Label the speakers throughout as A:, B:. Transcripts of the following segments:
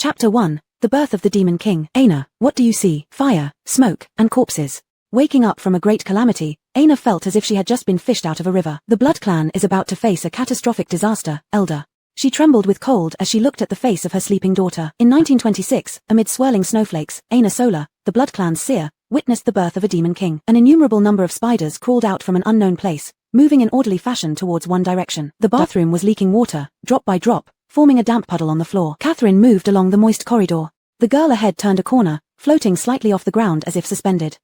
A: Chapter 1, The Birth of the Demon King. Aina, what do you see? Fire, smoke, and corpses. Waking up from a great calamity, Aina felt as if she had just been fished out of a river. The Blood clan is about to face a catastrophic disaster, Elder. She trembled with cold as she looked at the face of her sleeping daughter. In 1926, amid swirling snowflakes, Aina Sola, the Blood clan's seer, witnessed the birth of a demon king. An innumerable number of spiders crawled out from an unknown place, moving in orderly fashion towards one direction. The bathroom was leaking water, drop by drop, forming a damp puddle on the floor. Catherine moved along the moist corridor. The girl ahead turned a corner, floating slightly off the ground as if suspended.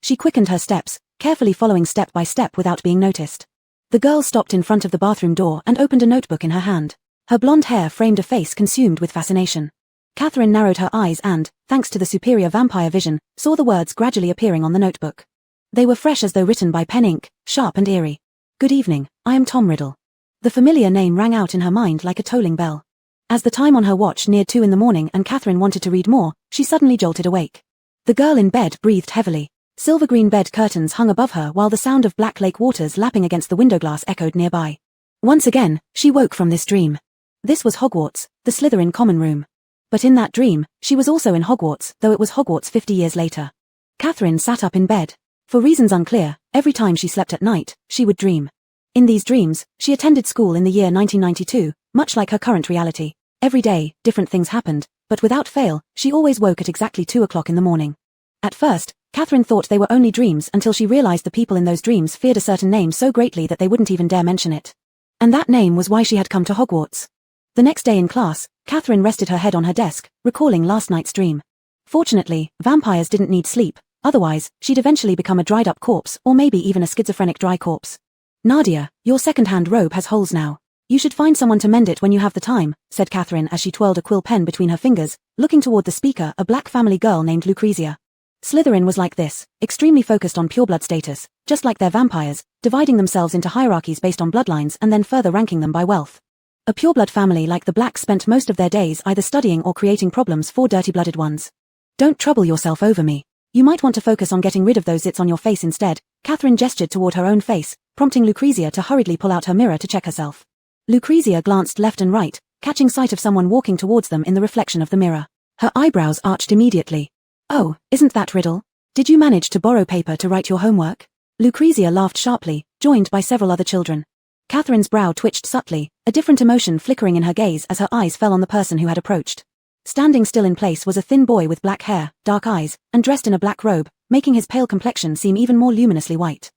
A: She quickened her steps, carefully following step by step without being noticed. The girl stopped in front of the bathroom door and opened a notebook in her hand. Her blonde hair framed a face consumed with fascination. Catherine narrowed her eyes and, thanks to the superior vampire vision, saw the words gradually appearing on the notebook. They were fresh as though written by pen ink, sharp and eerie. Good evening, I am Tom Riddle. The familiar name rang out in her mind like a tolling bell. As the time on her watch neared 2 a.m. and Catherine wanted to read more, she suddenly jolted awake. The girl in bed breathed heavily. Silver-green bed curtains hung above her while the sound of Black Lake waters lapping against the window glass echoed nearby. Once again, she woke from this dream. This was Hogwarts, the Slytherin common room. But in that dream, she was also in Hogwarts, though it was Hogwarts 50 years later. Catherine sat up in bed. For reasons unclear, every time she slept at night, she would dream. In these dreams, she attended school in the year 1992, much like her current reality. Every day, different things happened, but without fail, she always woke at exactly 2 o'clock in the morning. At first, Catherine thought they were only dreams until she realized the people in those dreams feared a certain name so greatly that they wouldn't even dare mention it. And that name was why she had come to Hogwarts. The next day in class, Catherine rested her head on her desk, recalling last night's dream. Fortunately, vampires didn't need sleep, otherwise, she'd eventually become a dried-up corpse or maybe even a schizophrenic dry corpse. Nadia, your second-hand robe has holes now. You should find someone to mend it when you have the time, said Catherine as she twirled a quill pen between her fingers, looking toward the speaker, a black family girl named Lucrezia. Slytherin was like this, extremely focused on pureblood status, just like their vampires, dividing themselves into hierarchies based on bloodlines and then further ranking them by wealth. A pureblood family like the Blacks spent most of their days either studying or creating problems for dirty-blooded ones. Don't trouble yourself over me. You might want to focus on getting rid of those zits on your face instead. Catherine gestured toward her own face, prompting Lucrezia to hurriedly pull out her mirror to check herself. Lucrezia glanced left and right, catching sight of someone walking towards them in the reflection of the mirror. Her eyebrows arched immediately. Oh, isn't that Riddle? Did you manage to borrow paper to write your homework? Lucrezia laughed sharply, joined by several other children. Catherine's brow twitched subtly, a different emotion flickering in her gaze as her eyes fell on the person who had approached. Standing still in place was a thin boy with black hair, dark eyes, and dressed in a black robe, making his pale complexion seem even more luminously white.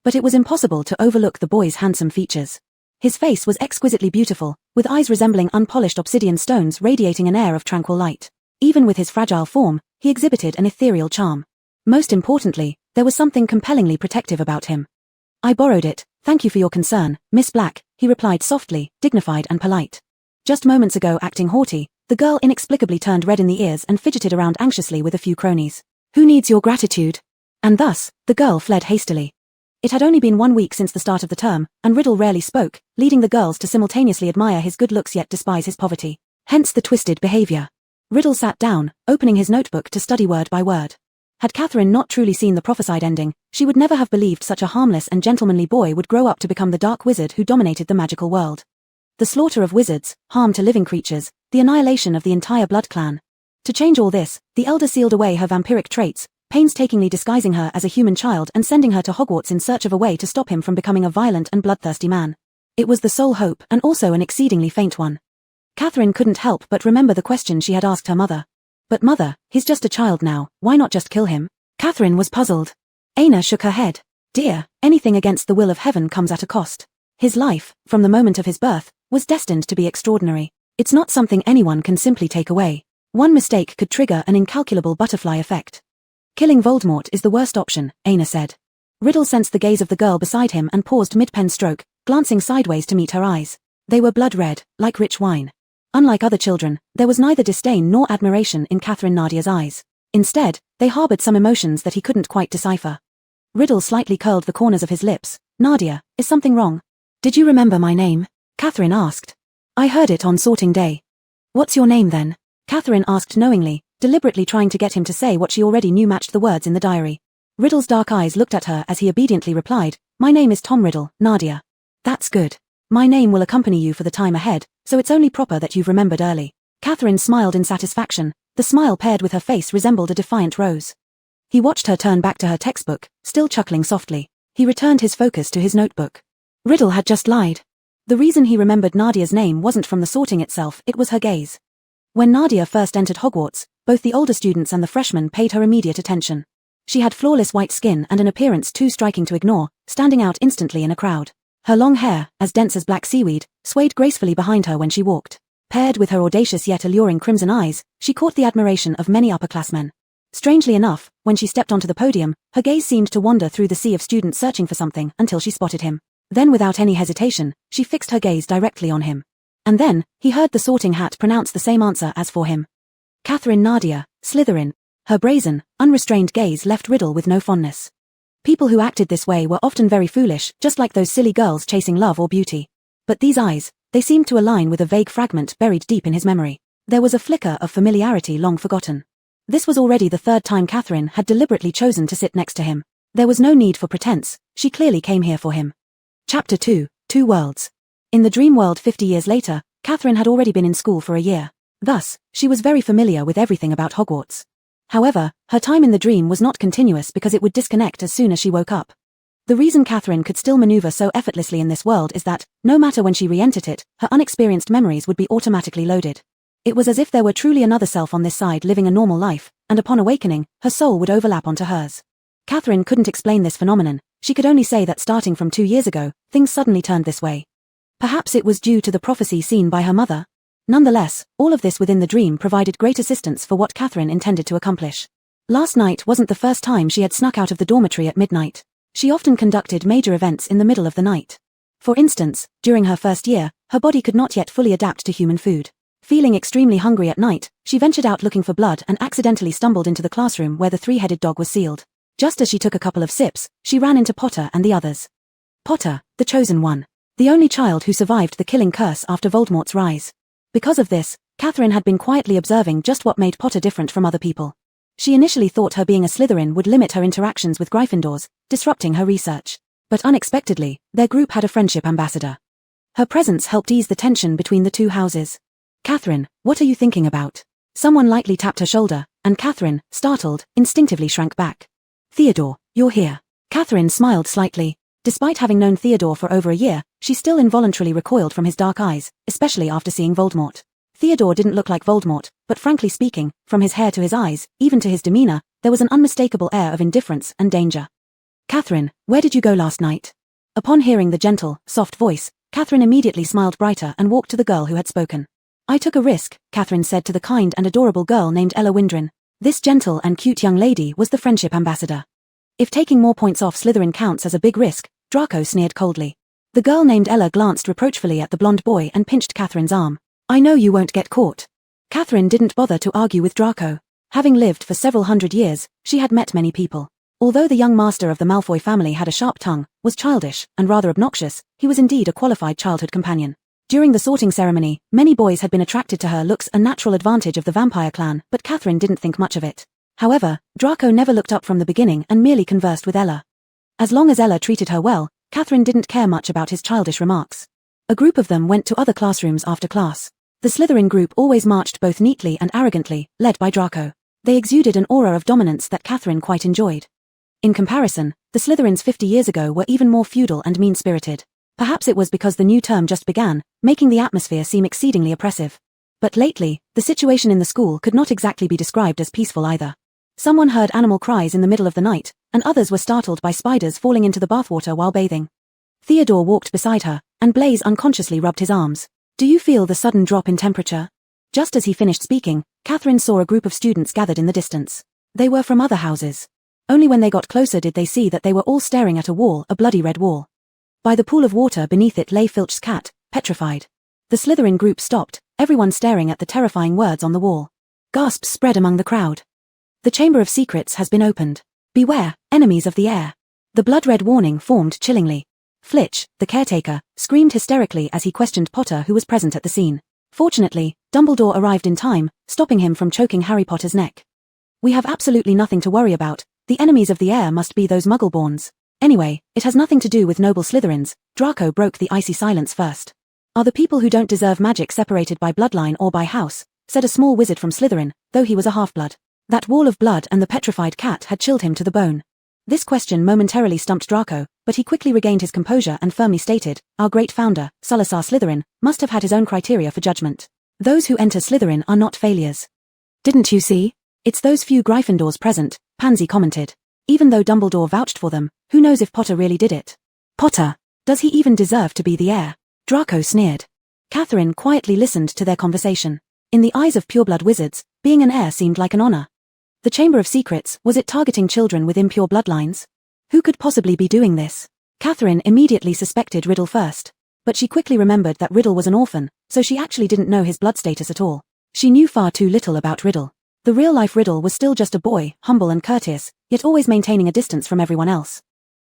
A: But it was impossible to overlook the boy's handsome features. His face was exquisitely beautiful, with eyes resembling unpolished obsidian stones radiating an air of tranquil light. Even with his fragile form, he exhibited an ethereal charm. Most importantly, there was something compellingly protective about him. I borrowed it, thank you for your concern, Miss Black, he replied softly, dignified and polite. Just moments ago acting haughty, the girl inexplicably turned red in the ears and fidgeted around anxiously with a few cronies. Who needs your gratitude? And thus, the girl fled hastily. It had only been 1 week since the start of the term, and Riddle rarely spoke, leading the girls to simultaneously admire his good looks yet despise his poverty. Hence the twisted behavior. Riddle sat down, opening his notebook to study word by word. Had Catherine not truly seen the prophesied ending, she would never have believed such a harmless and gentlemanly boy would grow up to become the dark wizard who dominated the magical world. The slaughter of wizards, harm to living creatures, the annihilation of the entire Blood clan. To change all this, the Elder sealed away her vampiric traits, painstakingly disguising her as a human child and sending her to Hogwarts in search of a way to stop him from becoming a violent and bloodthirsty man. It was the sole hope, and also an exceedingly faint one. Catherine couldn't help but remember the question she had asked her mother. But mother, he's just a child now, why not just kill him? Catherine was puzzled. Aina shook her head. Dear, anything against the will of heaven comes at a cost. His life, from the moment of his birth, was destined to be extraordinary. It's not something anyone can simply take away. One mistake could trigger an incalculable butterfly effect. Killing Voldemort is the worst option, Aina said. Riddle sensed the gaze of the girl beside him and paused mid-pen stroke, glancing sideways to meet her eyes. They were blood red, like rich wine. Unlike other children, there was neither disdain nor admiration in Catherine Nadia's eyes. Instead, they harbored some emotions that he couldn't quite decipher. Riddle slightly curled the corners of his lips. Nadia, is something wrong? Did you remember my name? Catherine asked. I heard it on sorting day. What's your name then? Catherine asked knowingly, deliberately trying to get him to say what she already knew matched the words in the diary. Riddle's dark eyes looked at her as he obediently replied, My name is Tom Riddle, Nadia. That's good. My name will accompany you for the time ahead, so it's only proper that you've remembered early. Catherine smiled in satisfaction. The smile paired with her face resembled a defiant rose. He watched her turn back to her textbook, still chuckling softly. He returned his focus to his notebook. Riddle had just lied. The reason he remembered Nadia's name wasn't from the sorting itself, it was her gaze. When Nadia first entered Hogwarts, both the older students and the freshmen paid her immediate attention. She had flawless white skin and an appearance too striking to ignore, standing out instantly in a crowd. Her long hair, as dense as black seaweed, swayed gracefully behind her when she walked. Paired with her audacious yet alluring crimson eyes, she caught the admiration of many upperclassmen. Strangely enough, when she stepped onto the podium, her gaze seemed to wander through the sea of students searching for something until she spotted him. Then without any hesitation, she fixed her gaze directly on him. And then, he heard the sorting hat pronounce the same answer as for him. Catherine Nadia, Slytherin. Her brazen, unrestrained gaze left Riddle with no fondness. People who acted this way were often very foolish, just like those silly girls chasing love or beauty. But these eyes, they seemed to align with a vague fragment buried deep in his memory. There was a flicker of familiarity long forgotten. This was already the third time Catherine had deliberately chosen to sit next to him. There was no need for pretense, she clearly came here for him. Chapter 2, Two Worlds. In the dream world 50 years later, Catherine had already been in school for a year. Thus, she was very familiar with everything about Hogwarts. However, her time in the dream was not continuous because it would disconnect as soon as she woke up. The reason Catherine could still maneuver so effortlessly in this world is that, no matter when she re-entered it, her unexperienced memories would be automatically loaded. It was as if there were truly another self on this side living a normal life, and upon awakening, her soul would overlap onto hers. Catherine couldn't explain this phenomenon, she could only say that starting from 2 years ago, things suddenly turned this way. Perhaps it was due to the prophecy seen by her mother. Nonetheless, all of this within the dream provided great assistance for what Catherine intended to accomplish. Last night wasn't the first time she had snuck out of the dormitory at midnight. She often conducted major events in the middle of the night. For instance, during her first year, her body could not yet fully adapt to human food. Feeling extremely hungry at night, she ventured out looking for blood and accidentally stumbled into the classroom where the three-headed dog was sealed. Just as she took a couple of sips, she ran into Potter and the others. Potter, the chosen one. The only child who survived the killing curse after Voldemort's rise. Because of this, Catherine had been quietly observing just what made Potter different from other people. She initially thought her being a Slytherin would limit her interactions with Gryffindors, disrupting her research. But unexpectedly, their group had a friendship ambassador. Her presence helped ease the tension between the two houses. Catherine, what are you thinking about? Someone lightly tapped her shoulder, and Catherine, startled, instinctively shrank back. Theodore, you're here. Catherine smiled slightly. Despite having known Theodore for over a year, she still involuntarily recoiled from his dark eyes, especially after seeing Voldemort. Theodore didn't look like Voldemort, but frankly speaking, from his hair to his eyes, even to his demeanor, there was an unmistakable air of indifference and danger. Catherine, where did you go last night? Upon hearing the gentle, soft voice, Catherine immediately smiled brighter and walked to the girl who had spoken. I took a risk, Catherine said to the kind and adorable girl named Ella Windrin. This gentle and cute young lady was the friendship ambassador. If taking more points off Slytherin counts as a big risk, Draco sneered coldly. The girl named Ella glanced reproachfully at the blonde boy and pinched Catherine's arm. I know you won't get caught. Catherine didn't bother to argue with Draco. Having lived for several hundred years, she had met many people. Although the young master of the Malfoy family had a sharp tongue, was childish, and rather obnoxious, he was indeed a qualified childhood companion. During the sorting ceremony, many boys had been attracted to her looks and natural advantage of the vampire clan, but Catherine didn't think much of it. However, Draco never looked up from the beginning and merely conversed with Ella. As long as Ella treated her well, Catherine didn't care much about his childish remarks. A group of them went to other classrooms after class. The Slytherin group always marched both neatly and arrogantly, led by Draco. They exuded an aura of dominance that Catherine quite enjoyed. In comparison, the Slytherins 50 years ago were even more feudal and mean-spirited. Perhaps it was because the new term just began, making the atmosphere seem exceedingly oppressive. But lately, the situation in the school could not exactly be described as peaceful either. Someone heard animal cries in the middle of the night, and others were startled by spiders falling into the bathwater while bathing. Theodore walked beside her, and Blaise unconsciously rubbed his arms. Do you feel the sudden drop in temperature? Just as he finished speaking, Catherine saw a group of students gathered in the distance. They were from other houses. Only when they got closer did they see that they were all staring at a wall, a bloody red wall. By the pool of water beneath it lay Filch's cat, petrified. The Slytherin group stopped, everyone staring at the terrifying words on the wall. Gasps spread among the crowd. The Chamber of Secrets has been opened. Beware, enemies of the air. The blood-red warning formed chillingly. Flitch, the caretaker, screamed hysterically as he questioned Potter who was present at the scene. Fortunately, Dumbledore arrived in time, stopping him from choking Harry Potter's neck. We have absolutely nothing to worry about. The enemies of the air must be those Muggleborns. Anyway, it has nothing to do with noble Slytherins. Draco broke the icy silence first. Are the people who don't deserve magic separated by bloodline or by house? said a small wizard from Slytherin, though he was a half-blood. That wall of blood and the petrified cat had chilled him to the bone. This question momentarily stumped Draco, but he quickly regained his composure and firmly stated, our great founder, Salazar Slytherin, must have had his own criteria for judgment. Those who enter Slytherin are not failures. Didn't you see? It's those few Gryffindors present, Pansy commented. Even though Dumbledore vouched for them, who knows if Potter really did it? Potter? Does he even deserve to be the heir? Draco sneered. Catherine quietly listened to their conversation. In the eyes of pureblood wizards, being an heir seemed like an honor. The Chamber of Secrets, was it targeting children with impure bloodlines? Who could possibly be doing this? Catherine immediately suspected Riddle first. But she quickly remembered that Riddle was an orphan, so she actually didn't know his blood status at all. She knew far too little about Riddle. The real-life Riddle was still just a boy, humble and courteous, yet always maintaining a distance from everyone else.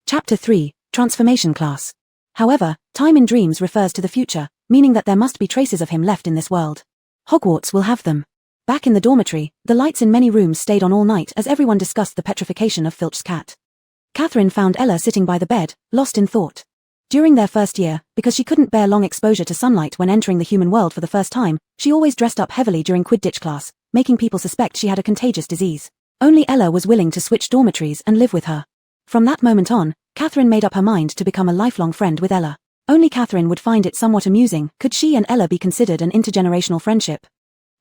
A: Chapter 3, Transformation Class. However, time in dreams refers to the future, meaning that there must be traces of him left in this world. Hogwarts will have them. Back in the dormitory, the lights in many rooms stayed on all night as everyone discussed the petrification of Filch's cat. Catherine found Ella sitting by the bed, lost in thought. During their first year, because she couldn't bear long exposure to sunlight when entering the human world for the first time, she always dressed up heavily during Quidditch class, making people suspect she had a contagious disease. Only Ella was willing to switch dormitories and live with her. From that moment on, Catherine made up her mind to become a lifelong friend with Ella. Only Catherine would find it somewhat amusing. Could she and Ella be considered an intergenerational friendship?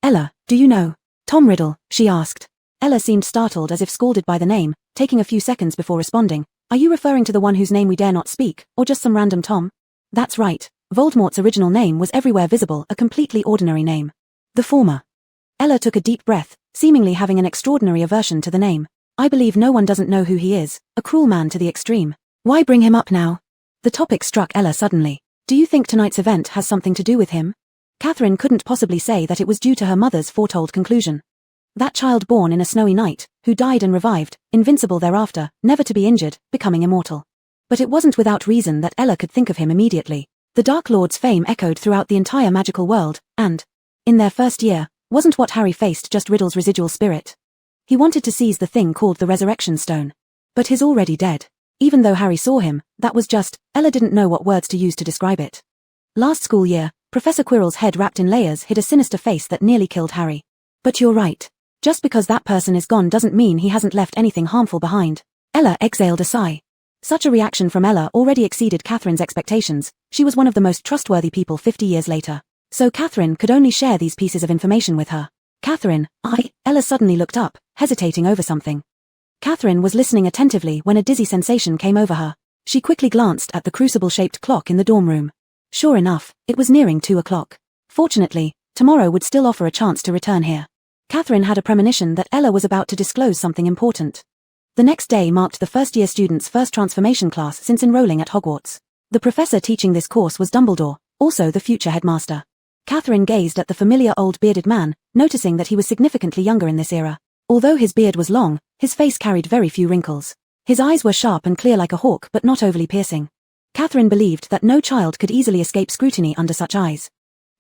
A: Ella, do you know Tom Riddle? She asked. Ella seemed startled as if scalded by the name, taking a few seconds before responding. Are you referring to the one whose name we dare not speak, or just some random Tom? That's right. Voldemort's original name was everywhere visible, a completely ordinary name. The former. Ella took a deep breath, seemingly having an extraordinary aversion to the name. I believe no one doesn't know who he is, a cruel man to the extreme. Why bring him up now? The topic struck Ella suddenly. Do you think tonight's event has something to do with him? Catherine couldn't possibly say that it was due to her mother's foretold conclusion. That child born in a snowy night, who died and revived, invincible thereafter, never to be injured, becoming immortal. But it wasn't without reason that Ella could think of him immediately. The Dark Lord's fame echoed throughout the entire magical world, and, in their first year, wasn't what Harry faced just Riddle's residual spirit. He wanted to seize the thing called the Resurrection Stone. But he's already dead. Even though Harry saw him, that was just, Ella didn't know what words to use to describe it. Last school year, Professor Quirrell's head wrapped in layers hid a sinister face that nearly killed Harry. But you're right. Just because that person is gone doesn't mean he hasn't left anything harmful behind. Ella exhaled a sigh. Such a reaction from Ella already exceeded Catherine's expectations. She was one of the most trustworthy people 50 years later. So Catherine could only share these pieces of information with her. Catherine, Ella suddenly looked up, hesitating over something. Catherine was listening attentively when a dizzy sensation came over her. She quickly glanced at the crucible-shaped clock in the dorm room. Sure enough, it was nearing 2 o'clock. Fortunately, tomorrow would still offer a chance to return here. Catherine had a premonition that Ella was about to disclose something important. The next day marked the first-year student's first transformation class since enrolling at Hogwarts. The professor teaching this course was Dumbledore, also the future headmaster. Catherine gazed at the familiar old bearded man, noticing that he was significantly younger in this era. Although his beard was long, his face carried very few wrinkles. His eyes were sharp and clear like a hawk but not overly piercing. Catherine believed that no child could easily escape scrutiny under such eyes.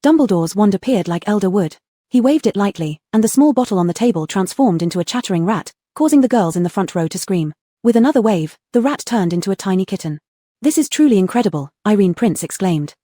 A: Dumbledore's wand appeared like elder wood. He waved it lightly, and the small bottle on the table transformed into a chattering rat, causing the girls in the front row to scream. With another wave, the rat turned into a tiny kitten. This is truly incredible, Irene Prince exclaimed.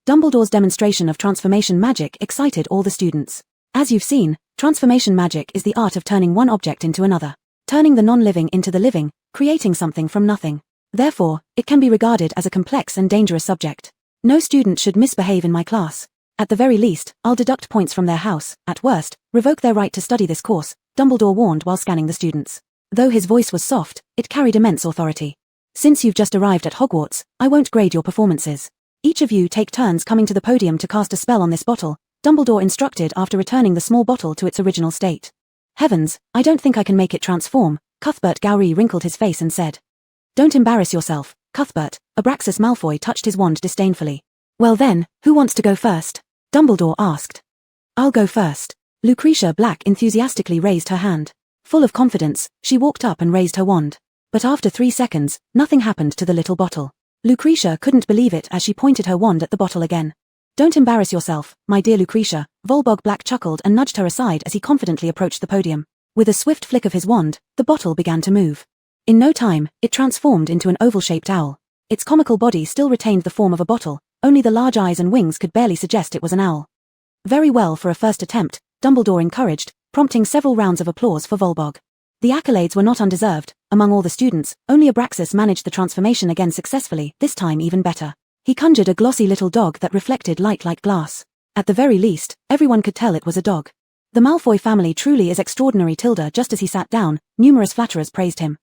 A: Dumbledore's demonstration of transformation magic excited all the students. As you've seen, transformation magic is the art of turning one object into another, turning the non-living into the living, creating something from nothing. Therefore, it can be regarded as a complex and dangerous subject. No student should misbehave in my class. At the very least, I'll deduct points from their house, at worst, revoke their right to study this course, Dumbledore warned while scanning the students. Though his voice was soft, it carried immense authority. Since you've just arrived at Hogwarts, I won't grade your performances. Each of you take turns coming to the podium to cast a spell on this bottle, Dumbledore instructed after returning the small bottle to its original state. Heavens, I don't think I can make it transform, Cuthbert Gowrie wrinkled his face and said. Don't embarrass yourself, Cuthbert, Abraxas Malfoy touched his wand disdainfully. Well then, who wants to go first? Dumbledore asked. I'll go first. Lucretia Black enthusiastically raised her hand. Full of confidence, she walked up and raised her wand. But after 3 seconds, nothing happened to the little bottle. Lucretia couldn't believe it as she pointed her wand at the bottle again. Don't embarrass yourself, my dear Lucretia, Volbog Black chuckled and nudged her aside as he confidently approached the podium. With a swift flick of his wand, the bottle began to move. In no time, it transformed into an oval-shaped owl. Its comical body still retained the form of a bottle, only the large eyes and wings could barely suggest it was an owl. Very well for a first attempt, Dumbledore encouraged, prompting several rounds of applause for Volbog. The accolades were not undeserved. Among all the students, only Abraxas managed the transformation again successfully, this time even better. He conjured a glossy little dog that reflected light like glass. At the very least, everyone could tell it was a dog. The Malfoy family truly is extraordinary. Tilda. Just as he sat down, numerous flatterers praised him.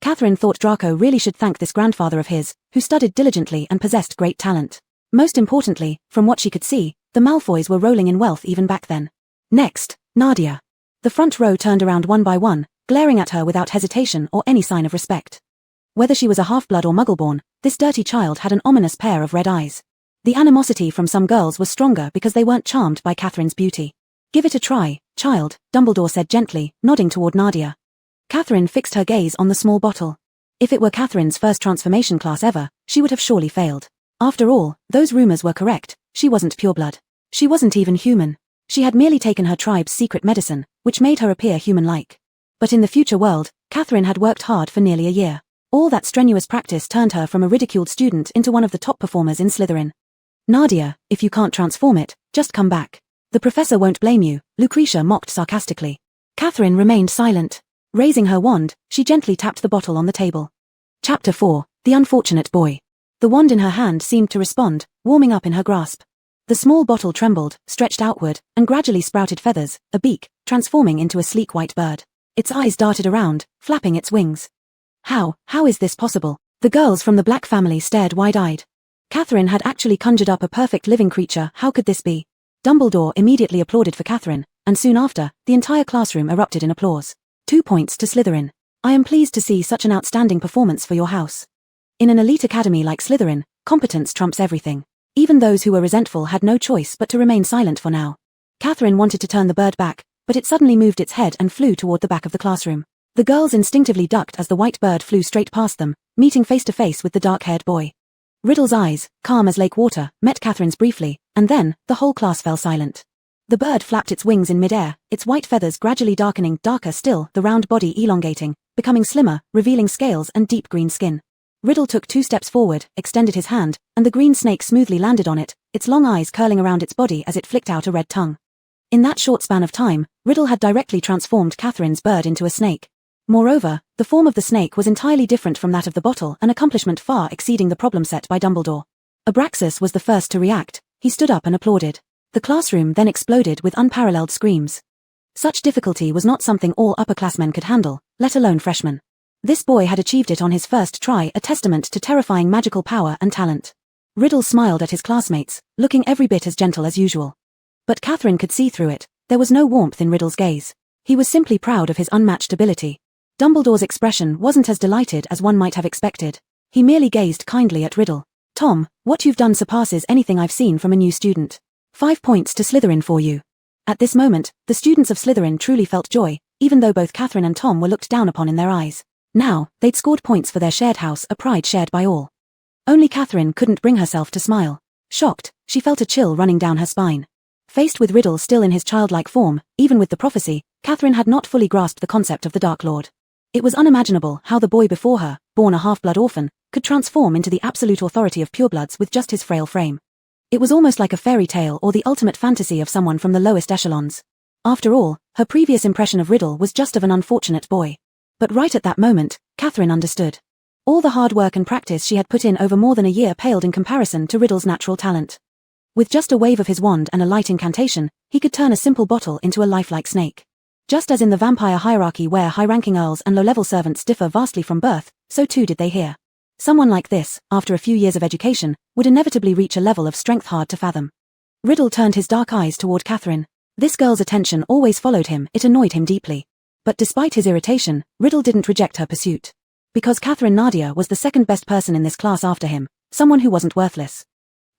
A: Catherine thought Draco really should thank this grandfather of his, who studied diligently and possessed great talent. Most importantly, from what she could see, the Malfoys were rolling in wealth even back then. Next, Nadia. The front row turned around one by one, glaring at her without hesitation or any sign of respect. Whether she was a half-blood or muggle-born, this dirty child had an ominous pair of red eyes. The animosity from some girls was stronger because they weren't charmed by Catherine's beauty. Give it a try, child, Dumbledore said gently, nodding toward Nadia. Catherine fixed her gaze on the small bottle. If it were Catherine's first transformation class ever, she would have surely failed. After all, those rumors were correct, she wasn't pureblood. She wasn't even human. She had merely taken her tribe's secret medicine, which made her appear human-like. But in the future world, Catherine had worked hard for nearly a year. All that strenuous practice turned her from a ridiculed student into one of the top performers in Slytherin. Nadia, if you can't transform it, just come back. The professor won't blame you, Lucretia mocked sarcastically. Catherine remained silent. Raising her wand, she gently tapped the bottle on the table. Chapter 4, The Unfortunate Boy. The wand in her hand seemed to respond, warming up in her grasp. The small bottle trembled, stretched outward, and gradually sprouted feathers, a beak, transforming into a sleek white bird. Its eyes darted around, flapping its wings. How is this possible? The girls from the Black family stared wide-eyed. Catherine had actually conjured up a perfect living creature. How could this be? Dumbledore immediately applauded for Catherine, and soon after, the entire classroom erupted in applause. 2 points to Slytherin. I am pleased to see such an outstanding performance for your house. In an elite academy like Slytherin, competence trumps everything. Even those who were resentful had no choice but to remain silent for now. Catherine wanted to turn the bird back, but it suddenly moved its head and flew toward the back of the classroom. The girls instinctively ducked as the white bird flew straight past them, meeting face to face with the dark-haired boy. Riddle's eyes, calm as lake water, met Catherine's briefly, and then, the whole class fell silent. The bird flapped its wings in midair, its white feathers gradually darkening, darker still, the round body elongating, becoming slimmer, revealing scales and deep green skin. Riddle took 2 steps forward, extended his hand, and the green snake smoothly landed on it, its long eyes curling around its body as it flicked out a red tongue. In that short span of time, Riddle had directly transformed Catherine's bird into a snake. Moreover, the form of the snake was entirely different from that of the bottle, an accomplishment far exceeding the problem set by Dumbledore. Abraxas was the first to react. He stood up and applauded. The classroom then exploded with unparalleled screams. Such difficulty was not something all upperclassmen could handle, let alone freshmen. This boy had achieved it on his first try, a testament to terrifying magical power and talent. Riddle smiled at his classmates, looking every bit as gentle as usual. But Catherine could see through it. There was no warmth in Riddle's gaze. He was simply proud of his unmatched ability. Dumbledore's expression wasn't as delighted as one might have expected. He merely gazed kindly at Riddle. Tom, what you've done surpasses anything I've seen from a new student. 5 points to Slytherin for you. At this moment, the students of Slytherin truly felt joy, even though both Catherine and Tom were looked down upon in their eyes. Now, they'd scored points for their shared house, a pride shared by all. Only Catherine couldn't bring herself to smile. Shocked, she felt a chill running down her spine. Faced with Riddle still in his childlike form, even with the prophecy, Catherine had not fully grasped the concept of the Dark Lord. It was unimaginable how the boy before her, born a half-blood orphan, could transform into the absolute authority of purebloods with just his frail frame. It was almost like a fairy tale or the ultimate fantasy of someone from the lowest echelons. After all, her previous impression of Riddle was just of an unfortunate boy. But right at that moment, Catherine understood. All the hard work and practice she had put in over more than a year paled in comparison to Riddle's natural talent. With just a wave of his wand and a light incantation, he could turn a simple bottle into a lifelike snake. Just as in the vampire hierarchy where high-ranking earls and low-level servants differ vastly from birth, so too did they here. Someone like this, after a few years of education, would inevitably reach a level of strength hard to fathom. Riddle turned his dark eyes toward Catherine. This girl's attention always followed him, it annoyed him deeply. But despite his irritation, Riddle didn't reject her pursuit. Because Catherine Nadia was the second best person in this class after him, someone who wasn't worthless.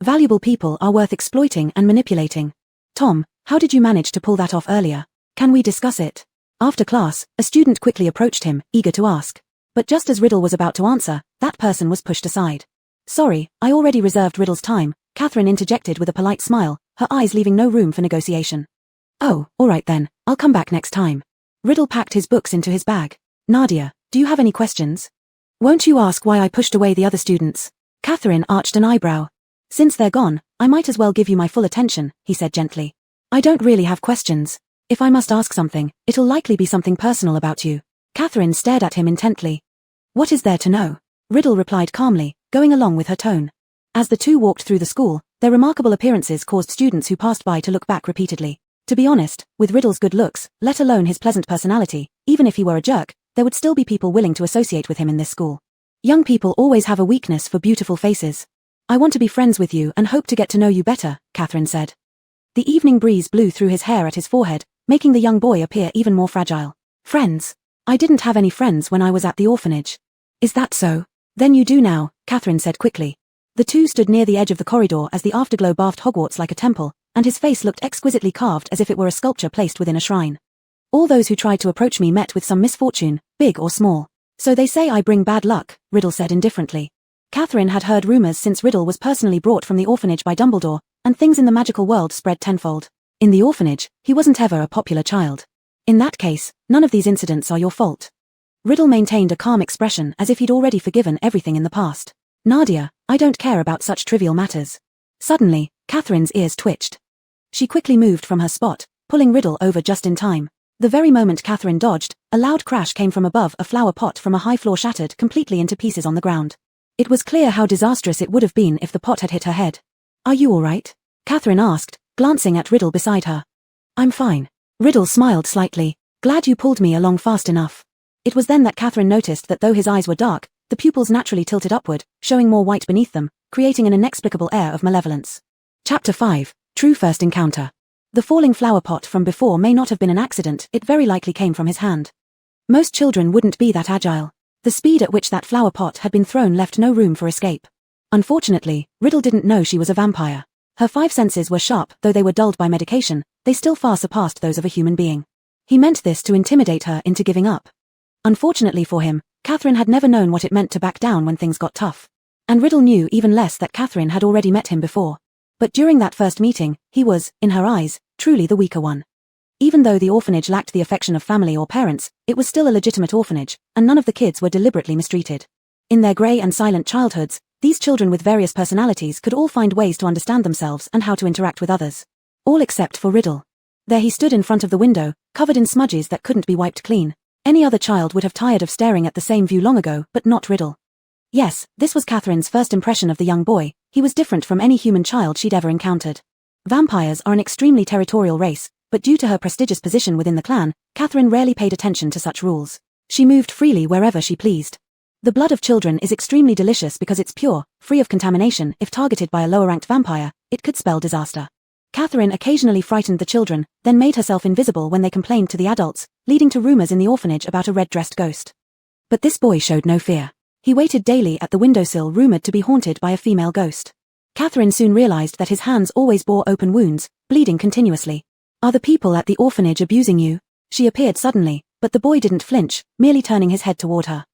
A: Valuable people are worth exploiting and manipulating. Tom, how did you manage to pull that off earlier? Can we discuss it? After class, a student quickly approached him, eager to ask. But just as Riddle was about to answer, that person was pushed aside. Sorry, I already reserved Riddle's time, Catherine interjected with a polite smile, her eyes leaving no room for negotiation. Oh, alright then, I'll come back next time. Riddle packed his books into his bag. Nadia, do you have any questions? Won't you ask why I pushed away the other students? Catherine arched an eyebrow. Since they're gone, I might as well give you my full attention, he said gently. I don't really have questions. If I must ask something, it'll likely be something personal about you. Catherine stared at him intently. What is there to know? Riddle replied calmly, going along with her tone. As the two walked through the school, their remarkable appearances caused students who passed by to look back repeatedly. To be honest, with Riddle's good looks, let alone his pleasant personality, even if he were a jerk, there would still be people willing to associate with him in this school. Young people always have a weakness for beautiful faces. I want to be friends with you and hope to get to know you better, Catherine said. The evening breeze blew through his hair at his forehead, making the young boy appear even more fragile. Friends? I didn't have any friends when I was at the orphanage. Is that so? Then you do now, Catherine said quickly. The two stood near the edge of the corridor as the afterglow bathed Hogwarts like a temple, and his face looked exquisitely carved as if it were a sculpture placed within a shrine. All those who tried to approach me met with some misfortune, big or small. So they say I bring bad luck, Riddle said indifferently. Catherine had heard rumors since Riddle was personally brought from the orphanage by Dumbledore, and things in the magical world spread tenfold. In the orphanage, he wasn't ever a popular child. In that case, none of these incidents are your fault. Riddle maintained a calm expression as if he'd already forgiven everything in the past. Nadia, I don't care about such trivial matters. Suddenly, Catherine's ears twitched. She quickly moved from her spot, pulling Riddle over just in time. The very moment Catherine dodged, a loud crash came from above. A flower pot from a high floor shattered completely into pieces on the ground. It was clear how disastrous it would have been if the pot had hit her head. Are you all right? Catherine asked, glancing at Riddle beside her. I'm fine. Riddle smiled slightly. Glad you pulled me along fast enough. It was then that Catherine noticed that though his eyes were dark, the pupils naturally tilted upward, showing more white beneath them, creating an inexplicable air of malevolence. Chapter 5, True First Encounter. The falling flower pot from before may not have been an accident, it very likely came from his hand. Most children wouldn't be that agile. The speed at which that flower pot had been thrown left no room for escape. Unfortunately, Riddle didn't know she was a vampire. Her 5 senses were sharp, though they were dulled by medication, they still far surpassed those of a human being. He meant this to intimidate her into giving up. Unfortunately for him, Catherine had never known what it meant to back down when things got tough. And Riddle knew even less that Catherine had already met him before. But during that first meeting, he was, in her eyes, truly the weaker one. Even though the orphanage lacked the affection of family or parents, it was still a legitimate orphanage, and none of the kids were deliberately mistreated. In their grey and silent childhoods, these children with various personalities could all find ways to understand themselves and how to interact with others. All except for Riddle. There he stood in front of the window, covered in smudges that couldn't be wiped clean. Any other child would have tired of staring at the same view long ago, but not Riddle. Yes, this was Catherine's first impression of the young boy. He was different from any human child she'd ever encountered. Vampires are an extremely territorial race, but due to her prestigious position within the clan, Catherine rarely paid attention to such rules. She moved freely wherever she pleased. The blood of children is extremely delicious because it's pure, free of contamination. If targeted by a lower-ranked vampire, it could spell disaster. Catherine occasionally frightened the children, then made herself invisible when they complained to the adults, leading to rumors in the orphanage about a red-dressed ghost. But this boy showed no fear. He waited daily at the windowsill rumored to be haunted by a female ghost. Catherine soon realized that his hands always bore open wounds, bleeding continuously. Are the people at the orphanage abusing you? She appeared suddenly, but the boy didn't flinch, merely turning his head toward her.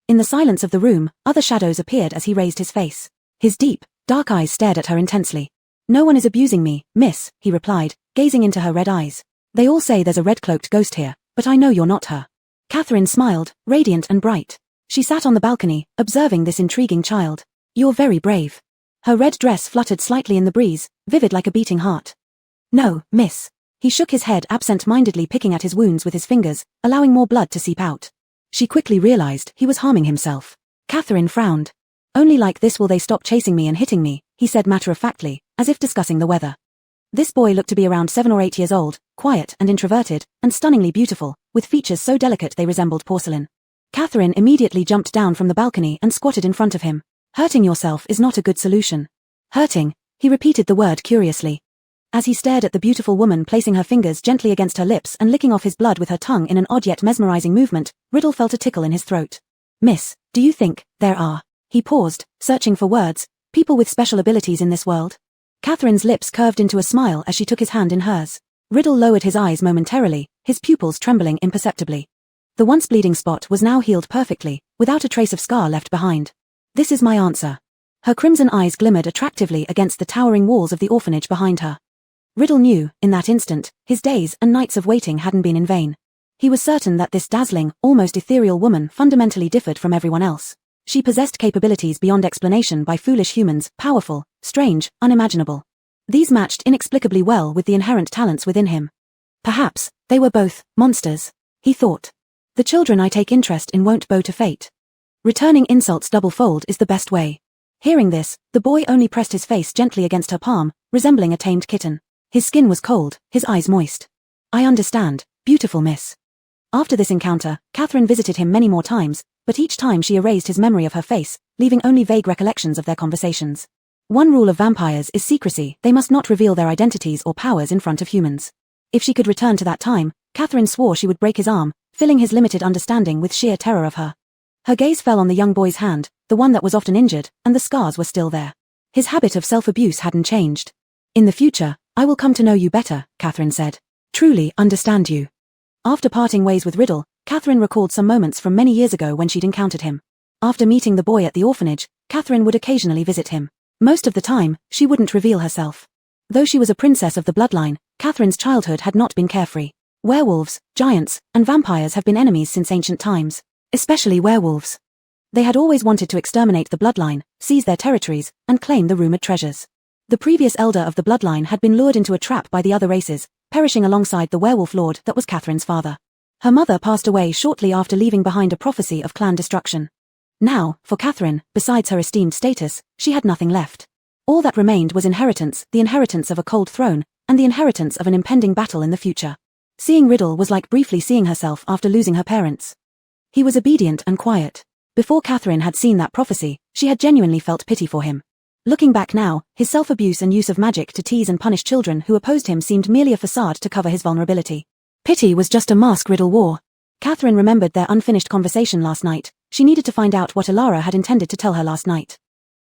A: In the silence of the room, other shadows appeared as he raised his face. His deep, dark eyes stared at her intensely. No one is abusing me, miss, he replied, gazing into her red eyes. They all say there's a red-cloaked ghost here, but I know you're not her. Catherine smiled, radiant and bright. She sat on the balcony, observing this intriguing child. You're very brave. Her red dress fluttered slightly in the breeze, vivid like a beating heart. No, miss. He shook his head absent-mindedly, picking at his wounds with his fingers, allowing more blood to seep out. She quickly realized he was harming himself. Catherine frowned. Only like this will they stop chasing me and hitting me, he said matter-of-factly, as if discussing the weather. This boy looked to be around 7 or 8 years old, quiet and introverted, and stunningly beautiful, with features so delicate they resembled porcelain. Catherine immediately jumped down from the balcony and squatted in front of him. Hurting yourself is not a good solution. Hurting? He repeated the word curiously. As he stared at the beautiful woman placing her fingers gently against her lips and licking off his blood with her tongue in an odd yet mesmerizing movement, Riddle felt a tickle in his throat. Miss, do you think there are? He paused, searching for words. People with special abilities in this world? Catherine's lips curved into a smile as she took his hand in hers. Riddle lowered his eyes momentarily, his pupils trembling imperceptibly. The once bleeding spot was now healed perfectly, without a trace of scar left behind. This is my answer. Her crimson eyes glimmered attractively against the towering walls of the orphanage behind her. Riddle knew, in that instant, his days and nights of waiting hadn't been in vain. He was certain that this dazzling, almost ethereal woman fundamentally differed from everyone else. She possessed capabilities beyond explanation by foolish humans, powerful, strange, unimaginable. These matched inexplicably well with the inherent talents within him. Perhaps, They were both monsters, he thought. The children I take interest in won't bow to fate. Returning insults double-fold is the best way. Hearing this, the boy only pressed his face gently against her palm, resembling a tamed kitten. His skin was cold, his eyes moist. I understand, beautiful miss. After this encounter, Catherine visited him many more times, but each time she erased his memory of her face, leaving only vague recollections of their conversations. One rule of vampires is secrecy. They must not reveal their identities or powers in front of humans. If she could return to that time, Catherine swore she would break his arm, filling his limited understanding with sheer terror of her. Her gaze fell on the young boy's hand, the one that was often injured, and the scars were still there. His habit of self-abuse hadn't changed. In the future, I will come to know you better, Catherine said. Truly understand you. After parting ways with Riddle, Catherine recalled some moments from many years ago when she'd encountered him. After meeting the boy at the orphanage, Catherine would occasionally visit him. Most of the time, she wouldn't reveal herself. Though she was a princess of the bloodline, Catherine's childhood had not been carefree. Werewolves, giants, and vampires have been enemies since ancient times. Especially werewolves. They had always wanted to exterminate the bloodline, seize their territories, and claim the rumored treasures. The previous elder of the bloodline had been lured into a trap by the other races, perishing alongside the werewolf lord that was Catherine's father. Her mother passed away shortly after leaving behind a prophecy of clan destruction. Now, for Catherine, besides her esteemed status, she had nothing left. All that remained was inheritance, the inheritance of a cold throne, and the inheritance of an impending battle in the future. Seeing Riddle was like briefly seeing herself after losing her parents. He was obedient and quiet. Before Catherine had seen that prophecy, she had genuinely felt pity for him. Looking back now, his self-abuse and use of magic to tease and punish children who opposed him seemed merely a facade to cover his vulnerability. Pity was just a mask Riddle wore. Catherine remembered their unfinished conversation last night. She needed to find out what Ilara had intended to tell her last night.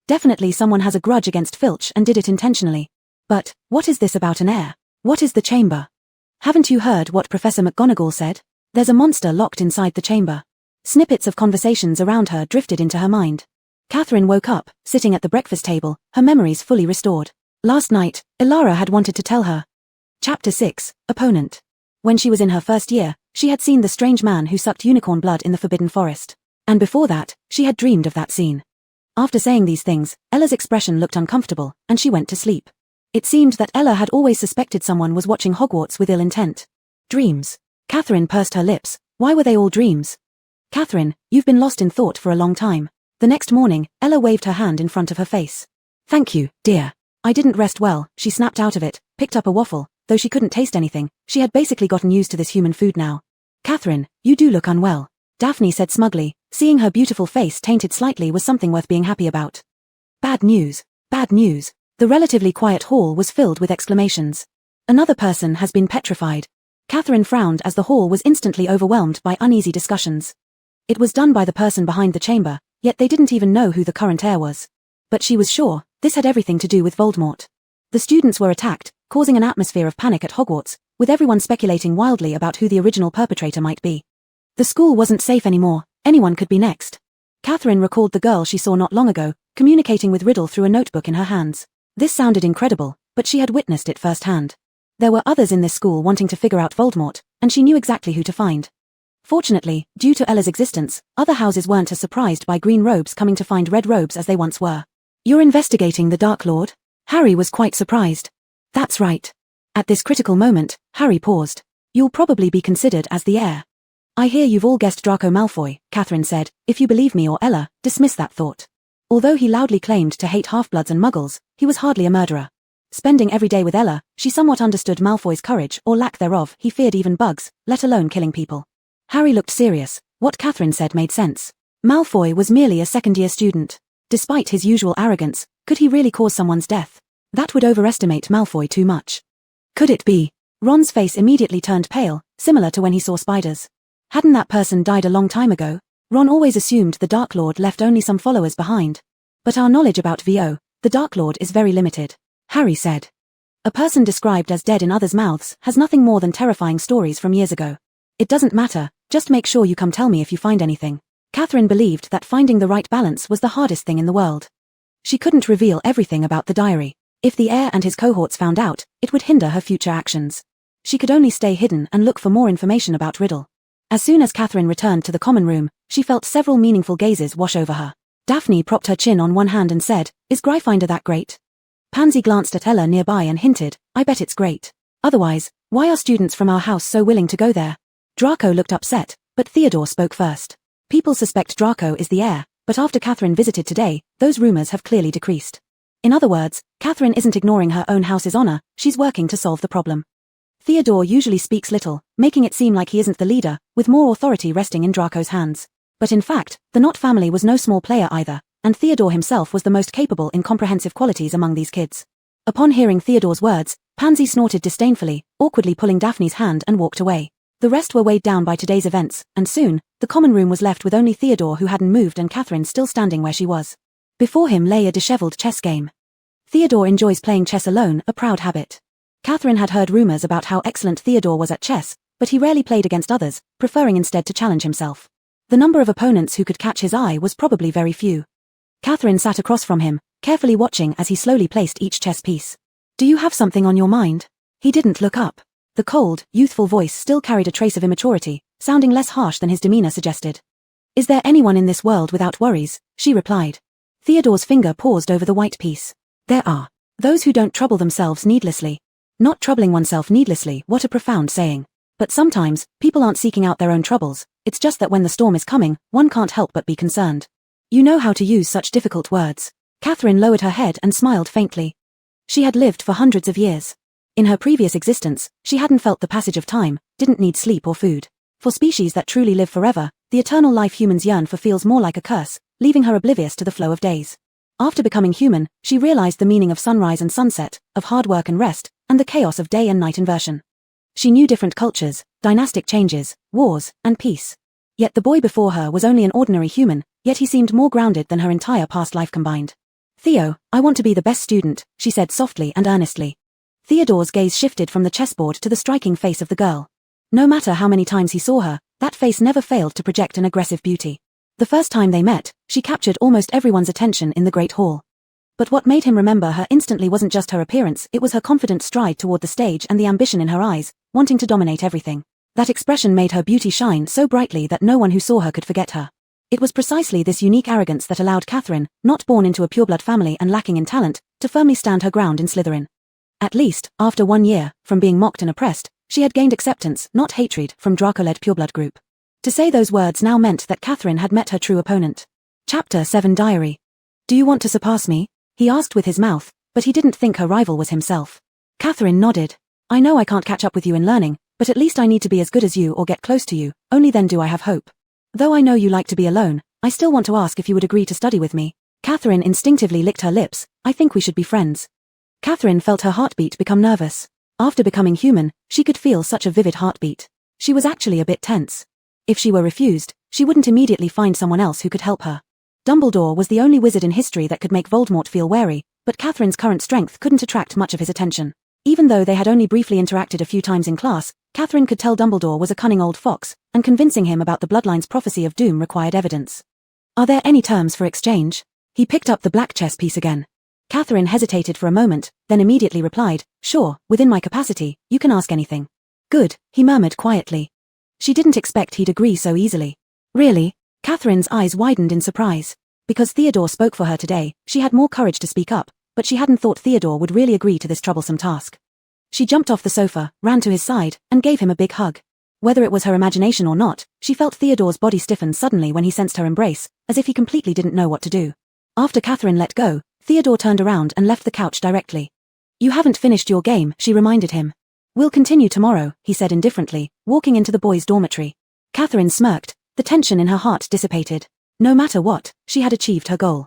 A: Definitely someone has a grudge against Filch and did it intentionally. But, what is this about an heir? What is the chamber? Haven't you heard what Professor McGonagall said? There's a monster locked inside the chamber. Snippets of conversations around her drifted into her mind. Catherine woke up, sitting at the breakfast table, her memories fully restored. Last night, Ilara had wanted to tell her. Chapter 6, Opponent. When she was in her first year, she had seen the strange man who sucked unicorn blood in the Forbidden Forest. And before that, she had dreamed of that scene. After saying these things, Ella's expression looked uncomfortable, and she went to sleep. It seemed that Ella had always suspected someone was watching Hogwarts with ill intent. Dreams. Catherine pursed her lips. Why were they all dreams? Catherine, you've been lost in thought for a long time. The next morning, Ella waved her hand in front of her face. Thank you, dear. I didn't rest well, she snapped out of it, picked up a waffle. Though she couldn't taste anything, she had basically gotten used to this human food now. Catherine, you do look unwell, Daphne said smugly. Seeing her beautiful face tainted slightly was something worth being happy about. Bad news. Bad news. The relatively quiet hall was filled with exclamations. Another person has been petrified. Catherine frowned as the hall was instantly overwhelmed by uneasy discussions. It was done by the person behind the chamber, yet they didn't even know who the current heir was. But she was sure, this had everything to do with Voldemort. The students were attacked, causing an atmosphere of panic at Hogwarts, with everyone speculating wildly about who the original perpetrator might be. The school wasn't safe anymore, anyone could be next. Catherine recalled the girl she saw not long ago, communicating with Riddle through a notebook in her hands. This sounded incredible, but she had witnessed it firsthand. There were others in this school wanting to figure out Voldemort, and she knew exactly who to find. Fortunately, due to Ella's existence, other houses weren't as surprised by green robes coming to find red robes as they once were. You're investigating the Dark Lord? Harry was quite surprised. That's right. At this critical moment, Harry paused. You'll probably be considered as the heir. I hear you've all guessed Draco Malfoy, Catherine said. If you believe me or Ella, dismiss that thought. Although he loudly claimed to hate half-bloods and muggles, he was hardly a murderer. Spending every day with Ella, she somewhat understood Malfoy's courage or lack thereof. He feared even bugs, let alone killing people. Harry looked serious. What Catherine said made sense. Malfoy was merely a second-year student. Despite his usual arrogance, could he really cause someone's death? That would overestimate Malfoy too much. Could it be? Ron's face immediately turned pale, similar to when he saw spiders. Hadn't that person died a long time ago? Ron always assumed the Dark Lord left only some followers behind. But our knowledge about VO, the Dark Lord, is very limited, Harry said. A person described as dead in others' mouths has nothing more than terrifying stories from years ago. It doesn't matter, just make sure you come tell me if you find anything. Catherine believed that finding the right balance was the hardest thing in the world. She couldn't reveal everything about the diary. If the heir and his cohorts found out, it would hinder her future actions. She could only stay hidden and look for more information about Riddle. As soon as Catherine returned to the common room, she felt several meaningful gazes wash over her. Daphne propped her chin on one hand and said, "Is Gryffindor that great?" Pansy glanced at Ella nearby and hinted, "I bet it's great. Otherwise, Why are students from our house so willing to go there? Draco looked upset, but Theodore spoke first. People suspect Draco is the heir, but after Catherine visited today, those rumors have clearly decreased. In other words, Catherine isn't ignoring her own house's honor, she's working to solve the problem. Theodore usually speaks little, making it seem like he isn't the leader, with more authority resting in Draco's hands. But in fact, the Knott family was no small player either, and Theodore himself was the most capable in comprehensive qualities among these kids. Upon hearing Theodore's words, Pansy snorted disdainfully, awkwardly pulling Daphne's hand and walked away. The rest were weighed down by today's events, and soon, the common room was left with only Theodore who hadn't moved and Catherine still standing where she was. Before him lay a disheveled chess game. Theodore enjoys playing chess alone, a proud habit. Catherine had heard rumors about how excellent Theodore was at chess, but he rarely played against others, preferring instead to challenge himself. The number of opponents who could catch his eye was probably very few. Catherine sat across from him, carefully watching as he slowly placed each chess piece. Do you have something on your mind? He didn't look up. The cold, youthful voice still carried a trace of immaturity, sounding less harsh than his demeanor suggested. Is there anyone in this world without worries? She replied. Theodore's finger paused over the white piece. There are. Those who don't trouble themselves needlessly. Not troubling oneself needlessly, what a profound saying. But sometimes, people aren't seeking out their own troubles, it's just that when the storm is coming, one can't help but be concerned. You know how to use such difficult words. Catherine lowered her head and smiled faintly. She had lived for hundreds of years. In her previous existence, she hadn't felt the passage of time, didn't need sleep or food. For species that truly live forever, the eternal life humans yearn for feels more like a curse, leaving her oblivious to the flow of days. After becoming human, she realized the meaning of sunrise and sunset, of hard work and rest, and the chaos of day and night inversion. She knew different cultures, dynastic changes, wars, and peace. Yet the boy before her was only an ordinary human, yet he seemed more grounded than her entire past life combined. Theo, I want to be the best student, she said softly and earnestly. Theodore's gaze shifted from the chessboard to the striking face of the girl. No matter how many times he saw her, that face never failed to project an aggressive beauty. The first time they met, she captured almost everyone's attention in the great hall. But what made him remember her instantly wasn't just her appearance, it was her confident stride toward the stage and the ambition in her eyes, wanting to dominate everything. That expression made her beauty shine so brightly that no one who saw her could forget her. It was precisely this unique arrogance that allowed Catherine, not born into a pureblood family and lacking in talent, to firmly stand her ground in Slytherin. At least, after 1 year, from being mocked and oppressed, she had gained acceptance, not hatred, from Draco-led pureblood group. To say those words now meant that Catherine had met her true opponent. Chapter 7 Diary. Do you want to surpass me? He asked with his mouth, but he didn't think her rival was himself. Catherine nodded. I know I can't catch up with you in learning, but at least I need to be as good as you or get close to you, only then do I have hope. Though I know you like to be alone, I still want to ask if you would agree to study with me. Catherine instinctively licked her lips. I think we should be friends. Catherine felt her heartbeat become nervous. After becoming human, she could feel such a vivid heartbeat. She was actually a bit tense. If she were refused, she wouldn't immediately find someone else who could help her. Dumbledore was the only wizard in history that could make Voldemort feel wary, but Catherine's current strength couldn't attract much of his attention. Even though they had only briefly interacted a few times in class, Catherine could tell Dumbledore was a cunning old fox, and convincing him about the bloodline's prophecy of doom required evidence. Are there any terms for exchange? He picked up the black chess piece again. Catherine hesitated for a moment, then immediately replied, Sure, within my capacity, you can ask anything. Good, he murmured quietly. She didn't expect he'd agree so easily. Really? Catherine's eyes widened in surprise. Because Theodore spoke for her today, she had more courage to speak up, but she hadn't thought Theodore would really agree to this troublesome task. She jumped off the sofa, ran to his side, and gave him a big hug. Whether it was her imagination or not, she felt Theodore's body stiffen suddenly when he sensed her embrace, as if he completely didn't know what to do. After Catherine let go, Theodore turned around and left the couch directly. You haven't finished your game, she reminded him. We'll continue tomorrow, he said indifferently, walking into the boys' dormitory. Catherine smirked, the tension in her heart dissipated. No matter what, she had achieved her goal.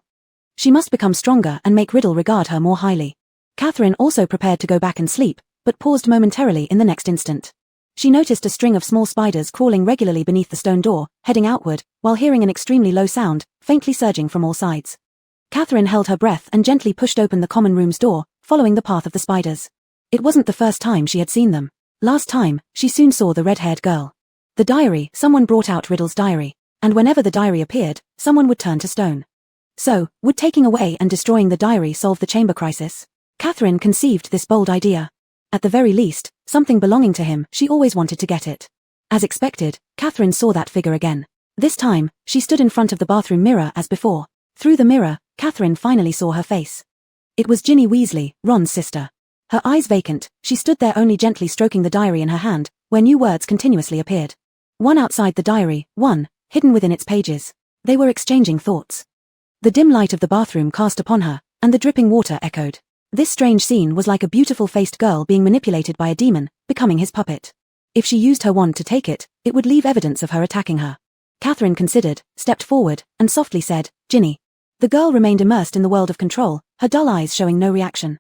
A: She must become stronger and make Riddle regard her more highly. Catherine also prepared to go back and sleep, but paused momentarily in the next instant. She noticed a string of small spiders crawling regularly beneath the stone door, heading outward, while hearing an extremely low sound, faintly surging from all sides. Catherine held her breath and gently pushed open the common room's door, following the path of the spiders. It wasn't the first time she had seen them. Last time, she soon saw the red-haired girl. The diary, someone brought out Riddle's diary, and whenever the diary appeared, someone would turn to stone. So, would taking away and destroying the diary solve the chamber crisis? Catherine conceived this bold idea. At the very least, something belonging to him, she always wanted to get it. As expected, Catherine saw that figure again. This time, she stood in front of the bathroom mirror as before. Through the mirror, Catherine finally saw her face. It was Ginny Weasley, Ron's sister. Her eyes vacant, she stood there only gently stroking the diary in her hand, where new words continuously appeared. One outside the diary, one, hidden within its pages. They were exchanging thoughts. The dim light of the bathroom cast upon her, and the dripping water echoed. This strange scene was like a beautiful-faced girl being manipulated by a demon, becoming his puppet. If she used her wand to take it, it would leave evidence of her attacking her. Catherine considered, stepped forward, and softly said, "Ginny." The girl remained immersed in the world of control, her dull eyes showing no reaction.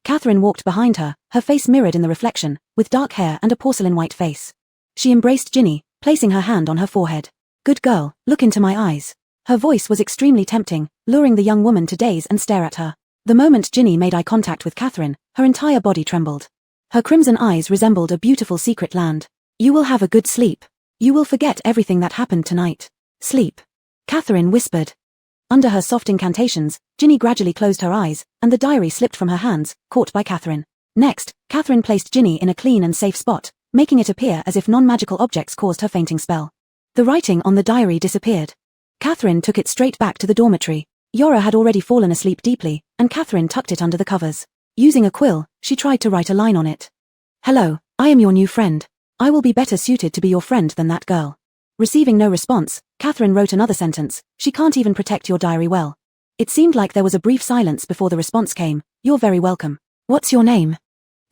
A: Catherine walked behind her, her face mirrored in the reflection, with dark hair and a porcelain-white face. She embraced Ginny, placing her hand on her forehead. "Good girl, look into my eyes." Her voice was extremely tempting, luring the young woman to daze and stare at her. The moment Ginny made eye contact with Catherine, her entire body trembled. Her crimson eyes resembled a beautiful secret land. "You will have a good sleep. You will forget everything that happened tonight. Sleep." Catherine whispered. Under her soft incantations, Ginny gradually closed her eyes, and the diary slipped from her hands, caught by Catherine. Next, Catherine placed Ginny in a clean and safe spot, making it appear as if non-magical objects caused her fainting spell. The writing on the diary disappeared. Catherine took it straight back to the dormitory. Yora had already fallen asleep deeply, and Catherine tucked it under the covers. Using a quill, she tried to write a line on it. "Hello, I am your new friend. I will be better suited to be your friend than that girl." Receiving no response, Catherine wrote another sentence, "She can't even protect your diary well." It seemed like there was a brief silence before the response came, "You're very welcome. What's your name?"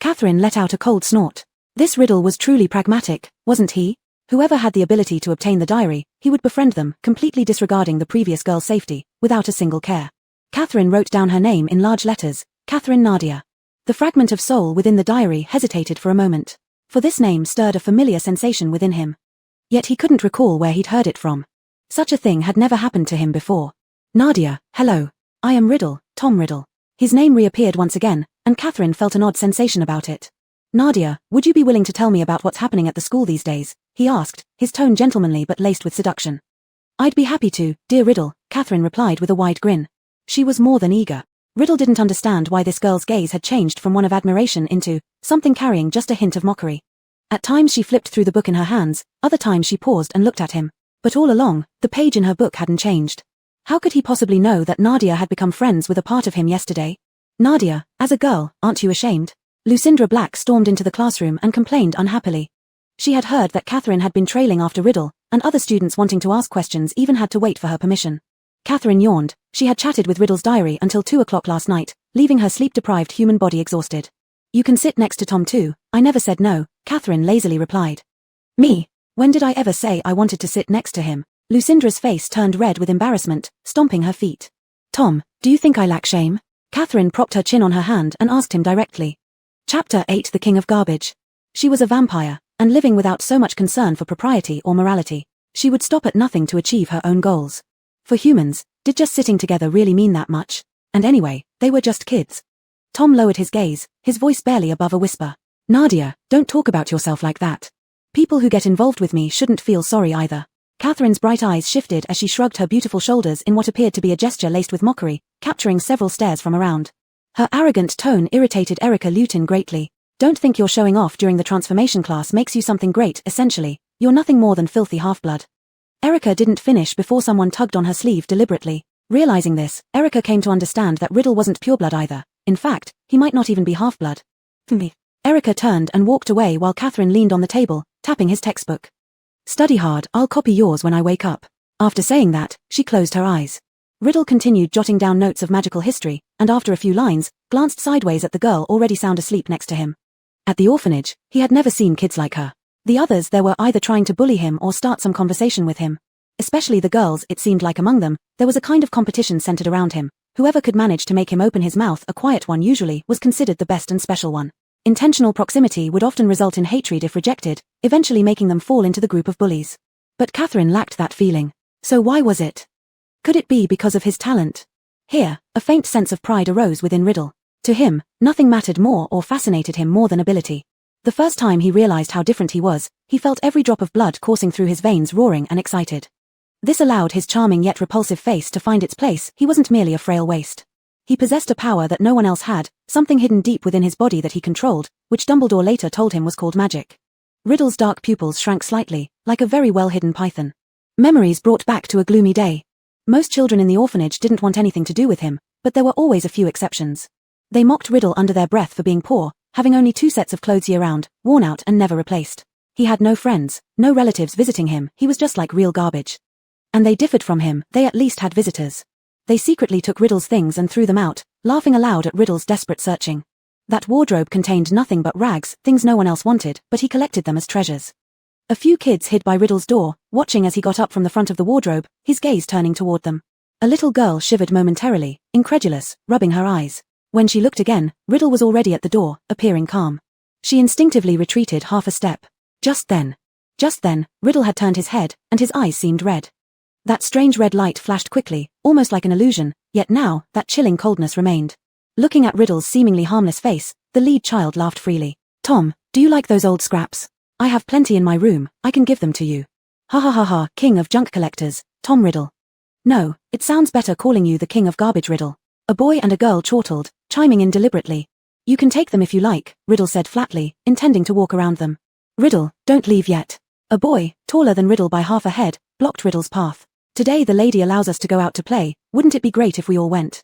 A: Catherine let out a cold snort. This riddle was truly pragmatic, wasn't he? Whoever had the ability to obtain the diary, he would befriend them, completely disregarding the previous girl's safety, without a single care. Catherine wrote down her name in large letters, Catherine Nadia. The fragment of soul within the diary hesitated for a moment, for this name stirred a familiar sensation within him. Yet he couldn't recall where he'd heard it from. Such a thing had never happened to him before. "Nadia, hello. I am Riddle, Tom Riddle." His name reappeared once again, and Catherine felt an odd sensation about it. "Nadia, would you be willing to tell me about what's happening at the school these days?" he asked, his tone gentlemanly but laced with seduction. "I'd be happy to, dear Riddle," Catherine replied with a wide grin. She was more than eager. Riddle didn't understand why this girl's gaze had changed from one of admiration into something carrying just a hint of mockery. At times she flipped through the book in her hands, other times she paused and looked at him. But all along, the page in her book hadn't changed. How could he possibly know that Nadia had become friends with a part of him yesterday? "Nadia, as a girl, aren't you ashamed?" Lucindra Black stormed into the classroom and complained unhappily. She had heard that Catherine had been trailing after Riddle, and other students wanting to ask questions even had to wait for her permission. Catherine yawned. She had chatted with Riddle's diary until 2 o'clock last night, leaving her sleep-deprived human body exhausted. "You can sit next to Tom too, I never said no," Catherine lazily replied. "Me? When did I ever say I wanted to sit next to him?" Lucindra's face turned red with embarrassment, stomping her feet. "Tom, do you think I lack shame?" Catherine propped her chin on her hand and asked him directly. Chapter 8 The King of Garbage. She was a vampire, and living without so much concern for propriety or morality. She would stop at nothing to achieve her own goals. For humans, did just sitting together really mean that much? And anyway, they were just kids. Tom lowered his gaze, his voice barely above a whisper. "Nadia, don't talk about yourself like that. People who get involved with me shouldn't feel sorry either." Catherine's bright eyes shifted as she shrugged her beautiful shoulders in what appeared to be a gesture laced with mockery, capturing several stares from around. Her arrogant tone irritated Erica Lutin greatly. "Don't think you're showing off during the transformation class makes you something great, essentially. You're nothing more than filthy half-blood." Erica didn't finish before someone tugged on her sleeve deliberately. Realizing this, Erica came to understand that Riddle wasn't pureblood either. In fact, he might not even be half-blood. Erica turned and walked away while Catherine leaned on the table, tapping his textbook. "Study hard, I'll copy yours when I wake up." After saying that, she closed her eyes. Riddle continued jotting down notes of magical history, and after a few lines, glanced sideways at the girl already sound asleep next to him. At the orphanage, he had never seen kids like her. The others there were either trying to bully him or start some conversation with him. Especially the girls, it seemed like among them, there was a kind of competition centered around him. Whoever could manage to make him open his mouth, a quiet one usually, was considered the best and special one. Intentional proximity would often result in hatred if rejected, eventually making them fall into the group of bullies. But Catherine lacked that feeling. So why was it? Could it be because of his talent? Here, a faint sense of pride arose within Riddle. To him, nothing mattered more or fascinated him more than ability. The first time he realized how different he was, he felt every drop of blood coursing through his veins roaring and excited. This allowed his charming yet repulsive face to find its place. He wasn't merely a frail waste. He possessed a power that no one else had, something hidden deep within his body that he controlled, which Dumbledore later told him was called magic. Riddle's dark pupils shrank slightly, like a very well-hidden python. Memories brought back to a gloomy day. Most children in the orphanage didn't want anything to do with him, but there were always a few exceptions. They mocked Riddle under their breath for being poor, having only 2 sets of clothes year-round, worn out and never replaced. He had no friends, no relatives visiting him, he was just like real garbage. And they differed from him, they at least had visitors. They secretly took Riddle's things and threw them out, laughing aloud at Riddle's desperate searching. That wardrobe contained nothing but rags, things no one else wanted, but he collected them as treasures. A few kids hid by Riddle's door, watching as he got up from the front of the wardrobe, his gaze turning toward them. A little girl shivered momentarily, incredulous, rubbing her eyes. When she looked again, Riddle was already at the door, appearing calm. She instinctively retreated half a step. Just then, Riddle had turned his head, and his eyes seemed red. That strange red light flashed quickly, almost like an illusion, yet now, that chilling coldness remained. Looking at Riddle's seemingly harmless face, the lead child laughed freely. "Tom, do you like those old scraps? I have plenty in my room, I can give them to you." "Ha ha ha ha, king of junk collectors, Tom Riddle." "No, it sounds better calling you the king of garbage, Riddle." A boy and a girl chortled, chiming in deliberately. "You can take them if you like," Riddle said flatly, intending to walk around them. "Riddle, don't leave yet." A boy, taller than Riddle by half a head, blocked Riddle's path. "Today the lady allows us to go out to play, wouldn't it be great if we all went?"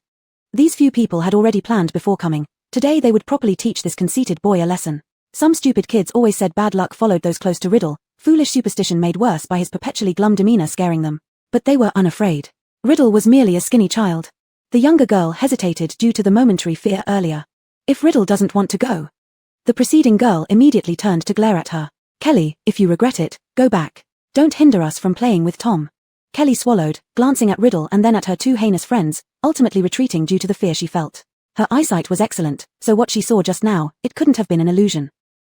A: These few people had already planned before coming. Today they would properly teach this conceited boy a lesson. Some stupid kids always said bad luck followed those close to Riddle, foolish superstition made worse by his perpetually glum demeanor scaring them. But they were unafraid. Riddle was merely a skinny child. The younger girl hesitated due to the momentary fear earlier. "If Riddle doesn't want to go." The preceding girl immediately turned to glare at her. "Kelly, if you regret it, go back. Don't hinder us from playing with Tom." Kelly swallowed, glancing at Riddle and then at her 2 heinous friends, ultimately retreating due to the fear she felt. Her eyesight was excellent, so what she saw just now, it couldn't have been an illusion.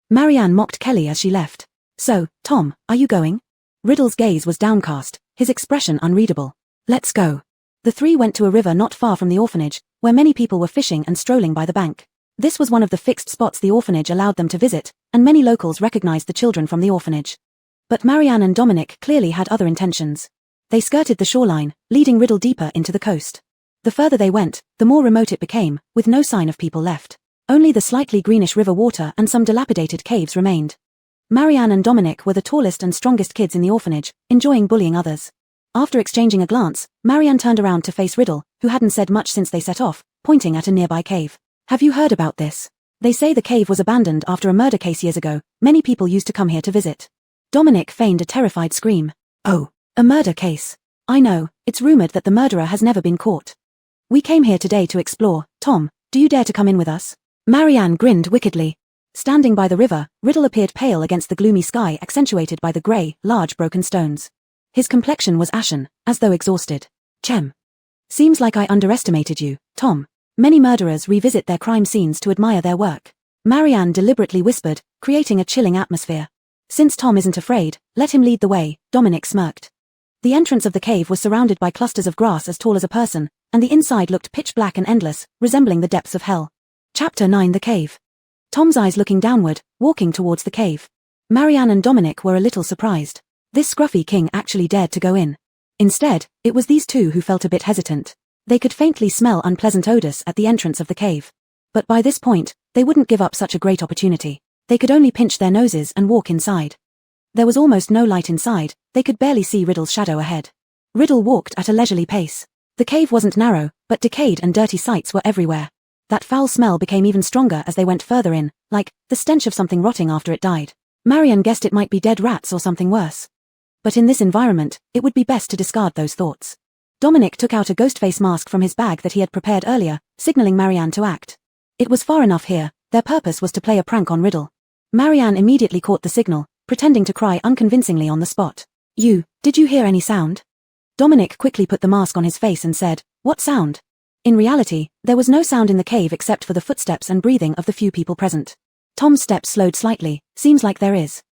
A: Marianne mocked Kelly as she left. "So, Tom, are you going?" Riddle's gaze was downcast, his expression unreadable. "Let's go." The 3 went to a river not far from the orphanage, where many people were fishing and strolling by the bank. This was one of the fixed spots the orphanage allowed them to visit, and many locals recognized the children from the orphanage. But Marianne and Dominic clearly had other intentions. They skirted the shoreline, leading Riddle deeper into the coast. The further they went, the more remote it became, with no sign of people left. Only the slightly greenish river water and some dilapidated caves remained. Marianne and Dominic were the tallest and strongest kids in the orphanage, enjoying bullying others. After exchanging a glance, Marianne turned around to face Riddle, who hadn't said much since they set off, pointing at a nearby cave. "Have you heard about this? They say the cave was abandoned after a murder case years ago. Many people used to come here to visit." Dominic feigned a terrified scream. "Oh, a murder case. I know, it's rumored that the murderer has never been caught. We came here today to explore. Tom, do you dare to come in with us?" Marianne grinned wickedly. Standing by the river, Riddle appeared pale against the gloomy sky accentuated by the grey, large broken stones. His complexion was ashen, as though exhausted. "Chem. Seems like I underestimated you, Tom. Many murderers revisit their crime scenes to admire their work." Marianne deliberately whispered, creating a chilling atmosphere. "Since Tom isn't afraid, let him lead the way," Dominic smirked. The entrance of the cave was surrounded by clusters of grass as tall as a person, and the inside looked pitch black and endless, resembling the depths of hell. Chapter 9: The Cave. Tom's eyes looking downward, walking towards the cave. Marianne and Dominic were a little surprised. This scruffy king actually dared to go in. Instead, it was these 2 who felt a bit hesitant. They could faintly smell unpleasant odors at the entrance of the cave. But by this point, they wouldn't give up such a great opportunity. They could only pinch their noses and walk inside. There was almost no light inside, they could barely see Riddle's shadow ahead. Riddle walked at a leisurely pace. The cave wasn't narrow, but decayed and dirty sights were everywhere. That foul smell became even stronger as they went further in, like the stench of something rotting after it died. Marianne guessed it might be dead rats or something worse. But in this environment, it would be best to discard those thoughts. Dominic took out a ghost face mask from his bag that he had prepared earlier, signaling Marianne to act. It was far enough here, their purpose was to play a prank on Riddle. Marianne immediately caught the signal, pretending to cry unconvincingly on the spot. Did you hear any sound?" Dominic quickly put the mask on his face and said, "What sound?" In reality, there was no sound in the cave except for the footsteps and breathing of the few people present. Tom's steps slowed slightly, "Seems like there is."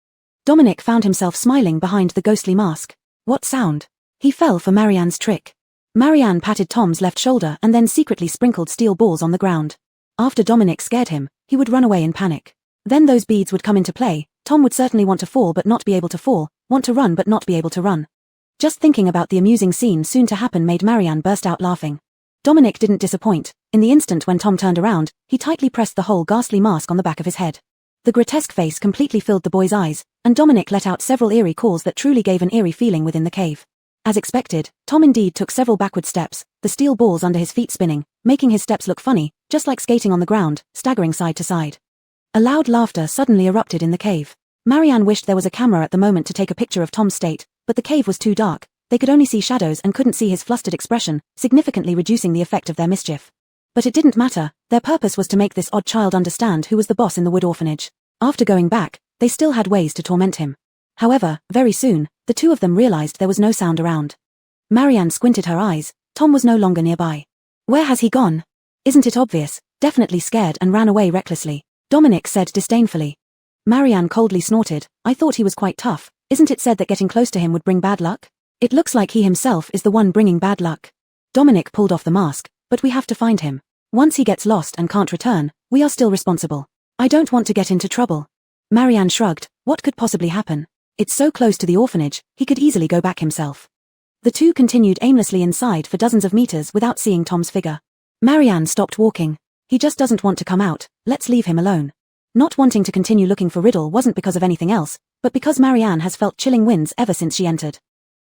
A: Dominic found himself smiling behind the ghostly mask. "What sound?" He fell for Marianne's trick. Marianne patted Tom's left shoulder and then secretly sprinkled steel balls on the ground. After Dominic scared him, he would run away in panic. Then those beads would come into play. Tom would certainly want to fall but not be able to fall, want to run but not be able to run. Just thinking about the amusing scene soon to happen made Marianne burst out laughing. Dominic didn't disappoint. In the instant when Tom turned around, he tightly pressed the whole ghastly mask on the back of his head. The grotesque face completely filled the boy's eyes, and Dominic let out several eerie calls that truly gave an eerie feeling within the cave. As expected, Tom indeed took several backward steps, the steel balls under his feet spinning, making his steps look funny, just like skating on the ground, staggering side to side. A loud laughter suddenly erupted in the cave. Marianne wished there was a camera at the moment to take a picture of Tom's state, but the cave was too dark. They could only see shadows and couldn't see his flustered expression, significantly reducing the effect of their mischief. But it didn't matter. Their purpose was to make this odd child understand who was the boss in the wood orphanage. After going back, they still had ways to torment him. However, very soon, the two of them realized there was no sound around. Marianne squinted her eyes. Tom was no longer nearby. Where has he gone? Isn't it obvious? Definitely scared and ran away recklessly. Dominic said disdainfully. Marianne coldly snorted. I thought he was quite tough. Isn't it said that getting close to him would bring bad luck? It looks like he himself is the one bringing bad luck. Dominic pulled off the mask. But we have to find him. Once he gets lost and can't return, we are still responsible. I don't want to get into trouble. Marianne shrugged. What could possibly happen? It's so close to the orphanage, he could easily go back himself. The two continued aimlessly inside for dozens of meters without seeing Tom's figure. Marianne stopped walking. He just doesn't want to come out, let's leave him alone. Not wanting to continue looking for Riddle wasn't because of anything else, but because Marianne has felt chilling winds ever since she entered.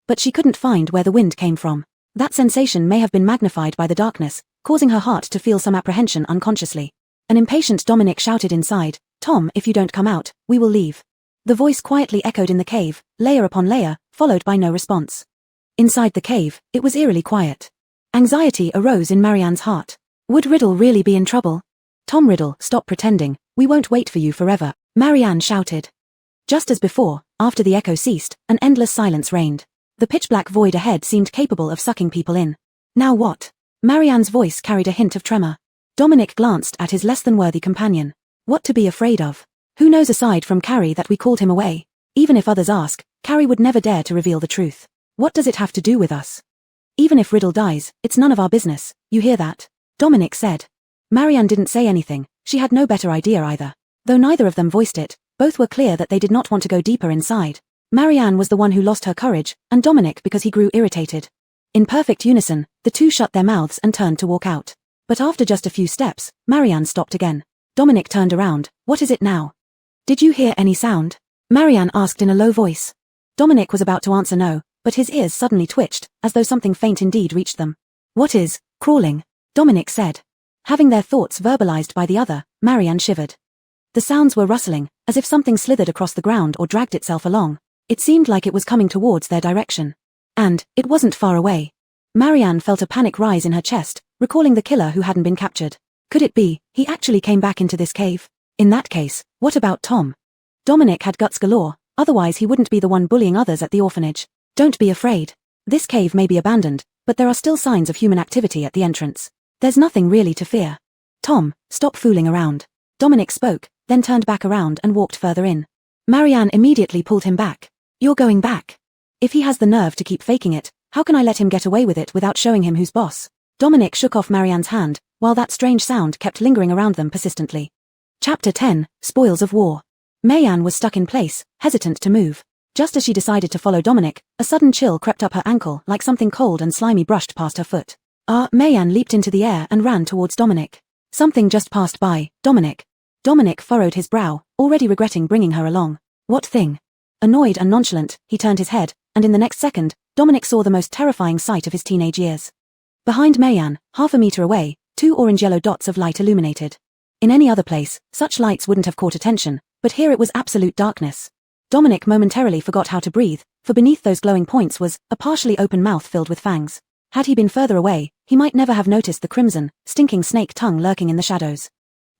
A: But she couldn't find where the wind came from. That sensation may have been magnified by the darkness, causing her heart to feel some apprehension unconsciously. An impatient Dominic shouted inside, Tom, if you don't come out, we will leave. The voice quietly echoed in the cave, layer upon layer, followed by no response. Inside the cave, it was eerily quiet. Anxiety arose in Marianne's heart. Would Riddle really be in trouble? Tom Riddle, stop pretending, we won't wait for you forever, Marianne shouted. Just as before, after the echo ceased, an endless silence reigned. The pitch-black void ahead seemed capable of sucking people in. Now what? Marianne's voice carried a hint of tremor. Dominic glanced at his less-than-worthy companion. What to be afraid of? Who knows aside from Carrie that we called him away? Even if others ask, Carrie would never dare to reveal the truth. What does it have to do with us? Even if Riddle dies, it's none of our business, you hear that? Dominic said. Marianne didn't say anything, she had no better idea either. Though neither of them voiced it, both were clear that they did not want to go deeper inside. Marianne was the one who lost her courage, and Dominic because he grew irritated. In perfect unison, the two shut their mouths and turned to walk out. But after just a few steps, Marianne stopped again. Dominic turned around. What is it now? Did you hear any sound? Marianne asked in a low voice. Dominic was about to answer no, but his ears suddenly twitched, as though something faint indeed reached them. What is crawling? Dominic said. Having their thoughts verbalized by the other, Marianne shivered. The sounds were rustling, as if something slithered across the ground or dragged itself along. It seemed like it was coming towards their direction. And, it wasn't far away. Marianne felt a panic rise in her chest, recalling the killer who hadn't been captured. Could it be, he actually came back into this cave? In that case, what about Tom? Dominic had guts galore, otherwise he wouldn't be the one bullying others at the orphanage. Don't be afraid. This cave may be abandoned, but there are still signs of human activity at the entrance. There's nothing really to fear. Tom, stop fooling around. Dominic spoke, then turned back around and walked further in. Marianne immediately pulled him back. You're going back. If he has the nerve to keep faking it, how can I let him get away with it without showing him who's boss? Dominic shook off Marianne's hand, while that strange sound kept lingering around them persistently. Chapter 10, Spoils of War. Marianne was stuck in place, hesitant to move. Just as she decided to follow Dominic, a sudden chill crept up her ankle like something cold and slimy brushed past her foot. Marianne leaped into the air and ran towards Dominic. Something just passed by, Dominic. Dominic furrowed his brow, already regretting bringing her along. What thing? Annoyed and nonchalant, he turned his head, and in the next second, Dominic saw the most terrifying sight of his teenage years. Behind Marianne, half a meter away, two orange-yellow dots of light illuminated. In any other place, such lights wouldn't have caught attention, but here it was absolute darkness. Dominic momentarily forgot how to breathe, for beneath those glowing points was a partially open mouth filled with fangs. Had he been further away, he might never have noticed the crimson, stinking snake tongue lurking in the shadows.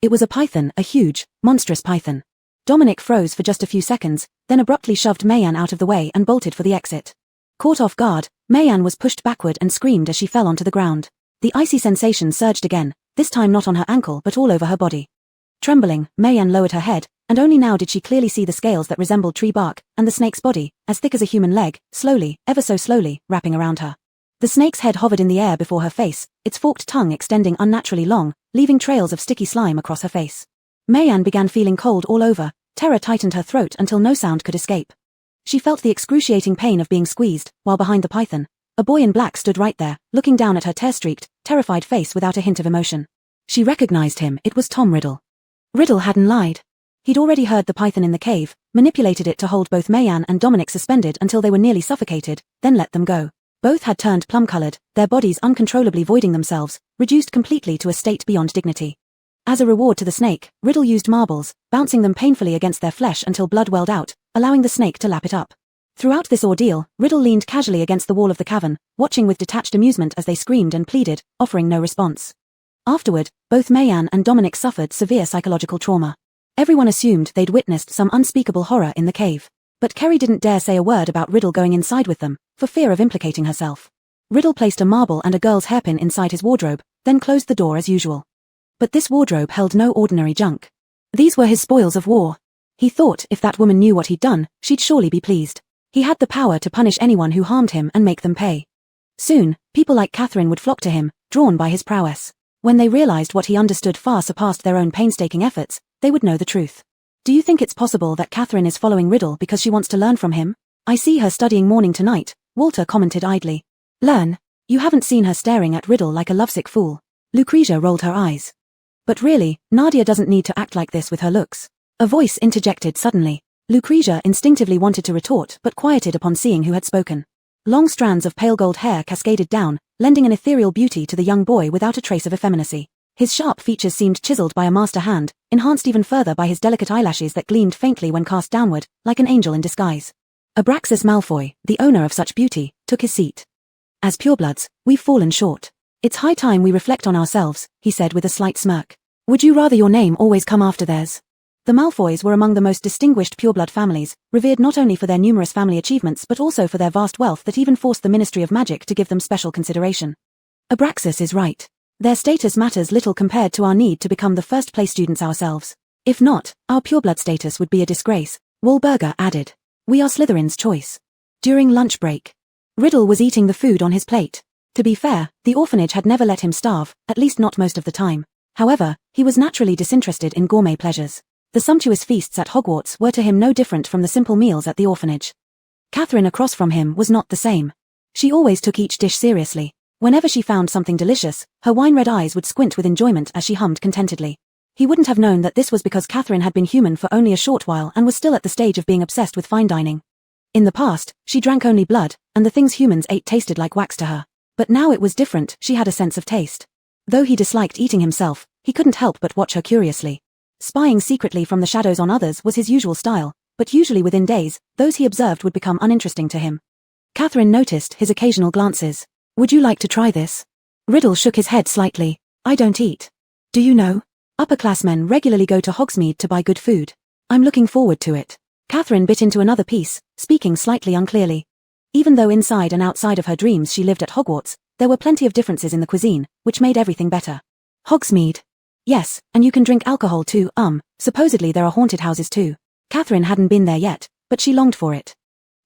A: It was a python, a huge, monstrous python. Dominic froze for just a few seconds, then abruptly shoved Marianne out of the way and bolted for the exit. Caught off guard, Marianne was pushed backward and screamed as she fell onto the ground. The icy sensation surged again, this time not on her ankle but all over her body. Trembling, Marianne lowered her head, and only now did she clearly see the scales that resembled tree bark, and the snake's body, as thick as a human leg, slowly, ever so slowly, wrapping around her. The snake's head hovered in the air before her face, its forked tongue extending unnaturally long, leaving trails of sticky slime across her face. Marianne began feeling cold all over, terror tightened her throat until no sound could escape. She felt the excruciating pain of being squeezed, while behind the python, a boy in black stood right there, looking down at her tear-streaked, terrified face without a hint of emotion. She recognized him, it was Tom Riddle. Riddle hadn't lied. He'd already heard the python in the cave, manipulated it to hold both Marianne and Dominic suspended until they were nearly suffocated, then let them go. Both had turned plum-colored, their bodies uncontrollably voiding themselves, reduced completely to a state beyond dignity. As a reward to the snake, Riddle used marbles, bouncing them painfully against their flesh until blood welled out, allowing the snake to lap it up. Throughout this ordeal, Riddle leaned casually against the wall of the cavern, watching with detached amusement as they screamed and pleaded, offering no response. Afterward, both Mayan and Dominic suffered severe psychological trauma. Everyone assumed they'd witnessed some unspeakable horror in the cave. But Kerry didn't dare say a word about Riddle going inside with them, for fear of implicating herself. Riddle placed a marble and a girl's hairpin inside his wardrobe, then closed the door as usual. But this wardrobe held no ordinary junk. These were his spoils of war. He thought if that woman knew what he'd done, she'd surely be pleased. He had the power to punish anyone who harmed him and make them pay. Soon, people like Catherine would flock to him, drawn by his prowess. When they realized what he understood far surpassed their own painstaking efforts, they would know the truth. Do you think it's possible that Catherine is following Riddle because she wants to learn from him? I see her studying morning to night, Walter commented idly. Learn? You haven't seen her staring at Riddle like a lovesick fool. Lucretia rolled her eyes. But really, Nadia doesn't need to act like this with her looks. A voice interjected suddenly. Lucretia instinctively wanted to retort but quieted upon seeing who had spoken. Long strands of pale gold hair cascaded down, lending an ethereal beauty to the young boy without a trace of effeminacy. His sharp features seemed chiseled by a master hand, enhanced even further by his delicate eyelashes that gleamed faintly when cast downward, like an angel in disguise. Abraxas Malfoy, the owner of such beauty, took his seat. As purebloods, we've fallen short. It's high time we reflect on ourselves, he said with a slight smirk. Would you rather your name always come after theirs? The Malfoys were among the most distinguished pureblood families, revered not only for their numerous family achievements but also for their vast wealth that even forced the Ministry of Magic to give them special consideration. Abraxas is right. Their status matters little compared to our need to become the first-place students ourselves. If not, our pureblood status would be a disgrace, Wahlberger added. We are Slytherin's choice. During lunch break, Riddle was eating the food on his plate. To be fair, the orphanage had never let him starve, at least not most of the time. However, he was naturally disinterested in gourmet pleasures. The sumptuous feasts at Hogwarts were to him no different from the simple meals at the orphanage. Catherine across from him was not the same. She always took each dish seriously. Whenever she found something delicious, her wine-red eyes would squint with enjoyment as she hummed contentedly. He wouldn't have known that this was because Catherine had been human for only a short while and was still at the stage of being obsessed with fine dining. In the past, she drank only blood, and the things humans ate tasted like wax to her. But now it was different, she had a sense of taste. Though he disliked eating himself, he couldn't help but watch her curiously. Spying secretly from the shadows on others was his usual style, but usually within days, those he observed would become uninteresting to him. Catherine noticed his occasional glances. Would you like to try this? Riddle shook his head slightly. I don't eat. Do you know? Upperclassmen regularly go to Hogsmeade to buy good food. I'm looking forward to it. Catherine bit into another piece, speaking slightly unclearly. Even though inside and outside of her dreams she lived at Hogwarts, there were plenty of differences in the cuisine, which made everything better. Hogsmeade. Yes, and you can drink alcohol too, supposedly there are haunted houses too. Catherine hadn't been there yet, but she longed for it.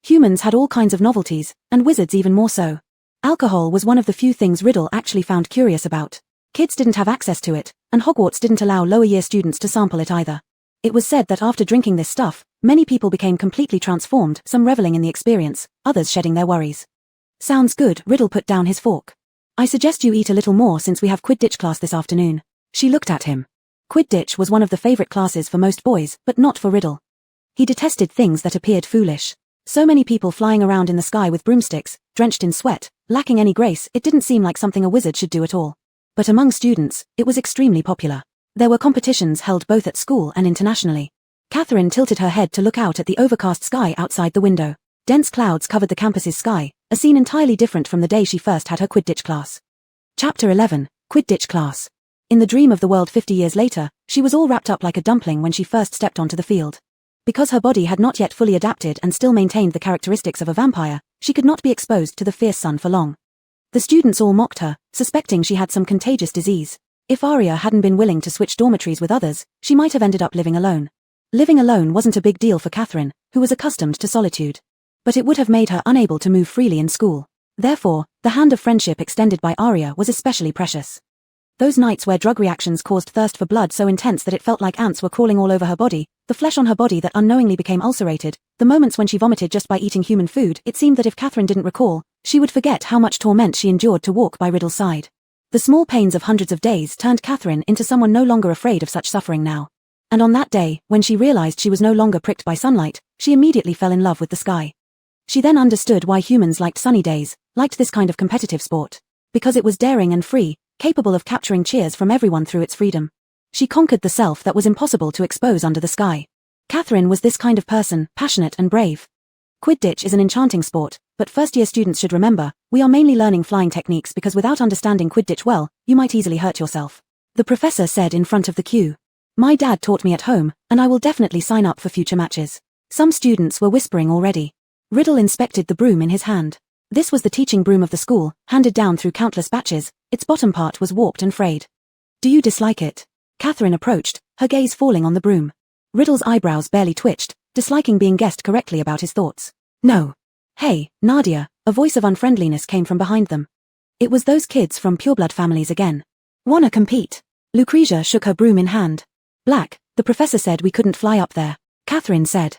A: Humans had all kinds of novelties, and wizards even more so. Alcohol was one of the few things Riddle actually found curious about. Kids didn't have access to it, and Hogwarts didn't allow lower-year students to sample it either. It was said that after drinking this stuff, many people became completely transformed, some reveling in the experience, others shedding their worries. Sounds good, Riddle put down his fork. I suggest you eat a little more since we have Quidditch class this afternoon. She looked at him. Quidditch was one of the favorite classes for most boys, but not for Riddle. He detested things that appeared foolish. So many people flying around in the sky with broomsticks, drenched in sweat, lacking any grace, it didn't seem like something a wizard should do at all. But among students, it was extremely popular. There were competitions held both at school and internationally. Catherine tilted her head to look out at the overcast sky outside the window. Dense clouds covered the campus's sky, a scene entirely different from the day she first had her Quidditch class. Chapter 11, Quidditch Class. In the dream of the world 50 years later, she was all wrapped up like a dumpling when she first stepped onto the field. Because her body had not yet fully adapted and still maintained the characteristics of a vampire, she could not be exposed to the fierce sun for long. The students all mocked her, suspecting she had some contagious disease. If Arya hadn't been willing to switch dormitories with others, she might have ended up living alone. Living alone wasn't a big deal for Catherine, who was accustomed to solitude. But it would have made her unable to move freely in school. Therefore, the hand of friendship extended by Arya was especially precious. Those nights where drug reactions caused thirst for blood so intense that it felt like ants were crawling all over her body, the flesh on her body that unknowingly became ulcerated, the moments when she vomited just by eating human food, it seemed that if Catherine didn't recall, she would forget how much torment she endured to walk by Riddle's side. The small pains of hundreds of days turned Catherine into someone no longer afraid of such suffering now. And on that day, when she realized she was no longer pricked by sunlight, she immediately fell in love with the sky. She then understood why humans liked sunny days, liked this kind of competitive sport. Because it was daring and free, capable of capturing cheers from everyone through its freedom. She conquered the self that was impossible to expose under the sky. Catherine was this kind of person, passionate and brave. Quidditch is an enchanting sport, but first-year students should remember, we are mainly learning flying techniques because without understanding Quidditch well, you might easily hurt yourself. The professor said in front of the queue. My dad taught me at home, and I will definitely sign up for future matches. Some students were whispering already. Riddle inspected the broom in his hand. This was the teaching broom of the school, handed down through countless batches. Its bottom part was warped and frayed. Do you dislike it? Catherine approached, her gaze falling on the broom. Riddle's eyebrows barely twitched, disliking being guessed correctly about his thoughts. No. Hey, Nadia, a voice of unfriendliness came from behind them. It was those kids from pureblood families again. Wanna compete? Lucretia shook her broom in hand. Black, the professor said we couldn't fly up there. Catherine said.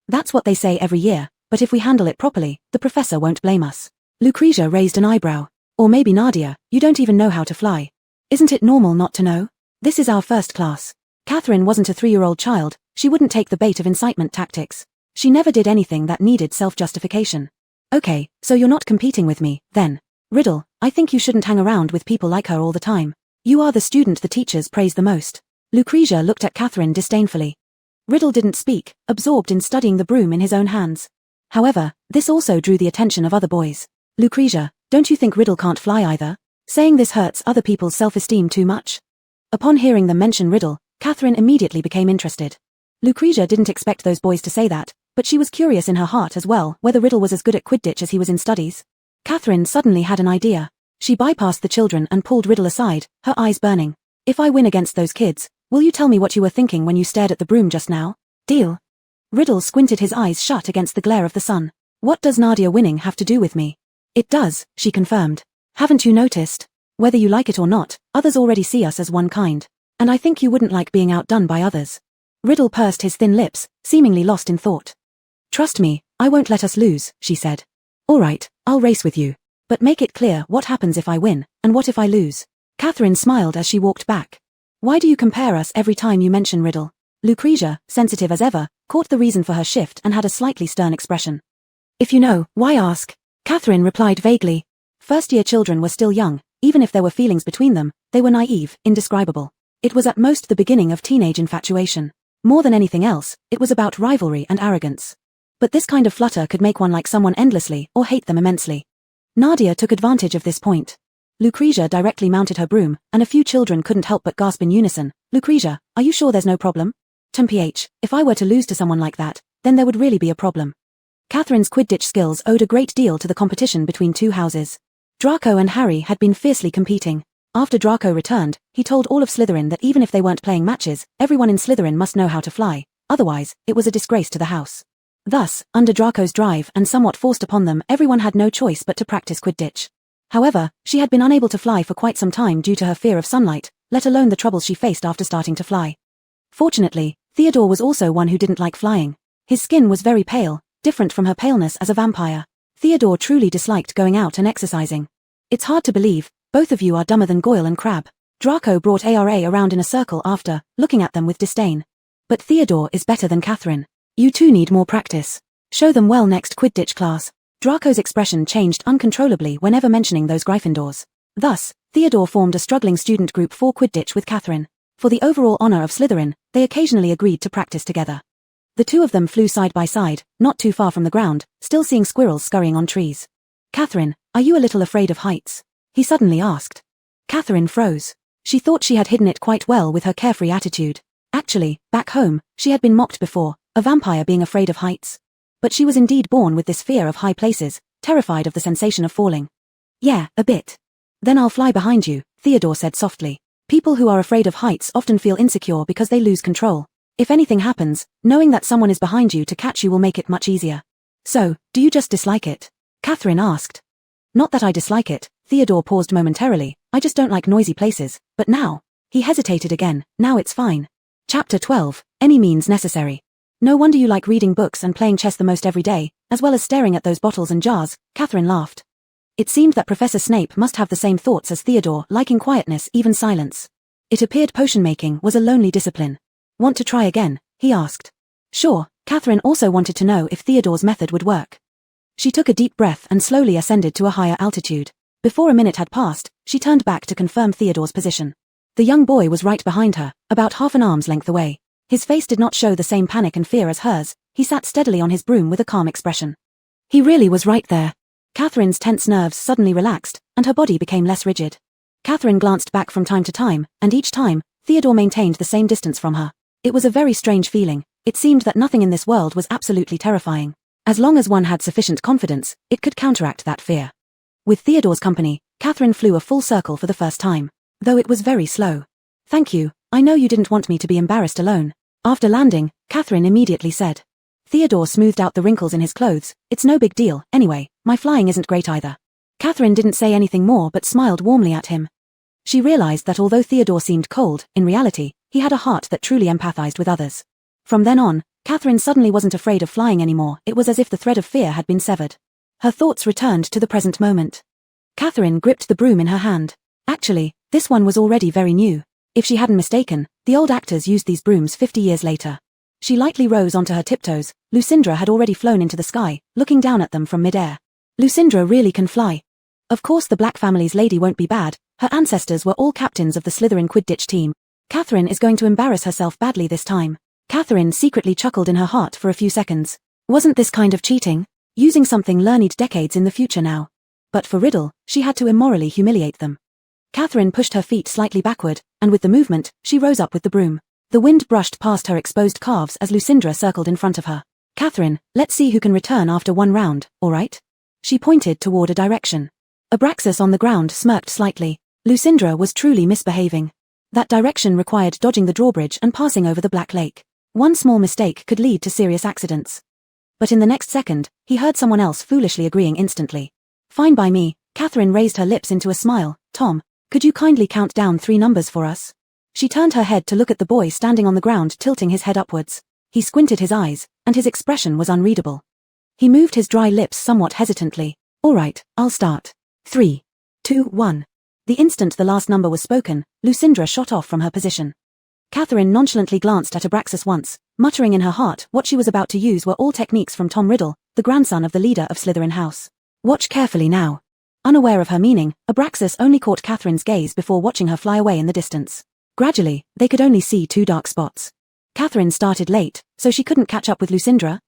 A: That's what they say every year, but if we handle it properly, the professor won't blame us. Lucretia raised an eyebrow. Or maybe Nadia, you don't even know how to fly. Isn't it normal not to know? This is our first class. Catherine wasn't a 3-year-old child, she wouldn't take the bait of incitement tactics. She never did anything that needed self-justification. Okay, so you're not competing with me, then. Riddle, I think you shouldn't hang around with people like her all the time. You are the student the teachers praise the most. Lucretia looked at Catherine disdainfully. Riddle didn't speak, absorbed in studying the broom in his own hands. However, this also drew the attention of other boys. Lucretia, don't you think Riddle can't fly either? Saying this hurts other people's self-esteem too much? Upon hearing them mention Riddle, Catherine immediately became interested. Lucretia didn't expect those boys to say that, but she was curious in her heart as well whether Riddle was as good at Quidditch as he was in studies. Catherine suddenly had an idea. She bypassed the children and pulled Riddle aside, her eyes burning. If I win against those kids, will you tell me what you were thinking when you stared at the broom just now? Deal. Riddle squinted his eyes shut against the glare of the sun. What does Nadia winning have to do with me? It does, she confirmed. Haven't you noticed? Whether you like it or not, others already see us as one kind. And I think you wouldn't like being outdone by others. Riddle pursed his thin lips, seemingly lost in thought. Trust me, I won't let us lose, she said. All right, I'll race with you. But make it clear what happens if I win, and what if I lose. Catherine smiled as she walked back. Why do you compare us every time you mention Riddle? Lucretia, sensitive as ever, caught the reason for her shift and had a slightly stern expression. If you know, why ask? Catherine replied vaguely. First-year children were still young. Even if there were feelings between them, they were naive, indescribable. It was at most the beginning of teenage infatuation. More than anything else, it was about rivalry and arrogance. But this kind of flutter could make one like someone endlessly or hate them immensely. Nadia took advantage of this point. Lucretia directly mounted her broom, and a few children couldn't help but gasp in unison. Lucretia, are you sure there's no problem? TMPH, if I were to lose to someone like that, then there would really be a problem. Catherine's Quidditch skills owed a great deal to the competition between two houses. Draco and Harry had been fiercely competing. After Draco returned, he told all of Slytherin that even if they weren't playing matches, everyone in Slytherin must know how to fly, otherwise, it was a disgrace to the house. Thus, under Draco's drive and somewhat forced upon them, everyone had no choice but to practice Quidditch. However, she had been unable to fly for quite some time due to her fear of sunlight, let alone the troubles she faced after starting to fly. Fortunately, Theodore was also one who didn't like flying. His skin was very pale, different from her paleness as a vampire. Theodore truly disliked going out and exercising. It's hard to believe, both of you are dumber than Goyle and Crabbe. Draco brought ARA around in a circle after, looking at them with disdain. But Theodore is better than Catherine. You two need more practice. Show them well next Quidditch class. Draco's expression changed uncontrollably whenever mentioning those Gryffindors. Thus, Theodore formed a struggling student group for Quidditch with Catherine. For the overall honor of Slytherin, they occasionally agreed to practice together. The two of them flew side by side, not too far from the ground, still seeing squirrels scurrying on trees. Catherine, are you a little afraid of heights? He suddenly asked. Catherine froze. She thought she had hidden it quite well with her carefree attitude. Actually, back home, she had been mocked before, a vampire being afraid of heights. But she was indeed born with this fear of high places, terrified of the sensation of falling. Yeah, a bit. Then I'll fly behind you, Theodore said softly. People who are afraid of heights often feel insecure because they lose control. If anything happens, knowing that someone is behind you to catch you will make it much easier. So, do you just dislike it? Catherine asked. Not that I dislike it, Theodore paused momentarily, I just don't like noisy places, but now. He hesitated again, now it's fine. Chapter 12, Any Means Necessary. No wonder you like reading books and playing chess the most every day, as well as staring at those bottles and jars, Catherine laughed. It seemed that Professor Snape must have the same thoughts as Theodore, liking quietness, even silence. It appeared potion-making was a lonely discipline. Want to try again? He asked. Sure, Catherine also wanted to know if Theodore's method would work. She took a deep breath and slowly ascended to a higher altitude. Before a minute had passed, she turned back to confirm Theodore's position. The young boy was right behind her, about half an arm's length away. His face did not show the same panic and fear as hers. He sat steadily on his broom with a calm expression. He really was right there. Catherine's tense nerves suddenly relaxed, and her body became less rigid. Catherine glanced back from time to time, and each time, Theodore maintained the same distance from her. It was a very strange feeling. It seemed that nothing in this world was absolutely terrifying. As long as one had sufficient confidence, it could counteract that fear. With Theodore's company, Catherine flew a full circle for the first time, though it was very slow. Thank you, I know you didn't want me to be embarrassed alone. After landing, Catherine immediately said. Theodore smoothed out the wrinkles in his clothes. It's no big deal, anyway, my flying isn't great either. Catherine didn't say anything more but smiled warmly at him. She realized that although Theodore seemed cold, in reality, he had a heart that truly empathized with others. From then on, Catherine suddenly wasn't afraid of flying anymore. It was as if the thread of fear had been severed. Her thoughts returned to the present moment. Catherine gripped the broom in her hand. Actually, this one was already very new. If she hadn't mistaken, the old actors used these brooms 50 years later. She lightly rose onto her tiptoes. Lucindra had already flown into the sky, looking down at them from mid-air. Lucindra really can fly. Of course the Black family's lady won't be bad. Her ancestors were all captains of the Slytherin Quidditch team. Catherine is going to embarrass herself badly this time. Catherine secretly chuckled in her heart for a few seconds. Wasn't this kind of cheating? Using something learned decades in the future now. But for Riddle, she had to immorally humiliate them. Catherine pushed her feet slightly backward, and with the movement, she rose up with the broom. The wind brushed past her exposed calves as Lucindra circled in front of her. Catherine, let's see who can return after one round, all right? She pointed toward a direction. Abraxas on the ground smirked slightly. Lucindra was truly misbehaving. That direction required dodging the drawbridge and passing over the Black Lake. One small mistake could lead to serious accidents. But in the next second, he heard someone else foolishly agreeing instantly. Fine by me. Catherine raised her lips into a smile. Tom, could you kindly count down 3 numbers for us? She turned her head to look at the boy standing on the ground, tilting his head upwards. He squinted his eyes, and his expression was unreadable. He moved his dry lips somewhat hesitantly. All right, I'll start. 3, 2, 1. The instant the last number was spoken, Lucindra shot off from her position. Catherine nonchalantly glanced at Abraxas once, muttering in her heart what she was about to use were all techniques from Tom Riddle, the grandson of the leader of Slytherin House. Watch carefully now. Unaware of her meaning, Abraxas only caught Catherine's gaze before watching her fly away in the distance. Gradually, they could only see 2 dark spots. Catherine started late, so she couldn't catch up with Lucindra?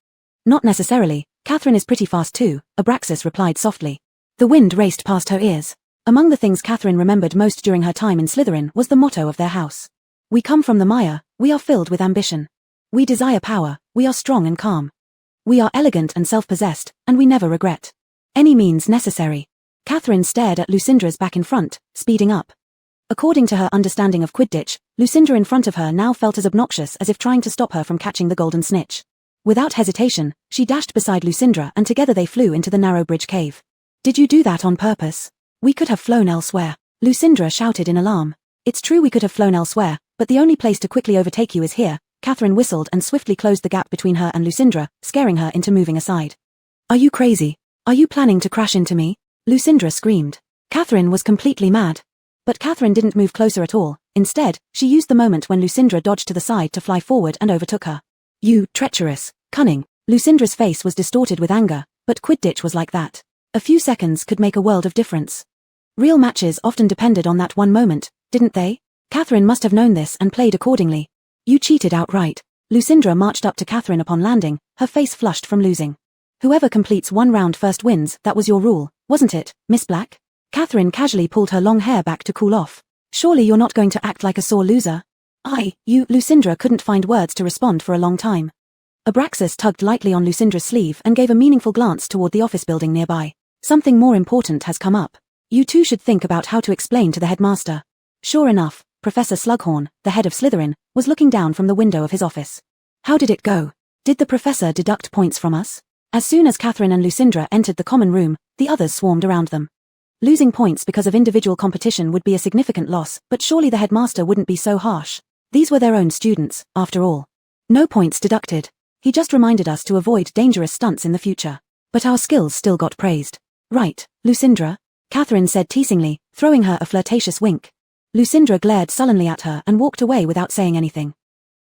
A: Not necessarily, Catherine is pretty fast too, Abraxas replied softly. The wind raced past her ears. Among the things Catherine remembered most during her time in Slytherin was the motto of their house. We come from the mire, we are filled with ambition. We desire power, we are strong and calm. We are elegant and self-possessed, and we never regret. Any means necessary. Catherine stared at Lucindra's back in front, speeding up. According to her understanding of Quidditch, Lucindra in front of her now felt as obnoxious as if trying to stop her from catching the golden snitch. Without hesitation, she dashed beside Lucindra and together they flew into the narrow bridge cave. Did you do that on purpose? We could have flown elsewhere. Lucindra shouted in alarm. It's true we could have flown elsewhere, but the only place to quickly overtake you is here. Catherine whistled and swiftly closed the gap between her and Lucindra, scaring her into moving aside. Are you crazy? Are you planning to crash into me? Lucindra screamed. Catherine was completely mad. But Catherine didn't move closer at all. Instead, she used the moment when Lucindra dodged to the side to fly forward and overtook her. You, treacherous, cunning. Lucindra's face was distorted with anger, but Quidditch was like that. A few seconds could make a world of difference. Real matches often depended on that one moment, didn't they? Catherine must have known this and played accordingly. You cheated outright. Lucindra marched up to Catherine upon landing, her face flushed from losing. Whoever completes 1 round first wins, that was your rule, wasn't it, Miss Black? Catherine casually pulled her long hair back to cool off. Surely you're not going to act like a sore loser? Lucindra couldn't find words to respond for a long time. Abraxas tugged lightly on Lucindra's sleeve and gave a meaningful glance toward the office building nearby. Something more important has come up. You two should think about how to explain to the headmaster. Sure enough, Professor Slughorn, the head of Slytherin, was looking down from the window of his office. How did it go? Did the professor deduct points from us? As soon as Catherine and Lucindra entered the common room, the others swarmed around them. Losing points because of individual competition would be a significant loss, but surely the headmaster wouldn't be so harsh. These were their own students, after all. No points deducted. He just reminded us to avoid dangerous stunts in the future. But our skills still got praised. Right, Lucindra? Catherine said teasingly, throwing her a flirtatious wink. Lucindra glared sullenly at her and walked away without saying anything.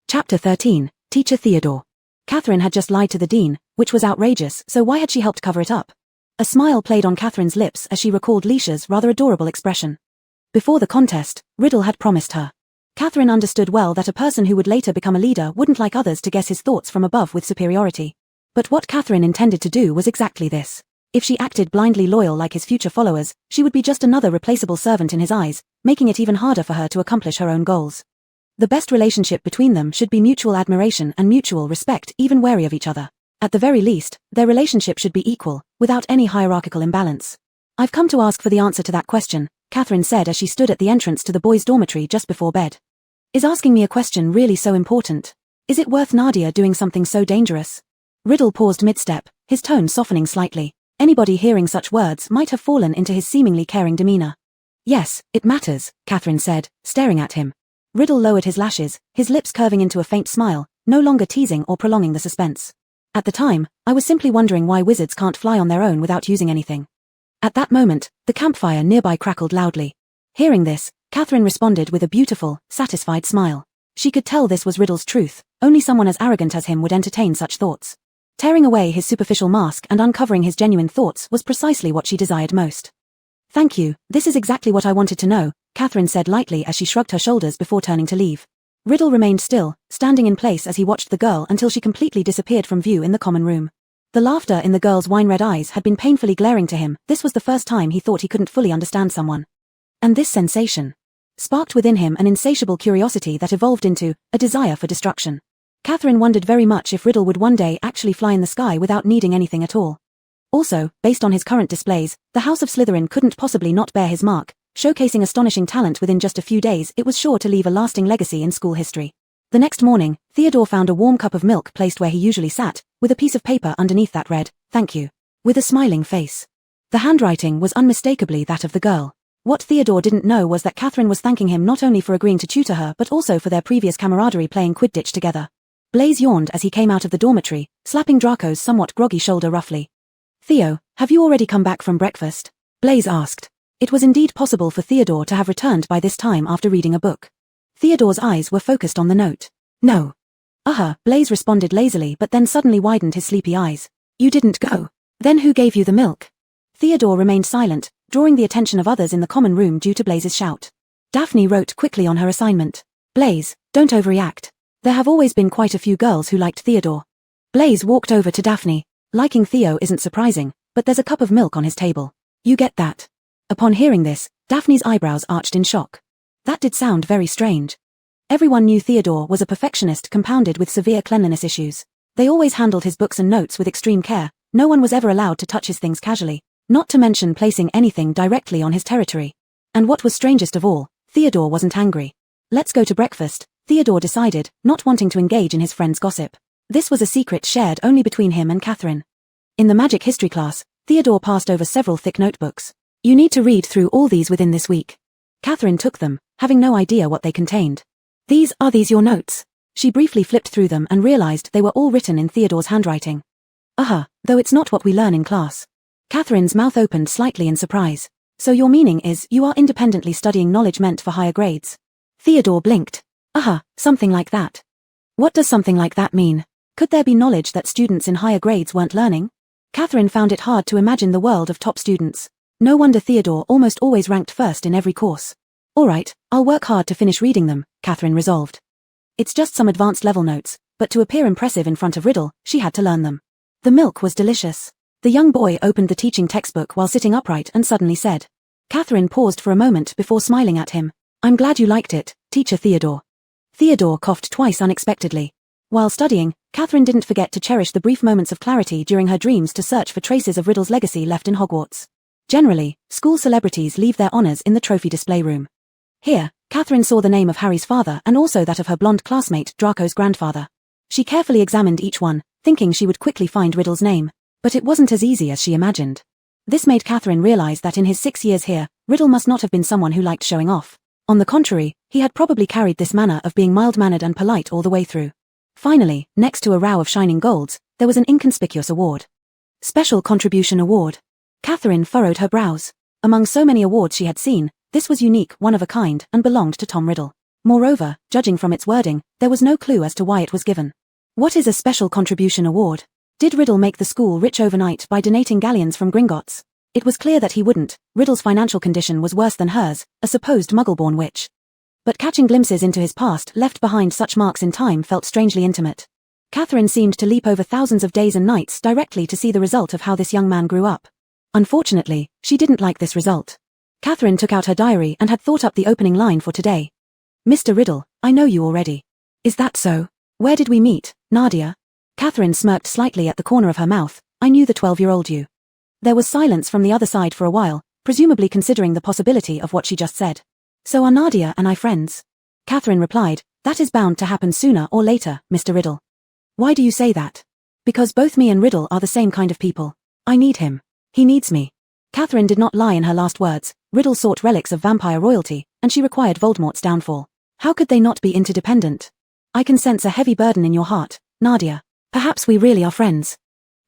A: Chapter 13, Teacher Theodore. Catherine had just lied to the dean, which was outrageous, so why had she helped cover it up? A smile played on Catherine's lips as she recalled Leisha's rather adorable expression. Before the contest, Riddle had promised her. Catherine understood well that a person who would later become a leader wouldn't like others to guess his thoughts from above with superiority. But what Catherine intended to do was exactly this. If she acted blindly loyal like his future followers, she would be just another replaceable servant in his eyes, making it even harder for her to accomplish her own goals. The best relationship between them should be mutual admiration and mutual respect, even wary of each other. At the very least, their relationship should be equal, without any hierarchical imbalance. I've come to ask for the answer to that question, Catherine said as she stood at the entrance to the boys' dormitory just before bed. Is asking me a question really so important? Is it worth Nadia doing something so dangerous? Riddle paused mid-step, his tone softening slightly. Anybody hearing such words might have fallen into his seemingly caring demeanor. Yes, it matters, Catherine said, staring at him. Riddle lowered his lashes, his lips curving into a faint smile, no longer teasing or prolonging the suspense. At the time, I was simply wondering why wizards can't fly on their own without using anything. At that moment, the campfire nearby crackled loudly. Hearing this, Catherine responded with a beautiful, satisfied smile. She could tell this was Riddle's truth, only someone as arrogant as him would entertain such thoughts. Tearing away his superficial mask and uncovering his genuine thoughts was precisely what she desired most. Thank you, this is exactly what I wanted to know, Catherine said lightly as she shrugged her shoulders before turning to leave. Riddle remained still, standing in place as he watched the girl until she completely disappeared from view in the common room. The laughter in the girl's wine-red eyes had been painfully glaring to him. This was the first time he thought he couldn't fully understand someone. And this sensation sparked within him an insatiable curiosity that evolved into a desire for destruction. Catherine wondered very much if Riddle would one day actually fly in the sky without needing anything at all. Also, based on his current displays, the House of Slytherin couldn't possibly not bear his mark. Showcasing astonishing talent within just a few days, it was sure to leave a lasting legacy in school history. The next morning, Theodore found a warm cup of milk placed where he usually sat, with a piece of paper underneath that read, "Thank you," with a smiling face. The handwriting was unmistakably that of the girl. What Theodore didn't know was that Catherine was thanking him not only for agreeing to tutor her but also for their previous camaraderie playing Quidditch together. Blaise yawned as he came out of the dormitory, slapping Draco's somewhat groggy shoulder roughly. "Theo, have you already come back from breakfast?" Blaise asked. It was indeed possible for Theodore to have returned by this time after reading a book. Theodore's eyes were focused on the note. "No." Blaise responded lazily but then suddenly widened his sleepy eyes. "You didn't go. Then who gave you the milk?" Theodore remained silent, drawing the attention of others in the common room due to Blaise's shout. Daphne wrote quickly on her assignment. "Blaise, don't overreact. There have always been quite a few girls who liked Theodore." Blaise walked over to Daphne. "Liking Theo isn't surprising, but there's a cup of milk on his table. You get that?" Upon hearing this, Daphne's eyebrows arched in shock. That did sound very strange. Everyone knew Theodore was a perfectionist compounded with severe cleanliness issues. They always handled his books and notes with extreme care. No one was ever allowed to touch his things casually, not to mention placing anything directly on his territory. And what was strangest of all, Theodore wasn't angry. "Let's go to breakfast," Theodore decided, not wanting to engage in his friend's gossip. This was a secret shared only between him and Catherine. In the magic history class, Theodore passed over several thick notebooks. "You need to read through all these within this week." Catherine took them, having no idea what they contained. These your notes?" She briefly flipped through them and realized they were all written in Theodore's handwriting. Though it's not what we learn in class." Catherine's mouth opened slightly in surprise. "So your meaning is you are independently studying knowledge meant for higher grades?" Theodore blinked. Something like that." "What does something like that mean? Could there be knowledge that students in higher grades weren't learning?" Catherine found it hard to imagine the world of top students. No wonder Theodore almost always ranked first in every course. "All right, I'll work hard to finish reading them," Catherine resolved. It's just some advanced level notes, but to appear impressive in front of Riddle, she had to learn them. The milk was delicious. The young boy opened the teaching textbook while sitting upright and suddenly said. Catherine paused for a moment before smiling at him. "I'm glad you liked it, Teacher Theodore." Theodore coughed twice unexpectedly. While studying, Catherine didn't forget to cherish the brief moments of clarity during her dreams to search for traces of Riddle's legacy left in Hogwarts. Generally, school celebrities leave their honors in the trophy display room. Here, Catherine saw the name of Harry's father and also that of her blonde classmate Draco's grandfather. She carefully examined each one, thinking she would quickly find Riddle's name, but it wasn't as easy as she imagined. This made Catherine realize that in his 6 years here, Riddle must not have been someone who liked showing off. On the contrary, he had probably carried this manner of being mild-mannered and polite all the way through. Finally, next to a row of shining golds, there was an inconspicuous award. Special Contribution Award. Catherine furrowed her brows. Among so many awards she had seen, this was unique, one of a kind, and belonged to Tom Riddle. Moreover, judging from its wording, there was no clue as to why it was given. "What is a Special Contribution Award?" Did Riddle make the school rich overnight by donating galleons from Gringotts? It was clear that he wouldn't. Riddle's financial condition was worse than hers, a supposed muggle-born witch. But catching glimpses into his past left behind such marks in time felt strangely intimate. Catherine seemed to leap over thousands of days and nights directly to see the result of how this young man grew up. Unfortunately, she didn't like this result. Catherine took out her diary and had thought up the opening line for today. Mr. Riddle, I know you already. Is that so? Where did we meet, Nadia? Catherine smirked slightly at the corner of her mouth. I knew the 12-year-old you. There was silence from the other side for a while, presumably considering the possibility of what she just said. So are Nadia and I friends? Catherine replied, that is bound to happen sooner or later, Mr. Riddle. Why do you say that? Because both me and Riddle are the same kind of people. I need him. He needs me. Catherine did not lie in her last words. Riddle sought relics of vampire royalty, and she required Voldemort's downfall. How could they not be interdependent? I can sense a heavy burden in your heart, Nadia. Perhaps we really are friends.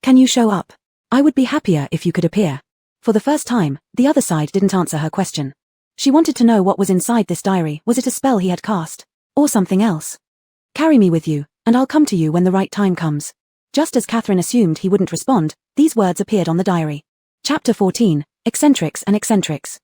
A: Can you show up? I would be happier if you could appear. For the first time, the other side didn't answer her question. She wanted to know what was inside this diary. Was it a spell he had cast? Or something else? Carry me with you, and I'll come to you when the right time comes. Just as Catherine assumed he wouldn't respond, these words appeared on the diary. Chapter 14, Eccentrics and Eccentrics.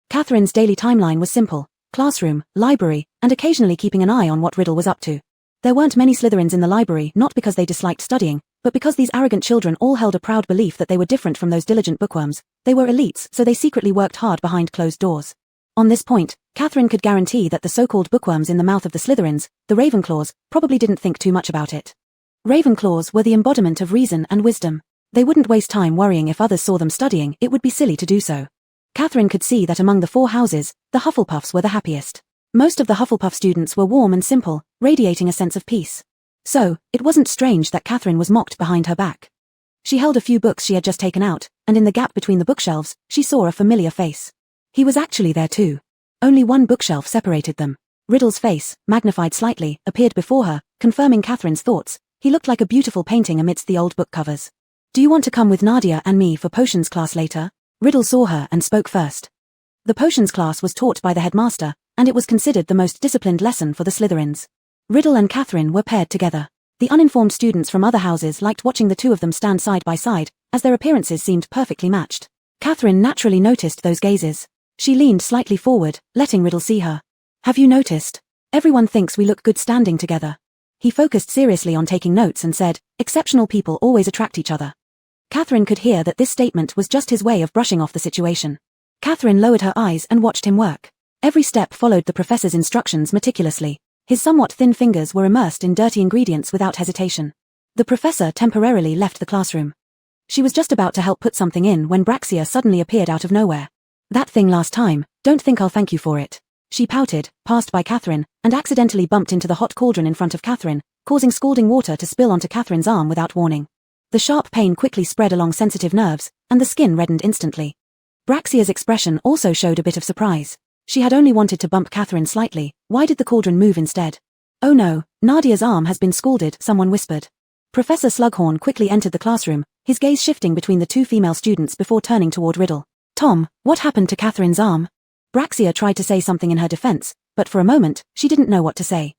A: Catherine's daily timeline was simple: classroom, library, and occasionally keeping an eye on what Riddle was up to. There weren't many Slytherins in the library, not because they disliked studying, but because these arrogant children all held a proud belief that they were different from those diligent bookworms. They were elites, so they secretly worked hard behind closed doors. On this point, Catherine could guarantee that the so-called bookworms in the mouth of the Slytherins, the Ravenclaws, probably didn't think too much about it. Ravenclaws were the embodiment of reason and wisdom. They wouldn't waste time worrying if others saw them studying. It would be silly to do so. Catherine could see that among the 4 houses, the Hufflepuffs were the happiest. Most of the Hufflepuff students were warm and simple, radiating a sense of peace. So, it wasn't strange that Catherine was mocked behind her back. She held a few books she had just taken out, and in the gap between the bookshelves, she saw a familiar face. He was actually there too. Only one bookshelf separated them. Riddle's face, magnified slightly, appeared before her, confirming Catherine's thoughts. He looked like a beautiful painting amidst the old book covers. Do you want to come with Nadia and me for potions class later? Riddle saw her and spoke first. The potions class was taught by the headmaster, and it was considered the most disciplined lesson for the Slytherins. Riddle and Catherine were paired together. The uninformed students from other houses liked watching the two of them stand side by side, as their appearances seemed perfectly matched. Catherine naturally noticed those gazes. She leaned slightly forward, letting Riddle see her. Have you noticed? Everyone thinks we look good standing together. He focused seriously on taking notes and said, exceptional people always attract each other. Catherine could hear that this statement was just his way of brushing off the situation. Catherine lowered her eyes and watched him work. Every step followed the professor's instructions meticulously. His somewhat thin fingers were immersed in dirty ingredients without hesitation. The professor temporarily left the classroom. She was just about to help put something in when Braxia suddenly appeared out of nowhere. That thing last time, don't think I'll thank you for it. She pouted, passed by Catherine, and accidentally bumped into the hot cauldron in front of Catherine, causing scalding water to spill onto Catherine's arm without warning. The sharp pain quickly spread along sensitive nerves, and the skin reddened instantly. Braxia's expression also showed a bit of surprise. She had only wanted to bump Catherine slightly. Why did the cauldron move instead? Oh no, Nadia's arm has been scalded, someone whispered. Professor Slughorn quickly entered the classroom, his gaze shifting between the 2 female students before turning toward Riddle. Tom, what happened to Catherine's arm? Braxia tried to say something in her defense, but for a moment, she didn't know what to say.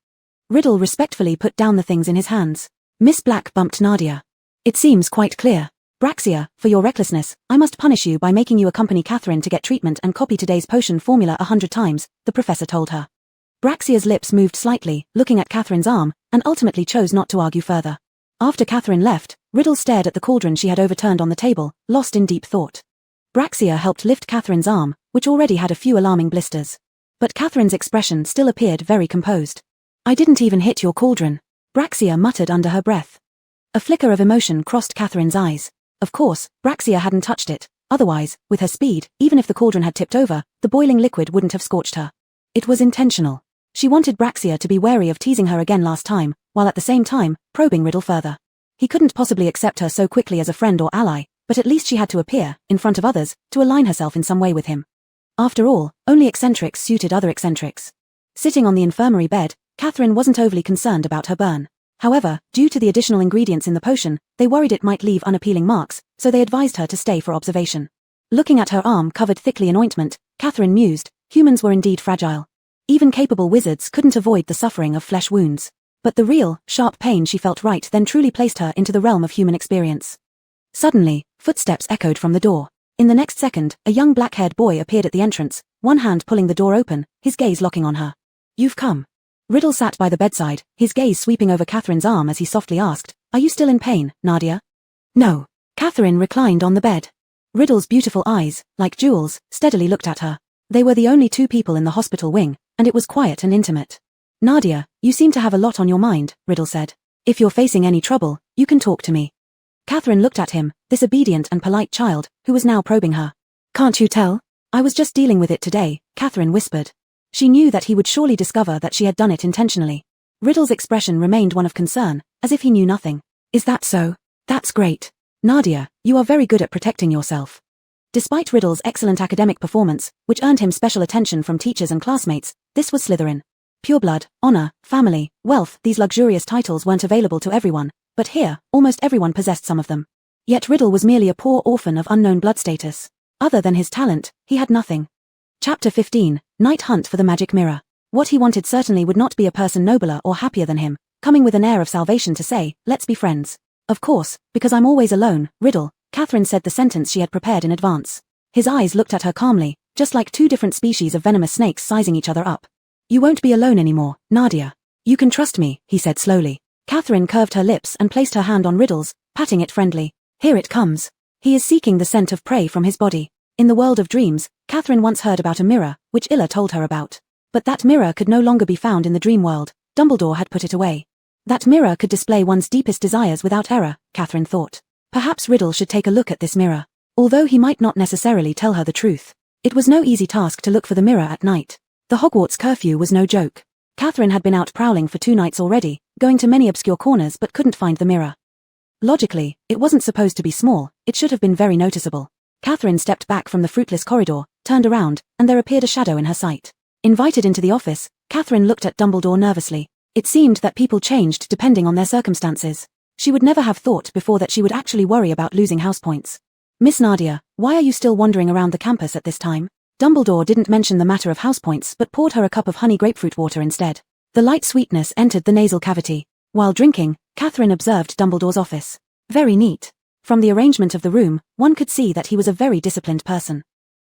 A: Riddle respectfully put down the things in his hands. Miss Black bumped Nadia. It seems quite clear. Braxia, for your recklessness, I must punish you by making you accompany Catherine to get treatment and copy today's potion formula 100 times, the professor told her. Braxia's lips moved slightly, looking at Catherine's arm, and ultimately chose not to argue further. After Catherine left, Riddle stared at the cauldron she had overturned on the table, lost in deep thought. Braxia helped lift Catherine's arm, which already had a few alarming blisters. But Catherine's expression still appeared very composed. I didn't even hit your cauldron. Braxia muttered under her breath. A flicker of emotion crossed Catherine's eyes. Of course, Braxia hadn't touched it. Otherwise, with her speed, even if the cauldron had tipped over, the boiling liquid wouldn't have scorched her. It was intentional. She wanted Braxia to be wary of teasing her again last time, while at the same time, probing Riddle further. He couldn't possibly accept her so quickly as a friend or ally, but at least she had to appear, in front of others, to align herself in some way with him. After all, only eccentrics suited other eccentrics. Sitting on the infirmary bed, Catherine wasn't overly concerned about her burn. However, due to the additional ingredients in the potion, they worried it might leave unappealing marks, so they advised her to stay for observation. Looking at her arm covered thickly in ointment, Catherine mused, humans were indeed fragile. Even capable wizards couldn't avoid the suffering of flesh wounds. But the real, sharp pain she felt right then truly placed her into the realm of human experience. Suddenly, footsteps echoed from the door. In the next second, a young black-haired boy appeared at the entrance, one hand pulling the door open, his gaze locking on her. "You've come." Riddle sat by the bedside, his gaze sweeping over Catherine's arm as he softly asked, "Are you still in pain, Nadia?" "No." Catherine reclined on the bed. Riddle's beautiful eyes, like jewels, steadily looked at her. They were the only two people in the hospital wing, and it was quiet and intimate. "Nadia, you seem to have a lot on your mind," Riddle said. "If you're facing any trouble, you can talk to me." Catherine looked at him, this obedient and polite child, who was now probing her. "Can't you tell? I was just dealing with it today," Catherine whispered. She knew that he would surely discover that she had done it intentionally. Riddle's expression remained one of concern, as if he knew nothing. "Is that so? That's great. Nadia, you are very good at protecting yourself." Despite Riddle's excellent academic performance, which earned him special attention from teachers and classmates, this was Slytherin. Pureblood, honor, family, wealth, these luxurious titles weren't available to everyone, but here, almost everyone possessed some of them. Yet Riddle was merely a poor orphan of unknown blood status. Other than his talent, he had nothing. Chapter 15, Night Hunt for the Magic Mirror. What he wanted certainly would not be a person nobler or happier than him, coming with an air of salvation to say, "Let's be friends." "Of course, because I'm always alone, Riddle," Catherine said the sentence she had prepared in advance. His eyes looked at her calmly, just like two different species of venomous snakes sizing each other up. "You won't be alone anymore, Nadia. You can trust me," he said slowly. Catherine curved her lips and placed her hand on Riddle's, patting it friendly. "Here it comes. He is seeking the scent of prey from his body." In the world of dreams, Catherine once heard about a mirror, which Illa told her about. But that mirror could no longer be found in the dream world. Dumbledore had put it away. That mirror could display one's deepest desires without error, Catherine thought. Perhaps Riddle should take a look at this mirror. Although he might not necessarily tell her the truth. It was no easy task to look for the mirror at night. The Hogwarts curfew was no joke. Catherine had been out prowling for 2 nights already, going to many obscure corners but couldn't find the mirror. Logically, it wasn't supposed to be small, it should have been very noticeable. Catherine stepped back from the fruitless corridor, turned around, and there appeared a shadow in her sight. Invited into the office, Catherine looked at Dumbledore nervously. It seemed that people changed depending on their circumstances. She would never have thought before that she would actually worry about losing house points. "Miss Nadia, why are you still wandering around the campus at this time?" Dumbledore didn't mention the matter of house points but poured her a cup of honey grapefruit water instead. The light sweetness entered the nasal cavity. While drinking, Catherine observed Dumbledore's office. Very neat. From the arrangement of the room, one could see that he was a very disciplined person.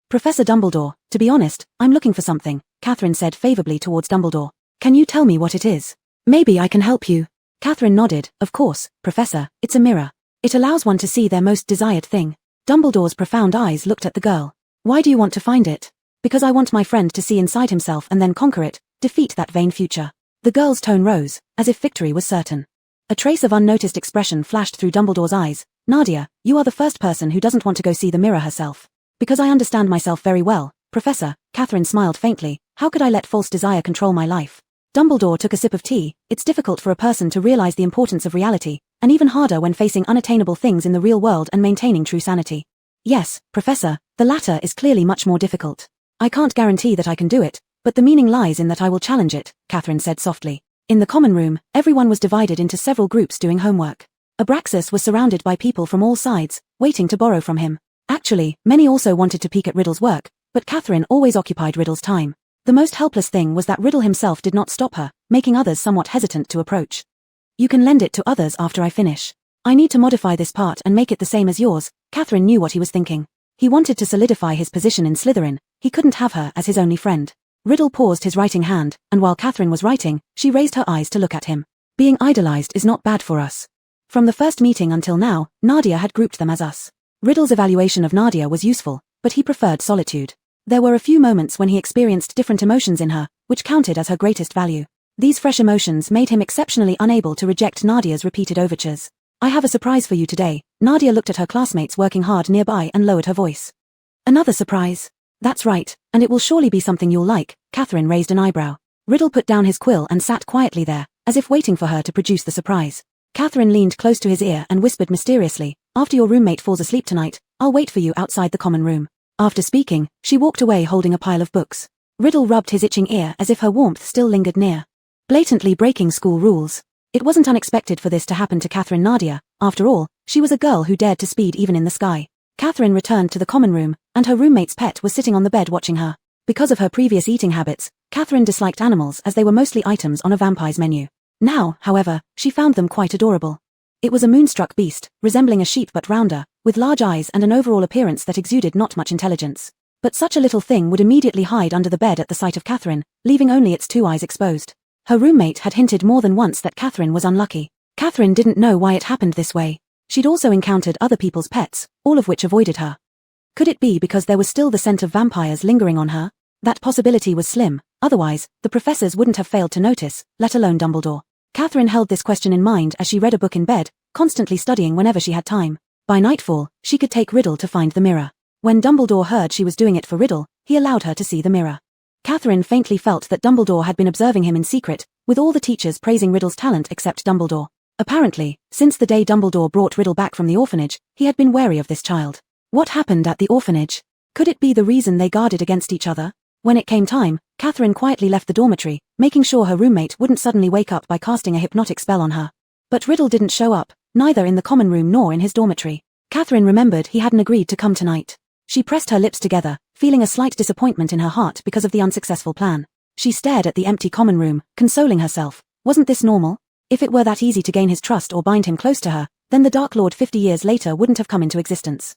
A: "Professor Dumbledore, to be honest, I'm looking for something," Catherine said favorably towards Dumbledore. "Can you tell me what it is? Maybe I can help you." Catherine nodded. "Of course, Professor, it's a mirror. It allows one to see their most desired thing." Dumbledore's profound eyes looked at the girl. "Why do you want to find it?" "Because I want my friend to see inside himself and then conquer it, defeat that vain future." The girl's tone rose, as if victory was certain. A trace of unnoticed expression flashed through Dumbledore's eyes. "Nadia, you are the first person who doesn't want to go see the mirror herself." "Because I understand myself very well, Professor," Catherine smiled faintly. "How could I let false desire control my life?" Dumbledore took a sip of tea. It's difficult for a person to realize the importance of reality, and even harder when facing unattainable things in the real world and maintaining true sanity. "Yes, Professor, the latter is clearly much more difficult. I can't guarantee that I can do it, but the meaning lies in that I will challenge it," Catherine said softly. In the common room, everyone was divided into several groups doing homework. Abraxas was surrounded by people from all sides, waiting to borrow from him. Actually, many also wanted to peek at Riddle's work, but Catherine always occupied Riddle's time. The most helpless thing was that Riddle himself did not stop her, making others somewhat hesitant to approach. "You can lend it to others after I finish. I need to modify this part and make it the same as yours." Catherine knew what he was thinking. He wanted to solidify his position in Slytherin. He couldn't have her as his only friend. Riddle paused his writing hand, and while Catherine was writing, she raised her eyes to look at him. "Being idolized is not bad for us. From the first meeting until now, Nadia had grouped them as us." Riddle's evaluation of Nadia was useful, but he preferred solitude. There were a few moments when he experienced different emotions in her, which counted as her greatest value. These fresh emotions made him exceptionally unable to reject Nadia's repeated overtures. "I have a surprise for you today." Nadia looked at her classmates working hard nearby and lowered her voice. "Another surprise?" "That's right, and it will surely be something you'll like." Catherine raised an eyebrow. Riddle put down his quill and sat quietly there, as if waiting for her to produce the surprise. Catherine leaned close to his ear and whispered mysteriously, "After your roommate falls asleep tonight, I'll wait for you outside the common room." After speaking, she walked away holding a pile of books. Riddle rubbed his itching ear as if her warmth still lingered near. Blatantly breaking school rules. It wasn't unexpected for this to happen to Catherine Nadia. After all, she was a girl who dared to speed even in the sky. Catherine returned to the common room, and her roommate's pet was sitting on the bed watching her. Because of her previous eating habits, Catherine disliked animals as they were mostly items on a vampire's menu. Now, however, she found them quite adorable. It was a moonstruck beast, resembling a sheep but rounder, with large eyes and an overall appearance that exuded not much intelligence. But such a little thing would immediately hide under the bed at the sight of Catherine, leaving only its 2 eyes exposed. Her roommate had hinted more than once that Catherine was unlucky. Catherine didn't know why it happened this way. She'd also encountered other people's pets, all of which avoided her. Could it be because there was still the scent of vampires lingering on her? That possibility was slim, otherwise, the professors wouldn't have failed to notice, let alone Dumbledore. Catherine held this question in mind as she read a book in bed, constantly studying whenever she had time. By nightfall, she could take Riddle to find the mirror. When Dumbledore heard she was doing it for Riddle, he allowed her to see the mirror. Catherine faintly felt that Dumbledore had been observing him in secret, with all the teachers praising Riddle's talent except Dumbledore. Apparently, since the day Dumbledore brought Riddle back from the orphanage, he had been wary of this child. What happened at the orphanage? Could it be the reason they guarded against each other? When it came time, Catherine quietly left the dormitory, making sure her roommate wouldn't suddenly wake up by casting a hypnotic spell on her. But Riddle didn't show up, neither in the common room nor in his dormitory. Catherine remembered he hadn't agreed to come tonight. She pressed her lips together, feeling a slight disappointment in her heart because of the unsuccessful plan. She stared at the empty common room, consoling herself. Wasn't this normal? If it were that easy to gain his trust or bind him close to her, then the Dark Lord 50 years later wouldn't have come into existence.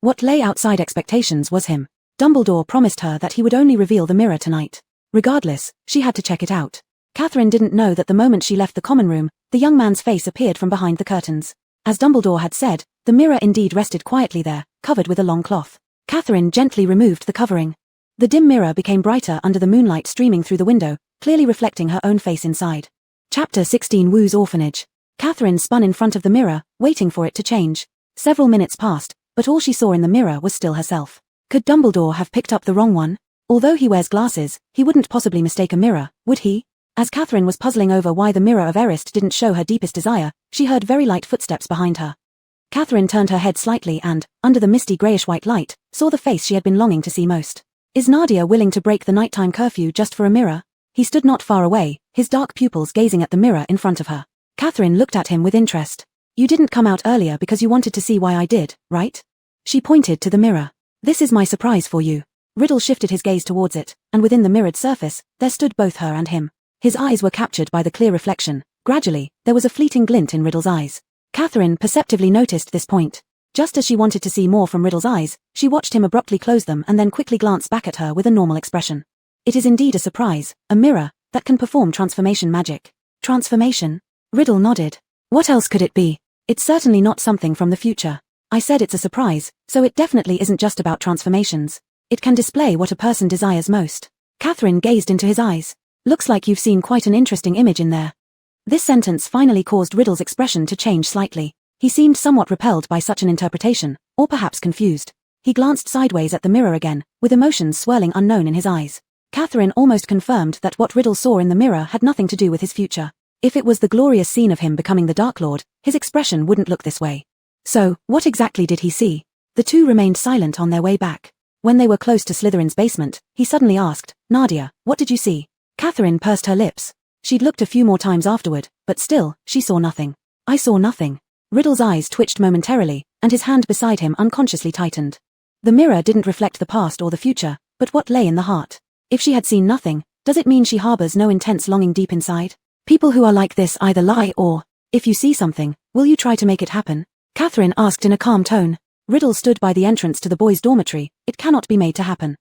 A: What lay outside expectations was him. Dumbledore promised her that he would only reveal the mirror tonight. Regardless, she had to check it out. Catherine didn't know that the moment she left the common room, the young man's face appeared from behind the curtains. As Dumbledore had said, the mirror indeed rested quietly there, covered with a long cloth. Catherine gently removed the covering. The dim mirror became brighter under the moonlight streaming through the window, clearly reflecting her own face inside. Chapter 16 Wu's Orphanage. Catherine spun in front of the mirror, waiting for it to change. Several minutes passed, but all she saw in the mirror was still herself. Could Dumbledore have picked up the wrong one? Although he wears glasses, he wouldn't possibly mistake a mirror, would he? As Catherine was puzzling over why the mirror of Erist didn't show her deepest desire, she heard very light footsteps behind her. Catherine turned her head slightly and, under the misty greyish-white light, saw the face she had been longing to see most. Is Nadia willing to break the nighttime curfew just for a mirror? He stood not far away, his dark pupils gazing at the mirror in front of her. Catherine looked at him with interest. You didn't come out earlier because you wanted to see why I did, right? She pointed to the mirror. This is my surprise for you. Riddle shifted his gaze towards it, and within the mirrored surface, there stood both her and him. His eyes were captured by the clear reflection. Gradually, there was a fleeting glint in Riddle's eyes. Catherine perceptively noticed this point. Just as she wanted to see more from Riddle's eyes, she watched him abruptly close them and then quickly glance back at her with a normal expression. It is indeed a surprise, a mirror, that can perform transformation magic. Transformation? Riddle nodded. What else could it be? It's certainly not something from the future. I said it's a surprise, so it definitely isn't just about transformations. It can display what a person desires most. Catherine gazed into his eyes. Looks like you've seen quite an interesting image in there. This sentence finally caused Riddle's expression to change slightly. He seemed somewhat repelled by such an interpretation, or perhaps confused. He glanced sideways at the mirror again, with emotions swirling unknown in his eyes. Catherine almost confirmed that what Riddle saw in the mirror had nothing to do with his future. If it was the glorious scene of him becoming the Dark Lord, his expression wouldn't look this way. So, what exactly did he see? The two remained silent on their way back. When they were close to Slytherin's basement, he suddenly asked, Nadia, what did you see? Catherine pursed her lips. She'd looked a few more times afterward, but still, she saw nothing. I saw nothing. Riddle's eyes twitched momentarily, and his hand beside him unconsciously tightened. The mirror didn't reflect the past or the future, but what lay in the heart. If she had seen nothing, does it mean she harbors no intense longing deep inside? People who are like this either lie or, if you see something, will you try to make it happen? Catherine asked in a calm tone. Riddle stood by the entrance to the boys' dormitory. It cannot be made to happen.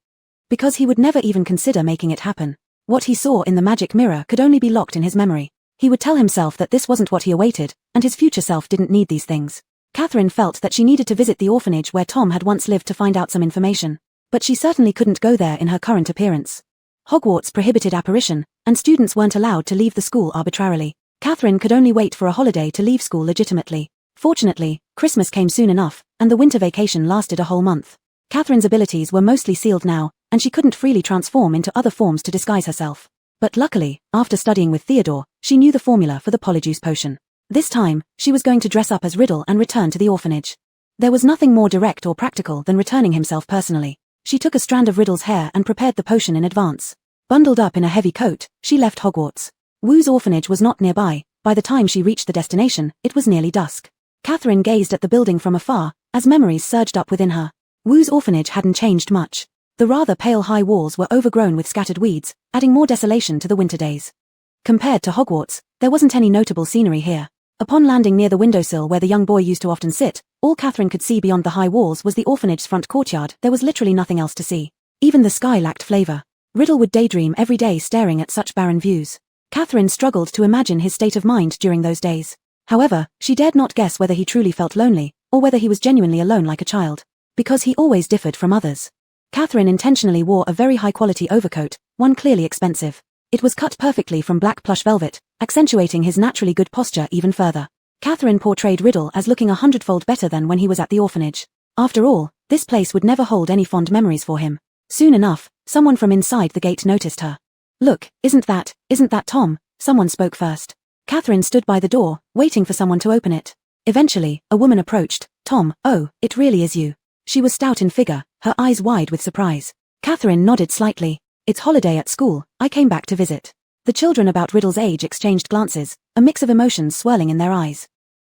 A: Because he would never even consider making it happen. What he saw in the magic mirror could only be locked in his memory. He would tell himself that this wasn't what he awaited, and his future self didn't need these things. Catherine felt that she needed to visit the orphanage where Tom had once lived to find out some information. But she certainly couldn't go there in her current appearance. Hogwarts prohibited apparition, and students weren't allowed to leave the school arbitrarily. Catherine could only wait for a holiday to leave school legitimately. Fortunately, Christmas came soon enough, and the winter vacation lasted a whole month. Catherine's abilities were mostly sealed now, and she couldn't freely transform into other forms to disguise herself. But luckily, after studying with Theodore, she knew the formula for the polyjuice potion. This time, she was going to dress up as Riddle and return to the orphanage. There was nothing more direct or practical than returning himself personally. She took a strand of Riddle's hair and prepared the potion in advance. Bundled up in a heavy coat, she left Hogwarts. Wu's orphanage was not nearby. By the time she reached the destination, it was nearly dusk. Catherine gazed at the building from afar, as memories surged up within her. Wu's orphanage hadn't changed much. The rather pale high walls were overgrown with scattered weeds, adding more desolation to the winter days. Compared to Hogwarts, there wasn't any notable scenery here. Upon landing near the windowsill where the young boy used to often sit, all Catherine could see beyond the high walls was the orphanage's front courtyard. There was literally nothing else to see. Even the sky lacked flavor. Riddle would daydream every day staring at such barren views. Catherine struggled to imagine his state of mind during those days. However, she dared not guess whether he truly felt lonely, or whether he was genuinely alone like a child. Because he always differed from others. Catherine intentionally wore a very high-quality overcoat, one clearly expensive. It was cut perfectly from black plush velvet, accentuating his naturally good posture even further. Catherine portrayed Riddle as looking 100-fold better than when he was at the orphanage. After all, this place would never hold any fond memories for him. Soon enough, someone from inside the gate noticed her. "Look, isn't that Tom?" Someone spoke first. Catherine stood by the door, waiting for someone to open it. Eventually, a woman approached. "Tom, oh, it really is you." She was stout in figure, her eyes wide with surprise. Catherine nodded slightly. "It's holiday at school, I came back to visit." The children about Riddle's age exchanged glances, a mix of emotions swirling in their eyes.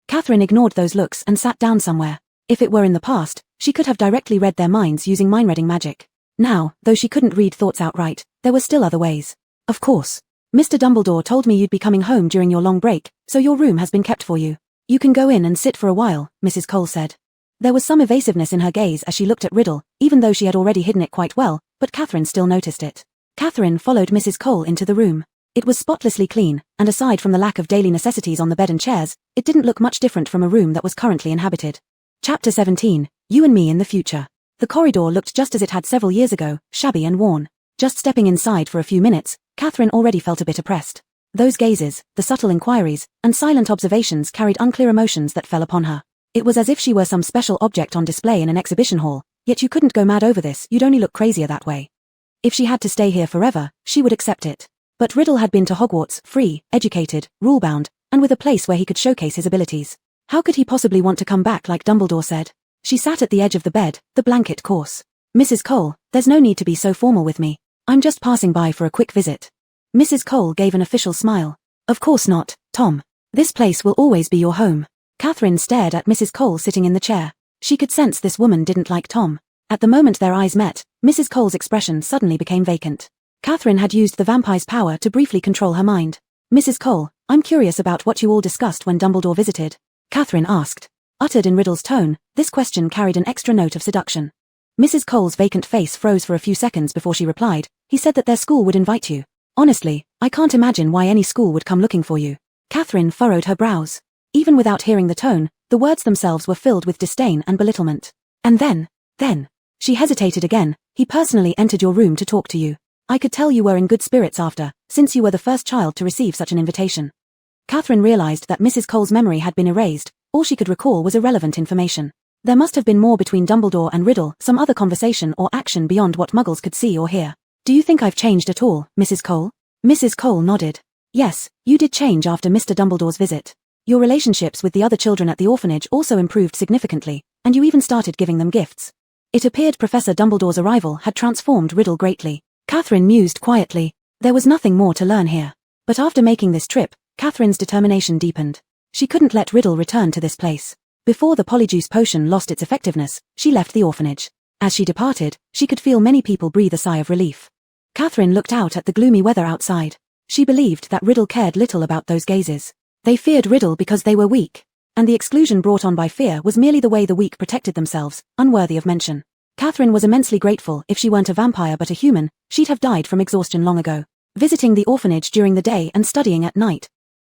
A: Catherine ignored those looks and sat down somewhere. If it were in the past, she could have directly read their minds using mind-reading magic. Now, though she couldn't read thoughts outright, there were still other ways. "Of course. Mr. Dumbledore told me you'd be coming home during your long break, so your room has been kept for you. You can go in and sit for a while," Mrs. Cole said. There was some evasiveness in her gaze as she looked at Riddle, even though she had already hidden it quite well, but Catherine still noticed it. Catherine followed Mrs. Cole into the room. It was spotlessly clean, and aside from the lack of daily necessities on the bed and chairs, it didn't look much different from a room that was currently inhabited. Chapter 17, You and Me in the Future. The corridor looked just as it had several years ago, shabby and worn. Just stepping inside for a few minutes, Catherine already felt a bit oppressed. Those gazes, the subtle inquiries, and silent observations carried unclear emotions that fell upon her. It was as if she were some special object on display in an exhibition hall, yet you couldn't go mad over this, you'd only look crazier that way. If she had to stay here forever, she would accept it. But Riddle had been to Hogwarts, free, educated, rule-bound, and with a place where he could showcase his abilities. How could he possibly want to come back like Dumbledore said? She sat at the edge of the bed, the blanket coarse. "Mrs. Cole, there's no need to be so formal with me. I'm just passing by for a quick visit." Mrs. Cole gave an official smile. "Of course not, Tom. This place will always be your home." Catherine stared at Mrs. Cole sitting in the chair. She could sense this woman didn't like Tom. At the moment their eyes met, Mrs. Cole's expression suddenly became vacant. Catherine had used the vampire's power to briefly control her mind. "Mrs. Cole, I'm curious about what you all discussed when Dumbledore visited," Catherine asked. Uttered in Riddle's tone, this question carried an extra note of seduction. Mrs. Cole's vacant face froze for a few seconds before she replied, "He said that their school would invite you. Honestly, I can't imagine why any school would come looking for you." Catherine furrowed her brows. Even without hearing the tone, the words themselves were filled with disdain and belittlement. "And then, she hesitated again, "he personally entered your room to talk to you. I could tell you were in good spirits after, since you were the first child to receive such an invitation." Catherine realized that Mrs. Cole's memory had been erased, all she could recall was irrelevant information. There must have been more between Dumbledore and Riddle, some other conversation or action beyond what Muggles could see or hear. "Do you think I've changed at all, Mrs. Cole?" Mrs. Cole nodded. "Yes, you did change after Mr. Dumbledore's visit. Your relationships with the other children at the orphanage also improved significantly, and you even started giving them gifts. It appeared Professor Dumbledore's arrival had transformed Riddle greatly." Catherine mused quietly. There was nothing more to learn here. But after making this trip, Catherine's determination deepened. She couldn't let Riddle return to this place. Before the polyjuice potion lost its effectiveness, she left the orphanage. As she departed, she could feel many people breathe a sigh of relief. Catherine looked out at the gloomy weather outside. She believed that Riddle cared little about those gazes. They feared Riddle because they were weak, and the exclusion brought on by fear was merely the way the weak protected themselves, unworthy of mention. Catherine was immensely grateful. If she weren't a vampire but a human, she'd have died from exhaustion long ago. Visiting the orphanage during the day and studying at night.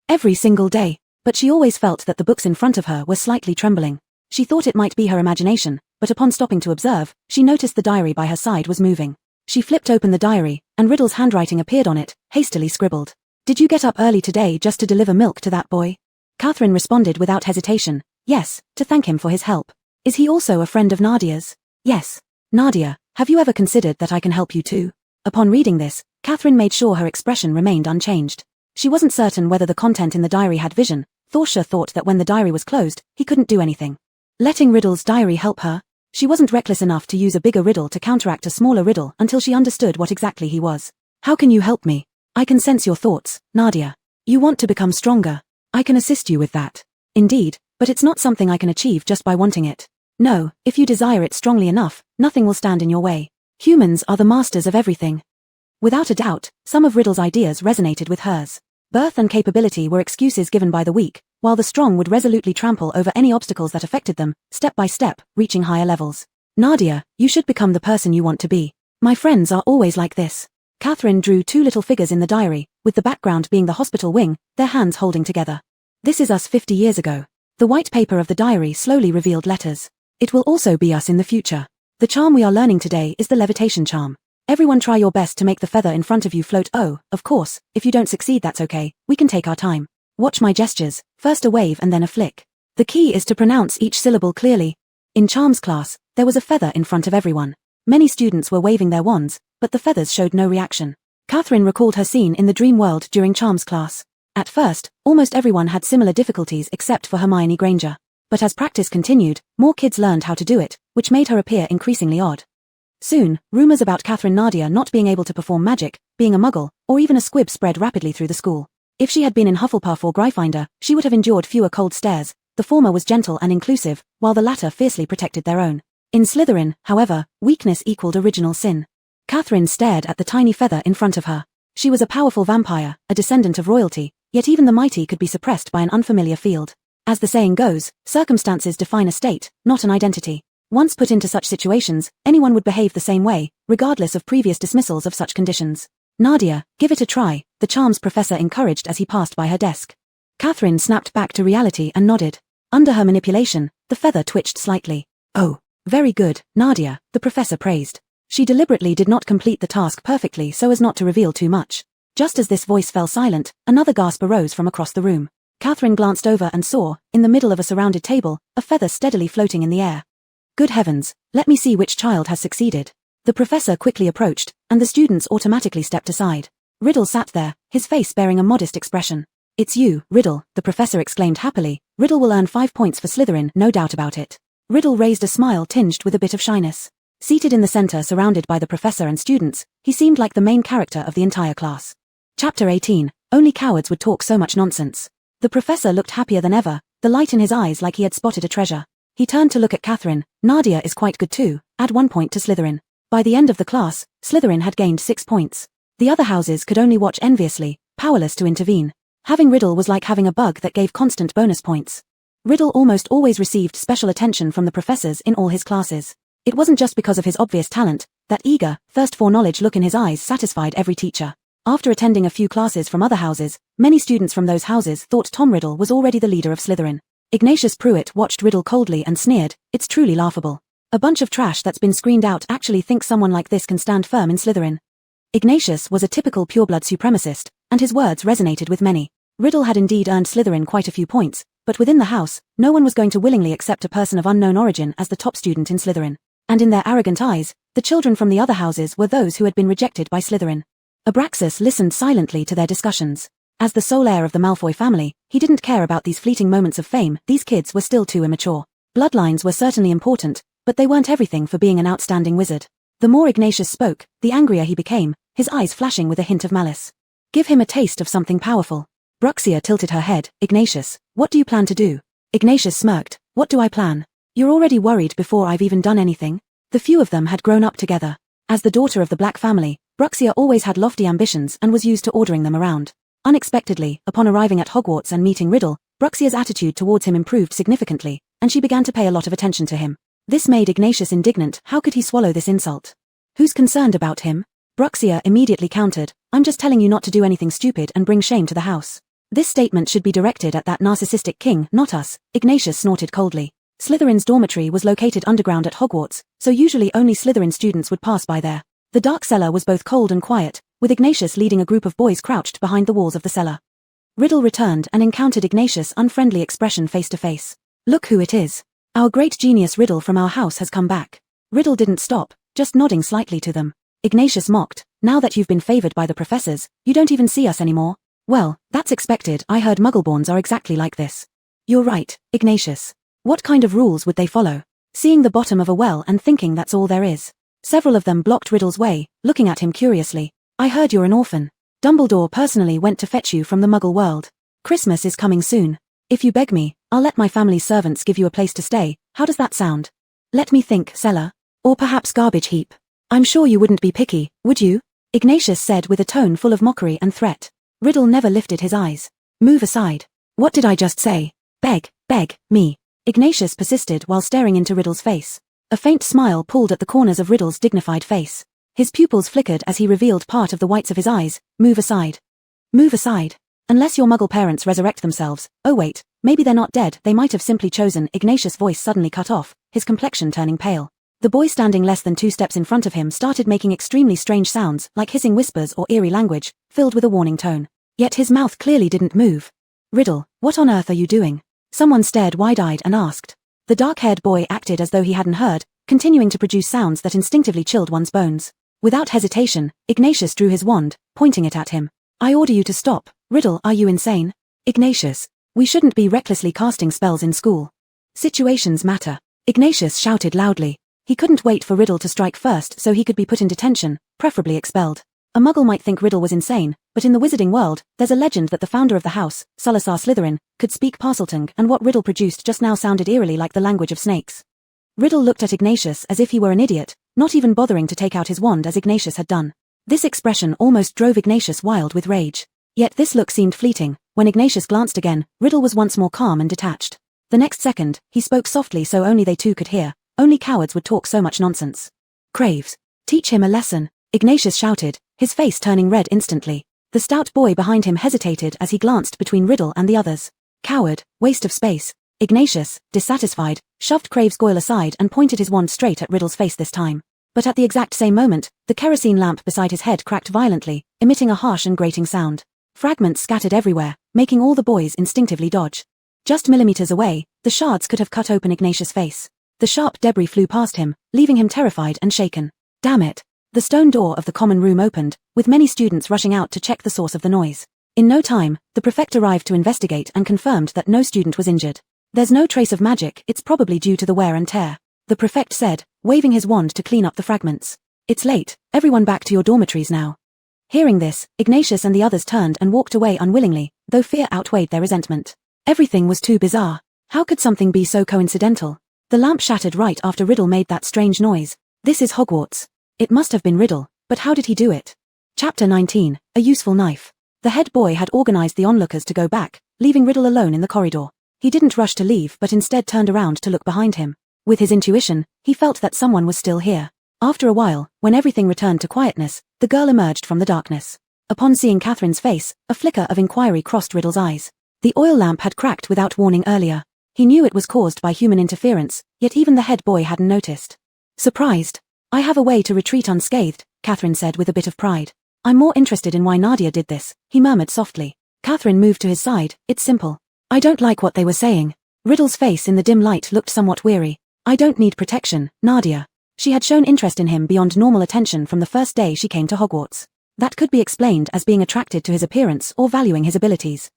A: Every single day, but she always felt that the books in front of her were slightly trembling. She thought it might be her imagination, but upon stopping to observe, she noticed the diary by her side was moving. She flipped open the diary, and Riddle's handwriting appeared on it, hastily scribbled. "Did you get up early today just to deliver milk to that boy?" Catherine responded without hesitation. "Yes, to thank him for his help. Is he also a friend of Nadia's?" "Yes. Nadia, have you ever considered that I can help you too?" Upon reading this, Catherine made sure her expression remained unchanged. She wasn't certain whether the content in the diary had vision. Thorsha thought that when the diary was closed, he couldn't do anything. Letting Riddle's diary help her? She wasn't reckless enough to use a bigger riddle to counteract a smaller riddle until she understood what exactly he was. "How can you help me? I can sense your thoughts, Nadia. You want to become stronger. I can assist you with that." "Indeed, but it's not something I can achieve just by wanting it. No, if you desire it strongly enough, nothing will stand in your way. Humans are the masters of everything." Without a doubt, some of Riddle's ideas resonated with hers. Birth and capability were excuses given by the weak, while the strong would resolutely trample over any obstacles that affected them, step by step, reaching higher levels. Nadia, you should become the person you want to be. My friends are always like this. Catherine drew two little figures in the diary, with the background being the hospital wing, their hands holding together. This is us 50 years ago. The white paper of the diary slowly revealed letters. It will also be us in the future. The charm we are learning today is the levitation charm. Everyone try your best to make the feather in front of you float. Oh, of course, if you don't succeed that's okay, we can take our time. Watch my gestures, first a wave and then a flick. The key is to pronounce each syllable clearly. In charms class, there was a feather in front of everyone. Many students were waving their wands, but the feathers showed no reaction. Catherine recalled her scene in the dream world during charms class. At first, almost everyone had similar difficulties except for Hermione Granger. But as practice continued, more kids learned how to do it, which made her appear increasingly odd. Soon, rumors about Catherine Nadia not being able to perform magic, being a muggle, or even a squib spread rapidly through the school. If she had been in Hufflepuff or Gryffindor, she would have endured fewer cold stares. The former was gentle and inclusive, while the latter fiercely protected their own. In Slytherin, however, weakness equaled original sin. Catherine stared at the tiny feather in front of her. She was a powerful vampire, a descendant of royalty, yet even the mighty could be suppressed by an unfamiliar field. As the saying goes, circumstances define a state, not an identity. Once put into such situations, anyone would behave the same way, regardless of previous dismissals of such conditions. Nadia, give it a try, the charms professor encouraged as he passed by her desk. Catherine snapped back to reality and nodded. Under her manipulation, the feather twitched slightly. Oh, very good, Nadia, the professor praised. She deliberately did not complete the task perfectly so as not to reveal too much. Just as this voice fell silent, another gasp arose from across the room. Catherine glanced over and saw, in the middle of a surrounded table, a feather steadily floating in the air. Good heavens, let me see which child has succeeded. The professor quickly approached, and the students automatically stepped aside. Riddle sat there, his face bearing a modest expression. It's you, Riddle, the professor exclaimed happily. Riddle will earn 5 points for Slytherin, no doubt about it. Riddle raised a smile tinged with a bit of shyness. Seated in the center surrounded by the professor and students, he seemed like the main character of the entire class. Chapter 18, Only Cowards Would Talk So Much Nonsense. The professor looked happier than ever, the light in his eyes like he had spotted a treasure. He turned to look at Catherine. Nadia is quite good too, add 1 point to Slytherin. By the end of the class, Slytherin had gained 6 points. The other houses could only watch enviously, powerless to intervene. Having Riddle was like having a bug that gave constant bonus points. Riddle almost always received special attention from the professors in all his classes. It wasn't just because of his obvious talent, that eager, thirst-for-knowledge look in his eyes satisfied every teacher. After attending a few classes from other houses, many students from those houses thought Tom Riddle was already the leader of Slytherin. Ignatius Pruitt watched Riddle coldly and sneered, it's truly laughable. A bunch of trash that's been screened out actually thinks someone like this can stand firm in Slytherin. Ignatius was a typical pureblood supremacist, and his words resonated with many. Riddle had indeed earned Slytherin quite a few points, but within the house, no one was going to willingly accept a person of unknown origin as the top student in Slytherin. And in their arrogant eyes, the children from the other houses were those who had been rejected by Slytherin. Abraxas listened silently to their discussions. As the sole heir of the Malfoy family, he didn't care about these fleeting moments of fame. These kids were still too immature. Bloodlines were certainly important, but they weren't everything for being an outstanding wizard. The more Ignatius spoke, the angrier he became, his eyes flashing with a hint of malice. Give him a taste of something powerful. Bruxia tilted her head. Ignatius, what do you plan to do? Ignatius smirked. What do I plan? You're already worried before I've even done anything. The few of them had grown up together. As the daughter of the Black family, Bruxia always had lofty ambitions and was used to ordering them around. Unexpectedly, upon arriving at Hogwarts and meeting Riddle, Bruxia's attitude towards him improved significantly, and she began to pay a lot of attention to him. This made Ignatius indignant. How could he swallow this insult? Who's concerned about him? Bruxia immediately countered, I'm just telling you not to do anything stupid and bring shame to the house. This statement should be directed at that narcissistic king, not us, Ignatius snorted coldly. Slytherin's dormitory was located underground at Hogwarts, so usually only Slytherin students would pass by there. The dark cellar was both cold and quiet, with Ignatius leading a group of boys crouched behind the walls of the cellar. Riddle returned and encountered Ignatius' unfriendly expression face to face. Look who it is. Our great genius Riddle from our house has come back. Riddle didn't stop, just nodding slightly to them. Ignatius mocked, now that you've been favored by the professors, you don't even see us anymore. Well, that's expected. I heard Muggleborns are exactly like this. You're right, Ignatius. What kind of rules would they follow? Seeing the bottom of a well and thinking that's all there is. Several of them blocked Riddle's way, looking at him curiously. I heard you're an orphan. Dumbledore personally went to fetch you from the Muggle world. Christmas is coming soon. If you beg me, I'll let my family's servants give you a place to stay. How does that sound? Let me think, cellar. Or perhaps garbage heap. I'm sure you wouldn't be picky, would you? Ignatius said with a tone full of mockery and threat. Riddle never lifted his eyes. Move aside. What did I just say? Beg, me. Ignatius persisted while staring into Riddle's face. A faint smile pulled at the corners of Riddle's dignified face. His pupils flickered as he revealed part of the whites of his eyes. Move aside. Move aside. Unless your muggle parents resurrect themselves. Oh wait, maybe they're not dead, they might have simply chosen. Ignatius' voice suddenly cut off, his complexion turning pale. The boy standing less than 2 steps in front of him started making extremely strange sounds, like hissing whispers or eerie language, filled with a warning tone. Yet his mouth clearly didn't move. Riddle, what on earth are you doing? Someone stared wide-eyed and asked. The dark-haired boy acted as though he hadn't heard, continuing to produce sounds that instinctively chilled one's bones. Without hesitation, Ignatius drew his wand, pointing it at him. I order you to stop. Riddle, are you insane? Ignatius, we shouldn't be recklessly casting spells in school. Situations matter. Ignatius shouted loudly. He couldn't wait for Riddle to strike first so he could be put in detention, preferably expelled. A muggle might think Riddle was insane, but in the wizarding world, there's a legend that the founder of the house, Salazar Slytherin, could speak Parseltongue, and what Riddle produced just now sounded eerily like the language of snakes. Riddle looked at Ignatius as if he were an idiot, not even bothering to take out his wand as Ignatius had done. This expression almost drove Ignatius wild with rage. Yet this look seemed fleeting. When Ignatius glanced again, Riddle was once more calm and detached. The next second, he spoke softly so only they two could hear. Only cowards would talk so much nonsense. Craves. Teach him a lesson, Ignatius shouted, his face turning red instantly. The stout boy behind him hesitated as he glanced between Riddle and the others. Coward, waste of space. Ignatius, dissatisfied, shoved Craves Goyle aside and pointed his wand straight at Riddle's face this time. But at the exact same moment, the kerosene lamp beside his head cracked violently, emitting a harsh and grating sound. Fragments scattered everywhere, making all the boys instinctively dodge. Just millimeters away, the shards could have cut open Ignatius' face. The sharp debris flew past him, leaving him terrified and shaken. Damn it. The stone door of the common room opened, with many students rushing out to check the source of the noise. In no time, the prefect arrived to investigate and confirmed that no student was injured. There's no trace of magic, it's probably due to the wear and tear, the prefect said, waving his wand to clean up the fragments. It's late, everyone back to your dormitories now. Hearing this, Ignatius and the others turned and walked away unwillingly, though fear outweighed their resentment. Everything was too bizarre. How could something be so coincidental? The lamp shattered right after Riddle made that strange noise. This is Hogwarts. It must have been Riddle, but how did he do it? Chapter 19, A Useful Knife. The head boy had organized the onlookers to go back, leaving Riddle alone in the corridor. He didn't rush to leave but instead turned around to look behind him. With his intuition, he felt that someone was still here. After a while, when everything returned to quietness, the girl emerged from the darkness. Upon seeing Catherine's face, a flicker of inquiry crossed Riddle's eyes. The oil lamp had cracked without warning earlier. He knew it was caused by human interference, yet even the head boy hadn't noticed. Surprised. I have a way to retreat unscathed, Catherine said with a bit of pride. I'm more interested in why Nadia did this, he murmured softly. Catherine moved to his side. It's simple. I don't like what they were saying. Riddle's face in the dim light looked somewhat weary. I don't need protection, Nadia. She had shown interest in him beyond normal attention from the first day she came to Hogwarts. That could be explained as being attracted to his appearance or valuing his abilities.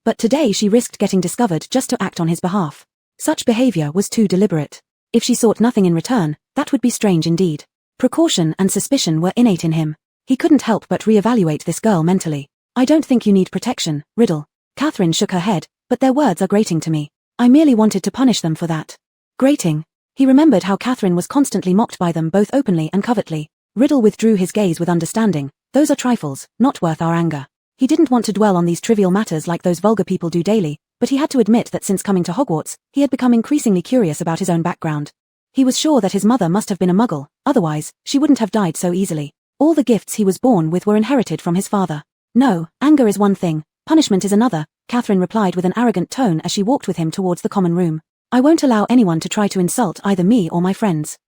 A: But today she risked getting discovered just to act on his behalf. Such behavior was too deliberate. If she sought nothing in return, that would be strange indeed. Precaution and suspicion were innate in him. He couldn't help but reevaluate this girl mentally. I don't think you need protection, Riddle. Catherine shook her head, but their words are grating to me. I merely wanted to punish them for that. Grating. He remembered how Catherine was constantly mocked by them both openly and covertly. Riddle withdrew his gaze with understanding. Those are trifles, not worth our anger. He didn't want to dwell on these trivial matters like those vulgar people do daily, but he had to admit that since coming to Hogwarts, he had become increasingly curious about his own background. He was sure that his mother must have been a muggle, otherwise, she wouldn't have died so easily. All the gifts he was born with were inherited from his father. No, anger is one thing, punishment is another, Catherine replied with an arrogant tone as she walked with him towards the common room. I won't allow anyone to try to insult either me or my friends.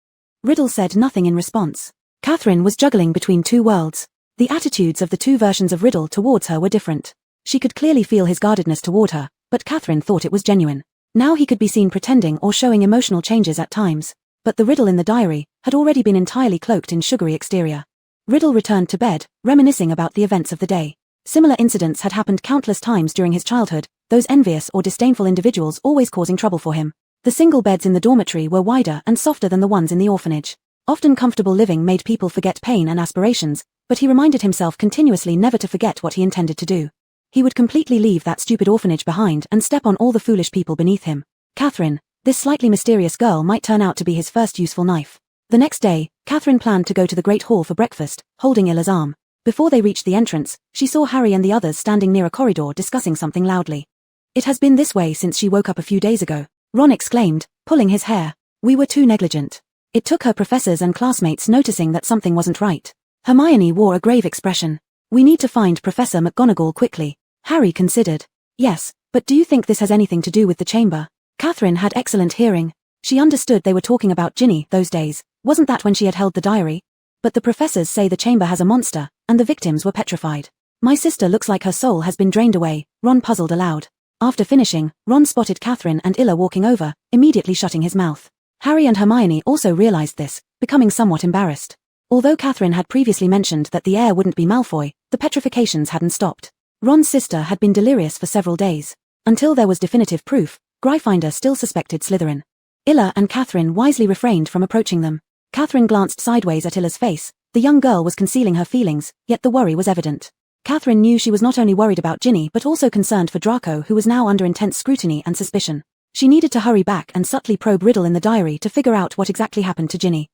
A: Riddle said nothing in response. Catherine was juggling between two worlds. The attitudes of the two versions of Riddle towards her were different. She could clearly feel his guardedness toward her, but Catherine thought it was genuine. Now he could be seen pretending or showing emotional changes at times. But the Riddle in the diary had already been entirely cloaked in sugary exterior. Riddle returned to bed, reminiscing about the events of the day. Similar incidents had happened countless times during his childhood, those envious or disdainful individuals always causing trouble for him. The single beds in the dormitory were wider and softer than the ones in the orphanage. Often comfortable living made people forget pain and aspirations, but he reminded himself continuously never to forget what he intended to do. He would completely leave that stupid orphanage behind and step on all the foolish people beneath him. Catherine, this slightly mysterious girl, might turn out to be his first useful knife. The next day, Catherine planned to go to the Great Hall for breakfast, holding Illa's arm. Before they reached the entrance, she saw Harry and the others standing near a corridor discussing something loudly. "It has been this way since she woke up a few days ago," Ron exclaimed, pulling his hair. "We were too negligent." It took her professors and classmates noticing that something wasn't right. Hermione wore a grave expression. "We need to find Professor McGonagall quickly." Harry considered. "Yes, but do you think this has anything to do with the chamber?" Catherine had excellent hearing. She understood they were talking about Ginny those days. Wasn't that when she had held the diary? "But the professors say the chamber has a monster, and the victims were petrified. My sister looks like her soul has been drained away," Ron puzzled aloud. After finishing, Ron spotted Catherine and Illa walking over, immediately shutting his mouth. Harry and Hermione also realized this, becoming somewhat embarrassed. Although Catherine had previously mentioned that the heir wouldn't be Malfoy, the petrifications hadn't stopped. Ron's sister had been delirious for several days. Until there was definitive proof, Gryffindor still suspected Slytherin. Illa and Catherine wisely refrained from approaching them. Catherine glanced sideways at Illa's face. The young girl was concealing her feelings, yet the worry was evident. Catherine knew she was not only worried about Ginny but also concerned for Draco, who was now under intense scrutiny and suspicion. She needed to hurry back and subtly probe Riddle in the diary to figure out what exactly happened to Ginny.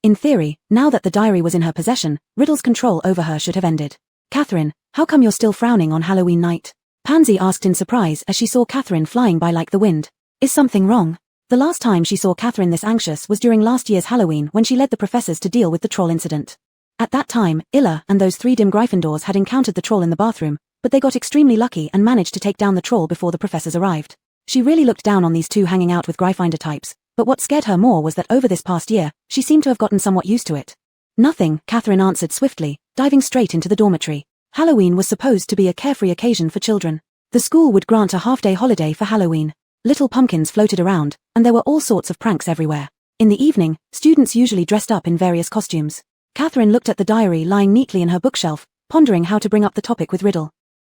A: In theory, now that the diary was in her possession, Riddle's control over her should have ended. "Catherine, how come you're still frowning on Halloween night?" Pansy asked in surprise as she saw Catherine flying by like the wind. "Is something wrong?" The last time she saw Catherine this anxious was during last year's Halloween when she led the professors to deal with the troll incident. At that time, Illa and those 3 dim Gryffindors had encountered the troll in the bathroom, but they got extremely lucky and managed to take down the troll before the professors arrived. She really looked down on these two hanging out with Gryffindor types, but what scared her more was that over this past year, she seemed to have gotten somewhat used to it. "Nothing," Catherine answered swiftly, diving straight into the dormitory. Halloween was supposed to be a carefree occasion for children. The school would grant a half-day holiday for Halloween. Little pumpkins floated around, and there were all sorts of pranks everywhere. In the evening, students usually dressed up in various costumes. Catherine looked at the diary lying neatly in her bookshelf, pondering how to bring up the topic with Riddle.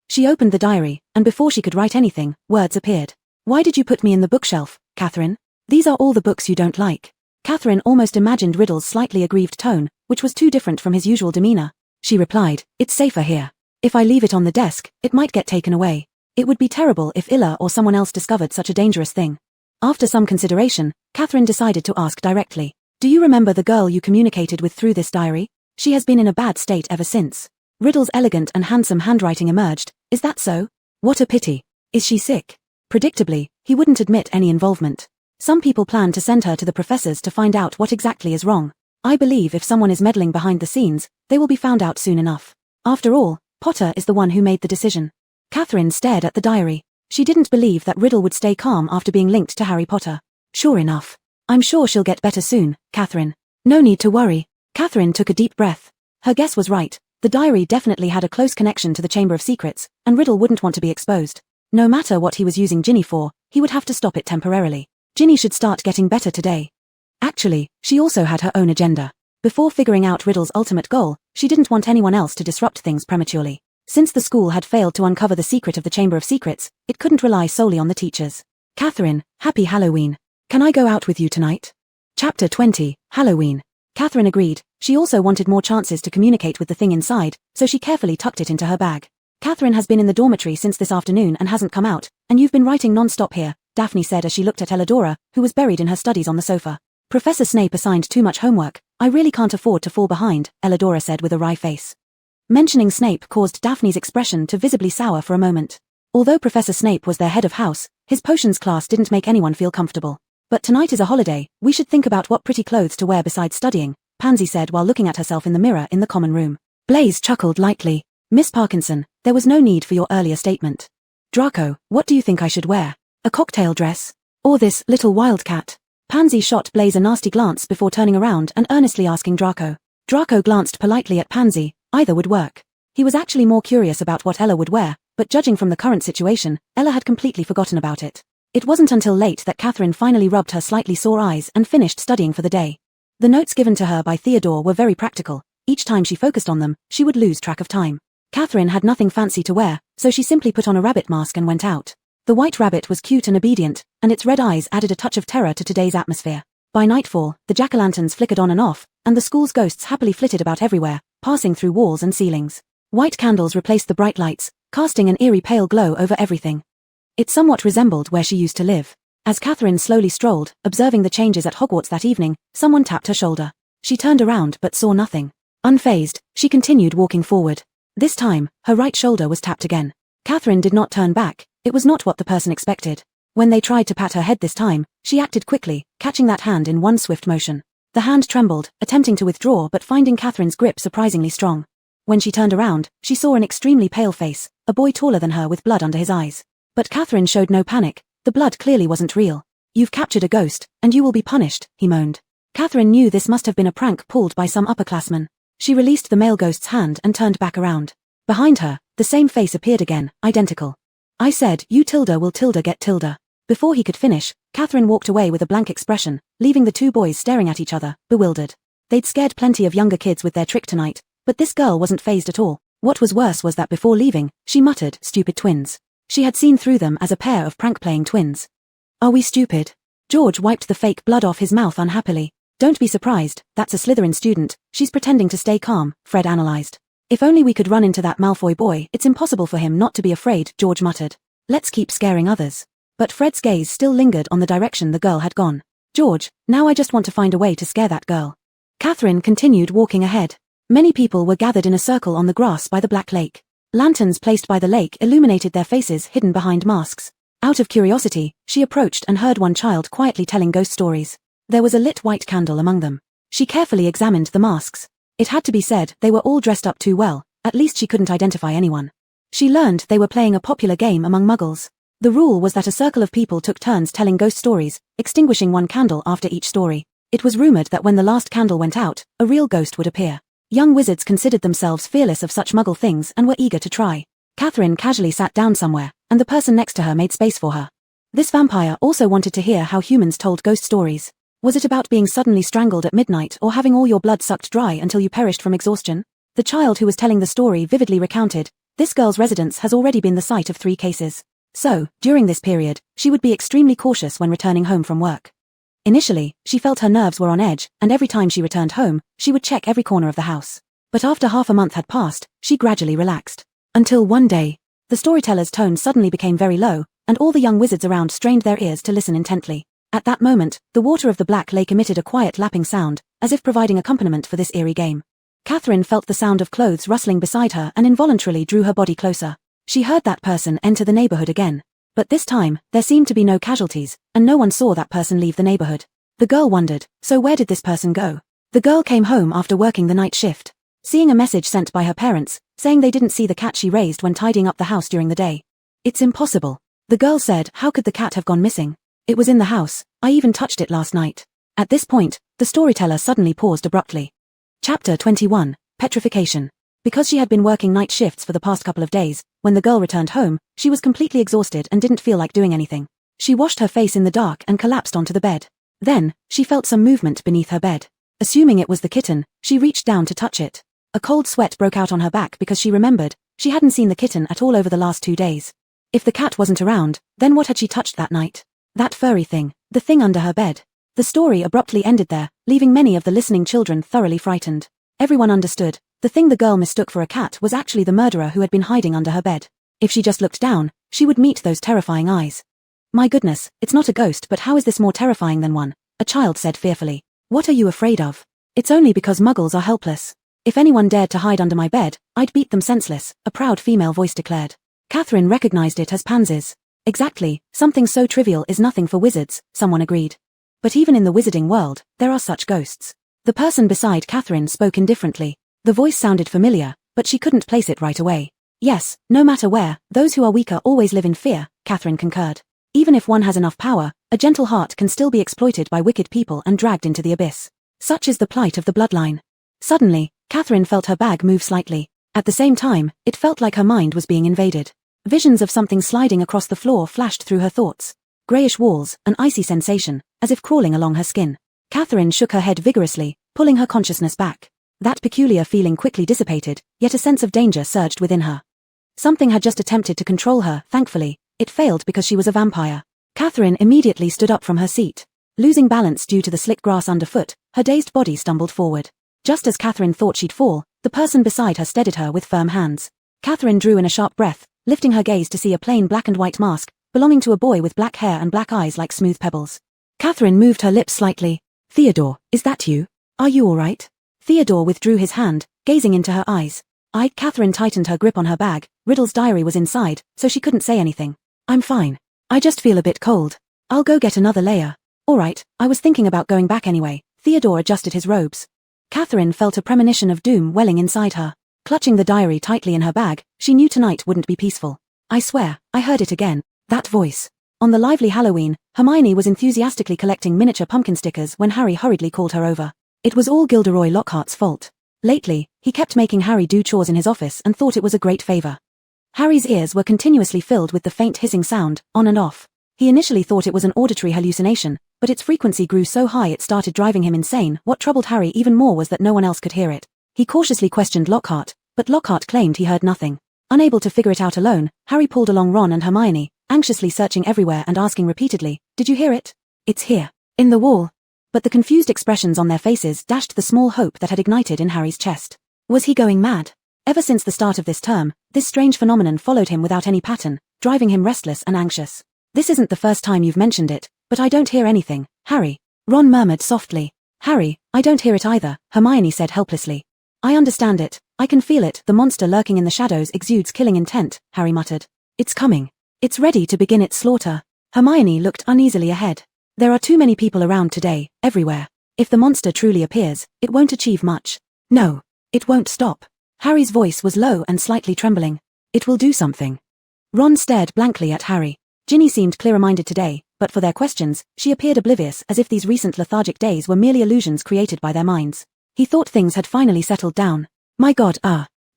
A: She opened the diary, and before she could write anything, words appeared. "Why did you put me in the bookshelf, Catherine? These are all the books you don't like." Catherine almost imagined Riddle's slightly aggrieved tone, which was too different from his usual demeanor. She replied, "It's safer here. If I leave it on the desk, it might get taken away. It would be terrible if Illa or someone else discovered such a dangerous thing." After some consideration, Catherine decided to ask directly. "Do you remember the girl you communicated with through this diary? She has been in a bad state ever since." Riddle's elegant and handsome handwriting emerged. "Is that so? What a pity. Is she sick?" Predictably, he wouldn't admit any involvement. "Some people plan to send her to the professors to find out what exactly is wrong. I believe if someone is meddling behind the scenes, they will be found out soon enough. After all, Potter is the one who made the decision." Catherine stared at the diary. She didn't believe that Riddle would stay calm after being linked to Harry Potter. "Sure enough. I'm sure she'll get better soon, Catherine. No need to worry." Catherine took a deep breath. Her guess was right. The diary definitely had a close connection to the Chamber of Secrets, and Riddle wouldn't want to be exposed. No matter what he was using Ginny for, he would have to stop it temporarily. Ginny should start getting better today. Actually, she also had her own agenda. Before figuring out Riddle's ultimate goal, she didn't want anyone else to disrupt things prematurely. Since the school had failed to uncover the secret of the Chamber of Secrets, it couldn't rely solely on the teachers. "Catherine, happy Halloween. Can I go out with you tonight?" Chapter 20, Halloween. Catherine agreed. She also wanted more chances to communicate with the thing inside, so she carefully tucked it into her bag. "Catherine has been in the dormitory since this afternoon and hasn't come out, and you've been writing non-stop here," Daphne said as she looked at Elidora, who was buried in her studies on the sofa. "Professor Snape assigned too much homework. I really can't afford to fall behind," Elidora said with a wry face. Mentioning Snape caused Daphne's expression to visibly sour for a moment. Although Professor Snape was their head of house, his potions class didn't make anyone feel comfortable. "But tonight is a holiday, we should think about what pretty clothes to wear besides studying," Pansy said while looking at herself in the mirror in the common room. Blaise chuckled lightly. "Miss Parkinson, there was no need for your earlier statement. Draco, what do you think I should wear? A cocktail dress? Or this little wildcat?" Pansy shot Blaise a nasty glance before turning around and earnestly asking Draco. Draco glanced politely at Pansy. Either would work. He was actually more curious about what Ella would wear, but judging from the current situation, Ella had completely forgotten about it. It wasn't until late that Catherine finally rubbed her slightly sore eyes and finished studying for the day. The notes given to her by Theodore were very practical. Each time she focused on them, she would lose track of time. Catherine had nothing fancy to wear, so she simply put on a rabbit mask and went out. The white rabbit was cute and obedient, and its red eyes added a touch of terror to today's atmosphere. By nightfall, the jack-o'-lanterns flickered on and off, and the school's ghosts happily flitted about everywhere, passing through walls and ceilings. White candles replaced the bright lights, casting an eerie pale glow over everything. It somewhat resembled where she used to live. As Catherine slowly strolled, observing the changes at Hogwarts that evening, someone tapped her shoulder. She turned around but saw nothing. Unfazed, she continued walking forward. This time, her right shoulder was tapped again. Catherine did not turn back. It was not what the person expected. When they tried to pat her head this time, she acted quickly, catching that hand in one swift motion. The hand trembled, attempting to withdraw but finding Catherine's grip surprisingly strong. When she turned around, she saw an extremely pale face, a boy taller than her with blood under his eyes. But Catherine showed no panic. The blood clearly wasn't real. "You've captured a ghost, and you will be punished," he moaned. Catherine knew this must have been a prank pulled by some upperclassman. She released the male ghost's hand and turned back around. Behind her, the same face appeared again, identical. "I said, you tilde will tilde get tilde." Before he could finish, Catherine walked away with a blank expression, leaving the two boys staring at each other, bewildered. They'd scared plenty of younger kids with their trick tonight, but this girl wasn't fazed at all. What was worse was that before leaving, she muttered, "Stupid twins." She had seen through them as a pair of prank-playing twins. "Are we stupid?" George wiped the fake blood off his mouth unhappily. "Don't be surprised, that's a Slytherin student, she's pretending to stay calm," Fred analyzed. "If only we could run into that Malfoy boy, it's impossible for him not to be afraid," George muttered. "Let's keep scaring others." But Fred's gaze still lingered on the direction the girl had gone. "George, now I just want to find a way to scare that girl." Catherine continued walking ahead. Many people were gathered in a circle on the grass by the Black Lake. Lanterns placed by the lake illuminated their faces hidden behind masks. Out of curiosity, she approached and heard one child quietly telling ghost stories. There was a lit white candle among them. She carefully examined the masks. It had to be said, they were all dressed up too well, at least she couldn't identify anyone. She learned they were playing a popular game among muggles. The rule was that a circle of people took turns telling ghost stories, extinguishing one candle after each story. It was rumored that when the last candle went out, a real ghost would appear. Young wizards considered themselves fearless of such muggle things and were eager to try. Catherine casually sat down somewhere, and the person next to her made space for her. This vampire also wanted to hear how humans told ghost stories. Was it about being suddenly strangled at midnight or having all your blood sucked dry until you perished from exhaustion? The child who was telling the story vividly recounted, "This girl's residence has already been the site of 3 cases. So, during this period, she would be extremely cautious when returning home from work." Initially, she felt her nerves were on edge, and every time she returned home, she would check every corner of the house. But after half a month had passed, she gradually relaxed. Until one day, the storyteller's tone suddenly became very low, and all the young wizards around strained their ears to listen intently. At that moment, the water of the Black Lake emitted a quiet lapping sound, as if providing accompaniment for this eerie game. Catherine felt the sound of clothes rustling beside her and involuntarily drew her body closer. She heard that person enter the neighborhood again. But this time, there seemed to be no casualties, and no one saw that person leave the neighborhood. The girl wondered, so where did this person go? The girl came home after working the night shift. Seeing a message sent by her parents, saying they didn't see the cat she raised when tidying up the house during the day. "It's impossible." The girl said, "How could the cat have gone missing? It was in the house, I even touched it last night." At this point, the storyteller suddenly paused abruptly. Chapter 21, Petrification. Because she had been working night shifts for the past couple of days, when the girl returned home, she was completely exhausted and didn't feel like doing anything. She washed her face in the dark and collapsed onto the bed. Then, she felt some movement beneath her bed. Assuming it was the kitten, she reached down to touch it. A cold sweat broke out on her back because she remembered, she hadn't seen the kitten at all over the last 2 days. If the cat wasn't around, then what had she touched that night? That furry thing, the thing under her bed. The story abruptly ended there, leaving many of the listening children thoroughly frightened. Everyone understood. The thing the girl mistook for a cat was actually the murderer who had been hiding under her bed. If she just looked down, she would meet those terrifying eyes. "My goodness, it's not a ghost, but how is this more terrifying than one?" a child said fearfully. "What are you afraid of?" "It's only because muggles are helpless. If anyone dared to hide under my bed, I'd beat them senseless," a proud female voice declared. Catherine recognized it as pansies. "Exactly, something so trivial is nothing for wizards," someone agreed. "But even in the wizarding world, there are such ghosts." The person beside Catherine spoke indifferently. The voice sounded familiar, but she couldn't place it right away. "Yes, no matter where, those who are weaker always live in fear," Catherine concurred. "Even if one has enough power, a gentle heart can still be exploited by wicked people and dragged into the abyss. Such is the plight of the bloodline." Suddenly, Catherine felt her bag move slightly. At the same time, it felt like her mind was being invaded. Visions of something sliding across the floor flashed through her thoughts. Greyish walls, an icy sensation, as if crawling along her skin. Catherine shook her head vigorously, pulling her consciousness back. That peculiar feeling quickly dissipated, yet a sense of danger surged within her. Something had just attempted to control her, thankfully. It failed because she was a vampire. Catherine immediately stood up from her seat. Losing balance due to the slick grass underfoot, her dazed body stumbled forward. Just as Catherine thought she'd fall, the person beside her steadied her with firm hands. Catherine drew in a sharp breath, lifting her gaze to see a plain black and white mask, belonging to a boy with black hair and black eyes like smooth pebbles. Catherine moved her lips slightly. "Theodore, is that you? Are you all right?" Theodore withdrew his hand, gazing into her eyes. Catherine tightened her grip on her bag. Riddle's diary was inside, so she couldn't say anything. I'm fine. I just feel a bit cold. I'll go get another layer. Alright, I was thinking about going back anyway. Theodore adjusted his robes. Catherine felt a premonition of doom welling inside her. Clutching the diary tightly in her bag, she knew tonight wouldn't be peaceful. I swear, I heard it again. That voice. On the lively Halloween, Hermione was enthusiastically collecting miniature pumpkin stickers when Harry hurriedly called her over. It was all Gilderoy Lockhart's fault. Lately, he kept making Harry do chores in his office and thought it was a great favor. Harry's ears were continuously filled with the faint hissing sound, on and off. He initially thought it was an auditory hallucination, but its frequency grew so high it started driving him insane. What troubled Harry even more was that no one else could hear it. He cautiously questioned Lockhart, but Lockhart claimed he heard nothing. Unable to figure it out alone, Harry pulled along Ron and Hermione, anxiously searching everywhere and asking repeatedly, "Did you hear it? It's here. In the wall." But the confused expressions on their faces dashed the small hope that had ignited in Harry's chest. Was he going mad? Ever since the start of this term, this strange phenomenon followed him without any pattern, driving him restless and anxious. "This isn't the first time you've mentioned it, but I don't hear anything, Harry," Ron murmured softly. "Harry, I don't hear it either," Hermione said helplessly. "I understand it. I can feel it. The monster lurking in the shadows exudes killing intent," Harry muttered. "It's coming. It's ready to begin its slaughter." Hermione looked uneasily ahead. "There are too many people around today, everywhere. If the monster truly appears, it won't achieve much. No, it won't stop." Harry's voice was low and slightly trembling. "It will do something." Ron stared blankly at Harry. Ginny seemed clearer-minded today, but for their questions, she appeared oblivious, as if these recent lethargic days were merely illusions created by their minds. He thought things had finally settled down. My God,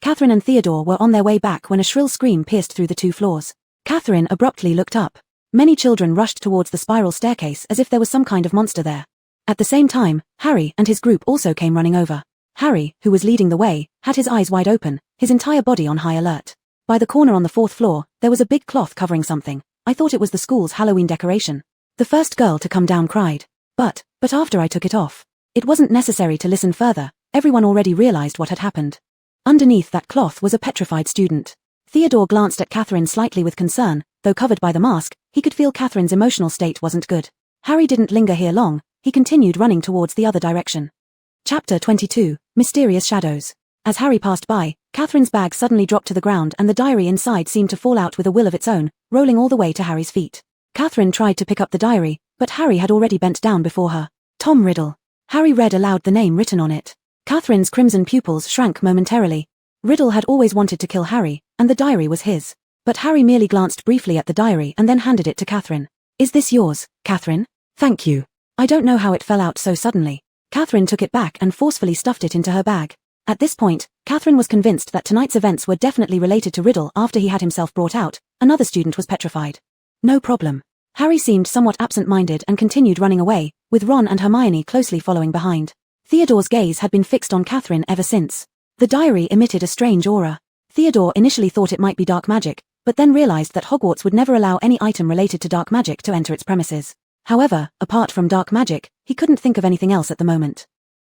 A: Catherine and Theodore were on their way back when a shrill scream pierced through the 2 floors. Catherine abruptly looked up. Many children rushed towards the spiral staircase as if there was some kind of monster there. At the same time, Harry and his group also came running over. Harry, who was leading the way, had his eyes wide open, his entire body on high alert. By the corner on the 4th floor, there was a big cloth covering something. I thought it was the school's Halloween decoration. The first girl to come down cried. But after I took it off. It wasn't necessary to listen further. Everyone already realized what had happened. Underneath that cloth was a petrified student. Theodore glanced at Catherine slightly with concern. Though covered by the mask, he could feel Catherine's emotional state wasn't good. Harry didn't linger here long. He continued running towards the other direction. Chapter 22, Mysterious Shadows. As Harry passed by, Catherine's bag suddenly dropped to the ground and the diary inside seemed to fall out with a will of its own, rolling all the way to Harry's feet. Catherine tried to pick up the diary, but Harry had already bent down before her. Tom Riddle. Harry read aloud the name written on it. Catherine's crimson pupils shrank momentarily. Riddle had always wanted to kill Harry, and the diary was his. But Harry merely glanced briefly at the diary and then handed it to Catherine. "Is this yours, Catherine?" "Thank you. I don't know how it fell out so suddenly." Catherine took it back and forcefully stuffed it into her bag. At this point, Catherine was convinced that tonight's events were definitely related to Riddle. After he had himself brought out, another student was petrified. No problem. Harry seemed somewhat absent-minded and continued running away, with Ron and Hermione closely following behind. Theodore's gaze had been fixed on Catherine ever since. The diary emitted a strange aura. Theodore initially thought it might be dark magic, but then realized that Hogwarts would never allow any item related to dark magic to enter its premises. However, apart from dark magic, he couldn't think of anything else at the moment.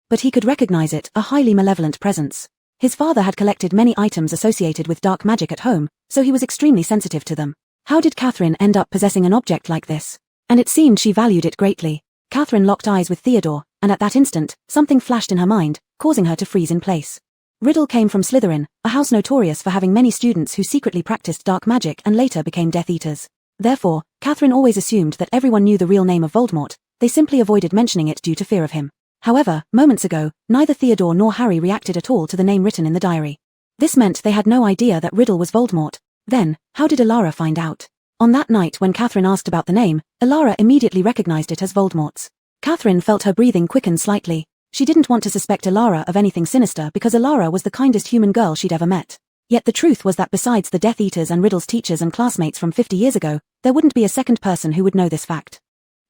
A: But he could recognize it, a highly malevolent presence. His father had collected many items associated with dark magic at home, so he was extremely sensitive to them. How did Catherine end up possessing an object like this? And it seemed she valued it greatly. Catherine locked eyes with Theodore, and at that instant, something flashed in her mind, causing her to freeze in place. Riddle came from Slytherin, a house notorious for having many students who secretly practiced dark magic and later became Death Eaters. Therefore, Catherine always assumed that everyone knew the real name of Voldemort. They simply avoided mentioning it due to fear of him. However, moments ago, neither Theodore nor Harry reacted at all to the name written in the diary. This meant they had no idea that Riddle was Voldemort. Then, how did Elara find out? On that night when Catherine asked about the name, Elara immediately recognized it as Voldemort's. Catherine felt her breathing quicken slightly. She didn't want to suspect Elara of anything sinister because Elara was the kindest human girl she'd ever met. Yet the truth was that besides the Death Eaters and Riddle's teachers and classmates from 50 years ago, there wouldn't be a second person who would know this fact.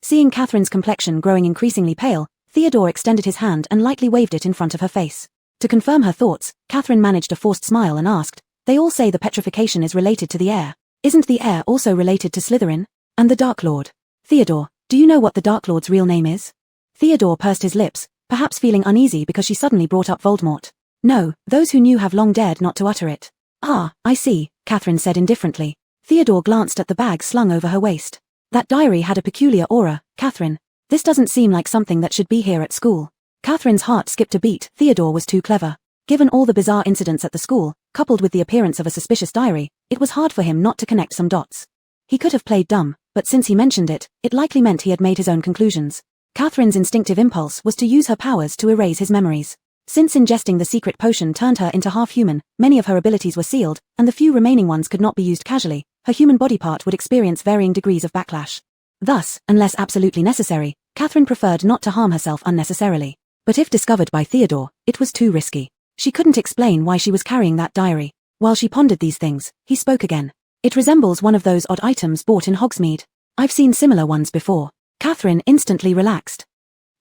A: Seeing Catherine's complexion growing increasingly pale, Theodore extended his hand and lightly waved it in front of her face. To confirm her thoughts, Catherine managed a forced smile and asked, "They all say the petrification is related to the air. Isn't the air also related to Slytherin? And the Dark Lord? Theodore, do you know what the Dark Lord's real name is?" Theodore pursed his lips, perhaps feeling uneasy because she suddenly brought up Voldemort. "No, those who knew have long dared not to utter it." "Ah, I see," Catherine said indifferently. Theodore glanced at the bag slung over her waist. "That diary had a peculiar aura, Catherine. This doesn't seem like something that should be here at school." Catherine's heart skipped a beat. Theodore was too clever. Given all the bizarre incidents at the school, coupled with the appearance of a suspicious diary, it was hard for him not to connect some dots. He could have played dumb, but since he mentioned it, it likely meant he had made his own conclusions. Catherine's instinctive impulse was to use her powers to erase his memories. Since ingesting the secret potion turned her into half-human, many of her abilities were sealed, and the few remaining ones could not be used casually. Her human body part would experience varying degrees of backlash. Thus, unless absolutely necessary, Catherine preferred not to harm herself unnecessarily. But if discovered by Theodore, it was too risky. She couldn't explain why she was carrying that diary. While she pondered these things, he spoke again. It resembles one of those odd items bought in Hogsmeade. I've seen similar ones before. Catherine instantly relaxed.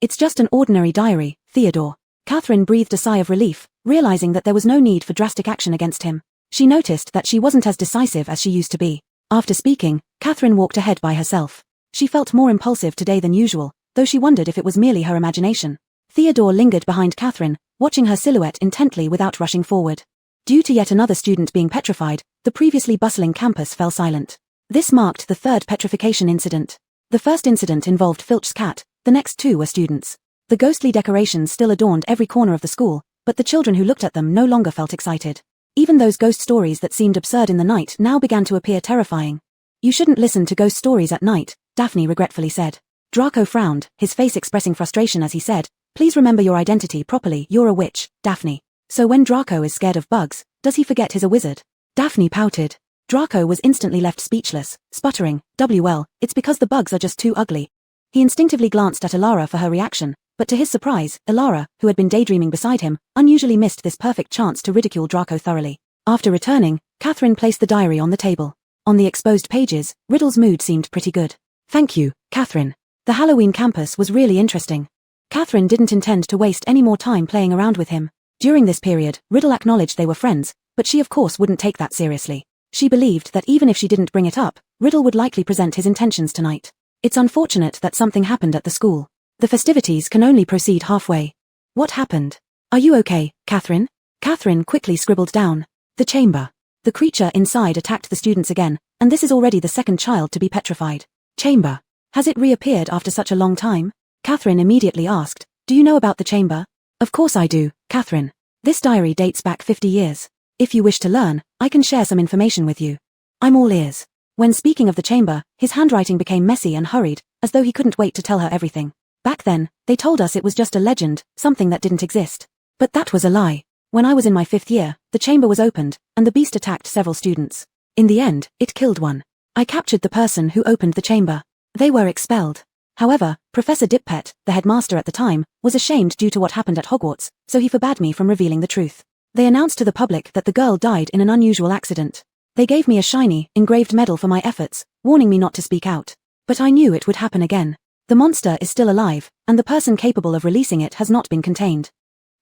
A: It's just an ordinary diary, Theodore. Catherine breathed a sigh of relief, realizing that there was no need for drastic action against him. She noticed that she wasn't as decisive as she used to be. After speaking, Catherine walked ahead by herself. She felt more impulsive today than usual, though she wondered if it was merely her imagination. Theodore lingered behind Catherine, watching her silhouette intently without rushing forward. Due to yet another student being petrified, the previously bustling campus fell silent. This marked the third petrification incident. The first incident involved Filch's cat, the next two were students. The ghostly decorations still adorned every corner of the school, but the children who looked at them no longer felt excited. Even those ghost stories that seemed absurd in the night now began to appear terrifying. You shouldn't listen to ghost stories at night, Daphne regretfully said. Draco frowned, his face expressing frustration as he said, please remember your identity properly, you're a witch, Daphne. So when Draco is scared of bugs, does he forget he's a wizard? Daphne pouted. Draco was instantly left speechless, sputtering, well, it's because the bugs are just too ugly. He instinctively glanced at Elara for her reaction, but to his surprise, Elara, who had been daydreaming beside him, unusually missed this perfect chance to ridicule Draco thoroughly. After returning, Catherine placed the diary on the table. On the exposed pages, Riddle's mood seemed pretty good. Thank you, Catherine. The Halloween campus was really interesting. Catherine didn't intend to waste any more time playing around with him. During this period, Riddle acknowledged they were friends, but she of course wouldn't take that seriously. She believed that even if she didn't bring it up, Riddle would likely present his intentions tonight. It's unfortunate that something happened at the school. The festivities can only proceed halfway. What happened? Are you okay, Catherine? Catherine quickly scribbled down. The chamber. The creature inside attacked the students again, and this is already the second child to be petrified. Chamber. Has it reappeared after such a long time? Catherine immediately asked, do you know about the chamber? Of course I do, Catherine. This diary dates back 50 years. If you wish to learn, I can share some information with you. I'm all ears. When speaking of the chamber, his handwriting became messy and hurried, as though he couldn't wait to tell her everything. Back then, they told us it was just a legend, something that didn't exist. But that was a lie. When I was in my 5th year, the chamber was opened, and the beast attacked several students. In the end, it killed one. I captured the person who opened the chamber. They were expelled. However, Professor Dippet, the headmaster at the time, was ashamed due to what happened at Hogwarts, so he forbade me from revealing the truth. They announced to the public that the girl died in an unusual accident. They gave me a shiny, engraved medal for my efforts, warning me not to speak out. But I knew it would happen again. The monster is still alive, and the person capable of releasing it has not been contained.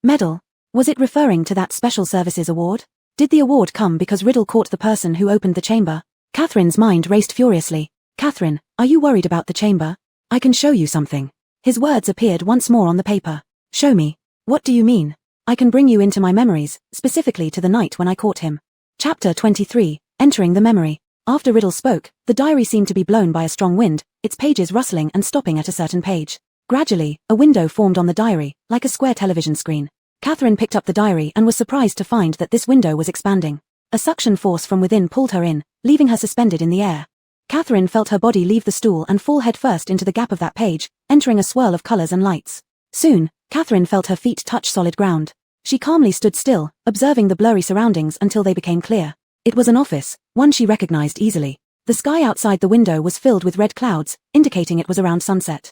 A: Medal? Was it referring to that Special Services Award? Did the award come because Riddle caught the person who opened the chamber? Catherine's mind raced furiously. Catherine, are you worried about the chamber? I can show you something. His words appeared once more on the paper. Show me. What do you mean? I can bring you into my memories, specifically to the night when I caught him. Chapter 23, Entering the Memory. After Riddle spoke, the diary seemed to be blown by a strong wind, its pages rustling and stopping at a certain page. Gradually, a window formed on the diary, like a square television screen. Catherine picked up the diary and was surprised to find that this window was expanding. A suction force from within pulled her in, leaving her suspended in the air. Catherine felt her body leave the stool and fall headfirst into the gap of that page, entering a swirl of colors and lights. Soon, Catherine felt her feet touch solid ground. She calmly stood still, observing the blurry surroundings until they became clear. It was an office, one she recognized easily. The sky outside the window was filled with red clouds, indicating it was around sunset.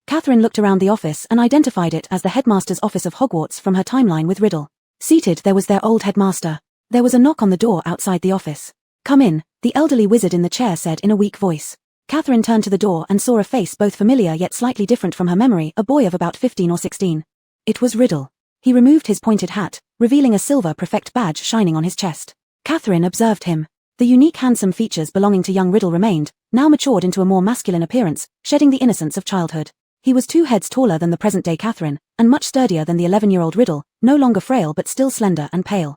A: Catherine looked around the office and identified it as the headmaster's office of Hogwarts from her timeline with Riddle. Seated there was their old headmaster. There was a knock on the door outside the office. Come in, the elderly wizard in the chair said in a weak voice. Catherine turned to the door and saw a face both familiar yet slightly different from her memory, a boy of about 15 or 16. It was Riddle. He removed his pointed hat, revealing a silver prefect badge shining on his chest. Catherine observed him. The unique handsome features belonging to young Riddle remained, now matured into a more masculine appearance, shedding the innocence of childhood. He was 2 heads taller than the present-day Catherine, and much sturdier than the 11-year-old Riddle, no longer frail but still slender and pale.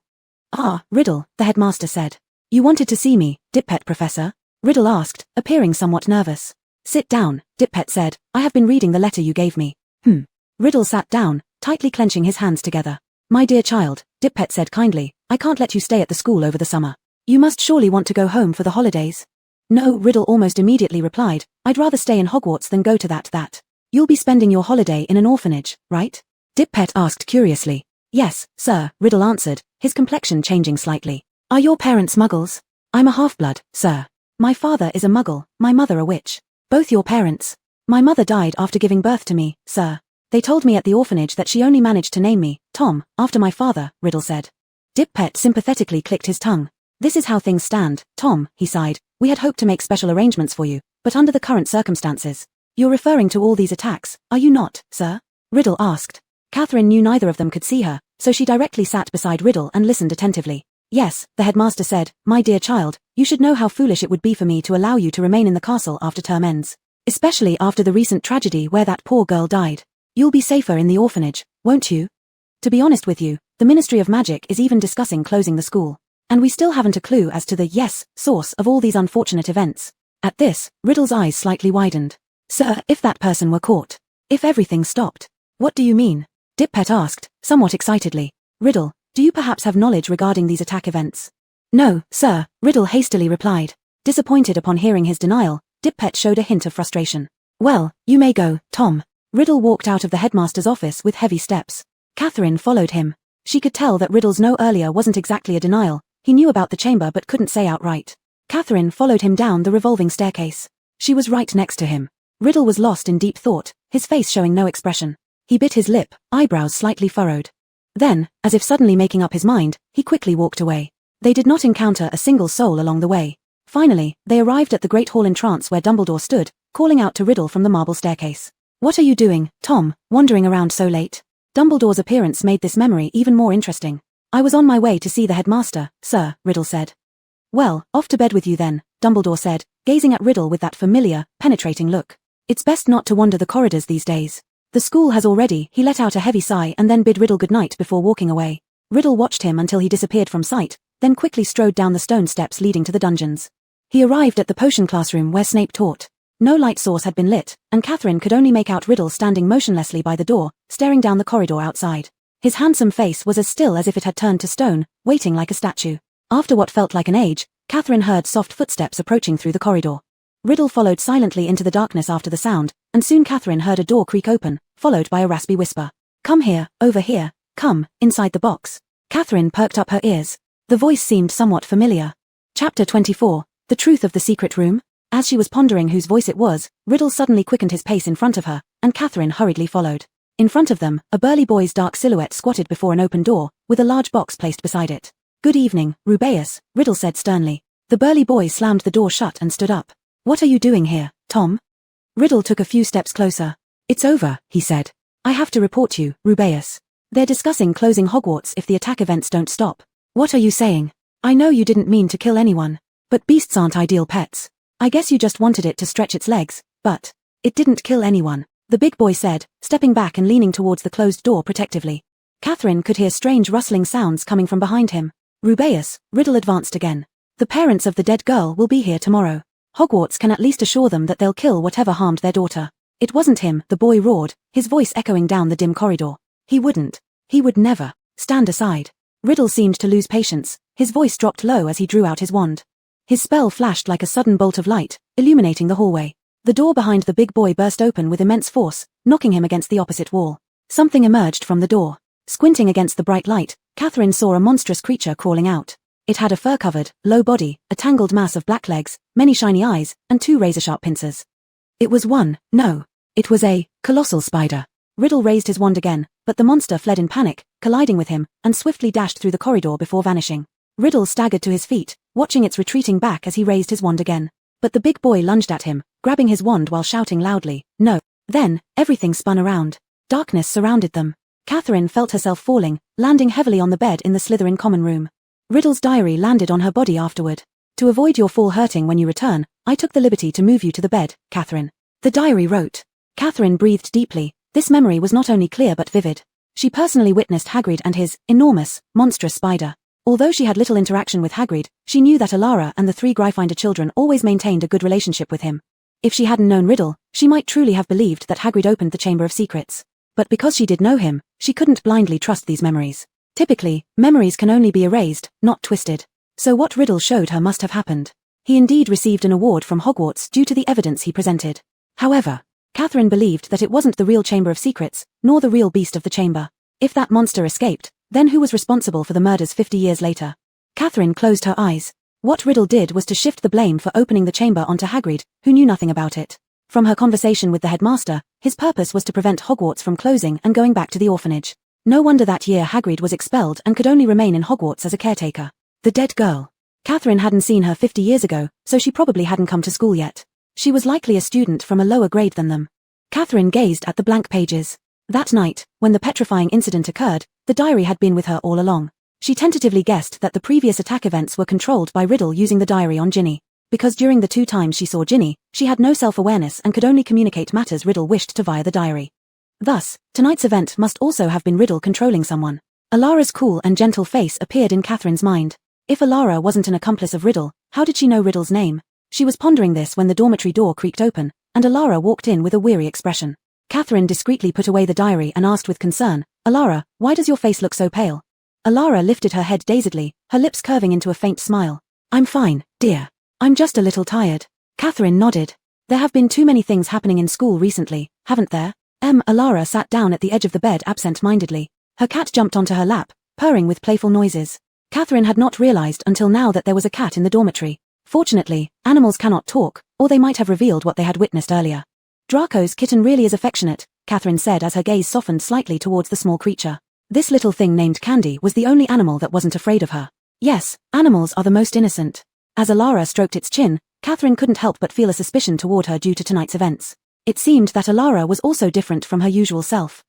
A: Ah, Riddle, the headmaster said. You wanted to see me, Dippet Professor? Riddle asked, appearing somewhat nervous. Sit down, Dippet said. I have been reading the letter you gave me. Riddle sat down, tightly clenching his hands together. My dear child, Dippet said kindly, I can't let you stay at the school over the summer. You must surely want to go home for the holidays. No, Riddle almost immediately replied, I'd rather stay in Hogwarts than go to that. You'll be spending your holiday in an orphanage, right? Dippet asked curiously. Yes, sir, Riddle answered, his complexion changing slightly. Are your parents muggles? I'm a half-blood, sir. My father is a muggle, my mother a witch. Both your parents. My mother died after giving birth to me, sir. They told me at the orphanage that she only managed to name me, Tom, after my father, Riddle said. Dippet sympathetically clicked his tongue. This is how things stand, Tom, he sighed. We had hoped to make special arrangements for you, but under the current circumstances. You're referring to all these attacks, are you not, sir? Riddle asked. Catherine knew neither of them could see her, so she directly sat beside Riddle and listened attentively. Yes, the headmaster said, my dear child, you should know how foolish it would be for me to allow you to remain in the castle after term ends. Especially after the recent tragedy where that poor girl died. You'll be safer in the orphanage, won't you? To be honest with you, the Ministry of Magic is even discussing closing the school. And we still haven't a clue as to the, source of all these unfortunate events. At this, Riddle's eyes slightly widened. Sir, if that person were caught. If everything stopped. What do you mean? Dippet asked, somewhat excitedly. Riddle, do you perhaps have knowledge regarding these attack events? No, sir, Riddle hastily replied. Disappointed upon hearing his denial, Dippet showed a hint of frustration. Well, you may go, Tom. Riddle walked out of the headmaster's office with heavy steps. Catherine followed him. She could tell that Riddle's no earlier wasn't exactly a denial. He knew about the chamber but couldn't say outright. Catherine followed him down the revolving staircase. She was right next to him. Riddle was lost in deep thought, his face showing no expression. He bit his lip, eyebrows slightly furrowed. Then, as if suddenly making up his mind, he quickly walked away. They did not encounter a single soul along the way. Finally, they arrived at the great hall entrance where Dumbledore stood, calling out to Riddle from the marble staircase. What are you doing, Tom, wandering around so late? Dumbledore's appearance made this memory even more interesting. I was on my way to see the headmaster, sir, Riddle said. Well, off to bed with you then, Dumbledore said, gazing at Riddle with that familiar, penetrating look. It's best not to wander the corridors these days. The school has already, he let out a heavy sigh and then bid Riddle good night before walking away. Riddle watched him until he disappeared from sight, then quickly strode down the stone steps leading to the dungeons. He arrived at the potion classroom where Snape taught. No light source had been lit, and Catherine could only make out Riddle standing motionlessly by the door, staring down the corridor outside. His handsome face was as still as if it had turned to stone, waiting like a statue. After what felt like an age, Catherine heard soft footsteps approaching through the corridor. Riddle followed silently into the darkness after the sound, and soon Catherine heard a door creak open, followed by a raspy whisper. Come here, over here, come, inside the box. Catherine perked up her ears. The voice seemed somewhat familiar. Chapter 24, The Truth of the Secret Room? As she was pondering whose voice it was, Riddle suddenly quickened his pace in front of her, and Catherine hurriedly followed. In front of them, a burly boy's dark silhouette squatted before an open door, with a large box placed beside it. Good evening, Rubeus, Riddle said sternly. The burly boy slammed the door shut and stood up. What are you doing here, Tom? Riddle took a few steps closer. It's over, he said. I have to report you, Rubeus. They're discussing closing Hogwarts if the attack events don't stop. What are you saying? I know you didn't mean to kill anyone. But beasts aren't ideal pets. I guess you just wanted it to stretch its legs, but it didn't kill anyone, the big boy said, stepping back and leaning towards the closed door protectively. Catherine could hear strange rustling sounds coming from behind him. Rubeus, Riddle advanced again. The parents of the dead girl will be here tomorrow. Hogwarts can at least assure them that they'll kill whatever harmed their daughter. It wasn't him, the boy roared, his voice echoing down the dim corridor. He wouldn't. He would never. Stand aside. Riddle seemed to lose patience. His voice dropped low as he drew out his wand. His spell flashed like a sudden bolt of light, illuminating the hallway. The door behind the big boy burst open with immense force, knocking him against the opposite wall. Something emerged from the door. Squinting against the bright light, Catherine saw a monstrous creature crawling out. It had a fur-covered, low body, a tangled mass of black legs, many shiny eyes, and 2 razor-sharp pincers. It was it was a colossal spider. Riddle raised his wand again, but the monster fled in panic, colliding with him, and swiftly dashed through the corridor before vanishing. Riddle staggered to his feet, watching its retreating back as he raised his wand again. But the big boy lunged at him, grabbing his wand while shouting loudly, "No!" Then, everything spun around. Darkness surrounded them. Catherine felt herself falling, landing heavily on the bed in the Slytherin common room. Riddle's diary landed on her body afterward. To avoid your fall hurting when you return, I took the liberty to move you to the bed, Catherine. The diary wrote. Catherine breathed deeply. This memory was not only clear but vivid. She personally witnessed Hagrid and his enormous, monstrous spider. Although she had little interaction with Hagrid, she knew that Alara and the 3 Gryffindor children always maintained a good relationship with him. If she hadn't known Riddle, she might truly have believed that Hagrid opened the Chamber of Secrets. But because she did know him, she couldn't blindly trust these memories. Typically, memories can only be erased, not twisted. So what Riddle showed her must have happened. He indeed received an award from Hogwarts due to the evidence he presented. However, Catherine believed that it wasn't the real Chamber of Secrets, nor the real beast of the chamber. If that monster escaped, then who was responsible for the murders 50 years later? Catherine closed her eyes. What Riddle did was to shift the blame for opening the chamber onto Hagrid, who knew nothing about it. From her conversation with the headmaster, his purpose was to prevent Hogwarts from closing and going back to the orphanage. No wonder that year Hagrid was expelled and could only remain in Hogwarts as a caretaker. The dead girl. Catherine hadn't seen her 50 years ago, so she probably hadn't come to school yet. She was likely a student from a lower grade than them. Catherine gazed at the blank pages. That night, when the petrifying incident occurred, the diary had been with her all along. She tentatively guessed that the previous attack events were controlled by Riddle using the diary on Ginny. Because during the 2 times she saw Ginny, she had no self-awareness and could only communicate matters Riddle wished to via the diary. Thus, tonight's event must also have been Riddle controlling someone. Alara's cool and gentle face appeared in Catherine's mind. If Alara wasn't an accomplice of Riddle, how did she know Riddle's name? She was pondering this when the dormitory door creaked open, and Alara walked in with a weary expression. Catherine discreetly put away the diary and asked with concern, "Alara, why does your face look so pale?" Alara lifted her head dazedly, her lips curving into a faint smile. "I'm fine, dear. I'm just a little tired." Catherine nodded. "There have been too many things happening in school recently, haven't there?" Alara sat down at the edge of the bed absent-mindedly. Her cat jumped onto her lap, purring with playful noises. Catherine had not realized until now that there was a cat in the dormitory. Fortunately, animals cannot talk, or they might have revealed what they had witnessed earlier. "Draco's kitten really is affectionate," Catherine said as her gaze softened slightly towards the small creature. This little thing named Candy was the only animal that wasn't afraid of her. Yes, animals are the most innocent. As Alara stroked its chin, Catherine couldn't help but feel a suspicion toward her due to tonight's events. It seemed that Alara was also different from her usual self.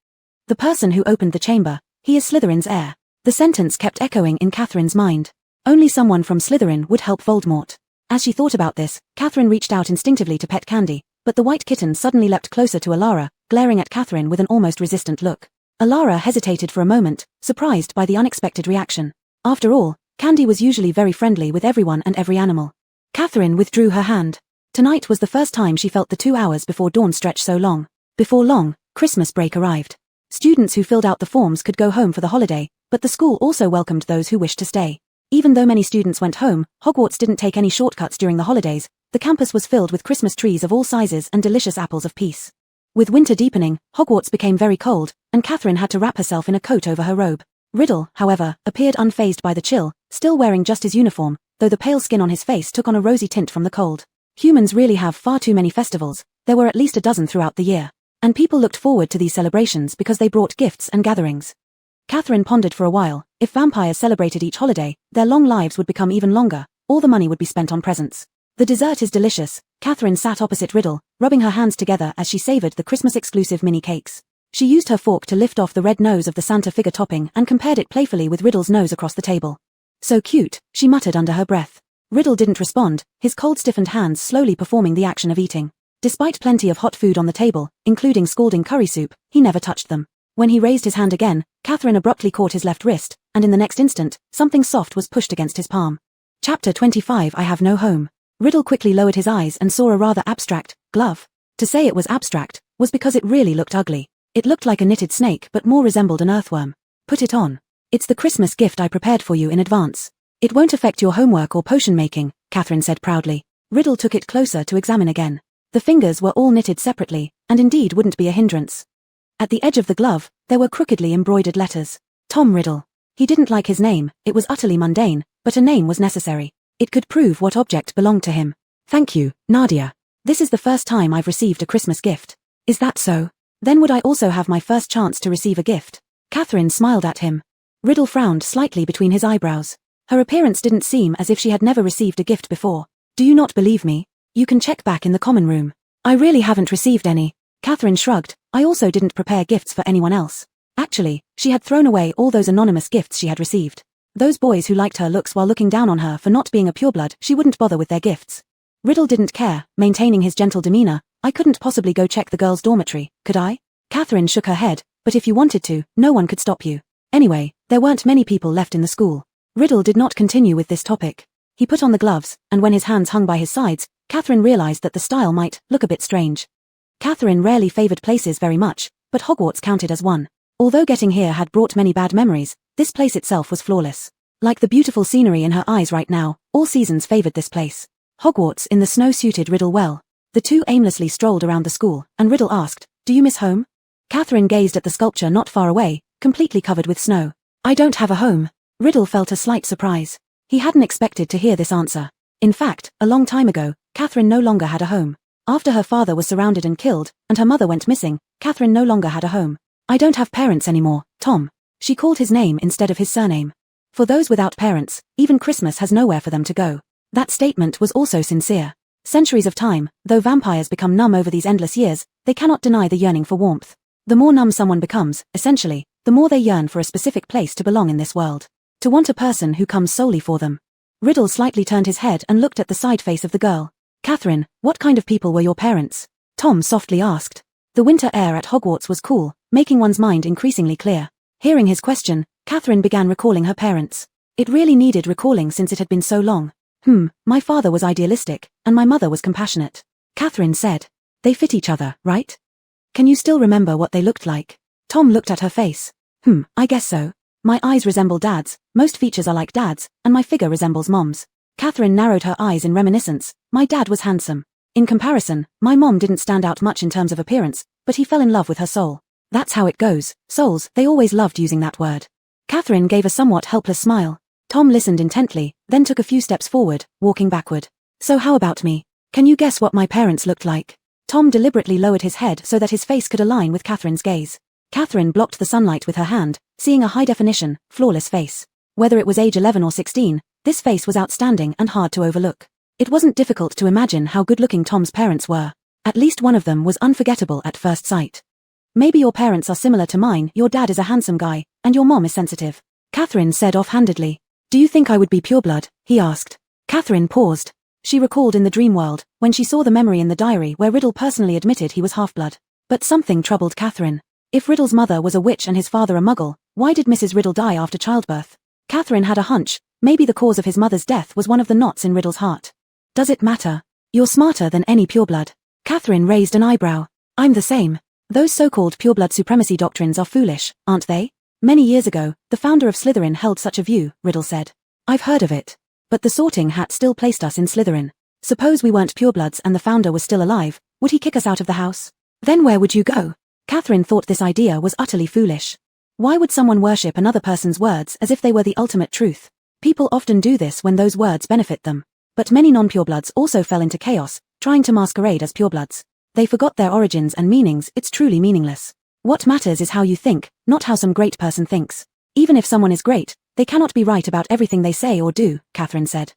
A: "The person who opened the chamber, he is Slytherin's heir." The sentence kept echoing in Catherine's mind. Only someone from Slytherin would help Voldemort. As she thought about this, Catherine reached out instinctively to pet Candy, but the white kitten suddenly leapt closer to Alara, glaring at Catherine with an almost resistant look. Alara hesitated for a moment, surprised by the unexpected reaction. After all, Candy was usually very friendly with everyone and every animal. Catherine withdrew her hand. Tonight was the first time she felt the 2 hours before dawn stretched so long. Before long, Christmas break arrived. Students who filled out the forms could go home for the holiday, but the school also welcomed those who wished to stay. Even though many students went home, Hogwarts didn't take any shortcuts during the holidays. The campus was filled with Christmas trees of all sizes and delicious apples of peace. With winter deepening, Hogwarts became very cold, and Catherine had to wrap herself in a coat over her robe. Riddle, however, appeared unfazed by the chill, still wearing just his uniform, though the pale skin on his face took on a rosy tint from the cold. Humans really have far too many festivals. There were at least a dozen throughout the year. And people looked forward to these celebrations because they brought gifts and gatherings. Catherine pondered for a while. If vampires celebrated each holiday, their long lives would become even longer. All the money would be spent on presents. The dessert is delicious. Catherine sat opposite Riddle, rubbing her hands together as she savored the Christmas-exclusive mini cakes. She used her fork to lift off the red nose of the Santa figure topping and compared it playfully with Riddle's nose across the table. "So cute," she muttered under her breath. Riddle didn't respond, his cold stiffened hands slowly performing the action of eating. Despite plenty of hot food on the table, including scalding curry soup, he never touched them. When he raised his hand again, Catherine abruptly caught his left wrist, and in the next instant, something soft was pushed against his palm. Chapter 25 I Have No Home. Riddle quickly lowered his eyes and saw a rather abstract glove. To say it was abstract was because it really looked ugly. It looked like a knitted snake but more resembled an earthworm. "Put it on. It's the Christmas gift I prepared for you in advance. It won't affect your homework or potion making," Catherine said proudly. Riddle took it closer to examine again. The fingers were all knitted separately, and indeed wouldn't be a hindrance. At the edge of the glove, there were crookedly embroidered letters. Tom Riddle. He didn't like his name, it was utterly mundane, but a name was necessary. It could prove what object belonged to him. "Thank you, Nadia. This is the first time I've received a Christmas gift." "Is that so? Then would I also have my first chance to receive a gift?" Catherine smiled at him. Riddle frowned slightly between his eyebrows. Her appearance didn't seem as if she had never received a gift before. "Do you not believe me? You can check back in the common room." "I really haven't received any." Catherine shrugged. I also didn't prepare gifts for anyone else. Actually, she had thrown away all those anonymous gifts she had received. Those boys who liked her looks while looking down on her for not being a pureblood, she wouldn't bother with their gifts. Riddle didn't care, maintaining his gentle demeanor. "I couldn't possibly go check the girls' dormitory, could I?" Catherine shook her head. "But if you wanted to, no one could stop you. Anyway, there weren't many people left in the school." Riddle did not continue with this topic. He put on the gloves, and when his hands hung by his sides, Catherine realized that the style might look a bit strange. Catherine rarely favored places very much, but Hogwarts counted as one. Although getting here had brought many bad memories, this place itself was flawless. Like the beautiful scenery in her eyes right now, all seasons favored this place. Hogwarts in the snow suited Riddle well. The two aimlessly strolled around the school, and Riddle asked, "Do you miss home?" Catherine gazed at the sculpture not far away, completely covered with snow. "I don't have a home." Riddle felt a slight surprise. He hadn't expected to hear this answer. In fact, a long time ago, Catherine no longer had a home. After her father was surrounded and killed, and her mother went missing, Catherine no longer had a home. "I don't have parents anymore, Tom." She called his name instead of his surname. For those without parents, even Christmas has nowhere for them to go. That statement was also sincere. Centuries of time, though vampires become numb over these endless years, they cannot deny the yearning for warmth. The more numb someone becomes, essentially, the more they yearn for a specific place to belong in this world. To want a person who comes solely for them. Riddle slightly turned his head and looked at the side face of the girl. "Catherine, what kind of people were your parents?" Tom softly asked. The winter air at Hogwarts was cool, making one's mind increasingly clear. Hearing his question, Catherine began recalling her parents. It really needed recalling since it had been so long. My father was idealistic, and my mother was compassionate," Catherine said. "They fit each other, right? Can you still remember what they looked like?" Tom looked at her face. I guess so. My eyes resemble Dad's, most features are like Dad's, and my figure resembles Mom's." Catherine narrowed her eyes in reminiscence. "My dad was handsome. In comparison, my mom didn't stand out much in terms of appearance, but he fell in love with her soul. That's how it goes, souls, they always loved using that word." Catherine gave a somewhat helpless smile. Tom listened intently, then took a few steps forward, walking backward. "So how about me? Can you guess what my parents looked like?" Tom deliberately lowered his head so that his face could align with Catherine's gaze. Catherine blocked the sunlight with her hand, seeing a high-definition, flawless face. Whether it was age 11 or 16, this face was outstanding and hard to overlook. It wasn't difficult to imagine how good-looking Tom's parents were. At least one of them was unforgettable at first sight. "Maybe your parents are similar to mine. Your dad is a handsome guy, and your mom is sensitive," Catherine said offhandedly. "Do you think I would be pureblood?" he asked. Catherine paused. She recalled in the dream world, when she saw the memory in the diary where Riddle personally admitted he was half-blood. But something troubled Catherine. If Riddle's mother was a witch and his father a muggle, why did Mrs. Riddle die after childbirth? Catherine had a hunch, maybe the cause of his mother's death was one of the knots in Riddle's heart. "Does it matter? You're smarter than any pureblood." Catherine raised an eyebrow. "I'm the same. Those so-called pureblood supremacy doctrines are foolish, aren't they?" "Many years ago, the founder of Slytherin held such a view," Riddle said. "I've heard of it. But the sorting hat still placed us in Slytherin. Suppose we weren't purebloods and the founder was still alive, would he kick us out of the house? Then where would you go?" Catherine thought this idea was utterly foolish. Why would someone worship another person's words as if they were the ultimate truth? People often do this when those words benefit them. But many non-purebloods also fell into chaos, trying to masquerade as purebloods. They forgot their origins and meanings. It's truly meaningless. What matters is how you think, not how some great person thinks. Even if someone is great, they cannot be right about everything they say or do, Catherine said.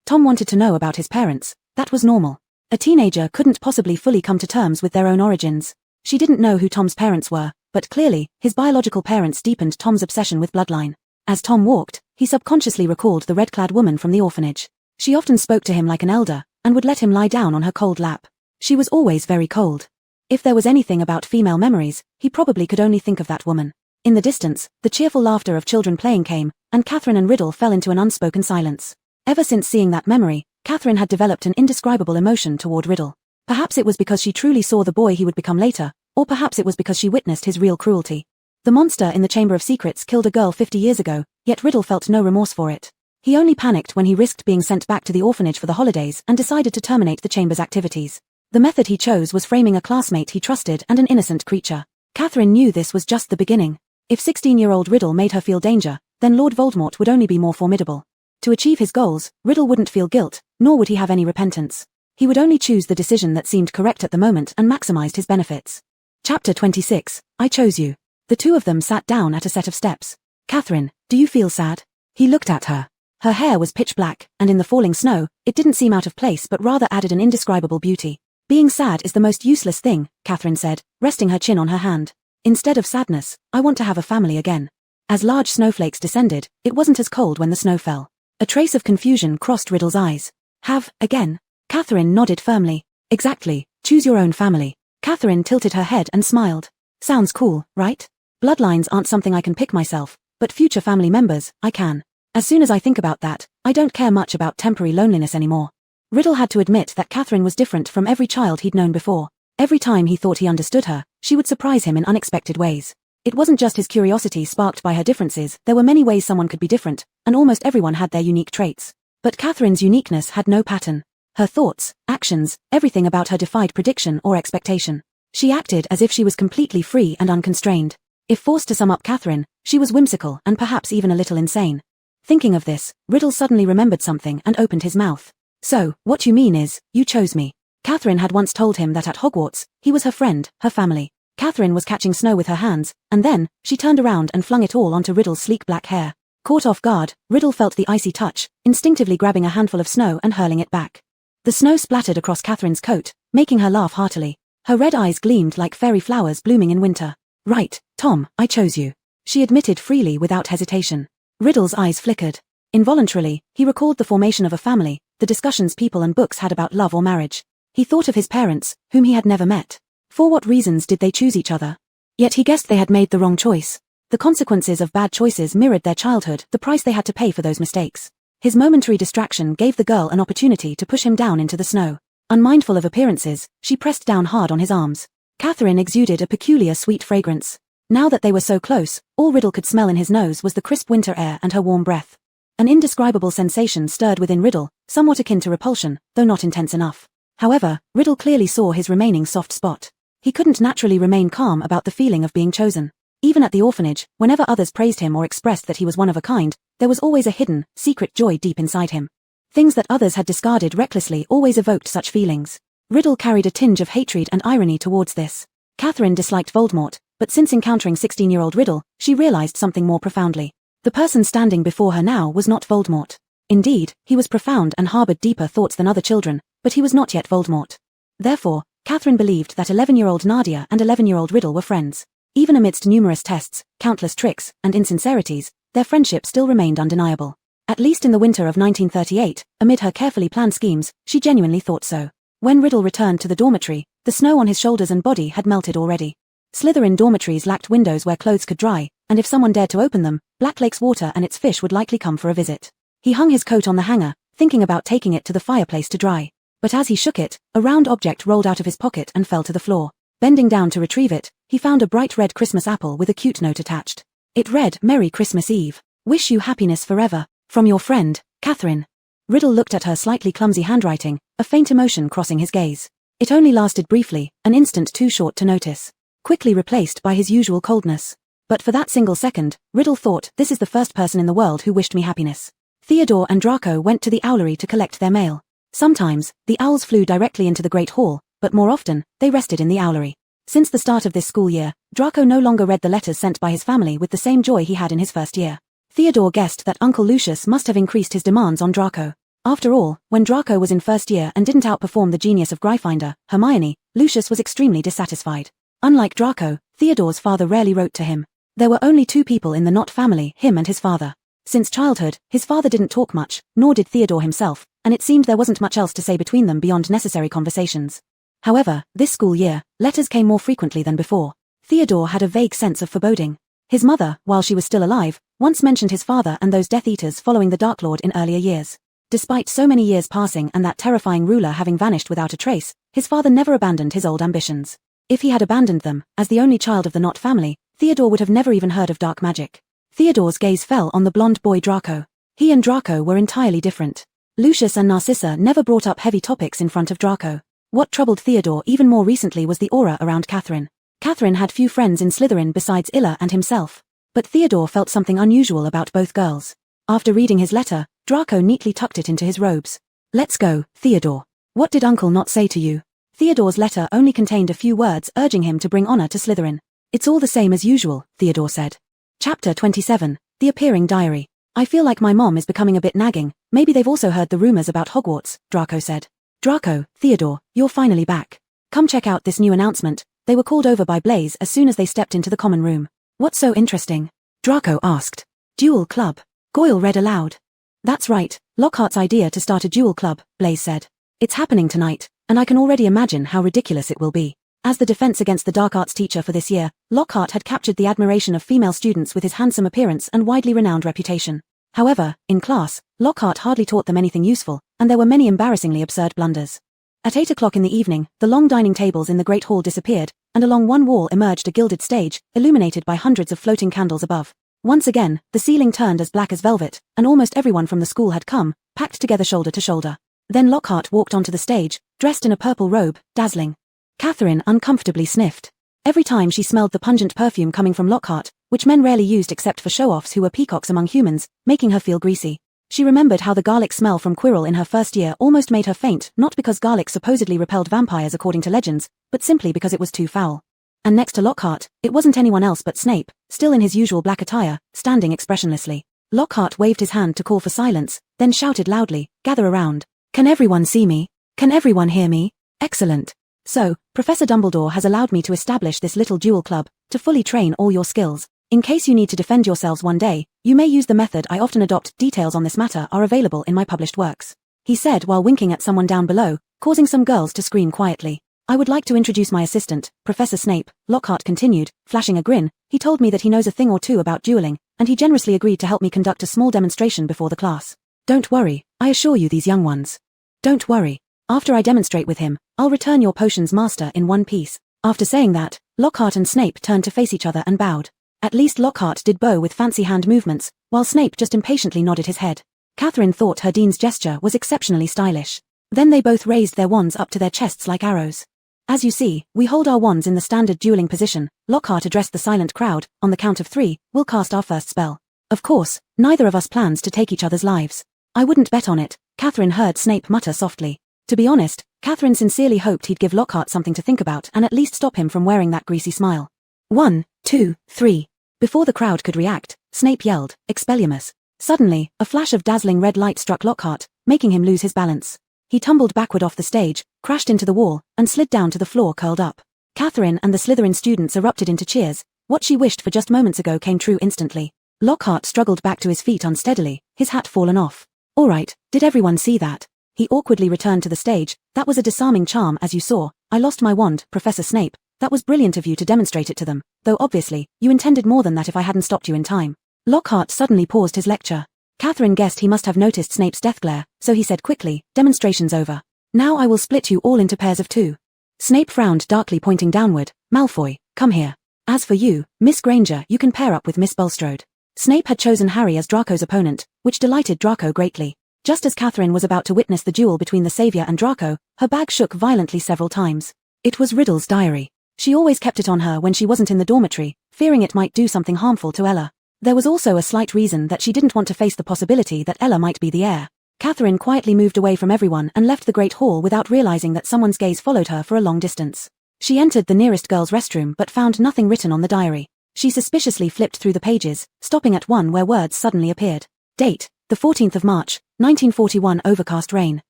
A: Tom wanted to know about his parents. That was normal. A teenager couldn't possibly fully come to terms with their own origins. She didn't know who Tom's parents were, but clearly, his biological parents deepened Tom's obsession with bloodline. As Tom walked, he subconsciously recalled the red-clad woman from the orphanage. She often spoke to him like an elder, and would let him lie down on her cold lap. She was always very cold. If there was anything about female memories, he probably could only think of that woman. In the distance, the cheerful laughter of children playing came, and Catherine and Riddle fell into an unspoken silence. Ever since seeing that memory, Catherine had developed an indescribable emotion toward Riddle. Perhaps it was because she truly saw the boy he would become later, or perhaps it was because she witnessed his real cruelty. The monster in the Chamber of Secrets killed a girl 50 years ago, yet Riddle felt no remorse for it. He only panicked when he risked being sent back to the orphanage for the holidays and decided to terminate the Chamber's activities. The method he chose was framing a classmate he trusted and an innocent creature. Catherine knew this was just the beginning. If 16-year-old Riddle made her feel danger, then Lord Voldemort would only be more formidable. To achieve his goals, Riddle wouldn't feel guilt, nor would he have any repentance. He would only choose the decision that seemed correct at the moment and maximized his benefits. Chapter 26, I Chose You. The two of them sat down at a set of steps. "Catherine, do you feel sad?" He looked at her. Her hair was pitch black, and in the falling snow, it didn't seem out of place but rather added an indescribable beauty. "Being sad is the most useless thing," Catherine said, resting her chin on her hand. "Instead of sadness, I want to have a family again." As large snowflakes descended, it wasn't as cold when the snow fell. A trace of confusion crossed Riddle's eyes. "Have, again?" Catherine nodded firmly. "Exactly, choose your own family." Catherine tilted her head and smiled. "Sounds cool, right? Bloodlines aren't something I can pick myself, but future family members, I can. As soon as I think about that, I don't care much about temporary loneliness anymore." Riddle had to admit that Catherine was different from every child he'd known before. Every time he thought he understood her, she would surprise him in unexpected ways. It wasn't just his curiosity sparked by her differences, there were many ways someone could be different, and almost everyone had their unique traits. But Catherine's uniqueness had no pattern. Her thoughts, actions, everything about her defied prediction or expectation. She acted as if she was completely free and unconstrained. If forced to sum up Catherine, she was whimsical and perhaps even a little insane. Thinking of this, Riddle suddenly remembered something and opened his mouth. So, what you mean is, you chose me. Catherine had once told him that at Hogwarts, he was her friend, her family. Catherine was catching snow with her hands, and then, she turned around and flung it all onto Riddle's sleek black hair. Caught off guard, Riddle felt the icy touch, instinctively grabbing a handful of snow and hurling it back. The snow splattered across Catherine's coat, making her laugh heartily. Her red eyes gleamed like fairy flowers blooming in winter. Right, Tom, I chose you. She admitted freely without hesitation. Riddle's eyes flickered. Involuntarily, he recalled the formation of a family, the discussions people and books had about love or marriage. He thought of his parents, whom he had never met. For what reasons did they choose each other? Yet he guessed they had made the wrong choice. The consequences of bad choices mirrored their childhood, the price they had to pay for those mistakes. His momentary distraction gave the girl an opportunity to push him down into the snow. Unmindful of appearances, she pressed down hard on his arms. Catherine exuded a peculiar sweet fragrance. Now that they were so close, all Riddle could smell in his nose was the crisp winter air and her warm breath. An indescribable sensation stirred within Riddle, somewhat akin to repulsion, though not intense enough. However, Riddle clearly saw his remaining soft spot. He couldn't naturally remain calm about the feeling of being chosen. Even at the orphanage, whenever others praised him or expressed that he was one of a kind, there was always a hidden, secret joy deep inside him. Things that others had discarded recklessly always evoked such feelings. Riddle carried a tinge of hatred and irony towards this. Catherine disliked Voldemort, but since encountering 16-year-old Riddle, she realized something more profoundly. The person standing before her now was not Voldemort. Indeed, he was profound and harbored deeper thoughts than other children, but he was not yet Voldemort. Therefore, Catherine believed that 11-year-old Nadia and 11-year-old Riddle were friends. Even amidst numerous tests, countless tricks, and insincerities, their friendship still remained undeniable. At least in the winter of 1938, amid her carefully planned schemes, she genuinely thought so. When Riddle returned to the dormitory, the snow on his shoulders and body had melted already. Slytherin dormitories lacked windows where clothes could dry, and if someone dared to open them, Black Lake's water and its fish would likely come for a visit. He hung his coat on the hanger, thinking about taking it to the fireplace to dry. But as he shook it, a round object rolled out of his pocket and fell to the floor. Bending down to retrieve it, he found a bright red Christmas apple with a cute note attached. It read, "Merry Christmas Eve. Wish you happiness forever. From your friend, Catherine." Riddle looked at her slightly clumsy handwriting, a faint emotion crossing his gaze. It only lasted briefly, an instant too short to notice. Quickly replaced by his usual coldness. But for that single second, Riddle thought, this is the first person in the world who wished me happiness. Theodore and Draco went to the owlery to collect their mail. Sometimes, the owls flew directly into the Great Hall, but more often, they rested in the owlery. Since the start of this school year, Draco no longer read the letters sent by his family with the same joy he had in his first year. Theodore guessed that Uncle Lucius must have increased his demands on Draco. After all, when Draco was in first year and didn't outperform the genius of Gryffindor, Hermione, Lucius was extremely dissatisfied. Unlike Draco, Theodore's father rarely wrote to him. There were only two people in the Knot family, him and his father. Since childhood, his father didn't talk much, nor did Theodore himself, and it seemed there wasn't much else to say between them beyond necessary conversations. However, this school year, letters came more frequently than before. Theodore had a vague sense of foreboding. His mother, while she was still alive, once mentioned his father and those Death Eaters following the Dark Lord in earlier years. Despite so many years passing and that terrifying ruler having vanished without a trace, his father never abandoned his old ambitions. If he had abandoned them, as the only child of the Knot family, Theodore would have never even heard of dark magic. Theodore's gaze fell on the blonde boy Draco. He and Draco were entirely different. Lucius and Narcissa never brought up heavy topics in front of Draco. What troubled Theodore even more recently was the aura around Catherine. Catherine had few friends in Slytherin besides Illa and himself. But Theodore felt something unusual about both girls. After reading his letter, Draco neatly tucked it into his robes. "Let's go, Theodore. What did Uncle not say to you?" Theodore's letter only contained a few words urging him to bring honor to Slytherin. "It's all the same as usual," Theodore said. Chapter 27, The Appearing Diary. "I feel like my mom is becoming a bit nagging. Maybe they've also heard the rumors about Hogwarts," Draco said. "Draco, Theodore, you're finally back. Come check out this new announcement." They were called over by Blaise as soon as they stepped into the common room. "What's so interesting?" Draco asked. "Duel Club." Goyle read aloud. "That's right, Lockhart's idea to start a duel club," Blaise said. "It's happening tonight, and I can already imagine how ridiculous it will be." As the defense against the dark arts teacher for this year, Lockhart had captured the admiration of female students with his handsome appearance and widely renowned reputation. However, in class, Lockhart hardly taught them anything useful, and there were many embarrassingly absurd blunders. At 8 o'clock in the evening, the long dining tables in the great hall disappeared, and along one wall emerged a gilded stage, illuminated by hundreds of floating candles above. Once again, the ceiling turned as black as velvet, and almost everyone from the school had come, packed together shoulder to shoulder. Then Lockhart walked onto the stage, dressed in a purple robe, dazzling. Catherine uncomfortably sniffed. Every time she smelled the pungent perfume coming from Lockhart, which men rarely used except for show-offs who were peacocks among humans, making her feel greasy. She remembered how the garlic smell from Quirrell in her first year almost made her faint, not because garlic supposedly repelled vampires according to legends, but simply because it was too foul. And next to Lockhart, it wasn't anyone else but Snape, still in his usual black attire, standing expressionlessly. Lockhart waved his hand to call for silence, then shouted loudly, "Gather around. Can everyone see me? Can everyone hear me? Excellent. So, Professor Dumbledore has allowed me to establish this little duel club, to fully train all your skills. In case you need to defend yourselves one day, you may use the method I often adopt. Details on this matter are available in my published works," he said while winking at someone down below, causing some girls to scream quietly. "I would like to introduce my assistant, Professor Snape," Lockhart continued, flashing a grin. "He told me that he knows a thing or two about dueling, and he generously agreed to help me conduct a small demonstration before the class. Don't worry, I assure you these young ones. Don't worry. After I demonstrate with him, I'll return your potions master in one piece." After saying that, Lockhart and Snape turned to face each other and bowed. At least Lockhart did bow with fancy hand movements, while Snape just impatiently nodded his head. Catherine thought her dean's gesture was exceptionally stylish. Then they both raised their wands up to their chests like arrows. "As you see, we hold our wands in the standard dueling position," Lockhart addressed the silent crowd. "On the count of 3, we'll cast our first spell. Of course, neither of us plans to take each other's lives." "I wouldn't bet on it," Catherine heard Snape mutter softly. To be honest, Catherine sincerely hoped he'd give Lockhart something to think about and at least stop him from wearing that greasy smile. 1, 2, 3. Before the crowd could react, Snape yelled, "Expelliarmus." Suddenly, a flash of dazzling red light struck Lockhart, making him lose his balance. He tumbled backward off the stage, crashed into the wall, and slid down to the floor curled up. Catherine and the Slytherin students erupted into cheers. What she wished for just moments ago came true instantly. Lockhart struggled back to his feet unsteadily, his hat fallen off. "All right, did everyone see that?" He awkwardly returned to the stage. "That was a disarming charm, as you saw. I lost my wand, Professor Snape. That was brilliant of you to demonstrate it to them, though obviously, you intended more than that if I hadn't stopped you in time." Lockhart suddenly paused his lecture. Catherine guessed he must have noticed Snape's death glare, so he said quickly, "Demonstration's over. Now I will split you all into pairs of 2. Snape frowned darkly, pointing downward. "Malfoy, come here. As for you, Miss Granger, you can pair up with Miss Bulstrode." Snape had chosen Harry as Draco's opponent, which delighted Draco greatly. Just as Catherine was about to witness the duel between the Savior and Draco, her bag shook violently several times. It was Riddle's diary. She always kept it on her when she wasn't in the dormitory, fearing it might do something harmful to Ella. There was also a slight reason that she didn't want to face the possibility that Ella might be the heir. Catherine quietly moved away from everyone and left the great hall without realizing that someone's gaze followed her for a long distance. She entered the nearest girls' restroom but found nothing written on the diary. She suspiciously flipped through the pages, stopping at one where words suddenly appeared. Date, the 14th of March, 1941. Overcast rain.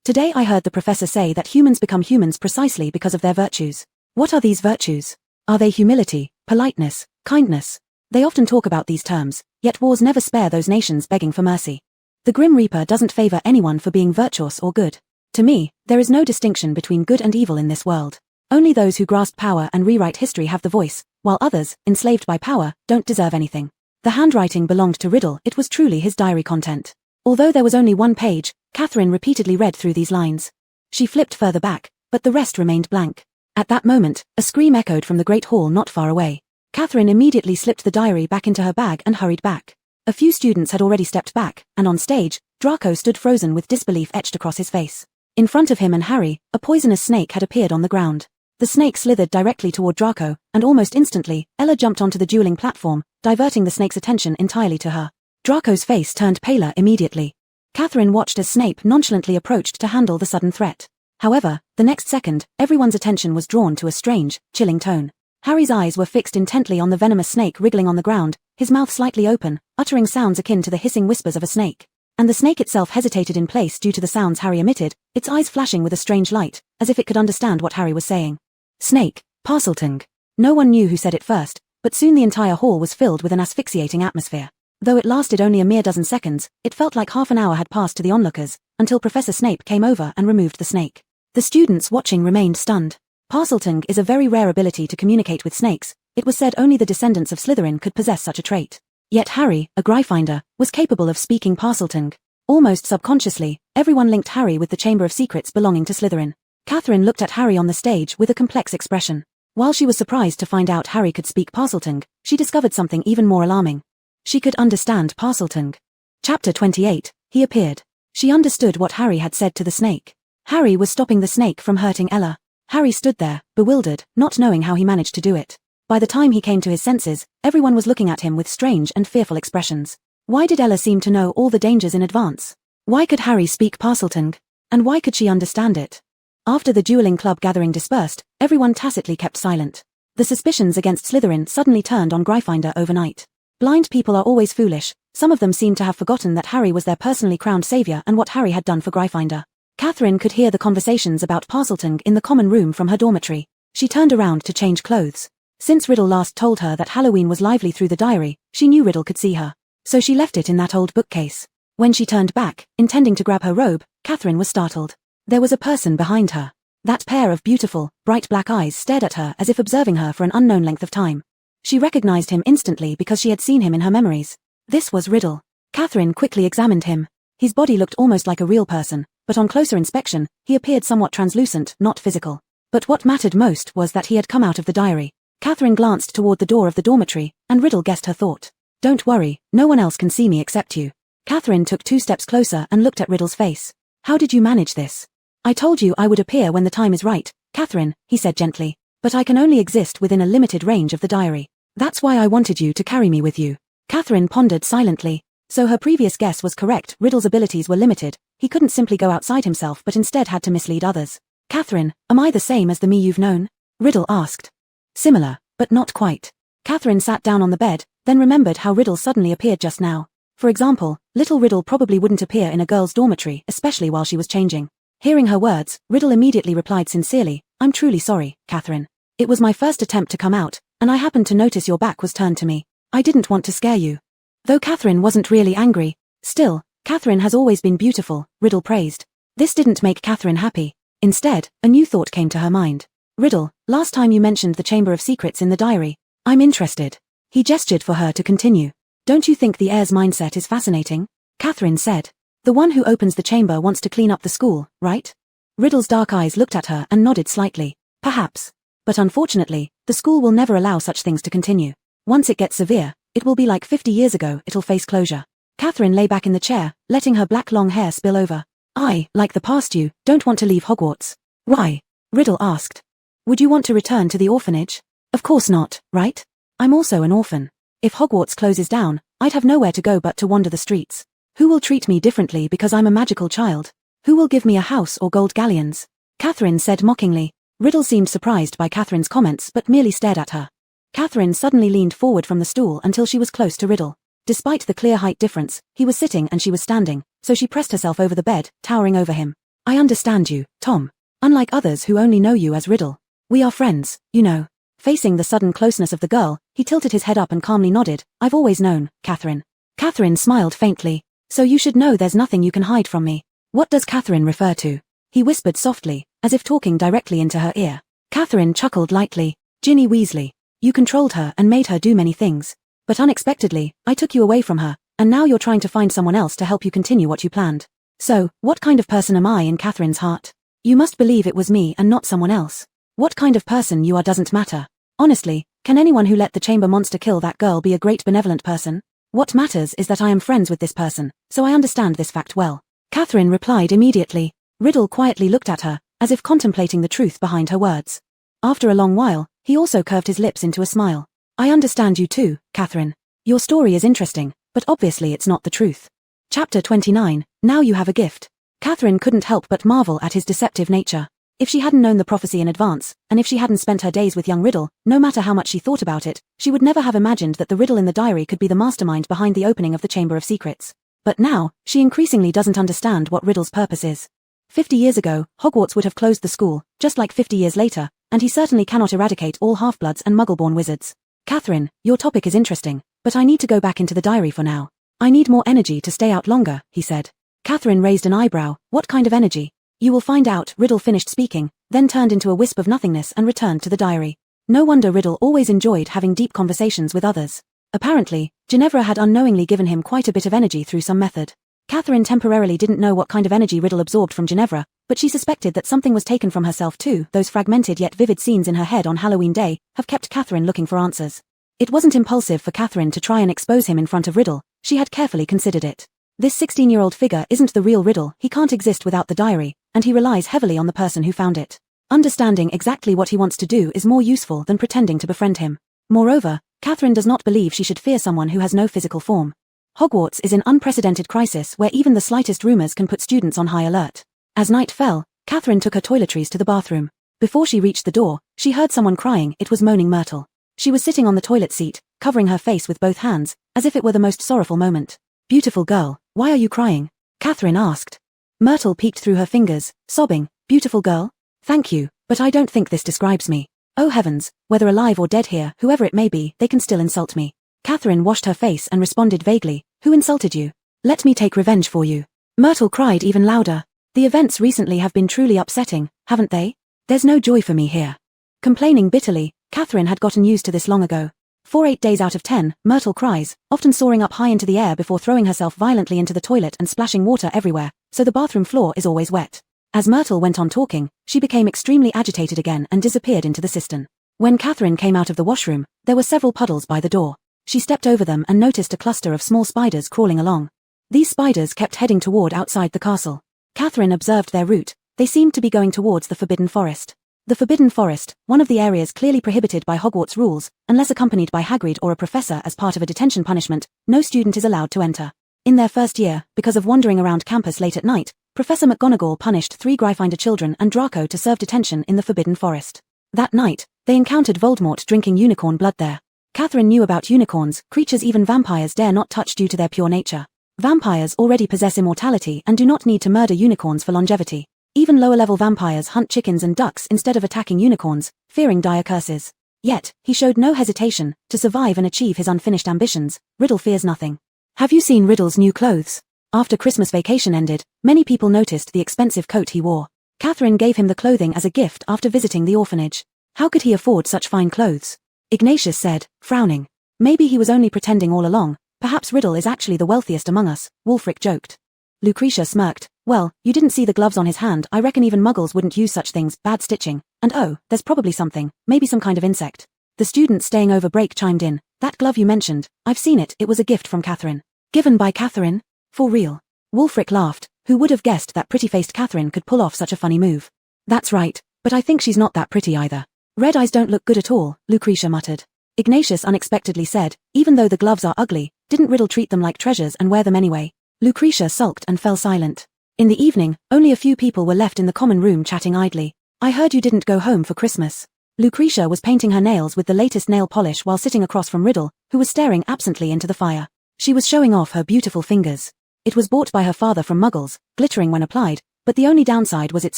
A: "Today I heard the professor say that humans become humans precisely because of their virtues. What are these virtues? Are they humility, politeness, kindness? They often talk about these terms, yet wars never spare those nations begging for mercy. The Grim Reaper doesn't favor anyone for being virtuous or good. To me, there is no distinction between good and evil in this world. Only those who grasp power and rewrite history have the voice, while others, enslaved by power, don't deserve anything." The handwriting belonged to Riddle. It was truly his diary content. Although there was only one page, Catherine repeatedly read through these lines. She flipped further back, but the rest remained blank. At that moment, a scream echoed from the great hall not far away. Catherine immediately slipped the diary back into her bag and hurried back. A few students had already stepped back, and on stage, Draco stood frozen with disbelief etched across his face. In front of him and Harry, a poisonous snake had appeared on the ground. The snake slithered directly toward Draco, and almost instantly, Ella jumped onto the dueling platform, diverting the snake's attention entirely to her. Draco's face turned paler immediately. Catherine watched as Snape nonchalantly approached to handle the sudden threat. However, the next second, everyone's attention was drawn to a strange, chilling tone. Harry's eyes were fixed intently on the venomous snake wriggling on the ground, his mouth slightly open, uttering sounds akin to the hissing whispers of a snake. And the snake itself hesitated in place due to the sounds Harry emitted, its eyes flashing with a strange light, as if it could understand what Harry was saying. Snake, Parseltongue. No one knew who said it first, but soon the entire hall was filled with an asphyxiating atmosphere. Though it lasted only a mere dozen seconds, it felt like half an hour had passed to the onlookers, until Professor Snape came over and removed the snake. The students watching remained stunned. Parseltongue is a very rare ability to communicate with snakes. It was said only the descendants of Slytherin could possess such a trait. Yet Harry, a Gryffindor, was capable of speaking Parseltongue. Almost subconsciously, everyone linked Harry with the Chamber of Secrets belonging to Slytherin. Catherine looked at Harry on the stage with a complex expression. While she was surprised to find out Harry could speak Parseltongue, she discovered something even more alarming. She could understand Parseltongue. Chapter 28, he appeared. She understood what Harry had said to the snake. Harry was stopping the snake from hurting Ella. Harry stood there, bewildered, not knowing how he managed to do it. By the time he came to his senses, everyone was looking at him with strange and fearful expressions. Why did Ella seem to know all the dangers in advance? Why could Harry speak Parseltongue? And why could she understand it? After the dueling club gathering dispersed, everyone tacitly kept silent. The suspicions against Slytherin suddenly turned on Gryffindor overnight. Blind people are always foolish. Some of them seemed to have forgotten that Harry was their personally crowned savior and what Harry had done for Gryffindor. Catherine could hear the conversations about Parseltongue in the common room from her dormitory. She turned around to change clothes. Since Riddle last told her that Halloween was lively through the diary, she knew Riddle could see her. So she left it in that old bookcase. When she turned back, intending to grab her robe, Catherine was startled. There was a person behind her. That pair of beautiful, bright black eyes stared at her as if observing her for an unknown length of time. She recognized him instantly because she had seen him in her memories. This was Riddle. Catherine quickly examined him. His body looked almost like a real person, but on closer inspection, he appeared somewhat translucent, not physical. But what mattered most was that he had come out of the diary. Catherine glanced toward the door of the dormitory, and Riddle guessed her thought. Don't worry, no one else can see me except you. Catherine took 2 steps closer and looked at Riddle's face. How did you manage this? I told you I would appear when the time is right, Catherine, he said gently. But I can only exist within a limited range of the diary. That's why I wanted you to carry me with you. Catherine pondered silently. So her previous guess was correct. Riddle's abilities were limited. He couldn't simply go outside himself but instead had to mislead others. Catherine, am I the same as the me you've known? Riddle asked. Similar, but not quite. Catherine sat down on the bed, then remembered how Riddle suddenly appeared just now. For example, little Riddle probably wouldn't appear in a girl's dormitory, especially while she was changing. Hearing her words, Riddle immediately replied sincerely, I'm truly sorry, Catherine. It was my first attempt to come out, and I happened to notice your back was turned to me. I didn't want to scare you. Though Catherine wasn't really angry, still, Catherine has always been beautiful, Riddle praised. This didn't make Catherine happy. Instead, a new thought came to her mind. Riddle, last time you mentioned the Chamber of Secrets in the diary. I'm interested. He gestured for her to continue. Don't you think the heir's mindset is fascinating? Catherine said. The one who opens the chamber wants to clean up the school, right? Riddle's dark eyes looked at her and nodded slightly. Perhaps. But unfortunately, the school will never allow such things to continue. Once it gets severe, it will be like 50 years ago. It'll face closure. Catherine lay back in the chair, letting her black long hair spill over. I, like the past you, don't want to leave Hogwarts. Why? Riddle asked. Would you want to return to the orphanage? Of course not, right? I'm also an orphan. If Hogwarts closes down, I'd have nowhere to go but to wander the streets. Who will treat me differently because I'm a magical child? Who will give me a house or gold galleons? Catherine said mockingly. Riddle seemed surprised by Catherine's comments but merely stared at her. Catherine suddenly leaned forward from the stool until she was close to Riddle. Despite the clear height difference, he was sitting and she was standing, so she pressed herself over the bed, towering over him. I understand you, Tom. Unlike others who only know you as Riddle. We are friends, you know. Facing the sudden closeness of the girl, he tilted his head up and calmly nodded. I've always known, Catherine. Catherine smiled faintly. So you should know there's nothing you can hide from me. What does Catherine refer to? He whispered softly, as if talking directly into her ear. Catherine chuckled lightly. Ginny Weasley. You controlled her and made her do many things. But unexpectedly, I took you away from her, and now you're trying to find someone else to help you continue what you planned. So, what kind of person am I in Catherine's heart? You must believe it was me and not someone else. What kind of person you are doesn't matter. Honestly, can anyone who let the chamber monster kill that girl be a great benevolent person? What matters is that I am friends with this person, so I understand this fact well. Catherine replied immediately. Riddle quietly looked at her, as if contemplating the truth behind her words. After a long while, he also curved his lips into a smile. I understand you too, Catherine. Your story is interesting, but obviously it's not the truth. Chapter 29, Now You Have a Gift. Catherine couldn't help but marvel at his deceptive nature. If she hadn't known the prophecy in advance, and if she hadn't spent her days with young Riddle, no matter how much she thought about it, she would never have imagined that the Riddle in the diary could be the mastermind behind the opening of the Chamber of Secrets. But now, she increasingly doesn't understand what Riddle's purpose is. 50 years ago, Hogwarts would have closed the school, just like 50 years later, and he certainly cannot eradicate all half-bloods and muggle-born wizards. Catherine, your topic is interesting, but I need to go back into the diary for now. I need more energy to stay out longer, he said. Catherine raised an eyebrow. What kind of energy? You will find out. Riddle finished speaking, then turned into a wisp of nothingness and returned to the diary. No wonder Riddle always enjoyed having deep conversations with others. Apparently, Ginevra had unknowingly given him quite a bit of energy through some method. Catherine temporarily didn't know what kind of energy Riddle absorbed from Ginevra, But she suspected that something was taken from herself too. Those fragmented yet vivid scenes in her head on Halloween Day have kept Catherine looking for answers. It wasn't impulsive for Catherine to try and expose him in front of Riddle. She had carefully considered it. This 16-year-old figure isn't the real Riddle. He can't exist without the diary, and he relies heavily on the person who found it. Understanding exactly what he wants to do is more useful than pretending to befriend him. Moreover, Catherine does not believe she should fear someone who has no physical form. Hogwarts is in unprecedented crisis where even the slightest rumors can put students on high alert. As night fell, Catherine took her toiletries to the bathroom. Before she reached the door, she heard someone crying. It was moaning Myrtle. She was sitting on the toilet seat, covering her face with both hands, as if it were the most sorrowful moment. "Beautiful girl, why are you crying?" Catherine asked. Myrtle peeked through her fingers, sobbing, "Beautiful girl? Thank you, but I don't think this describes me. Oh heavens, whether alive or dead here, whoever it may be, they can still insult me." Catherine washed her face and responded vaguely, "Who insulted you? Let me take revenge for you." Myrtle cried even louder. "The events recently have been truly upsetting, haven't they? There's no joy for me here." Complaining bitterly, Catherine had gotten used to this long ago. 8 days out of 10, Myrtle cries, often soaring up high into the air before throwing herself violently into the toilet and splashing water everywhere, so the bathroom floor is always wet. As Myrtle went on talking, she became extremely agitated again and disappeared into the cistern. When Catherine came out of the washroom, there were several puddles by the door. She stepped over them and noticed a cluster of small spiders crawling along. These spiders kept heading toward outside the castle. Catherine observed their route. They seemed to be going towards the Forbidden Forest. The Forbidden Forest, one of the areas clearly prohibited by Hogwarts rules, unless accompanied by Hagrid or a professor as part of a detention punishment, no student is allowed to enter. In their first year, because of wandering around campus late at night, Professor McGonagall punished 3 Gryffindor children and Draco to serve detention in the Forbidden Forest. That night, they encountered Voldemort drinking unicorn blood there. Catherine knew about unicorns, creatures even vampires dare not touch due to their pure nature. Vampires already possess immortality and do not need to murder unicorns for longevity. Even lower-level vampires hunt chickens and ducks instead of attacking unicorns, fearing dire curses. Yet, he showed no hesitation to survive and achieve his unfinished ambitions. Riddle fears nothing. Have you seen Riddle's new clothes? After Christmas vacation ended, many people noticed the expensive coat he wore. Catherine gave him the clothing as a gift after visiting the orphanage. How could he afford such fine clothes? Ignatius said, frowning. Maybe he was only pretending all along. Perhaps Riddle is actually the wealthiest among us, Wulfric joked. Lucretia smirked. Well, you didn't see the gloves on his hand. I reckon even muggles wouldn't use such things. Bad stitching. And oh, there's probably something, maybe some kind of insect. The student staying over break chimed in. That glove you mentioned, I've seen it. It was a gift from Catherine. Given by Catherine? For real? Wulfric laughed. Who would have guessed that pretty-faced Catherine could pull off such a funny move? That's right, but I think she's not that pretty either. Red eyes don't look good at all, Lucretia muttered. Ignatius unexpectedly said, even though the gloves are ugly, didn't Riddle treat them like treasures and wear them anyway? Lucretia sulked and fell silent. In the evening, only a few people were left in the common room chatting idly. I heard you didn't go home for Christmas. Lucretia was painting her nails with the latest nail polish while sitting across from Riddle, who was staring absently into the fire. She was showing off her beautiful fingers. It was bought by her father from Muggles, glittering when applied, but the only downside was its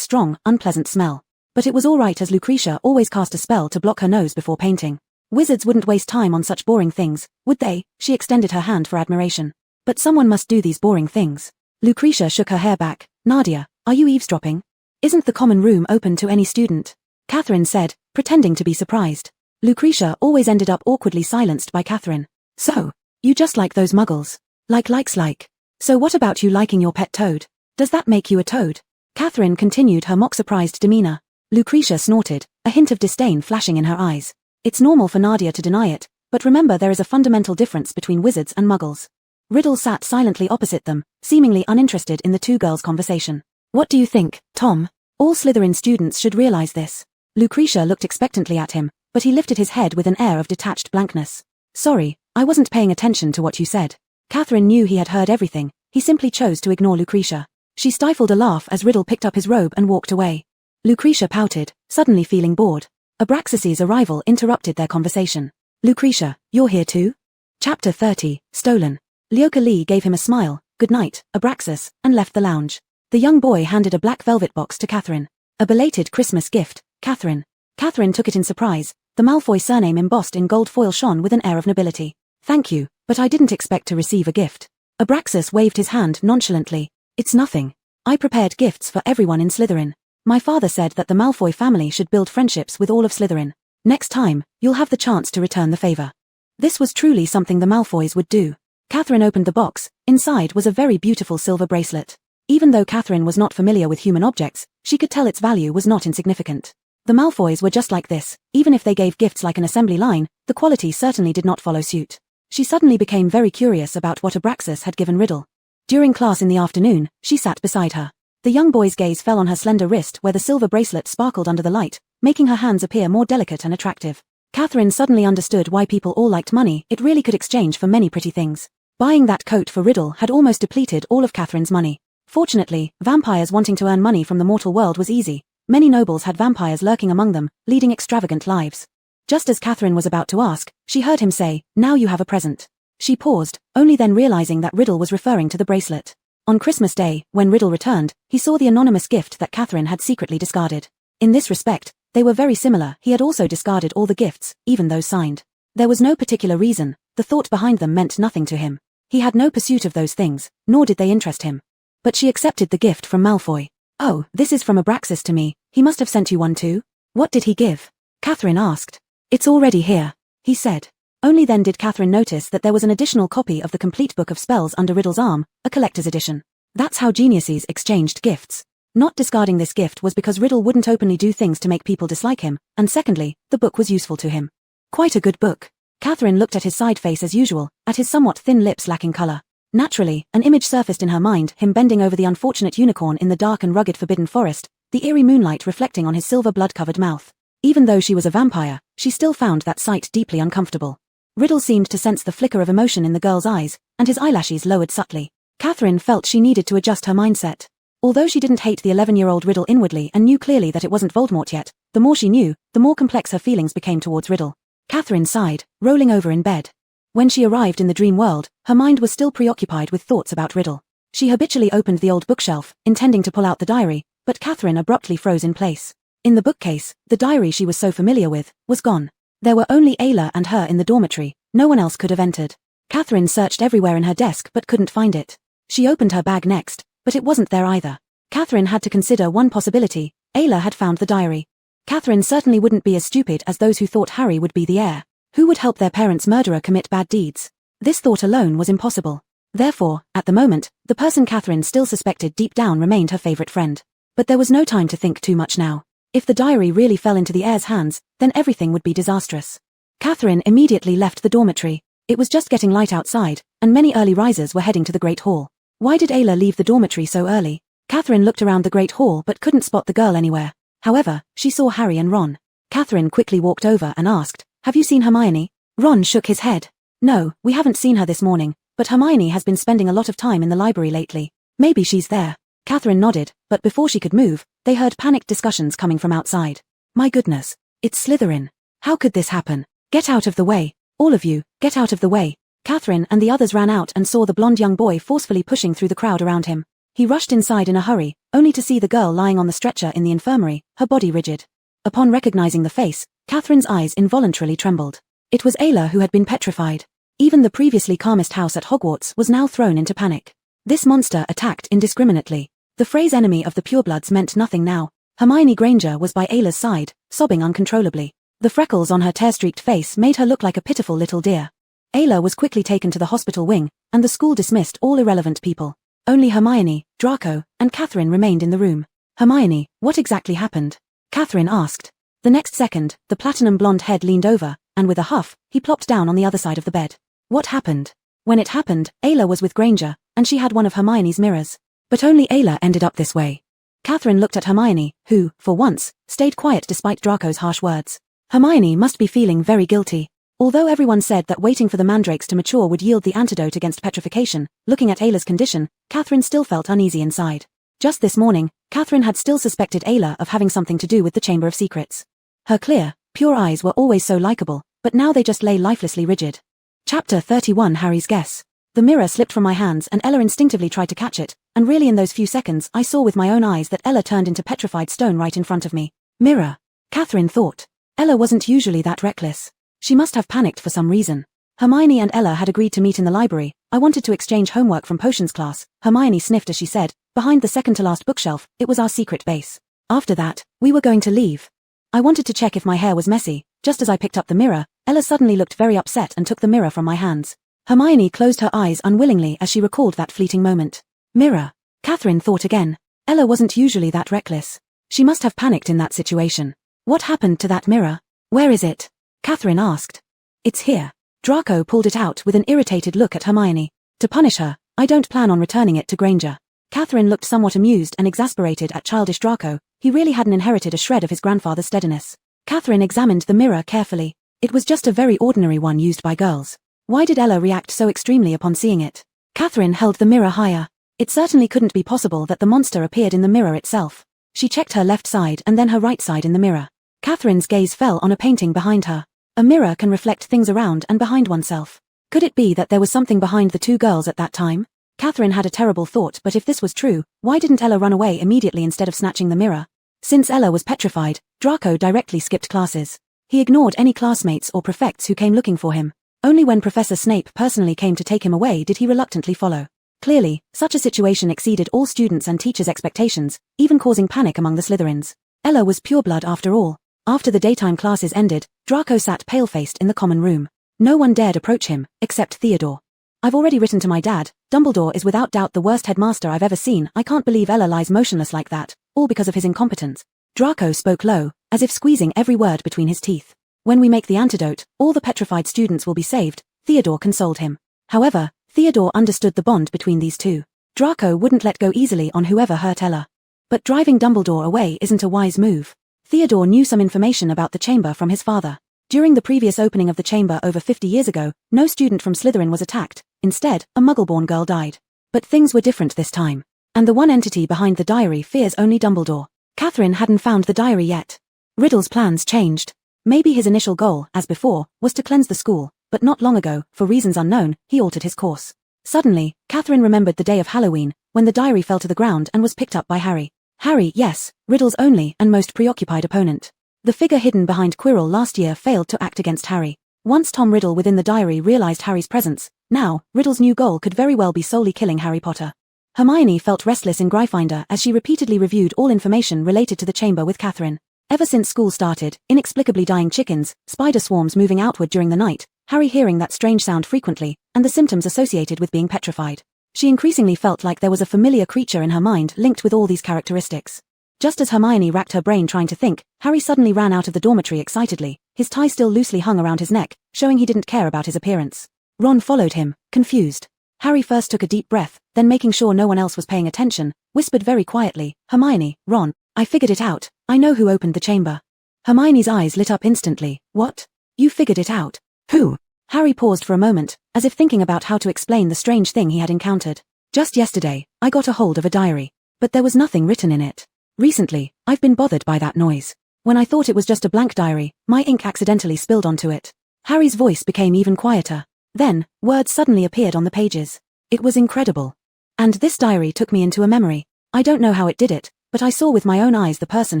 A: strong, unpleasant smell. But it was all right as Lucretia always cast a spell to block her nose before painting. Wizards wouldn't waste time on such boring things, would they? She extended her hand for admiration. But someone must do these boring things. Lucretia shook her hair back. Nadia, are you eavesdropping? Isn't the common room open to any student? Catherine said, pretending to be surprised. Lucretia always ended up awkwardly silenced by Catherine. So, you just like those muggles. Like. So what about you liking your pet toad? Does that make you a toad? Catherine continued her mock-surprised demeanor. Lucretia snorted, a hint of disdain flashing in her eyes. It's normal for Nadia to deny it, but remember there is a fundamental difference between wizards and muggles. Riddle sat silently opposite them, seemingly uninterested in the two girls' conversation. What do you think, Tom? All Slytherin students should realize this. Lucretia looked expectantly at him, but he lifted his head with an air of detached blankness. Sorry, I wasn't paying attention to what you said. Catherine knew he had heard everything. He simply chose to ignore Lucretia. She stifled a laugh as Riddle picked up his robe and walked away. Lucretia pouted, suddenly feeling bored. Abraxas's arrival interrupted their conversation. Lucretia, you're here too? Chapter 30, Stolen. Leoka Lee gave him a smile, good night, Abraxas, and left the lounge. The young boy handed a black velvet box to Catherine. A belated Christmas gift, Catherine. Catherine took it in surprise. The Malfoy surname embossed in gold foil shone with an air of nobility. Thank you, but I didn't expect to receive a gift. Abraxas waved his hand nonchalantly. It's nothing. I prepared gifts for everyone in Slytherin. My father said that the Malfoy family should build friendships with all of Slytherin. Next time, you'll have the chance to return the favor. This was truly something the Malfoys would do. Catherine opened the box. Inside was a very beautiful silver bracelet. Even though Catherine was not familiar with human objects, she could tell its value was not insignificant. The Malfoys were just like this. Even if they gave gifts like an assembly line, the quality certainly did not follow suit. She suddenly became very curious about what Abraxas had given Riddle. During class in the afternoon, she sat beside her. The young boy's gaze fell on her slender wrist where the silver bracelet sparkled under the light, making her hands appear more delicate and attractive. Catherine suddenly understood why people all liked money. It really could exchange for many pretty things. Buying that coat for Riddle had almost depleted all of Catherine's money. Fortunately, vampires wanting to earn money from the mortal world was easy. Many nobles had vampires lurking among them, leading extravagant lives. Just as Catherine was about to ask, she heard him say, "Now you have a present." She paused, only then realizing that Riddle was referring to the bracelet. On Christmas Day, when Riddle returned, he saw the anonymous gift that Catherine had secretly discarded. In this respect, they were very similar. He had also discarded all the gifts, even those signed. There was no particular reason. The thought behind them meant nothing to him. He had no pursuit of those things, nor did they interest him. But she accepted the gift from Malfoy. "Oh, this is from Abraxas to me. He must have sent you one too?" "What did he give?" Catherine asked. "It's already here," he said. Only then did Catherine notice that there was an additional copy of the complete book of spells under Riddle's arm, a collector's edition. That's how geniuses exchanged gifts. Not discarding this gift was because Riddle wouldn't openly do things to make people dislike him, and secondly, the book was useful to him. Quite a good book. Catherine looked at his side face as usual, at his somewhat thin lips lacking color. Naturally, an image surfaced in her mind, him bending over the unfortunate unicorn in the dark and rugged forbidden forest, the eerie moonlight reflecting on his silver blood-covered mouth. Even though she was a vampire, she still found that sight deeply uncomfortable. Riddle seemed to sense the flicker of emotion in the girl's eyes, and his eyelashes lowered subtly. Catherine felt she needed to adjust her mindset. Although she didn't hate the 11-year-old Riddle inwardly and knew clearly that it wasn't Voldemort yet, the more she knew, the more complex her feelings became towards Riddle. Catherine sighed, rolling over in bed. When she arrived in the dream world, her mind was still preoccupied with thoughts about Riddle. She habitually opened the old bookshelf, intending to pull out the diary, but Catherine abruptly froze in place. In the bookcase, the diary she was so familiar with, was gone. There were only Ayla and her in the dormitory. No one else could have entered. Catherine searched everywhere in her desk but couldn't find it. She opened her bag next, but it wasn't there either. Catherine had to consider one possibility. Ayla had found the diary. Catherine certainly wouldn't be as stupid as those who thought Harry would be the heir. Who would help their parents' murderer commit bad deeds? This thought alone was impossible. Therefore, at the moment, the person Catherine still suspected deep down remained her favorite friend. But there was no time to think too much now. If the diary really fell into the heir's hands, then everything would be disastrous. Catherine immediately left the dormitory. It was just getting light outside, and many early risers were heading to the Great Hall. Why did Ayla leave the dormitory so early? Catherine looked around the Great Hall but couldn't spot the girl anywhere. However, she saw Harry and Ron. Catherine quickly walked over and asked, "Have you seen Hermione?" Ron shook his head. "No, we haven't seen her this morning, but Hermione has been spending a lot of time in the library lately. Maybe she's there." Catherine nodded, but before she could move, they heard panicked discussions coming from outside. "My goodness, it's Slytherin. How could this happen? Get out of the way. All of you, get out of the way." Catherine and the others ran out and saw the blonde young boy forcefully pushing through the crowd around him. He rushed inside in a hurry, only to see the girl lying on the stretcher in the infirmary, her body rigid. Upon recognizing the face, Catherine's eyes involuntarily trembled. It was Ayla who had been petrified. Even the previously calmest house at Hogwarts was now thrown into panic. This monster attacked indiscriminately. The phrase enemy of the purebloods meant nothing now. Hermione Granger was by Ayla's side, sobbing uncontrollably. The freckles on her tear-streaked face made her look like a pitiful little deer. Ayla was quickly taken to the hospital wing, and the school dismissed all irrelevant people. Only Hermione, Draco, and Catherine remained in the room. "Hermione, what exactly happened?" Catherine asked. The next second, the platinum blonde head leaned over, and with a huff, he plopped down on the other side of the bed. What happened? When it happened, Ayla was with Granger, and she had one of Hermione's mirrors. But only Ayla ended up this way. Catherine looked at Hermione, who, for once, stayed quiet despite Draco's harsh words. Hermione must be feeling very guilty. Although everyone said that waiting for the mandrakes to mature would yield the antidote against petrification, looking at Ayla's condition, Catherine still felt uneasy inside. Just this morning, Catherine had still suspected Ayla of having something to do with the Chamber of Secrets. Her clear, pure eyes were always so likable, but now they just lay lifelessly rigid. Chapter 31 Harry's Guess. The mirror slipped from my hands and Ella instinctively tried to catch it, and really in those few seconds I saw with my own eyes that Ella turned into petrified stone right in front of me. Mirror. Catherine thought. Ella wasn't usually that reckless. She must have panicked for some reason. Hermione and Ella had agreed to meet in the library. I wanted to exchange homework from potions class. Hermione sniffed as she said, "Behind the second-to-last bookshelf, it was our secret base. After that, we were going to leave." I wanted to check if my hair was messy. Just as I picked up the mirror, Ella suddenly looked very upset and took the mirror from my hands. Hermione closed her eyes unwillingly as she recalled that fleeting moment. Mirror. Catherine thought again. Ella wasn't usually that reckless. She must have panicked in that situation. What happened to that mirror? Where is it? Catherine asked. It's here. Draco pulled it out with an irritated look at Hermione. To punish her, I don't plan on returning it to Granger. Catherine looked somewhat amused and exasperated at childish Draco. He really hadn't inherited a shred of his grandfather's steadiness. Catherine examined the mirror carefully. It was just a very ordinary one used by girls. Why did Ella react so extremely upon seeing it? Catherine held the mirror higher. It certainly couldn't be possible that the monster appeared in the mirror itself. She checked her left side and then her right side in the mirror. Catherine's gaze fell on a painting behind her. A mirror can reflect things around and behind oneself. Could it be that there was something behind the two girls at that time? Catherine had a terrible thought, but if this was true, why didn't Ella run away immediately instead of snatching the mirror? Since Ella was petrified, Draco directly skipped classes. He ignored any classmates or prefects who came looking for him. Only when Professor Snape personally came to take him away did he reluctantly follow. Clearly, such a situation exceeded all students' and teachers' expectations, even causing panic among the Slytherins. Ella was pureblood after all. After the daytime classes ended, Draco sat pale-faced in the common room. No one dared approach him, except Theodore. I've already written to my dad. Dumbledore is without doubt the worst headmaster I've ever seen. I can't believe Ella lies motionless like that, all because of his incompetence. Draco spoke low, as if squeezing every word between his teeth. When we make the antidote, all the petrified students will be saved, Theodore consoled him. However, Theodore understood the bond between these two. Draco wouldn't let go easily on whoever hurt Ella. But driving Dumbledore away isn't a wise move. Theodore knew some information about the chamber from his father. During the previous opening of the chamber over 50 years ago, no student from Slytherin was attacked. Instead, a Muggle-born girl died. But things were different this time. And the one entity behind the diary fears only Dumbledore. Catherine hadn't found the diary yet. Riddle's plans changed. Maybe his initial goal, as before, was to cleanse the school, but not long ago, for reasons unknown, he altered his course. Suddenly, Catherine remembered the day of Halloween, when the diary fell to the ground and was picked up by Harry. Harry, yes, Riddle's only and most preoccupied opponent. The figure hidden behind Quirrell last year failed to act against Harry. Once Tom Riddle within the diary realized Harry's presence, now, Riddle's new goal could very well be solely killing Harry Potter. Hermione felt restless in Gryffindor as she repeatedly reviewed all information related to the chamber with Catherine. Ever since school started, inexplicably dying chickens, spider swarms moving outward during the night, Harry hearing that strange sound frequently, and the symptoms associated with being petrified. She increasingly felt like there was a familiar creature in her mind linked with all these characteristics. Just as Hermione racked her brain trying to think, Harry suddenly ran out of the dormitory excitedly, his tie still loosely hung around his neck, showing he didn't care about his appearance. Ron followed him, confused. Harry first took a deep breath, then making sure no one else was paying attention, whispered very quietly, "Hermione, Ron, I figured it out, I know who opened the chamber." Hermione's eyes lit up instantly. "What? You figured it out? Who?" Harry paused for a moment, as if thinking about how to explain the strange thing he had encountered. "Just yesterday, I got a hold of a diary. But there was nothing written in it. Recently, I've been bothered by that noise. When I thought it was just a blank diary, my ink accidentally spilled onto it." Harry's voice became even quieter. Then, words suddenly appeared on the pages. It was incredible. "And this diary took me into a memory. I don't know how it did it, but I saw with my own eyes the person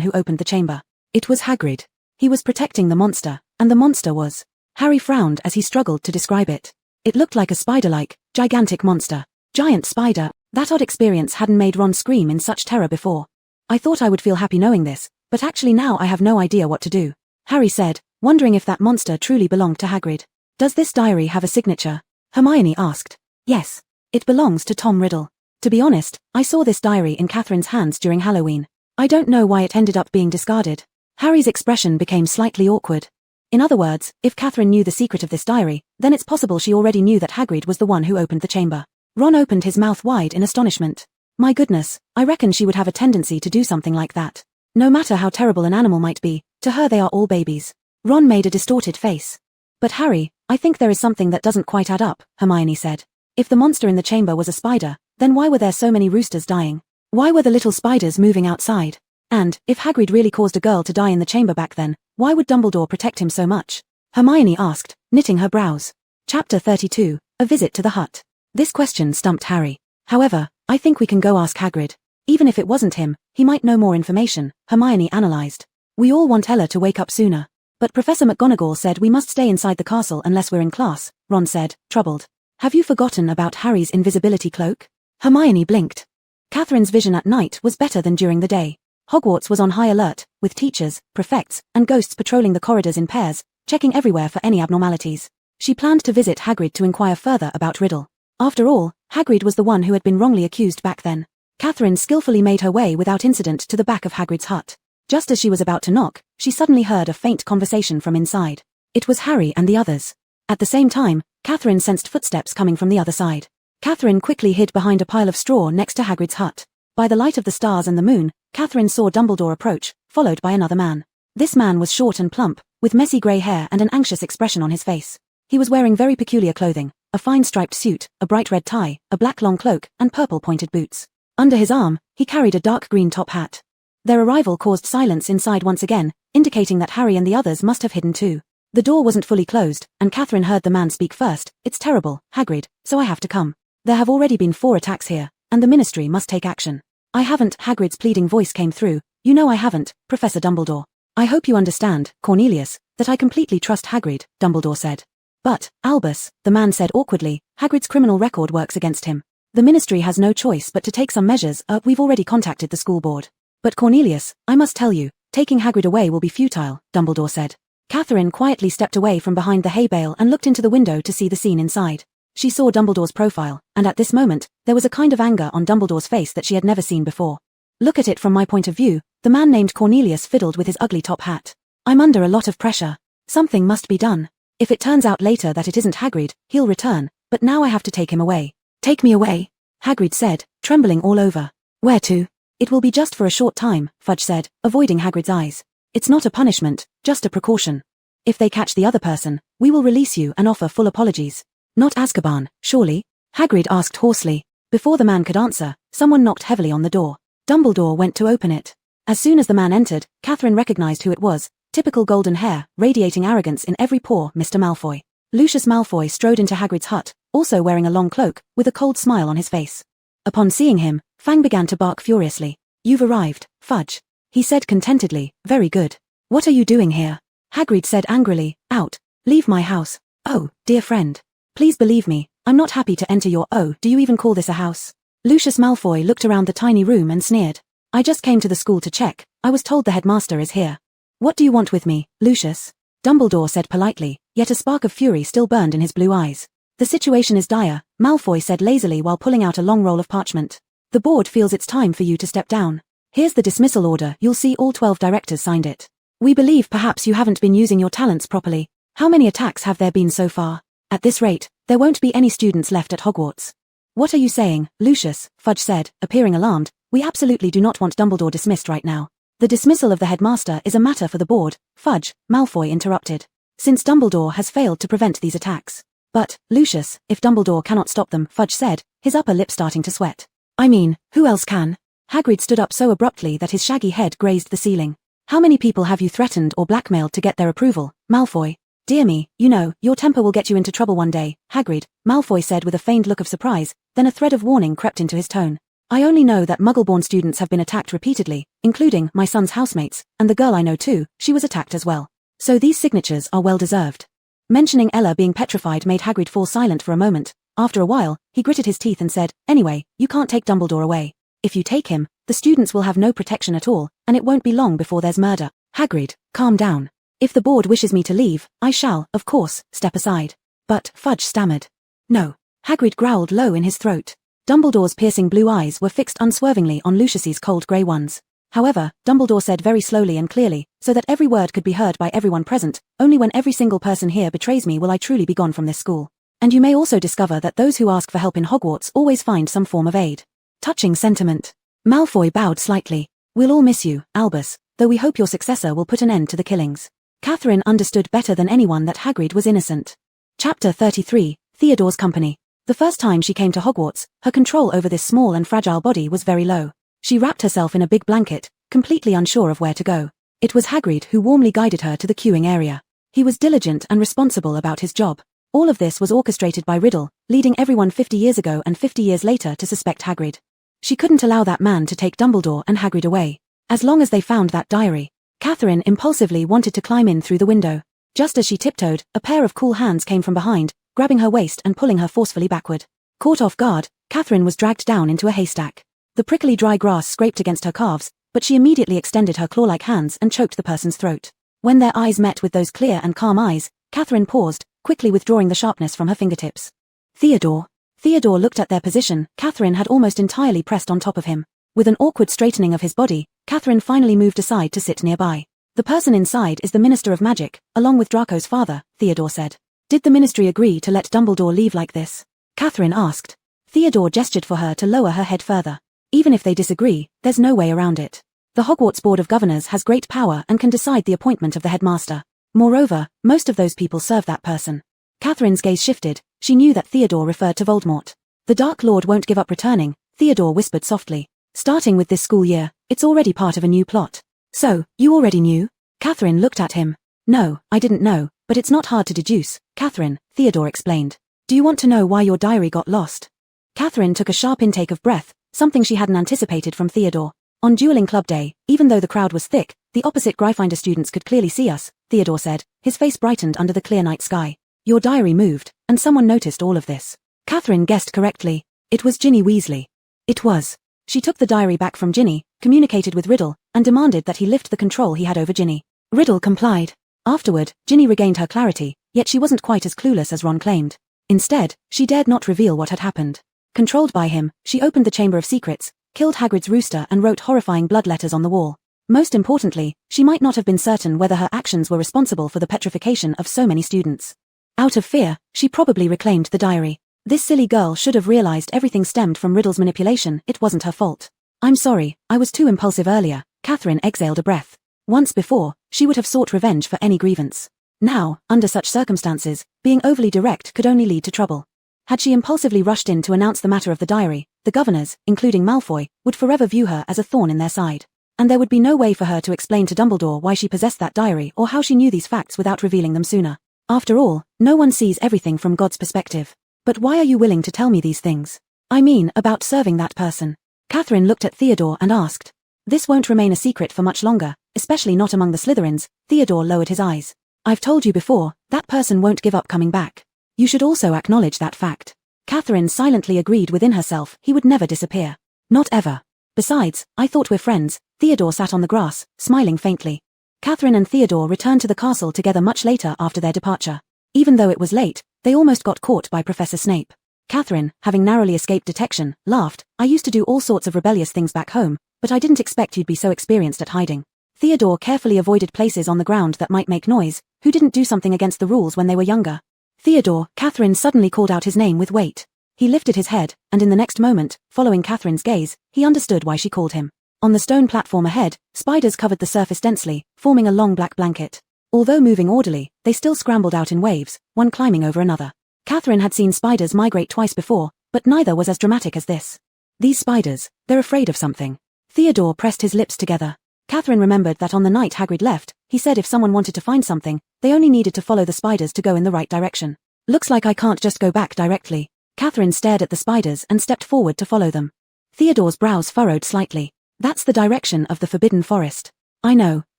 A: who opened the chamber. It was Hagrid. He was protecting the monster, and the monster was..." Harry frowned as he struggled to describe it. It looked like a spider-like, gigantic monster. Giant spider. That odd experience hadn't made Ron scream in such terror before. "I thought I would feel happy knowing this, but actually now I have no idea what to do," Harry said, wondering if that monster truly belonged to Hagrid. "Does this diary have a signature?" Hermione asked. "Yes. It belongs to Tom Riddle. To be honest, I saw this diary in Catherine's hands during Halloween. I don't know why it ended up being discarded." Harry's expression became slightly awkward. In other words, if Catherine knew the secret of this diary, then it's possible she already knew that Hagrid was the one who opened the chamber. Ron opened his mouth wide in astonishment. My goodness, I reckon she would have a tendency to do something like that. No matter how terrible an animal might be, to her they are all babies. Ron made a distorted face. "But Harry, I think there is something that doesn't quite add up," Hermione said. "If the monster in the chamber was a spider, then why were there so many roosters dying? Why were the little spiders moving outside? And, if Hagrid really caused a girl to die in the chamber back then, why would Dumbledore protect him so much?" Hermione asked, knitting her brows. Chapter 32, A Visit to the Hut. This question stumped Harry. "However, I think we can go ask Hagrid. Even if it wasn't him, he might know more information," Hermione analyzed. "We all want Ella to wake up sooner. But Professor McGonagall said we must stay inside the castle unless we're in class," Ron said, troubled. "Have you forgotten about Harry's invisibility cloak?" Hermione blinked. Catherine's vision at night was better than during the day. Hogwarts was on high alert, with teachers, prefects, and ghosts patrolling the corridors in pairs, checking everywhere for any abnormalities. She planned to visit Hagrid to inquire further about Riddle. After all, Hagrid was the one who had been wrongly accused back then. Catherine skillfully made her way without incident to the back of Hagrid's hut. Just as she was about to knock, she suddenly heard a faint conversation from inside. It was Harry and the others. At the same time, Catherine sensed footsteps coming from the other side. Catherine quickly hid behind a pile of straw next to Hagrid's hut. By the light of the stars and the moon, Catherine saw Dumbledore approach, followed by another man. This man was short and plump, with messy grey hair and an anxious expression on his face. He was wearing very peculiar clothing, a fine striped suit, a bright red tie, a black long cloak, and purple pointed boots. Under his arm, he carried a dark green top hat. Their arrival caused silence inside once again, indicating that Harry and the others must have hidden too. The door wasn't fully closed, and Catherine heard the man speak first. "It's terrible, Hagrid, so I have to come. There have already been 4 attacks here, and the Ministry must take action." "I haven't," Hagrid's pleading voice came through. "You know I haven't, Professor Dumbledore." "I hope you understand, Cornelius, that I completely trust Hagrid," Dumbledore said. "But, Albus," the man said awkwardly, "Hagrid's criminal record works against him. The Ministry has no choice but to take some measures. We've already contacted the school board." "But Cornelius, I must tell you, taking Hagrid away will be futile," Dumbledore said. Catherine quietly stepped away from behind the hay bale and looked into the window to see the scene inside. She saw Dumbledore's profile, and at this moment, there was a kind of anger on Dumbledore's face that she had never seen before. "Look at it from my point of view," the man named Cornelius fiddled with his ugly top hat. "I'm under a lot of pressure. Something must be done. If it turns out later that it isn't Hagrid, he'll return, but now I have to take him away." "Take me away," Hagrid said, trembling all over. "Where to?" "It will be just for a short time," Fudge said, avoiding Hagrid's eyes. "It's not a punishment, just a precaution. If they catch the other person, we will release you and offer full apologies." "Not Azkaban, surely?" Hagrid asked hoarsely. Before the man could answer, someone knocked heavily on the door. Dumbledore went to open it. As soon as the man entered, Catherine recognized who it was. Typical golden hair, radiating arrogance in every pore, Mr. Malfoy. Lucius Malfoy strode into Hagrid's hut, also wearing a long cloak, with a cold smile on his face. Upon seeing him, Fang began to bark furiously. "You've arrived, Fudge," he said contentedly. "Very good. What are you doing here?" Hagrid said angrily. "Out. Leave my house." "Oh, dear friend. Please believe me, I'm not happy to enter your— Oh, do you even call this a house?" Lucius Malfoy looked around the tiny room and sneered. "I just came to the school to check. I was told the headmaster is here." "What do you want with me, Lucius?" Dumbledore said politely, yet a spark of fury still burned in his blue eyes. "The situation is dire," Malfoy said lazily while pulling out a long roll of parchment. "The board feels it's time for you to step down. Here's the dismissal order. You'll see all 12 directors signed it. We believe perhaps you haven't been using your talents properly. How many attacks have there been so far? At this rate, there won't be any students left at Hogwarts." "What are you saying, Lucius?" Fudge said, appearing alarmed. "We absolutely do not want Dumbledore dismissed right now." "The dismissal of the headmaster is a matter for the board, Fudge," Malfoy interrupted. "Since Dumbledore has failed to prevent these attacks." "But, Lucius, if Dumbledore cannot stop them," Fudge said, his upper lip starting to sweat. "I mean, who else can?" Hagrid stood up so abruptly that his shaggy head grazed the ceiling. "How many people have you threatened or blackmailed to get their approval, Malfoy?" "Dear me, you know, your temper will get you into trouble one day, Hagrid," Malfoy said with a feigned look of surprise, then a thread of warning crept into his tone. "I only know that Muggle-born students have been attacked repeatedly, including my son's housemates, and the girl I know too, she was attacked as well. So these signatures are well deserved." Mentioning Ella being petrified made Hagrid fall silent for a moment. After a while, he gritted his teeth and said, "Anyway, you can't take Dumbledore away. If you take him, the students will have no protection at all, and it won't be long before there's murder." "Hagrid, calm down. If the board wishes me to leave, I shall, of course, step aside." "But," Fudge stammered. "No." Hagrid growled low in his throat. Dumbledore's piercing blue eyes were fixed unswervingly on Lucius's cold grey ones. However, Dumbledore said very slowly and clearly, so that every word could be heard by everyone present, "Only when every single person here betrays me will I truly be gone from this school. And you may also discover that those who ask for help in Hogwarts always find some form of aid." Touching sentiment. Malfoy bowed slightly. "We'll all miss you, Albus, though we hope your successor will put an end to the killings." Catherine understood better than anyone that Hagrid was innocent. Chapter 33, Theodore's Company. The first time she came to Hogwarts, her control over this small and fragile body was very low. She wrapped herself in a big blanket, completely unsure of where to go. It was Hagrid who warmly guided her to the queuing area. He was diligent and responsible about his job. All of this was orchestrated by Riddle, leading everyone 50 years ago and 50 years later to suspect Hagrid. She couldn't allow that man to take Dumbledore and Hagrid away. As long as they found that diary. Catherine impulsively wanted to climb in through the window. Just as she tiptoed, a pair of cool hands came from behind, grabbing her waist and pulling her forcefully backward. Caught off guard, Catherine was dragged down into a haystack. The prickly dry grass scraped against her calves, but she immediately extended her claw-like hands and choked the person's throat. When their eyes met with those clear and calm eyes, Catherine paused, quickly withdrawing the sharpness from her fingertips. Theodore. Theodore looked at their position. Catherine had almost entirely pressed on top of him. With an awkward straightening of his body, Catherine finally moved aside to sit nearby. The person inside is the Minister of Magic, along with Draco's father, Theodore said. Did the ministry agree to let Dumbledore leave like this? Catherine asked. Theodore gestured for her to lower her head further. Even if they disagree, there's no way around it. The Hogwarts Board of Governors has great power and can decide the appointment of the headmaster. Moreover, most of those people serve that person. Catherine's gaze shifted. She knew that Theodore referred to Voldemort. The Dark Lord won't give up returning, Theodore whispered softly. Starting with this school year, it's already part of a new plot. So, you already knew? Catherine looked at him. No, I didn't know, but it's not hard to deduce, Catherine, Theodore explained. Do you want to know why your diary got lost? Catherine took a sharp intake of breath, something she hadn't anticipated from Theodore. On dueling club day, even though the crowd was thick, the opposite Gryffindor students could clearly see us, Theodore said, his face brightened under the clear night sky. Your diary moved, and someone noticed all of this. Catherine guessed correctly. It was Ginny Weasley. It was. She took the diary back from Ginny, communicated with Riddle, and demanded that he lift the control he had over Ginny. Riddle complied. Afterward, Ginny regained her clarity, yet she wasn't quite as clueless as Ron claimed. Instead, she dared not reveal what had happened. Controlled by him, she opened the Chamber of Secrets, killed Hagrid's rooster and wrote horrifying blood letters on the wall. Most importantly, she might not have been certain whether her actions were responsible for the petrification of so many students. Out of fear, she probably reclaimed the diary. This silly girl should have realized everything stemmed from Riddle's manipulation. It wasn't her fault. I'm sorry, I was too impulsive earlier. Catherine exhaled a breath. Once before, she would have sought revenge for any grievance. Now, under such circumstances, being overly direct could only lead to trouble. Had she impulsively rushed in to announce the matter of the diary, the governors, including Malfoy, would forever view her as a thorn in their side. And there would be no way for her to explain to Dumbledore why she possessed that diary or how she knew these facts without revealing them sooner. After all, no one sees everything from God's perspective. But why are you willing to tell me these things? I mean, about serving that person. Catherine looked at Theodore and asked. This won't remain a secret for much longer, especially not among the Slytherins. Theodore lowered his eyes. I've told you before, that person won't give up coming back. You should also acknowledge that fact. Catherine silently agreed within herself he would never disappear. Not ever. Besides, I thought we're friends. Theodore sat on the grass, smiling faintly. Catherine and Theodore returned to the castle together much later after their departure. Even though it was late, they almost got caught by Professor Snape. Catherine, having narrowly escaped detection, laughed. I used to do all sorts of rebellious things back home, but I didn't expect you'd be so experienced at hiding. Theodore carefully avoided places on the ground that might make noise. Who didn't do something against the rules when they were younger? Theodore, Catherine suddenly called out his name with weight. He lifted his head, and in the next moment, following Catherine's gaze, he understood why she called him. On the stone platform ahead, spiders covered the surface densely, forming a long black blanket. Although moving orderly, they still scrambled out in waves, one climbing over another. Catherine had seen spiders migrate twice before, but neither was as dramatic as this. These spiders, they're afraid of something. Theodore pressed his lips together. Catherine remembered that on the night Hagrid left, he said if someone wanted to find something, they only needed to follow the spiders to go in the right direction. Looks like I can't just go back directly. Catherine stared at the spiders and stepped forward to follow them. Theodore's brows furrowed slightly. That's the direction of the Forbidden Forest. I know,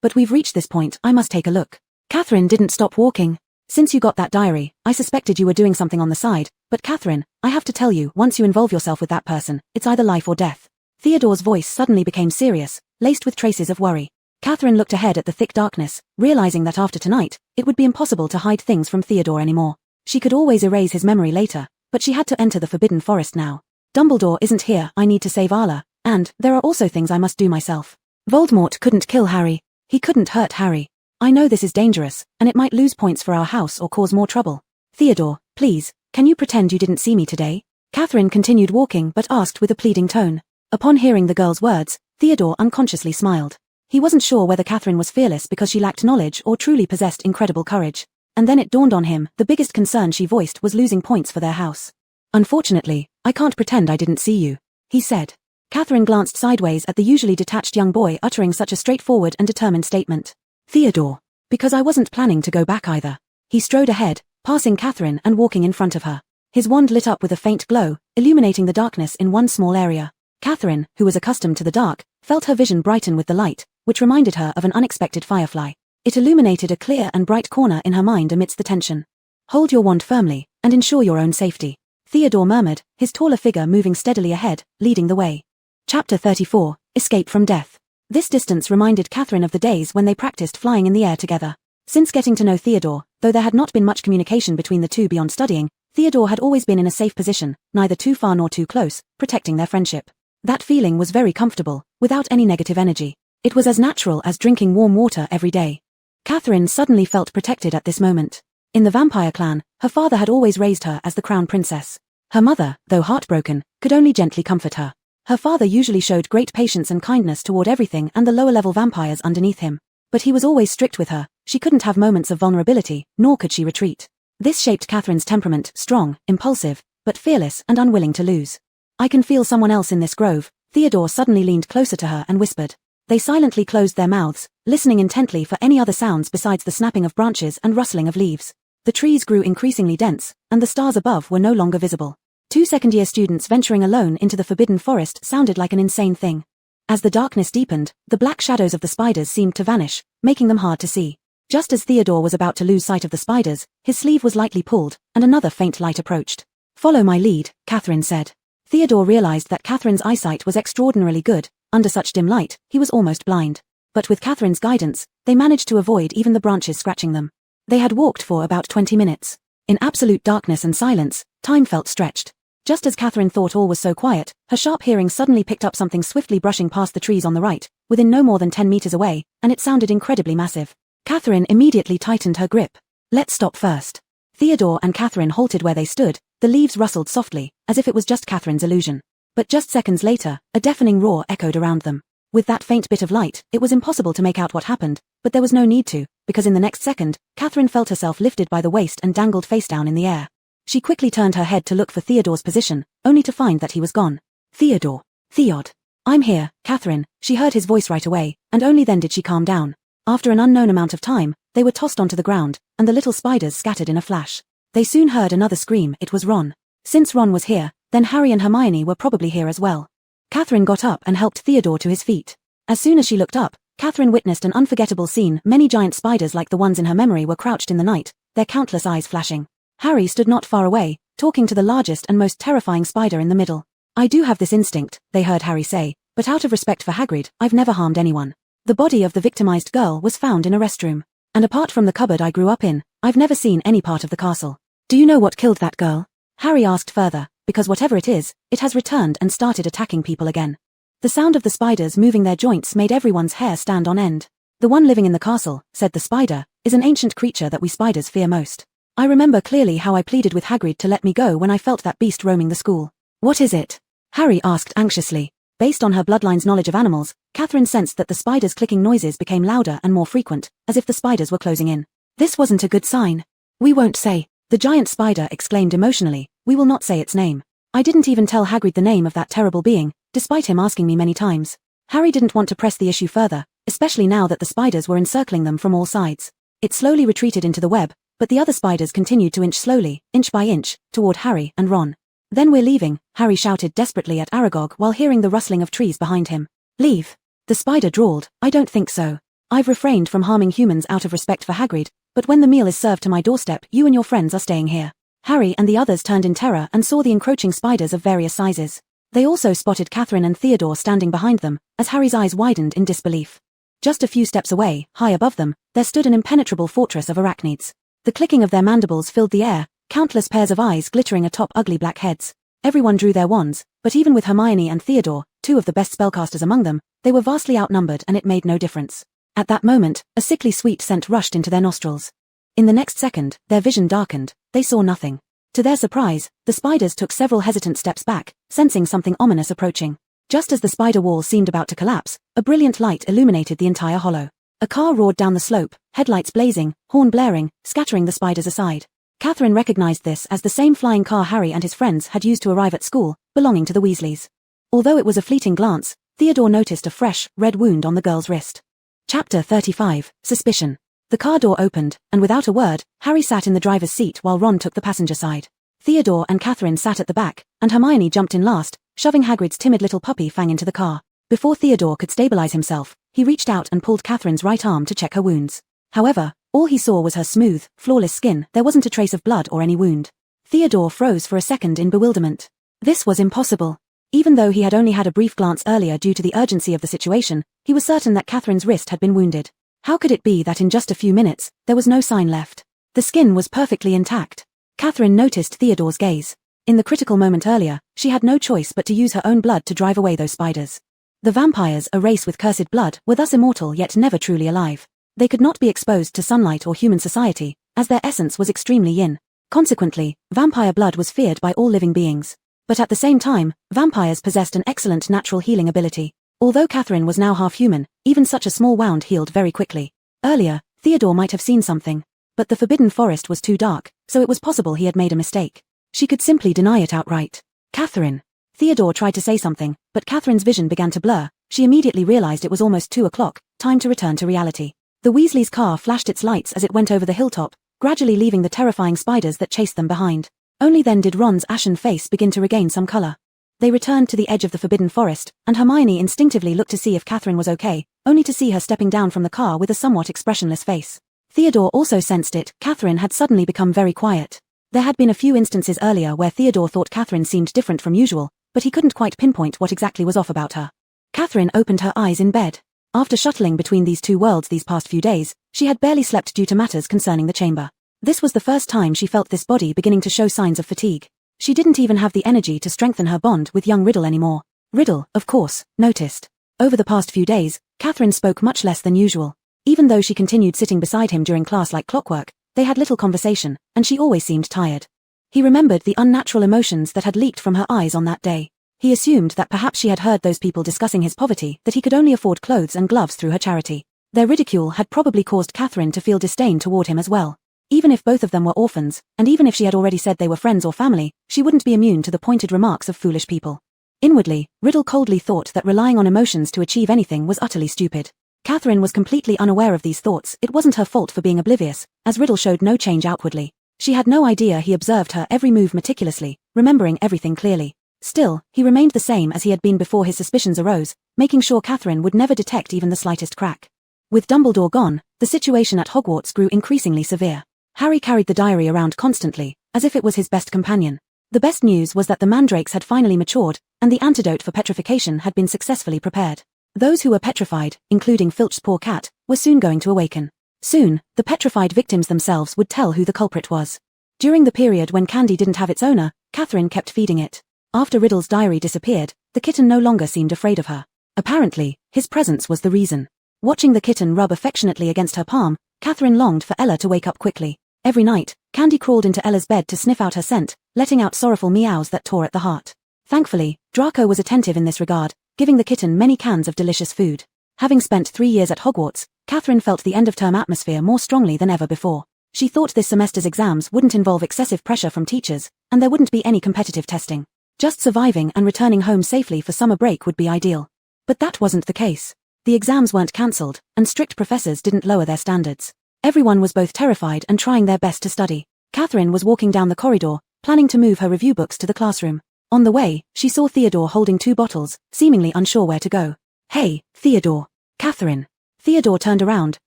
A: but we've reached this point. I must take a look. Catherine didn't stop walking. Since you got that diary, I suspected you were doing something on the side, but Catherine, I have to tell you, once you involve yourself with that person, it's either life or death. Theodore's voice suddenly became serious, laced with traces of worry. Catherine looked ahead at the thick darkness, realizing that after tonight, it would be impossible to hide things from Theodore anymore. She could always erase his memory later, but she had to enter the Forbidden Forest now. Dumbledore isn't here. I need to save Arla, and there are also things I must do myself. Voldemort couldn't kill Harry. He couldn't hurt Harry. I know this is dangerous, and it might lose points for our house or cause more trouble. Theodore, please, can you pretend you didn't see me today? Catherine continued walking but asked with a pleading tone. Upon hearing the girl's words, Theodore unconsciously smiled. He wasn't sure whether Catherine was fearless because she lacked knowledge or truly possessed incredible courage. And then it dawned on him, the biggest concern she voiced was losing points for their house. Unfortunately, I can't pretend I didn't see you, he said. Catherine glanced sideways at the usually detached young boy uttering such a straightforward and determined statement. Theodore. Because I wasn't planning to go back either. He strode ahead, passing Catherine and walking in front of her. His wand lit up with a faint glow, illuminating the darkness in one small area. Catherine, who was accustomed to the dark, felt her vision brighten with the light, which reminded her of an unexpected firefly. It illuminated a clear and bright corner in her mind amidst the tension. Hold your wand firmly, and ensure your own safety. Theodore murmured, his taller figure moving steadily ahead, leading the way. Chapter 34, Escape from Death. This distance reminded Catherine of the days when they practiced flying in the air together. Since getting to know Theodore, though there had not been much communication between the two beyond studying, Theodore had always been in a safe position, neither too far nor too close, protecting their friendship. That feeling was very comfortable, without any negative energy. It was as natural as drinking warm water every day. Catherine suddenly felt protected at this moment. In the vampire clan, her father had always raised her as the crown princess. Her mother, though heartbroken, could only gently comfort her. Her father usually showed great patience and kindness toward everything and the lower-level vampires underneath him. But he was always strict with her. She couldn't have moments of vulnerability, nor could she retreat. This shaped Catherine's temperament, strong, impulsive, but fearless and unwilling to lose. "I can feel someone else in this grove." Theodore suddenly leaned closer to her and whispered. They silently closed their mouths, listening intently for any other sounds besides the snapping of branches and rustling of leaves. The trees grew increasingly dense, and the stars above were no longer visible. 2 second-year students venturing alone into the forbidden forest sounded like an insane thing. As the darkness deepened, the black shadows of the spiders seemed to vanish, making them hard to see. Just as Theodore was about to lose sight of the spiders, his sleeve was lightly pulled, and another faint light approached. "Follow my lead," Catherine said. Theodore realized that Catherine's eyesight was extraordinarily good. Under such dim light, he was almost blind. But with Catherine's guidance, they managed to avoid even the branches scratching them. They had walked for about 20 minutes. In absolute darkness and silence, time felt stretched. Just as Catherine thought all was so quiet, her sharp hearing suddenly picked up something swiftly brushing past the trees on the right, within no more than 10 meters away, and it sounded incredibly massive. Catherine immediately tightened her grip. "Let's stop first." Theodore and Catherine halted where they stood. The leaves rustled softly, as if it was just Catherine's illusion. But just seconds later, a deafening roar echoed around them. With that faint bit of light, it was impossible to make out what happened, but there was no need to, because in the next second, Catherine felt herself lifted by the waist and dangled face down in the air. She quickly turned her head to look for Theodore's position, only to find that he was gone. "Theodore. Theod. I'm here, Catherine." She heard his voice right away, and only then did she calm down. After an unknown amount of time, they were tossed onto the ground, and the little spiders scattered in a flash. They soon heard another scream. It was Ron. Since Ron was here, then Harry and Hermione were probably here as well. Catherine got up and helped Theodore to his feet. As soon as she looked up, Catherine witnessed an unforgettable scene. Many giant spiders like the ones in her memory were crouched in the night, their countless eyes flashing. Harry stood not far away, talking to the largest and most terrifying spider in the middle. "I do have this instinct," they heard Harry say, "but out of respect for Hagrid, I've never harmed anyone." The body of the victimized girl was found in a restroom. "And apart from the cupboard I grew up in, I've never seen any part of the castle." "Do you know what killed that girl?" Harry asked further, "because whatever it is, it has returned and started attacking people again." The sound of the spiders moving their joints made everyone's hair stand on end. "The one living in the castle," said the spider, "is an ancient creature that we spiders fear most. I remember clearly how I pleaded with Hagrid to let me go when I felt that beast roaming the school." "What is it?" Harry asked anxiously. Based on her bloodline's knowledge of animals, Catherine sensed that the spiders' clicking noises became louder and more frequent, as if the spiders were closing in. This wasn't a good sign. "We won't say," the giant spider exclaimed emotionally. "We will not say its name. I didn't even tell Hagrid the name of that terrible being, despite him asking me many times." Harry didn't want to press the issue further, especially now that the spiders were encircling them from all sides. It slowly retreated into the web, but the other spiders continued to inch slowly, inch by inch, toward Harry and Ron. "Then we're leaving," Harry shouted desperately at Aragog while hearing the rustling of trees behind him. "Leave?" The spider drawled. "I don't think so. I've refrained from harming humans out of respect for Hagrid, but when the meal is served to my doorstep, you and your friends are staying here." Harry and the others turned in terror and saw the encroaching spiders of various sizes. They also spotted Catherine and Theodore standing behind them, as Harry's eyes widened in disbelief. Just a few steps away, high above them, there stood an impenetrable fortress of arachnids. The clicking of their mandibles filled the air, countless pairs of eyes glittering atop ugly black heads. Everyone drew their wands, but even with Hermione and Theodore, 2 of the best spellcasters among them, they were vastly outnumbered and it made no difference. At that moment, a sickly sweet scent rushed into their nostrils. In the next second, their vision darkened. They saw nothing. To their surprise, the spiders took several hesitant steps back, sensing something ominous approaching. Just as the spider wall seemed about to collapse, a brilliant light illuminated the entire hollow. A car roared down the slope, headlights blazing, horn blaring, scattering the spiders aside. Catherine recognized this as the same flying car Harry and his friends had used to arrive at school, belonging to the Weasleys. Although it was a fleeting glance, Theodore noticed a fresh, red wound on the girl's wrist. Chapter 35, Suspicion. The car door opened, and without a word, Harry sat in the driver's seat while Ron took the passenger side. Theodore and Catherine sat at the back, and Hermione jumped in last, shoving Hagrid's timid little puppy Fang into the car. Before Theodore could stabilize himself, he reached out and pulled Catherine's right arm to check her wounds. However, all he saw was her smooth, flawless skin. There wasn't a trace of blood or any wound. Theodore froze for a second in bewilderment. This was impossible. Even though he had only had a brief glance earlier due to the urgency of the situation, he was certain that Catherine's wrist had been wounded. How could it be that in just a few minutes, there was no sign left? The skin was perfectly intact. Catherine noticed Theodore's gaze. In the critical moment earlier, she had no choice but to use her own blood to drive away those spiders. The vampires, a race with cursed blood, were thus immortal yet never truly alive. They could not be exposed to sunlight or human society, as their essence was extremely yin. Consequently, vampire blood was feared by all living beings. But at the same time, vampires possessed an excellent natural healing ability. Although Catherine was now half human, even such a small wound healed very quickly. Earlier, Theodore might have seen something. But the forbidden forest was too dark, so it was possible he had made a mistake. She could simply deny it outright. Catherine. Theodore tried to say something, but Catherine's vision began to blur. She immediately realized it was almost 2 o'clock, time to return to reality. The Weasleys' car flashed its lights as it went over the hilltop, gradually leaving the terrifying spiders that chased them behind. Only then did Ron's ashen face begin to regain some color. They returned to the edge of the forbidden forest, and Hermione instinctively looked to see if Catherine was okay, only to see her stepping down from the car with a somewhat expressionless face. Theodore also sensed it. Catherine had suddenly become very quiet. There had been a few instances earlier where Theodore thought Catherine seemed different from usual, but he couldn't quite pinpoint what exactly was off about her. Catherine opened her eyes in bed. After shuttling between these two worlds these past few days, she had barely slept due to matters concerning the chamber. This was the first time she felt this body beginning to show signs of fatigue. She didn't even have the energy to strengthen her bond with young Riddle anymore. Riddle, of course, noticed. Over the past few days, Catherine spoke much less than usual. Even though she continued sitting beside him during class like clockwork, they had little conversation, and she always seemed tired. He remembered the unnatural emotions that had leaked from her eyes on that day. He assumed that perhaps she had heard those people discussing his poverty, that he could only afford clothes and gloves through her charity. Their ridicule had probably caused Catherine to feel disdain toward him as well. Even if both of them were orphans, and even if she had already said they were friends or family, she wouldn't be immune to the pointed remarks of foolish people. Inwardly, Riddle coldly thought that relying on emotions to achieve anything was utterly stupid. Catherine was completely unaware of these thoughts. It wasn't her fault for being oblivious, as Riddle showed no change outwardly. She had no idea he observed her every move meticulously, remembering everything clearly. Still, he remained the same as he had been before his suspicions arose, making sure Catherine would never detect even the slightest crack. With Dumbledore gone, the situation at Hogwarts grew increasingly severe. Harry carried the diary around constantly, as if it was his best companion. The best news was that the mandrakes had finally matured, and the antidote for petrification had been successfully prepared. Those who were petrified, including Filch's poor cat, were soon going to awaken. Soon, the petrified victims themselves would tell who the culprit was. During the period when Candy didn't have its owner, Catherine kept feeding it. After Riddle's diary disappeared, the kitten no longer seemed afraid of her. Apparently, his presence was the reason. Watching the kitten rub affectionately against her palm, Catherine longed for Ella to wake up quickly. Every night, Candy crawled into Ella's bed to sniff out her scent, letting out sorrowful meows that tore at the heart. Thankfully, Draco was attentive in this regard, giving the kitten many cans of delicious food. Having spent 3 years at Hogwarts, Catherine felt the end-of-term atmosphere more strongly than ever before. She thought this semester's exams wouldn't involve excessive pressure from teachers, and there wouldn't be any competitive testing. Just surviving and returning home safely for summer break would be ideal. But that wasn't the case. The exams weren't cancelled, and strict professors didn't lower their standards. Everyone was both terrified and trying their best to study. Catherine was walking down the corridor, planning to move her review books to the classroom. On the way, she saw Theodore holding 2 bottles, seemingly unsure where to go. "Hey, Theodore." "Catherine." Theodore turned around,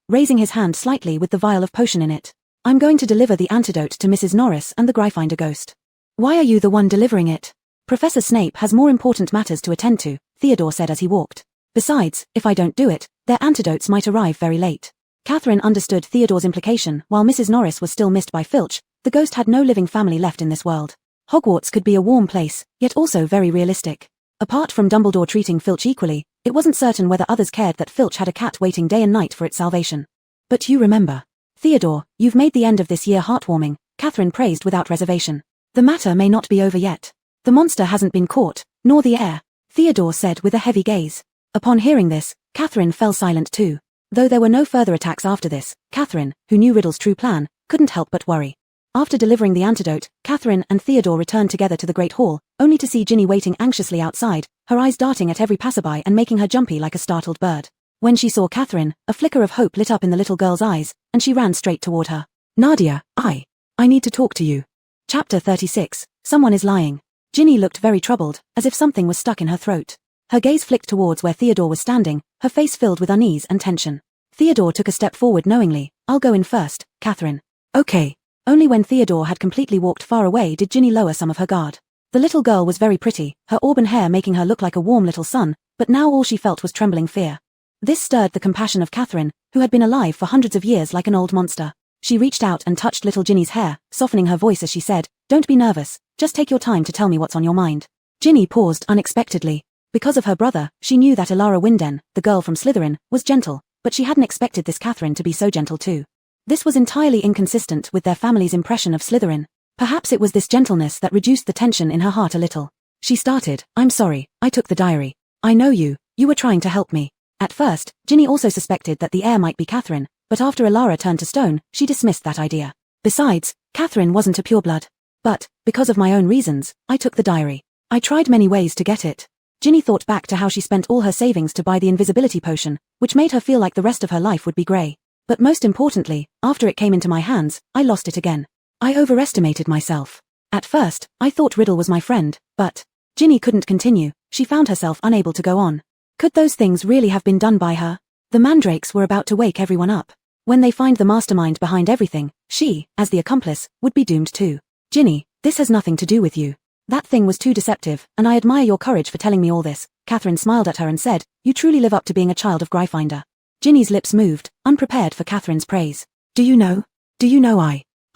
A: raising his hand slightly with the vial of potion in it. "I'm going to deliver the antidote to Mrs. Norris and the Gryffindor ghost." "Why are you the one delivering it?" "Professor Snape has more important matters to attend to," Theodore said as he walked. "Besides, if I don't do it, their antidotes might arrive very late." Catherine understood Theodore's implication. While Mrs. Norris was still missed by Filch, the ghost had no living family left in this world. Hogwarts could be a warm place, yet also very realistic. Apart from Dumbledore treating Filch equally, it wasn't certain whether others cared that Filch had a cat waiting day and night for its salvation. "But you remember. Theodore, you've made the end of this year heartwarming," Catherine praised without reservation. "The matter may not be over yet. The monster hasn't been caught, nor the heir," Theodore said with a heavy gaze. Upon hearing this, Catherine fell silent too. Though there were no further attacks after this, Catherine, who knew Riddle's true plan, couldn't help but worry. After delivering the antidote, Catherine and Theodore returned together to the Great Hall, only to see Ginny waiting anxiously outside, her eyes darting at every passerby and making her jumpy like a startled bird. When she saw Catherine, a flicker of hope lit up in the little girl's eyes, and she ran straight toward her. "Nadia, I need to talk to you." Chapter 36, Someone is Lying. Ginny looked very troubled, as if something was stuck in her throat. Her gaze flicked towards where Theodore was standing, her face filled with unease and tension. Theodore took a step forward knowingly. "I'll go in first, Catherine." "Okay." Only when Theodore had completely walked far away did Ginny lower some of her guard. The little girl was very pretty, her auburn hair making her look like a warm little sun, but now all she felt was trembling fear. This stirred the compassion of Catherine, who had been alive for hundreds of years like an old monster. She reached out and touched little Ginny's hair, softening her voice as she said, "Don't be nervous, just take your time to tell me what's on your mind." Ginny paused unexpectedly. Because of her brother, she knew that Alara Winden, the girl from Slytherin, was gentle, but she hadn't expected this Catherine to be so gentle too. This was entirely inconsistent with their family's impression of Slytherin. Perhaps it was this gentleness that reduced the tension in her heart a little. She started, "I'm sorry, I took the diary. I know you were trying to help me." At first, Ginny also suspected that the heir might be Catherine, but after Alara turned to stone, she dismissed that idea. Besides, Catherine wasn't a pureblood. "But, because of my own reasons, I took the diary. I tried many ways to get it." Ginny thought back to how she spent all her savings to buy the invisibility potion, which made her feel like the rest of her life would be grey. "But most importantly, after it came into my hands, I lost it again. I overestimated myself. At first, I thought Riddle was my friend, but..." Ginny couldn't continue. She found herself unable to go on. Could those things really have been done by her? The mandrakes were about to wake everyone up. When they find the mastermind behind everything, she, as the accomplice, would be doomed too. "Ginny, this has nothing to do with you. That thing was too deceptive, and I admire your courage for telling me all this." Catherine smiled at her and said, "You truly live up to being a child of Gryffindor." Ginny's lips moved, unprepared for Catherine's praise. "Do you know?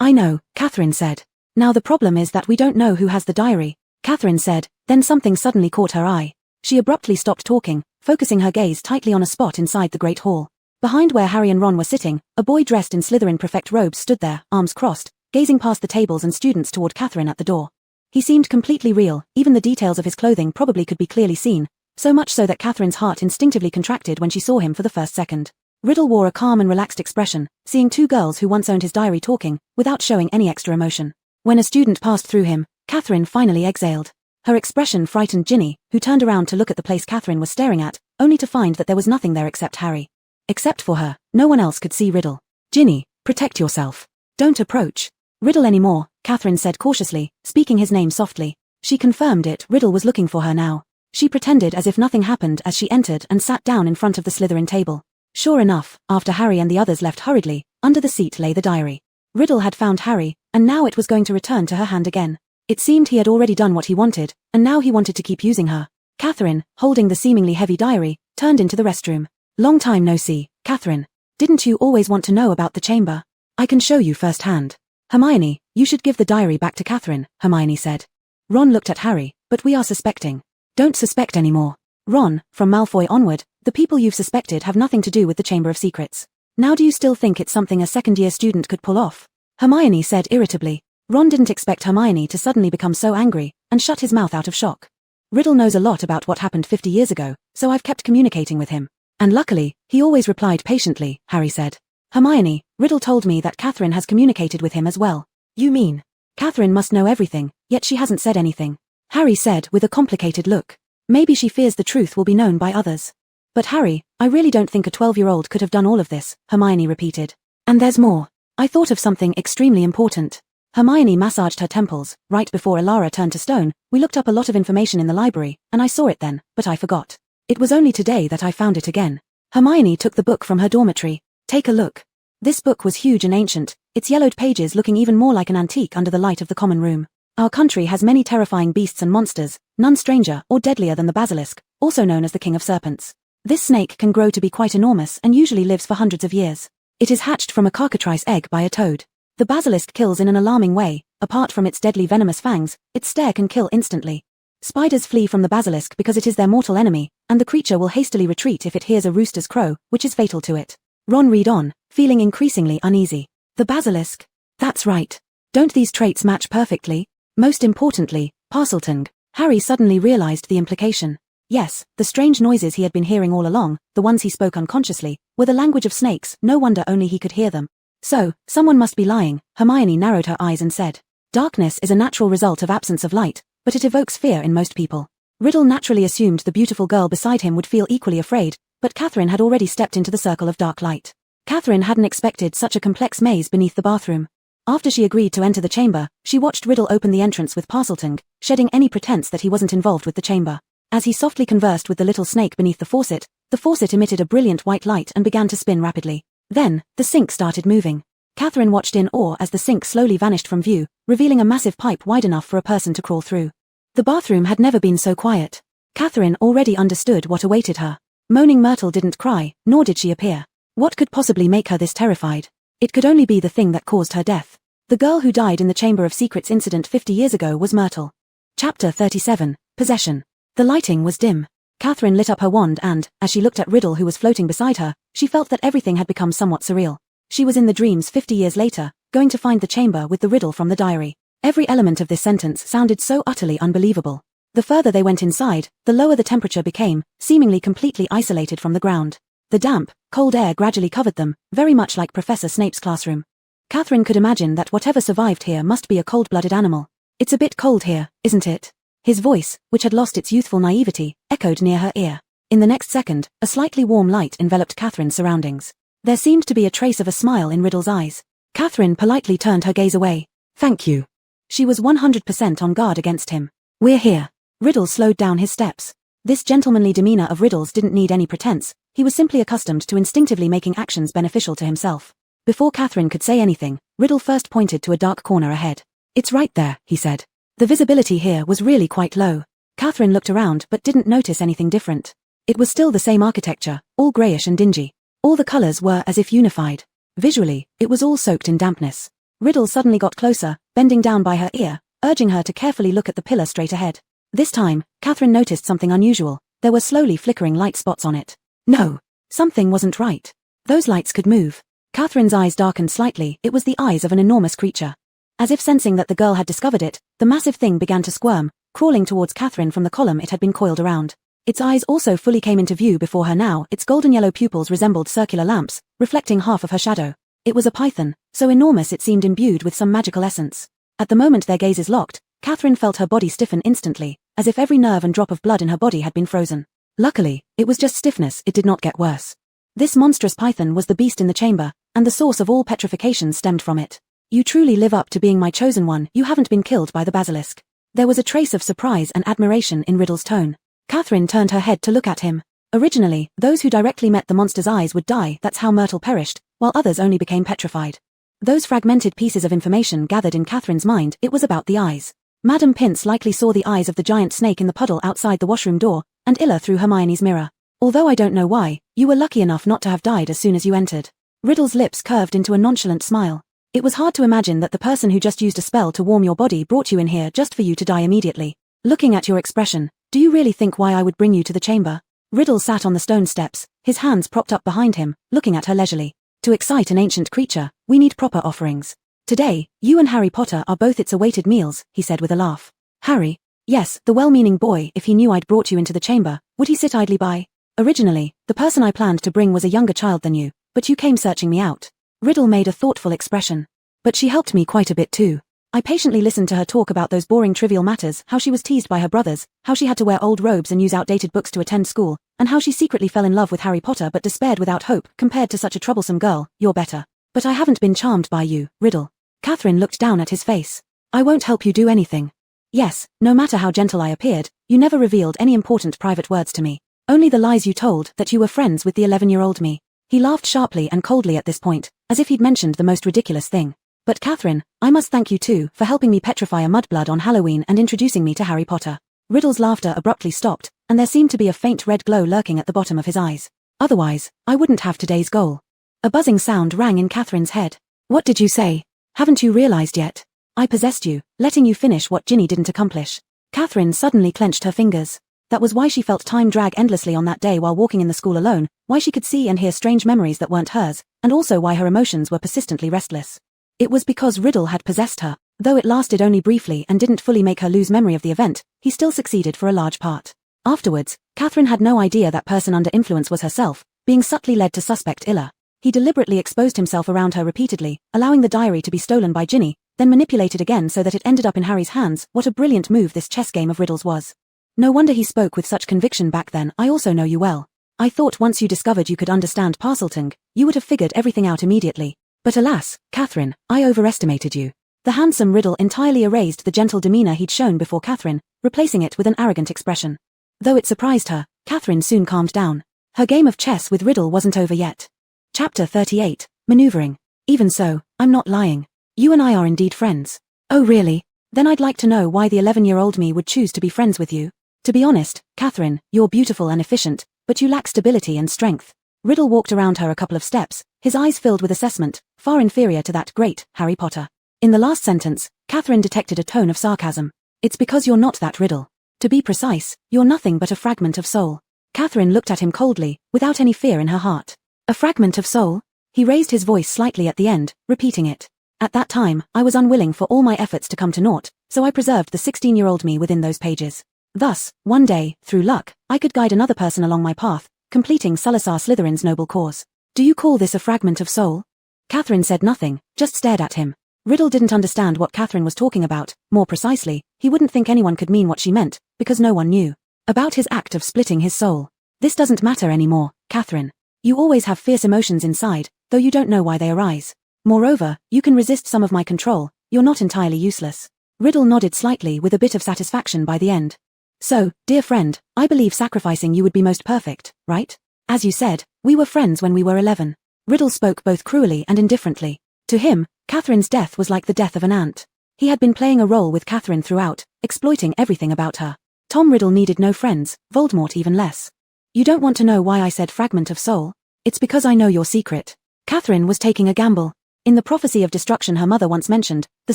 A: I know," Catherine said. "Now the problem is that we don't know who has the diary," Catherine said, then something suddenly caught her eye. She abruptly stopped talking, focusing her gaze tightly on a spot inside the Great Hall. Behind where Harry and Ron were sitting, a boy dressed in Slytherin prefect robes stood there, arms crossed, gazing past the tables and students toward Catherine at the door. He seemed completely real, even the details of his clothing probably could be clearly seen, so much so that Catherine's heart instinctively contracted when she saw him for the first second. Riddle wore a calm and relaxed expression, seeing two girls who once owned his diary talking, without showing any extra emotion. When a student passed through him, Catherine finally exhaled. Her expression frightened Ginny, who turned around to look at the place Catherine was staring at, only to find that there was nothing there except Harry. Except for her, no one else could see Riddle. "Ginny, protect yourself. Don't approach Riddle anymore," Catherine said cautiously, speaking his name softly. She confirmed it, Riddle was looking for her now. She pretended as if nothing happened as she entered and sat down in front of the Slytherin table. Sure enough, after Harry and the others left hurriedly, under the seat lay the diary. Riddle had found Harry, and now it was going to return to her hand again. It seemed he had already done what he wanted, and now he wanted to keep using her. Catherine, holding the seemingly heavy diary, turned into the restroom. "Long time no see, Catherine. Didn't you always want to know about the chamber? I can show you firsthand." "Hermione, you should give the diary back to Catherine," Hermione said. Ron looked at Harry, "But we are suspecting." "Don't suspect anymore. Ron, from Malfoy onward, the people you've suspected have nothing to do with the Chamber of Secrets. Now do you still think it's something a second-year student could pull off?" Hermione said irritably. Ron didn't expect Hermione to suddenly become so angry, and shut his mouth out of shock. "Riddle knows a lot about what happened 50 years ago, so I've kept communicating with him. And luckily, he always replied patiently," Harry said. "Hermione, Riddle told me that Catherine has communicated with him as well." "You mean? Catherine must know everything, yet she hasn't said anything," Harry said with a complicated look. "Maybe she fears the truth will be known by others." "But Harry, I really don't think a 12-year-old could have done all of this," Hermione repeated. "And there's more. I thought of something extremely important." Hermione massaged her temples. "Right before Alara turned to stone, we looked up a lot of information in the library, and I saw it then, but I forgot. It was only today that I found it again." Hermione took the book from her dormitory. "Take a look." This book was huge and ancient, its yellowed pages looking even more like an antique under the light of the common room. "Our country has many terrifying beasts and monsters, none stranger or deadlier than the basilisk, also known as the king of serpents. This snake can grow to be quite enormous and usually lives for hundreds of years. It is hatched from a cockatrice egg by a toad. The basilisk kills in an alarming way. Apart from its deadly venomous fangs, its stare can kill instantly. Spiders flee from the basilisk because it is their mortal enemy, and the creature will hastily retreat if it hears a rooster's crow, which is fatal to it." Ron read on, feeling increasingly uneasy. "The basilisk. That's right. Don't these traits match perfectly? Most importantly, Parseltongue." Harry suddenly realized the implication. Yes, the strange noises he had been hearing all along, the ones he spoke unconsciously, were the language of snakes. No wonder only he could hear them. "So, someone must be lying." Hermione narrowed her eyes and said. "Darkness is a natural result of absence of light, but it evokes fear in most people." Riddle naturally assumed the beautiful girl beside him would feel equally afraid, but Catherine had already stepped into the circle of dark light. Catherine hadn't expected such a complex maze beneath the bathroom. After she agreed to enter the chamber, she watched Riddle open the entrance with Parseltongue, shedding any pretense that he wasn't involved with the chamber. As he softly conversed with the little snake beneath the faucet emitted a brilliant white light and began to spin rapidly. Then, the sink started moving. Catherine watched in awe as the sink slowly vanished from view, revealing a massive pipe wide enough for a person to crawl through. The bathroom had never been so quiet. Catherine already understood what awaited her. Moaning Myrtle didn't cry, nor did she appear. What could possibly make her this terrified? It could only be the thing that caused her death. The girl who died in the Chamber of Secrets incident 50 years ago was Myrtle. Chapter 37, Possession. The lighting was dim. Catherine lit up her wand and, as she looked at Riddle who was floating beside her, she felt that everything had become somewhat surreal. She was in the dreams 50 years later, going to find the chamber with the riddle from the diary. Every element of this sentence sounded so utterly unbelievable. The further they went inside, the lower the temperature became, seemingly completely isolated from the ground. The damp, cold air gradually covered them, very much like Professor Snape's classroom. Catherine could imagine that whatever survived here must be a cold-blooded animal. "It's a bit cold here, isn't it?" His voice, which had lost its youthful naivety, echoed near her ear. In the next second, a slightly warm light enveloped Catherine's surroundings. There seemed to be a trace of a smile in Riddle's eyes. Catherine politely turned her gaze away. "Thank you." She was 100% on guard against him. "We're here." Riddle slowed down his steps. This gentlemanly demeanor of Riddle's didn't need any pretense. He was simply accustomed to instinctively making actions beneficial to himself. Before Catherine could say anything, Riddle first pointed to a dark corner ahead. "It's right there," he said. The visibility here was really quite low. Catherine looked around but didn't notice anything different. It was still the same architecture, all greyish and dingy. All the colours were as if unified. Visually, it was all soaked in dampness. Riddle suddenly got closer, bending down by her ear, urging her to carefully look at the pillar straight ahead. This time, Catherine noticed something unusual. There were slowly flickering light spots on it. No, something wasn't right. Those lights could move. Catherine's eyes darkened slightly. It was the eyes of an enormous creature. As if sensing that the girl had discovered it, the massive thing began to squirm, crawling towards Catherine from the column it had been coiled around. Its eyes also fully came into view before her now. Its golden yellow pupils resembled circular lamps, reflecting half of her shadow. It was a python, so enormous it seemed imbued with some magical essence. At the moment their gazes locked, Catherine felt her body stiffen instantly, as if every nerve and drop of blood in her body had been frozen. Luckily, it was just stiffness. It did not get worse. This monstrous python was the beast in the chamber, and the source of all petrification stemmed from it. "You truly live up to being my chosen one. You haven't been killed by the basilisk." There was a trace of surprise and admiration in Riddle's tone. Catherine turned her head to look at him. Originally, those who directly met the monster's eyes would die. That's how Myrtle perished, while others only became petrified. Those fragmented pieces of information gathered in Catherine's mind. It was about the eyes. Madame Pince likely saw the eyes of the giant snake in the puddle outside the washroom door, and Illa through Hermione's mirror. "Although I don't know why, you were lucky enough not to have died as soon as you entered." Riddle's lips curved into a nonchalant smile. "It was hard to imagine that the person who just used a spell to warm your body brought you in here just for you to die immediately. Looking at your expression, do you really think why I would bring you to the chamber?" Riddle sat on the stone steps, his hands propped up behind him, looking at her leisurely. "To excite an ancient creature, we need proper offerings. Today, you and Harry Potter are both its awaited meals," he said with a laugh. "Harry?" "Yes, the well-meaning boy. If he knew I'd brought you into the chamber, would he sit idly by? Originally, the person I planned to bring was a younger child than you, but you came searching me out." Riddle made a thoughtful expression. "But she helped me quite a bit too. I patiently listened to her talk about those boring trivial matters, how she was teased by her brothers, how she had to wear old robes and use outdated books to attend school, and how she secretly fell in love with Harry Potter but despaired without hope. Compared to such a troublesome girl, you're better. But I haven't been charmed by you, Riddle." Catherine looked down at his face. "I won't help you do anything." "Yes, no matter how gentle I appeared, you never revealed any important private words to me. Only the lies you told, that you were friends with the 11-year-old me." He laughed sharply and coldly at this point, as if he'd mentioned the most ridiculous thing. "But Catherine, I must thank you too, for helping me petrify a mudblood on Halloween and introducing me to Harry Potter." Riddle's laughter abruptly stopped, and there seemed to be a faint red glow lurking at the bottom of his eyes. "Otherwise, I wouldn't have today's goal." A buzzing sound rang in Catherine's head. "What did you say? Haven't you realized yet? I possessed you, letting you finish what Ginny didn't accomplish." Catherine suddenly clenched her fingers. That was why she felt time drag endlessly on that day while walking in the school alone, why she could see and hear strange memories that weren't hers, and also why her emotions were persistently restless. It was because Riddle had possessed her. Though it lasted only briefly and didn't fully make her lose memory of the event, he still succeeded for a large part. Afterwards, Catherine had no idea that person under influence was herself, being subtly led to suspect Illa. He deliberately exposed himself around her repeatedly, allowing the diary to be stolen by Ginny, then manipulated again so that it ended up in Harry's hands. What a brilliant move this chess game of Riddle's was. No wonder he spoke with such conviction back then. "I also know you well. I thought once you discovered you could understand Parseltongue, you would have figured everything out immediately. But alas, Catherine, I overestimated you." The handsome Riddle entirely erased the gentle demeanor he'd shown before Catherine, replacing it with an arrogant expression. Though it surprised her, Catherine soon calmed down. Her game of chess with Riddle wasn't over yet. Chapter 38, Maneuvering. "Even so, I'm not lying. You and I are indeed friends." "Oh really? Then I'd like to know why the 11-year-old me would choose to be friends with you. To be honest, Catherine, you're beautiful and efficient, but you lack stability and strength." Riddle walked around her a couple of steps, his eyes filled with assessment, far inferior to that great Harry Potter. In the last sentence, Catherine detected a tone of sarcasm. It's because you're not that Riddle. To be precise, you're nothing but a fragment of soul. Catherine looked at him coldly, without any fear in her heart. A fragment of soul? He raised his voice slightly at the end, repeating it. At that time, I was unwilling for all my efforts to come to naught, so I preserved the 16-year-old me within those pages. Thus, one day, through luck, I could guide another person along my path, completing Salazar Slytherin's noble cause. Do you call this a fragment of soul? Catherine said nothing, just stared at him. Riddle didn't understand what Catherine was talking about. More precisely, he wouldn't think anyone could mean what she meant, because no one knew about his act of splitting his soul. This doesn't matter anymore, Catherine. You always have fierce emotions inside, though you don't know why they arise. Moreover, you can resist some of my control. You're not entirely useless. Riddle nodded slightly with a bit of satisfaction by the end. So, dear friend, I believe sacrificing you would be most perfect, right? As you said, we were friends when we were 11. Riddle spoke both cruelly and indifferently. To him, Catherine's death was like the death of an ant. He had been playing a role with Catherine throughout, exploiting everything about her. Tom Riddle needed no friends, Voldemort even less. You don't want to know why I said fragment of soul? It's because I know your secret. Catherine was taking a gamble. In the prophecy of destruction her mother once mentioned, the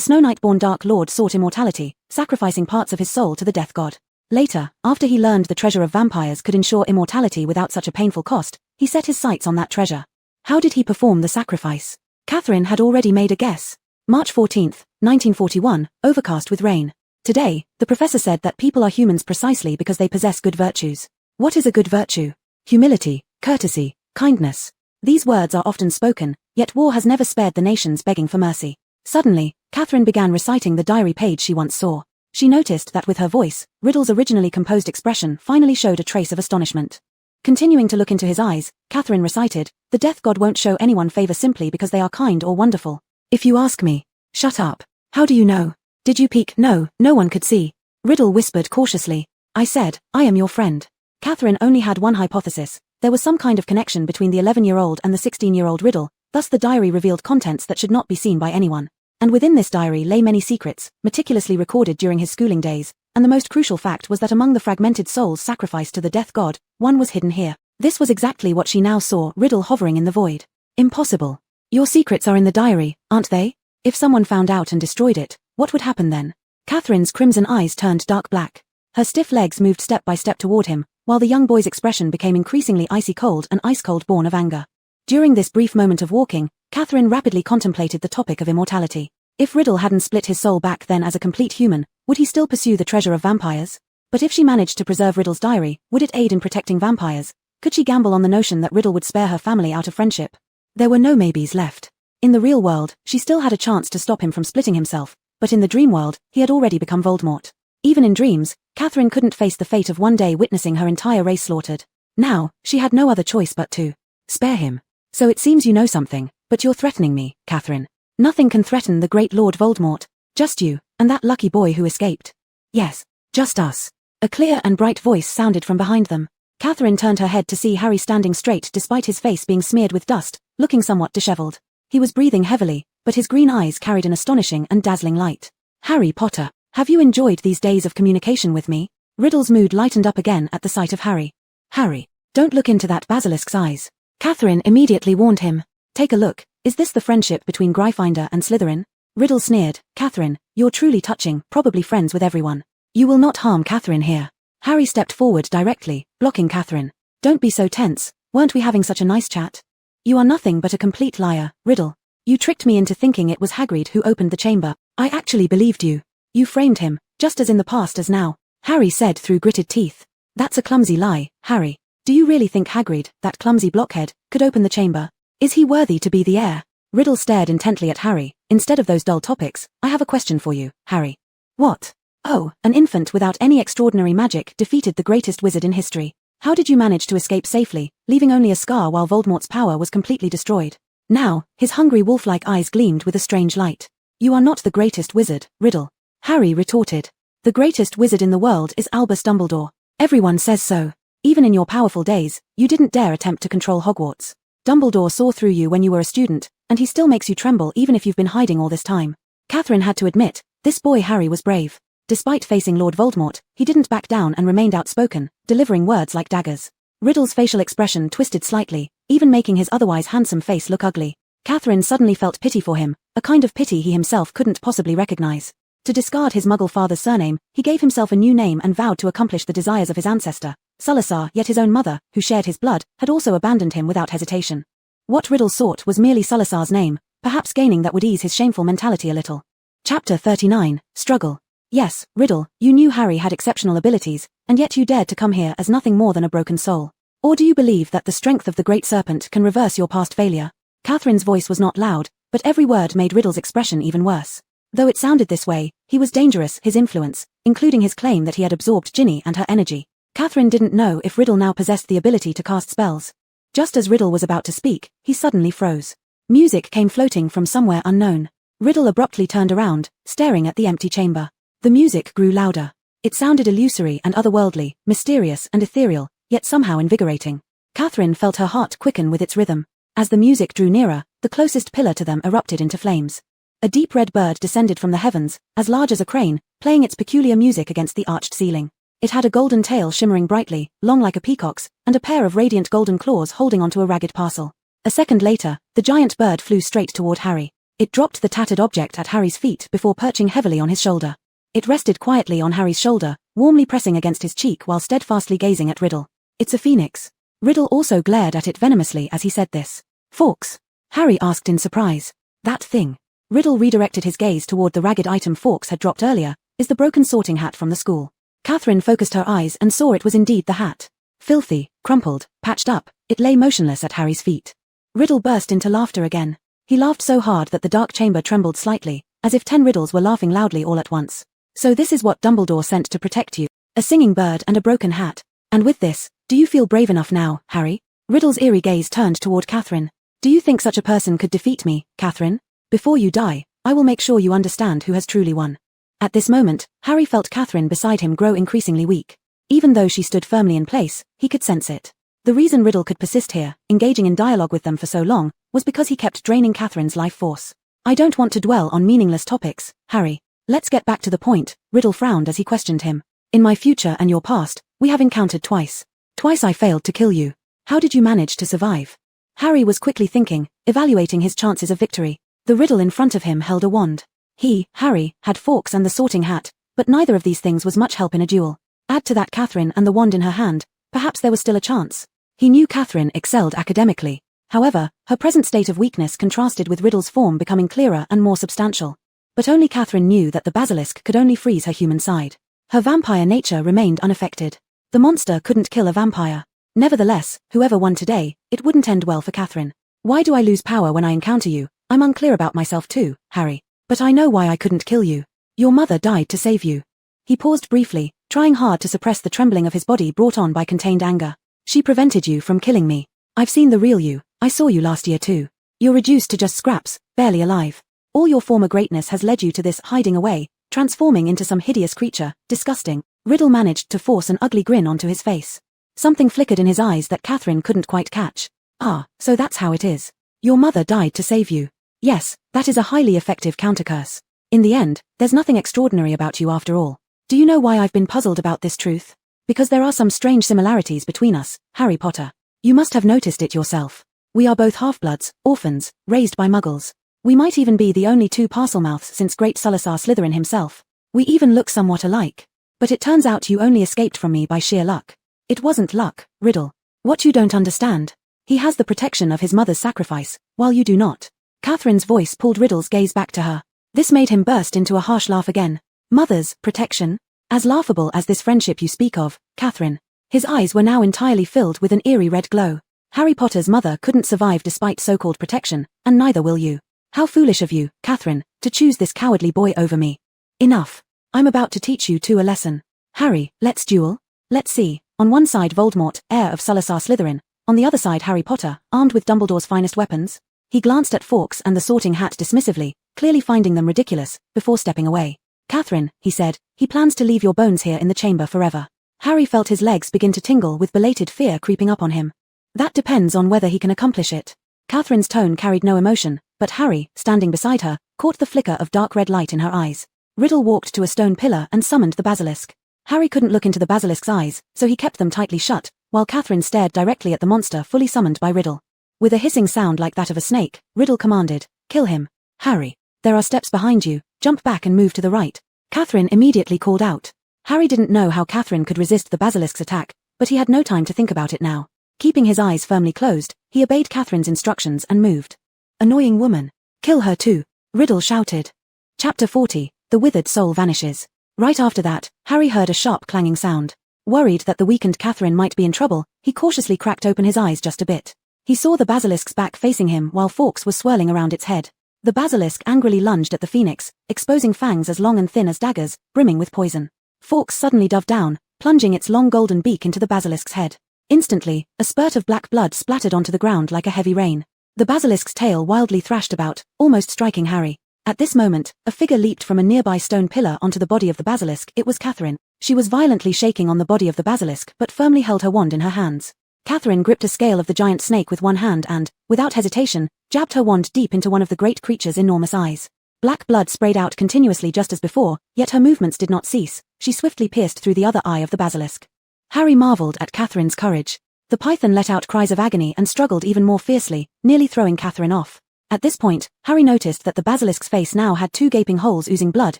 A: Snow Knight-born Dark Lord sought immortality, sacrificing parts of his soul to the death god. Later, after he learned the treasure of vampires could ensure immortality without such a painful cost, he set his sights on that treasure. How did he perform the sacrifice? Catherine had already made a guess. March 14, 1941, overcast with rain. Today, the professor said that people are humans precisely because they possess good virtues. What is a good virtue? Humility, courtesy, kindness. These words are often spoken, yet war has never spared the nations begging for mercy. Suddenly, Catherine began reciting the diary page she once saw. She noticed that with her voice, Riddle's originally composed expression finally showed a trace of astonishment. Continuing to look into his eyes, Catherine recited, "The death god won't show anyone favor simply because they are kind or wonderful. If you ask me." Shut up. How do you know? Did you peek? No one could see. Riddle whispered cautiously. I said, I am your friend. Catherine only had one hypothesis. There was some kind of connection between the 11-year-old and the 16-year-old Riddle, thus the diary revealed contents that should not be seen by anyone. And within this diary lay many secrets, meticulously recorded during his schooling days, and the most crucial fact was that among the fragmented souls sacrificed to the death god, one was hidden here. This was exactly what she now saw, Riddle hovering in the void. Impossible. Your secrets are in the diary, aren't they? If someone found out and destroyed it, what would happen then? Catherine's crimson eyes turned dark black. Her stiff legs moved step by step toward him, while the young boy's expression became increasingly icy cold, an ice cold born of anger. During this brief moment of walking, Catherine rapidly contemplated the topic of immortality. If Riddle hadn't split his soul back then as a complete human, would he still pursue the treasure of vampires? But if she managed to preserve Riddle's diary, would it aid in protecting vampires? Could she gamble on the notion that Riddle would spare her family out of friendship? There were no maybes left. In the real world, she still had a chance to stop him from splitting himself, but in the dream world, he had already become Voldemort. Even in dreams, Catherine couldn't face the fate of one day witnessing her entire race slaughtered. Now, she had no other choice but to spare him. So it seems you know something, but you're threatening me, Catherine. Nothing can threaten the great Lord Voldemort. Just you, and that lucky boy who escaped. Yes, just us. A clear and bright voice sounded from behind them. Catherine turned her head to see Harry standing straight despite his face being smeared with dust, looking somewhat disheveled. He was breathing heavily, but his green eyes carried an astonishing and dazzling light. Harry Potter, have you enjoyed these days of communication with me? Riddle's mood lightened up again at the sight of Harry. Harry, don't look into that basilisk's eyes. Catherine immediately warned him. Take a look, is this the friendship between Gryffindor and Slytherin? Riddle sneered, Catherine, you're truly touching, probably friends with everyone. You will not harm Catherine here. Harry stepped forward directly, blocking Catherine. Don't be so tense, weren't we having such a nice chat? You are nothing but a complete liar, Riddle. You tricked me into thinking it was Hagrid who opened the chamber. I actually believed you. You framed him, just as in the past as now, Harry said through gritted teeth. That's a clumsy lie, Harry. Do you really think Hagrid, that clumsy blockhead, could open the chamber? Is he worthy to be the heir? Riddle stared intently at Harry. Instead of those dull topics, I have a question for you, Harry. What? Oh, an infant without any extraordinary magic defeated the greatest wizard in history. How did you manage to escape safely, leaving only a scar while Voldemort's power was completely destroyed? Now, his hungry wolf-like eyes gleamed with a strange light. You are not the greatest wizard, Riddle. Harry retorted. The greatest wizard in the world is Albus Dumbledore. Everyone says so. Even in your powerful days, you didn't dare attempt to control Hogwarts. Dumbledore saw through you when you were a student, and he still makes you tremble even if you've been hiding all this time. Catherine had to admit, this boy Harry was brave. Despite facing Lord Voldemort, he didn't back down and remained outspoken, delivering words like daggers. Riddle's facial expression twisted slightly, even making his otherwise handsome face look ugly. Catherine suddenly felt pity for him, a kind of pity he himself couldn't possibly recognize. To discard his Muggle father's surname, he gave himself a new name and vowed to accomplish the desires of his ancestor, Salazar, yet his own mother, who shared his blood, had also abandoned him without hesitation. What Riddle sought was merely Salazar's name, perhaps gaining that would ease his shameful mentality a little. Chapter 39, Struggle. Yes, Riddle, you knew Harry had exceptional abilities, and yet you dared to come here as nothing more than a broken soul. Or do you believe that the strength of the Great Serpent can reverse your past failure? Catherine's voice was not loud, but every word made Riddle's expression even worse. Though it sounded this way, he was dangerous, his influence, including his claim that he had absorbed Ginny and her energy. Catherine didn't know if Riddle now possessed the ability to cast spells. Just as Riddle was about to speak, he suddenly froze. Music came floating from somewhere unknown. Riddle abruptly turned around, staring at the empty chamber. The music grew louder. It sounded illusory and otherworldly, mysterious and ethereal, yet somehow invigorating. Catherine felt her heart quicken with its rhythm. As the music drew nearer, the closest pillar to them erupted into flames. A deep red bird descended from the heavens, as large as a crane, playing its peculiar music against the arched ceiling. It had a golden tail shimmering brightly, long like a peacock's, and a pair of radiant golden claws holding onto a ragged parcel. A second later, the giant bird flew straight toward Harry. It dropped the tattered object at Harry's feet before perching heavily on his shoulder. It rested quietly on Harry's shoulder, warmly pressing against his cheek while steadfastly gazing at Riddle. It's a phoenix. Riddle also glared at it venomously as he said this. Fawkes? Harry asked in surprise. That thing. Riddle redirected his gaze toward the ragged item Fawkes had dropped earlier, is the broken sorting hat from the school. Catherine focused her eyes and saw it was indeed the hat. Filthy, crumpled, patched up, it lay motionless at Harry's feet. Riddle burst into laughter again. He laughed so hard that the dark chamber trembled slightly, as if 10 Riddles were laughing loudly all at once. So this is what Dumbledore sent to protect you. A singing bird and a broken hat. And with this, do you feel brave enough now, Harry? Riddle's eerie gaze turned toward Catherine. Do you think such a person could defeat me, Catherine? Before you die, I will make sure you understand who has truly won. At this moment, Harry felt Catherine beside him grow increasingly weak. Even though she stood firmly in place, he could sense it. The reason Riddle could persist here, engaging in dialogue with them for so long, was because he kept draining Catherine's life force. I don't want to dwell on meaningless topics, Harry. Let's get back to the point, Riddle frowned as he questioned him. In my future and your past, we have encountered twice. Twice I failed to kill you. How did you manage to survive? Harry was quickly thinking, evaluating his chances of victory. The Riddle in front of him held a wand. He, Harry, had Fawkes and the sorting hat, but neither of these things was much help in a duel. Add to that Catherine and the wand in her hand, perhaps there was still a chance. He knew Catherine excelled academically. However, her present state of weakness contrasted with Riddle's form becoming clearer and more substantial. But only Catherine knew that the basilisk could only freeze her human side. Her vampire nature remained unaffected. The monster couldn't kill a vampire. Nevertheless, whoever won today, it wouldn't end well for Catherine. Why do I lose power when I encounter you? I'm unclear about myself too, Harry. But I know why I couldn't kill you. Your mother died to save you. He paused briefly, trying hard to suppress the trembling of his body brought on by contained anger. She prevented you from killing me. I've seen the real you. I saw you last year too. You're reduced to just scraps, barely alive. All your former greatness has led you to this hiding away, transforming into some hideous creature, disgusting. Riddle managed to force an ugly grin onto his face. Something flickered in his eyes that Catherine couldn't quite catch. Ah, so that's how it is. Your mother died to save you. Yes, that is a highly effective countercurse. In the end, there's nothing extraordinary about you after all. Do you know why I've been puzzled about this truth? Because there are some strange similarities between us, Harry Potter. You must have noticed it yourself. We are both half-bloods, orphans, raised by muggles. We might even be the only two Parselmouths since Great Salazar Slytherin himself. We even look somewhat alike. But it turns out you only escaped from me by sheer luck. It wasn't luck, Riddle. What you don't understand. He has the protection of his mother's sacrifice, while you do not. Catherine's voice pulled Riddle's gaze back to her. This made him burst into a harsh laugh again. Mother's protection? As laughable as this friendship you speak of, Catherine. His eyes were now entirely filled with an eerie red glow. Harry Potter's mother couldn't survive despite so-called protection, and neither will you. How foolish of you, Catherine, to choose this cowardly boy over me. Enough. I'm about to teach you two a lesson. Harry, let's duel. Let's see. On one side Voldemort, heir of Salazar Slytherin. On the other side Harry Potter, armed with Dumbledore's finest weapons. He glanced at Fawkes and the sorting hat dismissively, clearly finding them ridiculous, before stepping away. Catherine, he said, he plans to leave your bones here in the chamber forever. Harry felt his legs begin to tingle with belated fear creeping up on him. That depends on whether he can accomplish it. Catherine's tone carried no emotion, but Harry, standing beside her, caught the flicker of dark red light in her eyes. Riddle walked to a stone pillar and summoned the basilisk. Harry couldn't look into the basilisk's eyes, so he kept them tightly shut, while Catherine stared directly at the monster fully summoned by Riddle. With a hissing sound like that of a snake, Riddle commanded, "Kill him. Harry. There are steps behind you, jump back and move to the right." Catherine immediately called out. Harry didn't know how Catherine could resist the basilisk's attack, but he had no time to think about it now. Keeping his eyes firmly closed, he obeyed Catherine's instructions and moved. "Annoying woman. Kill her too," Riddle shouted. Chapter 40, The Withered Soul Vanishes. Right after that, Harry heard a sharp clanging sound. Worried that the weakened Catherine might be in trouble, he cautiously cracked open his eyes just a bit. He saw the basilisk's back facing him while forks were swirling around its head. The basilisk angrily lunged at the phoenix, exposing fangs as long and thin as daggers, brimming with poison. Forks suddenly dove down, plunging its long golden beak into the basilisk's head. Instantly, a spurt of black blood splattered onto the ground like a heavy rain. The basilisk's tail wildly thrashed about, almost striking Harry. At this moment, a figure leaped from a nearby stone pillar onto the body of the basilisk. It was Catherine. She was violently shaking on the body of the basilisk but firmly held her wand in her hands. Catherine gripped a scale of the giant snake with one hand and, without hesitation, jabbed her wand deep into one of the great creature's enormous eyes. Black blood sprayed out continuously just as before, yet her movements did not cease. She swiftly pierced through the other eye of the basilisk. Harry marveled at Catherine's courage. The python let out cries of agony and struggled even more fiercely, nearly throwing Catherine off. At this point, Harry noticed that the basilisk's face now had two gaping holes oozing blood.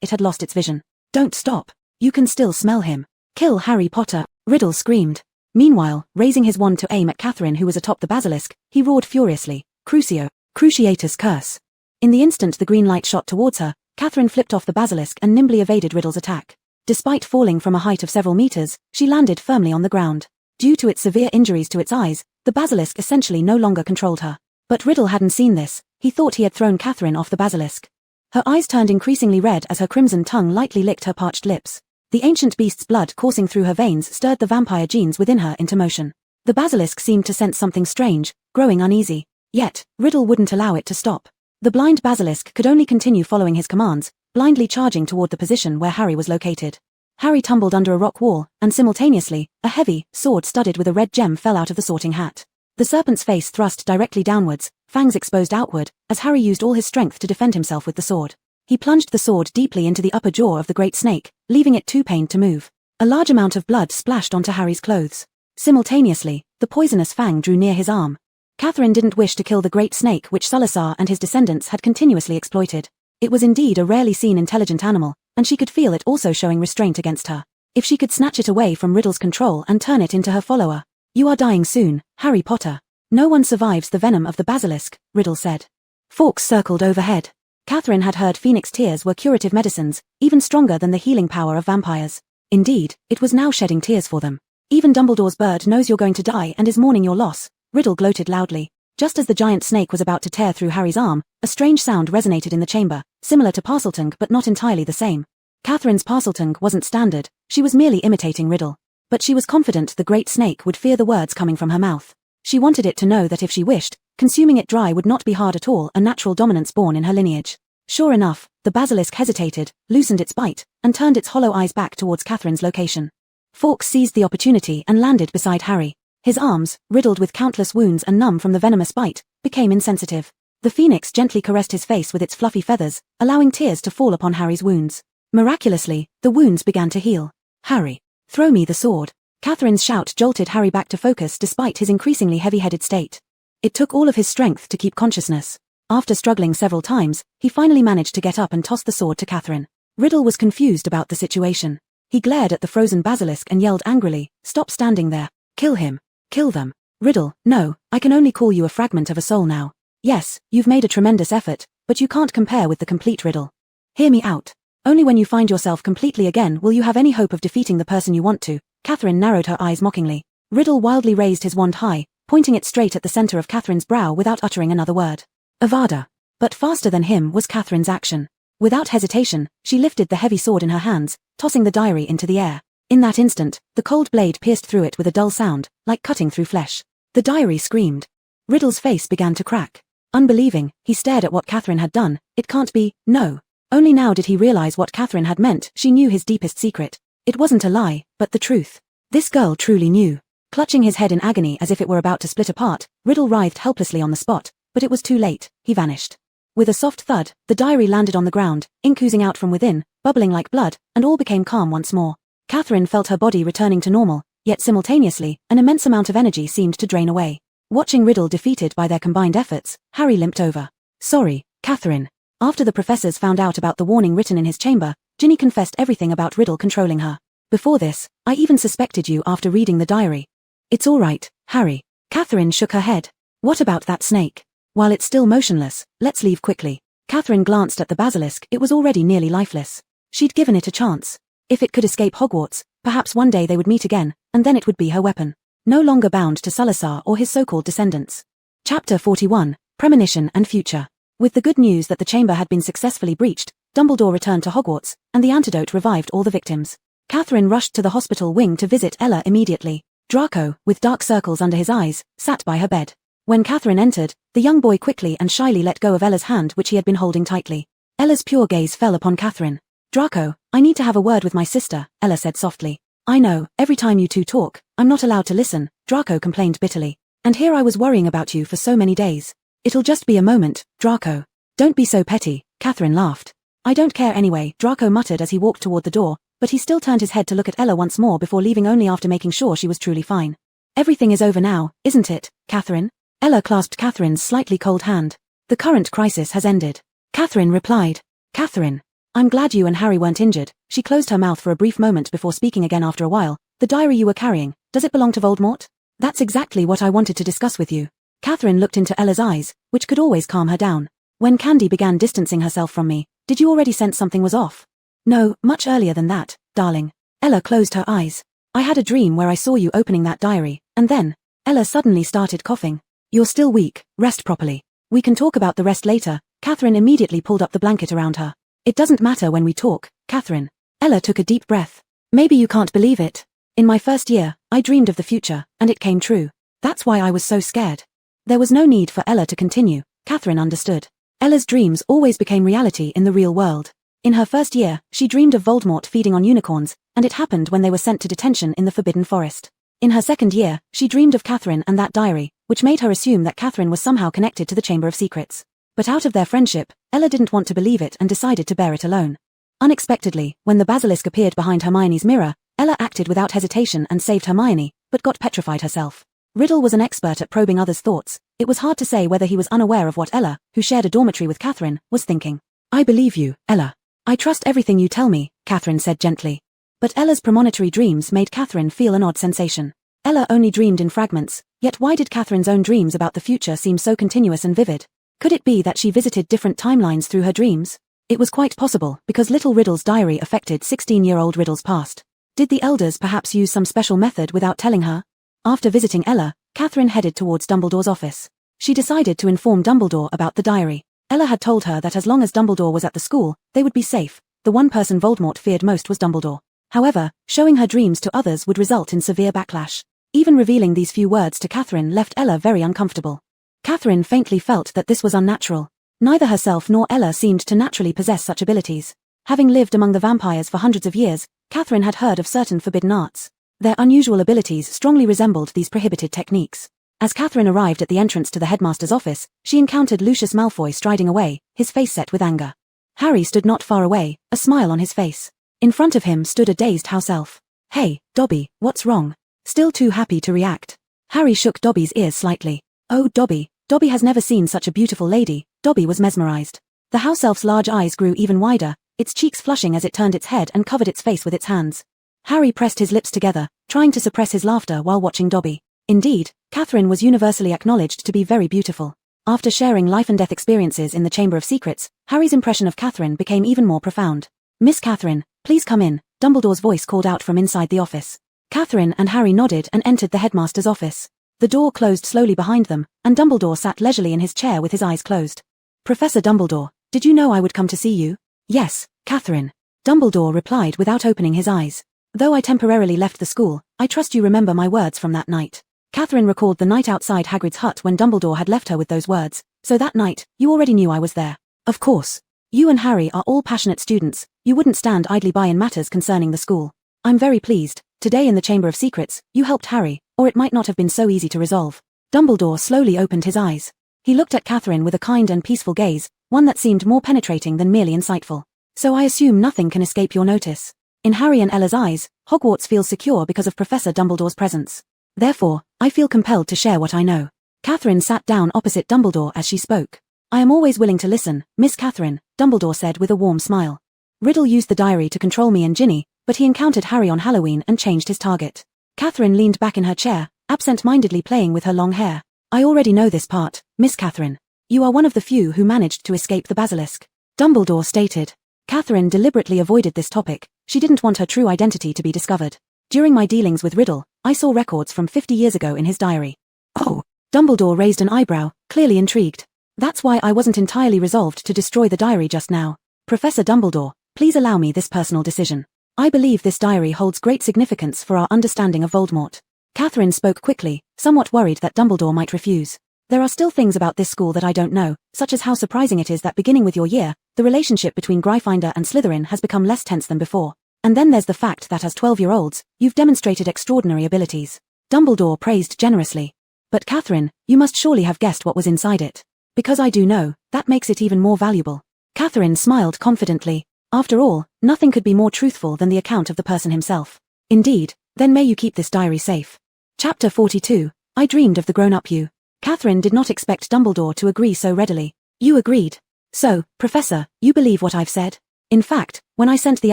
A: It had lost its vision. "Don't stop. You can still smell him. Kill Harry Potter," Riddle screamed. Meanwhile, raising his wand to aim at Catherine who was atop the basilisk, he roared furiously, "Crucio, Cruciatus Curse." In the instant the green light shot towards her, Catherine flipped off the basilisk and nimbly evaded Riddle's attack. Despite falling from a height of several meters, she landed firmly on the ground. Due to its severe injuries to its eyes, the basilisk essentially no longer controlled her. But Riddle hadn't seen this. He thought he had thrown Catherine off the basilisk. Her eyes turned increasingly red as her crimson tongue lightly licked her parched lips. The ancient beast's blood coursing through her veins stirred the vampire genes within her into motion. The basilisk seemed to sense something strange, growing uneasy. Yet, Riddle wouldn't allow it to stop. The blind basilisk could only continue following his commands, blindly charging toward the position where Harry was located. Harry tumbled under a rock wall, and simultaneously, a heavy sword studded with a red gem fell out of the sorting hat. The serpent's face thrust directly downwards, fangs exposed outward, as Harry used all his strength to defend himself with the sword. He plunged the sword deeply into the upper jaw of the great snake, leaving it too pained to move. A large amount of blood splashed onto Harry's clothes. Simultaneously, the poisonous fang drew near his arm. Catherine didn't wish to kill the great snake which Salazar and his descendants had continuously exploited. It was indeed a rarely seen intelligent animal, and she could feel it also showing restraint against her. If she could snatch it away from Riddle's control and turn it into her follower. "You are dying soon, Harry Potter. No one survives the venom of the basilisk," Riddle said. Forks circled overhead. Catherine had heard phoenix tears were curative medicines, even stronger than the healing power of vampires. Indeed, it was now shedding tears for them. "Even Dumbledore's bird knows you're going to die and is mourning your loss," Riddle gloated loudly. Just as the giant snake was about to tear through Harry's arm, a strange sound resonated in the chamber, similar to parseltongue but not entirely the same. Catherine's parseltongue wasn't standard, she was merely imitating Riddle. But she was confident the great snake would fear the words coming from her mouth. She wanted it to know that if she wished, consuming it dry would not be hard at all, a natural dominance born in her lineage. Sure enough, the basilisk hesitated, loosened its bite, and turned its hollow eyes back towards Catherine's location. Forks seized the opportunity and landed beside Harry. His arms, riddled with countless wounds and numb from the venomous bite, became insensitive. The phoenix gently caressed his face with its fluffy feathers, allowing tears to fall upon Harry's wounds. Miraculously, the wounds began to heal. "Harry, throw me the sword." Catherine's shout jolted Harry back to focus despite his increasingly heavy-headed state. It took all of his strength to keep consciousness. After struggling several times, he finally managed to get up and toss the sword to Catherine. Riddle was confused about the situation. He glared at the frozen basilisk and yelled angrily, "Stop standing there. Kill him. Kill them." "Riddle, no, I can only call you a fragment of a soul now. Yes, you've made a tremendous effort, but you can't compare with the complete Riddle. Hear me out. Only when you find yourself completely again will you have any hope of defeating the person you want to." Catherine narrowed her eyes mockingly. Riddle wildly raised his wand high, pointing it straight at the center of Catherine's brow without uttering another word. Avada. But faster than him was Catherine's action. Without hesitation, she lifted the heavy sword in her hands, tossing the diary into the air. In that instant, the cold blade pierced through it with a dull sound, like cutting through flesh. The diary screamed. Riddle's face began to crack. Unbelieving, he stared at what Catherine had done. It can't be, no. Only now did he realize what Catherine had meant. She knew his deepest secret. It wasn't a lie, but the truth. This girl truly knew. Clutching his head in agony as if it were about to split apart, Riddle writhed helplessly on the spot, but it was too late. He vanished. With a soft thud, the diary landed on the ground, ink oozing out from within, bubbling like blood, and all became calm once more. Catherine felt her body returning to normal, yet simultaneously, an immense amount of energy seemed to drain away. Watching Riddle defeated by their combined efforts, Harry limped over. Sorry, Catherine. After the professors found out about the warning written in his chamber, Ginny confessed everything about Riddle controlling her. Before this, I even suspected you after reading the diary. It's all right, Harry. Catherine shook her head. What about that snake? While it's still motionless, let's leave quickly. Catherine glanced at the basilisk. It was already nearly lifeless. She'd given it a chance. If it could escape Hogwarts, perhaps one day they would meet again, and then it would be her weapon. No longer bound to Salazar or his so-called descendants. Chapter 41, Premonition and Future. With the good news that the chamber had been successfully breached, Dumbledore returned to Hogwarts, and the antidote revived all the victims. Catherine rushed to the hospital wing to visit Ella immediately. Draco, with dark circles under his eyes, sat by her bed. When Catherine entered, the young boy quickly and shyly let go of Ella's hand which he had been holding tightly. Ella's pure gaze fell upon Catherine. Draco, I need to have a word with my sister, Ella said softly. I know, every time you two talk, I'm not allowed to listen, Draco complained bitterly. And here I was worrying about you for so many days. It'll just be a moment, Draco. Don't be so petty, Catherine laughed. I don't care anyway, Draco muttered as he walked toward the door, but he still turned his head to look at Ella once more before leaving only after making sure she was truly fine. Everything is over now, isn't it, Catherine? Ella clasped Catherine's slightly cold hand. The current crisis has ended. Catherine replied. Catherine. I'm glad you and Harry weren't injured. She closed her mouth for a brief moment before speaking again after a while. The diary you were carrying, does it belong to Voldemort? That's exactly what I wanted to discuss with you. Catherine looked into Ella's eyes, which could always calm her down. When Candy began distancing herself from me, did you already sense something was off? No, much earlier than that, darling. Ella closed her eyes. I had a dream where I saw you opening that diary, and then, Ella suddenly started coughing. You're still weak, rest properly. We can talk about the rest later. Catherine immediately pulled up the blanket around her. It doesn't matter when we talk, Catherine. Ella took a deep breath. Maybe you can't believe it. In my first year, I dreamed of the future, and it came true. That's why I was so scared. There was no need for Ella to continue. Catherine understood. Ella's dreams always became reality in the real world. In her first year, she dreamed of Voldemort feeding on unicorns, and it happened when they were sent to detention in the Forbidden Forest. In her second year, she dreamed of Catherine and that diary, which made her assume that Catherine was somehow connected to the Chamber of Secrets. But out of their friendship, Ella didn't want to believe it and decided to bear it alone. Unexpectedly, when the basilisk appeared behind Hermione's mirror, Ella acted without hesitation and saved Hermione, but got petrified herself. Riddle was an expert at probing others' thoughts. It was hard to say whether he was unaware of what Ella, who shared a dormitory with Catherine, was thinking. I believe you, Ella. I trust everything you tell me, Catherine said gently. But Ella's premonitory dreams made Catherine feel an odd sensation. Ella only dreamed in fragments, yet why did Catherine's own dreams about the future seem so continuous and vivid? Could it be that she visited different timelines through her dreams? It was quite possible, because little Riddle's diary affected 16-year-old Riddle's past. Did the elders perhaps use some special method without telling her? After visiting Ella, Catherine headed towards Dumbledore's office. She decided to inform Dumbledore about the diary. Ella had told her that as long as Dumbledore was at the school, they would be safe. The one person Voldemort feared most was Dumbledore. However, showing her dreams to others would result in severe backlash. Even revealing these few words to Catherine left Ella very uncomfortable. Catherine faintly felt that this was unnatural. Neither herself nor Ella seemed to naturally possess such abilities. Having lived among the vampires for hundreds of years, Catherine had heard of certain forbidden arts. Their unusual abilities strongly resembled these prohibited techniques. As Catherine arrived at the entrance to the headmaster's office, she encountered Lucius Malfoy striding away, his face set with anger. Harry stood not far away, a smile on his face. In front of him stood a dazed house elf. Hey, Dobby, what's wrong? Still too happy to react. Harry shook Dobby's ears slightly. Oh, Dobby. Dobby has never seen such a beautiful lady. Dobby was mesmerized. The house elf's large eyes grew even wider, its cheeks flushing as it turned its head and covered its face with its hands. Harry pressed his lips together, trying to suppress his laughter while watching Dobby. Indeed, Catherine was universally acknowledged to be very beautiful. After sharing life and death experiences in the Chamber of Secrets, Harry's impression of Catherine became even more profound. Miss Catherine, please come in, Dumbledore's voice called out from inside the office. Catherine and Harry nodded and entered the headmaster's office. The door closed slowly behind them, and Dumbledore sat leisurely in his chair with his eyes closed. Professor Dumbledore, did you know I would come to see you? Yes, Catherine. Dumbledore replied without opening his eyes. Though I temporarily left the school, I trust you remember my words from that night. Catherine recalled the night outside Hagrid's hut when Dumbledore had left her with those words. So that night, you already knew I was there. Of course. You and Harry are all passionate students. You wouldn't stand idly by in matters concerning the school. I'm very pleased. Today in the Chamber of Secrets, you helped Harry, or it might not have been so easy to resolve. Dumbledore slowly opened his eyes. He looked at Catherine with a kind and peaceful gaze, one that seemed more penetrating than merely insightful. So I assume nothing can escape your notice. In Harry and Ella's eyes, Hogwarts feels secure because of Professor Dumbledore's presence. Therefore, I feel compelled to share what I know. Catherine sat down opposite Dumbledore as she spoke. I am always willing to listen, Miss Catherine, Dumbledore said with a warm smile. Riddle used the diary to control me and Ginny, but he encountered Harry on Halloween and changed his target. Catherine leaned back in her chair, absent-mindedly playing with her long hair. I already know this part, Miss Catherine. You are one of the few who managed to escape the basilisk, Dumbledore stated. Catherine deliberately avoided this topic. She didn't want her true identity to be discovered. During my dealings with Riddle, I saw records from 50 years ago in his diary. Oh, Dumbledore raised an eyebrow, clearly intrigued. That's why I wasn't entirely resolved to destroy the diary just now. Professor Dumbledore, please allow me this personal decision. I believe this diary holds great significance for our understanding of Voldemort. Catherine spoke quickly, somewhat worried that Dumbledore might refuse. There are still things about this school that I don't know, such as how surprising it is that beginning with your year, the relationship between Gryffindor and Slytherin has become less tense than before. And then there's the fact that as 12-year-olds, you've demonstrated extraordinary abilities. Dumbledore praised generously. But Catherine, you must surely have guessed what was inside it. Because I do know, that makes it even more valuable. Catherine smiled confidently. After all, nothing could be more truthful than the account of the person himself. Indeed, then may you keep this diary safe. Chapter 42, I dreamed of the grown-up you. Catherine did not expect Dumbledore to agree so readily. You agreed. So, Professor, you believe what I've said? In fact, when I sent the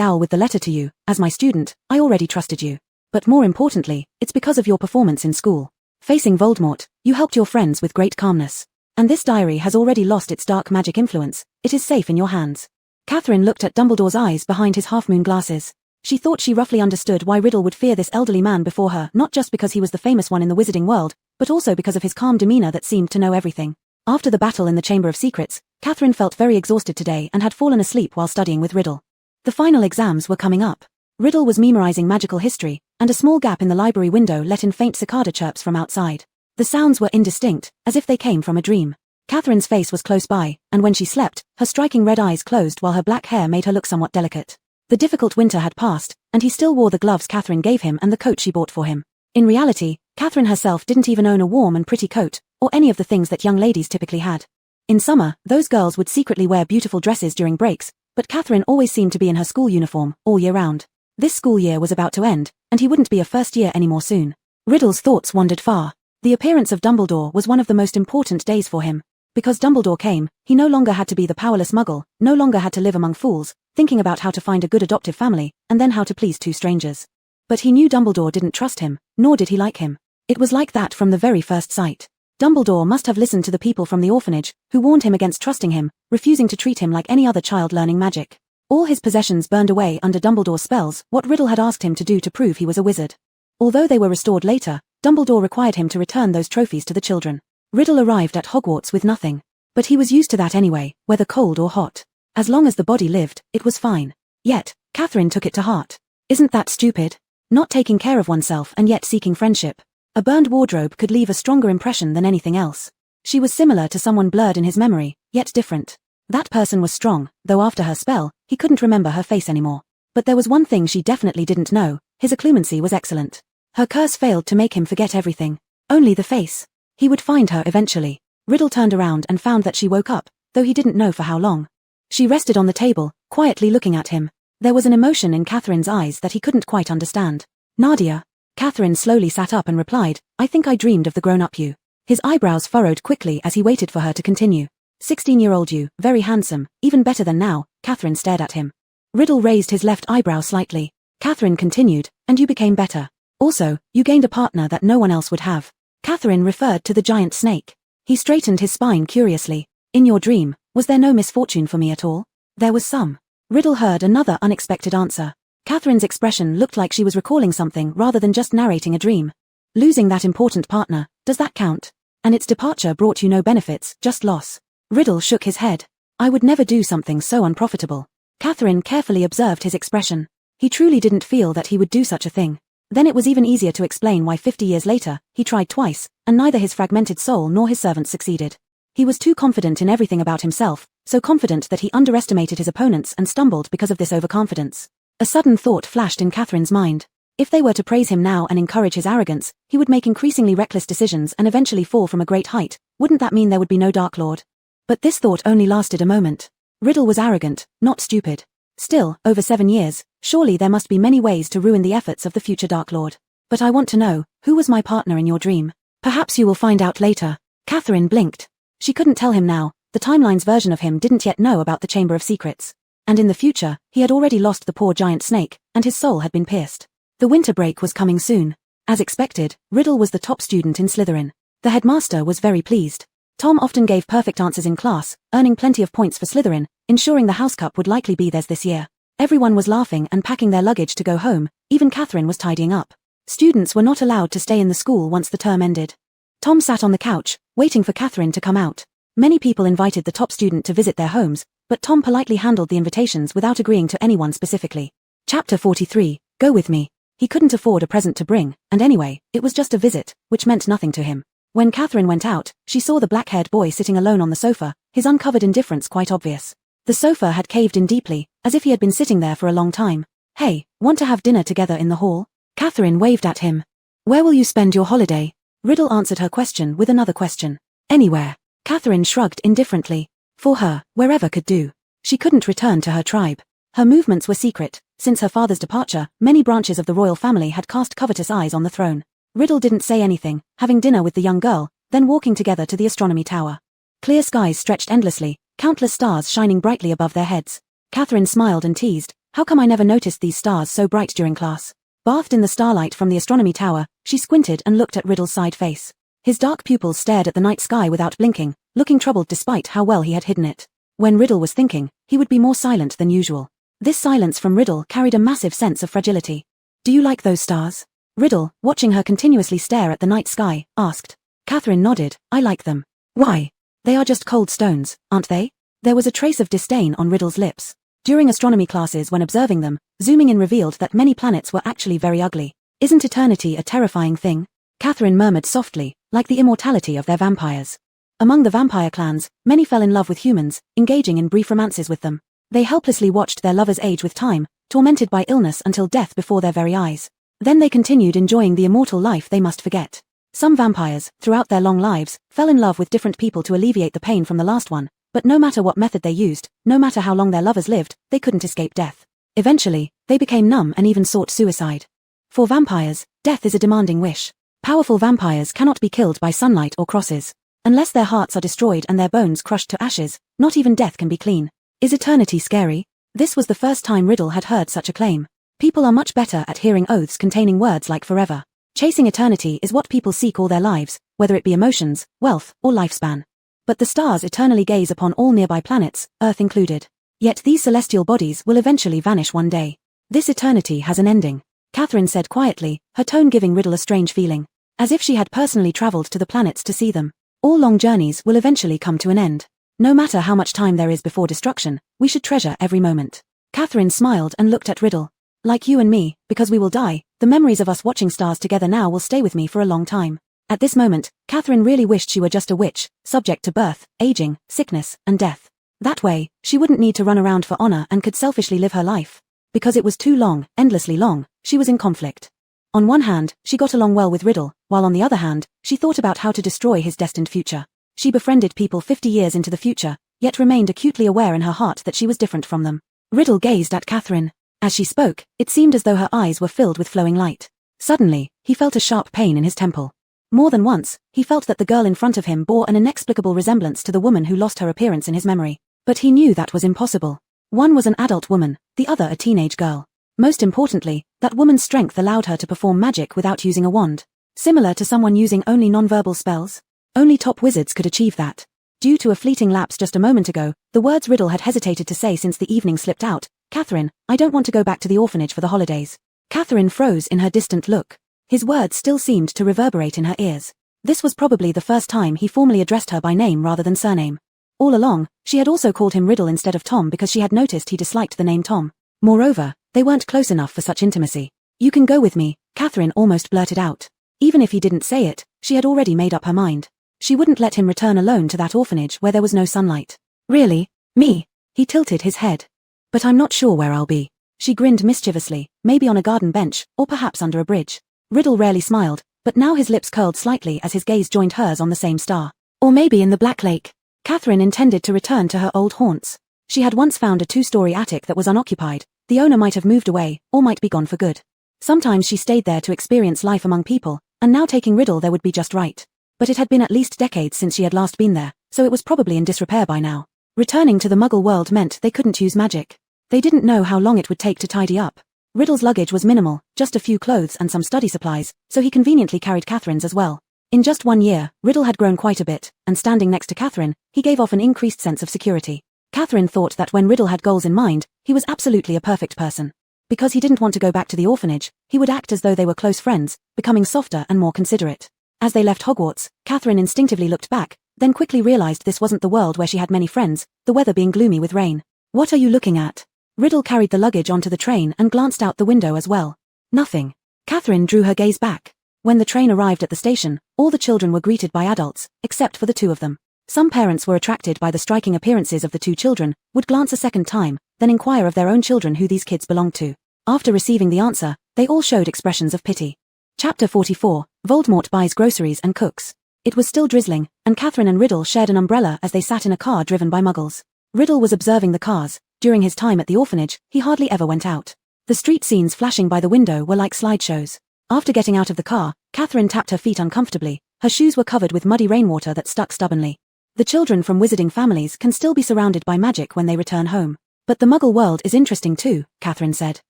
A: owl with the letter to you, as my student, I already trusted you. But more importantly, it's because of your performance in school. Facing Voldemort, you helped your friends with great calmness. And this diary has already lost its dark magic influence. It is safe in your hands. Catherine looked at Dumbledore's eyes behind his half-moon glasses. She thought she roughly understood why Riddle would fear this elderly man before her, not just because he was the famous one in the wizarding world, but also because of his calm demeanor that seemed to know everything. After the battle in the Chamber of Secrets, Catherine felt very exhausted today and had fallen asleep while studying with Riddle. The final exams were coming up. Riddle was memorizing magical history, and a small gap in the library window let in faint cicada chirps from outside. The sounds were indistinct, as if they came from a dream. Catherine's face was close by, and when she slept, her striking red eyes closed while her black hair made her look somewhat delicate. The difficult winter had passed, and he still wore the gloves Catherine gave him and the coat she bought for him. In reality, Catherine herself didn't even own a warm and pretty coat, or any of the things that young ladies typically had. In summer, those girls would secretly wear beautiful dresses during breaks, but Catherine always seemed to be in her school uniform, all year round. This school year was about to end, and he wouldn't be a first year anymore soon. Riddle's thoughts wandered far. The appearance of Dumbledore was one of the most important days for him. Because Dumbledore came, he no longer had to be the powerless muggle, no longer had to live among fools, thinking about how to find a good adoptive family, and then how to please two strangers. But he knew Dumbledore didn't trust him, nor did he like him. It was like that from the very first sight. Dumbledore must have listened to the people from the orphanage, who warned him against trusting him, refusing to treat him like any other child learning magic. All his possessions burned away under Dumbledore's spells, what Riddle had asked him to do to prove he was a wizard. Although they were restored later, Dumbledore required him to return those trophies to the children. Riddle arrived at Hogwarts with nothing. But he was used to that anyway, whether cold or hot. As long as the body lived, it was fine. Yet, Catherine took it to heart. Isn't that stupid? Not taking care of oneself and yet seeking friendship. A burned wardrobe could leave a stronger impression than anything else. She was similar to someone blurred in his memory, yet different. That person was strong, though after her spell, he couldn't remember her face anymore. But there was one thing she definitely didn't know, his occlumency was excellent. Her curse failed to make him forget everything. Only the face. He would find her eventually. Riddle turned around and found that she woke up, though he didn't know for how long. She rested on the table, quietly looking at him. There was an emotion in Catherine's eyes that he couldn't quite understand. Nadia. Catherine slowly sat up and replied, I think I dreamed of the grown-up you. His eyebrows furrowed quickly as he waited for her to continue. 16-year-old you, very handsome, even better than now, Catherine stared at him. Riddle raised his left eyebrow slightly. Catherine continued, and you became better. Also, you gained a partner that no one else would have. Catherine referred to the giant snake. He straightened his spine curiously. In your dream, was there no misfortune for me at all? There was some. Riddle heard another unexpected answer. Catherine's expression looked like she was recalling something rather than just narrating a dream. Losing that important partner, does that count? And its departure brought you no benefits, just loss. Riddle shook his head. I would never do something so unprofitable. Catherine carefully observed his expression. He truly didn't feel that he would do such a thing. Then it was even easier to explain why 50 years later, he tried twice, and neither his fragmented soul nor his servants succeeded. He was too confident in everything about himself, so confident that he underestimated his opponents and stumbled because of this overconfidence. A sudden thought flashed in Catherine's mind. If they were to praise him now and encourage his arrogance, he would make increasingly reckless decisions and eventually fall from a great height. Wouldn't that mean there would be no Dark Lord? But this thought only lasted a moment. Riddle was arrogant, not stupid. Still, over 7 years, surely there must be many ways to ruin the efforts of the future Dark Lord. But I want to know, who was my partner in your dream? Perhaps you will find out later. Catherine blinked. She couldn't tell him now. The timeline's version of him didn't yet know about the Chamber of Secrets. And in the future, he had already lost the poor giant snake, and his soul had been pierced. The winter break was coming soon. As expected, Riddle was the top student in Slytherin. The headmaster was very pleased. Tom often gave perfect answers in class, earning plenty of points for Slytherin, ensuring the house cup would likely be theirs this year. Everyone was laughing and packing their luggage to go home, even Catherine was tidying up. Students were not allowed to stay in the school once the term ended. Tom sat on the couch, waiting for Catherine to come out. Many people invited the top student to visit their homes, but Tom politely handled the invitations without agreeing to anyone specifically. Chapter 43, Go With Me. He couldn't afford a present to bring, and anyway, it was just a visit, which meant nothing to him. When Catherine went out, she saw the black-haired boy sitting alone on the sofa, his uncovered indifference quite obvious. The sofa had caved in deeply, as if he had been sitting there for a long time. Hey, want to have dinner together in the hall? Catherine waved at him. Where will you spend your holiday? Riddle answered her question with another question. Anywhere. Catherine shrugged indifferently. For her, wherever could do. She couldn't return to her tribe. Her movements were secret. Since her father's departure, many branches of the royal family had cast covetous eyes on the throne. Riddle didn't say anything, having dinner with the young girl, then walking together to the astronomy tower. Clear skies stretched endlessly, countless stars shining brightly above their heads. Catherine smiled and teased, how come I never noticed these stars so bright during class? Bathed in the starlight from the astronomy tower, she squinted and looked at Riddle's side face. His dark pupils stared at the night sky without blinking, looking troubled despite how well he had hidden it. When Riddle was thinking, he would be more silent than usual. This silence from Riddle carried a massive sense of fragility. Do you like those stars? Riddle, watching her continuously stare at the night sky, asked. Catherine nodded, I like them. Why? They are just cold stones, aren't they? There was a trace of disdain on Riddle's lips. During astronomy classes when observing them, zooming in revealed that many planets were actually very ugly. Isn't eternity a terrifying thing? Catherine murmured softly, like the immortality of their vampires. Among the vampire clans, many fell in love with humans, engaging in brief romances with them. They helplessly watched their lovers age with time, tormented by illness until death before their very eyes. Then they continued enjoying the immortal life they must forget. Some vampires, throughout their long lives, fell in love with different people to alleviate the pain from the last one, but no matter what method they used, no matter how long their lovers lived, they couldn't escape death. Eventually, they became numb and even sought suicide. For vampires, death is a demanding wish. Powerful vampires cannot be killed by sunlight or crosses. Unless their hearts are destroyed and their bones crushed to ashes, not even death can be clean. Is eternity scary? This was the first time Riddle had heard such a claim. People are much better at hearing oaths containing words like forever. Chasing eternity is what people seek all their lives, whether it be emotions, wealth, or lifespan. But the stars eternally gaze upon all nearby planets, Earth included. Yet these celestial bodies will eventually vanish one day. This eternity has an ending, Catherine said quietly, her tone giving Riddle a strange feeling. As if she had personally traveled to the planets to see them. All long journeys will eventually come to an end. No matter how much time there is before destruction, we should treasure every moment. Catherine smiled and looked at Riddle. Like you and me, because we will die, the memories of us watching stars together now will stay with me for a long time. At this moment, Catherine really wished she were just a witch, subject to birth, aging, sickness, and death. That way, she wouldn't need to run around for honor and could selfishly live her life. Because it was too long, endlessly long, she was in conflict. On one hand, she got along well with Riddle, while on the other hand, she thought about how to destroy his destined future. She befriended people 50 years into the future, yet remained acutely aware in her heart that she was different from them. Riddle gazed at Catherine. As she spoke, it seemed as though her eyes were filled with flowing light. Suddenly, he felt a sharp pain in his temple. More than once, he felt that the girl in front of him bore an inexplicable resemblance to the woman who lost her appearance in his memory. But he knew that was impossible. One was an adult woman, the other a teenage girl. Most importantly, that woman's strength allowed her to perform magic without using a wand. Similar to someone using only non-verbal spells. Only top wizards could achieve that. Due to a fleeting lapse just a moment ago, the words Riddle had hesitated to say since the evening slipped out. Catherine, I don't want to go back to the orphanage for the holidays. Catherine froze in her distant look. His words still seemed to reverberate in her ears. This was probably the first time he formally addressed her by name rather than surname. All along, she had also called him Riddle instead of Tom because she had noticed he disliked the name Tom. Moreover, they weren't close enough for such intimacy. You can go with me, Catherine almost blurted out. Even if he didn't say it, she had already made up her mind. She wouldn't let him return alone to that orphanage where there was no sunlight. Really? Me? He tilted his head. But I'm not sure where I'll be. She grinned mischievously, maybe on a garden bench, or perhaps under a bridge. Riddle rarely smiled, but now his lips curled slightly as his gaze joined hers on the same star. Or maybe in the Black Lake. Catherine intended to return to her old haunts. She had once found a 2-story attic that was unoccupied. The owner might have moved away, or might be gone for good. Sometimes she stayed there to experience life among people, and now taking Riddle there would be just right. But it had been at least decades since she had last been there, so it was probably in disrepair by now. Returning to the Muggle world meant they couldn't use magic. They didn't know how long it would take to tidy up. Riddle's luggage was minimal, just a few clothes and some study supplies, so he conveniently carried Catherine's as well. In just 1 year, Riddle had grown quite a bit, and standing next to Catherine, he gave off an increased sense of security. Catherine thought that when Riddle had goals in mind, he was absolutely a perfect person. Because he didn't want to go back to the orphanage, he would act as though they were close friends, becoming softer and more considerate. As they left Hogwarts, Catherine instinctively looked back, then quickly realized this wasn't the world where she had many friends, the weather being gloomy with rain. "What are you looking at?" Riddle carried the luggage onto the train and glanced out the window as well. "Nothing." Catherine drew her gaze back. When the train arrived at the station, all the children were greeted by adults, except for the two of them. Some parents were attracted by the striking appearances of the two children, would glance a second time, then inquire of their own children who these kids belonged to. After receiving the answer, they all showed expressions of pity. Chapter 44, Voldemort buys groceries and cooks. It was still drizzling, and Catherine and Riddle shared an umbrella as they sat in a car driven by Muggles. Riddle was observing the cars. During his time at the orphanage, he hardly ever went out. The street scenes flashing by the window were like slideshows. After getting out of the car, Catherine tapped her feet uncomfortably. Her shoes were covered with muddy rainwater that stuck stubbornly. The children from wizarding families can still be surrounded by magic when they return home. But the Muggle world is interesting too, Catherine said.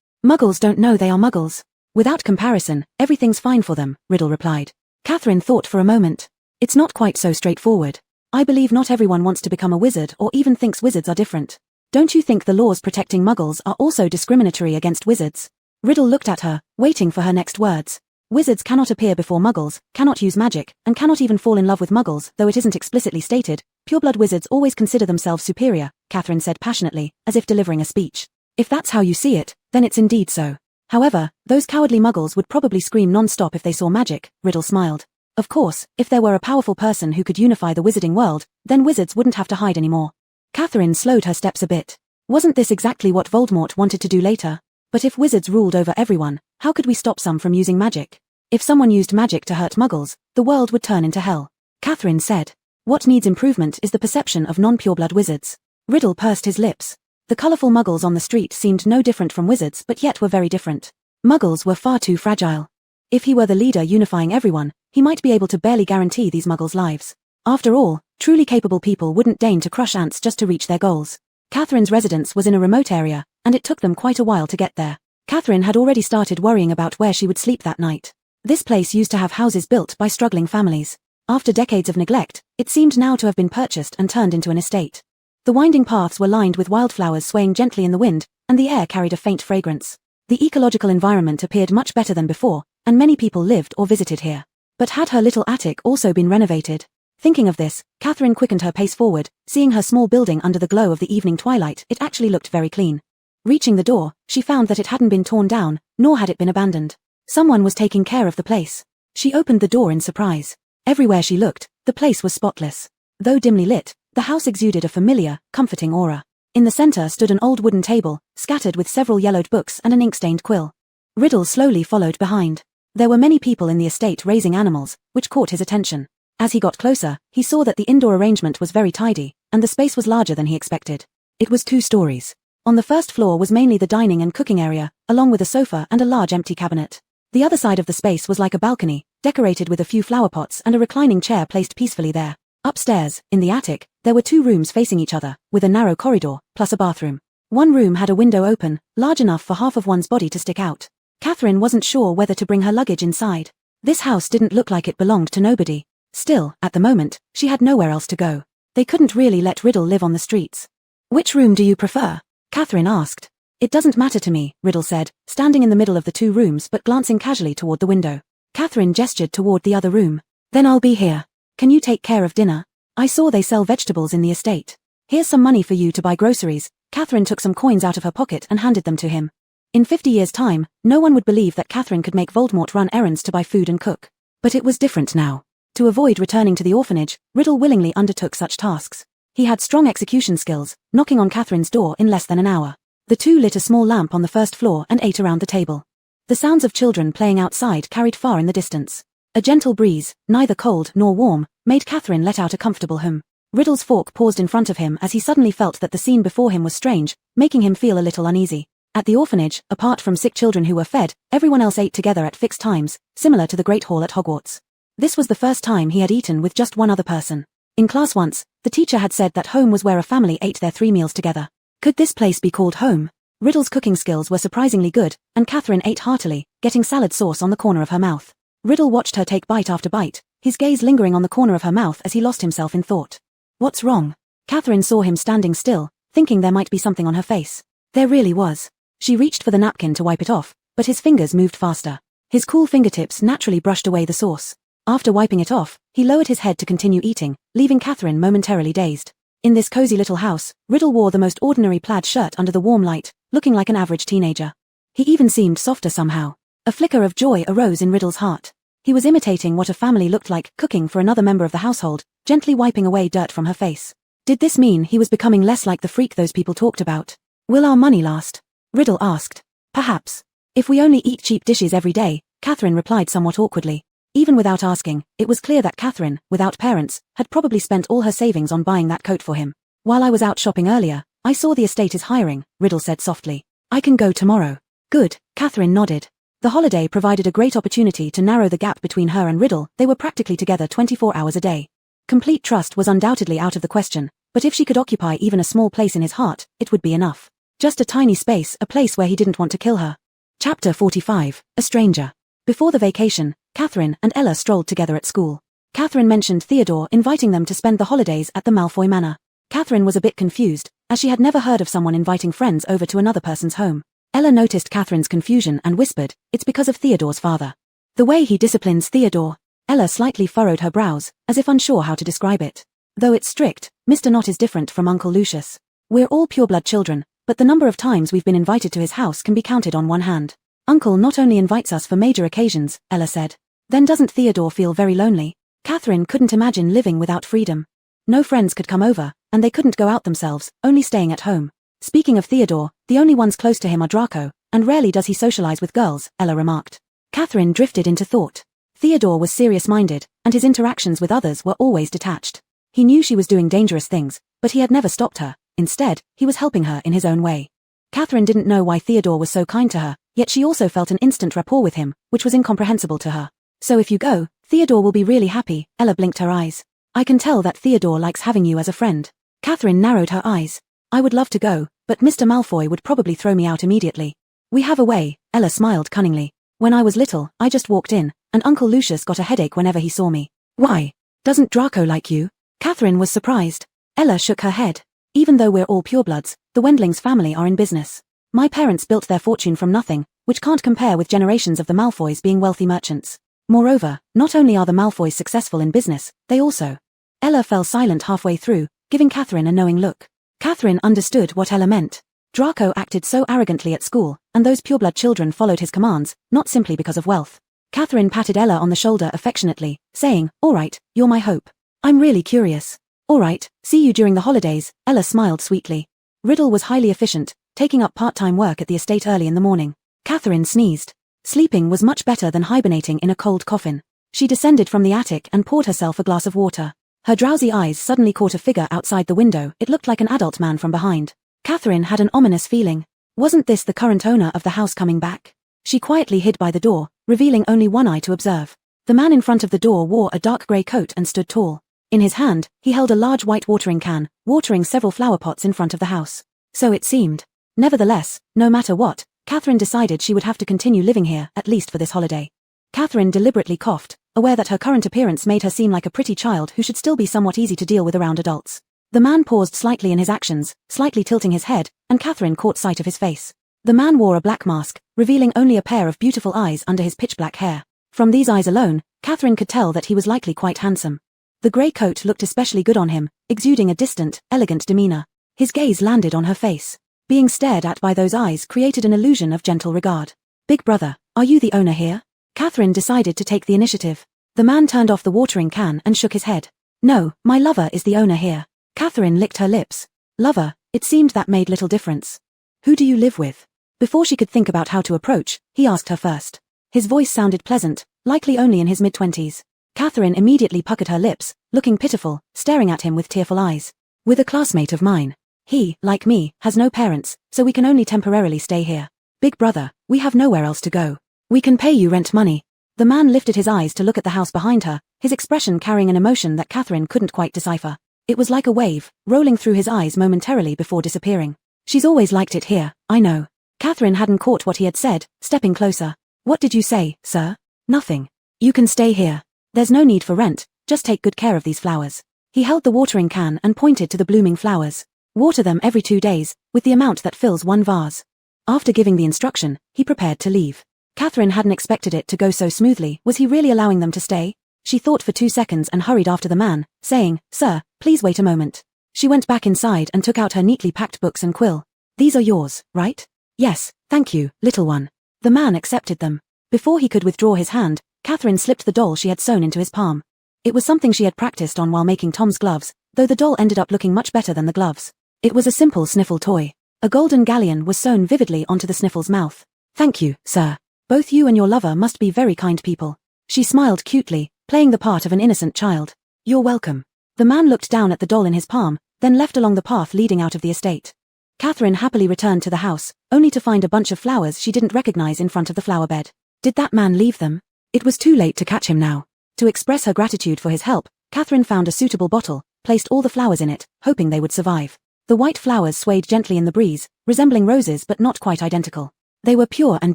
A: Muggles don't know they are Muggles. Without comparison, everything's fine for them, Riddle replied. Catherine thought for a moment. It's not quite so straightforward. I believe not everyone wants to become a wizard or even thinks wizards are different. Don't you think the laws protecting Muggles are also discriminatory against wizards? Riddle looked at her, waiting for her next words. Wizards cannot appear before Muggles, cannot use magic, and cannot even fall in love with Muggles, though it isn't explicitly stated. Pureblood wizards always consider themselves superior, Catherine said passionately, as if delivering a speech. If that's how you see it, then it's indeed so. However, those cowardly Muggles would probably scream non-stop if they saw magic, Riddle smiled. Of course, if there were a powerful person who could unify the wizarding world, then wizards wouldn't have to hide anymore. Catherine slowed her steps a bit. Wasn't this exactly what Voldemort wanted to do later? But if wizards ruled over everyone, how could we stop some from using magic? If someone used magic to hurt Muggles, the world would turn into hell. Catherine said. What needs improvement is the perception of non-pureblood wizards. Riddle pursed his lips. The colourful Muggles on the street seemed no different from wizards but yet were very different. Muggles were far too fragile. If he were the leader unifying everyone, he might be able to barely guarantee these Muggles' lives. After all, truly capable people wouldn't deign to crush ants just to reach their goals. Catherine's residence was in a remote area, and it took them quite a while to get there. Catherine had already started worrying about where she would sleep that night. This place used to have houses built by struggling families. After decades of neglect, it seemed now to have been purchased and turned into an estate. The winding paths were lined with wildflowers swaying gently in the wind, and the air carried a faint fragrance. The ecological environment appeared much better than before, and many people lived or visited here. But had her little attic also been renovated? Thinking of this, Catherine quickened her pace forward, seeing her small building under the glow of the evening twilight. It actually looked very clean. Reaching the door, she found that it hadn't been torn down, nor had it been abandoned. Someone was taking care of the place. She opened the door in surprise. Everywhere she looked, the place was spotless. Though dimly lit, the house exuded a familiar, comforting aura. In the center stood an old wooden table, scattered with several yellowed books and an ink-stained quill. Riddle slowly followed behind. There were many people in the estate raising animals, which caught his attention. As he got closer, he saw that the indoor arrangement was very tidy, and the space was larger than he expected. It was 2 stories. On the first floor was mainly the dining and cooking area, along with a sofa and a large empty cabinet. The other side of the space was like a balcony, decorated with a few flower pots and a reclining chair placed peacefully there. Upstairs, in the attic, there were 2 rooms facing each other, with a narrow corridor, plus a bathroom. One room had a window open, large enough for half of one's body to stick out. Catherine wasn't sure whether to bring her luggage inside. This house didn't look like it belonged to nobody. Still, at the moment, she had nowhere else to go. They couldn't really let Riddle live on the streets. "Which room do you prefer?" Catherine asked. "It doesn't matter to me," Riddle said, standing in the middle of the 2 rooms but glancing casually toward the window. Catherine gestured toward the other room. "Then I'll be here. Can you take care of dinner? I saw they sell vegetables in the estate. Here's some money for you to buy groceries." Catherine took some coins out of her pocket and handed them to him. In 50 years' time, no one would believe that Catherine could make Voldemort run errands to buy food and cook. But it was different now. To avoid returning to the orphanage, Riddle willingly undertook such tasks. He had strong execution skills, knocking on Catherine's door in less than an hour. The 2 lit a small lamp on the first floor and ate around the table. The sounds of children playing outside carried far in the distance. A gentle breeze, neither cold nor warm, made Catherine let out a comfortable hum. Riddle's fork paused in front of him as he suddenly felt that the scene before him was strange, making him feel a little uneasy. At the orphanage, apart from sick children who were fed, everyone else ate together at fixed times, similar to the Great Hall at Hogwarts. This was the first time he had eaten with just one other person. In class once, the teacher had said that home was where a family ate their 3 meals together. Could this place be called home? Riddle's cooking skills were surprisingly good, and Catherine ate heartily, getting salad sauce on the corner of her mouth. Riddle watched her take bite after bite, his gaze lingering on the corner of her mouth as he lost himself in thought. What's wrong? Catherine saw him standing still, thinking there might be something on her face. There really was. She reached for the napkin to wipe it off, but his fingers moved faster. His cool fingertips naturally brushed away the sauce. After wiping it off, he lowered his head to continue eating, leaving Catherine momentarily dazed. In this cozy little house, Riddle wore the most ordinary plaid shirt under the warm light, looking like an average teenager. He even seemed softer somehow. A flicker of joy arose in Riddle's heart. He was imitating what a family looked like, cooking for another member of the household, gently wiping away dirt from her face. Did this mean he was becoming less like the freak those people talked about? Will our money last? Riddle asked. Perhaps. If we only eat cheap dishes every day, Catherine replied somewhat awkwardly. Even without asking, it was clear that Catherine, without parents, had probably spent all her savings on buying that coat for him. While I was out shopping earlier, I saw the estate is hiring, Riddle said softly. I can go tomorrow. Good, Catherine nodded. The holiday provided a great opportunity to narrow the gap between her and Riddle. They were practically together 24 hours a day. Complete trust was undoubtedly out of the question, but if she could occupy even a small place in his heart, it would be enough. Just a tiny space, a place where he didn't want to kill her. Chapter 45, A Stranger. Before the vacation, Catherine and Ella strolled together at school. Catherine mentioned Theodore inviting them to spend the holidays at the Malfoy Manor. Catherine was a bit confused, as she had never heard of someone inviting friends over to another person's home. Ella noticed Catherine's confusion and whispered, "It's because of Theodore's father. The way he disciplines Theodore." Ella slightly furrowed her brows, as if unsure how to describe it. Though it's strict, Mr. Not is different from Uncle Lucius. We're all pureblood children, but the number of times we've been invited to his house can be counted on one hand. Uncle not only invites us for major occasions, Ella said. Then doesn't Theodore feel very lonely? Catherine couldn't imagine living without freedom. No friends could come over, and they couldn't go out themselves, only staying at home. Speaking of Theodore, the only ones close to him are Draco, and rarely does he socialize with girls, Ella remarked. Catherine drifted into thought. Theodore was serious-minded, and his interactions with others were always detached. He knew she was doing dangerous things, but he had never stopped her. Instead, he was helping her in his own way. Catherine didn't know why Theodore was so kind to her, yet she also felt an instant rapport with him, which was incomprehensible to her. So if you go, Theodore will be really happy, Ella blinked her eyes. I can tell that Theodore likes having you as a friend. Catherine narrowed her eyes. I would love to go, but Mr. Malfoy would probably throw me out immediately. We have a way, Ella smiled cunningly. When I was little, I just walked in, and Uncle Lucius got a headache whenever he saw me. Why? Doesn't Draco like you? Catherine was surprised. Ella shook her head. Even though we're all purebloods, the Wendlings family are in business. My parents built their fortune from nothing, which can't compare with generations of the Malfoys being wealthy merchants. Moreover, not only are the Malfoys successful in business, they also. Ella fell silent halfway through, giving Catherine a knowing look. Catherine understood what Ella meant. Draco acted so arrogantly at school, and those pureblood children followed his commands, not simply because of wealth. Catherine patted Ella on the shoulder affectionately, saying, "All right, you're my hope. I'm really curious." "All right, see you during the holidays," Ella smiled sweetly. Riddle was highly efficient, taking up part-time work at the estate early in the morning. Catherine sneezed. Sleeping was much better than hibernating in a cold coffin. She descended from the attic and poured herself a glass of water. Her drowsy eyes suddenly caught a figure outside the window. It looked like an adult man from behind. Catherine had an ominous feeling. Wasn't this the current owner of the house coming back? She quietly hid by the door, revealing only one eye to observe. The man in front of the door wore a dark grey coat and stood tall. In his hand, he held a large white watering can, watering several flower pots in front of the house. So it seemed. Nevertheless, no matter what, Catherine decided she would have to continue living here, at least for this holiday. Catherine deliberately coughed, aware that her current appearance made her seem like a pretty child who should still be somewhat easy to deal with around adults. The man paused slightly in his actions, slightly tilting his head, and Catherine caught sight of his face. The man wore a black mask, revealing only a pair of beautiful eyes under his pitch-black hair. From these eyes alone, Catherine could tell that he was likely quite handsome. The grey coat looked especially good on him, exuding a distant, elegant demeanor. His gaze landed on her face. Being stared at by those eyes created an illusion of gentle regard. "Big brother, are you the owner here?" Catherine decided to take the initiative. The man turned off the watering can and shook his head. "No, my lover is the owner here." Catherine licked her lips. Lover, it seemed that made little difference. "Who do you live with?" Before she could think about how to approach, he asked her first. His voice sounded pleasant, likely only in his mid-20s. Catherine immediately puckered her lips, looking pitiful, staring at him with tearful eyes. "With a classmate of mine. He, like me, has no parents, so we can only temporarily stay here. Big brother, we have nowhere else to go. We can pay you rent money." The man lifted his eyes to look at the house behind her, his expression carrying an emotion that Catherine couldn't quite decipher. It was like a wave, rolling through his eyes momentarily before disappearing. She's always liked it here, I know. Catherine hadn't caught what he had said, stepping closer. What did you say, sir? Nothing. You can stay here. There's no need for rent, just take good care of these flowers. He held the watering can and pointed to the blooming flowers. Water them every 2 days, with the amount that fills one vase. After giving the instruction, he prepared to leave. Catherine hadn't expected it to go so smoothly. Was he really allowing them to stay? She thought for 2 seconds and hurried after the man, saying, Sir, please wait a moment. She went back inside and took out her neatly packed books and quill. These are yours, right? Yes, thank you, little one. The man accepted them. Before he could withdraw his hand, Catherine slipped the doll she had sewn into his palm. It was something she had practiced on while making Tom's gloves, though the doll ended up looking much better than the gloves. It was a simple sniffle toy. A golden galleon was sewn vividly onto the sniffle's mouth. Thank you, sir. Both you and your lover must be very kind people. She smiled cutely, playing the part of an innocent child. You're welcome. The man looked down at the doll in his palm, then left along the path leading out of the estate. Catherine happily returned to the house, only to find a bunch of flowers she didn't recognize in front of the flower bed. Did that man leave them? It was too late to catch him now. To express her gratitude for his help, Catherine found a suitable bottle, placed all the flowers in it, hoping they would survive. The white flowers swayed gently in the breeze, resembling roses but not quite identical. They were pure and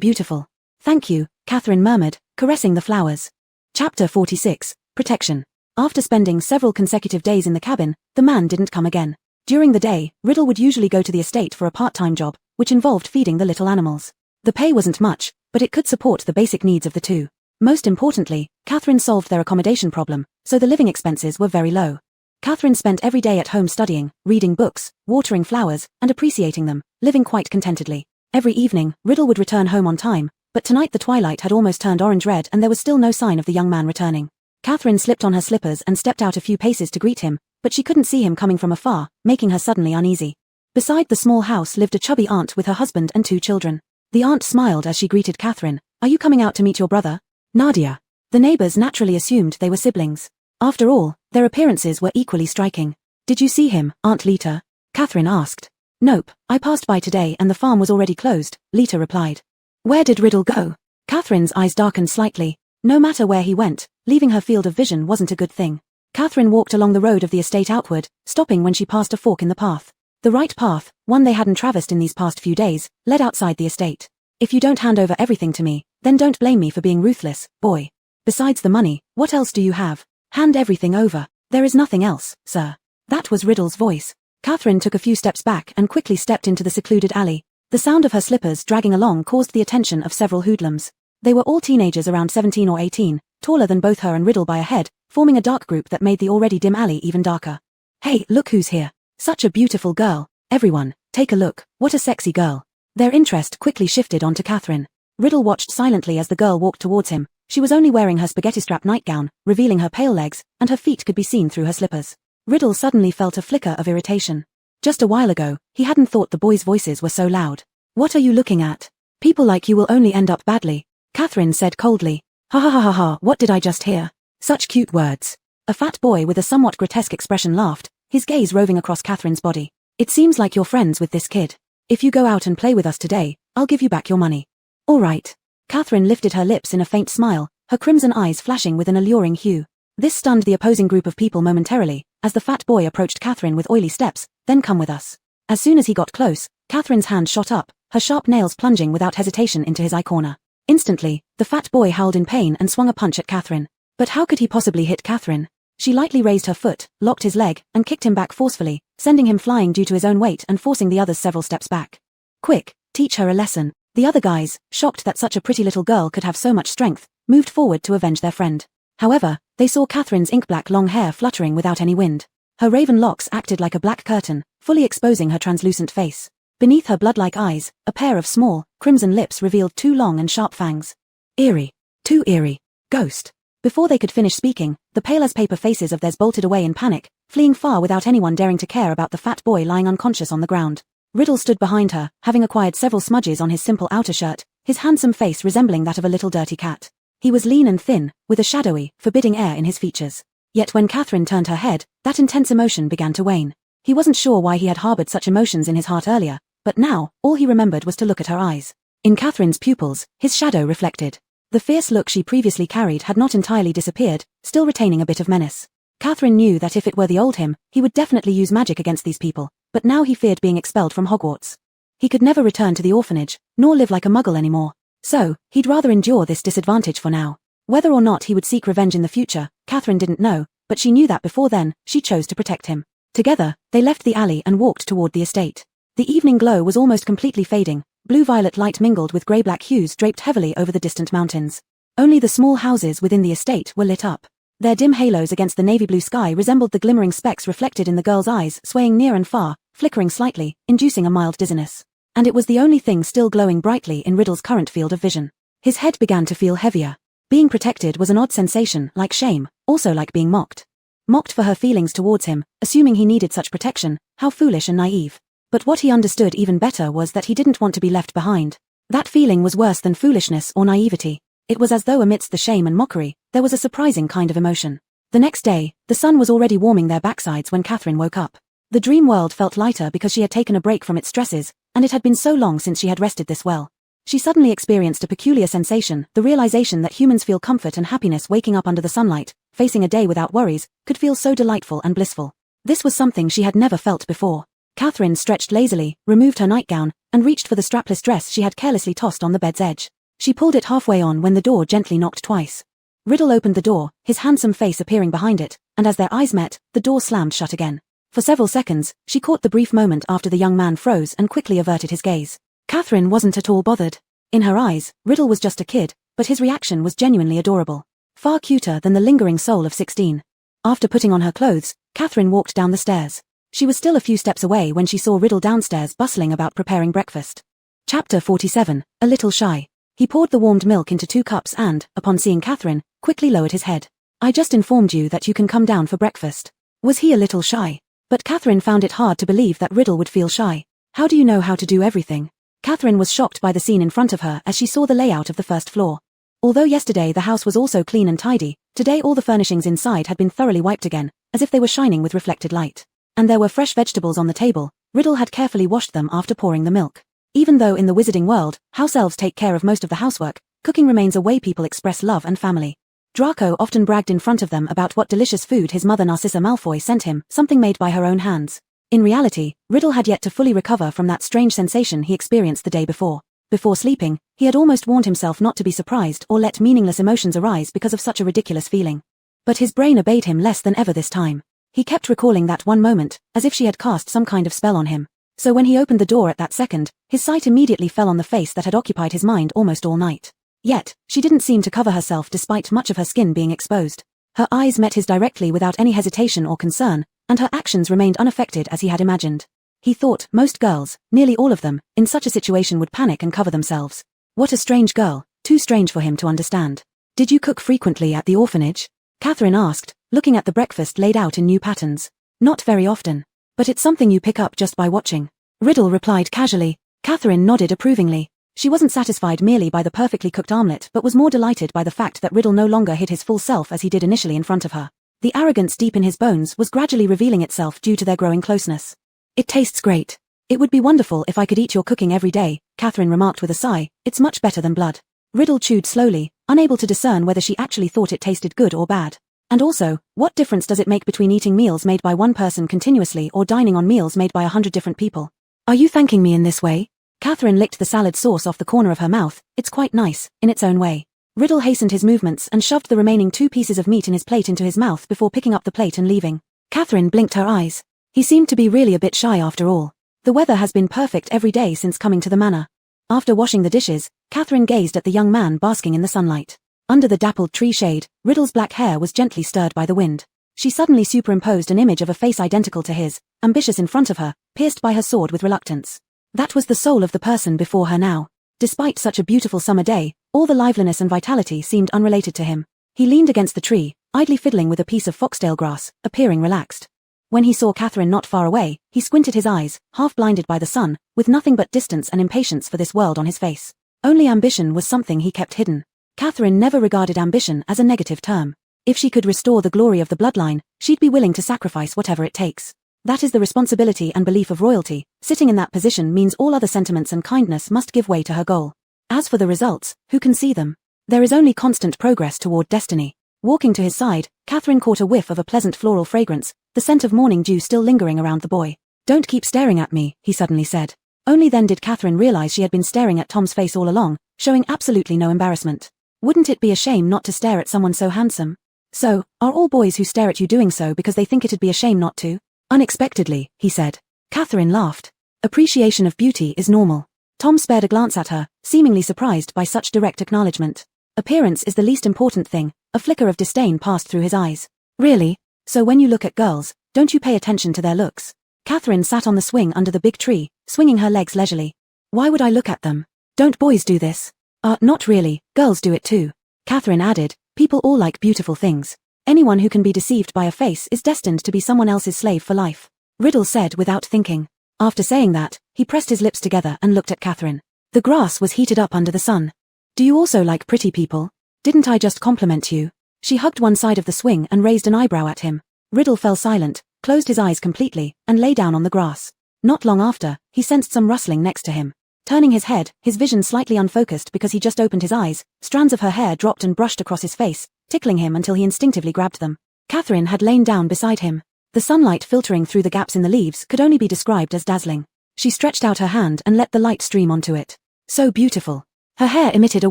A: beautiful. Thank you, Catherine murmured, caressing the flowers. Chapter 46, Protection. After spending several consecutive days in the cabin, the man didn't come again. During the day, Riddle would usually go to the estate for a part-time job, which involved feeding the little animals. The pay wasn't much, but it could support the basic needs of the two. Most importantly, Catherine solved their accommodation problem, so the living expenses were very low. Catherine spent every day at home studying, reading books, watering flowers, and appreciating them, living quite contentedly. Every evening, Riddle would return home on time, but tonight the twilight had almost turned orange-red and there was still no sign of the young man returning. Catherine slipped on her slippers and stepped out a few paces to greet him, but she couldn't see him coming from afar, making her suddenly uneasy. Beside the small house lived a chubby aunt with her husband and 2 children. The aunt smiled as she greeted Catherine. Are you coming out to meet your brother? Nadia. The neighbors naturally assumed they were siblings. After all, their appearances were equally striking. Did you see him, Aunt Lita? Catherine asked. Nope, I passed by today and the farm was already closed, Lita replied. Where did Riddle go? Catherine's eyes darkened slightly. No matter where he went, leaving her field of vision wasn't a good thing. Catherine walked along the road of the estate outward, stopping when she passed a fork in the path. The right path, one they hadn't traversed in these past few days, led outside the estate. If you don't hand over everything to me, then don't blame me for being ruthless, boy. Besides the money, what else do you have? Hand everything over. There is nothing else, sir. That was Riddle's voice. Catherine took a few steps back and quickly stepped into the secluded alley. The sound of her slippers dragging along caused the attention of several hoodlums. They were all teenagers around 17 or 18, taller than both her and Riddle by a head, forming a dark group that made the already dim alley even darker. Hey, look who's here. Such a beautiful girl. Everyone, take a look. What a sexy girl. Their interest quickly shifted onto Catherine. Riddle watched silently as the girl walked towards him. She was only wearing her spaghetti-strap nightgown, revealing her pale legs, and her feet could be seen through her slippers. Riddle suddenly felt a flicker of irritation. Just a while ago, he hadn't thought the boys' voices were so loud. What are you looking at? People like you will only end up badly, Catherine said coldly. Ha ha ha ha ha, what did I just hear? Such cute words. A fat boy with a somewhat grotesque expression laughed, his gaze roving across Catherine's body. It seems like you're friends with this kid. If you go out and play with us today, I'll give you back your money. All right. Catherine lifted her lips in a faint smile, her crimson eyes flashing with an alluring hue. This stunned the opposing group of people momentarily, as the fat boy approached Catherine with oily steps. Then come with us. As soon as he got close, Catherine's hand shot up, her sharp nails plunging without hesitation into his eye corner. Instantly, the fat boy howled in pain and swung a punch at Catherine. But how could he possibly hit Catherine? She lightly raised her foot, locked his leg, and kicked him back forcefully, sending him flying due to his own weight and forcing the others several steps back. Quick, teach her a lesson. The other guys, shocked that such a pretty little girl could have so much strength, moved forward to avenge their friend. However, they saw Catherine's ink-black long hair fluttering without any wind. Her raven locks acted like a black curtain, fully exposing her translucent face. Beneath her blood-like eyes, a pair of small, crimson lips revealed 2 long and sharp fangs. Eerie. Too eerie. Ghost. Before they could finish speaking, the pale-as-paper faces of theirs bolted away in panic, fleeing far without anyone daring to care about the fat boy lying unconscious on the ground. Riddle stood behind her, having acquired several smudges on his simple outer shirt, his handsome face resembling that of a little dirty cat. He was lean and thin, with a shadowy, forbidding air in his features. Yet when Catherine turned her head, that intense emotion began to wane. He wasn't sure why he had harbored such emotions in his heart earlier, but now, all he remembered was to look at her eyes. In Catherine's pupils, his shadow reflected. The fierce look she previously carried had not entirely disappeared, still retaining a bit of menace. Catherine knew that if it were the old him, he would definitely use magic against these people, but now he feared being expelled from Hogwarts. He could never return to the orphanage, nor live like a muggle anymore. So, he'd rather endure this disadvantage for now. Whether or not he would seek revenge in the future, Catherine didn't know, but she knew that before then, she chose to protect him. Together, they left the alley and walked toward the estate. The evening glow was almost completely fading, blue-violet light mingled with grey-black hues draped heavily over the distant mountains. Only the small houses within the estate were lit up. Their dim halos against the navy blue sky resembled the glimmering specks reflected in the girl's eyes, swaying near and far, flickering slightly, inducing a mild dizziness. And it was the only thing still glowing brightly in Riddle's current field of vision. His head began to feel heavier. Being protected was an odd sensation, like shame, also like being mocked. Mocked for her feelings towards him, assuming he needed such protection, how foolish and naive. But what he understood even better was that he didn't want to be left behind. That feeling was worse than foolishness or naivety. It was as though amidst the shame and mockery, there was a surprising kind of emotion. The next day, the sun was already warming their backsides when Catherine woke up. The dream world felt lighter because she had taken a break from its stresses, and it had been so long since she had rested this well. She suddenly experienced a peculiar sensation, the realization that humans feel comfort and happiness waking up under the sunlight, facing a day without worries, could feel so delightful and blissful. This was something she had never felt before. Catherine stretched lazily, removed her nightgown, and reached for the strapless dress she had carelessly tossed on the bed's edge. She pulled it halfway on when the door gently knocked twice. Riddle opened the door, his handsome face appearing behind it, and as their eyes met, the door slammed shut again. For several seconds, she caught the brief moment after the young man froze and quickly averted his gaze. Catherine wasn't at all bothered. In her eyes, Riddle was just a kid, but his reaction was genuinely adorable. Far cuter than the lingering soul of 16. After putting on her clothes, Catherine walked down the stairs. She was still a few steps away when she saw Riddle downstairs bustling about preparing breakfast. Chapter 47, A Little Shy. He poured the warmed milk into 2 cups and, upon seeing Catherine, quickly lowered his head. I just informed you that you can come down for breakfast. Was he a little shy? But Catherine found it hard to believe that Riddle would feel shy. How do you know how to do everything? Catherine was shocked by the scene in front of her as she saw the layout of the first floor. Although yesterday the house was also clean and tidy, today all the furnishings inside had been thoroughly wiped again, as if they were shining with reflected light. And there were fresh vegetables on the table. Riddle had carefully washed them after pouring the milk. Even though in the wizarding world, house elves take care of most of the housework, cooking remains a way people express love and family. Draco often bragged in front of them about what delicious food his mother Narcissa Malfoy sent him, something made by her own hands. In reality, Riddle had yet to fully recover from that strange sensation he experienced the day before. Before sleeping, he had almost warned himself not to be surprised or let meaningless emotions arise because of such a ridiculous feeling. But his brain obeyed him less than ever this time. He kept recalling that one moment, as if she had cast some kind of spell on him. So when he opened the door at that second, his sight immediately fell on the face that had occupied his mind almost all night. Yet, she didn't seem to cover herself despite much of her skin being exposed. Her eyes met his directly without any hesitation or concern, and her actions remained unaffected as he had imagined. He thought most girls, nearly all of them, in such a situation would panic and cover themselves. What a strange girl, too strange for him to understand. Did you cook frequently at the orphanage? Catherine asked, looking at the breakfast laid out in new patterns. Not very often. But it's something you pick up just by watching. Riddle replied casually. Catherine nodded approvingly. She wasn't satisfied merely by the perfectly cooked omelette but was more delighted by the fact that Riddle no longer hid his full self as he did initially in front of her. The arrogance deep in his bones was gradually revealing itself due to their growing closeness. It tastes great. It would be wonderful if I could eat your cooking every day, Catherine remarked with a sigh. It's much better than blood. Riddle chewed slowly, unable to discern whether she actually thought it tasted good or bad. And also, what difference does it make between eating meals made by one person continuously or dining on meals made by 100 different people? Are you thanking me in this way? Catherine licked the salad sauce off the corner of her mouth. It's quite nice, in its own way. Riddle hastened his movements and shoved the remaining 2 pieces of meat in his plate into his mouth before picking up the plate and leaving. Catherine blinked her eyes. He seemed to be really a bit shy after all. The weather has been perfect every day since coming to the manor. After washing the dishes, Catherine gazed at the young man basking in the sunlight. Under the dappled tree shade, Riddle's black hair was gently stirred by the wind. She suddenly superimposed an image of a face identical to his, ambitious in front of her, pierced by her sword with reluctance. That was the soul of the person before her now. Despite such a beautiful summer day, all the liveliness and vitality seemed unrelated to him. He leaned against the tree, idly fiddling with a piece of foxtail grass, appearing relaxed. When he saw Catherine not far away, he squinted his eyes, half blinded by the sun, with nothing but distance and impatience for this world on his face. Only ambition was something he kept hidden. Catherine never regarded ambition as a negative term. If she could restore the glory of the bloodline, she'd be willing to sacrifice whatever it takes. That is the responsibility and belief of royalty. Sitting in that position means all other sentiments and kindness must give way to her goal. As for the results, who can see them? There is only constant progress toward destiny. Walking to his side, Catherine caught a whiff of a pleasant floral fragrance, the scent of morning dew still lingering around the boy. "Don't keep staring at me," he suddenly said. Only then did Catherine realize she had been staring at Tom's face all along, showing absolutely no embarrassment. Wouldn't it be a shame not to stare at someone so handsome? "So, are all boys who stare at you doing so because they think it'd be a shame not to?" "Unexpectedly," he said. Catherine laughed. Appreciation of beauty is normal. Tom spared a glance at her, seemingly surprised by such direct acknowledgement. Appearance is the least important thing. A flicker of disdain passed through his eyes. "Really? So when you look at girls, don't you pay attention to their looks?" Catherine sat on the swing under the big tree, swinging her legs leisurely. "Why would I look at them? Don't boys do this?" Not really, girls do it too." Catherine added, "People all like beautiful things. Anyone who can be deceived by a face is destined to be someone else's slave for life," Riddle said without thinking. After saying that, he pressed his lips together and looked at Catherine. The grass was heated up under the sun. "Do you also like pretty people? Didn't I just compliment you?" She hugged one side of the swing and raised an eyebrow at him. Riddle fell silent, closed his eyes completely, and lay down on the grass. Not long after, he sensed some rustling next to him. Turning his head, his vision slightly unfocused because he just opened his eyes, strands of her hair dropped and brushed across his face, tickling him until he instinctively grabbed them. Catherine had lain down beside him. The sunlight filtering through the gaps in the leaves could only be described as dazzling. She stretched out her hand and let the light stream onto it. So beautiful. Her hair emitted a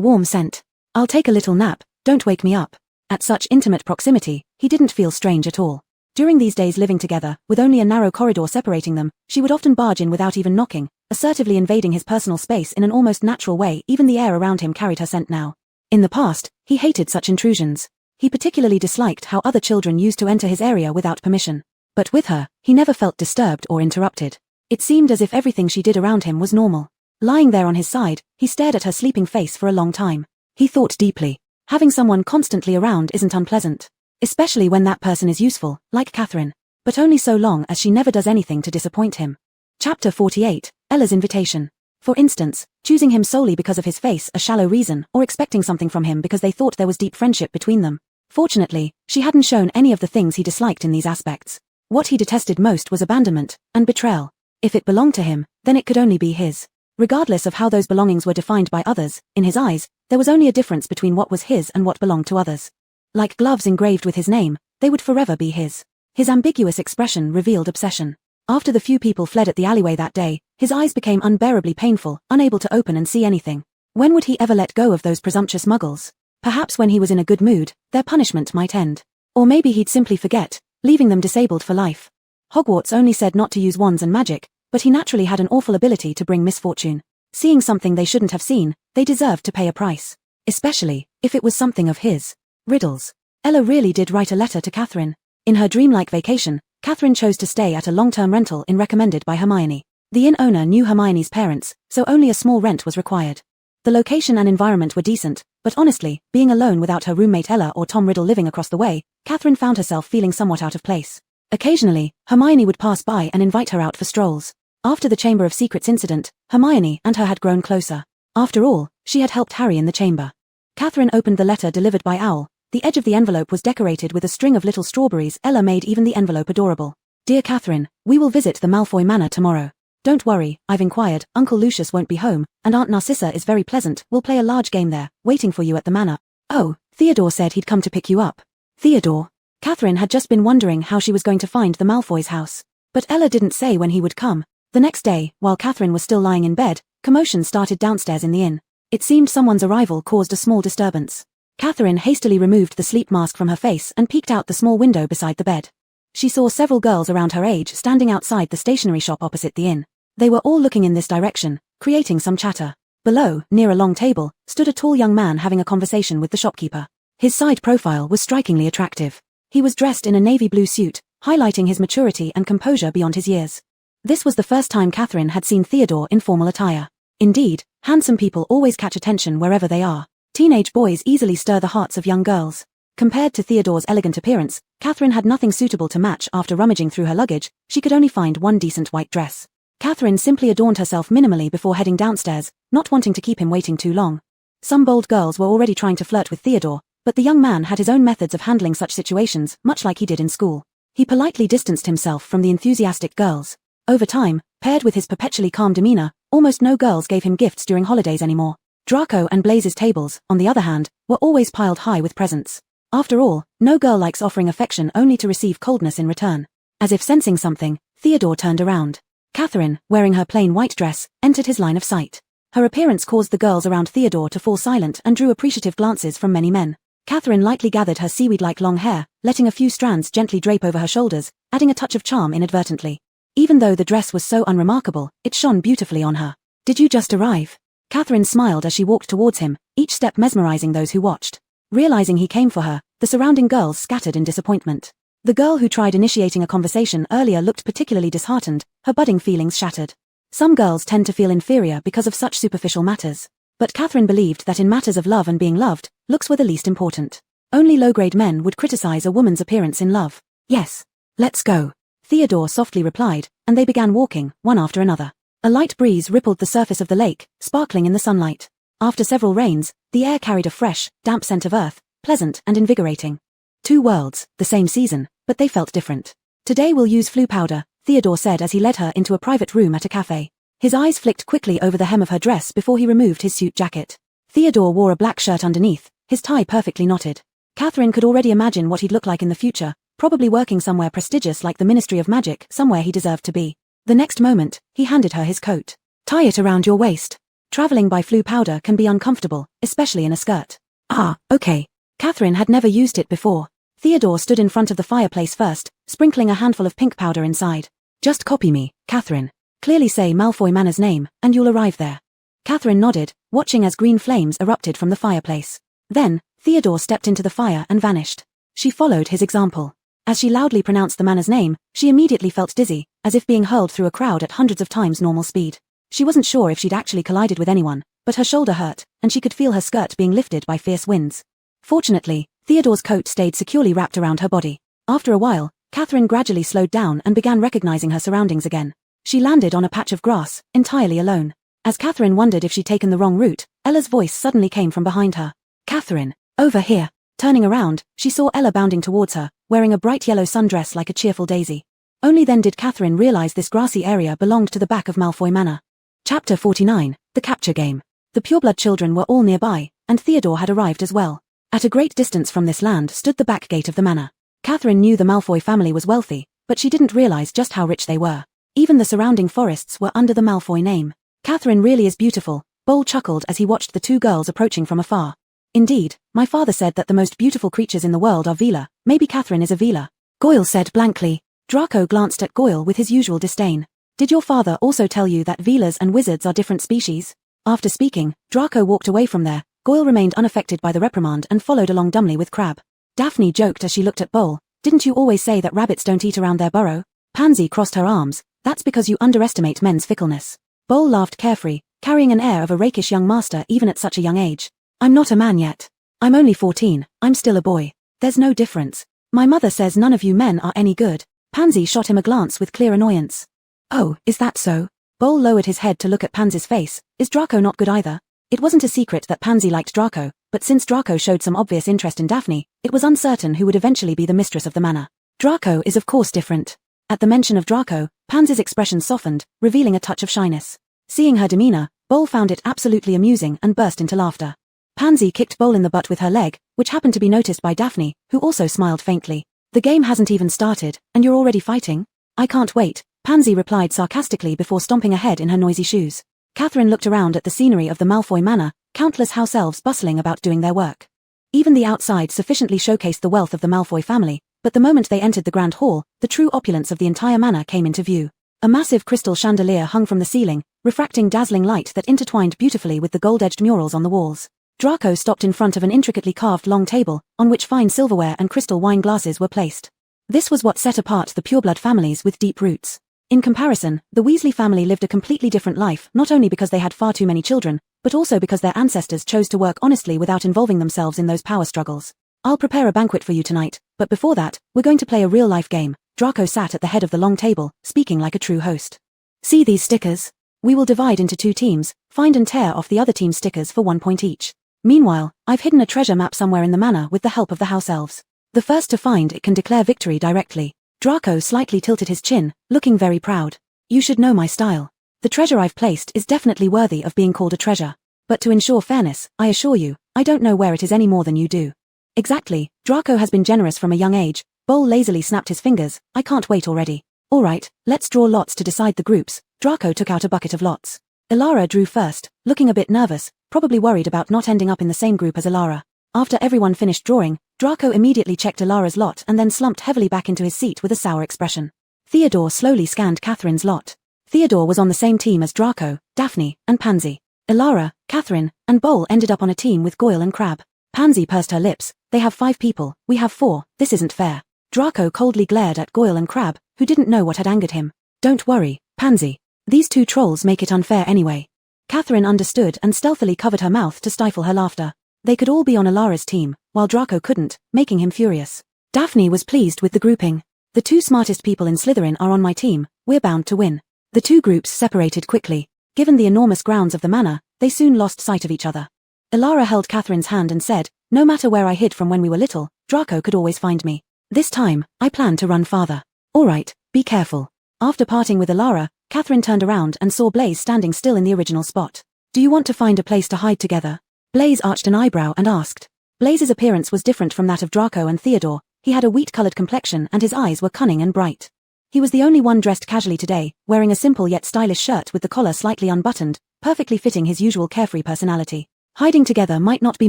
A: warm scent. "I'll take a little nap, don't wake me up." At such intimate proximity, he didn't feel strange at all. During these days living together, with only a narrow corridor separating them, she would often barge in without even knocking, assertively invading his personal space in an almost natural way. Even the air around him carried her scent now. In the past, he hated such intrusions. He particularly disliked how other children used to enter his area without permission. But with her, he never felt disturbed or interrupted. It seemed as if everything she did around him was normal. Lying there on his side, he stared at her sleeping face for a long time. He thought deeply. Having someone constantly around isn't unpleasant. Especially when that person is useful, like Catherine. But only so long as she never does anything to disappoint him. Chapter 48, Ella's Invitation. For instance, choosing him solely because of his face, a shallow reason, or expecting something from him because they thought there was deep friendship between them. Fortunately, she hadn't shown any of the things he disliked in these aspects. What he detested most was abandonment and betrayal. If it belonged to him, then it could only be his. Regardless of how those belongings were defined by others, in his eyes, there was only a difference between what was his and what belonged to others. Like gloves engraved with his name, they would forever be his. His ambiguous expression revealed obsession. After the few people fled at the alleyway that day, his eyes became unbearably painful, unable to open and see anything. When would he ever let go of those presumptuous muggles? Perhaps when he was in a good mood, their punishment might end. Or maybe he'd simply forget, leaving them disabled for life. Hogwarts only said not to use wands and magic, but he naturally had an awful ability to bring misfortune. Seeing something they shouldn't have seen, they deserved to pay a price. Especially, if it was something of his. Riddles. Ella really did write a letter to Catherine. In her dreamlike vacation, Catherine chose to stay at a long-term rental inn recommended by Hermione. The inn owner knew Hermione's parents, so only a small rent was required. The location and environment were decent, but honestly, being alone without her roommate Ella or Tom Riddle living across the way, Catherine found herself feeling somewhat out of place. Occasionally, Hermione would pass by and invite her out for strolls. After the Chamber of Secrets incident, Hermione and her had grown closer. After all, she had helped Harry in the chamber. Catherine opened the letter delivered by Owl. The edge of the envelope was decorated with a string of little strawberries. Ella made even the envelope adorable. "Dear Catherine, we will visit the Malfoy Manor tomorrow. Don't worry, I've inquired, Uncle Lucius won't be home, and Aunt Narcissa is very pleasant. We'll play a large game there, waiting for you at the manor." "Oh, Theodore said he'd come to pick you up." Theodore? Catherine had just been wondering how she was going to find the Malfoys' house. But Ella didn't say when he would come. The next day, while Catherine was still lying in bed, commotion started downstairs in the inn. It seemed someone's arrival caused a small disturbance. Catherine hastily removed the sleep mask from her face and peeked out the small window beside the bed. She saw several girls around her age standing outside the stationery shop opposite the inn. They were all looking in this direction, creating some chatter. Below, near a long table, stood a tall young man having a conversation with the shopkeeper. His side profile was strikingly attractive. He was dressed in a navy blue suit, highlighting his maturity and composure beyond his years. This was the first time Catherine had seen Theodore in formal attire. Indeed, handsome people always catch attention wherever they are. Teenage boys easily stir the hearts of young girls. Compared to Theodore's elegant appearance, Catherine had nothing suitable to match. After rummaging through her luggage, she could only find one decent white dress. Catherine simply adorned herself minimally before heading downstairs, not wanting to keep him waiting too long. Some bold girls were already trying to flirt with Theodore, but the young man had his own methods of handling such situations, much like he did in school. He politely distanced himself from the enthusiastic girls. Over time, paired with his perpetually calm demeanor, almost no girls gave him gifts during holidays anymore. Draco and Blaze's tables, on the other hand, were always piled high with presents. After all, no girl likes offering affection only to receive coldness in return. As if sensing something, Theodore turned around. Catherine, wearing her plain white dress, entered his line of sight. Her appearance caused the girls around Theodore to fall silent and drew appreciative glances from many men. Catherine lightly gathered her seaweed-like long hair, letting a few strands gently drape over her shoulders, adding a touch of charm inadvertently. Even though the dress was so unremarkable, it shone beautifully on her. "Did you just arrive?" Catherine smiled as she walked towards him, each step mesmerizing those who watched. Realizing he came for her, the surrounding girls scattered in disappointment. The girl who tried initiating a conversation earlier looked particularly disheartened, her budding feelings shattered. Some girls tend to feel inferior because of such superficial matters. But Catherine believed that in matters of love and being loved, looks were the least important. Only low-grade men would criticize a woman's appearance in love. "Yes. Let's go," Theodore softly replied, and they began walking, one after another. A light breeze rippled the surface of the lake, sparkling in the sunlight. After several rains, the air carried a fresh, damp scent of earth, pleasant and invigorating. Two worlds, the same season, but they felt different. "Today we'll use flu powder," Theodore said as he led her into a private room at a cafe. His eyes flicked quickly over the hem of her dress before he removed his suit jacket. Theodore wore a black shirt underneath, his tie perfectly knotted. Catherine could already imagine what he'd look like in the future, probably working somewhere prestigious like the Ministry of Magic, somewhere he deserved to be. The next moment, he handed her his coat. "Tie it around your waist. Traveling by flu powder can be uncomfortable, especially in a skirt." "Ah, okay." Catherine had never used it before. Theodore stood in front of the fireplace first, sprinkling a handful of pink powder inside. "Just copy me, Catherine. Clearly say Malfoy Manor's name, and you'll arrive there." Catherine nodded, watching as green flames erupted from the fireplace. Then, Theodore stepped into the fire and vanished. She followed his example. As she loudly pronounced the manor's name, she immediately felt dizzy, as if being hurled through a crowd at hundreds of times normal speed. She wasn't sure if she'd actually collided with anyone, but her shoulder hurt, and she could feel her skirt being lifted by fierce winds. Fortunately, Theodore's coat stayed securely wrapped around her body. After a while, Catherine gradually slowed down and began recognizing her surroundings again. She landed on a patch of grass, entirely alone. As Catherine wondered if she'd taken the wrong route, Ella's voice suddenly came from behind her. "Catherine, over here." Turning around, she saw Ella bounding towards her, wearing a bright yellow sundress like a cheerful daisy. Only then did Catherine realize this grassy area belonged to the back of Malfoy Manor. Chapter 49, The Capture Game. The pureblood children were all nearby, and Theodore had arrived as well. At a great distance from this land stood the back gate of the manor. Catherine knew the Malfoy family was wealthy, but she didn't realize just how rich they were. Even the surrounding forests were under the Malfoy name. "Catherine really is beautiful," Bole chuckled as he watched the two girls approaching from afar. "Indeed, my father said that the most beautiful creatures in the world are Veela. Maybe Catherine is a Veela," Goyle said blankly. Draco glanced at Goyle with his usual disdain. "Did your father also tell you that Veelas and wizards are different species?" After speaking, Draco walked away from there. Goyle remained unaffected by the reprimand and followed along dumbly with Crab. Daphne joked as she looked at Bole. "Didn't you always say that rabbits don't eat around their burrow?" Pansy crossed her arms. "That's because you underestimate men's fickleness." Bole laughed carefree, carrying an air of a rakish young master even at such a young age. "I'm not a man yet. I'm only 14, I'm still a boy. There's no difference. My mother says none of you men are any good." Pansy shot him a glance with clear annoyance. "Oh, is that so?" Bole lowered his head to look at Pansy's face. "Is Draco not good either?" It wasn't a secret that Pansy liked Draco, but since Draco showed some obvious interest in Daphne, it was uncertain who would eventually be the mistress of the manor. "Draco is of course different." At the mention of Draco, Pansy's expression softened, revealing a touch of shyness. Seeing her demeanor, Bole found it absolutely amusing and burst into laughter. Pansy kicked Bole in the butt with her leg, which happened to be noticed by Daphne, who also smiled faintly. "The game hasn't even started, and you're already fighting?" "I can't wait," Pansy replied sarcastically before stomping ahead in her noisy shoes. Catherine looked around at the scenery of the Malfoy Manor, countless house elves bustling about doing their work. Even the outside sufficiently showcased the wealth of the Malfoy family, but the moment they entered the grand hall, the true opulence of the entire manor came into view. A massive crystal chandelier hung from the ceiling, refracting dazzling light that intertwined beautifully with the gold-edged murals on the walls. Draco stopped in front of an intricately carved long table, on which fine silverware and crystal wine glasses were placed. This was what set apart the pureblood families with deep roots. In comparison, the Weasley family lived a completely different life, not only because they had far too many children, but also because their ancestors chose to work honestly without involving themselves in those power struggles. "I'll prepare a banquet for you tonight, but before that, we're going to play a real-life game." Draco sat at the head of the long table, speaking like a true host. "See these stickers? We will divide into 2 teams, find and tear off the other team's stickers for 1 point each. Meanwhile, I've hidden a treasure map somewhere in the manor with the help of the house elves. The first to find it can declare victory directly." Draco slightly tilted his chin, looking very proud. "You should know my style. The treasure I've placed is definitely worthy of being called a treasure." But to ensure fairness, I assure you, I don't know where it is any more than you do. Exactly, Draco has been generous from a young age. Bole lazily snapped his fingers. I can't wait already. Alright, let's draw lots to decide the groups. Draco took out a bucket of lots. Ilara drew first, looking a bit nervous, probably worried about not ending up in the same group as Ilara. After everyone finished drawing, Draco immediately checked Ilara's lot and then slumped heavily back into his seat with a sour expression. Theodore slowly scanned Catherine's lot. Theodore was on the same team as Draco, Daphne, and Pansy. Ilara, Catherine, and Bole ended up on a team with Goyle and Crab. Pansy pursed her lips. They have 5 people, we have 4, this isn't fair. Draco coldly glared at Goyle and Crab, who didn't know what had angered him. Don't worry, Pansy. These 2 trolls make it unfair anyway. Catherine understood and stealthily covered her mouth to stifle her laughter. They could all be on Ilara's team, while Draco couldn't, making him furious. Daphne was pleased with the grouping. The 2 smartest people in Slytherin are on my team, we're bound to win. The 2 groups separated quickly. Given the enormous grounds of the manor, they soon lost sight of each other. Ilara held Catherine's hand and said, no matter where I hid from when we were little, Draco could always find me. This time, I plan to run farther. Alright, be careful. After parting with Ilara, Catherine turned around and saw Blaise standing still in the original spot. Do you want to find a place to hide together? Blaise arched an eyebrow and asked. Blaise's appearance was different from that of Draco and Theodore. He had a wheat-colored complexion and his eyes were cunning and bright. He was the only one dressed casually today, wearing a simple yet stylish shirt with the collar slightly unbuttoned, perfectly fitting his usual carefree personality. Hiding together might not be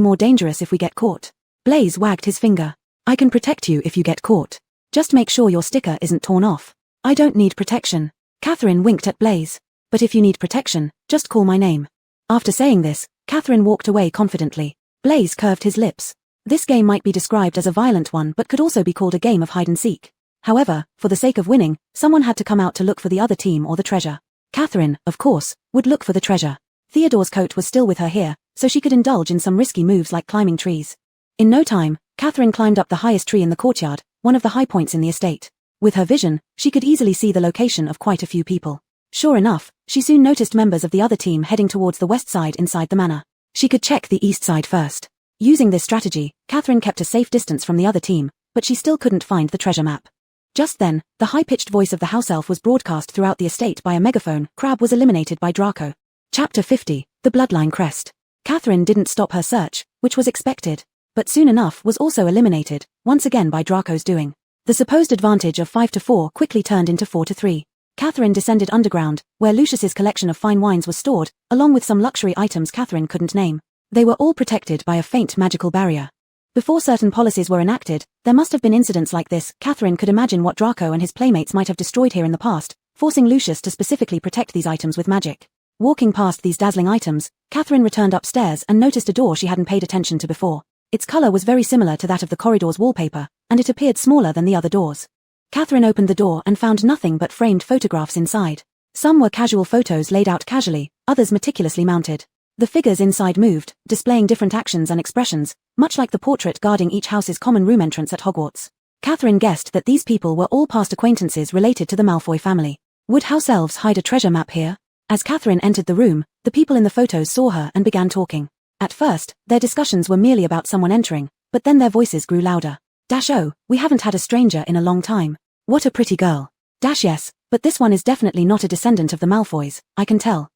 A: more dangerous if we get caught. Blaise wagged his finger. I can protect you if you get caught. Just make sure your sticker isn't torn off. I don't need protection. Catherine winked at Blaise. But if you need protection, just call my name. After saying this, Catherine walked away confidently. Blaise curved his lips. This game might be described as a violent one but could also be called a game of hide-and-seek. However, for the sake of winning, someone had to come out to look for the other team or the treasure. Catherine, of course, would look for the treasure. Theodore's coat was still with her here, so she could indulge in some risky moves like climbing trees. In no time, Catherine climbed up the highest tree in the courtyard, one of the high points in the estate. With her vision, she could easily see the location of quite a few people. Sure enough, she soon noticed members of the other team heading towards the west side inside the manor. She could check the east side first. Using this strategy, Catherine kept a safe distance from the other team, but she still couldn't find the treasure map. Just then, the high-pitched voice of the house elf was broadcast throughout the estate by a megaphone. Crab was eliminated by Draco. Chapter 50, The Bloodline Crest. Catherine didn't stop her search, which was expected, but soon enough was also eliminated, once again by Draco's doing. The supposed advantage of 5-4 quickly turned into 4-3. Catherine descended underground, where Lucius's collection of fine wines was stored, along with some luxury items Catherine couldn't name. They were all protected by a faint magical barrier. Before certain policies were enacted, there must have been incidents like this. Catherine could imagine what Draco and his playmates might have destroyed here in the past, forcing Lucius to specifically protect these items with magic. Walking past these dazzling items, Catherine returned upstairs and noticed a door she hadn't paid attention to before. Its color was very similar to that of the corridor's wallpaper, and it appeared smaller than the other doors. Catherine opened the door and found nothing but framed photographs inside. Some were casual photos laid out casually, others meticulously mounted. The figures inside moved, displaying different actions and expressions, much like the portrait guarding each house's common room entrance at Hogwarts. Catherine guessed that these people were all past acquaintances related to the Malfoy family. Would house elves hide a treasure map here? As Catherine entered the room, the people in the photos saw her and began talking. At first, their discussions were merely about someone entering, but then their voices grew louder. Oh, we haven't had a stranger in a long time. What a pretty girl. Yes, but this one is definitely not a descendant of the Malfoys, I can tell.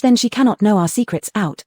A: Then she cannot know our secrets. Out.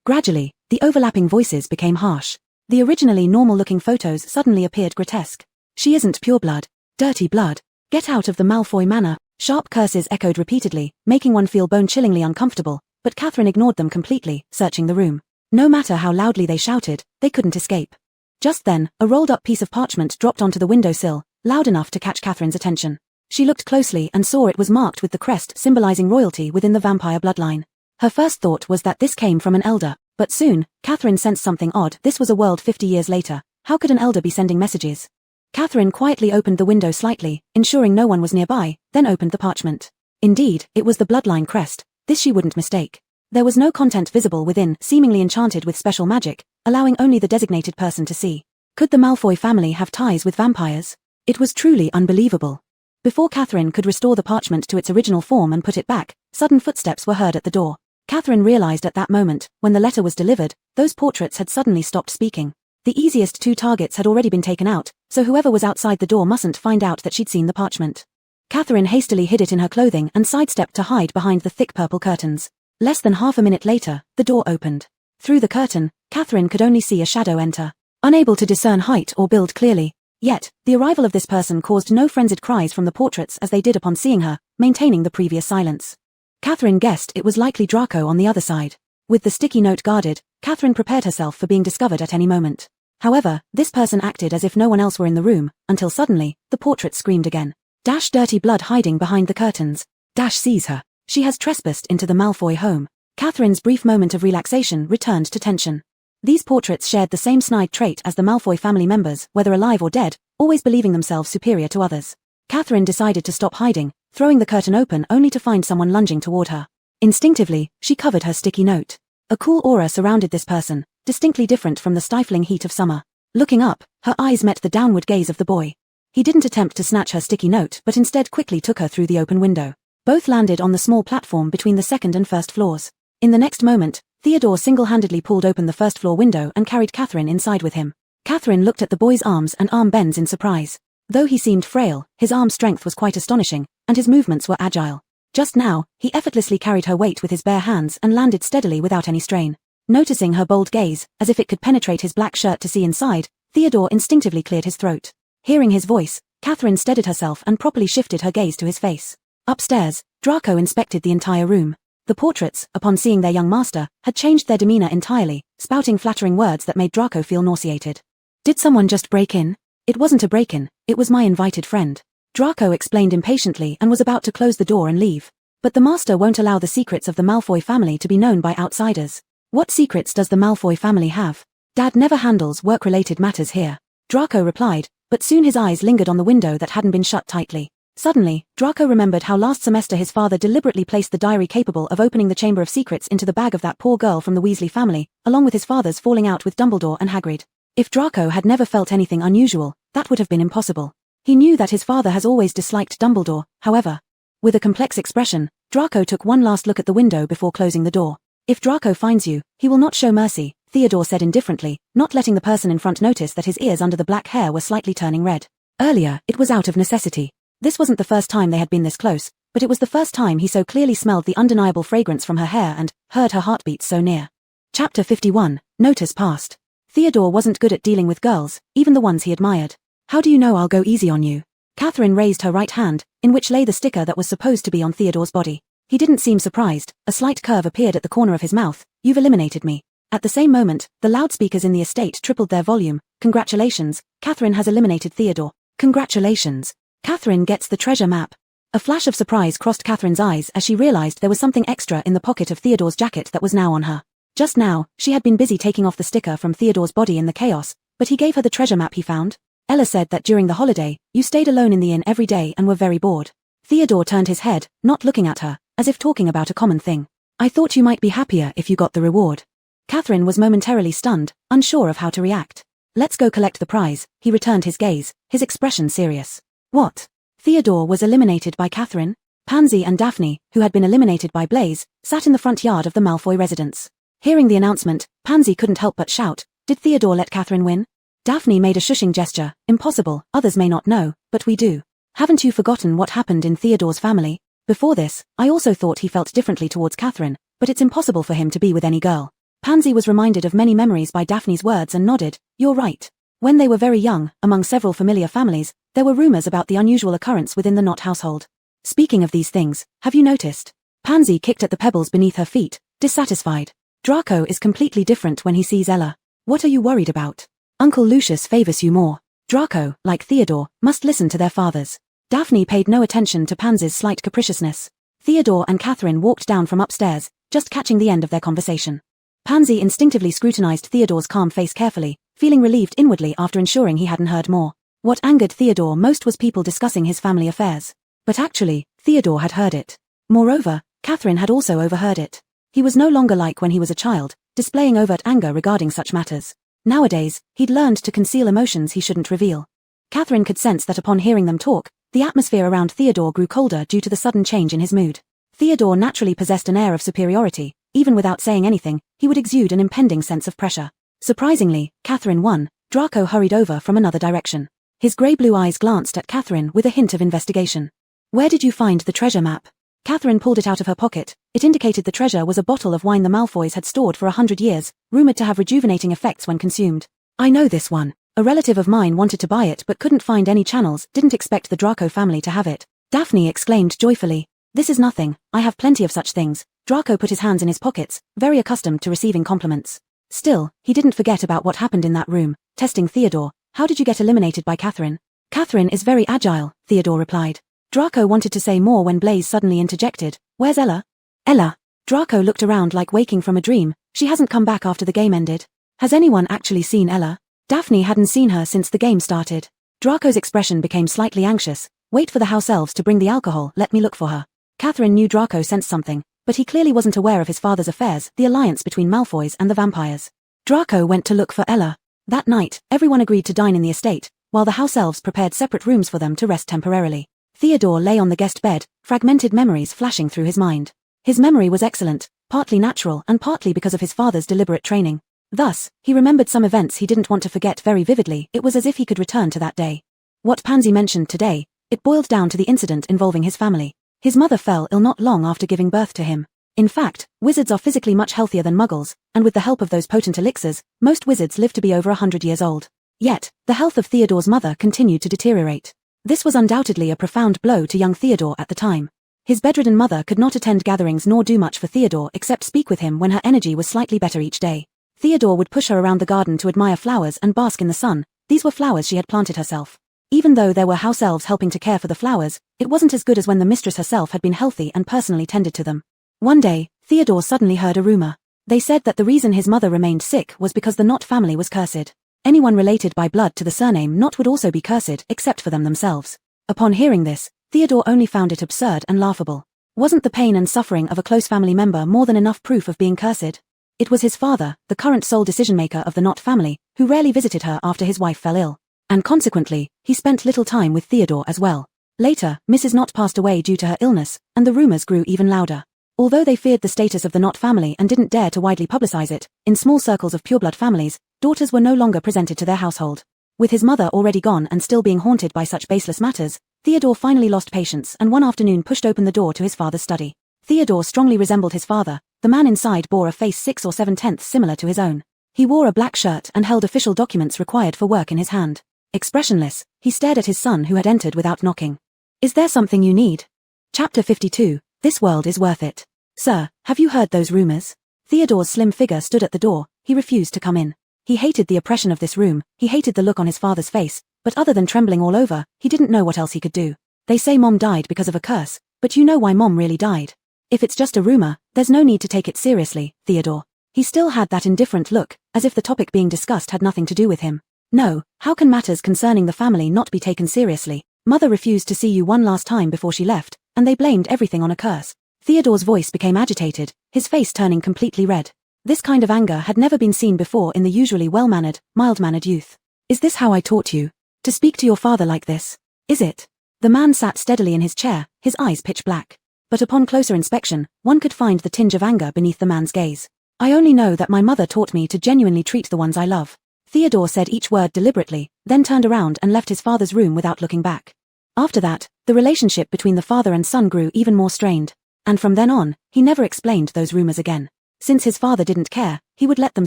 A: Gradually, the overlapping voices became harsh. The originally normal-looking photos suddenly appeared grotesque. She isn't pureblood. Dirty blood. Get out of the Malfoy manor. Sharp curses echoed repeatedly, making one feel bone-chillingly uncomfortable, but Catherine ignored them completely, searching the room. No matter how loudly they shouted, they couldn't escape. Just then, a rolled-up piece of parchment dropped onto the windowsill, loud enough to catch Catherine's attention. She looked closely and saw it was marked with the crest symbolizing royalty within the vampire bloodline. Her first thought was that this came from an elder, but soon, Catherine sensed something odd. This was a world 50 years later. How could an elder be sending messages? Catherine quietly opened the window slightly, ensuring no one was nearby, then opened the parchment. Indeed, it was the bloodline crest. This she wouldn't mistake. There was no content visible within, seemingly enchanted with special magic, allowing only the designated person to see. Could the Malfoy family have ties with vampires? It was truly unbelievable. Before Catherine could restore the parchment to its original form and put it back, sudden footsteps were heard at the door. Catherine realized at that moment, when the letter was delivered, those portraits had suddenly stopped speaking. The easiest 2 targets had already been taken out, so whoever was outside the door mustn't find out that she'd seen the parchment. Catherine hastily hid it in her clothing and sidestepped to hide behind the thick purple curtains. Less than half a minute later, the door opened. Through the curtain, Catherine could only see a shadow enter. Unable to discern height or build clearly. Yet, the arrival of this person caused no frenzied cries from the portraits as they did upon seeing her, maintaining the previous silence. Catherine guessed it was likely Draco on the other side. With the sticky note guarded, Catherine prepared herself for being discovered at any moment. However, this person acted as if no one else were in the room, until suddenly, the portrait screamed again. Dirty blood hiding behind the curtains. Sees her. She has trespassed into the Malfoy home. Catherine's brief moment of relaxation returned to tension. These portraits shared the same snide trait as the Malfoy family members, whether alive or dead, always believing themselves superior to others. Catherine decided to stop hiding, throwing the curtain open only to find someone lunging toward her. Instinctively, she covered her sticky note. A cool aura surrounded this person, distinctly different from the stifling heat of summer. Looking up, her eyes met the downward gaze of the boy. He didn't attempt to snatch her sticky note but instead quickly took her through the open window. Both landed on the small platform between the second and first floors. In the next moment, Theodore single-handedly pulled open the first-floor window and carried Catherine inside with him. Catherine looked at the boy's arms and arm bends in surprise. Though he seemed frail, his arm strength was quite astonishing, and his movements were agile. Just now, he effortlessly carried her weight with his bare hands and landed steadily without any strain. Noticing her bold gaze, as if it could penetrate his black shirt to see inside, Theodore instinctively cleared his throat. Hearing his voice, Catherine steadied herself and properly shifted her gaze to his face. Upstairs, Draco inspected the entire room. The portraits, upon seeing their young master, had changed their demeanor entirely, spouting flattering words that made Draco feel nauseated. Did someone just break in? It wasn't a break-in, it was my invited friend. Draco explained impatiently and was about to close the door and leave. But the master won't allow the secrets of the Malfoy family to be known by outsiders. What secrets does the Malfoy family have? Dad never handles work-related matters here. Draco replied, but soon his eyes lingered on the window that hadn't been shut tightly. Suddenly, Draco remembered how last semester his father deliberately placed the diary capable of opening the Chamber of Secrets into the bag of that poor girl from the Weasley family, along with his father's falling out with Dumbledore and Hagrid. If Draco had never felt anything unusual, that would have been impossible. He knew that his father has always disliked Dumbledore, however. With a complex expression, Draco took one last look at the window before closing the door. If Draco finds you, he will not show mercy, Theodore said indifferently, not letting the person in front notice that his ears under the black hair were slightly turning red. Earlier, it was out of necessity. This wasn't the first time they had been this close, but it was the first time he so clearly smelled the undeniable fragrance from her hair and heard her heartbeat so near. Chapter 51, Notice Passed. Theodore wasn't good at dealing with girls, even the ones he admired. How do you know I'll go easy on you? Catherine raised her right hand, in which lay the sticker that was supposed to be on Theodore's body. He didn't seem surprised. A slight curve appeared at the corner of his mouth. You've eliminated me. At the same moment, the loudspeakers in the estate tripled their volume. Congratulations, Catherine has eliminated Theodore. Congratulations. Catherine gets the treasure map. A flash of surprise crossed Catherine's eyes as she realized there was something extra in the pocket of Theodore's jacket that was now on her. Just now, she had been busy taking off the sticker from Theodore's body in the chaos, but he gave her the treasure map he found. Ella said that during the holiday, you stayed alone in the inn every day and were very bored. Theodore turned his head, not looking at her, as if talking about a common thing. I thought you might be happier if you got the reward. Catherine was momentarily stunned, unsure of how to react. Let's go collect the prize, he returned his gaze, his expression serious. What? Theodore was eliminated by Catherine? Pansy and Daphne, who had been eliminated by Blaise, sat in the front yard of the Malfoy residence. Hearing the announcement, Pansy couldn't help but shout, did Theodore let Catherine win? Daphne made a shushing gesture, impossible, others may not know, but we do. Haven't you forgotten what happened in Theodore's family? Before this, I also thought he felt differently towards Catherine, but it's impossible for him to be with any girl. Pansy was reminded of many memories by Daphne's words and nodded, you're right. When they were very young, among several familiar families, there were rumors about the unusual occurrence within the Knot household. Speaking of these things, have you noticed? Pansy kicked at the pebbles beneath her feet, dissatisfied. Draco is completely different when he sees Ella. What are you worried about? Uncle Lucius favors you more. Draco, like Theodore, must listen to their fathers. Daphne paid no attention to Pansy's slight capriciousness. Theodore and Catherine walked down from upstairs, just catching the end of their conversation. Pansy instinctively scrutinized Theodore's calm face carefully, feeling relieved inwardly after ensuring he hadn't heard more. What angered Theodore most was people discussing his family affairs. But actually, Theodore had heard it. Moreover, Catherine had also overheard it. He was no longer like when he was a child, displaying overt anger regarding such matters. Nowadays, he'd learned to conceal emotions he shouldn't reveal. Catherine could sense that upon hearing them talk, the atmosphere around Theodore grew colder due to the sudden change in his mood. Theodore naturally possessed an air of superiority. Even without saying anything, he would exude an impending sense of pressure. Surprisingly, Catherine won. Draco hurried over from another direction. His grey-blue eyes glanced at Catherine with a hint of investigation. Where did you find the treasure map? Catherine pulled it out of her pocket. It indicated the treasure was a bottle of wine the Malfoys had stored for 100 years, rumored to have rejuvenating effects when consumed. I know this one. A relative of mine wanted to buy it but couldn't find any channels, didn't expect the Draco family to have it. Daphne exclaimed joyfully. This is nothing, I have plenty of such things. Draco put his hands in his pockets, very accustomed to receiving compliments. Still, he didn't forget about what happened in that room, testing Theodore. How did you get eliminated by Catherine? Catherine is very agile, Theodore replied. Draco wanted to say more when Blaise suddenly interjected. Where's Ella? Ella. Draco looked around like waking from a dream. She hasn't come back after the game ended. Has anyone actually seen Ella? Daphne hadn't seen her since the game started. Draco's expression became slightly anxious. Wait for the house elves to bring the alcohol, let me look for her. Catherine knew Draco sensed something, but he clearly wasn't aware of his father's affairs, the alliance between Malfoys and the vampires. Draco went to look for Ella. That night, everyone agreed to dine in the estate, while the house elves prepared separate rooms for them to rest temporarily. Theodore lay on the guest bed, fragmented memories flashing through his mind. His memory was excellent, partly natural and partly because of his father's deliberate training. Thus, he remembered some events he didn't want to forget very vividly. It was as if he could return to that day. What Pansy mentioned today, it boiled down to the incident involving his family. His mother fell ill not long after giving birth to him. In fact, wizards are physically much healthier than muggles, and with the help of those potent elixirs, most wizards live to be over 100 years old. Yet, the health of Theodore's mother continued to deteriorate. This was undoubtedly a profound blow to young Theodore at the time. His bedridden mother could not attend gatherings nor do much for Theodore except speak with him when her energy was slightly better each day. Theodore would push her around the garden to admire flowers and bask in the sun. These were flowers she had planted herself. Even though there were house elves helping to care for the flowers, it wasn't as good as when the mistress herself had been healthy and personally tended to them. One day, Theodore suddenly heard a rumor. They said that the reason his mother remained sick was because the Knot family was cursed. Anyone related by blood to the surname Knot would also be cursed, except for them themselves. Upon hearing this, Theodore only found it absurd and laughable. Wasn't the pain and suffering of a close family member more than enough proof of being cursed? It was his father, the current sole decision-maker of the Knot family, who rarely visited her after his wife fell ill. And consequently, he spent little time with Theodore as well. Later, Mrs. Knot passed away due to her illness, and the rumors grew even louder. Although they feared the status of the Knot family and didn't dare to widely publicize it, in small circles of pureblood families, daughters were no longer presented to their household. With his mother already gone and still being haunted by such baseless matters, Theodore finally lost patience and one afternoon pushed open the door to his father's study. Theodore strongly resembled his father. The man inside bore a face 6 or 7/10 similar to his own. He wore a black shirt and held official documents required for work in his hand. Expressionless, he stared at his son who had entered without knocking. Is there something you need? Chapter 52, This world is worth it. Sir, have you heard those rumors? Theodore's slim figure stood at the door. He refused to come in. He hated the oppression of this room, he hated the look on his father's face, but other than trembling all over, he didn't know what else he could do. They say Mom died because of a curse, but you know why Mom really died. If it's just a rumor, there's no need to take it seriously, Theodore. He still had that indifferent look, as if the topic being discussed had nothing to do with him. No, how can matters concerning the family not be taken seriously? Mother refused to see you one last time before she left, and they blamed everything on a curse. Theodore's voice became agitated, his face turning completely red. This kind of anger had never been seen before in the usually well-mannered, mild-mannered youth. Is this how I taught you? To speak to your father like this? Is it? The man sat steadily in his chair, his eyes pitch black. But upon closer inspection, one could find the tinge of anger beneath the man's gaze. I only know that my mother taught me to genuinely treat the ones I love. Theodore said each word deliberately, then turned around and left his father's room without looking back. After that, the relationship between the father and son grew even more strained. And from then on, he never explained those rumors again. Since his father didn't care, he would let them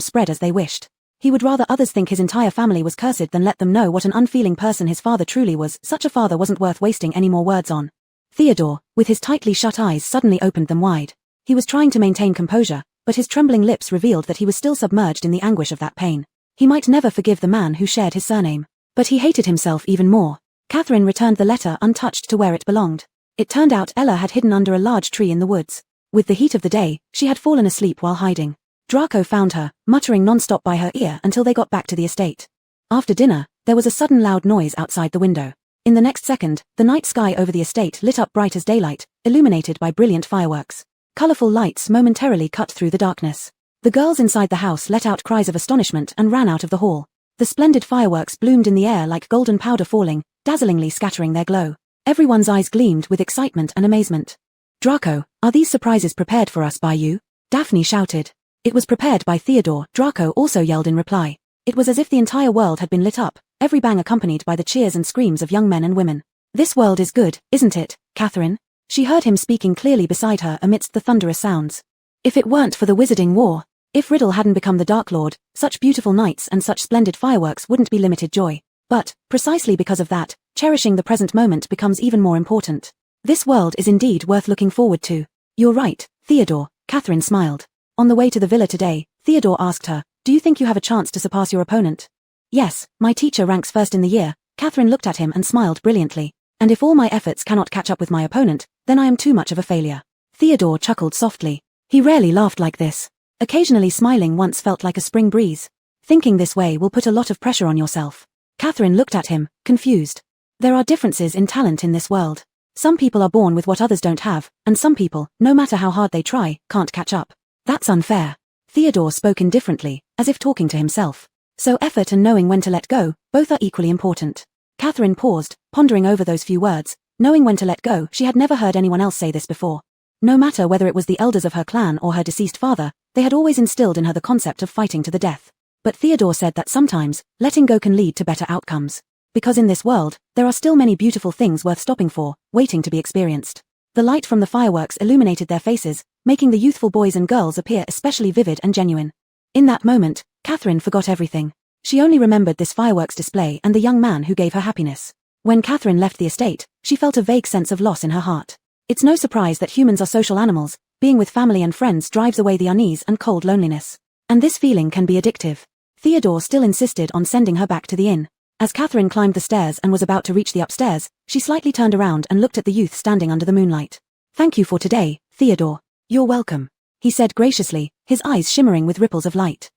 A: spread as they wished. He would rather others think his entire family was cursed than let them know what an unfeeling person his father truly was. Such a father wasn't worth wasting any more words on. Theodore, with his tightly shut eyes, suddenly opened them wide. He was trying to maintain composure, but his trembling lips revealed that he was still submerged in the anguish of that pain. He might never forgive the man who shared his surname. But he hated himself even more. Catherine returned the letter untouched to where it belonged. It turned out Ella had hidden under a large tree in the woods. With the heat of the day, she had fallen asleep while hiding. Draco found her, muttering non-stop by her ear until they got back to the estate. After dinner, there was a sudden loud noise outside the window. In the next second, the night sky over the estate lit up bright as daylight, illuminated by brilliant fireworks. Colorful lights momentarily cut through the darkness. The girls inside the house let out cries of astonishment and ran out of the hall. The splendid fireworks bloomed in the air like golden powder falling, dazzlingly scattering their glow. Everyone's eyes gleamed with excitement and amazement. Draco, are these surprises prepared for us by you? Daphne shouted. It was prepared by Theodore, Draco also yelled in reply. It was as if the entire world had been lit up, every bang accompanied by the cheers and screams of young men and women. This world is good, isn't it, Catherine? She heard him speaking clearly beside her amidst the thunderous sounds. If it weren't for the Wizarding War, if Riddle hadn't become the Dark Lord, such beautiful nights and such splendid fireworks wouldn't be limited joy. But, precisely because of that, cherishing the present moment becomes even more important. This world is indeed worth looking forward to. You're right, Theodore, Catherine smiled. On the way to the villa today, Theodore asked her, do you think you have a chance to surpass your opponent? Yes, my teacher ranks first in the year. Catherine looked at him and smiled brilliantly. And if all my efforts cannot catch up with my opponent, then I am too much of a failure. Theodore chuckled softly. He rarely laughed like this. Occasionally smiling once felt like a spring breeze. Thinking this way will put a lot of pressure on yourself. Catherine looked at him, confused. There are differences in talent in this world. Some people are born with what others don't have, and some people, no matter how hard they try, can't catch up. That's unfair. Theodore spoke indifferently, as if talking to himself. So effort and knowing when to let go, both are equally important. Catherine paused, pondering over those few words. Knowing when to let go, she had never heard anyone else say this before. No matter whether it was the elders of her clan or her deceased father, they had always instilled in her the concept of fighting to the death. But Theodore said that sometimes, letting go can lead to better outcomes. Because in this world, there are still many beautiful things worth stopping for, waiting to be experienced. The light from the fireworks illuminated their faces, making the youthful boys and girls appear especially vivid and genuine. In that moment, Catherine forgot everything. She only remembered this fireworks display and the young man who gave her happiness. When Catherine left the estate, she felt a vague sense of loss in her heart. It's no surprise that humans are social animals. Being with family and friends drives away the unease and cold loneliness. And this feeling can be addictive. Theodore still insisted on sending her back to the inn. As Catherine climbed the stairs and was about to reach the upstairs, she slightly turned around and looked at the youth standing under the moonlight. Thank you for today, Theodore. You're welcome, he said graciously, his eyes shimmering with ripples of light.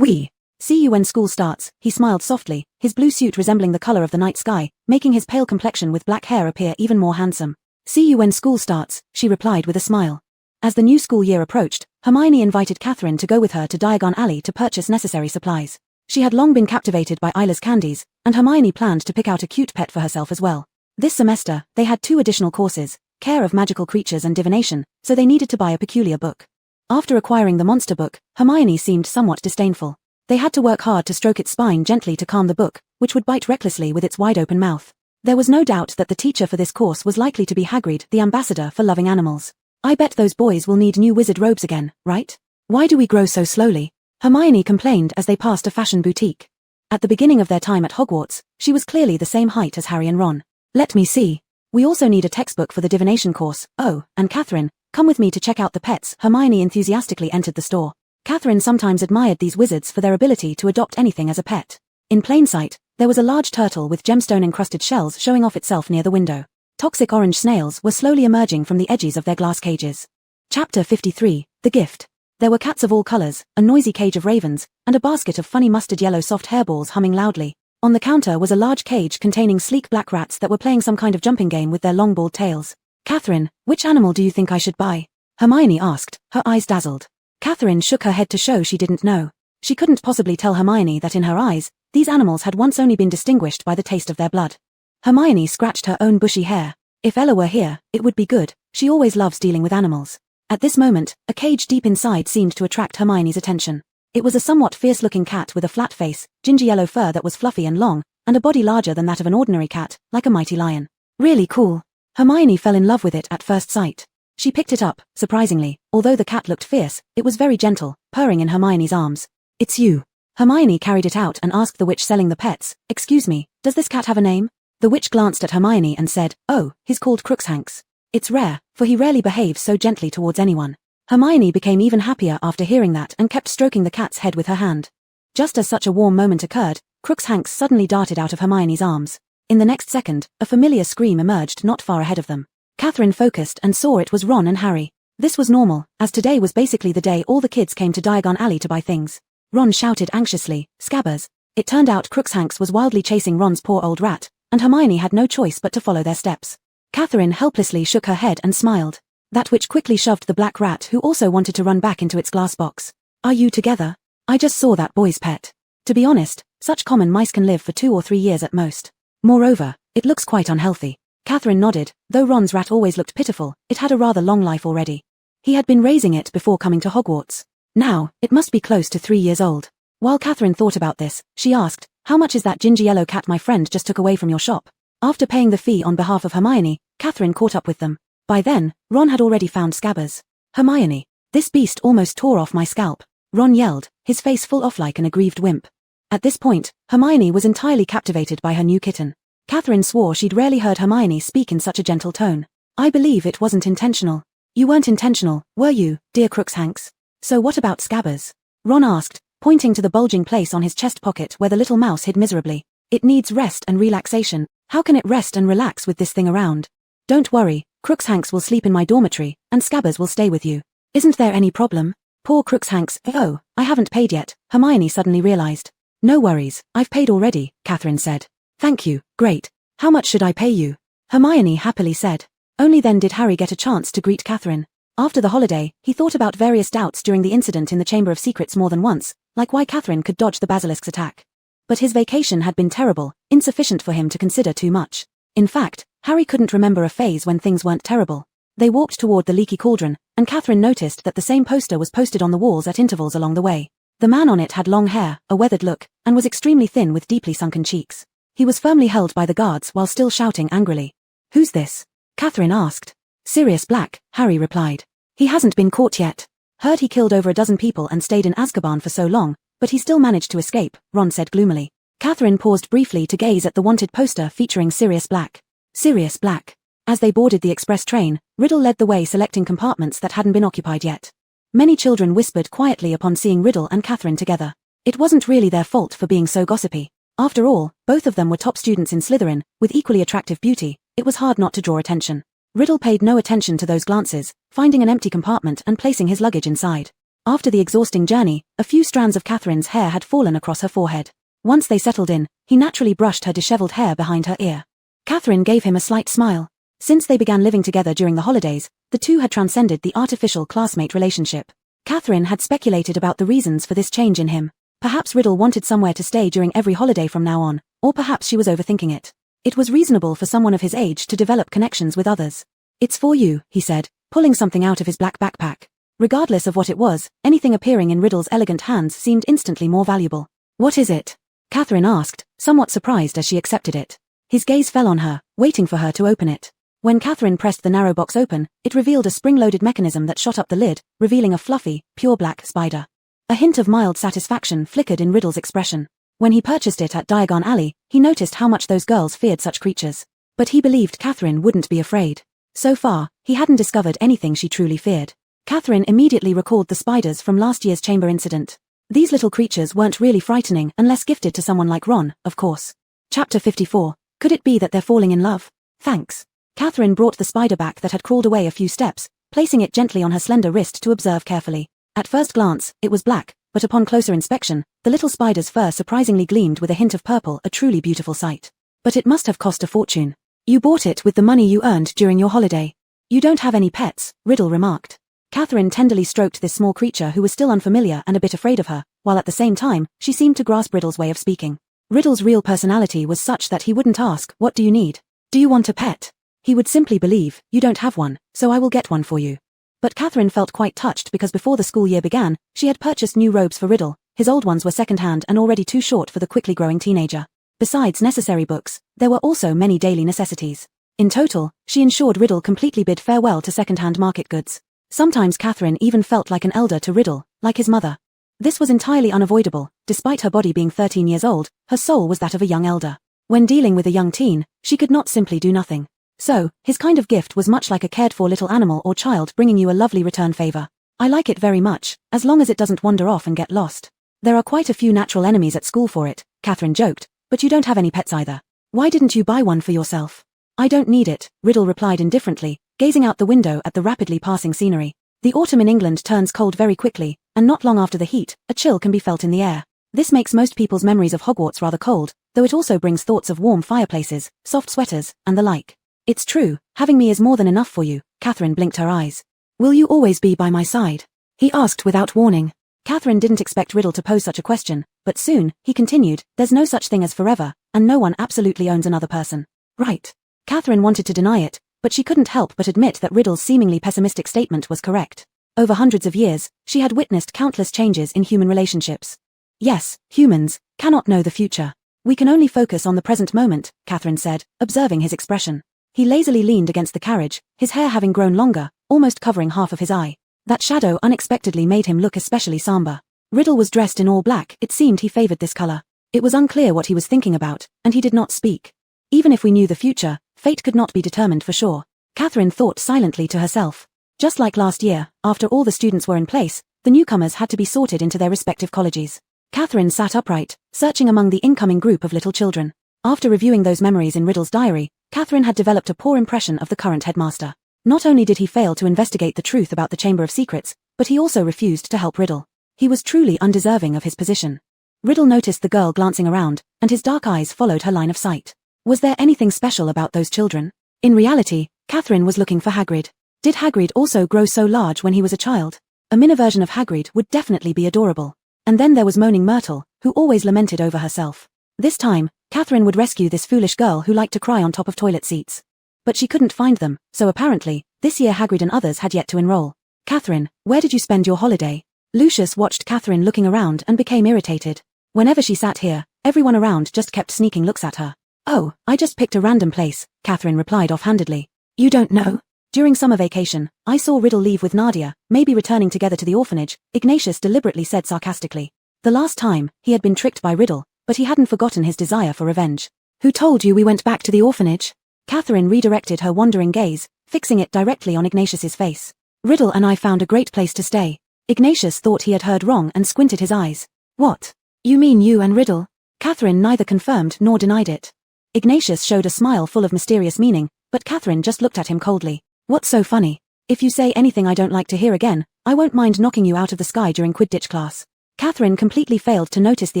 A: See you when school starts, he smiled softly, his blue suit resembling the color of the night sky, making his pale complexion with black hair appear even more handsome. See you when school starts, she replied with a smile. As the new school year approached, Hermione invited Catherine to go with her to Diagon Alley to purchase necessary supplies. She had long been captivated by Isla's candies, and Hermione planned to pick out a cute pet for herself as well. This semester, they had 2 additional courses, care of magical creatures and divination, so they needed to buy a peculiar book. After acquiring the monster book, Hermione seemed somewhat disdainful. They had to work hard to stroke its spine gently to calm the book, which would bite recklessly with its wide-open mouth. There was no doubt that the teacher for this course was likely to be Hagrid, the ambassador for loving animals. I bet those boys will need new wizard robes again, right? Why do we grow so slowly? Hermione complained as they passed a fashion boutique. At the beginning of their time at Hogwarts, she was clearly the same height as Harry and Ron. Let me see. We also need a textbook for the divination course. Oh, and Catherine, come with me to check out the pets. Hermione enthusiastically entered the store. Catherine sometimes admired these wizards for their ability to adopt anything as a pet. In plain sight, there was a large turtle with gemstone-encrusted shells showing off itself near the window. Toxic orange snails were slowly emerging from the edges of their glass cages. Chapter 53, The Gift. There were cats of all colors, a noisy cage of ravens, and a basket of funny mustard yellow soft hairballs humming loudly. On the counter was a large cage containing sleek black rats that were playing some kind of jumping game with their long bald tails. Catherine, which animal do you think I should buy? Hermione asked, her eyes dazzled. Catherine shook her head to show she didn't know. She couldn't possibly tell Hermione that in her eyes, these animals had once only been distinguished by the taste of their blood. Hermione scratched her own bushy hair. If Ella were here, it would be good. She always loves dealing with animals. At this moment, a cage deep inside seemed to attract Hermione's attention. It was a somewhat fierce-looking cat with a flat face, ginger yellow fur that was fluffy and long, and a body larger than that of an ordinary cat, like a mighty lion. Really cool. Hermione fell in love with it at first sight. She picked it up, surprisingly. Although the cat looked fierce, it was very gentle, purring in Hermione's arms. It's you. Hermione carried it out and asked the witch selling the pets, excuse me, does this cat have a name? The witch glanced at Hermione and said, oh, he's called Crookshanks. It's rare, for he rarely behaves so gently towards anyone. Hermione became even happier after hearing that and kept stroking the cat's head with her hand. Just as such a warm moment occurred, Crookshanks suddenly darted out of Hermione's arms. In the next second, a familiar scream emerged not far ahead of them. Catherine focused and saw it was Ron and Harry. This was normal, as today was basically the day all the kids came to Diagon Alley to buy things. Ron shouted anxiously, Scabbers. It turned out Crookshanks was wildly chasing Ron's poor old rat, and Hermione had no choice but to follow their steps. Catherine helplessly shook her head and smiled. That witch quickly shoved the black rat who also wanted to run back into its glass box. Are you together? I just saw that boy's pet. To be honest, such common mice can live for 2 or 3 years at most. Moreover, it looks quite unhealthy. Catherine nodded. Though Ron's rat always looked pitiful, it had a rather long life already. He had been raising it before coming to Hogwarts. Now, it must be close to 3 years old. While Catherine thought about this, she asked, how much is that ginger yellow cat my friend just took away from your shop? After paying the fee on behalf of Hermione, Catherine caught up with them. By then, Ron had already found Scabbers. Hermione, this beast almost tore off my scalp, Ron yelled, his face full off like an aggrieved wimp. At this point, Hermione was entirely captivated by her new kitten. Catherine swore she'd rarely heard Hermione speak in such a gentle tone. I believe it wasn't intentional. You weren't intentional, were you, dear Crookshanks? So what about Scabbers? Ron asked, pointing to the bulging place on his chest pocket where the little mouse hid miserably. It needs rest and relaxation. How can it rest and relax with this thing around? Don't worry, Crookshanks will sleep in my dormitory, and Scabbers will stay with you. Isn't there any problem? Poor Crookshanks. Oh, I haven't paid yet, Hermione suddenly realized. No worries, I've paid already, Catherine said. Thank you, great. How much should I pay you? Hermione happily said. Only then did Harry get a chance to greet Catherine. After the holiday, he thought about various doubts during the incident in the Chamber of Secrets more than once, like why Catherine could dodge the basilisk's attack. But his vacation had been terrible, insufficient for him to consider too much. In fact, Harry couldn't remember a phase when things weren't terrible. They walked toward the leaky cauldron, and Catherine noticed that the same poster was posted on the walls at intervals along the way. The man on it had long hair, a weathered look, and was extremely thin with deeply sunken cheeks. He was firmly held by the guards while still shouting angrily. Who's this? Catherine asked. Sirius Black, Harry replied. He hasn't been caught yet. Heard he killed over a dozen people and stayed in Azkaban for so long, but he still managed to escape, Ron said gloomily. Catherine paused briefly to gaze at the wanted poster featuring Sirius Black. Sirius Black. As they boarded the express train, Riddle led the way selecting compartments that hadn't been occupied yet. Many children whispered quietly upon seeing Riddle and Catherine together. It wasn't really their fault for being so gossipy. After all, both of them were top students in Slytherin, with equally attractive beauty. It was hard not to draw attention. Riddle paid no attention to those glances, finding an empty compartment and placing his luggage inside. After the exhausting journey, a few strands of Catherine's hair had fallen across her forehead. Once they settled in, he naturally brushed her disheveled hair behind her ear. Catherine gave him a slight smile. Since they began living together during the holidays, the two had transcended the artificial classmate relationship. Catherine had speculated about the reasons for this change in him. Perhaps Riddle wanted somewhere to stay during every holiday from now on, or perhaps she was overthinking it. It was reasonable for someone of his age to develop connections with others. It's for you, he said, pulling something out of his black backpack. Regardless of what it was, anything appearing in Riddle's elegant hands seemed instantly more valuable. What is it? Catherine asked, somewhat surprised as she accepted it. His gaze fell on her, waiting for her to open it. When Catherine pressed the narrow box open, it revealed a spring-loaded mechanism that shot up the lid, revealing a fluffy, pure black spider. A hint of mild satisfaction flickered in Riddle's expression. When he purchased it at Diagon Alley, he noticed how much those girls feared such creatures. But he believed Catherine wouldn't be afraid. So far, he hadn't discovered anything she truly feared. Catherine immediately recalled the spiders from last year's chamber incident. These little creatures weren't really frightening unless gifted to someone like Ron, of course. Chapter 54. Could it be that they're falling in love? Thanks. Catherine brought the spider back that had crawled away a few steps, placing it gently on her slender wrist to observe carefully. At first glance, it was black, but upon closer inspection, the little spider's fur surprisingly gleamed with a hint of purple, a truly beautiful sight. But it must have cost a fortune. You bought it with the money you earned during your holiday. You don't have any pets, Riddle remarked. Catherine tenderly stroked this small creature who was still unfamiliar and a bit afraid of her, while at the same time, she seemed to grasp Riddle's way of speaking. Riddle's real personality was such that he wouldn't ask, what do you need? Do you want a pet? He would simply believe, you don't have one, so I will get one for you. But Catherine felt quite touched because before the school year began, she had purchased new robes for Riddle. His old ones were second-hand and already too short for the quickly growing teenager. Besides necessary books, there were also many daily necessities. In total, she ensured Riddle completely bid farewell to second-hand market goods. Sometimes Catherine even felt like an elder to Riddle, like his mother. This was entirely unavoidable. Despite her body being 13 years old, her soul was that of a young elder. When dealing with a young teen, she could not simply do nothing. So, his kind of gift was much like a cared-for little animal or child bringing you a lovely return favor. I like it very much, as long as it doesn't wander off and get lost. There are quite a few natural enemies at school for it, Catherine joked, but you don't have any pets either. Why didn't you buy one for yourself? I don't need it, Riddle replied indifferently, gazing out the window at the rapidly passing scenery. The autumn in England turns cold very quickly, and not long after the heat, a chill can be felt in the air. This makes most people's memories of Hogwarts rather cold, though it also brings thoughts of warm fireplaces, soft sweaters, and the like. It's true, having me is more than enough for you, Catherine blinked her eyes. Will you always be by my side? He asked without warning. Catherine didn't expect Riddle to pose such a question, but soon, he continued, there's no such thing as forever, and no one absolutely owns another person. Right. Catherine wanted to deny it, but she couldn't help but admit that Riddle's seemingly pessimistic statement was correct. Over hundreds of years, she had witnessed countless changes in human relationships. Yes, humans cannot know the future. We can only focus on the present moment, Catherine said, observing his expression. He lazily leaned against the carriage, his hair having grown longer, almost covering half of his eye. That shadow unexpectedly made him look especially somber. Riddle was dressed in all black. It seemed he favored this color. It was unclear what he was thinking about, and he did not speak. Even if we knew the future, fate could not be determined for sure. Catherine thought silently to herself. Just like last year, after all the students were in place, the newcomers had to be sorted into their respective colleges. Catherine sat upright, searching among the incoming group of little children. After reviewing those memories in Riddle's diary, Catherine had developed a poor impression of the current headmaster. Not only did he fail to investigate the truth about the Chamber of Secrets, but he also refused to help Riddle. He was truly undeserving of his position. Riddle noticed the girl glancing around, and his dark eyes followed her line of sight. Was there anything special about those children? In reality, Catherine was looking for Hagrid. Did Hagrid also grow so large when he was a child? A mini version of Hagrid would definitely be adorable. And then there was moaning Myrtle, who always lamented over herself. This time, Catherine would rescue this foolish girl who liked to cry on top of toilet seats. But she couldn't find them, so apparently, this year Hagrid and others had yet to enroll. Catherine, where did you spend your holiday? Lucius watched Catherine looking around and became irritated. Whenever she sat here, everyone around just kept sneaking looks at her. Oh, I just picked a random place, Catherine replied offhandedly. You don't know? During summer vacation, I saw Riddle leave with Nadia, maybe returning together to the orphanage, Ignatius deliberately said sarcastically. The last time, he had been tricked by Riddle, but he hadn't forgotten his desire for revenge. Who told you we went back to the orphanage? Catherine redirected her wandering gaze, fixing it directly on Ignatius's face. Riddle and I found a great place to stay. Ignatius thought he had heard wrong and squinted his eyes. What? You mean you and Riddle? Catherine neither confirmed nor denied it. Ignatius showed a smile full of mysterious meaning, but Catherine just looked at him coldly. What's so funny? If you say anything I don't like to hear again, I won't mind knocking you out of the sky during Quidditch class. Catherine completely failed to notice the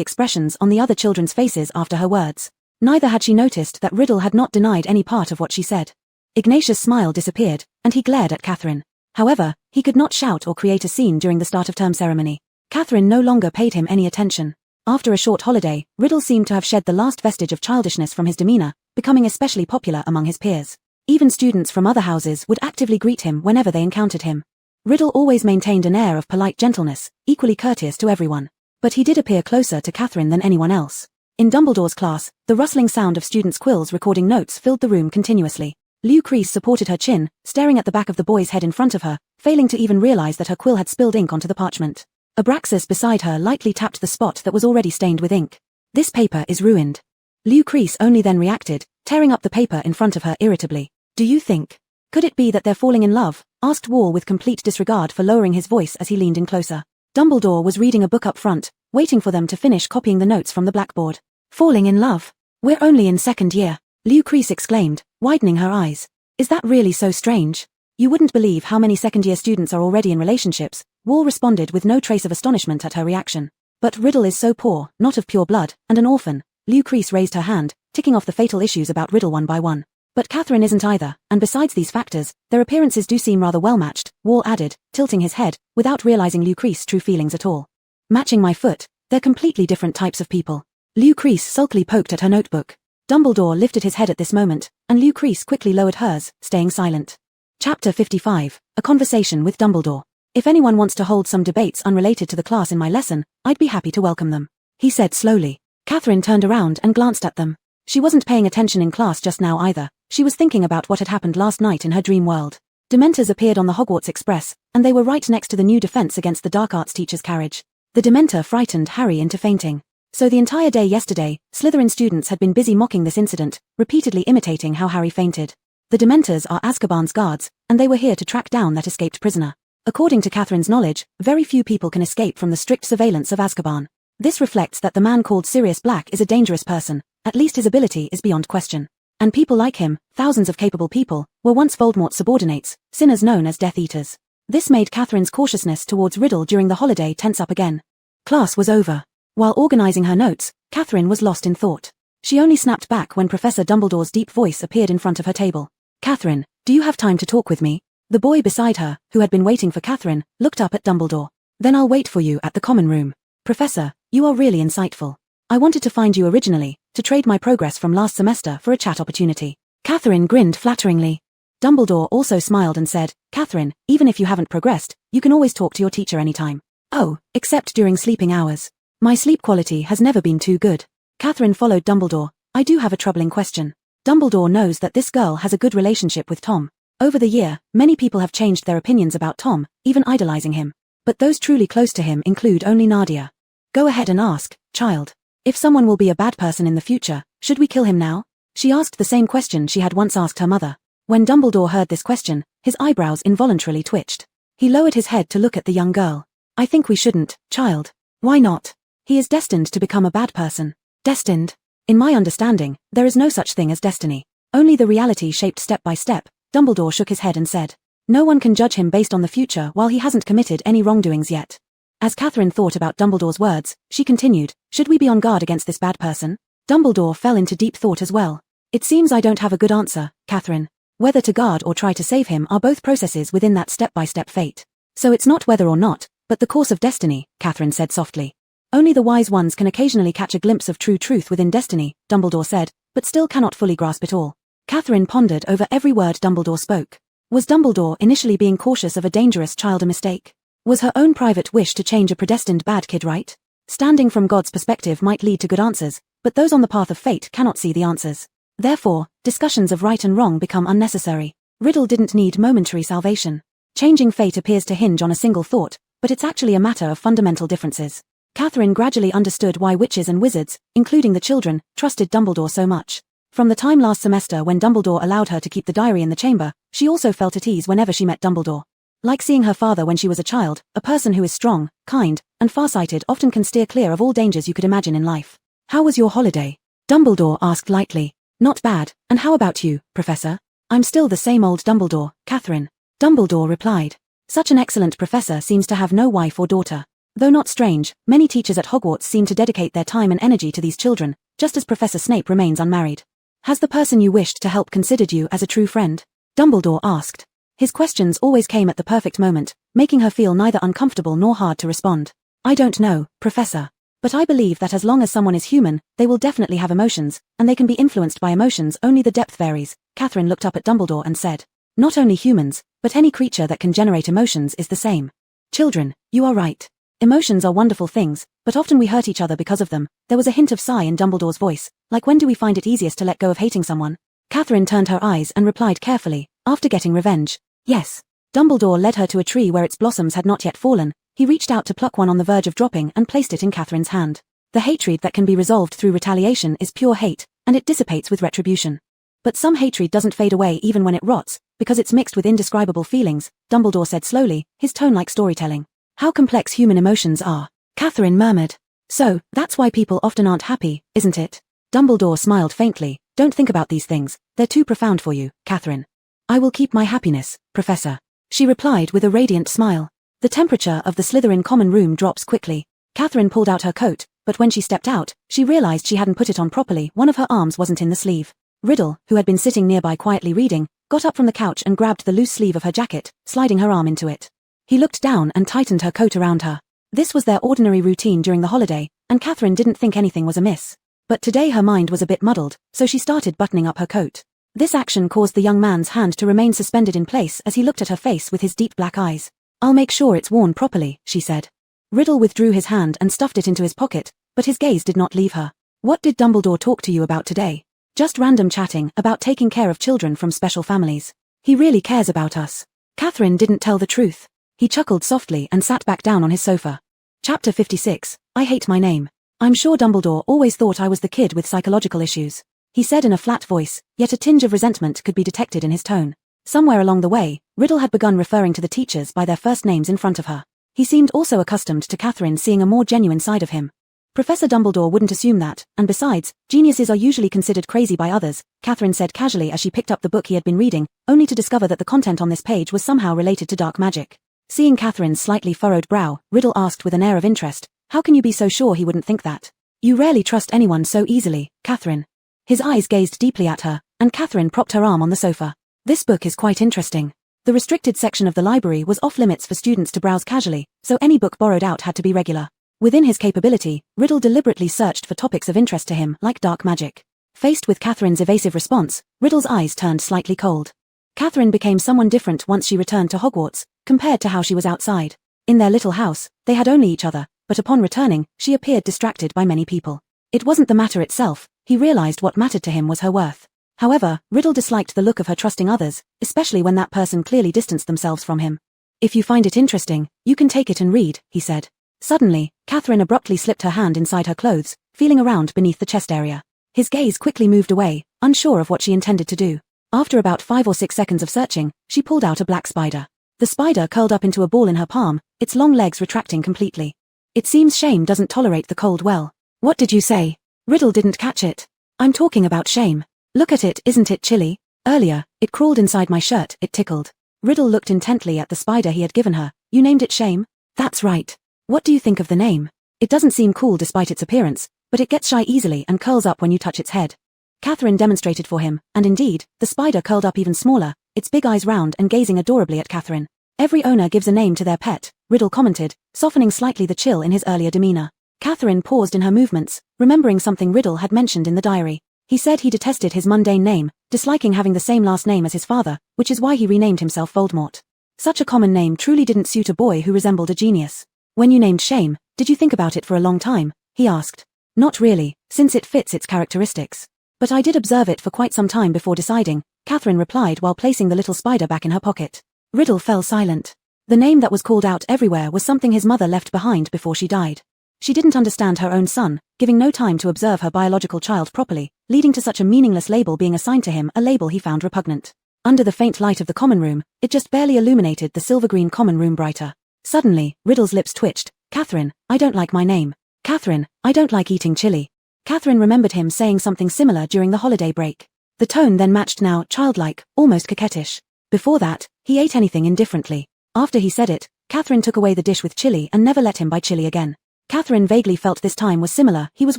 A: expressions on the other children's faces after her words. Neither had she noticed that Riddle had not denied any part of what she said. Ignatius' smile disappeared, and he glared at Catherine. However, he could not shout or create a scene during the start of term ceremony. Catherine no longer paid him any attention. After a short holiday, Riddle seemed to have shed the last vestige of childishness from his demeanor, becoming especially popular among his peers. Even students from other houses would actively greet him whenever they encountered him. Riddle always maintained an air of polite gentleness, equally courteous to everyone. But he did appear closer to Catherine than anyone else. In Dumbledore's class, the rustling sound of students' quills recording notes filled the room continuously. Lou Crease supported her chin, staring at the back of the boy's head in front of her, failing to even realize that her quill had spilled ink onto the parchment. Abraxas beside her lightly tapped the spot that was already stained with ink. This paper is ruined. Lou Crease only then reacted, tearing up the paper in front of her irritably. Do you think? Could it be that they're falling in love? Asked Wall with complete disregard for lowering his voice as he leaned in closer. Dumbledore was reading a book up front, waiting for them to finish copying the notes from the blackboard. Falling in love? We're only in second year, Lou Crease exclaimed, widening her eyes. Is that really so strange? You wouldn't believe how many second-year students are already in relationships, Wall responded with no trace of astonishment at her reaction. But Riddle is so poor, not of pure blood, and an orphan. Lou Crease raised her hand, ticking off the fatal issues about Riddle one by one. But Catherine isn't either, and besides these factors, their appearances do seem rather well matched, Wall added, tilting his head, without realizing Lou Crease's true feelings at all. Matching my foot? They're completely different types of people. Lou Crease sulkily poked at her notebook. Dumbledore lifted his head at this moment, and Lou Crease quickly lowered hers, staying silent. Chapter 55, A Conversation with Dumbledore. If anyone wants to hold some debates unrelated to the class in my lesson, I'd be happy to welcome them, he said slowly. Catherine turned around and glanced at them. She wasn't paying attention in class just now either. She was thinking about what had happened last night in her dream world. Dementors appeared on the Hogwarts Express, and they were right next to the new defense against the dark arts teacher's carriage. The Dementor frightened Harry into fainting. So the entire day yesterday, Slytherin students had been busy mocking this incident, repeatedly imitating how Harry fainted. The Dementors are Azkaban's guards, and they were here to track down that escaped prisoner. According to Catherine's knowledge, very few people can escape from the strict surveillance of Azkaban. This reflects that the man called Sirius Black is a dangerous person, at least his ability is beyond question. And people like him, thousands of capable people, were once Voldemort's subordinates, sinners known as Death Eaters. This made Catherine's cautiousness towards Riddle during the holiday tense up again. Class was over. While organizing her notes, Catherine was lost in thought. She only snapped back when Professor Dumbledore's deep voice appeared in front of her table. Catherine, do you have time to talk with me? The boy beside her, who had been waiting for Catherine, looked up at Dumbledore. Then I'll wait for you at the common room. Professor, you are really insightful. I wanted to find you originally, to trade my progress from last semester for a chat opportunity. Catherine grinned flatteringly. Dumbledore also smiled and said, Catherine, even if you haven't progressed, you can always talk to your teacher anytime. Oh, except during sleeping hours. My sleep quality has never been too good. Catherine followed Dumbledore. I do have a troubling question. Dumbledore knows that this girl has a good relationship with Tom. Over the year, many people have changed their opinions about Tom, even idolizing him. But those truly close to him include only Nadia. Go ahead and ask, child. If someone will be a bad person in the future, should we kill him now? She asked the same question she had once asked her mother. When Dumbledore heard this question, his eyebrows involuntarily twitched. He lowered his head to look at the young girl. I think we shouldn't, child. Why not? He is destined to become a bad person. Destined? In my understanding, there is no such thing as destiny. Only the reality shaped step by step. Dumbledore shook his head and said. No one can judge him based on the future while he hasn't committed any wrongdoings yet. As Catherine thought about Dumbledore's words, she continued, should we be on guard against this bad person? Dumbledore fell into deep thought as well. It seems I don't have a good answer, Catherine. Whether to guard or try to save him are both processes within that step-by-step fate. So it's not whether or not, but the course of destiny, Catherine said softly. Only the wise ones can occasionally catch a glimpse of true truth within destiny, Dumbledore said, but still cannot fully grasp it all. Catherine pondered over every word Dumbledore spoke. Was Dumbledore initially being cautious of a dangerous child a mistake? Was her own private wish to change a predestined bad kid right? Standing from God's perspective might lead to good answers, but those on the path of fate cannot see the answers. Therefore, discussions of right and wrong become unnecessary. Riddle didn't need momentary salvation. Changing fate appears to hinge on a single thought, but it's actually a matter of fundamental differences. Catherine gradually understood why witches and wizards, including the children, trusted Dumbledore so much. From the time last semester when Dumbledore allowed her to keep the diary in the chamber, she also felt at ease whenever she met Dumbledore. Like seeing her father when she was a child, a person who is strong, kind, and farsighted often can steer clear of all dangers you could imagine in life. How was your holiday? Dumbledore asked lightly. Not bad, and how about you, Professor? I'm still the same old Dumbledore, Catherine. Dumbledore replied. Such an excellent professor seems to have no wife or daughter. Though not strange, many teachers at Hogwarts seem to dedicate their time and energy to these children, just as Professor Snape remains unmarried. Has the person you wished to help considered you as a true friend? Dumbledore asked. His questions always came at the perfect moment, making her feel neither uncomfortable nor hard to respond. I don't know, Professor. But I believe that as long as someone is human, they will definitely have emotions, and they can be influenced by emotions, only the depth varies. Catherine looked up at Dumbledore and said. Not only humans, but any creature that can generate emotions is the same. Children, you are right. Emotions are wonderful things, but often we hurt each other because of them. There was a hint of sigh in Dumbledore's voice, like when do we find it easiest to let go of hating someone? Catherine turned her eyes and replied carefully, after getting revenge. Yes. Dumbledore led her to a tree where its blossoms had not yet fallen. He reached out to pluck one on the verge of dropping and placed it in Catherine's hand. The hatred that can be resolved through retaliation is pure hate, and it dissipates with retribution. But some hatred doesn't fade away even when it rots, because it's mixed with indescribable feelings, Dumbledore said slowly, his tone like storytelling. How complex human emotions are, Catherine murmured. So, that's why people often aren't happy, isn't it? Dumbledore smiled faintly. Don't think about these things, they're too profound for you, Catherine. I will keep my happiness, Professor. She replied with a radiant smile. The temperature of the Slytherin common room drops quickly. Catherine pulled out her coat, but when she stepped out, she realized she hadn't put it on properly. One of her arms wasn't in the sleeve. Riddle, who had been sitting nearby quietly reading, got up from the couch and grabbed the loose sleeve of her jacket, sliding her arm into it. He looked down and tightened her coat around her. This was their ordinary routine during the holiday, and Catherine didn't think anything was amiss. But today her mind was a bit muddled, so she started buttoning up her coat. This action caused the young man's hand to remain suspended in place as he looked at her face with his deep black eyes. I'll make sure it's worn properly, she said. Riddle withdrew his hand and stuffed it into his pocket, but his gaze did not leave her. What did Dumbledore talk to you about today? Just random chatting about taking care of children from special families. He really cares about us. Catherine didn't tell the truth. He chuckled softly and sat back down on his sofa. Chapter 56, I hate my name. I'm sure Dumbledore always thought I was the kid with psychological issues. He said in a flat voice, yet a tinge of resentment could be detected in his tone. Somewhere along the way, Riddle had begun referring to the teachers by their first names in front of her. He seemed also accustomed to Catherine seeing a more genuine side of him. Professor Dumbledore wouldn't assume that, and besides, geniuses are usually considered crazy by others, Catherine said casually as she picked up the book he had been reading, only to discover that the content on this page was somehow related to dark magic. Seeing Catherine's slightly furrowed brow, Riddle asked with an air of interest, how can you be so sure he wouldn't think that? You rarely trust anyone so easily, Catherine. His eyes gazed deeply at her, and Catherine propped her arm on the sofa. This book is quite interesting. The restricted section of the library was off limits for students to browse casually, so any book borrowed out had to be regular. Within his capability, Riddle deliberately searched for topics of interest to him, like dark magic. Faced with Catherine's evasive response, Riddle's eyes turned slightly cold. Catherine became someone different once she returned to Hogwarts, compared to how she was outside. In their little house, they had only each other, but upon returning, she appeared distracted by many people. It wasn't the matter itself, he realized what mattered to him was her worth. However, Riddle disliked the look of her trusting others, especially when that person clearly distanced themselves from him. If you find it interesting, you can take it and read, he said. Suddenly, Catherine abruptly slipped her hand inside her clothes, feeling around beneath the chest area. His gaze quickly moved away, unsure of what she intended to do. After about 5 or 6 seconds of searching, she pulled out a black spider. The spider curled up into a ball in her palm, its long legs retracting completely. It seems shame doesn't tolerate the cold well. What did you say? Riddle didn't catch it. I'm talking about shame. Look at it, isn't it chilly? Earlier, it crawled inside my shirt, it tickled. Riddle looked intently at the spider he had given her. You named it Shame? That's right. What do you think of the name? It doesn't seem cool despite its appearance, but it gets shy easily and curls up when you touch its head. Catherine demonstrated for him, and indeed, the spider curled up even smaller, its big eyes round and gazing adorably at Catherine. Every owner gives a name to their pet, Riddle commented, softening slightly the chill in his earlier demeanor. Catherine paused in her movements, remembering something Riddle had mentioned in the diary. He said he detested his mundane name, disliking having the same last name as his father, which is why he renamed himself Voldemort. Such a common name truly didn't suit a boy who resembled a genius. When you named Shame, did you think about it for a long time? He asked. Not really, since it fits its characteristics. But I did observe it for quite some time before deciding, Catherine replied while placing the little spider back in her pocket. Riddle fell silent. The name that was called out everywhere was something his mother left behind before she died. She didn't understand her own son, giving no time to observe her biological child properly, leading to such a meaningless label being assigned to him, a label he found repugnant. Under the faint light of the common room, it just barely illuminated the silver-green common room brighter. Suddenly, Riddle's lips twitched. Catherine, I don't like my name. Catherine, I don't like eating chili. Catherine remembered him saying something similar during the holiday break. The tone then matched now, childlike, almost coquettish. Before that, he ate anything indifferently. After he said it, Catherine took away the dish with chili and never let him buy chili again. Catherine vaguely felt this time was similar, he was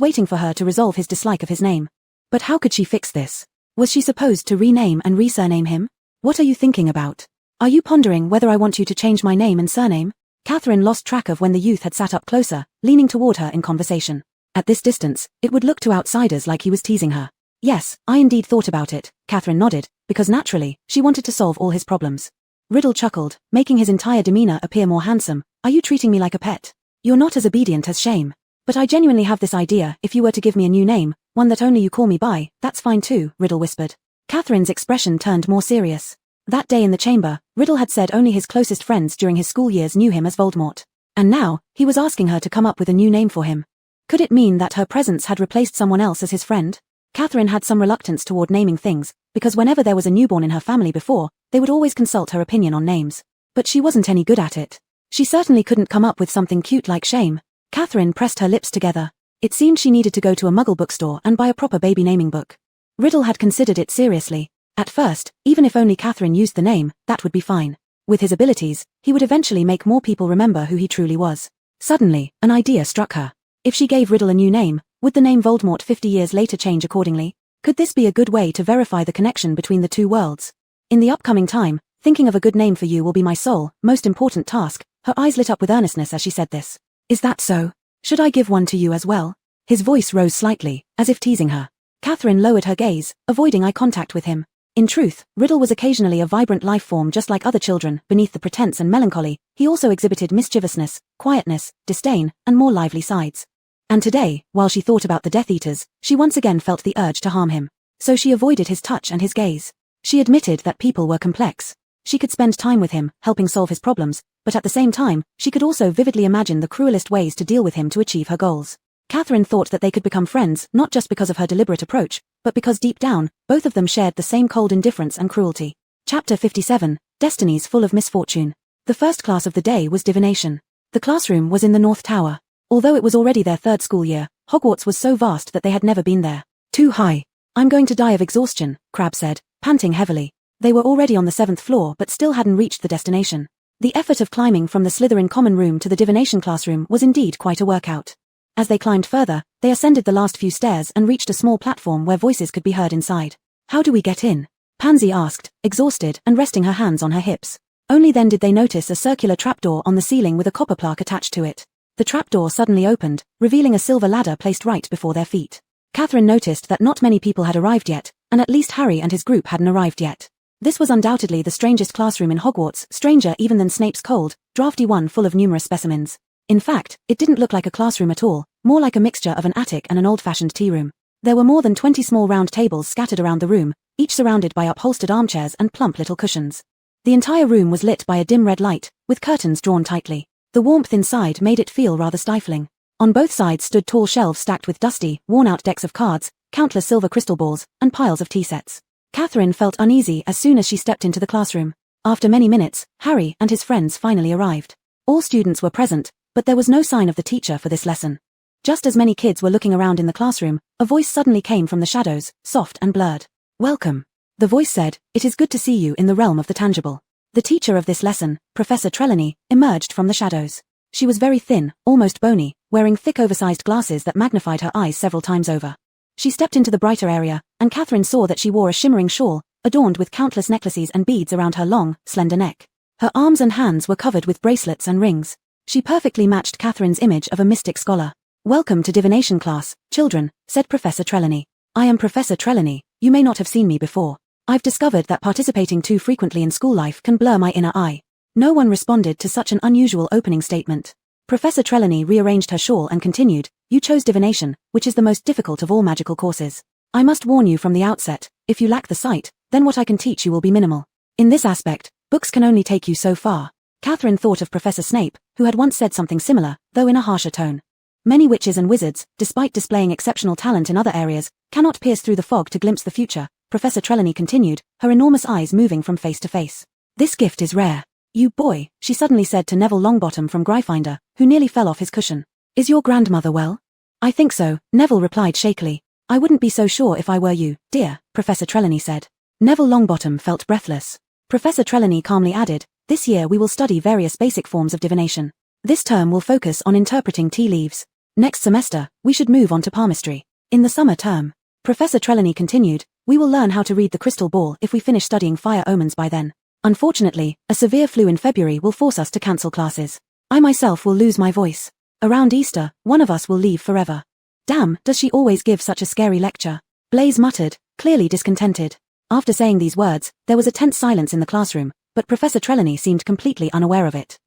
A: waiting for her to resolve his dislike of his name. But how could she fix this? Was she supposed to rename and re-surname him? What are you thinking about? Are you pondering whether I want you to change my name and surname? Catherine lost track of when the youth had sat up closer, leaning toward her in conversation. At this distance, it would look to outsiders like he was teasing her. Yes, I indeed thought about it, Catherine nodded, because naturally, she wanted to solve all his problems. Riddle chuckled, making his entire demeanor appear more handsome. Are you treating me like a pet? You're not as obedient as Shame. But I genuinely have this idea, if you were to give me a new name, one that only you call me by, that's fine too, Riddle whispered. Catherine's expression turned more serious. That day in the chamber, Riddle had said only his closest friends during his school years knew him as Voldemort. And now, he was asking her to come up with a new name for him. Could it mean that her presence had replaced someone else as his friend? Catherine had some reluctance toward naming things, because whenever there was a newborn in her family before, they would always consult her opinion on names. But she wasn't any good at it. She certainly couldn't come up with something cute like Shame. Catherine pressed her lips together. It seemed she needed to go to a muggle bookstore and buy a proper baby naming book. Riddle had considered it seriously. At first, even if only Catherine used the name, that would be fine. With his abilities, he would eventually make more people remember who he truly was. Suddenly, an idea struck her. If she gave Riddle a new name, would the name Voldemort 50 years later change accordingly? Could this be a good way to verify the connection between the two worlds? In the upcoming time, thinking of a good name for you will be my sole, most important task. Her eyes lit up with earnestness as she said this. Is that so? Should I give one to you as well? His voice rose slightly, as if teasing her. Catherine lowered her gaze, avoiding eye contact with him. In truth, Riddle was occasionally a vibrant life form just like other children. Beneath the pretense and melancholy, he also exhibited mischievousness, quietness, disdain, and more lively sides. And today, while she thought about the Death Eaters, she once again felt the urge to harm him. So she avoided his touch and his gaze. She admitted that people were complex. She could spend time with him, helping solve his problems, but at the same time, she could also vividly imagine the cruelest ways to deal with him to achieve her goals. Catherine thought that they could become friends, not just because of her deliberate approach, but because deep down, both of them shared the same cold indifference and cruelty. Chapter 57, Destinies Full of Misfortune. The first class of the day was divination. The classroom was in the North Tower. Although it was already their third school year, Hogwarts was so vast that they had never been there. Too high. I'm going to die of exhaustion, Crabbe said, panting heavily. They were already on the 7th floor but still hadn't reached the destination. The effort of climbing from the Slytherin common room to the divination classroom was indeed quite a workout. As they climbed further, they ascended the last few stairs and reached a small platform where voices could be heard inside. How do we get in? Pansy asked, exhausted and resting her hands on her hips. Only then did they notice a circular trapdoor on the ceiling with a copper plaque attached to it. The trapdoor suddenly opened, revealing a silver ladder placed right before their feet. Catherine noticed that not many people had arrived yet, and at least Harry and his group hadn't arrived yet. This was undoubtedly the strangest classroom in Hogwarts, stranger even than Snape's cold, drafty one full of numerous specimens. In fact, it didn't look like a classroom at all, more like a mixture of an attic and an old-fashioned tea room. There were more than 20 small round tables scattered around the room, each surrounded by upholstered armchairs and plump little cushions. The entire room was lit by a dim red light, with curtains drawn tightly. The warmth inside made it feel rather stifling. On both sides stood tall shelves stacked with dusty, worn-out decks of cards, countless silver crystal balls, and piles of tea sets. Catherine felt uneasy as soon as she stepped into the classroom. After many minutes, Harry and his friends finally arrived. All students were present, but there was no sign of the teacher for this lesson. Just as many kids were looking around in the classroom, a voice suddenly came from the shadows, soft and blurred. "Welcome." The voice said, "It is good to see you in the realm of the tangible." The teacher of this lesson, Professor Trelawney, emerged from the shadows. She was very thin, almost bony, wearing thick oversized glasses that magnified her eyes several times over. She stepped into the brighter area, and Catherine saw that she wore a shimmering shawl, adorned with countless necklaces and beads around her long, slender neck. Her arms and hands were covered with bracelets and rings. She perfectly matched Catherine's image of a mystic scholar. "Welcome to divination class, children," said Professor Trelawney. "I am Professor Trelawney. You may not have seen me before. I've discovered that participating too frequently in school life can blur my inner eye." No one responded to such an unusual opening statement. Professor Trelawney rearranged her shawl and continued, "You chose divination, which is the most difficult of all magical courses. I must warn you from the outset, if you lack the sight, then what I can teach you will be minimal. In this aspect, books can only take you so far." Catherine thought of Professor Snape, who had once said something similar, though in a harsher tone. Many witches and wizards, despite displaying exceptional talent in other areas, cannot pierce through the fog to glimpse the future, Professor Trelawney continued, her enormous eyes moving from face to face. "This gift is rare. You boy," she suddenly said to Neville Longbottom from Gryffindor, who nearly fell off his cushion. "Is your grandmother well?" "I think so," Neville replied shakily. "I wouldn't be so sure if I were you, dear," Professor Trelawney said. Neville Longbottom felt breathless. Professor Trelawney calmly added, "This year we will study various basic forms of divination. This term will focus on interpreting tea leaves. Next semester, we should move on to palmistry. In the summer term," Professor Trelawney continued, "we will learn how to read the crystal ball if we finish studying fire omens by then. Unfortunately, a severe flu in February will force us to cancel classes. I myself will lose my voice. Around Easter, one of us will leave forever." "Damn, does she always give such a scary lecture?" Blaise muttered, clearly discontented. After saying these words, there was a tense silence in the classroom, but Professor Trelawney seemed completely unaware of it.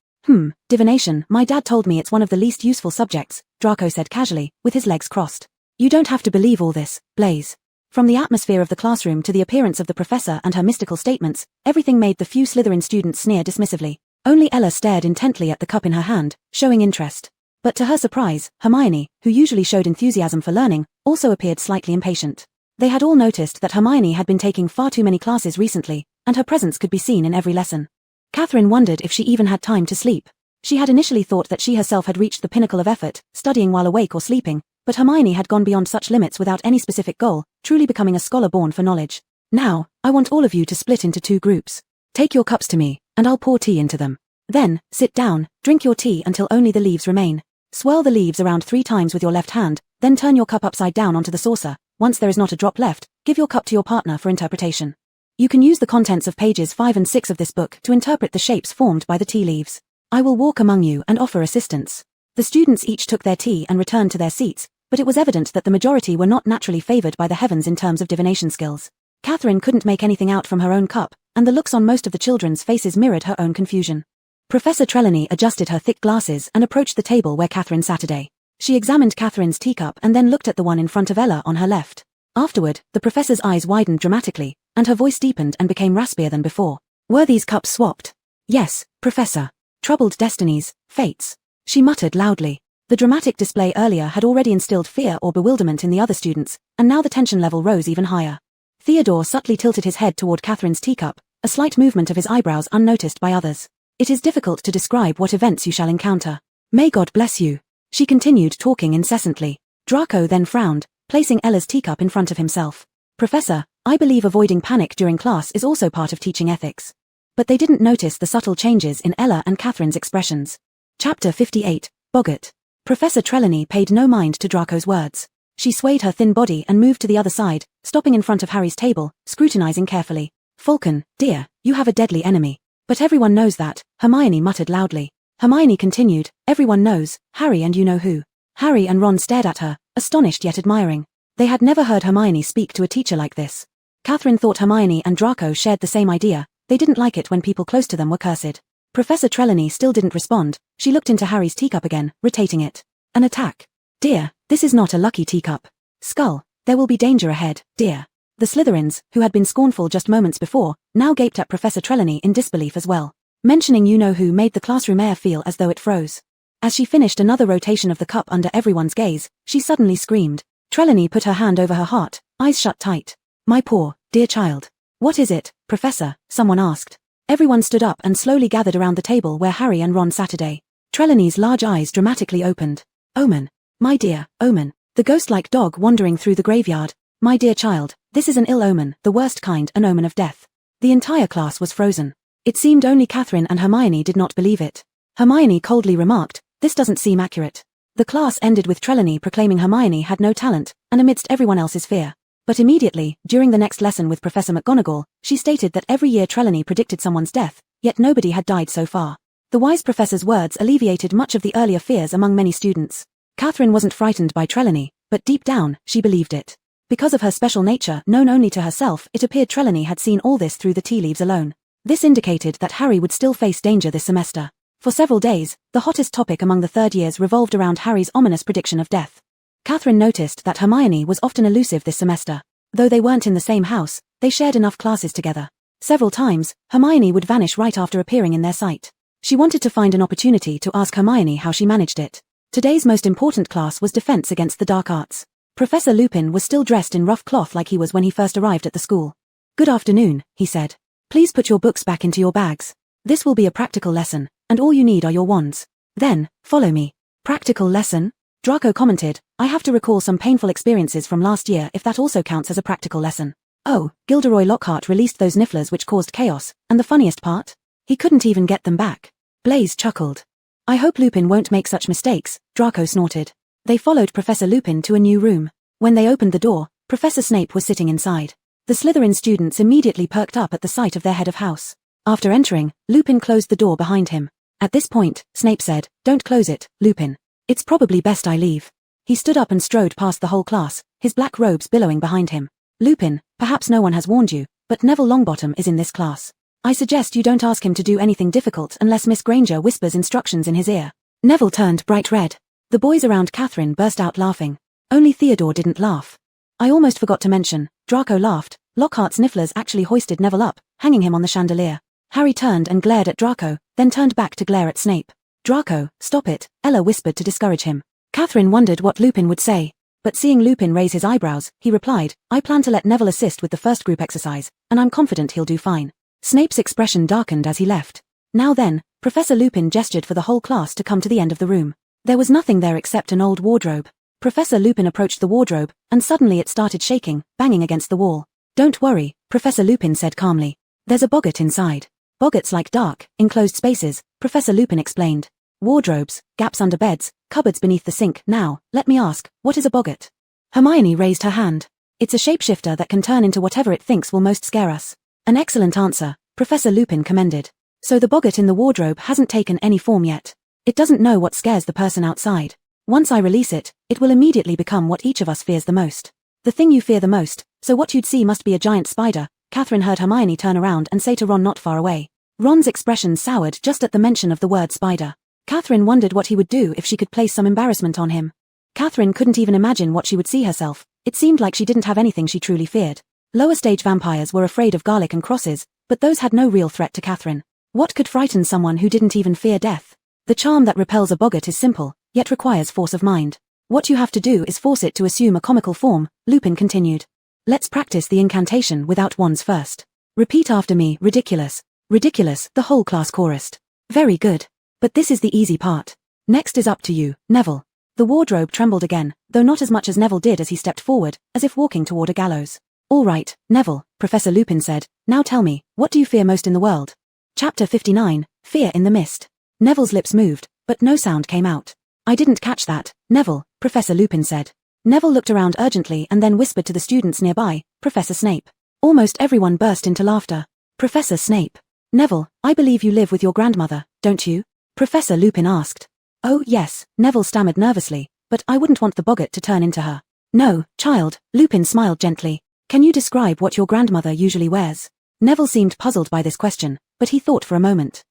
A: Divination, my dad told me it's one of the least useful subjects," Draco said casually, with his legs crossed. "You don't have to believe all this, Blaise." From the atmosphere of the classroom to the appearance of the professor and her mystical statements, everything made the few Slytherin students sneer dismissively. Only Ella stared intently at the cup in her hand, showing interest. But to her surprise, Hermione, who usually showed enthusiasm for learning, also appeared slightly impatient. They had all noticed that Hermione had been taking far too many classes recently, and her presence could be seen in every lesson. Catherine wondered if she even had time to sleep. She had initially thought that she herself had reached the pinnacle of effort, studying while awake or sleeping, but Hermione had gone beyond such limits without any specific goal, truly becoming a scholar born for knowledge. "Now, I want all of you to split into 2 groups. Take your cups to me, and I'll pour tea into them. Then, sit down, drink your tea until only the leaves remain. Swirl the leaves around 3 times with your left hand, then turn your cup upside down onto the saucer. Once there is not a drop left, give your cup to your partner for interpretation. You can use the contents of pages 5 and 6 of this book to interpret the shapes formed by the tea leaves. I will walk among you and offer assistance." The students each took their tea and returned to their seats, but it was evident that the majority were not naturally favored by the heavens in terms of divination skills. Catherine couldn't make anything out from her own cup, and the looks on most of the children's faces mirrored her own confusion. Professor Trelawney adjusted her thick glasses and approached the table where Catherine sat today. She examined Catherine's teacup and then looked at the one in front of Ella on her left. Afterward, the professor's eyes widened dramatically, and her voice deepened and became raspier than before. "Were these cups swapped?" "Yes, Professor. Troubled destinies, fates," she muttered loudly. The dramatic display earlier had already instilled fear or bewilderment in the other students, and now the tension level rose even higher. Theodore subtly tilted his head toward Catherine's teacup, a slight movement of his eyebrows unnoticed by others. "It is difficult to describe what events you shall encounter. May God bless you." She continued talking incessantly. Draco then frowned, placing Ella's teacup in front of himself. "Professor, I believe avoiding panic during class is also part of teaching ethics." But they didn't notice the subtle changes in Ella and Catherine's expressions. Chapter 58, Boggart. Professor Trelawney paid no mind to Draco's words. She swayed her thin body and moved to the other side, stopping in front of Harry's table, scrutinizing carefully. "Falcon, dear, you have a deadly enemy. But everyone knows that," Hermione muttered loudly. Hermione continued, "Everyone knows, Harry and you know who." Harry and Ron stared at her, astonished yet admiring. They had never heard Hermione speak to a teacher like this. Catherine thought Hermione and Draco shared the same idea. They didn't like it when people close to them were cursed. Professor Trelawney still didn't respond. She looked into Harry's teacup again, rotating it. "An attack. Dear, this is not a lucky teacup. Skull, There will be danger ahead, dear. The Slytherins, who had been scornful just moments before, now gaped at Professor Trelawney in disbelief as well. Mentioning you-know-who made the classroom air feel as though it froze. As she finished another rotation of the cup under everyone's gaze, she suddenly screamed. Trelawney put her hand over her heart, eyes shut tight. My poor, dear child. What is it, Professor? Someone asked. Everyone stood up and slowly gathered around the table where Harry and Ron sat today. Trelawney's large eyes dramatically opened. Omen. My dear, Omen. The ghost-like dog wandering through the graveyard. My dear child, this is an ill omen, the worst kind, an omen of death. The entire class was frozen. It seemed only Catherine and Hermione did not believe it. Hermione coldly remarked, this doesn't seem accurate. The class ended with Trelawney proclaiming Hermione had no talent, and amidst everyone else's fear. But immediately, during the next lesson with Professor McGonagall, she stated that every year Trelawney predicted someone's death, yet nobody had died so far. The wise professor's words alleviated much of the earlier fears among many students. Catherine wasn't frightened by Trelawney, but deep down, she believed it. Because of her special nature, known only to herself, it appeared Trelawney had seen all this through the tea leaves alone. This indicated that Harry would still face danger this semester. For several days, the hottest topic among the third years revolved around Harry's ominous prediction of death. Catherine noticed that Hermione was often elusive this semester. Though they weren't in the same house, they shared enough classes together. Several times, Hermione would vanish right after appearing in their sight. She wanted to find an opportunity to ask Hermione how she managed it. Today's most important class was Defense Against the Dark Arts. Professor Lupin was still dressed in rough cloth like he was when he first arrived at the school. Good afternoon, he said. Please put your books back into your bags. This will be a practical lesson, and all you need are your wands. Then, follow me. Practical lesson? Draco commented, I have to recall some painful experiences from last year if that also counts as a practical lesson. Oh, Gilderoy Lockhart released those nifflers which caused chaos, and the funniest part? He couldn't even get them back. Blaise chuckled. I hope Lupin won't make such mistakes, Draco snorted. They followed Professor Lupin to a new room. When they opened the door, Professor Snape was sitting inside. The Slytherin students immediately perked up at the sight of their head of house. After entering, Lupin closed the door behind him. At this point, Snape said, Don't close it, Lupin. It's probably best I leave. He stood up and strode past the whole class, his black robes billowing behind him. Lupin, perhaps no one has warned you, but Neville Longbottom is in this class. I suggest you don't ask him to do anything difficult unless Miss Granger whispers instructions in his ear. Neville turned bright red. The boys around Catherine burst out laughing. Only Theodore didn't laugh. I almost forgot to mention, Draco laughed. Lockhart's nifflers actually hoisted Neville up, hanging him on the chandelier. Harry turned and glared at Draco, then turned back to glare at Snape. Draco, stop it, Ella whispered to discourage him. Catherine wondered what Lupin would say. But seeing Lupin raise his eyebrows, he replied, I plan to let Neville assist with the first group exercise, and I'm confident he'll do fine. Snape's expression darkened as he left. Now then, Professor Lupin gestured for the whole class to come to the end of the room. There was nothing there except an old wardrobe. Professor Lupin approached the wardrobe, and suddenly it started shaking, banging against the wall. Don't worry, Professor Lupin said calmly. There's a boggart inside. Boggarts like dark, enclosed spaces, Professor Lupin explained. Wardrobes, gaps under beds, cupboards beneath the sink. Now, let me ask, what is a boggart? Hermione raised her hand. It's a shapeshifter that can turn into whatever it thinks will most scare us. An excellent answer, Professor Lupin commended. So the boggart in the wardrobe hasn't taken any form yet. It doesn't know what scares the person outside. Once I release it, it will immediately become what each of us fears the most. The thing you fear the most, so what you'd see must be a giant spider. Catherine heard Hermione turn around and say to Ron not far away. Ron's expression soured just at the mention of the word spider. Catherine wondered what he would do if she could place some embarrassment on him. Catherine couldn't even imagine what she would see herself. It seemed like she didn't have anything she truly feared. Lower stage vampires were afraid of garlic and crosses, but those had no real threat to Catherine. What could frighten someone who didn't even fear death? The charm that repels a boggart is simple, yet requires force of mind. What you have to do is force it to assume a comical form, Lupin continued. Let's practice the incantation without wands first. Repeat after me, ridiculous. Ridiculous, the whole class chorused. Very good. But this is the easy part. Next is up to you, Neville. The wardrobe trembled again, though not as much as Neville did as he stepped forward, as if walking toward a gallows. All right, Neville, Professor Lupin said, now tell me, what do you fear most in the world? Chapter 59, Fear in the Mist. Neville's lips moved, but no sound came out. I didn't catch that, Neville, Professor Lupin said. Neville looked around urgently and then whispered to the students nearby, Professor Snape. Almost everyone burst into laughter. Professor Snape. Neville, I believe you live with your grandmother, don't you? Professor Lupin asked. Oh, yes, Neville stammered nervously, but I wouldn't want the boggart to turn into her. No, child, Lupin smiled gently. Can you describe what your grandmother usually wears? Neville seemed puzzled by this question, but he thought for a moment.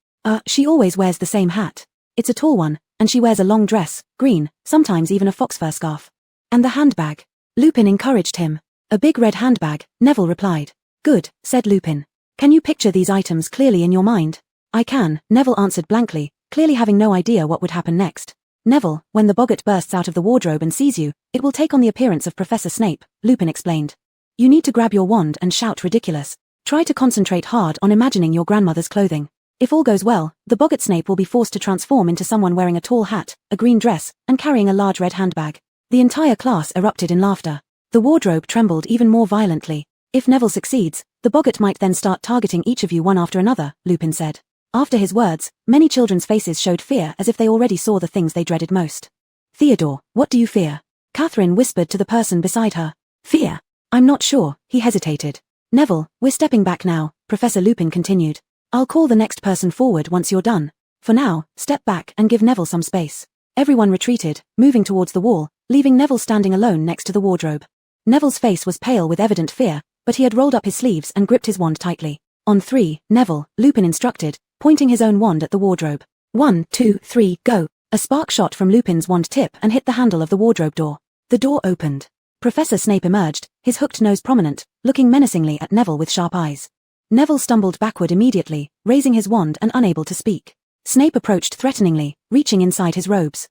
A: She always wears the same hat. It's a tall one, and she wears a long dress, green, sometimes even a foxfur scarf. And the handbag. Lupin encouraged him. A big red handbag, Neville replied. Good, said Lupin. Can you picture these items clearly in your mind? I can, Neville answered blankly, clearly having no idea what would happen next. Neville, when the boggart bursts out of the wardrobe and sees you, it will take on the appearance of Professor Snape, Lupin explained. You need to grab your wand and shout ridiculous. Try to concentrate hard on imagining your grandmother's clothing. If all goes well, the boggart Snape will be forced to transform into someone wearing a tall hat, a green dress, and carrying a large red handbag. The entire class erupted in laughter. The wardrobe trembled even more violently. If Neville succeeds, the boggart might then start targeting each of you one after another, Lupin said. After his words, many children's faces showed fear as if they already saw the things they dreaded most. Theodore, what do you fear? Catherine whispered to the person beside her. Fear? I'm not sure, he hesitated. Neville, we're stepping back now, Professor Lupin continued. I'll call the next person forward once you're done. For now, step back and give Neville some space. Everyone retreated, moving towards the wall, leaving Neville standing alone next to the wardrobe. Neville's face was pale with evident fear, but he had rolled up his sleeves and gripped his wand tightly. On 3, Neville, Lupin instructed, pointing his own wand at the wardrobe. 1, 2, 3, go. A spark shot from Lupin's wand tip and hit the handle of the wardrobe door. The door opened. Professor Snape emerged, his hooked nose prominent, looking menacingly at Neville with sharp eyes. Neville stumbled backward immediately, raising his wand and unable to speak. Snape approached threateningly, reaching inside his robes.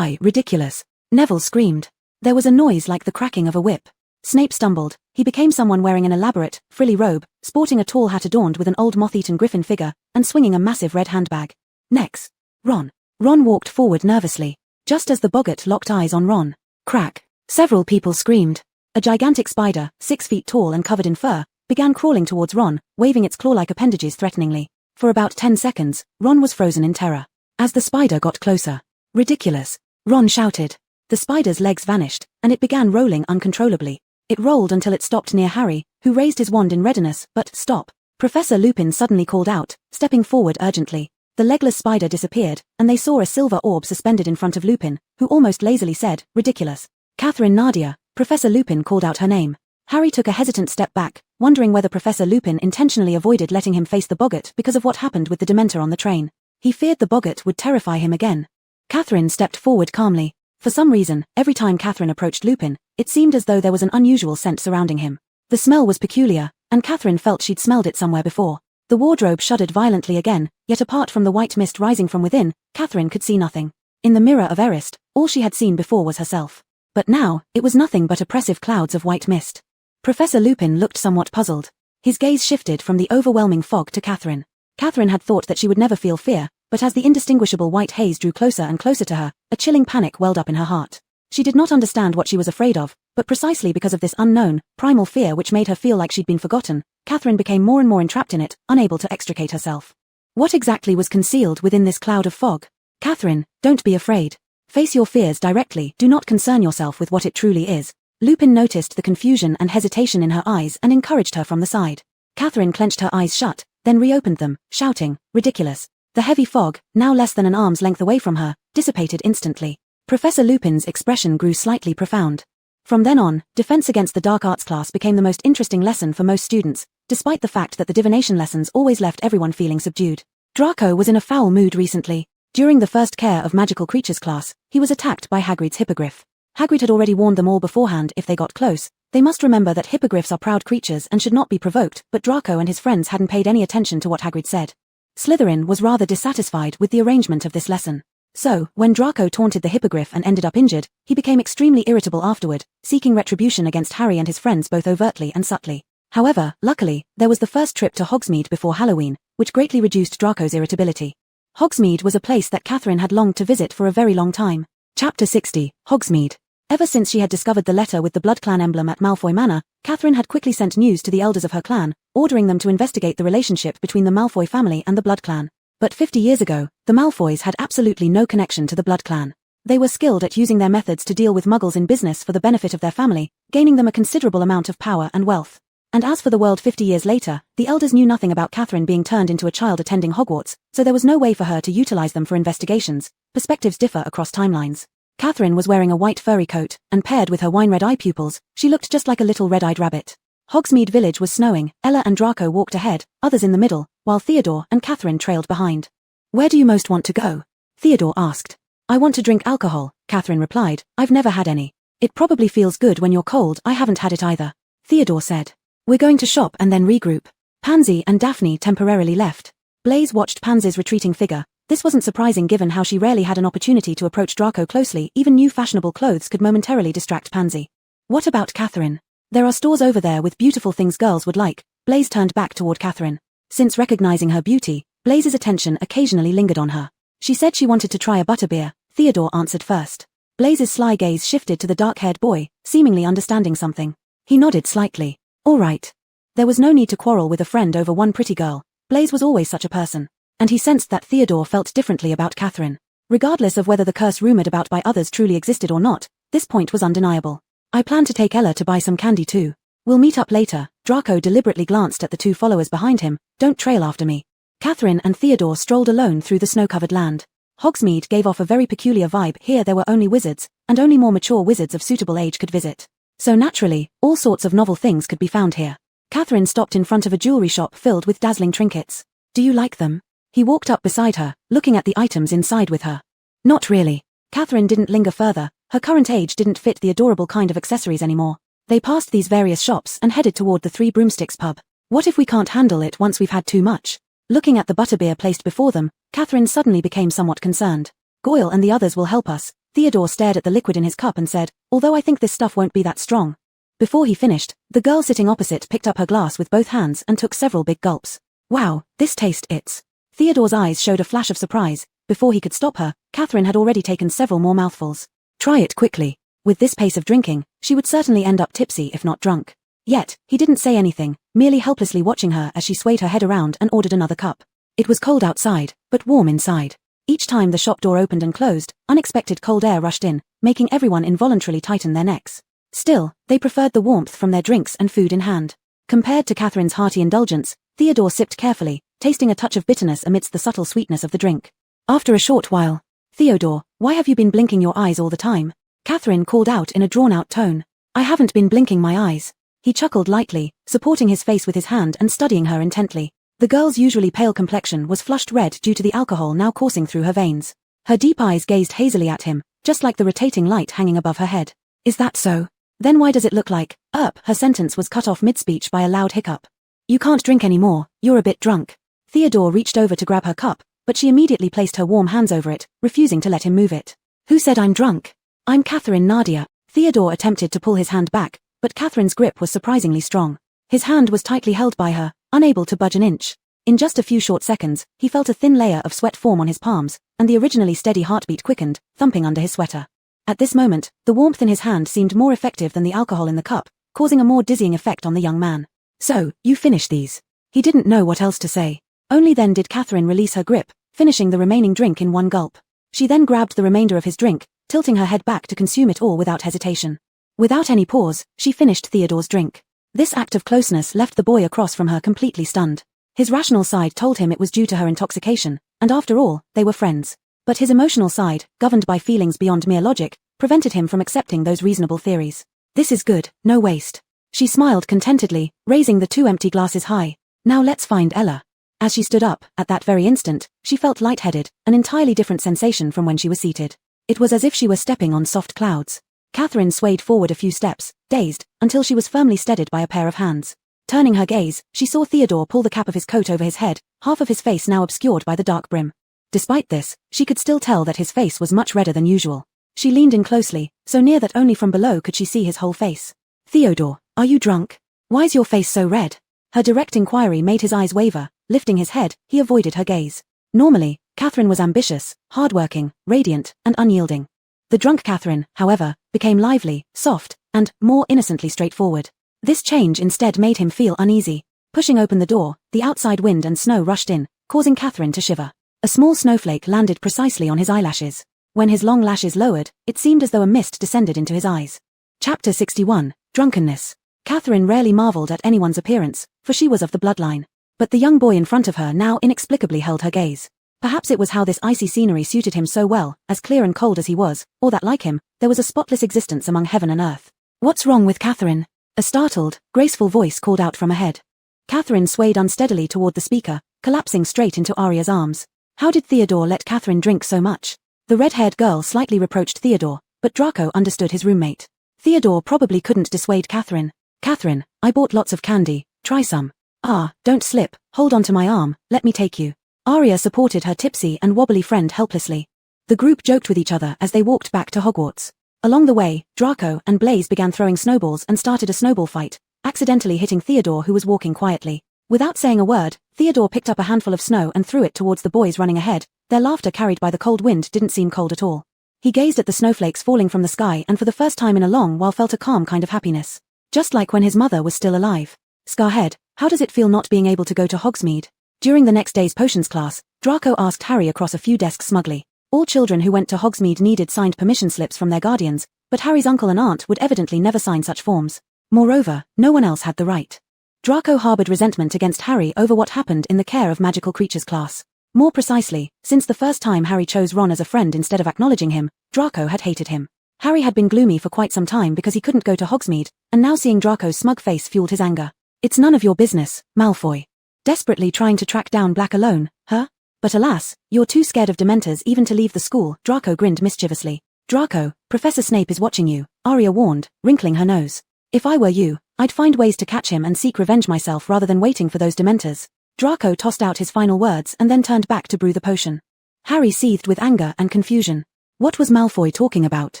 A: Ridiculous. Neville screamed. There was a noise like the cracking of a whip. Snape stumbled. He became someone wearing an elaborate, frilly robe, sporting a tall hat adorned with an old moth-eaten griffin figure, and swinging a massive red handbag. Next. Ron. Ron walked forward nervously. Just as the boggart locked eyes on Ron. Crack. Several people screamed. A gigantic spider, 6 feet tall and covered in fur, began crawling towards Ron, waving its claw-like appendages threateningly. For about 10 seconds, Ron was frozen in terror. As the spider got closer. Ridiculous. Ron shouted. The spider's legs vanished, and it began rolling uncontrollably. It rolled until it stopped near Harry, who raised his wand in readiness, but stop. Professor Lupin suddenly called out, stepping forward urgently. The legless spider disappeared, and they saw a silver orb suspended in front of Lupin, who almost lazily said, ridiculous. Catherine Nadia, Professor Lupin called out her name. Harry took a hesitant step back, wondering whether Professor Lupin intentionally avoided letting him face the boggart because of what happened with the Dementor on the train. He feared the boggart would terrify him again. Catherine stepped forward calmly. For some reason, every time Catherine approached Lupin, it seemed as though there was an unusual scent surrounding him. The smell was peculiar, and Catherine felt she'd smelled it somewhere before. The wardrobe shuddered violently again, yet apart from the white mist rising from within, Catherine could see nothing. In the mirror of Erist, all she had seen before was herself. But now, it was nothing but oppressive clouds of white mist. Professor Lupin looked somewhat puzzled. His gaze shifted from the overwhelming fog to Catherine. Catherine had thought that she would never feel fear, but as the indistinguishable white haze drew closer and closer to her, a chilling panic welled up in her heart. She did not understand what she was afraid of, but precisely because of this unknown, primal fear which made her feel like she'd been forgotten, Catherine became more and more entrapped in it, unable to extricate herself. What exactly was concealed within this cloud of fog? Catherine, don't be afraid. Face your fears directly, do not concern yourself with what it truly is. Lupin noticed the confusion and hesitation in her eyes and encouraged her from the side. Catherine clenched her eyes shut, then reopened them, shouting, ridiculous. The heavy fog, now less than an arm's length away from her, dissipated instantly. Professor Lupin's expression grew slightly profound. From then on, defense against the dark arts class became the most interesting lesson for most students, despite the fact that the divination lessons always left everyone feeling subdued. Draco was in a foul mood recently. During the first Care of Magical Creatures class, he was attacked by Hagrid's hippogriff. Hagrid had already warned them all beforehand if they got close. They must remember that hippogriffs are proud creatures and should not be provoked, but Draco and his friends hadn't paid any attention to what Hagrid said. Slytherin was rather dissatisfied with the arrangement of this lesson. So, when Draco taunted the hippogriff and ended up injured, he became extremely irritable afterward, seeking retribution against Harry and his friends both overtly and subtly. However, luckily, there was the first trip to Hogsmeade before Halloween, which greatly reduced Draco's irritability. Hogsmeade was a place that Catherine had longed to visit for a very long time. Chapter 60, Hogsmeade. Ever since she had discovered the letter with the Blood Clan emblem at Malfoy Manor, Catherine had quickly sent news to the elders of her clan, ordering them to investigate the relationship between the Malfoy family and the Blood Clan. But 50 years ago, the Malfoys had absolutely no connection to the Blood Clan. They were skilled at using their methods to deal with muggles in business for the benefit of their family, gaining them a considerable amount of power and wealth. And as for the world 50 years later, the elders knew nothing about Catherine being turned into a child attending Hogwarts, so there was no way for her to utilize them for investigations. Perspectives differ across timelines. Catherine was wearing a white furry coat, and paired with her wine-red eye pupils, she looked just like a little red-eyed rabbit. Hogsmeade Village was snowing, Ella and Draco walked ahead, others in the middle, while Theodore and Catherine trailed behind. Where do you most want to go? Theodore asked. I want to drink alcohol, Catherine replied. I've never had any. It probably feels good when you're cold. I haven't had it either. Theodore said. We're going to shop and then regroup. Pansy and Daphne temporarily left. Blaze watched Pansy's retreating figure. This wasn't surprising given how she rarely had an opportunity to approach Draco closely. Even new fashionable clothes could momentarily distract Pansy. What about Catherine? There are stores over there with beautiful things girls would like. Blaze turned back toward Catherine. Since recognizing her beauty, Blaze's attention occasionally lingered on her. She said she wanted to try a butterbeer. Theodore answered first. Blaze's sly gaze shifted to the dark-haired boy, seemingly understanding something. He nodded slightly. All right. There was no need to quarrel with a friend over one pretty girl. Blaze was always such a person. And he sensed that Theodore felt differently about Catherine. Regardless of whether the curse rumored about by others truly existed or not, this point was undeniable. I plan to take Ella to buy some candy too. We'll meet up later. Draco deliberately glanced at the two followers behind him. Don't trail after me. Catherine and Theodore strolled alone through the snow-covered land. Hogsmeade gave off a very peculiar vibe. Here there were only wizards, and only more mature wizards of suitable age could visit. So naturally, all sorts of novel things could be found here. Catherine stopped in front of a jewelry shop filled with dazzling trinkets. Do you like them? He walked up beside her, looking at the items inside with her. Not really. Catherine didn't linger further. Her current age didn't fit the adorable kind of accessories anymore. They passed these various shops and headed toward the Three Broomsticks pub. What if we can't handle it once we've had too much? Looking at the butterbeer placed before them, Catherine suddenly became somewhat concerned. Goyle and the others will help us. Theodore stared at the liquid in his cup and said, although I think this stuff won't be that strong. Before he finished, the girl sitting opposite picked up her glass with both hands and took several big gulps. Wow, this tastes it's. Theodore's eyes showed a flash of surprise. Before he could stop her, Catherine had already taken several more mouthfuls. Try it quickly. With this pace of drinking, she would certainly end up tipsy if not drunk. Yet, he didn't say anything, merely helplessly watching her as she swayed her head around and ordered another cup. It was cold outside, but warm inside. Each time the shop door opened and closed, unexpected cold air rushed in, making everyone involuntarily tighten their necks. Still, they preferred the warmth from their drinks and food in hand. Compared to Catherine's hearty indulgence, Theodore sipped carefully, tasting a touch of bitterness amidst the subtle sweetness of the drink. After a short while, Theodore, why have you been blinking your eyes all the time? Catherine called out in a drawn-out tone. I haven't been blinking my eyes. He chuckled lightly, supporting his face with his hand and studying her intently. The girl's usually pale complexion was flushed red due to the alcohol now coursing through her veins. Her deep eyes gazed hazily at him, just like the rotating light hanging above her head. Is that so? Then why does it look like, her sentence was cut off mid-speech by a loud hiccup. You can't drink anymore, you're a bit drunk. Theodore reached over to grab her cup, but she immediately placed her warm hands over it, refusing to let him move it. Who said I'm drunk? I'm Catherine Nadia. Theodore attempted to pull his hand back, but Catherine's grip was surprisingly strong. His hand was tightly held by her, unable to budge an inch. In just a few short seconds, he felt a thin layer of sweat form on his palms, and the originally steady heartbeat quickened, thumping under his sweater. At this moment, the warmth in his hand seemed more effective than the alcohol in the cup, causing a more dizzying effect on the young man. So, you finish these. He didn't know what else to say. Only then did Catherine release her grip, finishing the remaining drink in one gulp. She then grabbed the remainder of his drink, tilting her head back to consume it all without hesitation. Without any pause, she finished Theodore's drink. This act of closeness left the boy across from her completely stunned. His rational side told him it was due to her intoxication, and after all, they were friends. But his emotional side, governed by feelings beyond mere logic, prevented him from accepting those reasonable theories. This is good, no waste. She smiled contentedly, raising the two empty glasses high. Now let's find Ella. As she stood up, at that very instant, she felt lightheaded, an entirely different sensation from when she was seated. It was as if she were stepping on soft clouds. Catherine swayed forward a few steps, dazed, until she was firmly steadied by a pair of hands. Turning her gaze, she saw Theodore pull the cap of his coat over his head, half of his face now obscured by the dark brim. Despite this, she could still tell that his face was much redder than usual. She leaned in closely, so near that only from below could she see his whole face. Theodore, are you drunk? Why's your face so red? Her direct inquiry made his eyes waver. Lifting his head, he avoided her gaze. Normally, Catherine was ambitious, hardworking, radiant, and unyielding. The drunk Catherine, however, became lively, soft, and more innocently straightforward. This change instead made him feel uneasy. Pushing open the door, the outside wind and snow rushed in, causing Catherine to shiver. A small snowflake landed precisely on his eyelashes. When his long lashes lowered, it seemed as though a mist descended into his eyes. Chapter 61, Drunkenness. Catherine rarely marveled at anyone's appearance, for she was of the bloodline. But the young boy in front of her now inexplicably held her gaze. Perhaps it was how this icy scenery suited him so well, as clear and cold as he was, or that like him, there was a spotless existence among heaven and earth. What's wrong with Catherine? A startled, graceful voice called out from ahead. Catherine swayed unsteadily toward the speaker, collapsing straight into Arya's arms. How did Theodore let Catherine drink so much? The red-haired girl slightly reproached Theodore, but Draco understood his roommate. Theodore probably couldn't dissuade Catherine. Catherine, I bought lots of candy, try some. Ah, don't slip, hold on to my arm, let me take you. Arya supported her tipsy and wobbly friend helplessly. The group joked with each other as they walked back to Hogwarts. Along the way, Draco and Blaze began throwing snowballs and started a snowball fight, accidentally hitting Theodore, who was walking quietly. Without saying a word, Theodore picked up a handful of snow and threw it towards the boys running ahead. Their laughter, carried by the cold wind, didn't seem cold at all. He gazed at the snowflakes falling from the sky and for the first time in a long while felt a calm kind of happiness. Just like when his mother was still alive. Scarhead, how does it feel not being able to go to Hogsmeade? During the next day's potions class, Draco asked Harry across a few desks smugly. All children who went to Hogsmeade needed signed permission slips from their guardians, but Harry's uncle and aunt would evidently never sign such forms. Moreover, no one else had the right. Draco harbored resentment against Harry over what happened in the Care of Magical Creatures class. More precisely, since the first time Harry chose Ron as a friend instead of acknowledging him, Draco had hated him. Harry had been gloomy for quite some time because he couldn't go to Hogsmeade, and now seeing Draco's smug face fueled his anger. It's none of your business, Malfoy. Desperately trying to track down Black alone, huh? But alas, you're too scared of Dementors even to leave the school. Draco grinned mischievously. Draco, Professor Snape is watching you, Arya warned, wrinkling her nose. If I were you, I'd find ways to catch him and seek revenge myself rather than waiting for those Dementors. Draco tossed out his final words and then turned back to brew the potion. Harry seethed with anger and confusion. What was Malfoy talking about?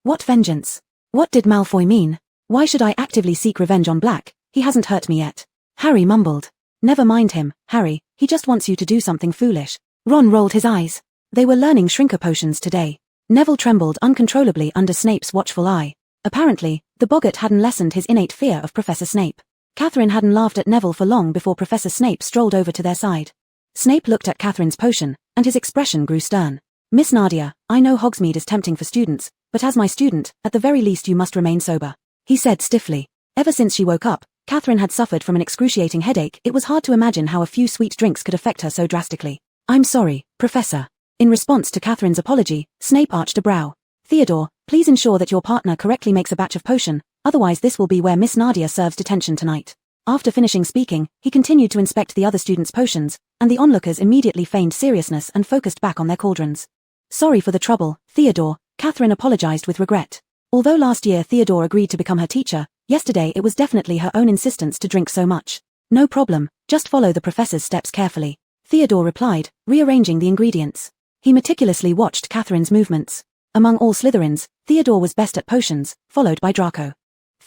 A: What vengeance? What did Malfoy mean? Why should I actively seek revenge on Black? He hasn't hurt me yet. Harry mumbled. Never mind him, Harry, he just wants you to do something foolish. Ron rolled his eyes. They were learning shrinker potions today. Neville trembled uncontrollably under Snape's watchful eye. Apparently, the boggart hadn't lessened his innate fear of Professor Snape. Catherine hadn't laughed at Neville for long before Professor Snape strolled over to their side. Snape looked at Catherine's potion, and his expression grew stern. Miss Nadia, I know Hogsmeade is tempting for students, but as my student, at the very least you must remain sober. He said stiffly. Ever since she woke up, Catherine had suffered from an excruciating headache. It was hard to imagine how a few sweet drinks could affect her so drastically. I'm sorry, Professor. In response to Catherine's apology, Snape arched a brow. Theodore, please ensure that your partner correctly makes a batch of potion, otherwise this will be where Miss Nadia serves detention tonight. After finishing speaking, he continued to inspect the other students' potions, and the onlookers immediately feigned seriousness and focused back on their cauldrons. Sorry for the trouble, Theodore, Catherine apologized with regret. Although last year Theodore agreed to become her teacher, yesterday it was definitely her own insistence to drink so much. No problem, just follow the professor's steps carefully, Theodore replied, rearranging the ingredients. He meticulously watched Catherine's movements. Among all Slytherins, Theodore was best at potions, followed by Draco.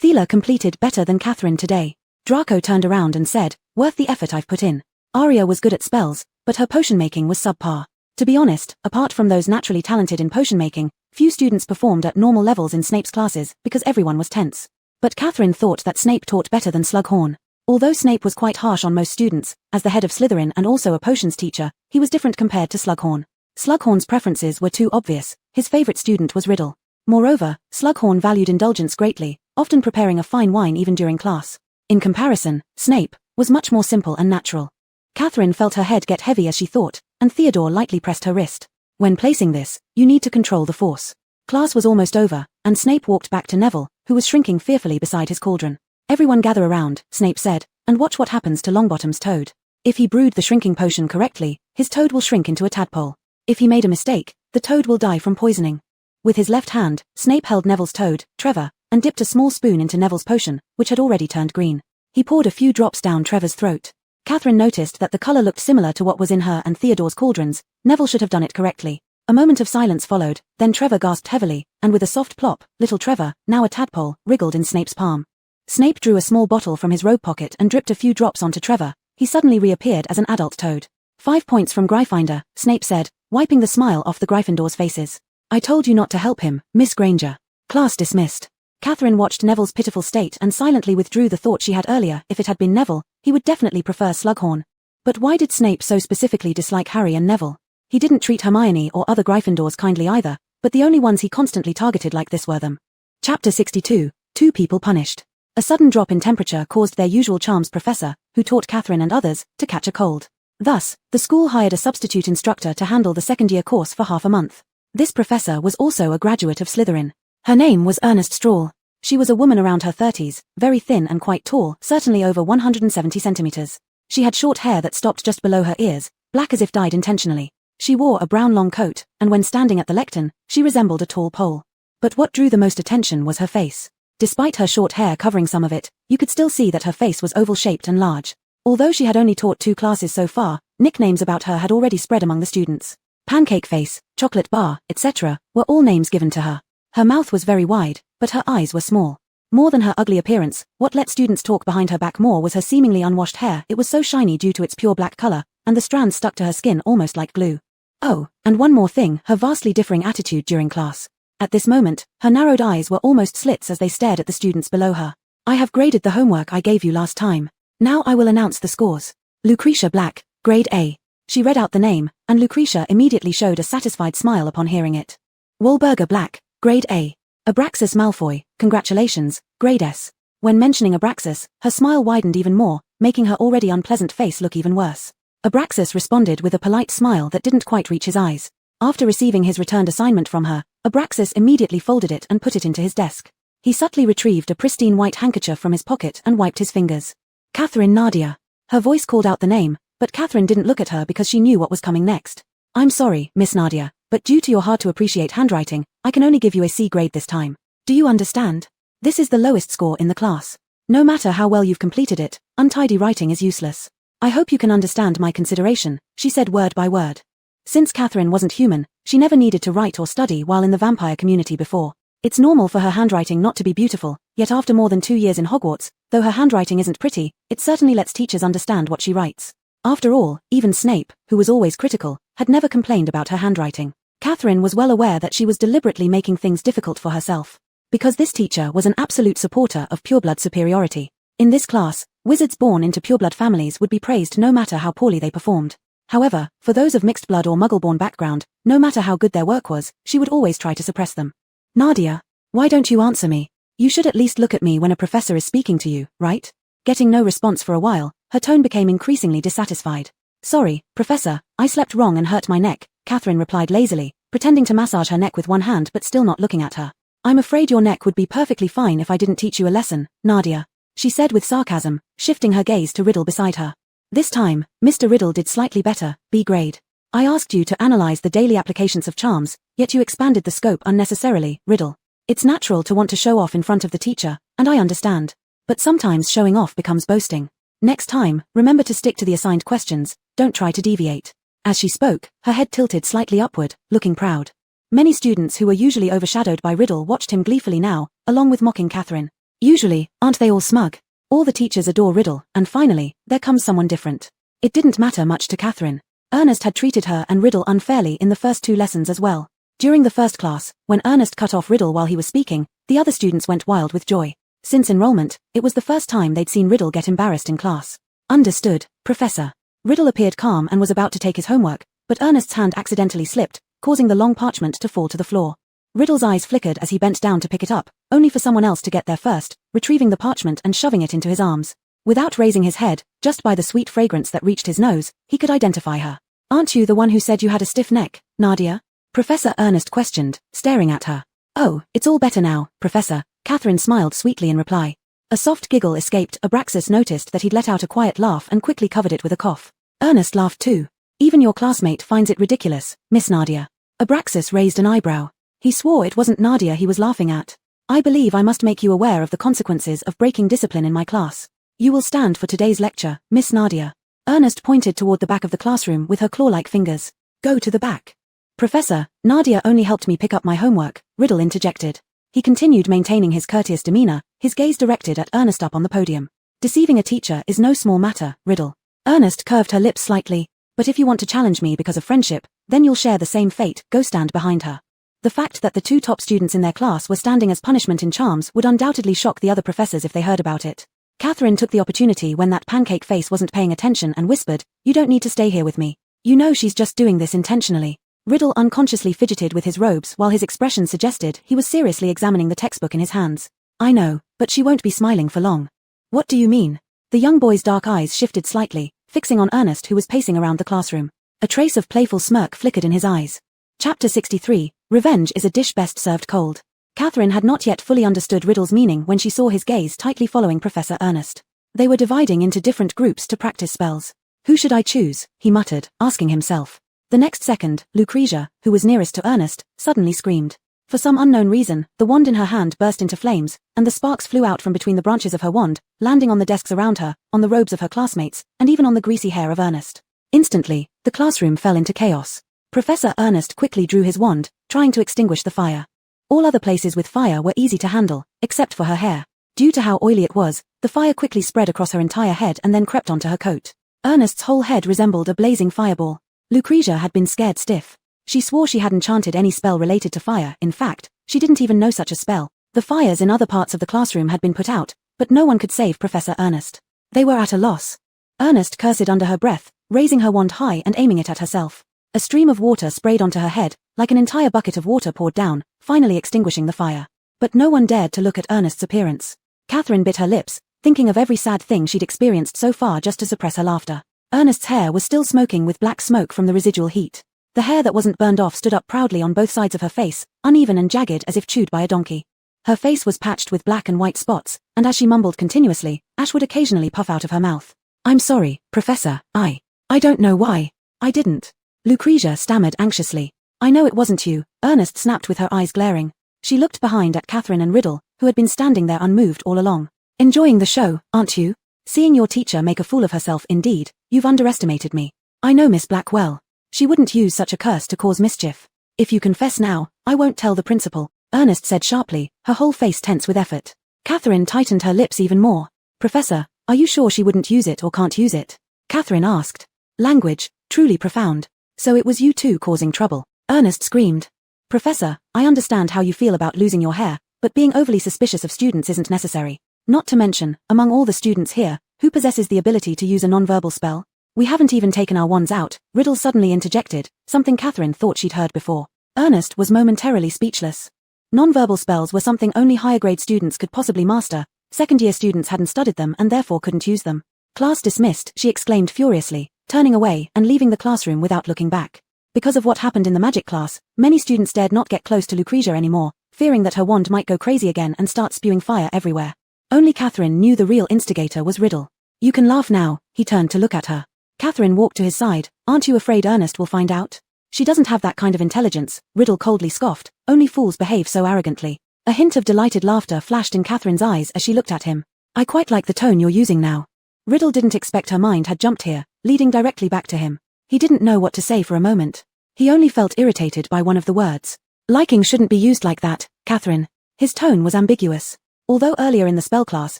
A: Thela completed better than Catherine today. Draco turned around and said, worth the effort I've put in. Arya was good at spells, but her potion making was subpar. To be honest, apart from those naturally talented in potion making, few students performed at normal levels in Snape's classes because everyone was tense. But Catherine thought that Snape taught better than Slughorn. Although Snape was quite harsh on most students, as the head of Slytherin and also a potions teacher, he was different compared to Slughorn. Slughorn's preferences were too obvious. His favorite student was Riddle. Moreover, Slughorn valued indulgence greatly, often preparing a fine wine even during class. In comparison, Snape was much more simple and natural. Catherine felt her head get heavy as she thought, and Theodore lightly pressed her wrist. When placing this, you need to control the force. Class was almost over, and Snape walked back to Neville, who was shrinking fearfully beside his cauldron. Everyone gather around, Snape said, and watch what happens to Longbottom's toad. If he brewed the shrinking potion correctly, his toad will shrink into a tadpole. If he made a mistake, the toad will die from poisoning. With his left hand, Snape held Neville's toad, Trevor, and dipped a small spoon into Neville's potion, which had already turned green. He poured a few drops down Trevor's throat. Catherine noticed that the color looked similar to what was in her and Theodore's cauldrons. Neville should have done it correctly. A moment of silence followed, then Trevor gasped heavily, and with a soft plop, little Trevor, now a tadpole, wriggled in Snape's palm. Snape drew a small bottle from his robe pocket and dripped a few drops onto Trevor. He suddenly reappeared as an adult toad. 5 points from Gryffindor, Snape said, wiping the smile off the Gryffindors' faces. I told you not to help him, Miss Granger. Class dismissed. Catherine watched Neville's pitiful state and silently withdrew the thought she had earlier. If it had been Neville, he would definitely prefer Slughorn. But why did Snape so specifically dislike Harry and Neville? He didn't treat Hermione or other Gryffindors kindly either, but the only ones he constantly targeted like this were them. Chapter 62, 2 People Punished. A sudden drop in temperature caused their usual charms professor, who taught Catherine and others, to catch a cold. Thus, the school hired a substitute instructor to handle the second-year course for half a month. This professor was also a graduate of Slytherin. Her name was Ernest Strawl. She was a woman around her 30s, very thin and quite tall, certainly over 170 centimeters. She had short hair that stopped just below her ears, black as if dyed intentionally. She wore a brown long coat, and when standing at the lectern, she resembled a tall pole. But what drew the most attention was her face. Despite her short hair covering some of it, you could still see that her face was oval-shaped and large. Although she had only taught 2 classes so far, nicknames about her had already spread among the students. Pancake Face, Chocolate Bar, etc. were all names given to her. Her mouth was very wide, but her eyes were small. More than her ugly appearance, what let students talk behind her back more was her seemingly unwashed hair. It was so shiny due to its pure black color, and the strands stuck to her skin almost like glue. Oh, and one more thing, her vastly differing attitude during class. At this moment, her narrowed eyes were almost slits as they stared at the students below her. I have graded the homework I gave you last time. Now I will announce the scores. Lucretia Black, Grade A. She read out the name, and Lucretia immediately showed a satisfied smile upon hearing it. Wahlberger Black, Grade A. Abraxas Malfoy, congratulations, Grade S. When mentioning Abraxas, her smile widened even more, making her already unpleasant face look even worse. Abraxas responded with a polite smile that didn't quite reach his eyes. After receiving his returned assignment from her, Abraxas immediately folded it and put it into his desk. He subtly retrieved a pristine white handkerchief from his pocket and wiped his fingers. Catherine Nadia. Her voice called out the name, but Catherine didn't look at her because she knew what was coming next. I'm sorry, Miss Nadia, but due to your hard-to-appreciate handwriting, I can only give you a C grade this time. Do you understand? This is the lowest score in the class. No matter how well you've completed it, untidy writing is useless. I hope you can understand my consideration, she said word by word. Since Catherine wasn't human, she never needed to write or study while in the vampire community before. It's normal for her handwriting not to be beautiful, yet after more than 2 years in Hogwarts, though her handwriting isn't pretty, it certainly lets teachers understand what she writes. After all, even Snape, who was always critical, had never complained about her handwriting. Catherine was well aware that she was deliberately making things difficult for herself. Because this teacher was an absolute supporter of pureblood superiority. In this class, wizards born into pureblood families would be praised no matter how poorly they performed. However, for those of mixed blood or muggle-born background, no matter how good their work was, she would always try to suppress them. Nadia, why don't you answer me? You should at least look at me when a professor is speaking to you, right? Getting no response for a while, her tone became increasingly dissatisfied. Sorry, Professor, I slept wrong and hurt my neck, Catherine replied lazily, pretending to massage her neck with one hand but still not looking at her. I'm afraid your neck would be perfectly fine if I didn't teach you a lesson, Nadia, she said with sarcasm, shifting her gaze to Riddle beside her. This time, Mr. Riddle did slightly better, B grade. I asked you to analyze the daily applications of charms, yet you expanded the scope unnecessarily, Riddle. It's natural to want to show off in front of the teacher, and I understand. But sometimes showing off becomes boasting. Next time, remember to stick to the assigned questions, don't try to deviate. As she spoke, her head tilted slightly upward, looking proud. Many students who were usually overshadowed by Riddle watched him gleefully now, along with mocking Catherine. Usually, aren't they all smug? All the teachers adore Riddle, and finally, there comes someone different. It didn't matter much to Catherine. Ernest had treated her and Riddle unfairly in the first 2 lessons as well. During the first class, when Ernest cut off Riddle while he was speaking, the other students went wild with joy. Since enrollment, it was the first time they'd seen Riddle get embarrassed in class. Understood, Professor. Riddle appeared calm and was about to take his homework, but Ernest's hand accidentally slipped, causing the long parchment to fall to the floor. Riddle's eyes flickered as he bent down to pick it up, only for someone else to get there first, retrieving the parchment and shoving it into his arms. Without raising his head, just by the sweet fragrance that reached his nose, he could identify her. Aren't you the one who said you had a stiff neck, Nadia? Professor Ernest questioned, staring at her. Oh, it's all better now, Professor, Catherine smiled sweetly in reply. A soft giggle escaped. Abraxas noticed that he'd let out a quiet laugh and quickly covered it with a cough. Ernest laughed too. Even your classmate finds it ridiculous, Miss Nadia. Abraxas raised an eyebrow. He swore it wasn't Nadia he was laughing at. I believe I must make you aware of the consequences of breaking discipline in my class. You will stand for today's lecture, Miss Nadia. Ernest pointed toward the back of the classroom with her claw-like fingers. Go to the back. Professor, Nadia only helped me pick up my homework, Riddle interjected. He continued maintaining his courteous demeanor, his gaze directed at Ernest up on the podium. Deceiving a teacher is no small matter, Riddle. Ernest curved her lips slightly. But if you want to challenge me because of friendship, then you'll share the same fate. Go stand behind her. The fact that the 2 top students in their class were standing as punishment in charms would undoubtedly shock the other professors if they heard about it. Catherine took the opportunity when that pancake face wasn't paying attention and whispered, "You don't need to stay here with me. You know she's just doing this intentionally." Riddle unconsciously fidgeted with his robes while his expression suggested he was seriously examining the textbook in his hands. I know, but she won't be smiling for long. What do you mean? The young boy's dark eyes shifted slightly, fixing on Ernest who was pacing around the classroom. A trace of playful smirk flickered in his eyes. Chapter 63, Revenge is a dish best served cold. Catherine had not yet fully understood Riddle's meaning when she saw his gaze tightly following Professor Ernest. They were dividing into different groups to practice spells. Who should I choose? He muttered, asking himself. The next second, Lucretia, who was nearest to Ernest, suddenly screamed. For some unknown reason, the wand in her hand burst into flames, and the sparks flew out from between the branches of her wand, landing on the desks around her, on the robes of her classmates, and even on the greasy hair of Ernest. Instantly, the classroom fell into chaos. Professor Ernest quickly drew his wand, trying to extinguish the fire. All other places with fire were easy to handle, except for her hair. Due to how oily it was, the fire quickly spread across her entire head and then crept onto her coat. Ernest's whole head resembled a blazing fireball. Lucretia had been scared stiff. She swore she hadn't chanted any spell related to fire. In fact, she didn't even know such a spell. The fires in other parts of the classroom had been put out, but no one could save Professor Ernest. They were at a loss. Ernest cursed under her breath, raising her wand high and aiming it at herself. A stream of water sprayed onto her head, like an entire bucket of water poured down, finally extinguishing the fire. But no one dared to look at Ernest's appearance. Catherine bit her lips, thinking of every sad thing she'd experienced so far just to suppress her laughter. Ernest's hair was still smoking with black smoke from the residual heat. The hair that wasn't burned off stood up proudly on both sides of her face, uneven and jagged as if chewed by a donkey. Her face was patched with black and white spots, and as she mumbled continuously, ash would occasionally puff out of her mouth. "I'm sorry, Professor, I don't know why. I didn't." Lucretia stammered anxiously. "I know it wasn't you," Ernest snapped with her eyes glaring. She looked behind at Catherine and Riddle, who had been standing there unmoved all along. "Enjoying the show, aren't you? Seeing your teacher make a fool of herself indeed, you've underestimated me. I know Miss Black well. She wouldn't use such a curse to cause mischief. If you confess now, I won't tell the principal," Ernest said sharply, her whole face tense with effort. Catherine tightened her lips even more. "Professor, are you sure she wouldn't use it or can't use it?" Catherine asked. Language, truly profound. "So it was you two causing trouble," Ernest screamed. "Professor, I understand how you feel about losing your hair, but being overly suspicious of students isn't necessary. Not to mention, among all the students here, who possesses the ability to use a non-verbal spell? We haven't even taken our wands out," Riddle suddenly interjected, something Catherine thought she'd heard before. Ernest was momentarily speechless. Non-verbal spells were something only higher-grade students could possibly master. Second-year students hadn't studied them and therefore couldn't use them. "Class dismissed," she exclaimed furiously, turning away and leaving the classroom without looking back. Because of what happened in the magic class, many students dared not get close to Lucretia anymore, fearing that her wand might go crazy again and start spewing fire everywhere. Only Catherine knew the real instigator was Riddle. "You can laugh now," he turned to look at her. Catherine walked to his side. "Aren't you afraid Ernest will find out?" "She doesn't have that kind of intelligence," Riddle coldly scoffed. "Only fools behave so arrogantly." A hint of delighted laughter flashed in Catherine's eyes as she looked at him. "I quite like the tone you're using now." Riddle didn't expect her mind had jumped here, leading directly back to him. He didn't know what to say for a moment. He only felt irritated by one of the words. "Liking shouldn't be used like that, Catherine." His tone was ambiguous. Although earlier in the spell class,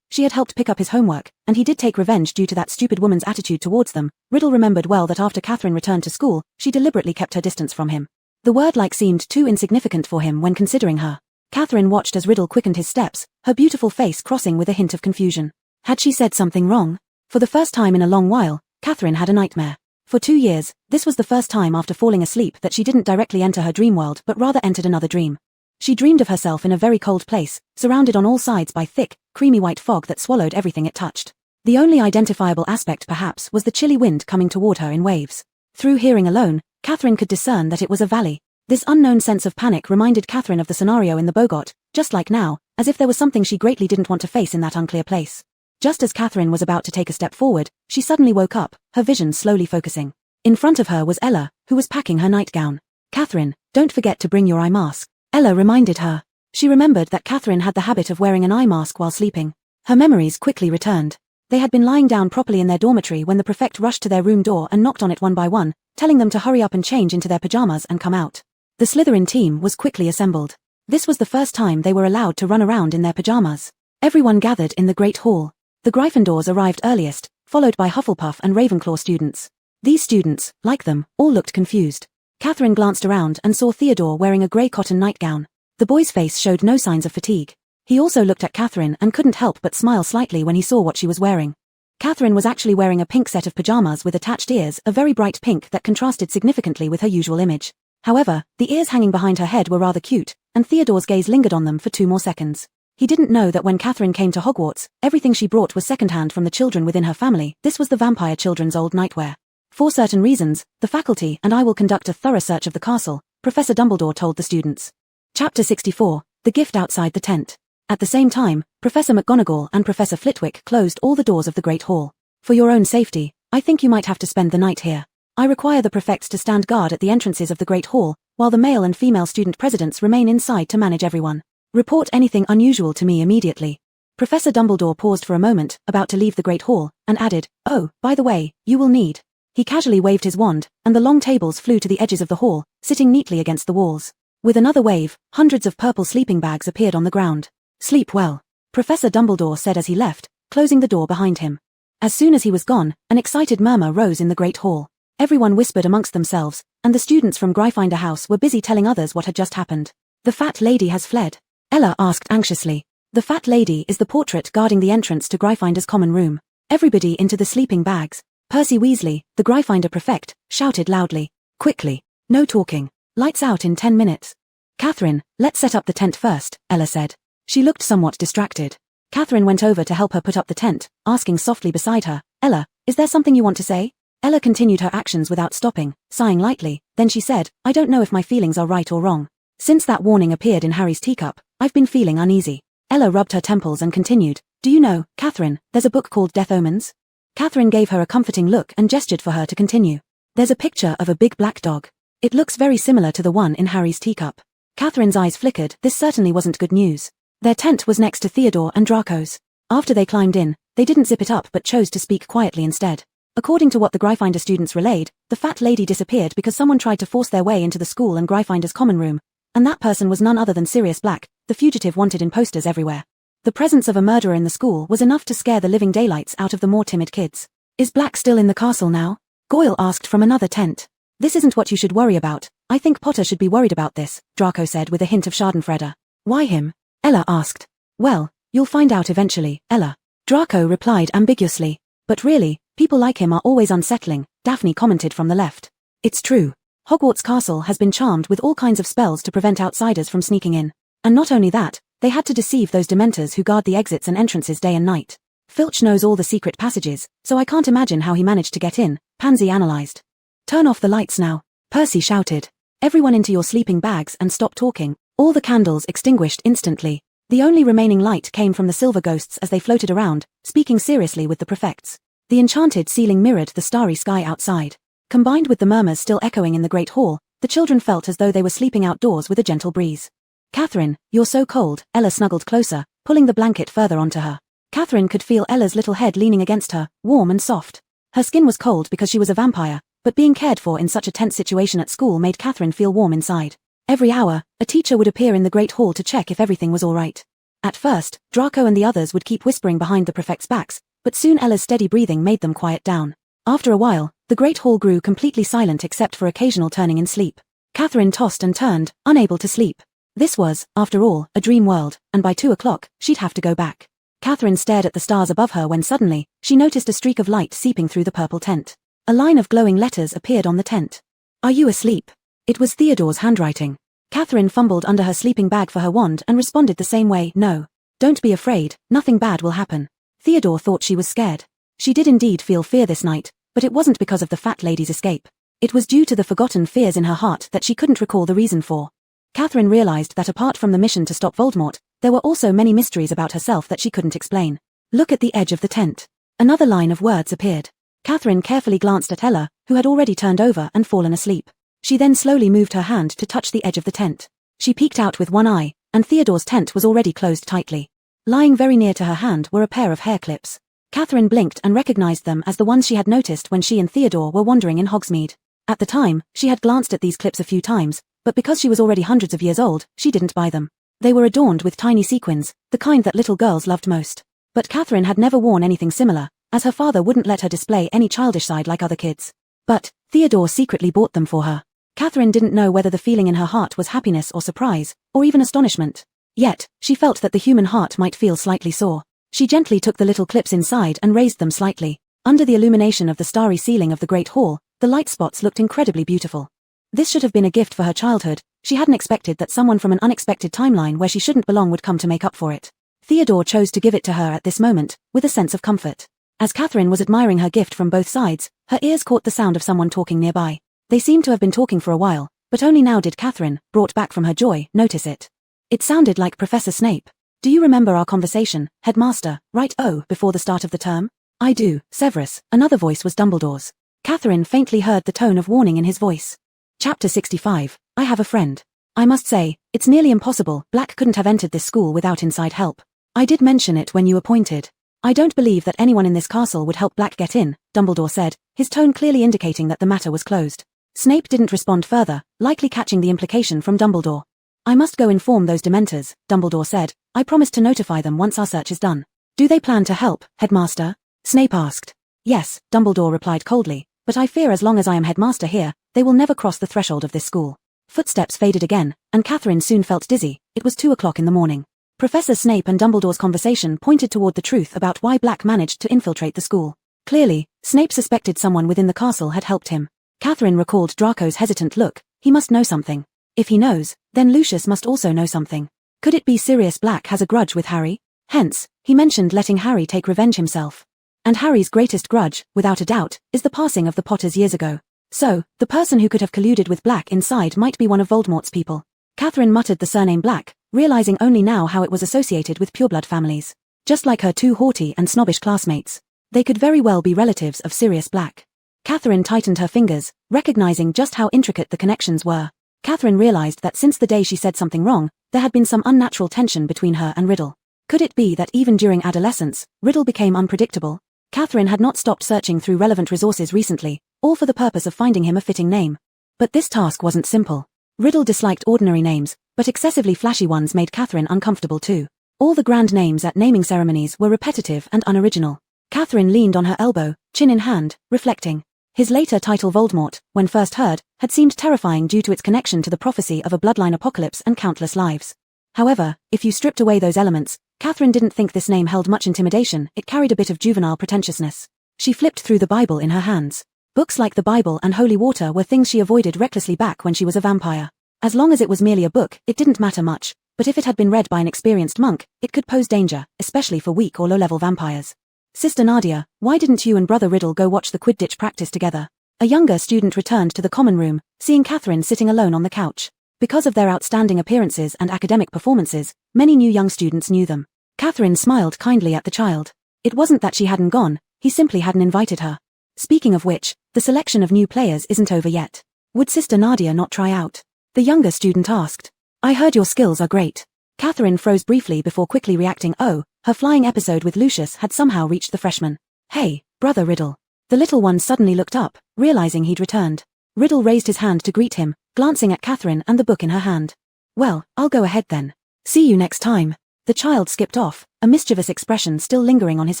A: she had helped pick up his homework, and he did take revenge due to that stupid woman's attitude towards them, Riddle remembered well that after Catherine returned to school, she deliberately kept her distance from him. The word like seemed too insignificant for him when considering her. Catherine watched as Riddle quickened his steps, her beautiful face crossing with a hint of confusion. Had she said something wrong? For the first time in a long while, Catherine had a nightmare. For 2 years, this was the first time after falling asleep that she didn't directly enter her dream world but rather entered another dream. She dreamed of herself in a very cold place, surrounded on all sides by thick, creamy white fog that swallowed everything it touched. The only identifiable aspect perhaps was the chilly wind coming toward her in waves. Through hearing alone, Catherine could discern that it was a valley. This unknown sense of panic reminded Catherine of the scenario in the Bogot, just like now, as if there was something she greatly didn't want to face in that unclear place. Just as Catherine was about to take a step forward, she suddenly woke up, her vision slowly focusing. In front of her was Ella, who was packing her nightgown. "Catherine, don't forget to bring your eye mask," Ella reminded her. She remembered that Catherine had the habit of wearing an eye mask while sleeping. Her memories quickly returned. They had been lying down properly in their dormitory when the prefect rushed to their room door and knocked on it one by one, telling them to hurry up and change into their pajamas and come out. The Slytherin team was quickly assembled. This was the first time they were allowed to run around in their pajamas. Everyone gathered in the Great Hall. The Gryffindors arrived earliest, followed by Hufflepuff and Ravenclaw students. These students, like them, all looked confused. Catherine glanced around and saw Theodore wearing a grey cotton nightgown. The boy's face showed no signs of fatigue. He also looked at Catherine and couldn't help but smile slightly when he saw what she was wearing. Catherine was actually wearing a pink set of pajamas with attached ears, a very bright pink that contrasted significantly with her usual image. However, the ears hanging behind her head were rather cute, and Theodore's gaze lingered on them for 2 more seconds. He didn't know that when Catherine came to Hogwarts, everything she brought was secondhand from the children within her family. This was the vampire children's old nightwear. "For certain reasons, the faculty and I will conduct a thorough search of the castle," Professor Dumbledore told the students. Chapter 64, The Gift Outside the Tent. At the same time, Professor McGonagall and Professor Flitwick closed all the doors of the Great Hall. "For your own safety, I think you might have to spend the night here." I require the prefects to stand guard at the entrances of the Great Hall, while the male and female student presidents remain inside to manage everyone. Report anything unusual to me immediately. Professor Dumbledore paused for a moment, about to leave the Great Hall, and added, "Oh, by the way, you will need." He casually waved his wand, and the long tables flew to the edges of the hall, sitting neatly against the walls. With another wave, hundreds of purple sleeping bags appeared on the ground. "Sleep well," Professor Dumbledore said as he left, closing the door behind him. As soon as he was gone, an excited murmur rose in the Great Hall. Everyone whispered amongst themselves, and the students from Gryffindor House were busy telling others what had just happened. "The fat lady has fled?" Ella asked anxiously. "The fat lady is the portrait guarding the entrance to Gryffindor's common room. Everybody into the sleeping bags." Percy Weasley, the Gryffindor prefect, shouted loudly. "Quickly. No talking. Lights out in 10 minutes. Catherine, let's set up the tent first," Ella said. She looked somewhat distracted. Catherine went over to help her put up the tent, asking softly beside her, "Ella, is there something you want to say?" Ella continued her actions without stopping, sighing lightly, then she said, "I don't know if my feelings are right or wrong. Since that warning appeared in Harry's teacup, I've been feeling uneasy." Ella rubbed her temples and continued, "Do you know, Catherine, there's a book called Death Omens?" Catherine gave her a comforting look and gestured for her to continue. "There's a picture of a big black dog. It looks very similar to the one in Harry's teacup." Catherine's eyes flickered. This certainly wasn't good news. Their tent was next to Theodore and Draco's. After they climbed in, they didn't zip it up but chose to speak quietly instead. According to what the Gryffindor students relayed, the fat lady disappeared because someone tried to force their way into the school and Gryffindor's common room, and that person was none other than Sirius Black, the fugitive wanted in posters everywhere. The presence of a murderer in the school was enough to scare the living daylights out of the more timid kids. "Is Black still in the castle now?" Goyle asked from another tent. "This isn't what you should worry about. I think Potter should be worried about this," Draco said with a hint of schadenfreude. "Why him?" Ella asked. "Well, you'll find out eventually, Ella." Draco replied ambiguously. "But really, people like him are always unsettling," Daphne commented from the left. "It's true. Hogwarts Castle has been charmed with all kinds of spells to prevent outsiders from sneaking in. And not only that, they had to deceive those dementors who guard the exits and entrances day and night. Filch knows all the secret passages, so I can't imagine how he managed to get in," Pansy analyzed. "Turn off the lights now," Percy shouted. "Everyone into your sleeping bags and stop talking." All the candles extinguished instantly. The only remaining light came from the silver ghosts as they floated around, speaking seriously with the prefects. The enchanted ceiling mirrored the starry sky outside. Combined with the murmurs still echoing in the Great Hall, the children felt as though they were sleeping outdoors with a gentle breeze. "Catherine, you're so cold," Ella snuggled closer, pulling the blanket further onto her. Catherine could feel Ella's little head leaning against her, warm and soft. Her skin was cold because she was a vampire, but being cared for in such a tense situation at school made Catherine feel warm inside. Every hour, a teacher would appear in the Great Hall to check if everything was all right. At first, Draco and the others would keep whispering behind the prefects' backs, but soon Ella's steady breathing made them quiet down. After a while, the Great Hall grew completely silent except for occasional turning in sleep. Catherine tossed and turned, unable to sleep. This was, after all, a dream world, and by 2 o'clock, she'd have to go back. Catherine stared at the stars above her when suddenly, she noticed a streak of light seeping through the purple tent. A line of glowing letters appeared on the tent. "Are you asleep?" It was Theodore's handwriting. Catherine fumbled under her sleeping bag for her wand and responded the same way, "No. Don't be afraid, nothing bad will happen." Theodore thought she was scared. She did indeed feel fear this night, but it wasn't because of the fat lady's escape. It was due to the forgotten fears in her heart that she couldn't recall the reason for. Catherine realized that apart from the mission to stop Voldemort, there were also many mysteries about herself that she couldn't explain. "Look at the edge of the tent." Another line of words appeared. Catherine carefully glanced at Ella, who had already turned over and fallen asleep. She then slowly moved her hand to touch the edge of the tent. She peeked out with one eye, and Theodore's tent was already closed tightly. Lying very near to her hand were a pair of hair clips. Catherine blinked and recognized them as the ones she had noticed when she and Theodore were wandering in Hogsmeade. At the time, she had glanced at these clips a few times, but because she was already hundreds of years old, she didn't buy them. They were adorned with tiny sequins, the kind that little girls loved most. But Catherine had never worn anything similar, as her father wouldn't let her display any childish side like other kids. But Theodore secretly bought them for her. Catherine didn't know whether the feeling in her heart was happiness or surprise, or even astonishment. Yet, she felt that the human heart might feel slightly sore. She gently took the little clips inside and raised them slightly. Under the illumination of the starry ceiling of the Great Hall, the light spots looked incredibly beautiful. This should have been a gift for her childhood. She hadn't expected that someone from an unexpected timeline where she shouldn't belong would come to make up for it. Theodore chose to give it to her at this moment, with a sense of comfort. As Catherine was admiring her gift from both sides, her ears caught the sound of someone talking nearby. They seemed to have been talking for a while, but only now did Catherine, brought back from her joy, notice it. It sounded like Professor Snape. "Do you remember our conversation, Headmaster, right before the start of the term?" "I do, Severus," another voice was Dumbledore's. Catherine faintly heard the tone of warning in his voice. Chapter 65. I have a friend. I must say, it's nearly impossible. Black couldn't have entered this school without inside help. I did mention it when you appointed. I don't believe that anyone in this castle would help Black get in, Dumbledore said, his tone clearly indicating that the matter was closed. Snape didn't respond further, likely catching the implication from Dumbledore. I must go inform those Dementors, Dumbledore said. I promised to notify them once our search is done. Do they plan to help, Headmaster? Snape asked. Yes, Dumbledore replied coldly, but I fear as long as I am Headmaster here, they will never cross the threshold of this school. Footsteps faded again, and Catherine soon felt dizzy. It was 2 o'clock in the morning. Professor Snape and Dumbledore's conversation pointed toward the truth about why Black managed to infiltrate the school. Clearly, Snape suspected someone within the castle had helped him. Catherine recalled Draco's hesitant look. He must know something. If he knows, then Lucius must also know something. Could it be Sirius Black has a grudge with Harry? Hence, he mentioned letting Harry take revenge himself. And Harry's greatest grudge, without a doubt, is the passing of the Potters years ago. So, the person who could have colluded with Black inside might be one of Voldemort's people. Catherine muttered the surname Black, realizing only now how it was associated with pureblood families. Just like her two haughty and snobbish classmates. They could very well be relatives of Sirius Black. Catherine tightened her fingers, recognizing just how intricate the connections were. Catherine realized that since the day she said something wrong, there had been some unnatural tension between her and Riddle. Could it be that even during adolescence, Riddle became unpredictable? Catherine had not stopped searching through relevant resources recently, all for the purpose of finding him a fitting name. But this task wasn't simple. Riddle disliked ordinary names, but excessively flashy ones made Catherine uncomfortable too. All the grand names at naming ceremonies were repetitive and unoriginal. Catherine leaned on her elbow, chin in hand, reflecting. His later title Voldemort, when first heard, had seemed terrifying due to its connection to the prophecy of a bloodline apocalypse and countless lives. However, if you stripped away those elements, Catherine didn't think this name held much intimidation. It carried a bit of juvenile pretentiousness. She flipped through the Bible in her hands. Books like the Bible and holy water were things she avoided recklessly back when she was a vampire. As long as it was merely a book, it didn't matter much, but if it had been read by an experienced monk, it could pose danger, especially for weak or low-level vampires. Sister Nadia, why didn't you and Brother Riddle go watch the Quidditch practice together? A younger student returned to the common room, seeing Catherine sitting alone on the couch. Because of their outstanding appearances and academic performances, many new young students knew them. Catherine smiled kindly at the child. It wasn't that she hadn't gone, he simply hadn't invited her. Speaking of which, the selection of new players isn't over yet. Would Sister Nadia not try out? The younger student asked. I heard your skills are great. Catherine froze briefly before quickly reacting. Oh, her flying episode with Lucius had somehow reached the freshman. Hey, Brother Riddle. The little one suddenly looked up, realizing he'd returned. Riddle raised his hand to greet him, glancing at Catherine and the book in her hand. Well, I'll go ahead then. See you next time. The child skipped off, a mischievous expression still lingering on his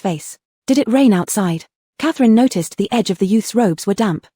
A: face. Did it rain outside? Catherine noticed the edge of the youth's robes were damp.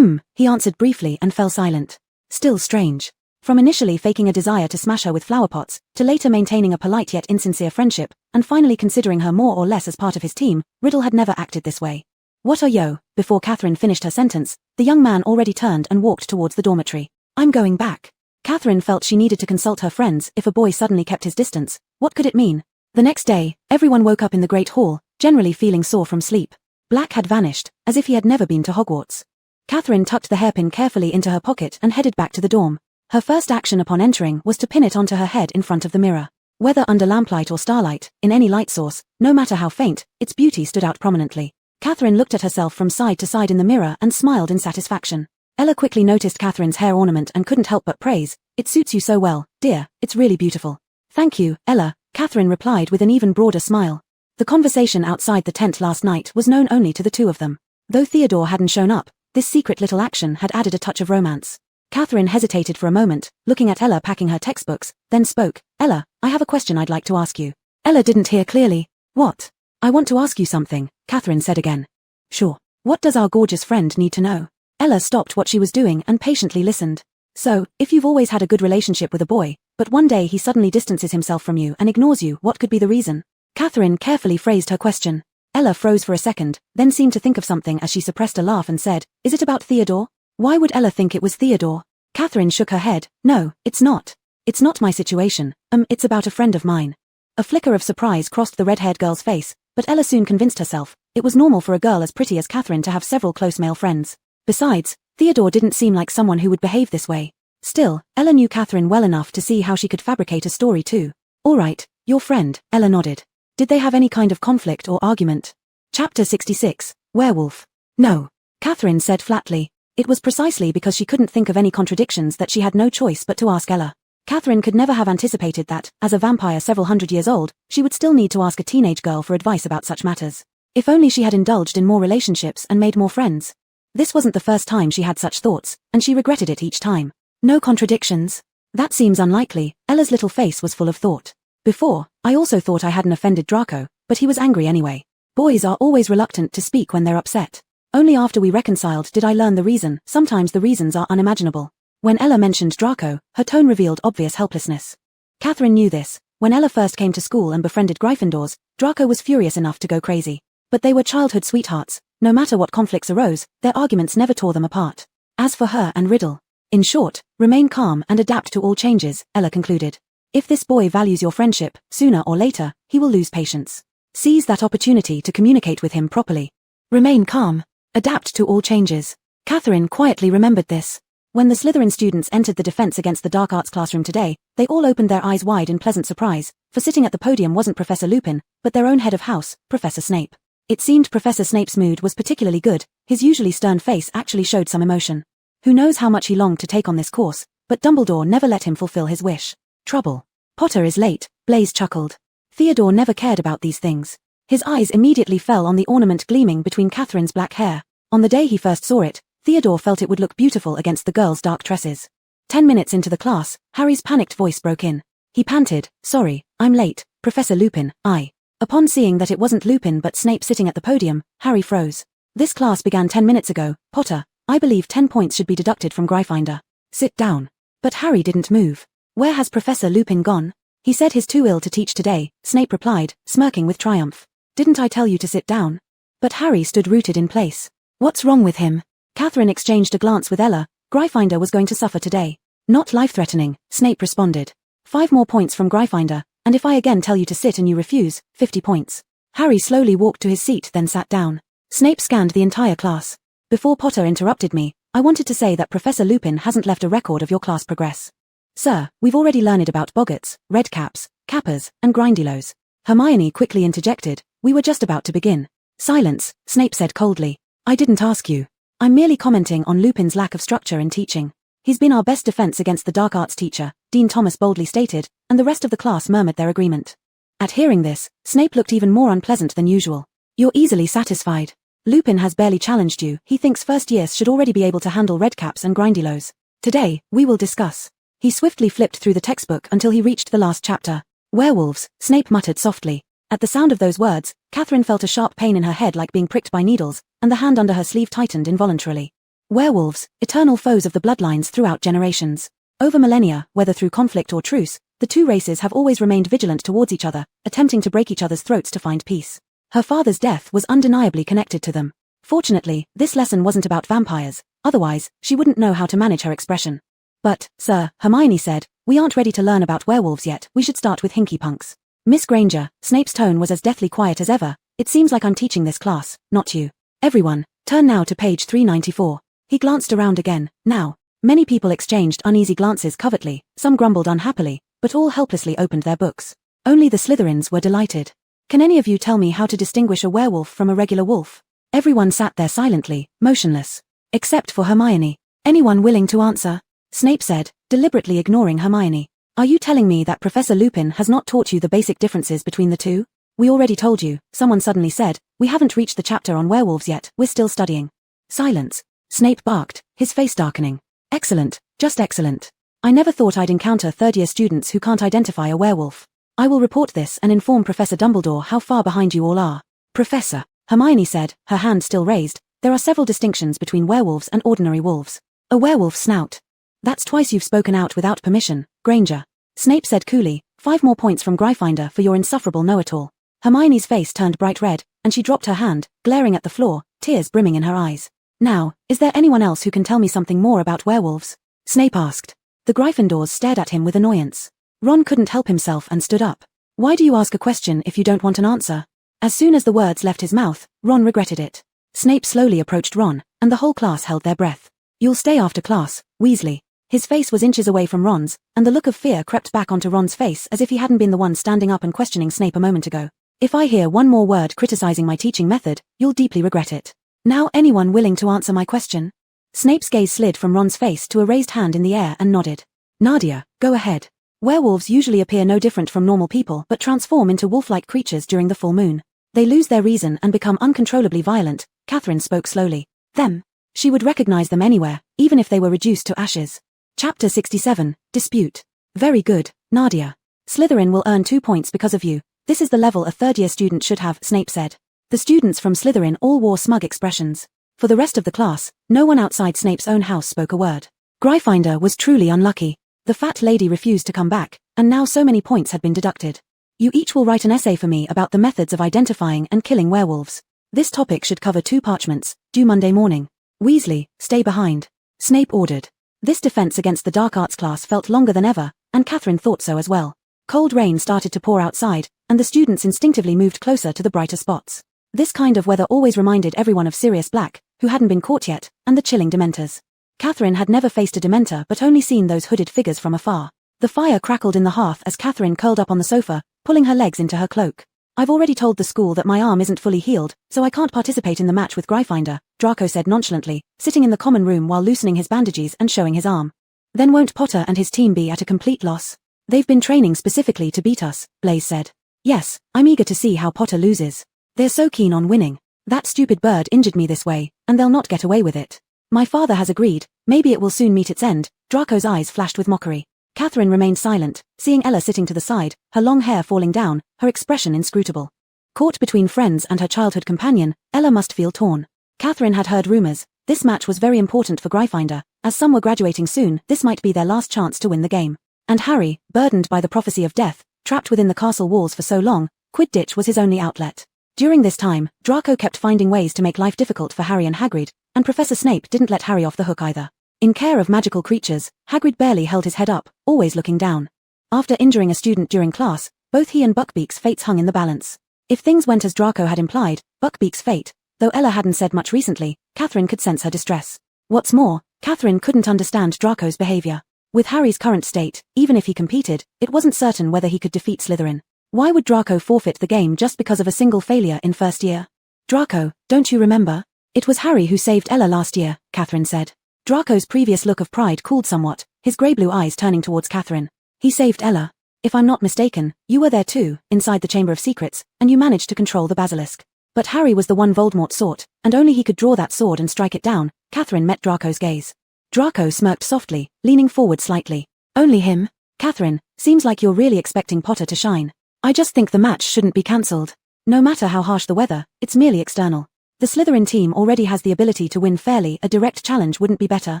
A: He answered briefly and fell silent. Still strange. From initially faking a desire to smash her with flower pots, to later maintaining a polite yet insincere friendship, and finally considering her more or less as part of his team, Riddle had never acted this way. What are yo? Before Catherine finished her sentence, the young man already turned and walked towards the dormitory. I'm going back. Catherine felt she needed to consult her friends if a boy suddenly kept his distance. What could it mean? The next day, everyone woke up in the Great Hall, generally feeling sore from sleep. Black had vanished, as if he had never been to Hogwarts. Catherine tucked the hairpin carefully into her pocket and headed back to the dorm. Her first action upon entering was to pin it onto her head in front of the mirror. Whether under lamplight or starlight, in any light source, no matter how faint, its beauty stood out prominently. Catherine looked at herself from side to side in the mirror and smiled in satisfaction. Ella quickly noticed Catherine's hair ornament and couldn't help but praise. It suits you so well, dear, it's really beautiful. Thank you, Ella, Catherine replied with an even broader smile. The conversation outside the tent last night was known only to the two of them. Though Theodore hadn't shown up, this secret little action had added a touch of romance. Catherine hesitated for a moment, looking at Ella packing her textbooks, then spoke. Ella, I have a question I'd like to ask you. Ella didn't hear clearly. What? I want to ask you something, Catherine said again. Sure. What does our gorgeous friend need to know? Ella stopped what she was doing and patiently listened. So, if you've always had a good relationship with a boy, but one day he suddenly distances himself from you and ignores you, what could be the reason? Catherine carefully phrased her question. Ella froze for a second, then seemed to think of something as she suppressed a laugh and said, Is it about Theodore? Why would Ella think it was Theodore? Catherine shook her head. No, it's not. It's not my situation. It's about a friend of mine. A flicker of surprise crossed the red-haired girl's face, but Ella soon convinced herself. It was normal for a girl as pretty as Catherine to have several close male friends. Besides, Theodore didn't seem like someone who would behave this way. Still, Ella knew Catherine well enough to see how she could fabricate a story too. All right, your friend, Ella nodded. Did they have any kind of conflict or argument? Chapter 66, Werewolf. No. Catherine said flatly. It was precisely because she couldn't think of any contradictions that she had no choice but to ask Ella. Catherine could never have anticipated that, as a vampire several hundred years old, she would still need to ask a teenage girl for advice about such matters. If only she had indulged in more relationships and made more friends. This wasn't the first time she had such thoughts, and she regretted it each time. No contradictions? That seems unlikely. Ella's little face was full of thought. Before, I also thought I hadn't offended Draco, but he was angry anyway. Boys are always reluctant to speak when they're upset. Only after we reconciled did I learn the reason. Sometimes the reasons are unimaginable. When Ella mentioned Draco, her tone revealed obvious helplessness. Catherine knew this. When Ella first came to school and befriended Gryffindors, Draco was furious enough to go crazy. But they were childhood sweethearts. No matter what conflicts arose, their arguments never tore them apart. As for her and Riddle. In short, remain calm and adapt to all changes, Ella concluded. If this boy values your friendship, sooner or later, he will lose patience. Seize that opportunity to communicate with him properly. Remain calm. Adapt to all changes. Catherine quietly remembered this. When the Slytherin students entered the Defense Against the Dark Arts classroom today, they all opened their eyes wide in pleasant surprise, for sitting at the podium wasn't Professor Lupin, but their own head of house, Professor Snape. It seemed Professor Snape's mood was particularly good. His usually stern face actually showed some emotion. Who knows how much he longed to take on this course, but Dumbledore never let him fulfill his wish. Trouble. Potter is late, Blaise chuckled. Theodore never cared about these things. His eyes immediately fell on the ornament gleaming between Catherine's black hair. On the day he first saw it, Theodore felt it would look beautiful against the girl's dark tresses. 10 minutes into the class, Harry's panicked voice broke in. He panted, "Sorry, I'm late, Professor Lupin, I." Upon seeing that it wasn't Lupin but Snape sitting at the podium, Harry froze. This class began 10 minutes ago, Potter. I believe 10 points should be deducted from Gryffindor. Sit down. But Harry didn't move. Where has Professor Lupin gone? He said he's too ill to teach today, Snape replied, smirking with triumph. Didn't I tell you to sit down? But Harry stood rooted in place. What's wrong with him? Catherine exchanged a glance with Ella. Gryffindor was going to suffer today. Not life-threatening, Snape responded. 5 more points from Gryffindor, and if I again tell you to sit and you refuse, 50 points. Harry slowly walked to his seat then sat down. Snape scanned the entire class. Before Potter interrupted me, I wanted to say that Professor Lupin hasn't left a record of your class progress. Sir, we've already learned about boggarts, redcaps, kappas, and grindylows. Hermione quickly interjected. We were just about to begin. Silence, Snape said coldly. I didn't ask you. I'm merely commenting on Lupin's lack of structure in teaching. He's been our best defense against the dark arts teacher, Dean Thomas boldly stated, and the rest of the class murmured their agreement. At hearing this, Snape looked even more unpleasant than usual. You're easily satisfied. Lupin has barely challenged you. He thinks first years should already be able to handle redcaps and grindylows. Today, we will discuss. He swiftly flipped through the textbook until he reached the last chapter. Werewolves, Snape muttered softly. At the sound of those words, Catherine felt a sharp pain in her head like being pricked by needles, and the hand under her sleeve tightened involuntarily. Werewolves, eternal foes of the bloodlines throughout generations. Over millennia, whether through conflict or truce, the two races have always remained vigilant towards each other, attempting to break each other's throats to find peace. Her father's death was undeniably connected to them. Fortunately, this lesson wasn't about vampires, otherwise, she wouldn't know how to manage her expression. But, sir, Hermione said, we aren't ready to learn about werewolves yet, we should start with hinky punks. Miss Granger, Snape's tone was as deathly quiet as ever. It seems like I'm teaching this class, not you. Everyone, turn now to page 394. He glanced around again. Now, many people exchanged uneasy glances covertly, some grumbled unhappily, but all helplessly opened their books. Only the Slytherins were delighted. Can any of you tell me how to distinguish a werewolf from a regular wolf? Everyone sat there silently, motionless. Except for Hermione. Anyone willing to answer? Snape said, deliberately ignoring Hermione. Are you telling me that Professor Lupin has not taught you the basic differences between the two? We already told you, someone suddenly said. We haven't reached the chapter on werewolves yet, we're still studying. Silence. Snape barked, his face darkening. Excellent, just excellent. I never thought I'd encounter third-year students who can't identify a werewolf. I will report this and inform Professor Dumbledore how far behind you all are. Professor, Hermione said, her hand still raised, there are several distinctions between werewolves and ordinary wolves. A werewolf's snout. That's twice you've spoken out without permission, Granger. Snape said coolly, 5 more points from Gryffindor for your insufferable know-it-all. Hermione's face turned bright red, and she dropped her hand, glaring at the floor, tears brimming in her eyes. Now, is there anyone else who can tell me something more about werewolves? Snape asked. The Gryffindors stared at him with annoyance. Ron couldn't help himself and stood up. Why do you ask a question if you don't want an answer? As soon as the words left his mouth, Ron regretted it. Snape slowly approached Ron, and the whole class held their breath. You'll stay after class, Weasley. His face was inches away from Ron's, and the look of fear crept back onto Ron's face as if he hadn't been the one standing up and questioning Snape a moment ago. If I hear one more word criticizing my teaching method, you'll deeply regret it. Now anyone willing to answer my question? Snape's gaze slid from Ron's face to a raised hand in the air and nodded. Nadia, go ahead. Werewolves usually appear no different from normal people but transform into wolf-like creatures during the full moon. They lose their reason and become uncontrollably violent. Catherine spoke slowly. Them. She would recognize them anywhere, even if they were reduced to ashes. Chapter 67, Dispute. Very good, Nadia. Slytherin will earn 2 points because of you. This is the level a third-year student should have, Snape said. The students from Slytherin all wore smug expressions. For the rest of the class, no one outside Snape's own house spoke a word. Gryffindor was truly unlucky. The fat lady refused to come back, and now so many points had been deducted. You each will write an essay for me about the methods of identifying and killing werewolves. This topic should cover 2 parchments, due Monday morning. Weasley, stay behind. Snape ordered. This defense against the dark arts class felt longer than ever, and Catherine thought so as well. Cold rain started to pour outside, and the students instinctively moved closer to the brighter spots. This kind of weather always reminded everyone of Sirius Black, who hadn't been caught yet, and the chilling Dementors. Catherine had never faced a Dementor but only seen those hooded figures from afar. The fire crackled in the hearth as Catherine curled up on the sofa, pulling her legs into her cloak. I've already told the school that my arm isn't fully healed, so I can't participate in the match with Gryffindor, Draco said nonchalantly, sitting in the common room while loosening his bandages and showing his arm. Then won't Potter and his team be at a complete loss? They've been training specifically to beat us, Blaise said. Yes, I'm eager to see how Potter loses. They're so keen on winning. That stupid bird injured me this way, and they'll not get away with it. My father has agreed, maybe it will soon meet its end. Draco's eyes flashed with mockery. Catherine remained silent, seeing Ella sitting to the side, her long hair falling down, her expression inscrutable. Caught between friends and her childhood companion, Ella must feel torn. Catherine had heard rumors. This match was very important for Gryffindor, as some were graduating soon. This might be their last chance to win the game. And Harry, burdened by the prophecy of death, trapped within the castle walls for so long, Quidditch was his only outlet. During this time, Draco kept finding ways to make life difficult for Harry and Hagrid, and Professor Snape didn't let Harry off the hook either. In care of magical creatures, Hagrid barely held his head up, always looking down. After injuring a student during class, both he and Buckbeak's fates hung in the balance. If things went as Draco had implied, Buckbeak's fate, though Ella hadn't said much recently, Catherine could sense her distress. What's more, Catherine couldn't understand Draco's behavior. With Harry's current state, even if he competed, it wasn't certain whether he could defeat Slytherin. Why would Draco forfeit the game just because of a single failure in first year? Draco, don't you remember? It was Harry who saved Ella last year, Catherine said. Draco's previous look of pride cooled somewhat, his grey-blue eyes turning towards Catherine. He saved Ella. If I'm not mistaken, you were there too, inside the Chamber of Secrets, and you managed to control the basilisk. But Harry was the one Voldemort sought, and only he could draw that sword and strike it down. Catherine met Draco's gaze. Draco smirked softly, leaning forward slightly. Only him? Catherine, seems like you're really expecting Potter to shine. I just think the match shouldn't be cancelled. No matter how harsh the weather, it's merely external. The Slytherin team already has the ability to win fairly. A direct challenge wouldn't be better.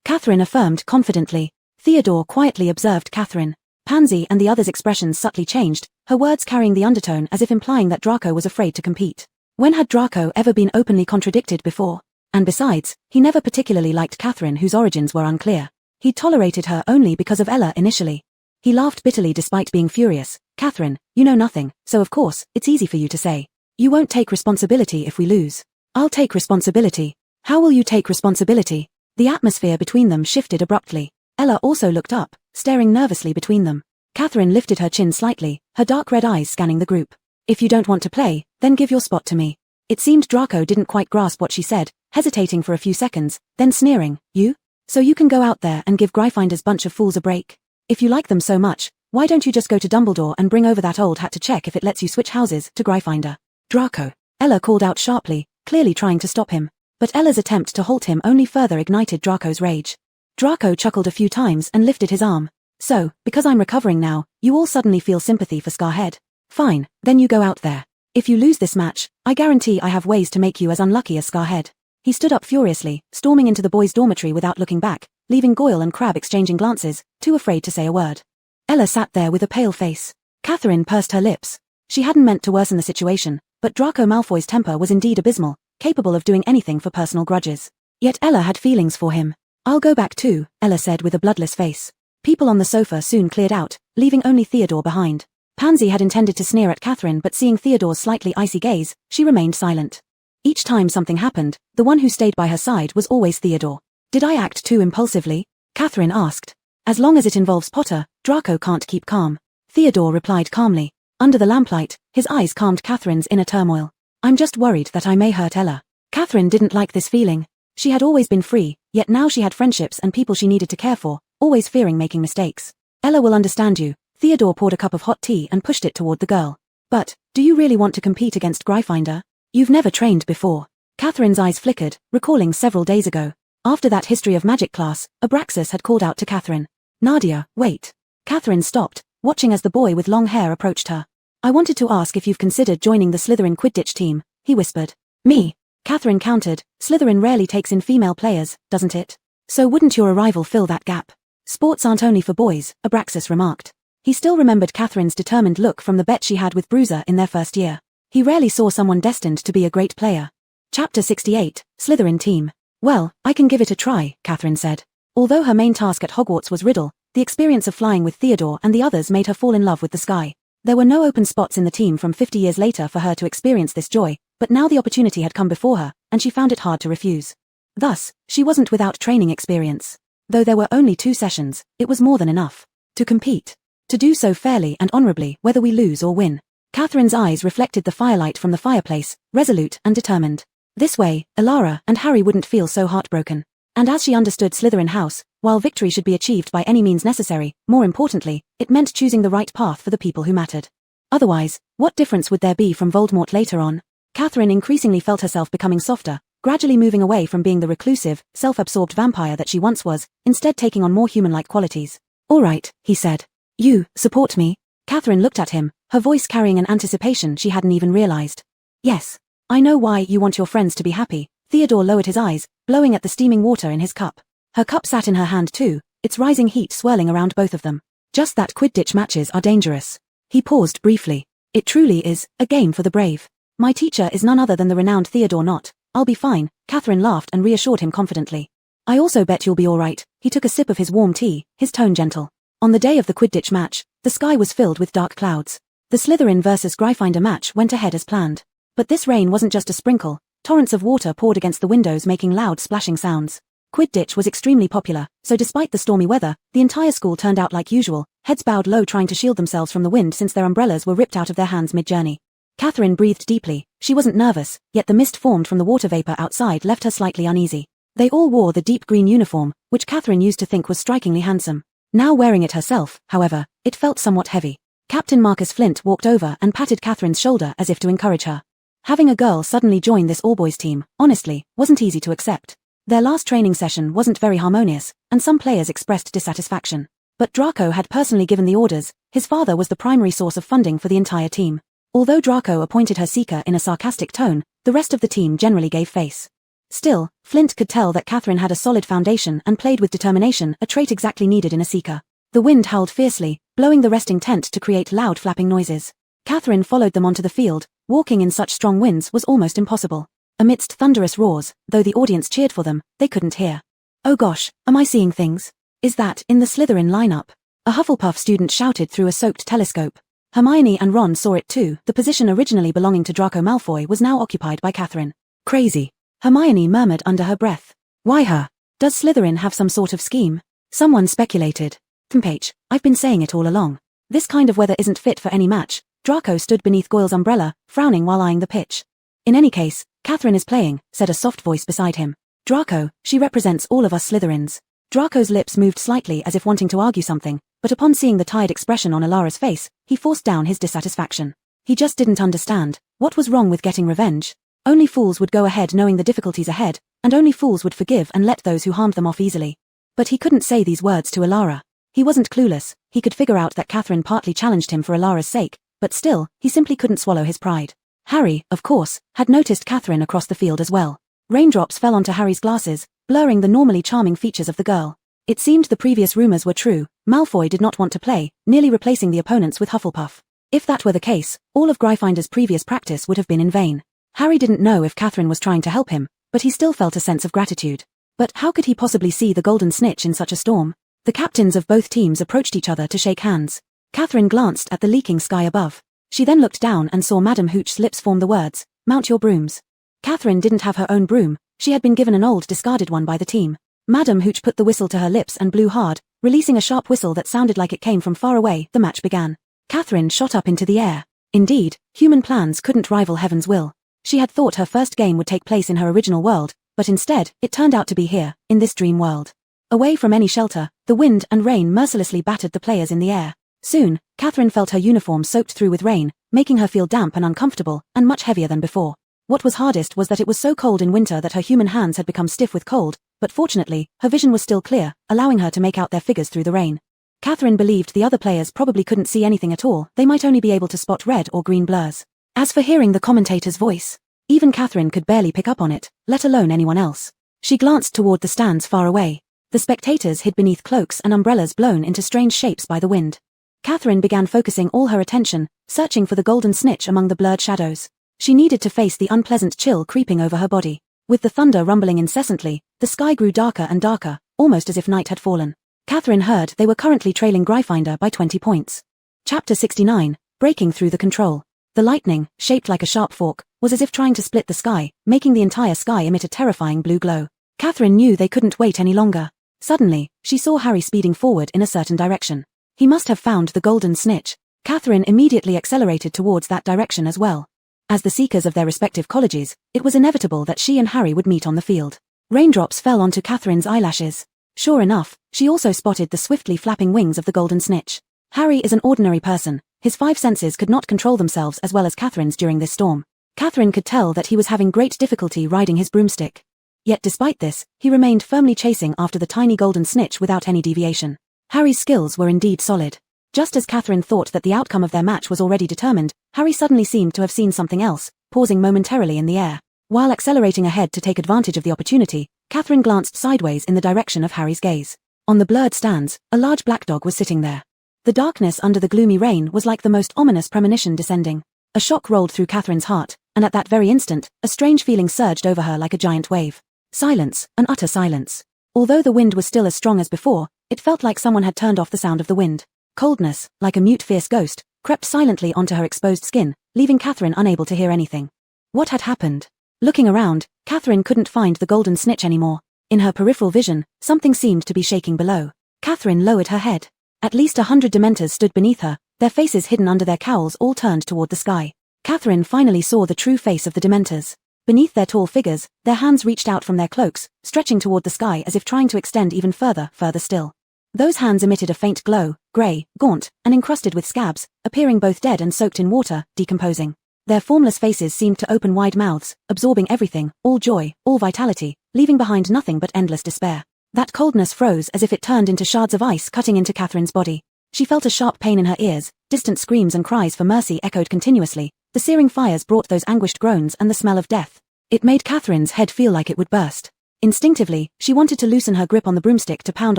A: Catherine affirmed confidently. Theodore quietly observed Catherine. Pansy and the others' expressions subtly changed, her words carrying the undertone as if implying that Draco was afraid to compete. When had Draco ever been openly contradicted before? And besides, he never particularly liked Catherine, whose origins were unclear. He tolerated her only because of Ella initially. He laughed bitterly despite being furious. Catherine, you know nothing, so of course, it's easy for you to say. You won't take responsibility if we lose. I'll take responsibility. How will you take responsibility? The atmosphere between them shifted abruptly. Ella also looked up, staring nervously between them. Catherine lifted her chin slightly, her dark red eyes scanning the group. If you don't want to play, then give your spot to me. It seemed Draco didn't quite grasp what she said, hesitating for a few seconds, then sneering. You? So you can go out there and give Gryffindor's bunch of fools a break? If you like them so much, why don't you just go to Dumbledore and bring over that old hat to check if it lets you switch houses to Gryffindor? Draco, Ella called out sharply, clearly trying to stop him. But Ella's attempt to halt him only further ignited Draco's rage. Draco chuckled a few times and lifted his arm. So, because I'm recovering now, you all suddenly feel sympathy for Scarhead. Fine, then you go out there. If you lose this match, I guarantee I have ways to make you as unlucky as Scarhead. He stood up furiously, storming into the boys' dormitory without looking back, leaving Goyle and Crabbe exchanging glances, too afraid to say a word. Ella sat there with a pale face. Catherine pursed her lips. She hadn't meant to worsen the situation, but Draco Malfoy's temper was indeed abysmal, capable of doing anything for personal grudges. Yet Ella had feelings for him. I'll go back too, Ella said with a bloodless face. People on the sofa soon cleared out, leaving only Theodore behind. Pansy had intended to sneer at Catherine, but seeing Theodore's slightly icy gaze, she remained silent. Each time something happened, the one who stayed by her side was always Theodore. Did I act too impulsively? Catherine asked. As long as it involves Potter, Draco can't keep calm. Theodore replied calmly. Under the lamplight, his eyes calmed Catherine's inner turmoil. I'm just worried that I may hurt Ella. Catherine didn't like this feeling. She had always been free, yet now she had friendships and people she needed to care for, always fearing making mistakes. Ella will understand you. Theodore poured a cup of hot tea and pushed it toward the girl. But, do you really want to compete against Gryffindor? You've never trained before. Catherine's eyes flickered, recalling several days ago. After that history of magic class, Abraxas had called out to Catherine. Nadia, wait. Catherine stopped, watching as the boy with long hair approached her. I wanted to ask if you've considered joining the Slytherin Quidditch team, he whispered. Me? Catherine countered. Slytherin rarely takes in female players, doesn't it? So wouldn't your arrival fill that gap? Sports aren't only for boys, Abraxas remarked. He still remembered Catherine's determined look from the bet she had with Bruiser in their first year. He rarely saw someone destined to be a great player. Chapter 68, Slytherin Team. Well, I can give it a try, Catherine said. Although her main task at Hogwarts was riddle, the experience of flying with Theodore and the others made her fall in love with the sky. There were no open spots in the team from 50 years later for her to experience this joy, but now the opportunity had come before her, and she found it hard to refuse. Thus, she wasn't without training experience. Though there were only 2 sessions, it was more than enough. To compete. To do so fairly and honorably, whether we lose or win. Catherine's eyes reflected the firelight from the fireplace, resolute and determined. This way, Alara and Harry wouldn't feel so heartbroken. And as she understood Slytherin House, while victory should be achieved by any means necessary, more importantly, it meant choosing the right path for the people who mattered. Otherwise, what difference would there be from Voldemort later on? Catherine increasingly felt herself becoming softer, gradually moving away from being the reclusive, self-absorbed vampire that she once was, instead taking on more human-like qualities. All right, he said. You, support me? Catherine looked at him, her voice carrying an anticipation she hadn't even realized. Yes. I know why you want your friends to be happy. Theodore lowered his eyes, blowing at the steaming water in his cup. Her cup sat in her hand too, its rising heat swirling around both of them. Just that Quidditch matches are dangerous. He paused briefly. It truly is, a game for the brave. My teacher is none other than the renowned Theodore Not. I'll be fine, Catherine laughed and reassured him confidently. I also bet you'll be alright. He took a sip of his warm tea, his tone gentle. On the day of the Quidditch match, the sky was filled with dark clouds. The Slytherin versus Gryffindor match went ahead as planned. But this rain wasn't just a sprinkle. Torrents of water poured against the windows making loud splashing sounds. Quidditch was extremely popular, so despite the stormy weather, the entire school turned out like usual, heads bowed low trying to shield themselves from the wind since their umbrellas were ripped out of their hands mid-journey. Catherine breathed deeply. She wasn't nervous, yet the mist formed from the water vapor outside left her slightly uneasy. They all wore the deep green uniform, which Catherine used to think was strikingly handsome. Now wearing it herself, however, it felt somewhat heavy. Captain Marcus Flint walked over and patted Catherine's shoulder as if to encourage her. Having a girl suddenly join this all-boys team, honestly, wasn't easy to accept. Their last training session wasn't very harmonious, and some players expressed dissatisfaction. But Draco had personally given the orders. His father was the primary source of funding for the entire team. Although Draco appointed her seeker in a sarcastic tone, the rest of the team generally gave face. Still, Flint could tell that Catherine had a solid foundation and played with determination, a trait exactly needed in a seeker. The wind howled fiercely, blowing the resting tent to create loud flapping noises. Catherine followed them onto the field. Walking in such strong winds was almost impossible. Amidst thunderous roars, though the audience cheered for them, they couldn't hear. Oh gosh, am I seeing things? Is that in the Slytherin lineup? A Hufflepuff student shouted through a soaked telescope. Hermione and Ron saw it too. The position originally belonging to Draco Malfoy was now occupied by Catherine. Crazy. Hermione murmured under her breath. Why her? Does Slytherin have some sort of scheme? Someone speculated. Tempage, I've been saying it all along. This kind of weather isn't fit for any match. Draco stood beneath Goyle's umbrella, frowning while eyeing the pitch. In any case, Catherine is playing, said a soft voice beside him. Draco, she represents all of us Slytherins. Draco's lips moved slightly as if wanting to argue something, but upon seeing the tired expression on Alara's face, he forced down his dissatisfaction. He just didn't understand. What was wrong with getting revenge? Only fools would go ahead knowing the difficulties ahead, and only fools would forgive and let those who harmed them off easily. But he couldn't say these words to Alara. He wasn't clueless. He could figure out that Catherine partly challenged him for Alara's sake, but still, he simply couldn't swallow his pride. Harry, of course, had noticed Catherine across the field as well. Raindrops fell onto Harry's glasses, blurring the normally charming features of the girl. It seemed the previous rumors were true. Malfoy did not want to play, nearly replacing the opponents with Hufflepuff. If that were the case, all of Gryffindor's previous practice would have been in vain. Harry didn't know if Catherine was trying to help him, but he still felt a sense of gratitude. But how could he possibly see the golden snitch in such a storm? The captains of both teams approached each other to shake hands. Catherine glanced at the leaking sky above. She then looked down and saw Madame Hooch's lips form the words, "Mount your brooms." Catherine didn't have her own broom. She had been given an old discarded one by the team. Madame Hooch put the whistle to her lips and blew hard, releasing a sharp whistle that sounded like it came from far away. The match began. Catherine shot up into the air. Indeed, human plans couldn't rival heaven's will. She had thought her first game would take place in her original world, but instead, it turned out to be here, in this dream world. Away from any shelter, the wind and rain mercilessly battered the players in the air. Soon, Catherine felt her uniform soaked through with rain, making her feel damp and uncomfortable, and much heavier than before. What was hardest was that it was so cold in winter that her human hands had become stiff with cold, but fortunately, her vision was still clear, allowing her to make out their figures through the rain. Catherine believed the other players probably couldn't see anything at all, they might only be able to spot red or green blurs. As for hearing the commentator's voice, even Catherine could barely pick up on it, let alone anyone else. She glanced toward the stands far away. The spectators hid beneath cloaks and umbrellas blown into strange shapes by the wind. Catherine began focusing all her attention, searching for the golden snitch among the blurred shadows. She needed to face the unpleasant chill creeping over her body. With the thunder rumbling incessantly, the sky grew darker and darker, almost as if night had fallen. Catherine heard they were currently trailing Gryffindor by 20 points. Chapter 69, Breaking Through the Control. The lightning, shaped like a sharp fork, was as if trying to split the sky, making the entire sky emit a terrifying blue glow. Catherine knew they couldn't wait any longer. Suddenly, she saw Harry speeding forward in a certain direction. He must have found the golden snitch. Catherine immediately accelerated towards that direction as well. As the seekers of their respective colleges, it was inevitable that she and Harry would meet on the field. Raindrops fell onto Catherine's eyelashes. Sure enough, she also spotted the swiftly flapping wings of the golden snitch. Harry is an ordinary person. His 5 senses could not control themselves as well as Catherine's during this storm. Catherine could tell that he was having great difficulty riding his broomstick. Yet despite this, he remained firmly chasing after the tiny golden snitch without any deviation. Harry's skills were indeed solid. Just as Catherine thought that the outcome of their match was already determined, Harry suddenly seemed to have seen something else, pausing momentarily in the air. While accelerating ahead to take advantage of the opportunity, Catherine glanced sideways in the direction of Harry's gaze. On the blurred stands, a large black dog was sitting there. The darkness under the gloomy rain was like the most ominous premonition descending. A shock rolled through Catherine's heart, and at that very instant, a strange feeling surged over her like a giant wave. Silence, an utter silence. Although the wind was still as strong as before, it felt like someone had turned off the sound of the wind. Coldness, like a mute fierce ghost, crept silently onto her exposed skin, leaving Catherine unable to hear anything. What had happened? Looking around, Catherine couldn't find the golden snitch anymore. In her peripheral vision, something seemed to be shaking below. Catherine lowered her head. At least 100 Dementors stood beneath her, their faces hidden under their cowls all turned toward the sky. Catherine finally saw the true face of the Dementors. Beneath their tall figures, their hands reached out from their cloaks, stretching toward the sky as if trying to extend even further still. Those hands emitted a faint glow, grey, gaunt, and encrusted with scabs, appearing both dead and soaked in water, decomposing. Their formless faces seemed to open wide mouths, absorbing everything, all joy, all vitality, leaving behind nothing but endless despair. That coldness froze as if it turned into shards of ice cutting into Catherine's body. She felt a sharp pain in her ears, distant screams and cries for mercy echoed continuously. The searing fires brought those anguished groans and the smell of death. It made Catherine's head feel like it would burst. Instinctively, she wanted to loosen her grip on the broomstick to pound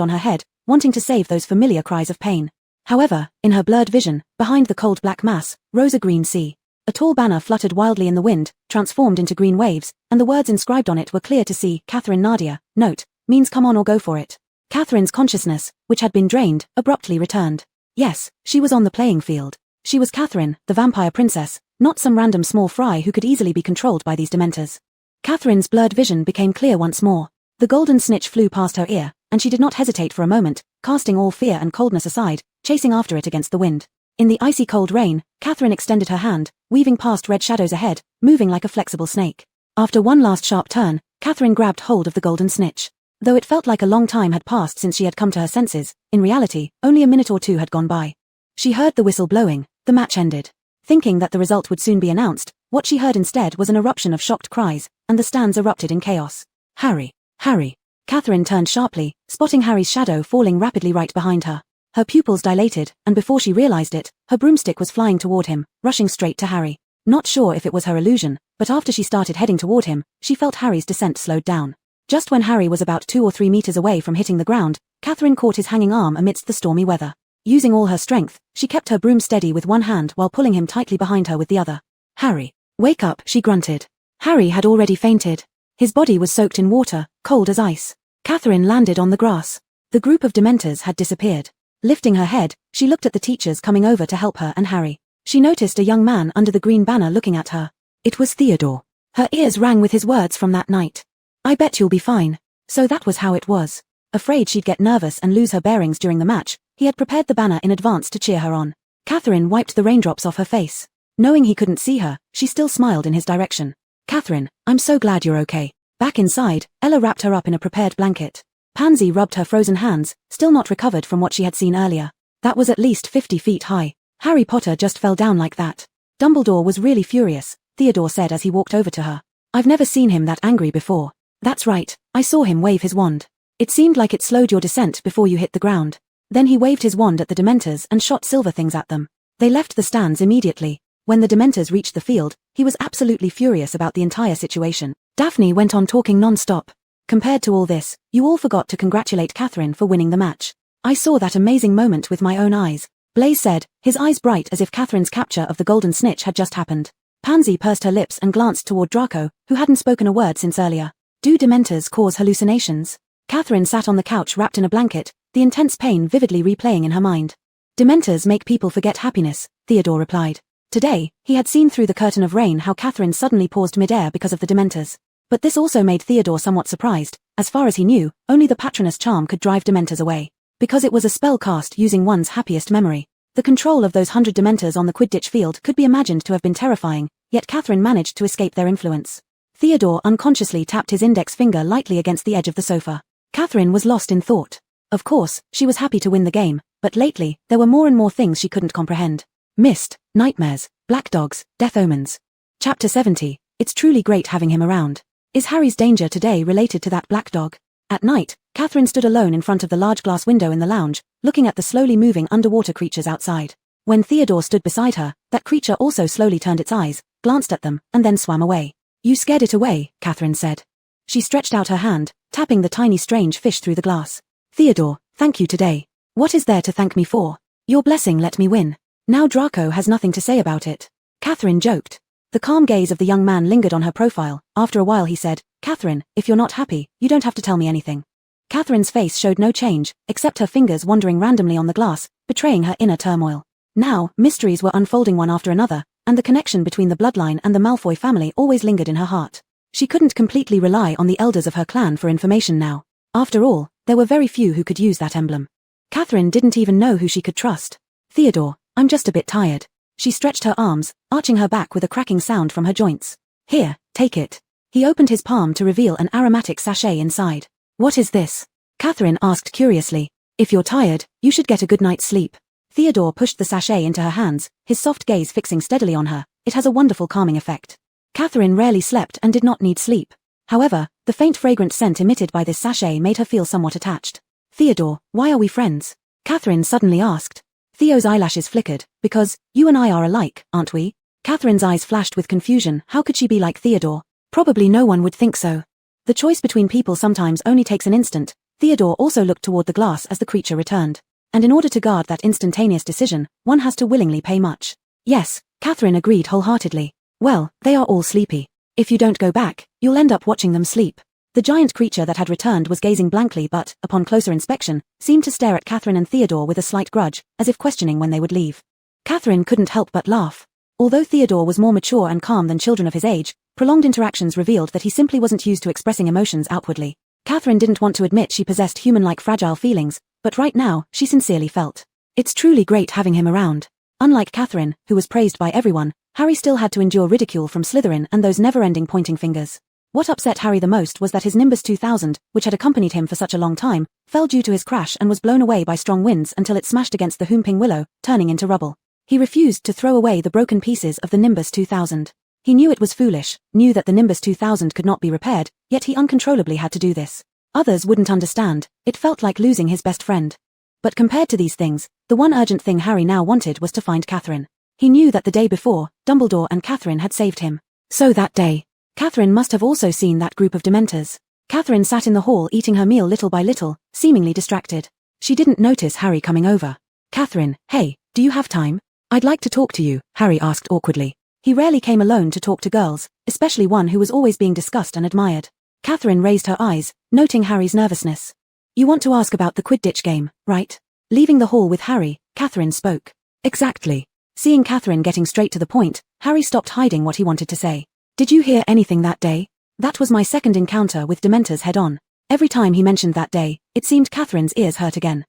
A: on her head, wanting to save those familiar cries of pain. However, in her blurred vision, behind the cold black mass, rose a green sea. A tall banner fluttered wildly in the wind, transformed into green waves, and the words inscribed on it were clear to see. Catherine Nadia, note, means come on or go for it. Catherine's consciousness, which had been drained, abruptly returned. Yes, she was on the playing field. She was Catherine, the vampire princess, not some random small fry who could easily be controlled by these Dementors. Catherine's blurred vision became clear once more. The golden snitch flew past her ear, and she did not hesitate for a moment, casting all fear and coldness aside, chasing after it against the wind. In the icy cold rain, Catherine extended her hand, weaving past red shadows ahead, moving like a flexible snake. After one last sharp turn, Catherine grabbed hold of the golden snitch. Though it felt like a long time had passed since she had come to her senses, in reality, only a minute or two had gone by. She heard the whistle blowing, the match ended. Thinking that the result would soon be announced, what she heard instead was an eruption of shocked cries, and the stands erupted in chaos. Harry! Harry! Catherine turned sharply, spotting Harry's shadow falling rapidly right behind her. Her pupils dilated, and before she realized it, her broomstick was flying toward him, rushing straight to Harry. Not sure if it was her illusion, but after she started heading toward him, she felt Harry's descent slowed down. Just when Harry was about 2 or 3 meters away from hitting the ground, Catherine caught his hanging arm amidst the stormy weather. Using all her strength, she kept her broom steady with one hand while pulling him tightly behind her with the other. Harry, wake up, she grunted. Harry had already fainted. His body was soaked in water, cold as ice. Catherine landed on the grass. The group of Dementors had disappeared. Lifting her head, she looked at the teachers coming over to help her and Harry. She noticed a young man under the green banner looking at her. It was Theodore. Her ears rang with his words from that night. I bet you'll be fine. So that was how it was. Afraid she'd get nervous and lose her bearings during the match, he had prepared the banner in advance to cheer her on. Catherine wiped the raindrops off her face. Knowing he couldn't see her, she still smiled in his direction. Catherine, I'm so glad you're okay. Back inside, Ella wrapped her up in a prepared blanket. Pansy rubbed her frozen hands, still not recovered from what she had seen earlier. That was at least 50 feet high. Harry Potter just fell down like that. Dumbledore was really furious, Theodore said as he walked over to her. I've never seen him that angry before. That's right, I saw him wave his wand. It seemed like it slowed your descent before you hit the ground. Then he waved his wand at the Dementors and shot silver things at them. They left the stands immediately. When the Dementors reached the field, he was absolutely furious about the entire situation. Daphne went on talking non-stop. Compared to all this, you all forgot to congratulate Catherine for winning the match. I saw that amazing moment with my own eyes, Blaise said, his eyes bright as if Catherine's capture of the golden snitch had just happened. Pansy pursed her lips and glanced toward Draco, who hadn't spoken a word since earlier. Do Dementors cause hallucinations? Catherine sat on the couch wrapped in a blanket, the intense pain vividly replaying in her mind. Dementors make people forget happiness, Theodore replied. Today, he had seen through the curtain of rain how Catherine suddenly paused midair because of the Dementors. But this also made Theodore somewhat surprised. As far as he knew, only the Patronus charm could drive Dementors away. Because it was a spell cast using one's happiest memory. The control of those 100 Dementors on the Quidditch field could be imagined to have been terrifying, yet Catherine managed to escape their influence. Theodore unconsciously tapped his index finger lightly against the edge of the sofa. Catherine was lost in thought. Of course, she was happy to win the game, but lately, there were more and more things she couldn't comprehend. Mist, nightmares, black dogs, death omens. Chapter 70, it's truly great having him around. Is Harry's danger today related to that black dog? At night, Catherine stood alone in front of the large glass window in the lounge, looking at the slowly moving underwater creatures outside. When Theodore stood beside her, that creature also slowly turned its eyes, glanced at them, and then swam away. You scared it away, Catherine said. She stretched out her hand, tapping the tiny strange fish through the glass. Theodore, thank you today. What is there to thank me for? Your blessing let me win. Now Draco has nothing to say about it. Catherine joked. The calm gaze of the young man lingered on her profile. After a while he said, Catherine, if you're not happy, you don't have to tell me anything. Catherine's face showed no change, except her fingers wandering randomly on the glass, betraying her inner turmoil. Now, mysteries were unfolding one after another, and the connection between the bloodline and the Malfoy family always lingered in her heart. She couldn't completely rely on the elders of her clan for information now. After all, there were very few who could use that emblem. Catherine didn't even know who she could trust. Theodore, I'm just a bit tired. She stretched her arms, arching her back with a cracking sound from her joints. Here, take it. He opened his palm to reveal an aromatic sachet inside. What is this? Catherine asked curiously. If you're tired, you should get a good night's sleep. Theodore pushed the sachet into her hands, his soft gaze fixing steadily on her. It has a wonderful calming effect. Catherine rarely slept and did not need sleep. However, the faint fragrant scent emitted by this sachet made her feel somewhat attached. Theodore, why are we friends? Catherine suddenly asked. Theo's eyelashes flickered. Because, you and I are alike, aren't we? Catherine's eyes flashed with confusion. How could she be like Theodore? Probably no one would think so. The choice between people sometimes only takes an instant. Theodore also looked toward the glass as the creature returned. And in order to guard that instantaneous decision, one has to willingly pay much. Yes, Catherine agreed wholeheartedly. Well, they are all sleepy. If you don't go back, you'll end up watching them sleep. The giant creature that had returned was gazing blankly but, upon closer inspection, seemed to stare at Catherine and Theodore with a slight grudge, as if questioning when they would leave. Catherine couldn't help but laugh. Although Theodore was more mature and calm than children of his age, prolonged interactions revealed that he simply wasn't used to expressing emotions outwardly. Catherine didn't want to admit she possessed human-like fragile feelings, but right now, she sincerely felt. It's truly great having him around. Unlike Catherine, who was praised by everyone, Harry still had to endure ridicule from Slytherin and those never-ending pointing fingers. What upset Harry the most was that his Nimbus 2000, which had accompanied him for such a long time, fell due to his crash and was blown away by strong winds until it smashed against the Whomping Willow, turning into rubble. He refused to throw away the broken pieces of the Nimbus 2000. He knew it was foolish, knew that the Nimbus 2000 could not be repaired, yet he uncontrollably had to do this. Others wouldn't understand. It felt like losing his best friend. But compared to these things, the one urgent thing Harry now wanted was to find Catherine. He knew that the day before, Dumbledore and Catherine had saved him. So that day, Catherine must have also seen that group of Dementors. Catherine sat in the hall eating her meal little by little, seemingly distracted. She didn't notice Harry coming over. Catherine, hey, do you have time? I'd like to talk to you, Harry asked awkwardly. He rarely came alone to talk to girls, especially one who was always being discussed and admired. Catherine raised her eyes, noting Harry's nervousness. You want to ask about the Quidditch game, right? Leaving the hall with Harry, Catherine spoke. Exactly. Seeing Catherine getting straight to the point, Harry stopped hiding what he wanted to say. Did you hear anything that day? That was my second encounter with Dementors head-on. Every time he mentioned that day, it seemed Catherine's ears hurt again.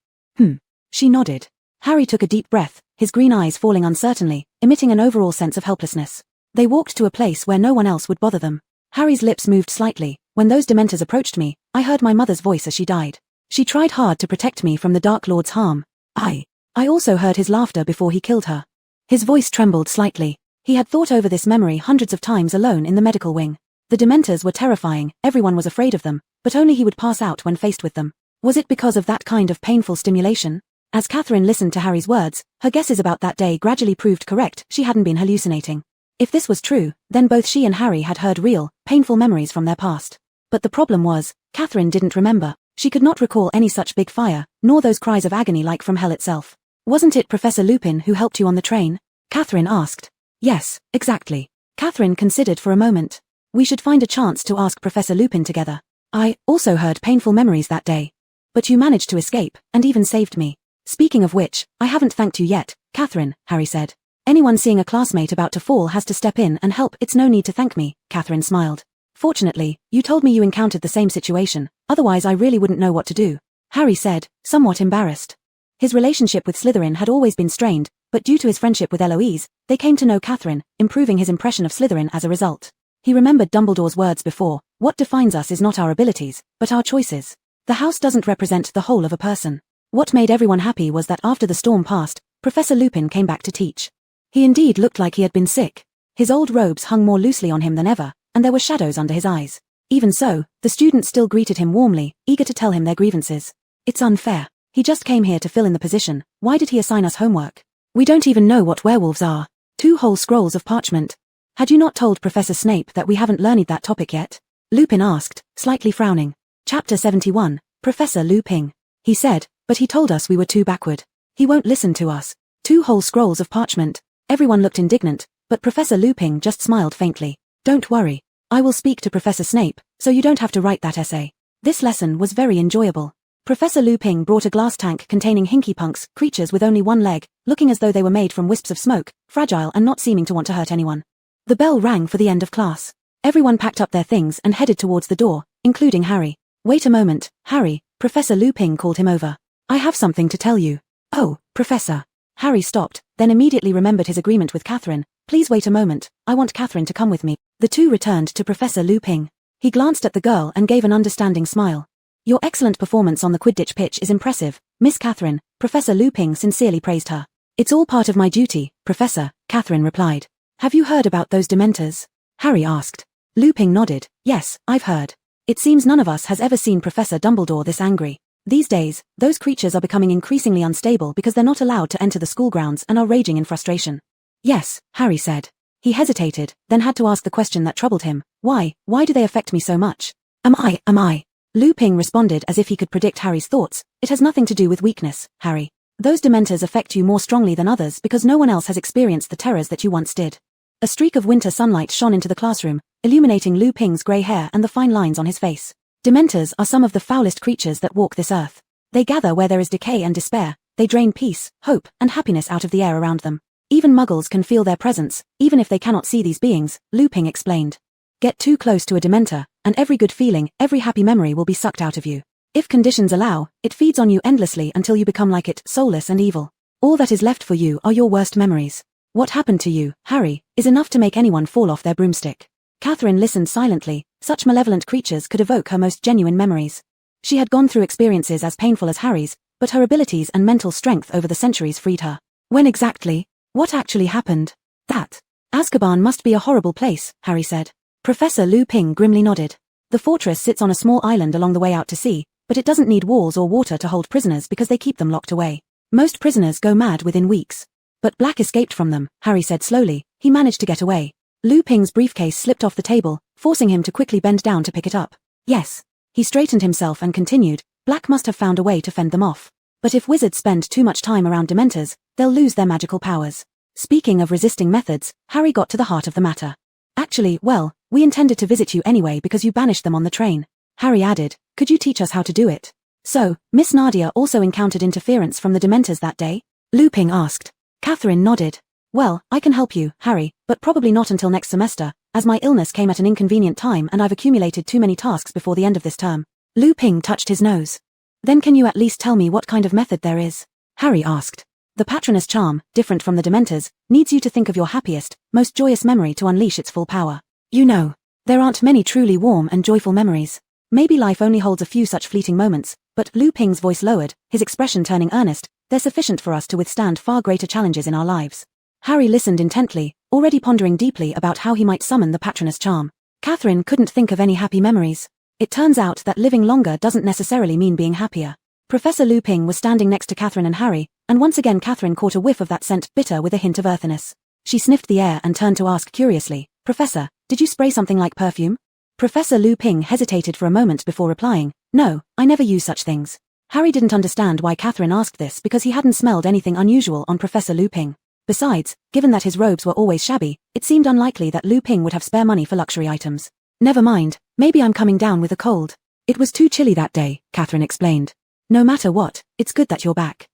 A: She nodded. Harry took a deep breath, his green eyes falling uncertainly, emitting an overall sense of helplessness. They walked to a place where no one else would bother them. Harry's lips moved slightly. When those dementors approached me, I heard my mother's voice as she died. She tried hard to protect me from the Dark Lord's harm. I also heard his laughter before he killed her. His voice trembled slightly. He had thought over this memory hundreds of times alone in the medical wing. The dementors were terrifying, everyone was afraid of them, but only he would pass out when faced with them. Was it because of that kind of painful stimulation? As Catherine listened to Harry's words, her guesses about that day gradually proved correct. She hadn't been hallucinating. If this was true, then both she and Harry had heard real, painful memories from their past. But the problem was, Catherine didn't remember. She could not recall any such big fire, nor those cries of agony like from hell itself. Wasn't it Professor Lupin who helped you on the train? Catherine asked. Yes, exactly. Catherine considered for a moment. We should find a chance to ask Professor Lupin together. I also heard painful memories that day. But you managed to escape, and even saved me. Speaking of which, I haven't thanked you yet, Catherine, Harry said. Anyone seeing a classmate about to fall has to step in and help. It's no need to thank me, Catherine smiled. Fortunately, you told me you encountered the same situation, otherwise I really wouldn't know what to do, Harry said, somewhat embarrassed. His relationship with Slytherin had always been strained, but due to his friendship with Eloise, they came to know Catherine, improving his impression of Slytherin as a result. He remembered Dumbledore's words before, what defines us is not our abilities, but our choices. The house doesn't represent the whole of a person. What made everyone happy was that after the storm passed, Professor Lupin came back to teach. He indeed looked like he had been sick. His old robes hung more loosely on him than ever, and there were shadows under his eyes. Even so, the students still greeted him warmly, eager to tell him their grievances. It's unfair. He just came here to fill in the position. Why did he assign us homework? We don't even know what werewolves are. 2 whole scrolls of parchment. Had you not told Professor Snape that we haven't learned that topic yet? Lupin asked, slightly frowning. Chapter 71, Professor Lupin. He said, but he told us we were too backward. He won't listen to us. 2 whole scrolls of parchment. Everyone looked indignant, but Professor Lupin just smiled faintly. Don't worry. I will speak to Professor Snape, so you don't have to write that essay. This lesson was very enjoyable. Professor Lupin brought a glass tank containing hinky-punks, creatures with only one leg, looking as though they were made from wisps of smoke, fragile and not seeming to want to hurt anyone. The bell rang for the end of class. Everyone packed up their things and headed towards the door, including Harry. Wait a moment, Harry, Professor Lupin called him over. I have something to tell you. Oh, Professor. Harry stopped, then immediately remembered his agreement with Catherine. Please wait a moment, I want Catherine to come with me. The two returned to Professor Lupin. He glanced at the girl and gave an understanding smile. Your excellent performance on the Quidditch pitch is impressive, Miss Catherine, Professor Lupin sincerely praised her. It's all part of my duty, Professor, Catherine replied. Have you heard about those dementors? Harry asked. Lupin nodded. Yes, I've heard. It seems none of us has ever seen Professor Dumbledore this angry. These days, those creatures are becoming increasingly unstable because they're not allowed to enter the school grounds and are raging in frustration. Yes, Harry said. He hesitated, then had to ask the question that troubled him. Why do they affect me so much? Am I? Lupin responded as if he could predict Harry's thoughts. It has nothing to do with weakness, Harry. Those dementors affect you more strongly than others because no one else has experienced the terrors that you once did. A streak of winter sunlight shone into the classroom, illuminating Lupin's grey hair and the fine lines on his face. Dementors are some of the foulest creatures that walk this earth. They gather where there is decay and despair, they drain peace, hope, and happiness out of the air around them. Even muggles can feel their presence, even if they cannot see these beings, Lupin explained. Get too close to a dementor, and every good feeling, every happy memory will be sucked out of you. If conditions allow, it feeds on you endlessly until you become like it, soulless and evil. All that is left for you are your worst memories. What happened to you, Harry, is enough to make anyone fall off their broomstick. Catherine listened silently. Such malevolent creatures could evoke her most genuine memories. She had gone through experiences as painful as Harry's, but her abilities and mental strength over the centuries freed her. When exactly? What actually happened? That. Azkaban must be a horrible place, Harry said. Professor Lupin grimly nodded. The fortress sits on a small island along the way out to sea, but it doesn't need walls or water to hold prisoners because they keep them locked away. Most prisoners go mad within weeks. But Black escaped from them, Harry said slowly. He managed to get away. Lupin's briefcase slipped off the table, forcing him to quickly bend down to pick it up. Yes. He straightened himself and continued. Black must have found a way to fend them off. But if wizards spend too much time around dementors, they'll lose their magical powers. Speaking of resisting methods, Harry got to the heart of the matter. Actually, well, we intended to visit you anyway because you banished them on the train. Harry added, could you teach us how to do it? So, Miss Nadia also encountered interference from the dementors that day? Lupin asked. Catherine nodded. Well, I can help you, Harry, but probably not until next semester, as my illness came at an inconvenient time and I've accumulated too many tasks before the end of this term. Lupin touched his nose. Then can you at least tell me what kind of method there is? Harry asked. The Patronus charm, different from the Dementors, needs you to think of your happiest, most joyous memory to unleash its full power. You know, there aren't many truly warm and joyful memories. Maybe life only holds a few such fleeting moments, but Lu Ping's voice lowered, his expression turning earnest. They're sufficient for us to withstand far greater challenges in our lives. Harry listened intently, already pondering deeply about how he might summon the Patronus charm. Catherine couldn't think of any happy memories. It turns out that living longer doesn't necessarily mean being happier. Professor Lu Ping was standing next to Catherine and Harry, and once again Catherine caught a whiff of that scent, bitter with a hint of earthiness. She sniffed the air and turned to ask curiously, "Professor, did you spray something like perfume?" Professor Lu Ping hesitated for a moment before replying, "No, I never use such things." Harry didn't understand why Catherine asked this because he hadn't smelled anything unusual on Professor Lu Ping. Besides, given that his robes were always shabby, it seemed unlikely that Lu Ping would have spare money for luxury items. "Never mind, maybe I'm coming down with a cold. It was too chilly that day," Catherine explained. "No matter what, it's good that you're back."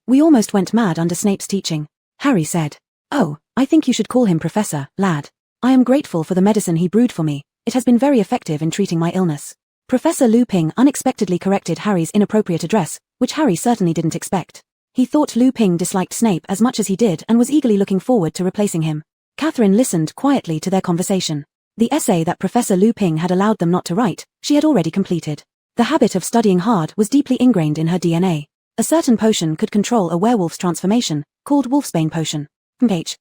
A: We almost went mad under Snape's teaching," Harry said. "Oh, I think you should call him Professor, lad. I am grateful for the medicine he brewed for me. It has been very effective in treating my illness." Professor Lu Ping unexpectedly corrected Harry's inappropriate address, which Harry certainly didn't expect. He thought Lu Ping disliked Snape as much as he did and was eagerly looking forward to replacing him. Catherine listened quietly to their conversation. The essay that Professor Lu Ping had allowed them not to write, she had already completed. The habit of studying hard was deeply ingrained in her DNA. A certain potion could control a werewolf's transformation, called Wolfsbane potion.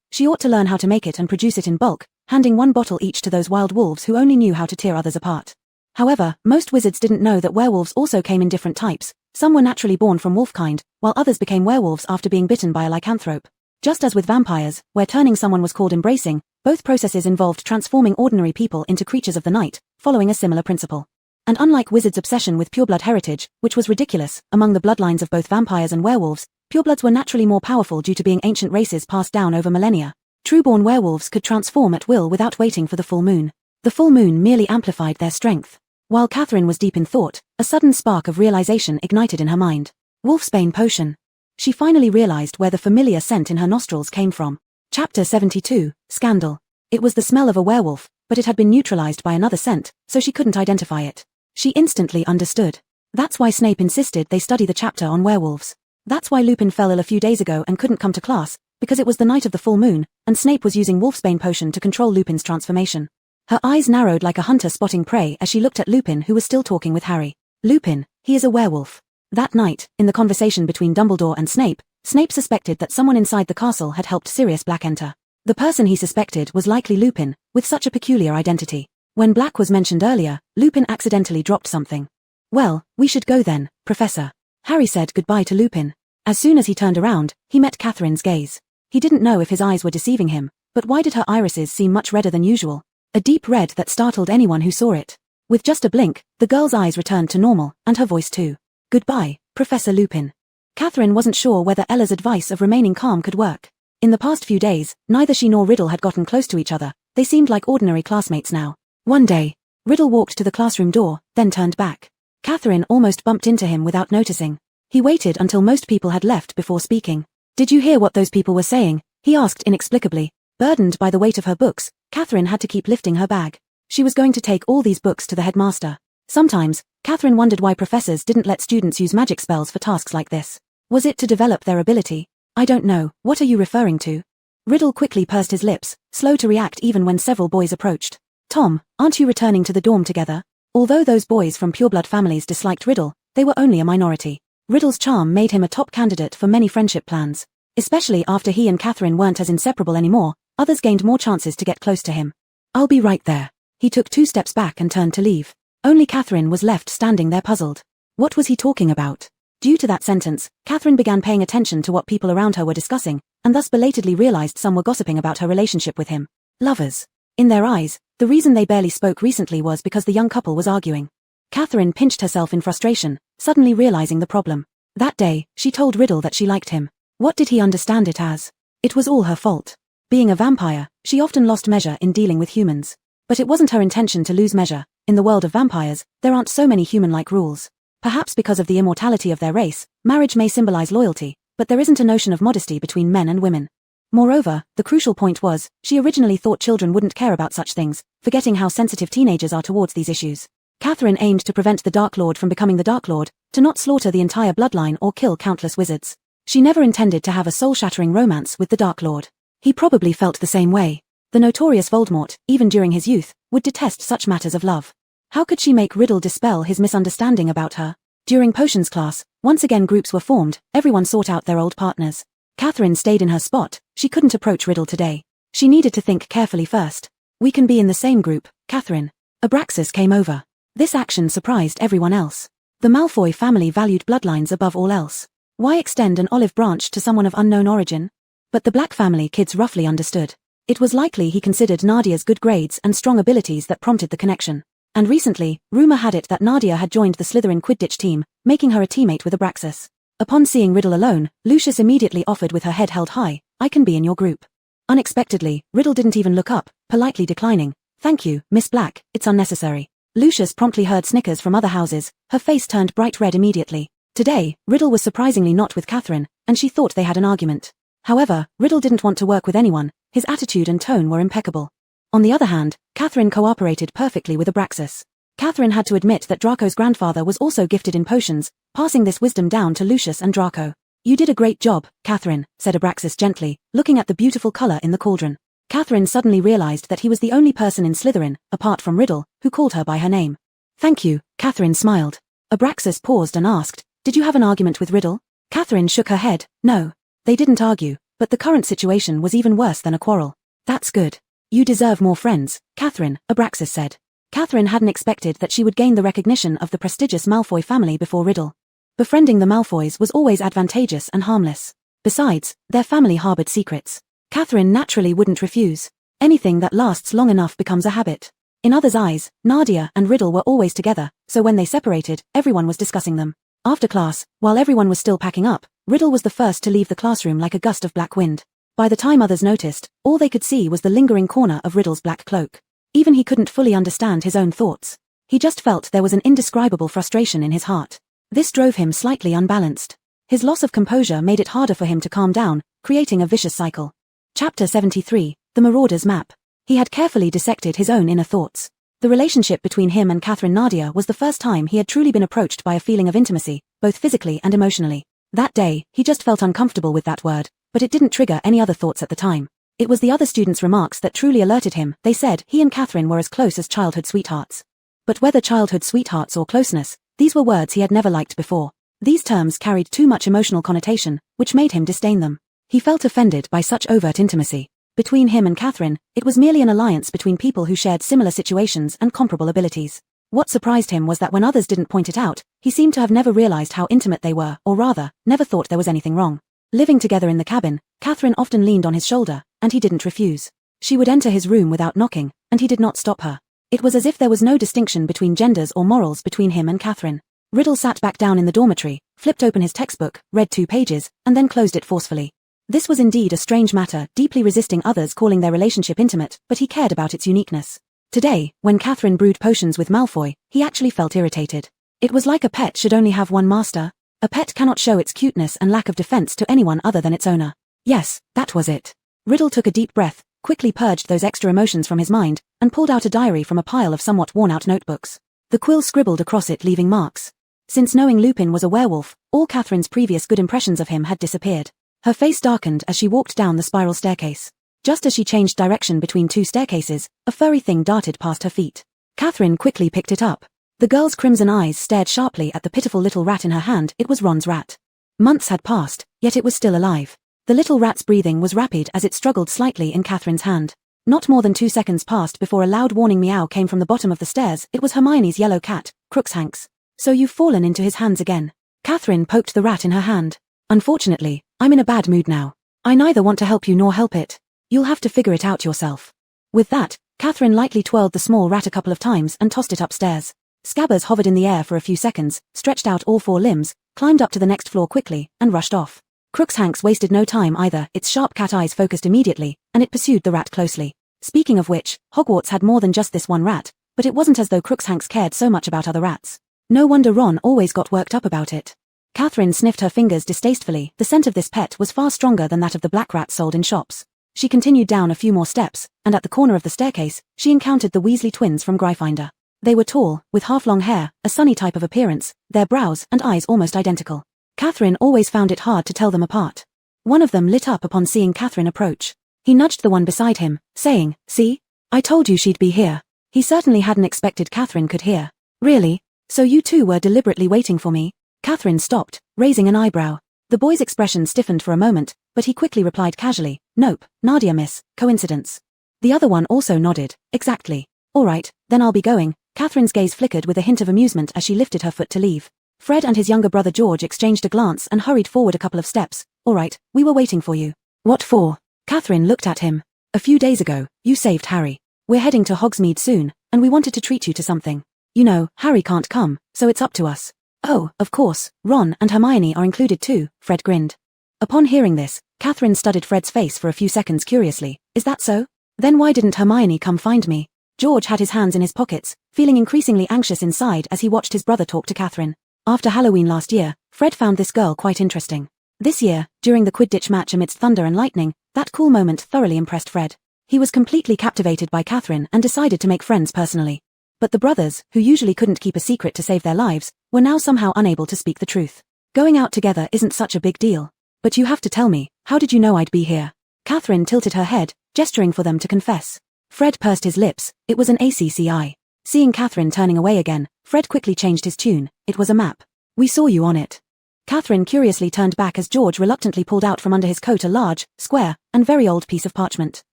A: She ought to learn how to make it and produce it in bulk, handing one bottle each to those wild wolves who only knew how to tear others apart. However, most wizards didn't know that werewolves also came in different types. Some were naturally born from wolfkind, while others became werewolves after being bitten by a lycanthrope. Just as with vampires, where turning someone was called embracing, both processes involved transforming ordinary people into creatures of the night, following a similar principle. And unlike wizards' obsession with pureblood heritage, which was ridiculous, among the bloodlines of both vampires and werewolves, purebloods were naturally more powerful due to being ancient races passed down over millennia. Trueborn werewolves could transform at will without waiting for the full moon. The full moon merely amplified their strength. While Catherine was deep in thought, a sudden spark of realization ignited in her mind. Wolfsbane potion. She finally realized where the familiar scent in her nostrils came from. Chapter 72, Scandal. It was the smell of a werewolf, but it had been neutralized by another scent, so she couldn't identify it. She instantly understood. That's why Snape insisted they study the chapter on werewolves. That's why Lupin fell ill a few days ago and couldn't come to class, because it was the night of the full moon, and Snape was using Wolfsbane potion to control Lupin's transformation. Her eyes narrowed like a hunter spotting prey as she looked at Lupin, who was still talking with Harry. Lupin, he is a werewolf. That night, in the conversation between Dumbledore and Snape, Snape suspected that someone inside the castle had helped Sirius Black enter. The person he suspected was likely Lupin, with such a peculiar identity. When Black was mentioned earlier, Lupin accidentally dropped something. "Well, we should go then, Professor." Harry said goodbye to Lupin. As soon as he turned around, he met Catherine's gaze. He didn't know if his eyes were deceiving him, but why did her irises seem much redder than usual? A deep red that startled anyone who saw it. With just a blink, the girl's eyes returned to normal, and her voice too. "Goodbye, Professor Lupin." Catherine wasn't sure whether Ella's advice of remaining calm could work. In the past few days, neither she nor Riddle had gotten close to each other. They seemed like ordinary classmates now. One day, Riddle walked to the classroom door, then turned back. Catherine almost bumped into him without noticing. He waited until most people had left before speaking. "Did you hear what those people were saying?" he asked inexplicably. Burdened by the weight of her books, Catherine had to keep lifting her bag. She was going to take all these books to the headmaster. Sometimes, Catherine wondered why professors didn't let students use magic spells for tasks like this. Was it to develop their ability? "I don't know, what are you referring to?" Riddle quickly pursed his lips, slow to react even when several boys approached. "Tom, aren't you returning to the dorm together?" Although those boys from pureblood families disliked Riddle, they were only a minority. Riddle's charm made him a top candidate for many friendship plans. Especially after he and Catherine weren't as inseparable anymore, others gained more chances to get close to him. "I'll be right there." He took 2 steps back and turned to leave. Only Catherine was left standing there puzzled. What was he talking about? Due to that sentence, Catherine began paying attention to what people around her were discussing, and thus belatedly realized some were gossiping about her relationship with him. Lovers. In their eyes, the reason they barely spoke recently was because the young couple was arguing. Catherine pinched herself in frustration, suddenly realizing the problem. That day, she told Riddle that she liked him. What did he understand it as? It was all her fault. Being a vampire, she often lost measure in dealing with humans. But it wasn't her intention to lose measure. In the world of vampires, there aren't so many human-like rules. Perhaps because of the immortality of their race, marriage may symbolize loyalty, but there isn't a notion of modesty between men and women. Moreover, the crucial point was, she originally thought children wouldn't care about such things, forgetting how sensitive teenagers are towards these issues. Catherine aimed to prevent the Dark Lord from becoming the Dark Lord, to not slaughter the entire bloodline or kill countless wizards. She never intended to have a soul-shattering romance with the Dark Lord. He probably felt the same way. The notorious Voldemort, even during his youth, would detest such matters of love. How could she make Riddle dispel his misunderstanding about her? During potions class, once again groups were formed, everyone sought out their old partners. Catherine stayed in her spot, she couldn't approach Riddle today. She needed to think carefully first. We can be in the same group, Catherine. Abraxas came over. This action surprised everyone else. The Malfoy family valued bloodlines above all else. Why extend an olive branch to someone of unknown origin? But the Black family kids roughly understood. It was likely he considered Nadia's good grades and strong abilities that prompted the connection. And recently, rumor had it that Nadia had joined the Slytherin Quidditch team, making her a teammate with Abraxas. Upon seeing Riddle alone, Lucius immediately offered with her head held high, "I can be in your group." Unexpectedly, Riddle didn't even look up, politely declining. "Thank you, Miss Black, it's unnecessary." Lucius promptly heard snickers from other houses, her face turned bright red immediately. Today, Riddle was surprisingly not with Catherine, and she thought they had an argument. However, Riddle didn't want to work with anyone, his attitude and tone were impeccable. On the other hand, Catherine cooperated perfectly with Abraxas. Catherine had to admit that Draco's grandfather was also gifted in potions, passing this wisdom down to Lucius and Draco. "You did a great job, Catherine," said Abraxas gently, looking at the beautiful color in the cauldron. Catherine suddenly realized that he was the only person in Slytherin, apart from Riddle, who called her by her name. "Thank you," Catherine smiled. Abraxas paused and asked, "Did you have an argument with Riddle?" Catherine shook her head. "No. They didn't argue, but the current situation was even worse than a quarrel." "That's good. You deserve more friends, Catherine," Abraxas said. Catherine hadn't expected that she would gain the recognition of the prestigious Malfoy family before Riddle. Befriending the Malfoys was always advantageous and harmless. Besides, their family harbored secrets. Catherine naturally wouldn't refuse. Anything that lasts long enough becomes a habit. In others' eyes, Nadia and Riddle were always together, so when they separated, everyone was discussing them. After class, while everyone was still packing up, Riddle was the first to leave the classroom like a gust of black wind. By the time others noticed, all they could see was the lingering corner of Riddle's black cloak. Even he couldn't fully understand his own thoughts. He just felt there was an indescribable frustration in his heart. This drove him slightly unbalanced. His loss of composure made it harder for him to calm down, creating a vicious cycle. Chapter 73, The Marauder's Map. He had carefully dissected his own inner thoughts. The relationship between him and Catherine Nadia was the first time he had truly been approached by a feeling of intimacy, both physically and emotionally. That day, he just felt uncomfortable with that word, but it didn't trigger any other thoughts at the time. It was the other students' remarks that truly alerted him. They said he and Catherine were as close as childhood sweethearts. But whether childhood sweethearts or closeness, these were words he had never liked before. These terms carried too much emotional connotation, which made him disdain them. He felt offended by such overt intimacy. Between him and Catherine, it was merely an alliance between people who shared similar situations and comparable abilities. What surprised him was that when others didn't point it out, he seemed to have never realized how intimate they were, or rather, never thought there was anything wrong. Living together in the cabin, Catherine often leaned on his shoulder, and he didn't refuse. She would enter his room without knocking, and he did not stop her. It was as if there was no distinction between genders or morals between him and Catherine. Riddle sat back down in the dormitory, flipped open his textbook, read 2 pages, and then closed it forcefully. This was indeed a strange matter, deeply resisting others calling their relationship intimate, but he cared about its uniqueness. Today, when Catherine brewed potions with Malfoy, he actually felt irritated. It was like a pet should only have one master. A pet cannot show its cuteness and lack of defense to anyone other than its owner. Yes, that was it. Riddle took a deep breath, quickly purged those extra emotions from his mind, and pulled out a diary from a pile of somewhat worn-out notebooks. The quill scribbled across it, leaving marks. Since knowing Lupin was a werewolf, all Catherine's previous good impressions of him had disappeared. Her face darkened as she walked down the spiral staircase. Just as she changed direction between 2 staircases, a furry thing darted past her feet. Catherine quickly picked it up. The girl's crimson eyes stared sharply at the pitiful little rat in her hand. It was Ron's rat. Months had passed, yet it was still alive. The little rat's breathing was rapid as it struggled slightly in Catherine's hand. Not more than 2 seconds passed before a loud warning meow came from the bottom of the stairs. It was Hermione's yellow cat, Crookshanks. "So you've fallen into his hands again." Catherine poked the rat in her hand. "Unfortunately, I'm in a bad mood now. I neither want to help you nor help it. You'll have to figure it out yourself." With that, Catherine lightly twirled the small rat a couple of times and tossed it upstairs. Scabbers hovered in the air for a few seconds, stretched out all 4 limbs, climbed up to the next floor quickly, and rushed off. Crookshanks wasted no time either. Its sharp cat eyes focused immediately, and it pursued the rat closely. Speaking of which, Hogwarts had more than just this one rat, but it wasn't as though Crookshanks cared so much about other rats. No wonder Ron always got worked up about it. Catherine sniffed her fingers distastefully. The scent of this pet was far stronger than that of the black rat sold in shops. She continued down a few more steps, and at the corner of the staircase, she encountered the Weasley twins from Gryffindor. They were tall, with half-long hair, a sunny type of appearance, their brows and eyes almost identical. Catherine always found it hard to tell them apart. One of them lit up upon seeing Catherine approach. He nudged the one beside him, saying, "See? I told you she'd be here." He certainly hadn't expected Catherine could hear. "Really? So you two were deliberately waiting for me?" Catherine stopped, raising an eyebrow. The boy's expression stiffened for a moment, but he quickly replied casually, "Nope, Nadia miss, coincidence." The other one also nodded, "Exactly. All right, then I'll be going." Catherine's gaze flickered with a hint of amusement as she lifted her foot to leave. Fred and his younger brother George exchanged a glance and hurried forward a couple of steps. "All right, we were waiting for you." "What for?" Catherine looked at him. "A few days ago, you saved Harry. We're heading to Hogsmeade soon, and we wanted to treat you to something. You know, Harry can't come, so it's up to us." "Oh, of course, Ron and Hermione are included too," Fred grinned. Upon hearing this, Catherine studied Fred's face for a few seconds curiously. "Is that so? Then why didn't Hermione come find me?" George had his hands in his pockets, feeling increasingly anxious inside as he watched his brother talk to Catherine. After Halloween last year, Fred found this girl quite interesting. This year, during the Quidditch match amidst thunder and lightning, that cool moment thoroughly impressed Fred. He was completely captivated by Catherine and decided to make friends personally. But the brothers, who usually couldn't keep a secret to save their lives, were now somehow unable to speak the truth. "Going out together isn't such a big deal. But you have to tell me, how did you know I'd be here?" Catherine tilted her head, gesturing for them to confess. Fred pursed his lips. It was an ACCI. Seeing Catherine turning away again, Fred quickly changed his tune. "It was a map. We saw you on it." Catherine curiously turned back as George reluctantly pulled out from under his coat a large, square, and very old piece of parchment.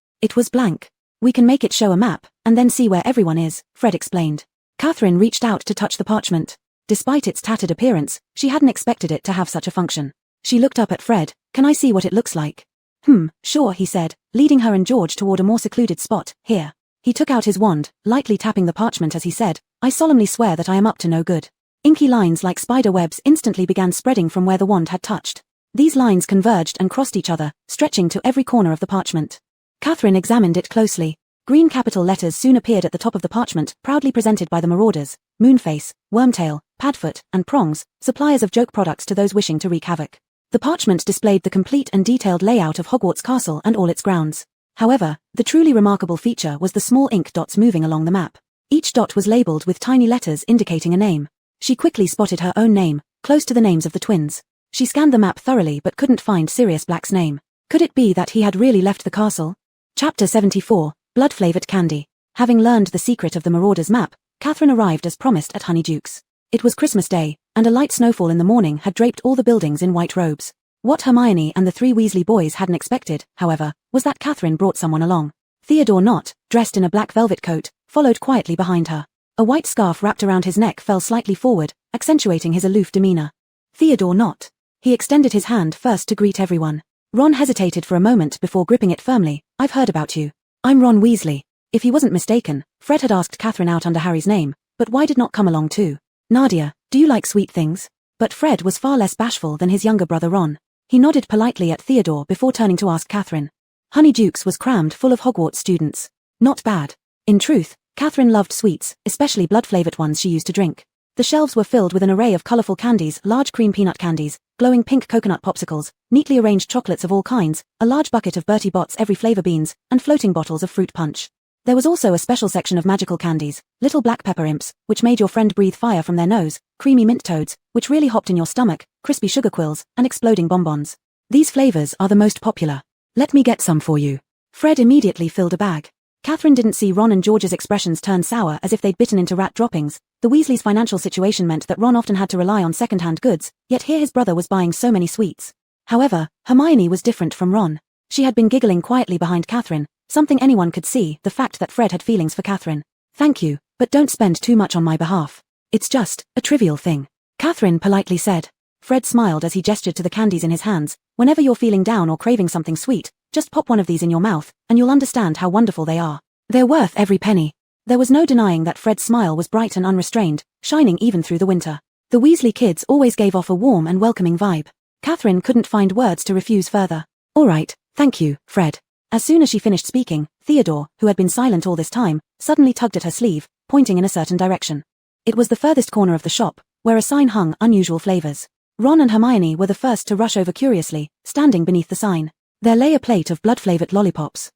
A: It was blank. "We can make it show a map, and then see where everyone is," Fred explained. Catherine reached out to touch the parchment. Despite its tattered appearance, she hadn't expected it to have such a function. She looked up at Fred. "Can I see what it looks like?" Sure," he said, leading her and George toward a more secluded spot. "Here." He took out his wand, lightly tapping the parchment as he said, "I solemnly swear that I am up to no good." Inky lines like spider webs instantly began spreading from where the wand had touched. These lines converged and crossed each other, stretching to every corner of the parchment. Catherine examined it closely. Green capital letters soon appeared at the top of the parchment, proudly presented by the Marauders, Moonface, Wormtail, Padfoot, and Prongs, suppliers of joke products to those wishing to wreak havoc. The parchment displayed the complete and detailed layout of Hogwarts Castle and all its grounds. However, the truly remarkable feature was the small ink dots moving along the map. Each dot was labeled with tiny letters indicating a name. She quickly spotted her own name, close to the names of the twins. She scanned the map thoroughly but couldn't find Sirius Black's name. Could it be that he had really left the castle? Chapter 74, Blood-Flavored Candy. Having learned the secret of the Marauders' map, Catherine arrived as promised at Honeydukes. It was Christmas Day, and a light snowfall in the morning had draped all the buildings in white robes. What Hermione and the three Weasley boys hadn't expected, however, was that Catherine brought someone along. Theodore Knott, dressed in a black velvet coat, followed quietly behind her. A white scarf wrapped around his neck fell slightly forward, accentuating his aloof demeanor. Theodore Knott. He extended his hand first to greet everyone. Ron hesitated for a moment before gripping it firmly. "I've heard about you. I'm Ron Weasley." If he wasn't mistaken, Fred had asked Catherine out under Harry's name, but why did not come along too? "Nadia, do you like sweet things?" But Fred was far less bashful than his younger brother Ron. He nodded politely at Theodore before turning to ask Catherine. Honeydukes was crammed full of Hogwarts students. Not bad. In truth, Catherine loved sweets, especially blood-flavored ones she used to drink. The shelves were filled with an array of colorful candies, large cream peanut candies, glowing pink coconut popsicles, neatly arranged chocolates of all kinds, a large bucket of Bertie Bott's every flavor beans, and floating bottles of fruit punch. There was also a special section of magical candies, little black pepper imps, which made your friend breathe fire from their nose, creamy mint toads, which really hopped in your stomach, crispy sugar quills, and exploding bonbons. These flavors are the most popular. "Let me get some for you." Fred immediately filled a bag. Catherine didn't see Ron and George's expressions turn sour as if they'd bitten into rat droppings. The Weasleys' financial situation meant that Ron often had to rely on second-hand goods, yet here his brother was buying so many sweets. However, Hermione was different from Ron. She had been giggling quietly behind Catherine, something anyone could see, the fact that Fred had feelings for Catherine. "Thank you, but don't spend too much on my behalf. It's just a trivial thing," Catherine politely said. Fred smiled as he gestured to the candies in his hands. "Whenever you're feeling down or craving something sweet, just pop one of these in your mouth, and you'll understand how wonderful they are. They're worth every penny." There was no denying that Fred's smile was bright and unrestrained, shining even through the winter. The Weasley kids always gave off a warm and welcoming vibe. Catherine couldn't find words to refuse further. "All right, thank you, Fred." As soon as she finished speaking, Theodore, who had been silent all this time, suddenly tugged at her sleeve, pointing in a certain direction. It was the furthest corner of the shop, where a sign hung, "Unusual Flavors." Ron and Hermione were the first to rush over curiously, standing beneath the sign. There lay a plate of blood-flavored lollipops.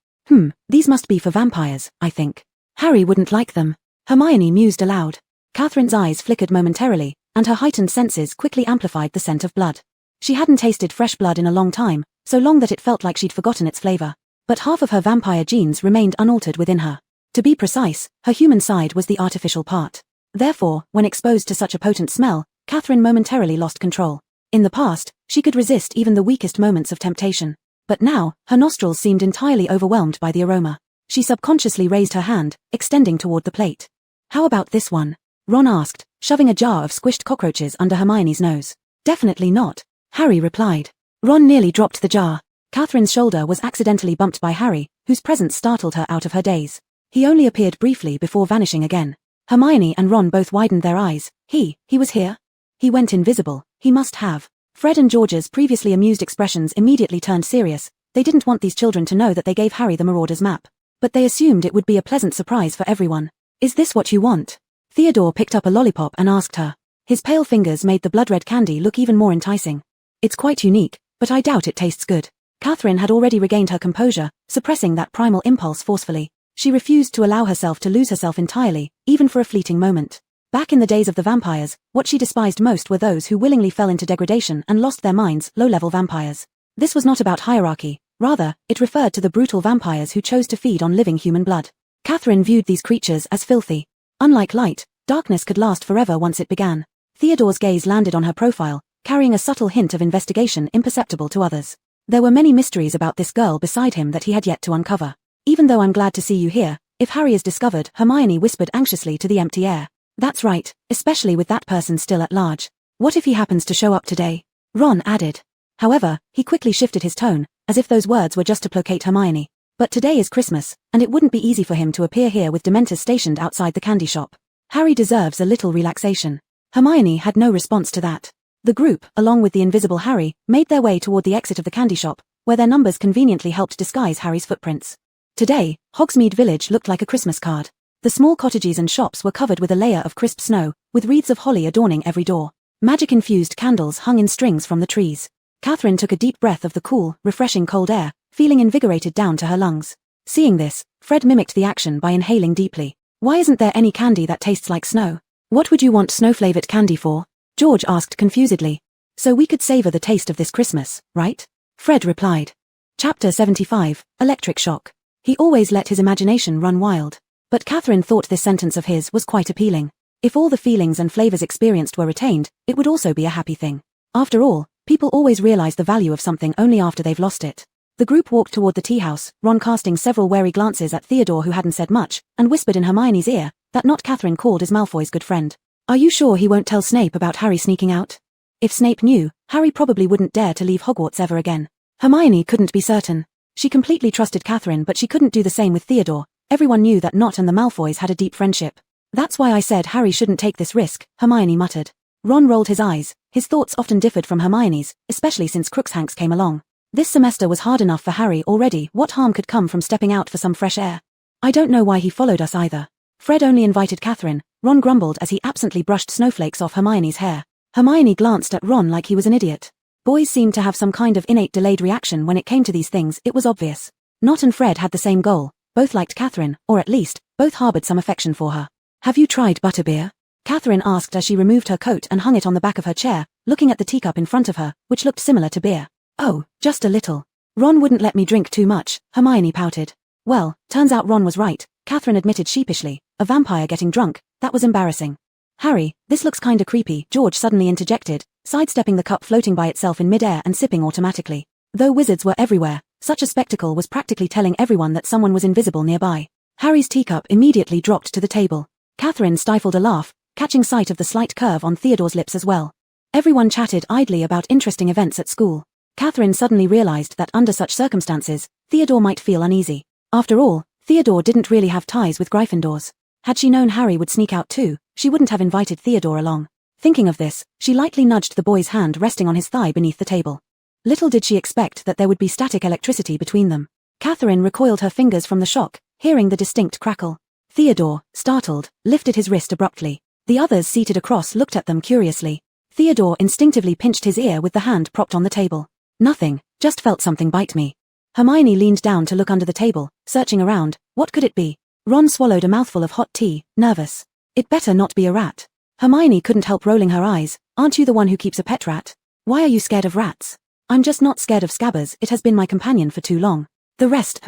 A: These must be for vampires, I think. Harry wouldn't like them." Hermione mused aloud. Catherine's eyes flickered momentarily, and her heightened senses quickly amplified the scent of blood. She hadn't tasted fresh blood in a long time, so long that it felt like she'd forgotten its flavor. But half of her vampire genes remained unaltered within her. To be precise, her human side was the artificial part. Therefore, when exposed to such a potent smell, Catherine momentarily lost control. In the past, she could resist even the weakest moments of temptation. But now, her nostrils seemed entirely overwhelmed by the aroma. She subconsciously raised her hand, extending toward the plate. "How about this one?" Ron asked, shoving a jar of squished cockroaches under Hermione's nose. "Definitely not," Harry replied. Ron nearly dropped the jar. Catherine's shoulder was accidentally bumped by Harry, whose presence startled her out of her daze. He only appeared briefly before vanishing again. Hermione and Ron both widened their eyes. He was here? He went invisible. He must have. Fred and George's previously amused expressions immediately turned serious. They didn't want these children to know that they gave Harry the Marauder's map. But they assumed it would be a pleasant surprise for everyone. "Is this what you want?" Theodore picked up a lollipop and asked her. His pale fingers made the blood-red candy look even more enticing. "It's quite unique, but I doubt it tastes good." Catherine had already regained her composure, suppressing that primal impulse forcefully. She refused to allow herself to lose herself entirely, even for a fleeting moment. Back in the days of the vampires, what she despised most were those who willingly fell into degradation and lost their minds, low-level vampires. This was not about hierarchy, rather, it referred to the brutal vampires who chose to feed on living human blood. Catherine viewed these creatures as filthy. Unlike light, darkness could last forever once it began. Theodore's gaze landed on her profile, carrying a subtle hint of investigation imperceptible to others. There were many mysteries about this girl beside him that he had yet to uncover. "Even though I'm glad to see you here, if Harry is discovered," Hermione whispered anxiously to the empty air. "That's right, especially with that person still at large. What if he happens to show up today?" Ron added. However, he quickly shifted his tone, as if those words were just to placate Hermione. But today is Christmas, and it wouldn't be easy for him to appear here with Dementors stationed outside the candy shop. Harry deserves a little relaxation. Hermione had no response to that. The group, along with the invisible Harry, made their way toward the exit of the candy shop, where their numbers conveniently helped disguise Harry's footprints. Today, Hogsmeade Village looked like a Christmas card. The small cottages and shops were covered with a layer of crisp snow, with wreaths of holly adorning every door. Magic-infused candles hung in strings from the trees. Catherine took a deep breath of the cool, refreshing cold air, feeling invigorated down to her lungs. Seeing this, Fred mimicked the action by inhaling deeply. "Why isn't there any candy that tastes like snow?" "What would you want snow-flavored candy for?" George asked confusedly. "So we could savor the taste of this Christmas, right?" Fred replied. Chapter 75, Electric Shock. He always let his imagination run wild. But Catherine thought this sentence of his was quite appealing. If all the feelings and flavors experienced were retained, it would also be a happy thing. After all, people always realize the value of something only after they've lost it. The group walked toward the tea house, Ron casting several wary glances at Theodore who hadn't said much, and whispered in Hermione's ear that not Catherine called as Malfoy's good friend. "Are you sure he won't tell Snape about Harry sneaking out?" If Snape knew, Harry probably wouldn't dare to leave Hogwarts ever again. Hermione couldn't be certain. She completely trusted Catherine, but she couldn't do the same with Theodore. Everyone knew that Not and the Malfoys had a deep friendship. "That's why I said Harry shouldn't take this risk," Hermione muttered. Ron rolled his eyes. His thoughts often differed from Hermione's, especially since Crookshanks came along. This semester was hard enough for Harry already. What harm could come from stepping out for some fresh air? "I don't know why he followed us either." Fred only invited Catherine, Ron grumbled as he absently brushed snowflakes off Hermione's hair. Hermione glanced at Ron like he was an idiot. Boys seemed to have some kind of innate delayed reaction when it came to these things. It was obvious. Not and Fred had the same goal. Both liked Catherine, or at least, both harbored some affection for her. "Have you tried butterbeer?" Catherine asked as she removed her coat and hung it on the back of her chair, looking at the teacup in front of her, which looked similar to beer. "Oh, just a little. Ron wouldn't let me drink too much," Hermione pouted. Well, turns out Ron was right, Catherine admitted sheepishly. A vampire getting drunk, that was embarrassing. "Harry, this looks kinda creepy," George suddenly interjected, sidestepping the cup floating by itself in midair and sipping automatically. Though wizards were everywhere, such a spectacle was practically telling everyone that someone was invisible nearby. Harry's teacup immediately dropped to the table. Catherine stifled a laugh, catching sight of the slight curve on Theodore's lips as well. Everyone chatted idly about interesting events at school. Catherine suddenly realized that under such circumstances, Theodore might feel uneasy. After all, Theodore didn't really have ties with Gryffindors. Had she known Harry would sneak out too, she wouldn't have invited Theodore along. Thinking of this, she lightly nudged the boy's hand resting on his thigh beneath the table. Little did she expect that there would be static electricity between them. Catherine recoiled her fingers from the shock, hearing the distinct crackle. Theodore, startled, lifted his wrist abruptly. The others seated across looked at them curiously. Theodore instinctively pinched his ear with the hand propped on the table. "Nothing, just felt something bite me." Hermione leaned down to look under the table, searching around. What could it be? Ron swallowed a mouthful of hot tea, nervous. "It better not be a rat." Hermione couldn't help rolling her eyes. "Aren't you the one who keeps a pet rat?" Why are you scared of rats? I'm just not scared of Scabbers, it has been my companion for too long. The rest,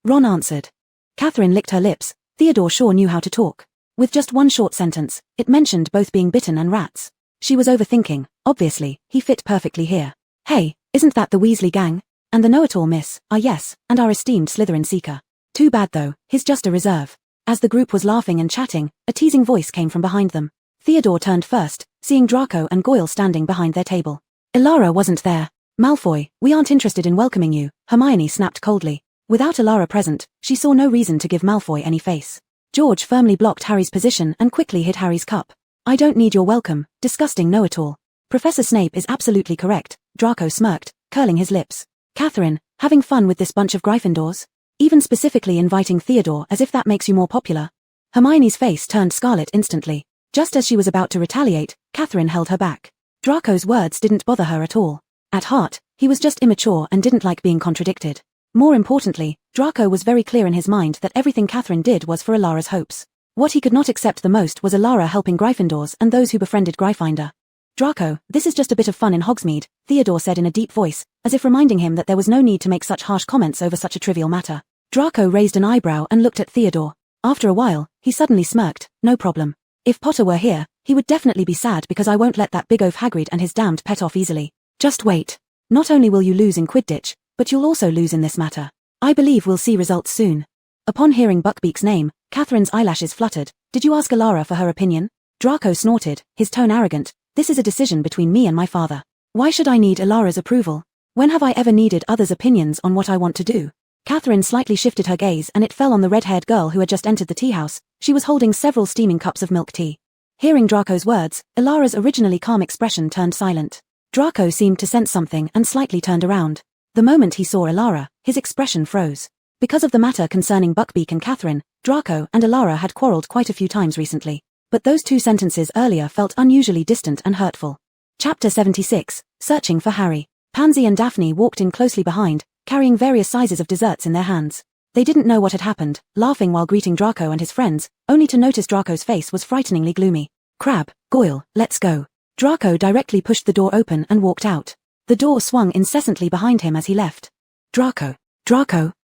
A: Ron answered. Catherine licked her lips. Theodore sure knew how to talk. With just one short sentence, it mentioned both being bitten and rats. She was overthinking. Obviously, he fit perfectly here. Hey, isn't that the Weasley gang? And the know-it-all miss, yes, and our esteemed Slytherin seeker. Too bad though, he's just a reserve. As the group was laughing and chatting, a teasing voice came from behind them. Theodore turned first, seeing Draco and Goyle standing behind their table. Elara wasn't there. Malfoy, we aren't interested in welcoming you, Hermione snapped coldly. Without Elara present, she saw no reason to give Malfoy any face. George firmly blocked Harry's position and quickly hit Harry's cup. I don't need your welcome, disgusting know-it-all. Professor Snape is absolutely correct, Draco smirked, curling his lips. Catherine, having fun with this bunch of Gryffindors? Even specifically inviting Theodore as if that makes you more popular? Hermione's face turned scarlet instantly. Just as she was about to retaliate, Catherine held her back. Draco's words didn't bother her at all. At heart, he was just immature and didn't like being contradicted. More importantly, Draco was very clear in his mind that everything Catherine did was for Elara's hopes. What he could not accept the most was Elara helping Gryffindors and those who befriended Gryffindor. Draco, this is just a bit of fun in Hogsmeade, Theodore said in a deep voice, as if reminding him that there was no need to make such harsh comments over such a trivial matter. Draco raised an eyebrow and looked at Theodore. After a while, he suddenly smirked. No problem. If Potter were here, he would definitely be sad because I won't let that big oaf Hagrid and his damned pet off easily. Just wait. Not only will you lose in Quidditch, but you'll also lose in this matter. I believe we'll see results soon. Upon hearing Buckbeak's name, Catherine's eyelashes fluttered. Did you ask Elara for her opinion? Draco snorted, his tone arrogant. This is a decision between me and my father. Why should I need Elara's approval? When have I ever needed others' opinions on what I want to do? Catherine slightly shifted her gaze and it fell on the red-haired girl who had just entered the tea-house. She was holding several steaming cups of milk tea. Hearing Draco's words, Elara's originally calm expression turned silent. Draco seemed to sense something and slightly turned around. The moment he saw Elara, his expression froze. Because of the matter concerning Buckbeak and Catherine, Draco and Elara had quarreled quite a few times recently. But those 2 sentences earlier felt unusually distant and hurtful. Chapter 76, Searching for Harry. Pansy and Daphne walked in closely behind, carrying various sizes of desserts in their hands. They didn't know what had happened, laughing while greeting Draco and his friends, only to notice Draco's face was frighteningly gloomy. Crab, Goyle, let's go. Draco directly pushed the door open and walked out. The door swung incessantly behind him as he left. Draco,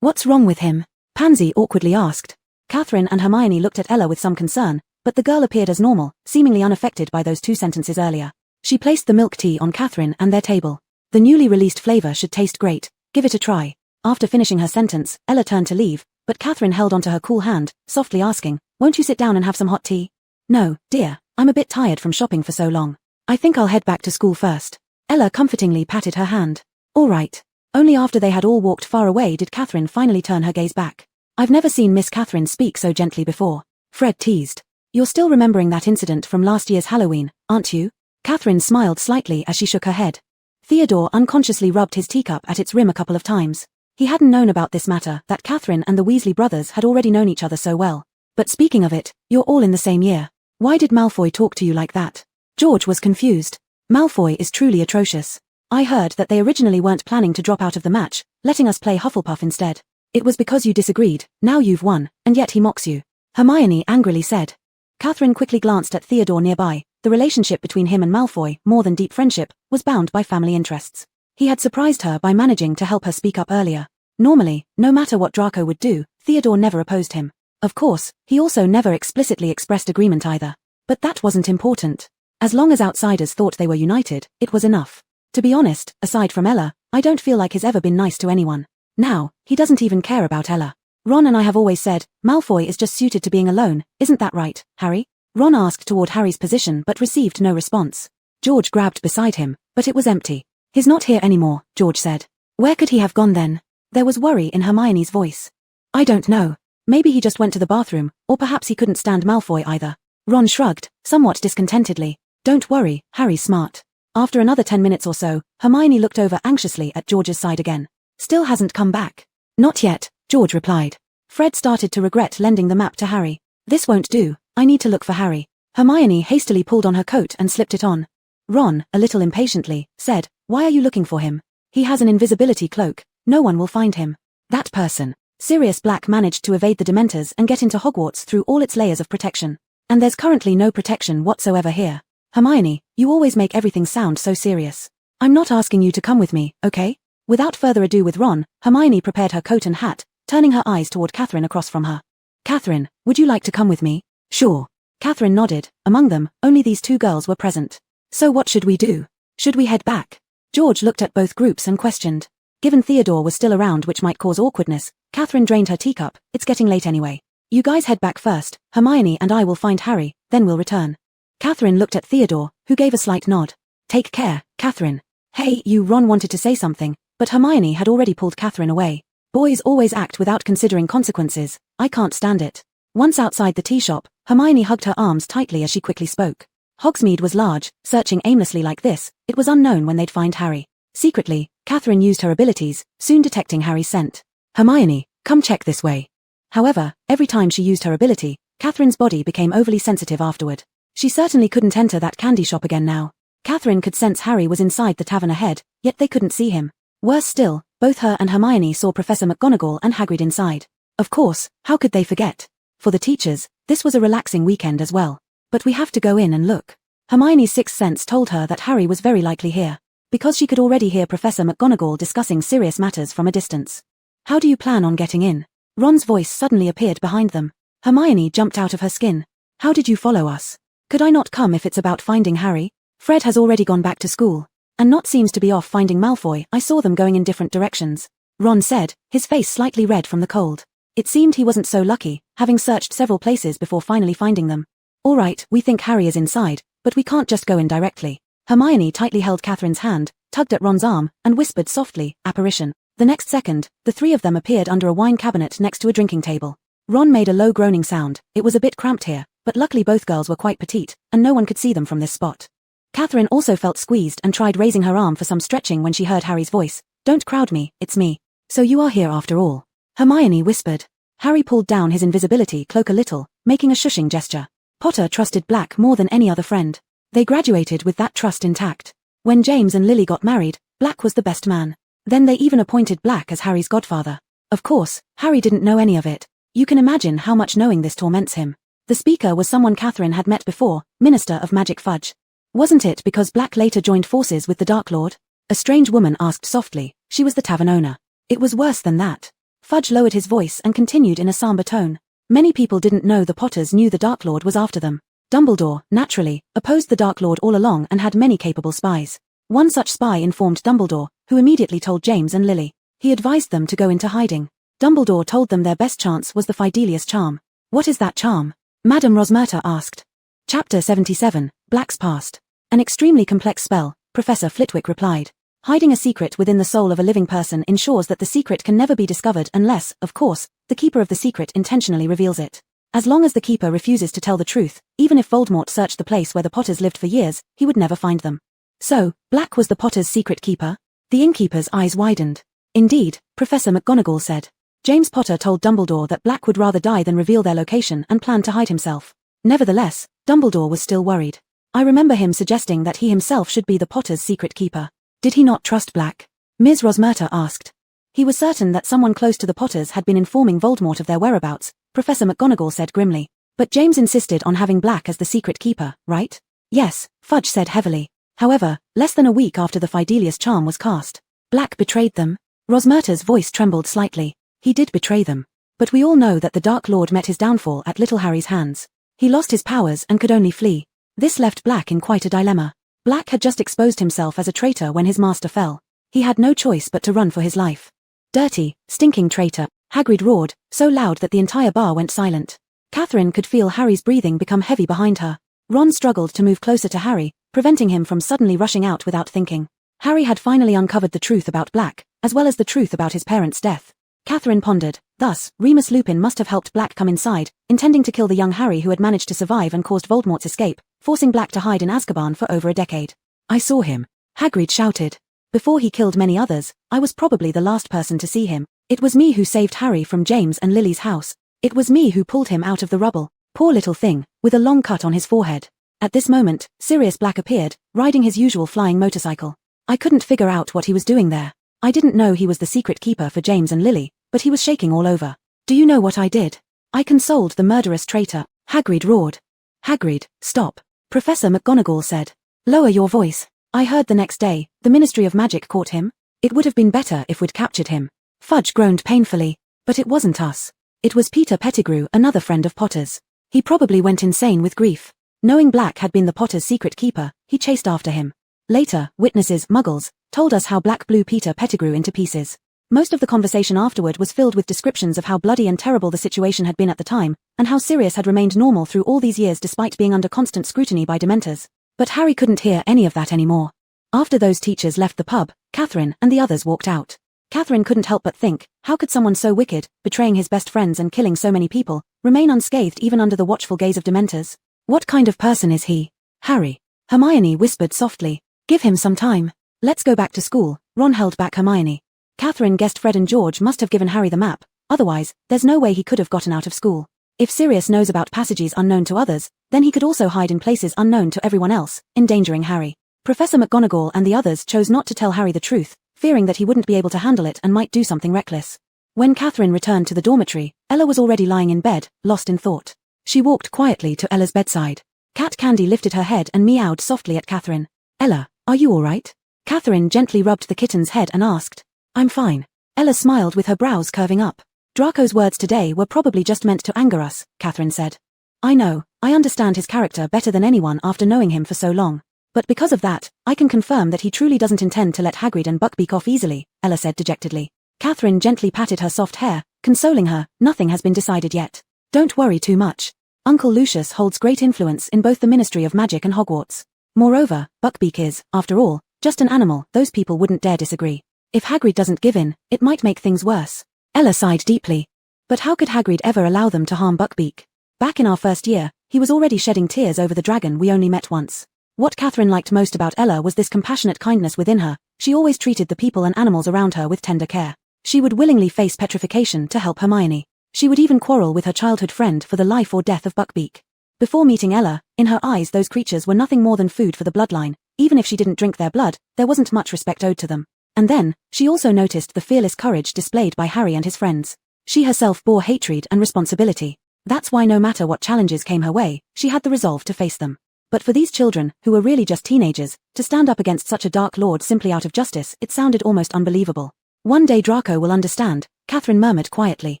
A: what's wrong with him? Pansy awkwardly asked. Catherine and Hermione looked at Ella with some concern, but the girl appeared as normal, seemingly unaffected by those 2 sentences earlier. She placed the milk tea on Catherine and their table. The newly released flavor should taste great. Give it a try. After finishing her sentence, Ella turned to leave, but Catherine held onto her cool hand, softly asking, won't you sit down and have some hot tea? No, dear, I'm a bit tired from shopping for so long. I think I'll head back to school first. Ella comfortingly patted her hand. All right. Only after they had all walked far away did Catherine finally turn her gaze back. I've never seen Miss Catherine speak so gently before. Fred teased. You're still remembering that incident from last year's Halloween, aren't you? Catherine smiled slightly as she shook her head. Theodore unconsciously rubbed his teacup at its rim a couple of times. He hadn't known about this matter, that Catherine and the Weasley brothers had already known each other so well. But speaking of it, you're all in the same year. Why did Malfoy talk to you like that? George was confused. Malfoy is truly atrocious. I heard that they originally weren't planning to drop out of the match, letting us play Hufflepuff instead. It was because you disagreed, now you've won, and yet he mocks you. Hermione angrily said. Catherine quickly glanced at Theodore nearby. The relationship between him and Malfoy, more than deep friendship, was bound by family interests. He had surprised her by managing to help her speak up earlier. Normally, no matter what Draco would do, Theodore never opposed him. Of course, he also never explicitly expressed agreement either. But that wasn't important. As long as outsiders thought they were united, it was enough. To be honest, aside from Ella, I don't feel like he's ever been nice to anyone. Now, he doesn't even care about Ella. Ron and I have always said, Malfoy is just suited to being alone, isn't that right, Harry? Ron asked toward Harry's position but received no response. George grabbed beside him, but it was empty. He's not here anymore, George said. Where could he have gone then? There was worry in Hermione's voice. I don't know. Maybe he just went to the bathroom, or perhaps he couldn't stand Malfoy either. Ron shrugged, somewhat discontentedly. Don't worry, Harry's smart. After another 10 minutes or so, Hermione looked over anxiously at George's side again. Still hasn't come back. Not yet, George replied. Fred started to regret lending the map to Harry. This won't do, I need to look for Harry. Hermione hastily pulled on her coat and slipped it on. Ron, a little impatiently, said, Why are you looking for him? He has an invisibility cloak, no one will find him. That person. Sirius Black managed to evade the Dementors and get into Hogwarts through all its layers of protection. And there's currently no protection whatsoever here. Hermione, you always make everything sound so serious. I'm not asking you to come with me, okay? Without further ado with Ron, Hermione prepared her coat and hat, turning her eyes toward Catherine across from her. Catherine, would you like to come with me? Sure. Catherine nodded. Among them, only these two girls were present. So what should we do? Should we head back? George looked at both groups and questioned. Given Theodore was still around, which might cause awkwardness, Catherine drained her teacup. It's getting late anyway. You guys head back first. Hermione and I will find Harry, then we'll return. Catherine looked at Theodore, who gave a slight nod. Take care, Catherine. Hey, you. Ron wanted to say something, but Hermione had already pulled Catherine away. Boys always act without considering consequences. I can't stand it. Once outside the tea shop, Hermione hugged her arms tightly as she quickly spoke. Hogsmeade was large. Searching aimlessly like this, it was unknown when they'd find Harry. Secretly, Catherine used her abilities, soon detecting Harry's scent. Hermione, come check this way. However, every time she used her ability, Catherine's body became overly sensitive afterward. She certainly couldn't enter that candy shop again now. Catherine could sense Harry was inside the tavern ahead, yet they couldn't see him. Worse still, both her and Hermione saw Professor McGonagall and Hagrid inside. Of course, how could they forget? For the teachers, this was a relaxing weekend as well. But we have to go in and look. Hermione's sixth sense told her that Harry was very likely here, because she could already hear Professor McGonagall discussing serious matters from a distance. How do you plan on getting in? Ron's voice suddenly appeared behind them. Hermione jumped out of her skin. How did you follow us? Could I not come if it's about finding Harry? Fred has already gone back to school, and Not seems to be off finding Malfoy. I saw them going in different directions. Ron said, his face slightly red from the cold. It seemed he wasn't so lucky, having searched several places before finally finding them. All right, we think Harry is inside, but we can't just go in directly. Hermione tightly held Catherine's hand, tugged at Ron's arm, and whispered softly, apparition. The next second, the three of them appeared under a wine cabinet next to a drinking table. Ron made a low groaning sound. It was a bit cramped here, but luckily both girls were quite petite, and no one could see them from this spot. Catherine also felt squeezed and tried raising her arm for some stretching when she heard Harry's voice. Don't crowd me, it's me. So you are here after all. Hermione whispered. Harry pulled down his invisibility cloak a little, making a shushing gesture. Potter trusted Black more than any other friend. They graduated with that trust intact. When James and Lily got married, Black was the best man. Then they even appointed Black as Harry's godfather. Of course, Harry didn't know any of it. You can imagine how much knowing this torments him. The speaker was someone Catherine had met before, Minister of Magic Fudge. Wasn't it because Black later joined forces with the Dark Lord? A strange woman asked softly. She was the tavern owner. It was worse than that. Fudge lowered his voice and continued in a somber tone. Many people didn't know the Potters knew the Dark Lord was after them. Dumbledore, naturally, opposed the Dark Lord all along and had many capable spies. One such spy informed Dumbledore, who immediately told James and Lily. He advised them to go into hiding. Dumbledore told them their best chance was the Fidelius charm. What is that charm? Madame Rosmerta asked. Chapter 77, Black's Past. An extremely complex spell, Professor Flitwick replied. Hiding a secret within the soul of a living person ensures that the secret can never be discovered unless, of course, the keeper of the secret intentionally reveals it. As long as the keeper refuses to tell the truth, even if Voldemort searched the place where the Potters lived for years, he would never find them. So, Black was the Potters' secret keeper? The innkeeper's eyes widened. Indeed, Professor McGonagall said. James Potter told Dumbledore that Black would rather die than reveal their location and planned to hide himself. Nevertheless, Dumbledore was still worried. I remember him suggesting that he himself should be the Potters' secret keeper. Did he not trust Black? Ms. Rosmerta asked. He was certain that someone close to the Potters had been informing Voldemort of their whereabouts, Professor McGonagall said grimly. But James insisted on having Black as the secret keeper, right? Yes, Fudge said heavily. However, less than a week after the Fidelius charm was cast, Black betrayed them. Rosmerta's voice trembled slightly. He did betray them. But we all know that the Dark Lord met his downfall at Little Harry's hands. He lost his powers and could only flee. This left Black in quite a dilemma. Black had just exposed himself as a traitor when his master fell. He had no choice but to run for his life. Dirty, stinking traitor, Hagrid roared, so loud that the entire bar went silent. Catherine could feel Harry's breathing become heavy behind her. Ron struggled to move closer to Harry, preventing him from suddenly rushing out without thinking. Harry had finally uncovered the truth about Black, as well as the truth about his parents' death. Catherine pondered. Thus, Remus Lupin must have helped Black come inside, intending to kill the young Harry who had managed to survive and caused Voldemort's escape, forcing Black to hide in Azkaban for over a decade. I saw him. Hagrid shouted. Before he killed many others, I was probably the last person to see him. It was me who saved Harry from James and Lily's house. It was me who pulled him out of the rubble. Poor little thing, with a long cut on his forehead. At this moment, Sirius Black appeared, riding his usual flying motorcycle. I couldn't figure out what he was doing there. I didn't know he was the secret keeper for James and Lily, but he was shaking all over. Do you know what I did? I consoled the murderous traitor. Hagrid roared. Hagrid, stop. Professor McGonagall said. Lower your voice. I heard the next day, the Ministry of Magic caught him. It would have been better if we'd captured him. Fudge groaned painfully. But it wasn't us. It was Peter Pettigrew, another friend of Potter's. He probably went insane with grief. Knowing Black had been the Potter's secret keeper, he chased after him. Later, witnesses, muggles, told us how Black blew Peter Pettigrew into pieces. Most of the conversation afterward was filled with descriptions of how bloody and terrible the situation had been at the time, and how Sirius had remained normal through all these years despite being under constant scrutiny by Dementors. But Harry couldn't hear any of that anymore. After those teachers left the pub, Catherine and the others walked out. Catherine couldn't help but think, how could someone so wicked, betraying his best friends and killing so many people, remain unscathed even under the watchful gaze of Dementors? What kind of person is he? Harry. Hermione whispered softly. Give him some time. Let's go back to school. Ron held back Hermione. Catherine guessed Fred and George must have given Harry the map, otherwise, there's no way he could have gotten out of school. If Sirius knows about passages unknown to others, then he could also hide in places unknown to everyone else, endangering Harry. Professor McGonagall and the others chose not to tell Harry the truth, fearing that he wouldn't be able to handle it and might do something reckless. When Catherine returned to the dormitory, Ella was already lying in bed, lost in thought. She walked quietly to Ella's bedside. Cat Candy lifted her head and meowed softly at Catherine. Ella, are you all right? Catherine gently rubbed the kitten's head and asked. I'm fine. Ella smiled with her brows curving up. Draco's words today were probably just meant to anger us, Catherine said. I know, I understand his character better than anyone after knowing him for so long. But because of that, I can confirm that he truly doesn't intend to let Hagrid and Buckbeak off easily, Ella said dejectedly. Catherine gently patted her soft hair, consoling her, nothing has been decided yet. Don't worry too much. Uncle Lucius holds great influence in both the Ministry of Magic and Hogwarts. Moreover, Buckbeak is, after all, just an animal, those people wouldn't dare disagree. If Hagrid doesn't give in, it might make things worse. Ella sighed deeply. But how could Hagrid ever allow them to harm Buckbeak? Back in our first year, he was already shedding tears over the dragon we only met once. What Catherine liked most about Ella was this compassionate kindness within her. She always treated the people and animals around her with tender care. She would willingly face petrification to help Hermione. She would even quarrel with her childhood friend for the life or death of Buckbeak. Before meeting Ella, in her eyes those creatures were nothing more than food for the bloodline. Even if she didn't drink their blood, there wasn't much respect owed to them. And then, she also noticed the fearless courage displayed by Harry and his friends. She herself bore hatred and responsibility. That's why no matter what challenges came her way, she had the resolve to face them. But for these children, who were really just teenagers, to stand up against such a dark lord simply out of justice, it sounded almost unbelievable. One day Draco will understand, Catherine murmured quietly.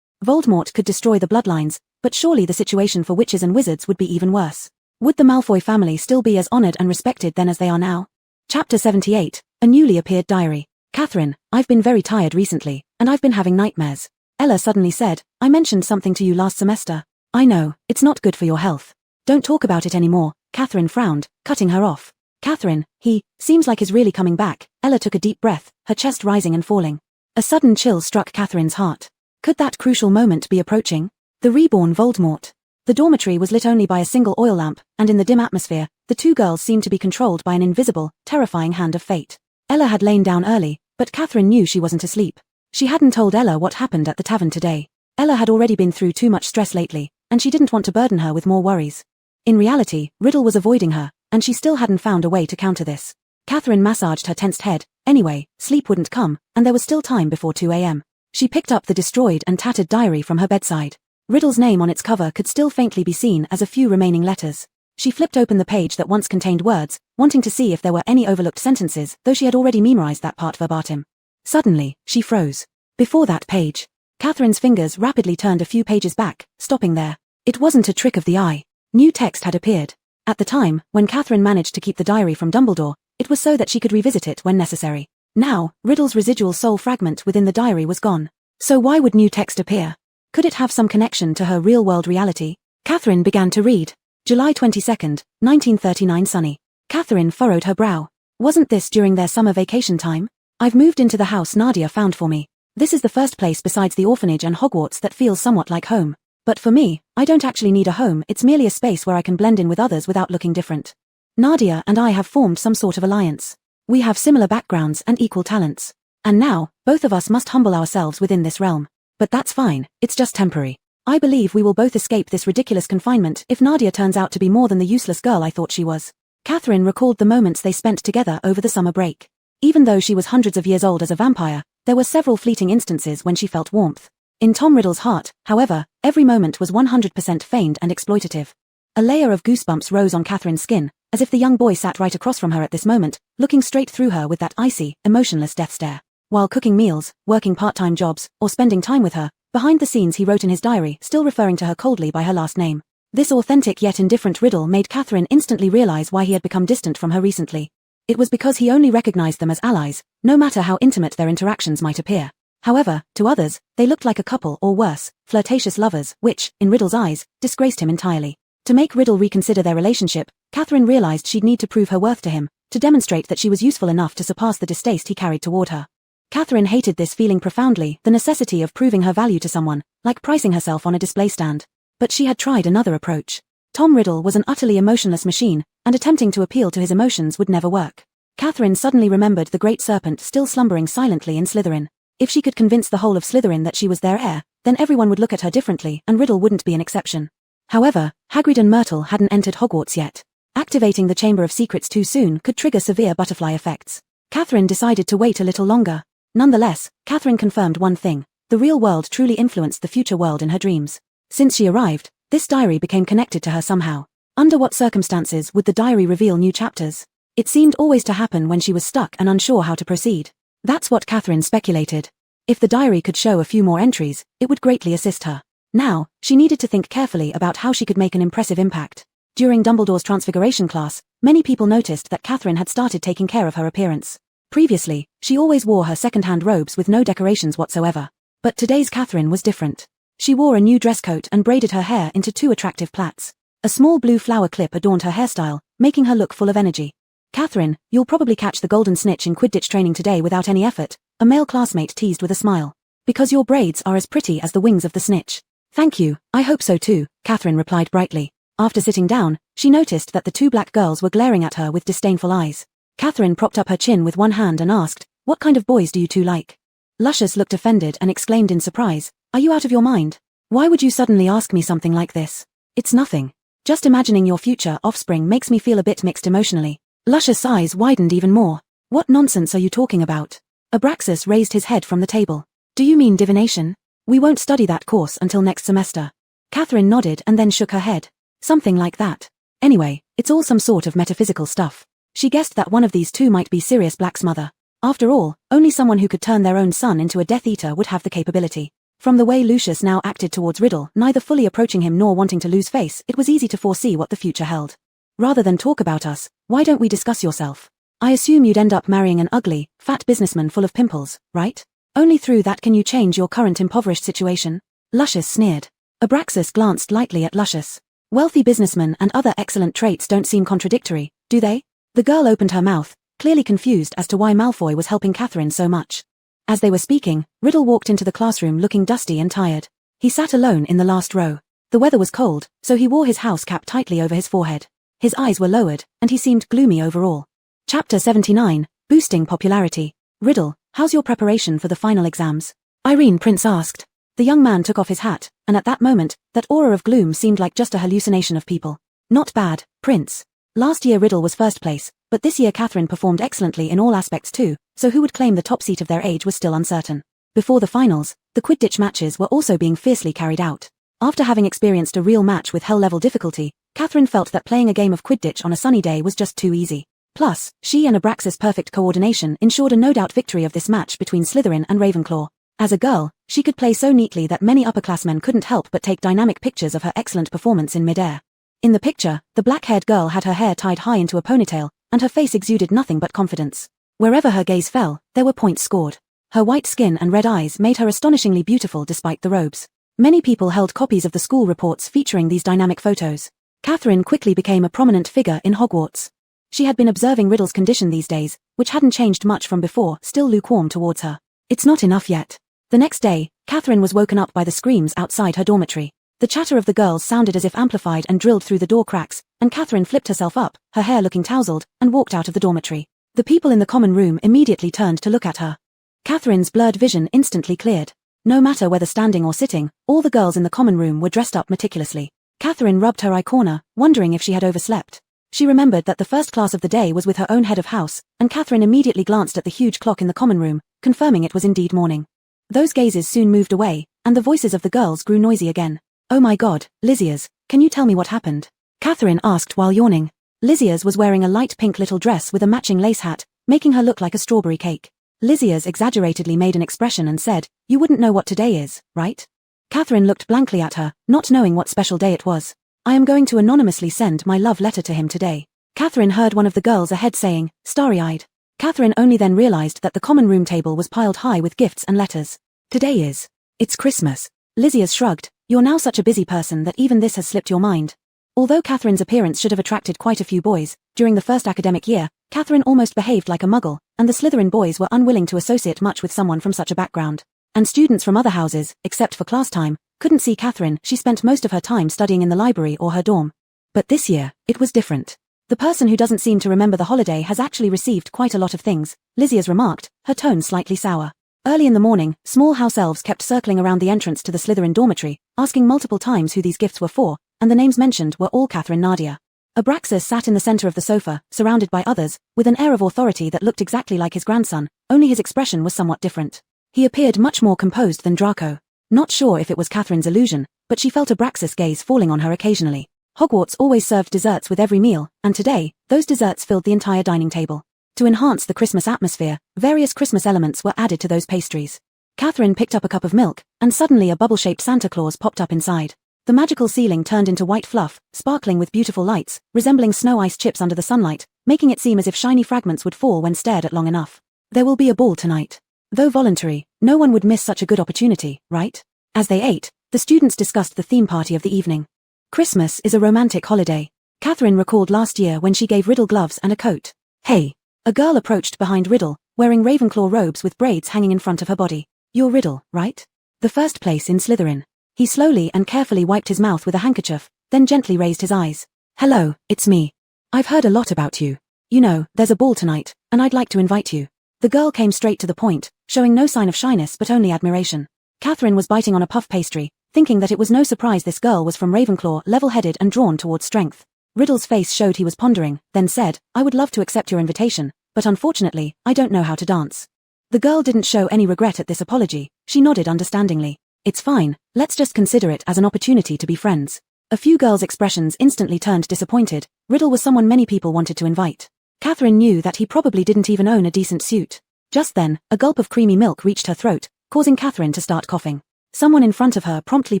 A: Voldemort could destroy the bloodlines, but surely the situation for witches and wizards would be even worse. Would the Malfoy family still be as honored and respected then as they are now? Chapter 78, A Newly Appeared Diary. Catherine, I've been very tired recently, and I've been having nightmares. Ella suddenly said, I mentioned something to you last semester. I know, it's not good for your health. Don't talk about it anymore, Catherine frowned, cutting her off. Catherine, he, seems like he's really coming back. Ella took a deep breath, her chest rising and falling. A sudden chill struck Catherine's heart. Could that crucial moment be approaching? The reborn Voldemort. The dormitory was lit only by a single oil lamp, and in the dim atmosphere, the two girls seemed to be controlled by an invisible, terrifying hand of fate. Ella had lain down early, but Catherine knew she wasn't asleep. She hadn't told Ella what happened at the tavern today. Ella had already been through too much stress lately, and she didn't want to burden her with more worries. In reality, Riddle was avoiding her, and she still hadn't found a way to counter this. Catherine massaged her tensed head. Anyway, sleep wouldn't come, and there was still time before 2 a.m. She picked up the destroyed and tattered diary from her bedside. Riddle's name on its cover could still faintly be seen as a few remaining letters. She flipped open the page that once contained words, wanting to see if there were any overlooked sentences, though she had already memorized that part verbatim. Suddenly, she froze. Before that page, Catherine's fingers rapidly turned a few pages back, stopping there. It wasn't a trick of the eye. New text had appeared. At the time, when Catherine managed to keep the diary from Dumbledore, it was so that she could revisit it when necessary. Now, Riddle's residual soul fragment within the diary was gone. So why would new text appear? Could it have some connection to her real-world reality? Catherine began to read. July 22nd, 1939 sunny. Catherine furrowed her brow. Wasn't this during their summer vacation time? I've moved into the house Nadia found for me. This is the first place besides the orphanage and Hogwarts that feels somewhat like home. But for me, I don't actually need a home, it's merely a space where I can blend in with others without looking different. Nadia and I have formed some sort of alliance. We have similar backgrounds and equal talents. And now, both of us must humble ourselves within this realm. But that's fine, it's just temporary. I believe we will both escape this ridiculous confinement if Nadia turns out to be more than the useless girl I thought she was. Catherine recalled the moments they spent together over the summer break. Even though she was hundreds of years old as a vampire, there were several fleeting instances when she felt warmth. In Tom Riddle's heart, however, every moment was 100% feigned and exploitative. A layer of goosebumps rose on Catherine's skin, as if the young boy sat right across from her at this moment, looking straight through her with that icy, emotionless death stare. While cooking meals, working part-time jobs, or spending time with her, behind the scenes he wrote in his diary, still referring to her coldly by her last name. This authentic yet indifferent riddle made Catherine instantly realize why he had become distant from her recently. It was because he only recognized them as allies, no matter how intimate their interactions might appear. However, to others, they looked like a couple or worse, flirtatious lovers, which, in Riddle's eyes, disgraced him entirely. To make Riddle reconsider their relationship, Catherine realized she'd need to prove her worth to him, to demonstrate that she was useful enough to surpass the distaste he carried toward her. Catherine hated this feeling profoundly, the necessity of proving her value to someone, like pricing herself on a display stand. But she had tried another approach. Tom Riddle was an utterly emotionless machine, and attempting to appeal to his emotions would never work. Catherine suddenly remembered the great serpent still slumbering silently in Slytherin. If she could convince the whole of Slytherin that she was their heir, then everyone would look at her differently, and Riddle wouldn't be an exception. However, Hagrid and Myrtle hadn't entered Hogwarts yet. Activating the Chamber of Secrets too soon could trigger severe butterfly effects. Catherine decided to wait a little longer. Nonetheless, Catherine confirmed one thing: the real world truly influenced the future world in her dreams. Since she arrived, this diary became connected to her somehow. Under what circumstances would the diary reveal new chapters? It seemed always to happen when she was stuck and unsure how to proceed. That's what Catherine speculated. If the diary could show a few more entries, it would greatly assist her. Now, she needed to think carefully about how she could make an impressive impact. During Dumbledore's transfiguration class, many people noticed that Catherine had started taking care of her appearance. Previously, she always wore her second-hand robes with no decorations whatsoever. But today's Catherine was different. She wore a new dress coat and braided her hair into 2 attractive plaits. A small blue flower clip adorned her hairstyle, making her look full of energy. "Catherine, you'll probably catch the golden snitch in Quidditch training today without any effort," a male classmate teased with a smile. "Because your braids are as pretty as the wings of the snitch." "Thank you, I hope so too," Catherine replied brightly. After sitting down, she noticed that the 2 black girls were glaring at her with disdainful eyes. Catherine propped up her chin with one hand and asked, "What kind of boys do you 2 like?" Lucius looked offended and exclaimed in surprise, "Are you out of your mind? Why would you suddenly ask me something like this? It's nothing. Just imagining your future offspring makes me feel a bit mixed emotionally." Lucius' eyes widened even more. "What nonsense are you talking about?" Abraxas raised his head from the table. "Do you mean divination? We won't study that course until next semester." Catherine nodded and then shook her head. "Something like that. Anyway, it's all some sort of metaphysical stuff." She guessed that one of these 2 might be Sirius Black's mother. After all, only someone who could turn their own son into a Death Eater would have the capability. From the way Lucius now acted towards Riddle, neither fully approaching him nor wanting to lose face, it was easy to foresee what the future held. "Rather than talk about us, why don't we discuss yourself? I assume you'd end up marrying an ugly, fat businessman full of pimples, right? Only through that can you change your current impoverished situation." Lucius sneered. Abraxas glanced lightly at Lucius. "Wealthy businessmen and other excellent traits don't seem contradictory, do they?" The girl opened her mouth, clearly confused as to why Malfoy was helping Catherine so much. As they were speaking, Riddle walked into the classroom looking dusty and tired. He sat alone in the last row. The weather was cold, so he wore his house cap tightly over his forehead. His eyes were lowered, and he seemed gloomy overall. Chapter 79, Boosting Popularity. "Riddle, how's your preparation for the final exams?" Irene Prince asked. The young man took off his hat, and at that moment, that aura of gloom seemed like just a hallucination of people. "Not bad, Prince. Last year Riddle was first place, but this year Catherine performed excellently in all aspects too, so who would claim the top seat of their age was still uncertain." Before the finals, the Quidditch matches were also being fiercely carried out. After having experienced a real match with hell-level difficulty, Catherine felt that playing a game of Quidditch on a sunny day was just too easy. Plus, she and Abraxas' perfect coordination ensured a no-doubt victory of this match between Slytherin and Ravenclaw. As a girl, she could play so neatly that many upperclassmen couldn't help but take dynamic pictures of her excellent performance in midair. In the picture, the black-haired girl had her hair tied high into a ponytail, and her face exuded nothing but confidence. Wherever her gaze fell, there were points scored. Her white skin and red eyes made her astonishingly beautiful despite the robes. Many people held copies of the school reports featuring these dynamic photos. Catherine quickly became a prominent figure in Hogwarts. She had been observing Riddle's condition these days, which hadn't changed much from before, still lukewarm towards her. It's not enough yet. The next day, Catherine was woken up by the screams outside her dormitory. The chatter of the girls sounded as if amplified and drilled through the door cracks, and Catherine flipped herself up, her hair looking tousled, and walked out of the dormitory. The people in the common room immediately turned to look at her. Catherine's blurred vision instantly cleared. No matter whether standing or sitting, all the girls in the common room were dressed up meticulously. Catherine rubbed her eye corner, wondering if she had overslept. She remembered that the first class of the day was with her own head of house, and Catherine immediately glanced at the huge clock in the common room, confirming it was indeed morning. Those gazes soon moved away, and the voices of the girls grew noisy again. "Oh my God, Lysias, can you tell me what happened? Catherine asked while yawning. Lizia's was wearing a light pink little dress with a matching lace hat, making her look like a strawberry cake. Lizia's exaggeratedly made an expression and said, "You wouldn't know what today is, right?" Catherine looked blankly at her, not knowing what special day it was. "I am going to anonymously send my love letter to him today." Catherine heard one of the girls ahead saying, starry-eyed. Catherine only then realized that the common room table was piled high with gifts and letters. "Today is. It's Christmas." Lizia's shrugged. "You're now such a busy person that even this has slipped your mind." Although Catherine's appearance should have attracted quite a few boys, during the first academic year, Catherine almost behaved like a muggle, and the Slytherin boys were unwilling to associate much with someone from such a background. And students from other houses, except for class time, couldn't see Catherine. She spent most of her time studying in the library or her dorm. But this year, it was different. "The person who doesn't seem to remember the holiday has actually received quite a lot of things," Lizia's remarked, her tone slightly sour. Early in the morning, small house elves kept circling around the entrance to the Slytherin dormitory, asking multiple times who these gifts were for, and the names mentioned were all Catherine Nadia. Abraxas sat in the center of the sofa, surrounded by others, with an air of authority that looked exactly like his grandson, only his expression was somewhat different. He appeared much more composed than Draco. Not sure if it was Catherine's illusion, but she felt Abraxas' gaze falling on her occasionally. Hogwarts always served desserts with every meal, and today, those desserts filled the entire dining table. To enhance the Christmas atmosphere, various Christmas elements were added to those pastries. Catherine picked up a cup of milk, and suddenly a bubble-shaped Santa Claus popped up inside. The magical ceiling turned into white fluff, sparkling with beautiful lights, resembling snow ice chips under the sunlight, making it seem as if shiny fragments would fall when stared at long enough. There will be a ball tonight. Though voluntary, no one would miss such a good opportunity, right? As they ate, the students discussed the theme party of the evening. Christmas is a romantic holiday. Catherine recalled last year when she gave Riddle gloves and a coat. "Hey." A girl approached behind Riddle, wearing Ravenclaw robes with braids hanging in front of her body. "You're Riddle, right? The first place in Slytherin." He slowly and carefully wiped his mouth with a handkerchief, then gently raised his eyes. "Hello, it's me. I've heard a lot about you. You know, there's a ball tonight, and I'd like to invite you." The girl came straight to the point, showing no sign of shyness but only admiration. Catherine was biting on a puff pastry, thinking that it was no surprise this girl was from Ravenclaw, level-headed and drawn towards strength. Riddle's face showed he was pondering, then said, "I would love to accept your invitation, but unfortunately, I don't know how to dance." The girl didn't show any regret at this apology. She nodded understandingly. "It's fine, let's just consider it as an opportunity to be friends." A few girls' expressions instantly turned disappointed. Riddle was someone many people wanted to invite. Catherine knew that he probably didn't even own a decent suit. Just then, a gulp of creamy milk reached her throat, causing Catherine to start coughing. Someone in front of her promptly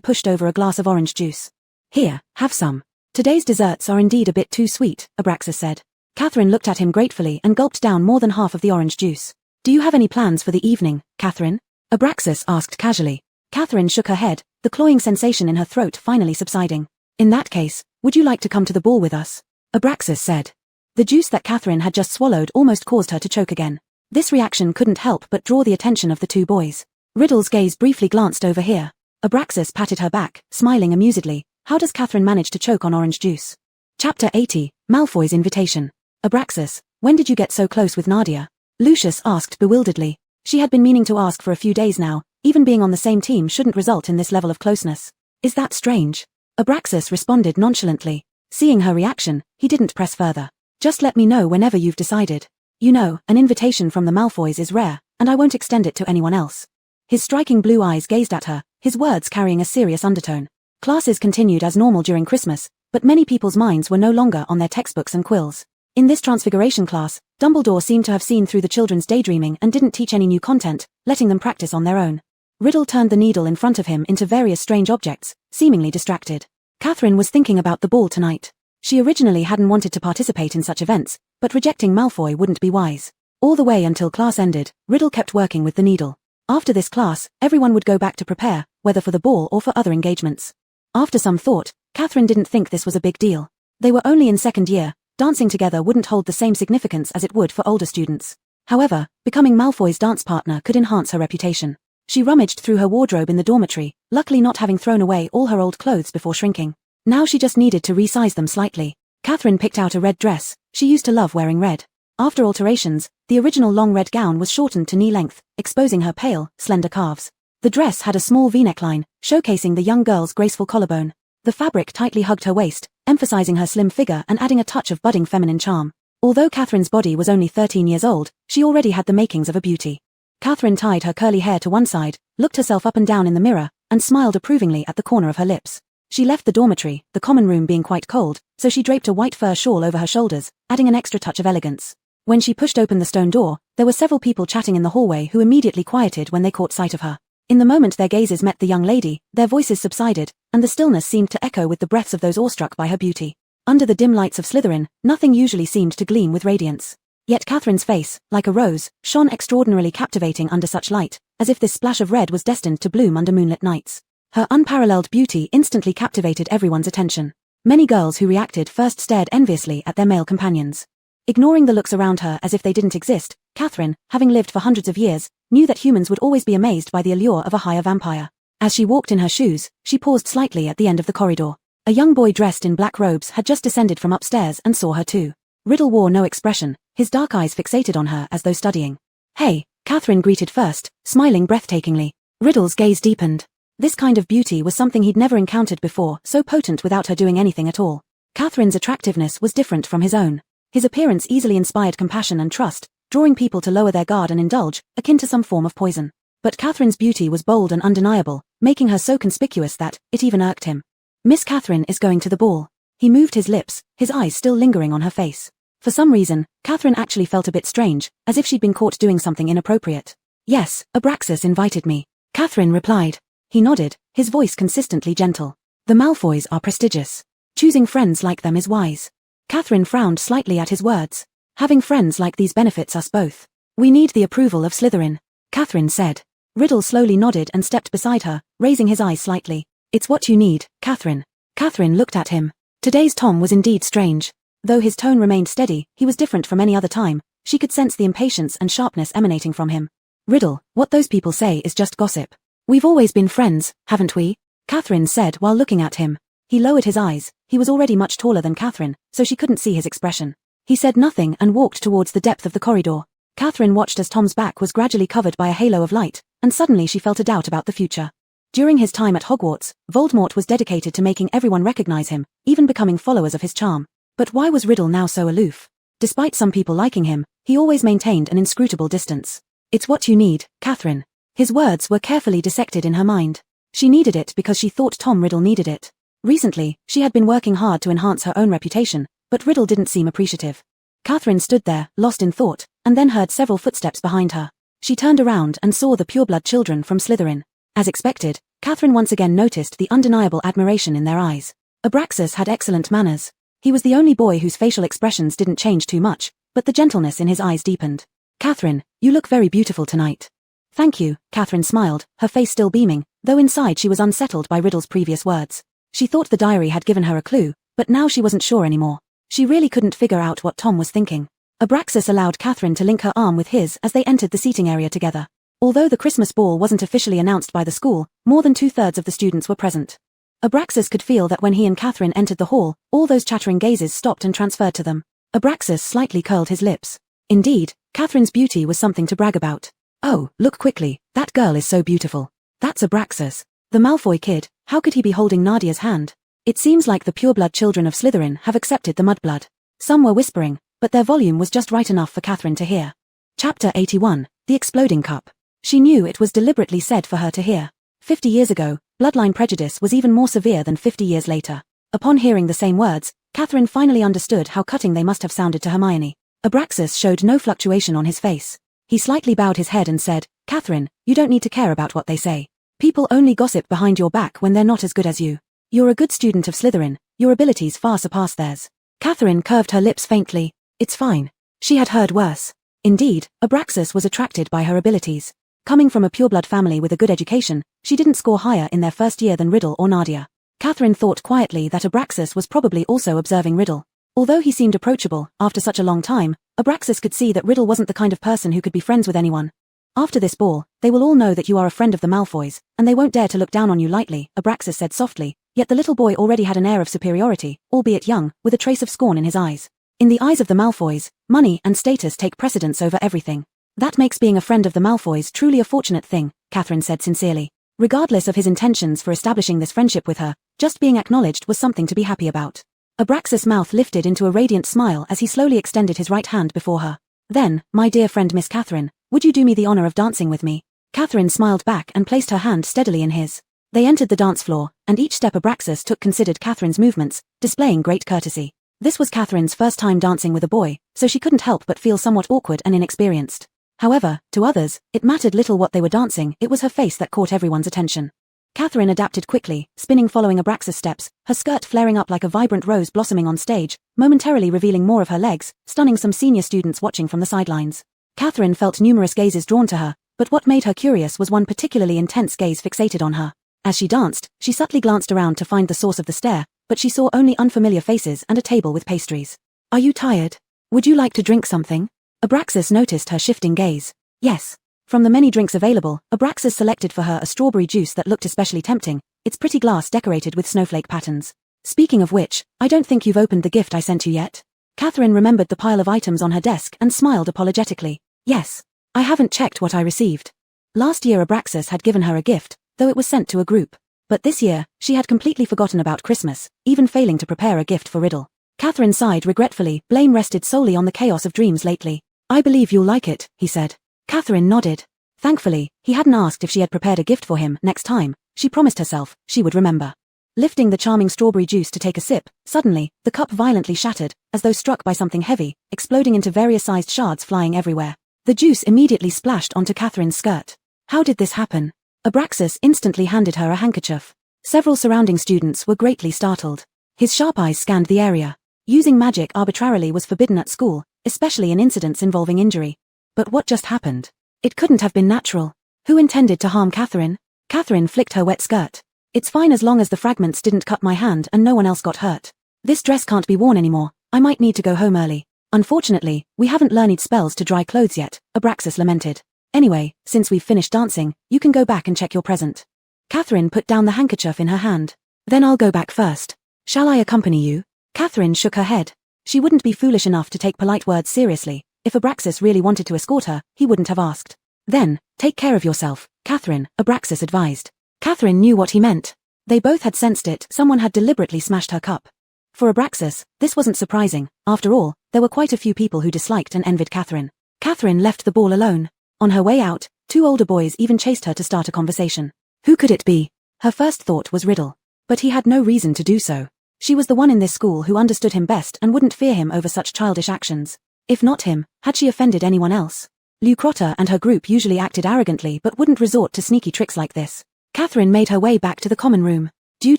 A: pushed over a glass of orange juice. "Here, have some. Today's desserts are indeed a bit too sweet," Abraxas said. Catherine looked at him gratefully and gulped down more than half of the orange juice. "Do you have any plans for the evening, Catherine?" Abraxas asked casually. Catherine shook her head, the cloying sensation in her throat finally subsiding. "In that case, would you like to come to the ball with us?" Abraxas said. The juice that Catherine had just swallowed almost caused her to choke again. This reaction couldn't help but draw the attention of the two boys. Riddle's gaze briefly glanced over here. Abraxas patted her back, smiling amusedly. How does Catherine manage to choke on orange juice? Chapter 80, Malfoy's Invitation. "Abraxas, when did you get so close with Nadia?" Lucius asked bewilderedly. She had been meaning to ask for a few days now. Even being on the same team shouldn't result in this level of closeness. "Is that strange?" Abraxas responded nonchalantly. Seeing her reaction, he didn't press further. "Just let me know whenever you've decided. You know, an invitation from the Malfoys is rare, and I won't extend it to anyone else." His striking blue eyes gazed at her, his words carrying a serious undertone. Classes continued as normal during Christmas, but many people's minds were no longer on their textbooks and quills. In this Transfiguration class, Dumbledore seemed to have seen through the children's daydreaming and didn't teach any new content, letting them practice on their own. Riddle turned the needle in front of him into various strange objects, seemingly distracted. Catherine was thinking about the ball tonight. She originally hadn't wanted to participate in such events, but rejecting Malfoy wouldn't be wise. All the way until class ended, Riddle kept working with the needle. After this class, everyone would go back to prepare, whether for the ball or for other engagements. After some thought, Catherine didn't think this was a big deal. They were only in second year, dancing together wouldn't hold the same significance as it would for older students. However, becoming Malfoy's dance partner could enhance her reputation. She rummaged through her wardrobe in the dormitory, luckily not having thrown away all her old clothes before shrinking. Now she just needed to resize them slightly. Catherine picked out a red dress. She used to love wearing red. After alterations, the original long red gown was shortened to knee length, exposing her pale, slender calves. The dress had a small V-neckline, showcasing the young girl's graceful collarbone. The fabric tightly hugged her waist, emphasizing her slim figure and adding a touch of budding feminine charm. Although Catherine's body was only 13 years old, she already had the makings of a beauty. Catherine tied her curly hair to one side, looked herself up and down in the mirror, and smiled approvingly at the corner of her lips. She left the dormitory, the common room being quite cold, so she draped a white fur shawl over her shoulders, adding an extra touch of elegance. When she pushed open the stone door, there were several people chatting in the hallway who immediately quieted when they caught sight of her. In the moment their gazes met the young lady, their voices subsided, and the stillness seemed to echo with the breaths of those awestruck by her beauty. Under the dim lights of Slytherin, nothing usually seemed to gleam with radiance. Yet Catherine's face, like a rose, shone extraordinarily captivating under such light, as if this splash of red was destined to bloom under moonlit nights. Her unparalleled beauty instantly captivated everyone's attention. Many girls who reacted first stared enviously at their male companions. Ignoring the looks around her as if they didn't exist, Catherine, having lived for hundreds of years, knew that humans would always be amazed by the allure of a higher vampire. As she walked in her shoes, she paused slightly at the end of the corridor. A young boy dressed in black robes had just descended from upstairs and saw her too. Riddle wore no expression, his dark eyes fixated on her as though studying. "Hey," Catherine greeted first, smiling breathtakingly. Riddle's gaze deepened. This kind of beauty was something he'd never encountered before, so potent without her doing anything at all. Catherine's attractiveness was different from his own. His appearance easily inspired compassion and trust, drawing people to lower their guard and indulge, akin to some form of poison. But Catherine's beauty was bold and undeniable, making her so conspicuous that it even irked him. "Miss Catherine is going to the ball." He moved his lips, his eyes still lingering on her face. For some reason, Catherine actually felt a bit strange, as if she'd been caught doing something inappropriate. "Yes, Abraxas invited me," Catherine replied. He nodded, his voice consistently gentle. "The Malfoys are prestigious. Choosing friends like them is wise." Catherine frowned slightly at his words. "Having friends like these benefits us both. We need the approval of Slytherin," Catherine said. Riddle slowly nodded and stepped beside her, raising his eyes slightly. "It's what you need, Catherine." Catherine looked at him. Today's Tom was indeed strange. Though his tone remained steady, he was different from any other time. She could sense the impatience and sharpness emanating from him. "Riddle, what those people say is just gossip. We've always been friends, haven't we?" Catherine said while looking at him. He lowered his eyes. He was already much taller than Catherine, so she couldn't see his expression. He said nothing and walked towards the depth of the corridor. Catherine watched as Tom's back was gradually covered by a halo of light, and suddenly she felt a doubt about the future. During his time at Hogwarts, Voldemort was dedicated to making everyone recognize him, even becoming followers of his charm. But why was Riddle now so aloof? Despite some people liking him, he always maintained an inscrutable distance. "It's what you need, Catherine." His words were carefully dissected in her mind. She needed it because she thought Tom Riddle needed it. Recently, she had been working hard to enhance her own reputation, but Riddle didn't seem appreciative. Catherine stood there, lost in thought, and then heard several footsteps behind her. She turned around and saw the pureblood children from Slytherin. As expected, Catherine once again noticed the undeniable admiration in their eyes. Abraxas had excellent manners. He was the only boy whose facial expressions didn't change too much, but the gentleness in his eyes deepened. "Catherine, you look very beautiful tonight." "Thank you," Catherine smiled, her face still beaming, though inside she was unsettled by Riddle's previous words. She thought the diary had given her a clue, but now she wasn't sure anymore. She really couldn't figure out what Tom was thinking. Abraxas allowed Catherine to link her arm with his as they entered the seating area together. Although the Christmas ball wasn't officially announced by the school, more than 2/3 of the students were present. Abraxas could feel that when he and Catherine entered the hall, all those chattering gazes stopped and transferred to them. Abraxas slightly curled his lips. Indeed, Catherine's beauty was something to brag about. "Oh, look quickly, that girl is so beautiful. That's Abraxas. The Malfoy kid, how could he be holding Nadia's hand? It seems like the pureblood children of Slytherin have accepted the mudblood." Some were whispering, but their volume was just right enough for Catherine to hear. Chapter 81, The Exploding Cup. She knew it was deliberately said for her to hear. 50 years ago, bloodline prejudice was even more severe than 50 years later. Upon hearing the same words, Catherine finally understood how cutting they must have sounded to Hermione. Abraxas showed no fluctuation on his face. He slightly bowed his head and said, "Catherine, you don't need to care about what they say. People only gossip behind your back when they're not as good as you. You're a good student of Slytherin, your abilities far surpass theirs." Catherine curved her lips faintly. It's fine. She had heard worse. Indeed, Abraxas was attracted by her abilities. Coming from a pureblood family with a good education, she didn't score higher in their first year than Riddle or Nadia. Catherine thought quietly that Abraxas was probably also observing Riddle. Although he seemed approachable, after such a long time, Abraxas could see that Riddle wasn't the kind of person who could be friends with anyone. "After this ball, they will all know that you are a friend of the Malfoys, and they won't dare to look down on you lightly," Abraxas said softly, yet the little boy already had an air of superiority, albeit young, with a trace of scorn in his eyes. "In the eyes of the Malfoys, money and status take precedence over everything. That makes being a friend of the Malfoys truly a fortunate thing," Catherine said sincerely. Regardless of his intentions for establishing this friendship with her, just being acknowledged was something to be happy about. Abraxas' mouth lifted into a radiant smile as he slowly extended his right hand before her. "Then, my dear friend Miss Catherine, would you do me the honor of dancing with me?" Catherine smiled back and placed her hand steadily in his. They entered the dance floor, and each step Abraxas took considered Catherine's movements, displaying great courtesy. This was Catherine's first time dancing with a boy, so she couldn't help but feel somewhat awkward and inexperienced. However, to others, it mattered little what they were dancing, it was her face that caught everyone's attention. Catherine adapted quickly, spinning following Abraxas' steps, her skirt flaring up like a vibrant rose blossoming on stage, momentarily revealing more of her legs, stunning some senior students watching from the sidelines. Catherine felt numerous gazes drawn to her, but what made her curious was one particularly intense gaze fixated on her. As she danced, she subtly glanced around to find the source of the stare, but she saw only unfamiliar faces and a table with pastries. "Are you tired? Would you like to drink something?" Abraxas noticed her shifting gaze. "Yes." From the many drinks available, Abraxas selected for her a strawberry juice that looked especially tempting, its pretty glass decorated with snowflake patterns. "Speaking of which, I don't think you've opened the gift I sent you yet." Catherine remembered the pile of items on her desk and smiled apologetically. "Yes. I haven't checked what I received." Last year Abraxas had given her a gift, though it was sent to a group. But this year, she had completely forgotten about Christmas, even failing to prepare a gift for Riddle. Catherine sighed regretfully, blame rested solely on the chaos of dreams lately. "I believe you'll like it," he said. Catherine nodded. Thankfully, he hadn't asked if she had prepared a gift for him. Next time, she promised herself, she would remember. Lifting the charming strawberry juice to take a sip, suddenly, the cup violently shattered, as though struck by something heavy, exploding into various-sized shards flying everywhere. The juice immediately splashed onto Catherine's skirt. How did this happen? Abraxas instantly handed her a handkerchief. Several surrounding students were greatly startled. His sharp eyes scanned the area. Using magic arbitrarily was forbidden at school, especially in incidents involving injury. But what just happened? It couldn't have been natural. Who intended to harm Catherine? Catherine flicked her wet skirt. "It's fine as long as the fragments didn't cut my hand and no one else got hurt. This dress can't be worn anymore, I might need to go home early." "Unfortunately, we haven't learned spells to dry clothes yet," Abraxas lamented. "Anyway, since we've finished dancing, you can go back and check your present." Catherine put down the handkerchief in her hand. "Then I'll go back first. Shall I accompany you?" Catherine shook her head. She wouldn't be foolish enough to take polite words seriously. If Abraxas really wanted to escort her, he wouldn't have asked. "Then, take care of yourself, Catherine," Abraxas advised. Catherine knew what he meant. They both had sensed it, someone had deliberately smashed her cup. For Abraxas, this wasn't surprising. After all, there were quite a few people who disliked and envied Catherine. Catherine left the ball alone. On her way out, two older boys even chased her to start a conversation. Who could it be? Her first thought was Riddle. But he had no reason to do so. She was the one in this school who understood him best and wouldn't fear him over such childish actions. If not him, had she offended anyone else? Lucrota and her group usually acted arrogantly but wouldn't resort to sneaky tricks like this. Catherine made her way back to the common room. Due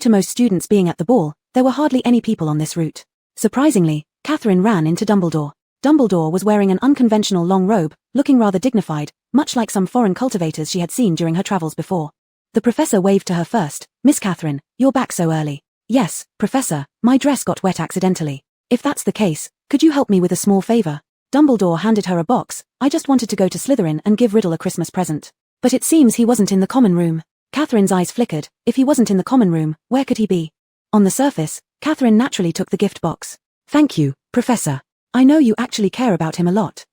A: to most students being at the ball, there were hardly any people on this route. Surprisingly, Catherine ran into Dumbledore. Dumbledore was wearing an unconventional long robe, looking rather dignified, much like some foreign cultivators she had seen during her travels before. The professor waved to her first. "Miss Catherine, you're back so early." "Yes, Professor, my dress got wet accidentally." "If that's the case, could you help me with a small favor?" Dumbledore handed her a box. "I just wanted to go to Slytherin and give Riddle a Christmas present." But it seems he wasn't in the common room. Catherine's eyes flickered. If he wasn't in the common room, where could he be? On the surface, Catherine naturally took the gift box. "Thank you, Professor. I know you actually care about him a lot."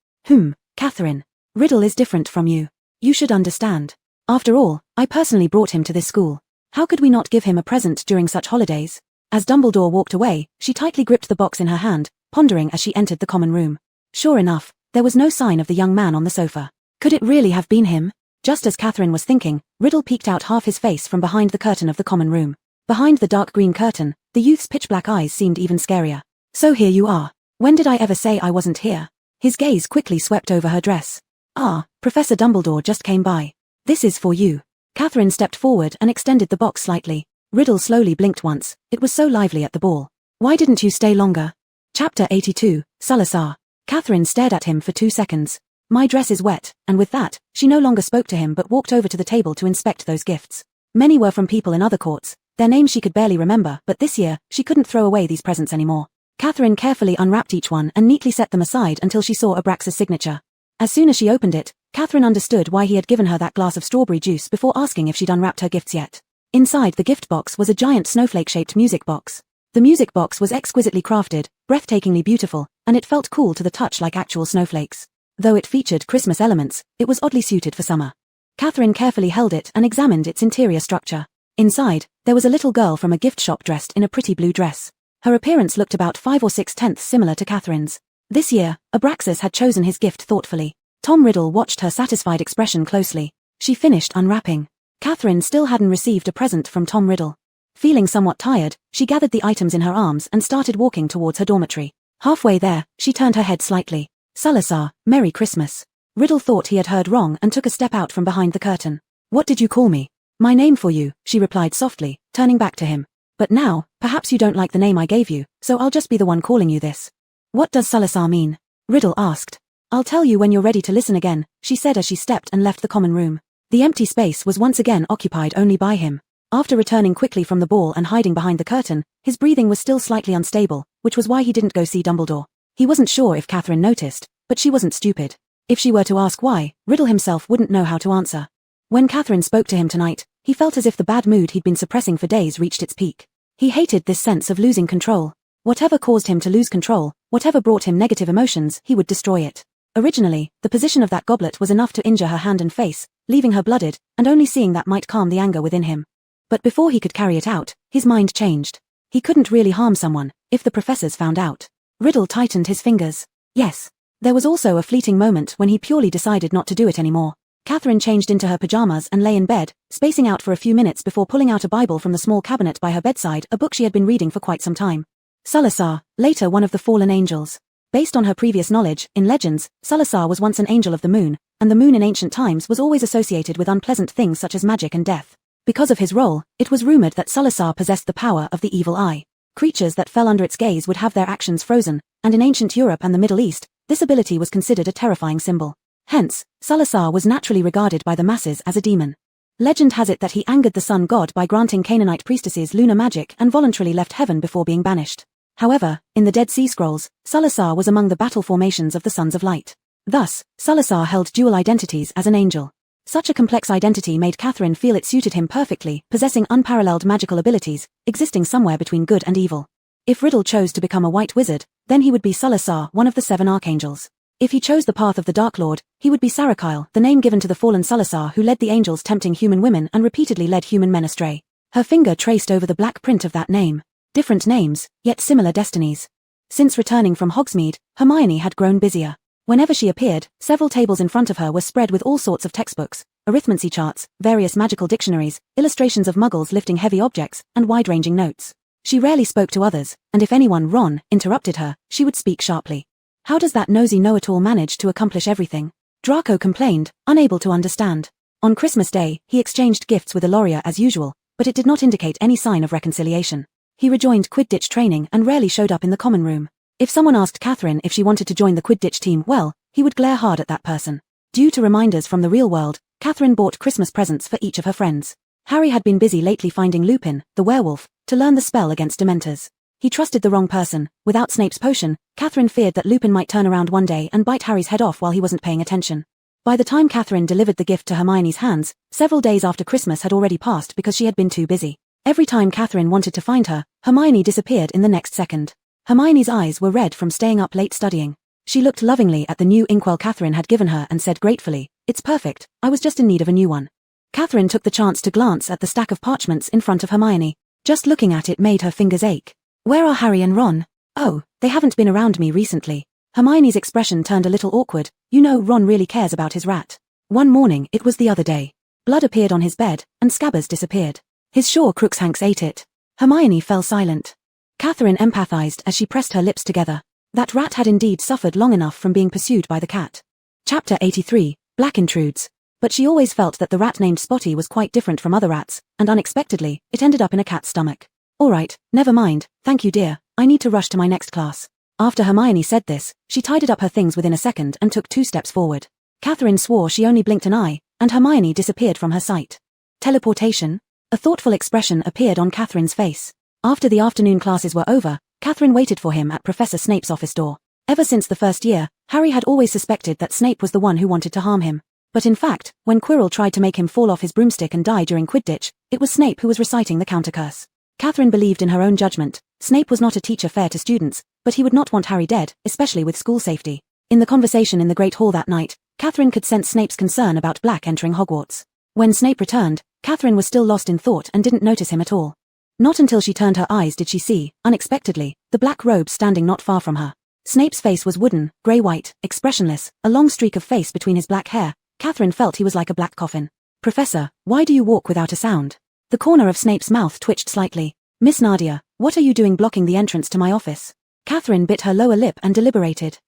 A: Catherine. Riddle is different from you. You should understand. After all, I personally brought him to this school. How could we not give him a present during such holidays? As Dumbledore walked away, she tightly gripped the box in her hand, pondering as she entered the common room. Sure enough, there was no sign of the young man on the sofa. Could it really have been him? Just as Catherine was thinking, Riddle peeked out half his face from behind the curtain of the common room. Behind the dark green curtain, the youth's pitch-black eyes seemed even scarier. "So here you are. When did I ever say I wasn't here?" His gaze quickly swept over her dress. "Ah, Professor Dumbledore just came by. This is for you." Catherine stepped forward and extended the box slightly. Riddle slowly blinked once. It was so lively at the ball. "Why didn't you stay longer?" Chapter 82, Salazar. Catherine stared at him for 2 seconds. "My dress is wet," and with that, she no longer spoke to him but walked over to the table to inspect those gifts. Many were from people in other courts. Their names she could barely remember, but this year, she couldn't throw away these presents anymore. Catherine carefully unwrapped each one and neatly set them aside until she saw Abraxas' signature. As soon as she opened it, Catherine understood why he had given her that glass of strawberry juice before asking if she'd unwrapped her gifts yet. Inside the gift box was a giant snowflake-shaped music box. The music box was exquisitely crafted, breathtakingly beautiful, and it felt cool to the touch like actual snowflakes. Though it featured Christmas elements, it was oddly suited for summer. Catherine carefully held it and examined its interior structure. Inside, there was a little girl from a gift shop dressed in a pretty blue dress. Her appearance looked about 5 or 6/10 similar to Catherine's. This year, Abraxas had chosen his gift thoughtfully. Tom Riddle watched her satisfied expression closely. She finished unwrapping. Catherine still hadn't received a present from Tom Riddle. Feeling somewhat tired, she gathered the items in her arms and started walking towards her dormitory. Halfway there, she turned her head slightly. Salazar, Merry Christmas. Riddle thought he had heard wrong and took a step out from behind the curtain. What did you call me? My name for you, she replied softly, turning back to him. But now, perhaps you don't like the name I gave you, so I'll just be the one calling you this. What does Salazar mean? Riddle asked. I'll tell you when you're ready to listen again, she said as she stepped and left the common room. The empty space was once again occupied only by him. After returning quickly from the ball and hiding behind the curtain, his breathing was still slightly unstable, which was why he didn't go see Dumbledore. He wasn't sure if Catherine noticed, but she wasn't stupid. If she were to ask why, Riddle himself wouldn't know how to answer. When Catherine spoke to him tonight, he felt as if the bad mood he'd been suppressing for days reached its peak. He hated this sense of losing control. Whatever caused him to lose control, whatever brought him negative emotions, he would destroy it. Originally, the position of that goblet was enough to injure her hand and face, leaving her blooded, and only seeing that might calm the anger within him. But before he could carry it out, his mind changed. He couldn't really harm someone, if the professors found out. Riddle tightened his fingers. Yes. There was also a fleeting moment when he purely decided not to do it anymore. Catherine changed into her pajamas and lay in bed, spacing out for a few minutes before pulling out a Bible from the small cabinet by her bedside, a book she had been reading for quite some time. Salazar, later one of the fallen angels. Based on her previous knowledge, in legends, Salazar was once an angel of the moon, and the moon in ancient times was always associated with unpleasant things such as magic and death. Because of his role, it was rumored that Salazar possessed the power of the evil eye. Creatures that fell under its gaze would have their actions frozen, and in ancient Europe and the Middle East, this ability was considered a terrifying symbol. Hence, Salazar was naturally regarded by the masses as a demon. Legend has it that he angered the sun god by granting Canaanite priestesses lunar magic and voluntarily left heaven before being banished. However, in the Dead Sea Scrolls, Salazar was among the battle formations of the Sons of Light. Thus, Salazar held dual identities as an angel. Such a complex identity made Catherine feel it suited him perfectly, possessing unparalleled magical abilities, existing somewhere between good and evil. If Riddle chose to become a white wizard, then he would be Salazar, one of the 7 archangels. If he chose the path of the Dark Lord, he would be Sarakiel, the name given to the fallen Salazar who led the angels tempting human women and repeatedly led human men astray. Her finger traced over the black print of that name. Different names, yet similar destinies. Since returning from Hogsmeade, Hermione had grown busier. Whenever she appeared, several tables in front of her were spread with all sorts of textbooks, arithmancy charts, various magical dictionaries, illustrations of muggles lifting heavy objects, and wide-ranging notes. She rarely spoke to others, and if anyone, Ron, interrupted her, she would speak sharply. How does that nosy know-it-all manage to accomplish everything? Draco complained, unable to understand. On Christmas Day, he exchanged gifts with Eloria as usual, but it did not indicate any sign of reconciliation. He rejoined Quidditch training and rarely showed up in the common room. If someone asked Catherine if she wanted to join the Quidditch team, well, he would glare hard at that person. Due to reminders from the real world, Catherine bought Christmas presents for each of her friends. Harry had been busy lately finding Lupin, the werewolf, to learn the spell against Dementors. He trusted the wrong person. Without Snape's potion, Catherine feared that Lupin might turn around one day and bite Harry's head off while he wasn't paying attention. By the time Catherine delivered the gift to Hermione's hands, several days after Christmas had already passed because she had been too busy. Every time Catherine wanted to find her, Hermione disappeared in the next second. Hermione's eyes were red from staying up late studying. She looked lovingly at the new inkwell Catherine had given her and said gratefully, "It's perfect, I was just in need of a new one." Catherine took the chance to glance at the stack of parchments in front of Hermione. Just looking at it made her fingers ache. Where are Harry and Ron? Oh, they haven't been around me recently. Hermione's expression turned a little awkward. You know Ron really cares about his rat. One morning, it was the other day. Blood appeared on his bed, and Scabbers disappeared. His Shaw Crookshanks ate it. Hermione fell silent. Catherine empathized as she pressed her lips together. That rat had indeed suffered long enough from being pursued by the cat. Chapter 83, Black Intrudes. But she always felt that the rat named Spotty was quite different from other rats, and unexpectedly, it ended up in a cat's stomach. All right, never mind, thank you dear, I need to rush to my next class. After Hermione said this, she tidied up her things within a second and took 2 steps forward. Catherine swore she only blinked an eye, and Hermione disappeared from her sight. Teleportation? A thoughtful expression appeared on Catherine's face. After the afternoon classes were over, Catherine waited for him at Professor Snape's office door. Ever since the first year, Harry had always suspected that Snape was the one who wanted to harm him. But in fact, when Quirrell tried to make him fall off his broomstick and die during Quidditch, it was Snape who was reciting the countercurse. Catherine believed in her own judgment. Snape was not a teacher fair to students, but he would not want Harry dead, especially with school safety. In the conversation in the Great Hall that night, Catherine could sense Snape's concern about Black entering Hogwarts. When Snape returned, Catherine was still lost in thought and didn't notice him at all. Not until she turned her eyes did she see, unexpectedly, the black robe standing not far from her. Snape's face was wooden, grey-white, expressionless, a long streak of face between his black hair. Catherine felt he was like a black coffin. "Professor, why do you walk without a sound?" The corner of Snape's mouth twitched slightly. Miss Nadia, what are you doing blocking the entrance to my office? Catherine bit her lower lip and deliberated.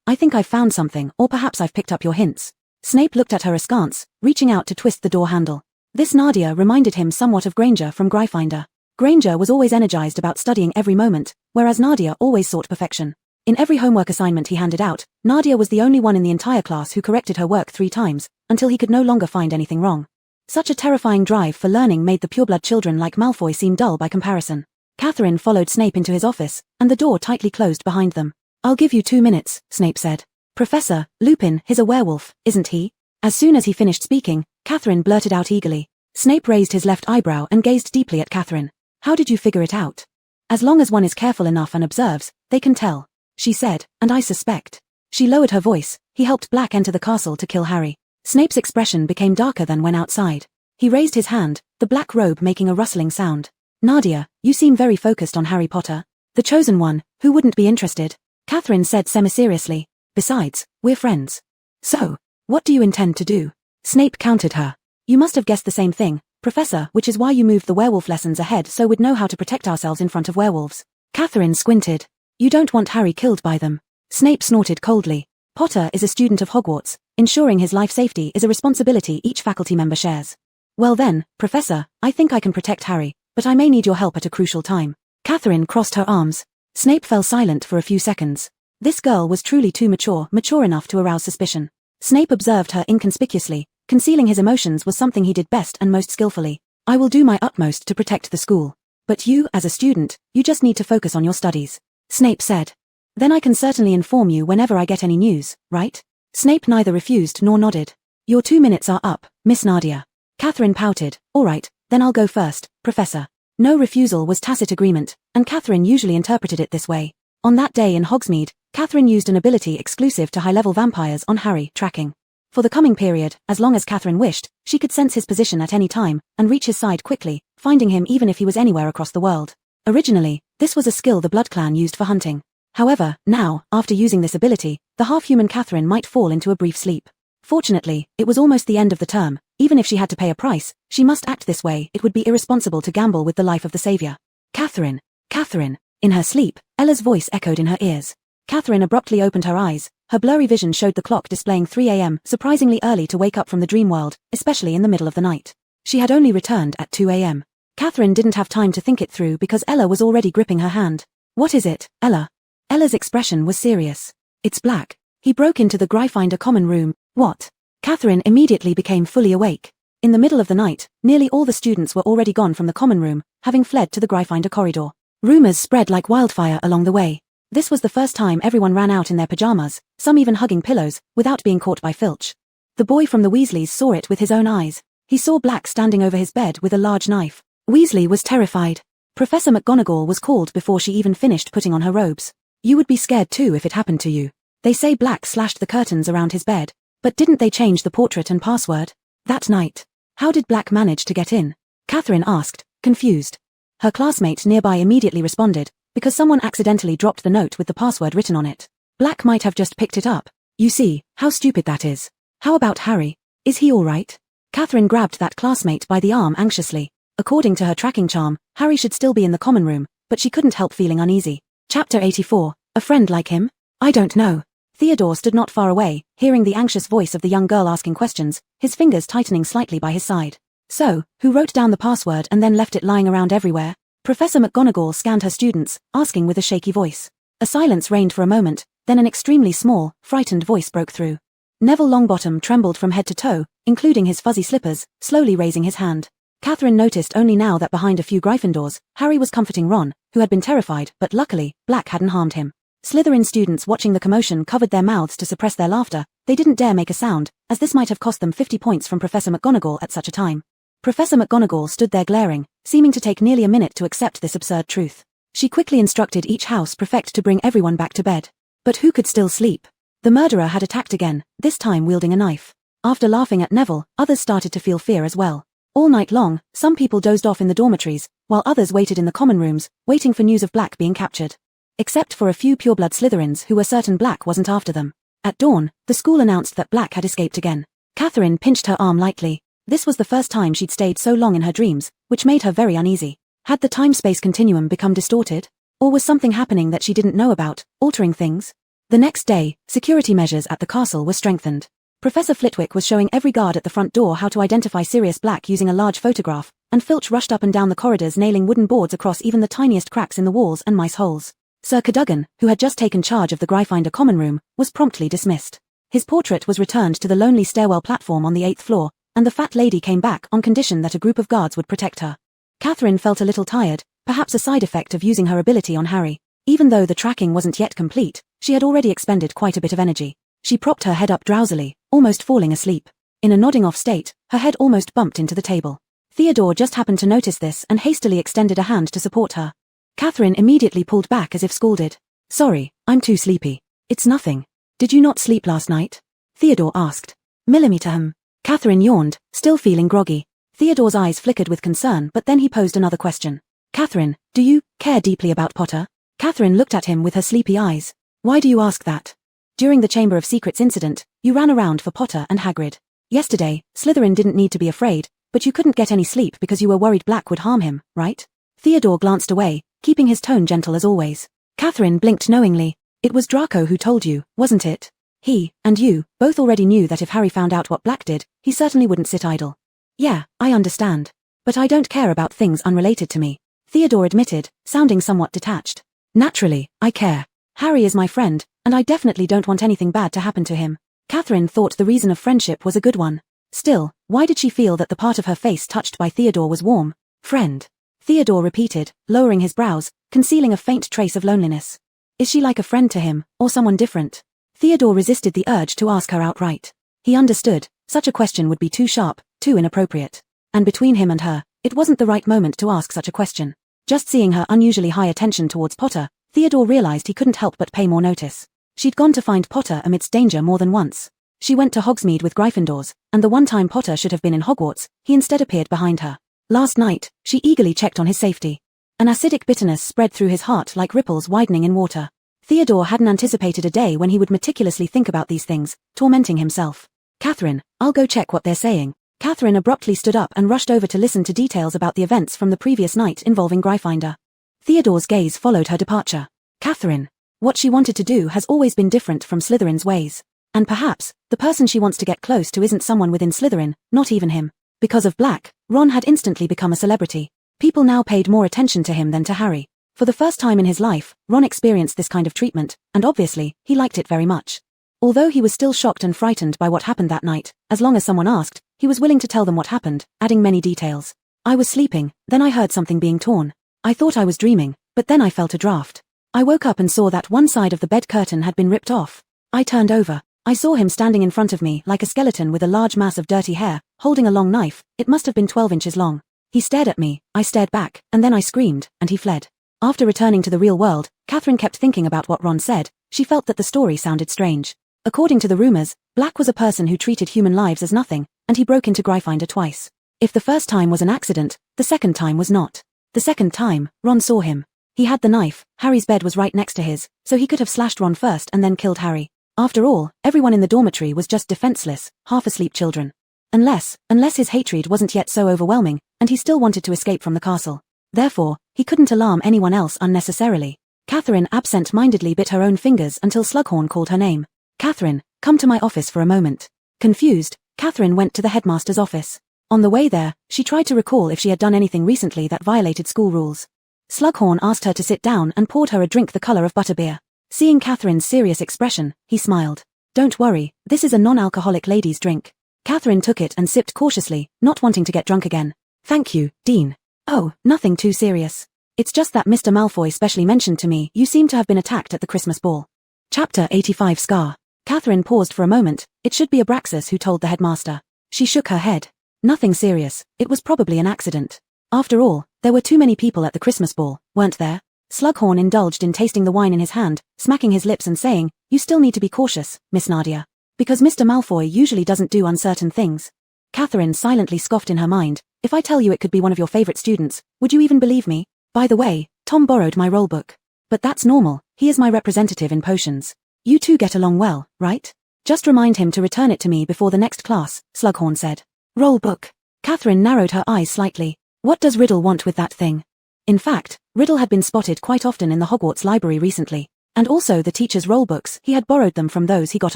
A: I think I've found something, or perhaps I've picked up your hints. Snape looked at her askance, reaching out to twist the door handle. This Nadia reminded him somewhat of Granger from Gryffindor. Granger was always energized about studying every moment, whereas Nadia always sought perfection. In every homework assignment he handed out, Nadia was the only one in the entire class who corrected her work 3 times, until he could no longer find anything wrong. Such a terrifying drive for learning made the pureblood children like Malfoy seem dull by comparison. Catherine followed Snape into his office, and the door tightly closed behind them. I'll give you 2 minutes, Snape said. Professor, Lupin, he's a werewolf, isn't he? As soon as he finished speaking, Catherine blurted out eagerly. Snape raised his left eyebrow and gazed deeply at Catherine. How did you figure it out? As long as one is careful enough and observes, they can tell, she said, and I suspect. She lowered her voice. He helped Black enter the castle to kill Harry. Snape's expression became darker than when outside. He raised his hand, the black robe making a rustling sound. Nadia, you seem very focused on Harry Potter. The chosen one, who wouldn't be interested? Catherine said semi-seriously. Besides, we're friends. So, what do you intend to do? Snape countered her. You must have guessed the same thing, Professor, which is why you moved the werewolf lessons ahead so we'd know how to protect ourselves in front of werewolves. Catherine squinted. You don't want Harry killed by them. Snape snorted coldly. Potter is a student of Hogwarts. Ensuring his life safety is a responsibility each faculty member shares. Well then, Professor, I think I can protect Harry, but I may need your help at a crucial time. Catherine crossed her arms. Snape fell silent for a few seconds. This girl was truly too mature enough to arouse suspicion. Snape observed her inconspicuously. Concealing his emotions was something he did best and most skillfully. I will do my utmost to protect the school. But you, as a student, you just need to focus on your studies. Snape said. Then I can certainly inform you whenever I get any news, right? Snape neither refused nor nodded. Your 2 minutes are up, Miss Nadia. Catherine pouted. All right, then I'll go first, Professor. No refusal was tacit agreement, and Catherine usually interpreted it this way. On that day in Hogsmeade, Catherine used an ability exclusive to high-level vampires on Harry, tracking. For the coming period, as long as Catherine wished, she could sense his position at any time, and reach his side quickly, finding him even if he was anywhere across the world. Originally, this was a skill the Blood Clan used for hunting. However, now, after using this ability, the half-human Catherine might fall into a brief sleep. Fortunately, it was almost the end of the term. Even if she had to pay a price, she must act this way. It would be irresponsible to gamble with the life of the savior. Catherine. Catherine. In her sleep, Ella's voice echoed in her ears. Catherine abruptly opened her eyes. Her blurry vision showed the clock displaying 3 a.m., surprisingly early to wake up from the dream world, especially in the middle of the night. She had only returned at 2 a.m. Catherine didn't have time to think it through because Ella was already gripping her hand. What is it, Ella? Ella's expression was serious. It's Black. He broke into the Gryffindor common room. What? Catherine immediately became fully awake. In the middle of the night, nearly all the students were already gone from the common room, having fled to the Gryffindor corridor. Rumors spread like wildfire along the way. This was the first time everyone ran out in their pajamas, some even hugging pillows, without being caught by Filch. The boy from the Weasleys saw it with his own eyes. He saw Black standing over his bed with a large knife. Weasley was terrified. Professor McGonagall was called before she even finished putting on her robes. You would be scared too if it happened to you. They say Black slashed the curtains around his bed. But didn't they change the portrait and password? That night. How did Black manage to get in? Catherine asked, confused. Her classmate nearby immediately responded, because someone accidentally dropped the note with the password written on it. Black might have just picked it up. You see, how stupid that is. How about Harry? Is he all right? Catherine grabbed that classmate by the arm anxiously. According to her tracking charm, Harry should still be in the common room, but she couldn't help feeling uneasy. Chapter 84. A friend like him? I don't know. Theodore stood not far away, hearing the anxious voice of the young girl asking questions, his fingers tightening slightly by his side. So, who wrote down the password and then left it lying around everywhere? Professor McGonagall scanned her students, asking with a shaky voice. A silence reigned for a moment, then an extremely small, frightened voice broke through. Neville Longbottom trembled from head to toe, including his fuzzy slippers, slowly raising his hand. Catherine noticed only now that behind a few Gryffindors, Harry was comforting Ron, who had been terrified, but luckily, Black hadn't harmed him. Slytherin students watching the commotion covered their mouths to suppress their laughter. They didn't dare make a sound, as this might have cost them 50 points from Professor McGonagall at such a time. Professor McGonagall stood there glaring, seeming to take nearly a minute to accept this absurd truth. She quickly instructed each house prefect to bring everyone back to bed. But who could still sleep? The murderer had attacked again, this time wielding a knife. After laughing at Neville, others started to feel fear as well. All night long, some people dozed off in the dormitories, while others waited in the common rooms, waiting for news of Black being captured. Except for a few pureblood Slytherins who were certain Black wasn't after them. At dawn, the school announced that Black had escaped again. Catherine pinched her arm lightly. This was the first time she'd stayed so long in her dreams, which made her very uneasy. Had the time-space continuum become distorted? Or was something happening that she didn't know about, altering things? The next day, security measures at the castle were strengthened. Professor Flitwick was showing every guard at the front door how to identify Sirius Black using a large photograph, and Filch rushed up and down the corridors nailing wooden boards across even the tiniest cracks in the walls and mice holes. Sir Cadogan, who had just taken charge of the Gryffindor common room, was promptly dismissed. His portrait was returned to the lonely stairwell platform on the 8th floor, and the fat lady came back on condition that a group of guards would protect her. Catherine felt a little tired, perhaps a side effect of using her ability on Harry. Even though the tracking wasn't yet complete, she had already expended quite a bit of energy. She propped her head up drowsily, almost falling asleep. In a nodding off state, her head almost bumped into the table. Theodore just happened to notice this and hastily extended a hand to support her. Catherine immediately pulled back as if scalded. Sorry, I'm too sleepy. It's nothing. Did you not sleep last night? Theodore asked. Millimeter. Catherine yawned, still feeling groggy. Theodore's eyes flickered with concern, but then he posed another question. Catherine, do you care deeply about Potter? Catherine looked at him with her sleepy eyes. Why do you ask that? During the Chamber of Secrets incident, you ran around for Potter and Hagrid. Yesterday, Slytherin didn't need to be afraid, but you couldn't get any sleep because you were worried Black would harm him, right? Theodore glanced away, keeping his tone gentle as always. Catherine blinked knowingly. It was Draco who told you, wasn't it? He, and you, both already knew that if Harry found out what Black did, he certainly wouldn't sit idle. Yeah, I understand. But I don't care about things unrelated to me, Theodore admitted, sounding somewhat detached. Naturally, I care. Harry is my friend, and I definitely don't want anything bad to happen to him. Catherine thought the reason of friendship was a good one. Still, why did she feel that the part of her face touched by Theodore was warm? Friend. Theodore repeated, lowering his brows, concealing a faint trace of loneliness. Is she like a friend to him, or someone different? Theodore resisted the urge to ask her outright. He understood, such a question would be too sharp, too inappropriate. And between him and her, it wasn't the right moment to ask such a question. Just seeing her unusually high attention towards Potter, Theodore realized he couldn't help but pay more notice. She'd gone to find Potter amidst danger more than once. She went to Hogsmeade with Gryffindors, and the one time Potter should have been in Hogwarts, he instead appeared behind her. Last night, she eagerly checked on his safety. An acidic bitterness spread through his heart like ripples widening in water. Theodore hadn't anticipated a day when he would meticulously think about these things, tormenting himself. Catherine, I'll go check what they're saying. Catherine abruptly stood up and rushed over to listen to details about the events from the previous night involving Gryffindor. Theodore's gaze followed her departure. Catherine. What she wanted to do has always been different from Slytherin's ways. And perhaps, the person she wants to get close to isn't someone within Slytherin, not even him. Because of Black, Ron had instantly become a celebrity. People now paid more attention to him than to Harry. For the first time in his life, Ron experienced this kind of treatment, and obviously, he liked it very much. Although he was still shocked and frightened by what happened that night, as long as someone asked, he was willing to tell them what happened, adding many details. I was sleeping, then I heard something being torn. I thought I was dreaming, but then I felt a draft. I woke up and saw that one side of the bed curtain had been ripped off. I turned over. I saw him standing in front of me like a skeleton with a large mass of dirty hair, holding a long knife. It must have been 12 inches long. He stared at me, I stared back, and then I screamed, and he fled. After returning to the real world, Catherine kept thinking about what Ron said. She felt that the story sounded strange. According to the rumors, Black was a person who treated human lives as nothing, and he broke into Gryffindor twice. If the first time was an accident, the second time was not. The second time, Ron saw him. He had the knife, Harry's bed was right next to his, so he could have slashed Ron first and then killed Harry. After all, everyone in the dormitory was just defenseless, half-asleep children. Unless his hatred wasn't yet so overwhelming, and he still wanted to escape from the castle. Therefore, he couldn't alarm anyone else unnecessarily. Catherine absent-mindedly bit her own fingers until Slughorn called her name. Catherine, come to my office for a moment. Confused, Catherine went to the headmaster's office. On the way there, she tried to recall if she had done anything recently that violated school rules. Slughorn asked her to sit down and poured her a drink the color of butterbeer. Seeing Catherine's serious expression, he smiled. Don't worry, this is a non-alcoholic lady's drink. Catherine took it and sipped cautiously, not wanting to get drunk again. Thank you, Dean. Oh, nothing too serious. It's just that Mr. Malfoy specially mentioned to me you seem to have been attacked at the Christmas ball. Chapter 85 Scar. Catherine paused for a moment. It should be Abraxas who told the headmaster. She shook her head. Nothing serious, it was probably an accident. After all, there were too many people at the Christmas ball, weren't there? Slughorn indulged in tasting the wine in his hand, smacking his lips and saying, you still need to be cautious, Miss Nadia. Because Mr. Malfoy usually doesn't do uncertain things. Catherine silently scoffed in her mind. If I tell you it could be one of your favorite students, would you even believe me? By the way, Tom borrowed my roll book. But that's normal, he is my representative in potions. You two get along well, right? Just remind him to return it to me before the next class, Slughorn said. Roll book. Catherine narrowed her eyes slightly. What does Riddle want with that thing? In fact, Riddle had been spotted quite often in the Hogwarts library recently, and also the teacher's roll books. He had borrowed them from those he got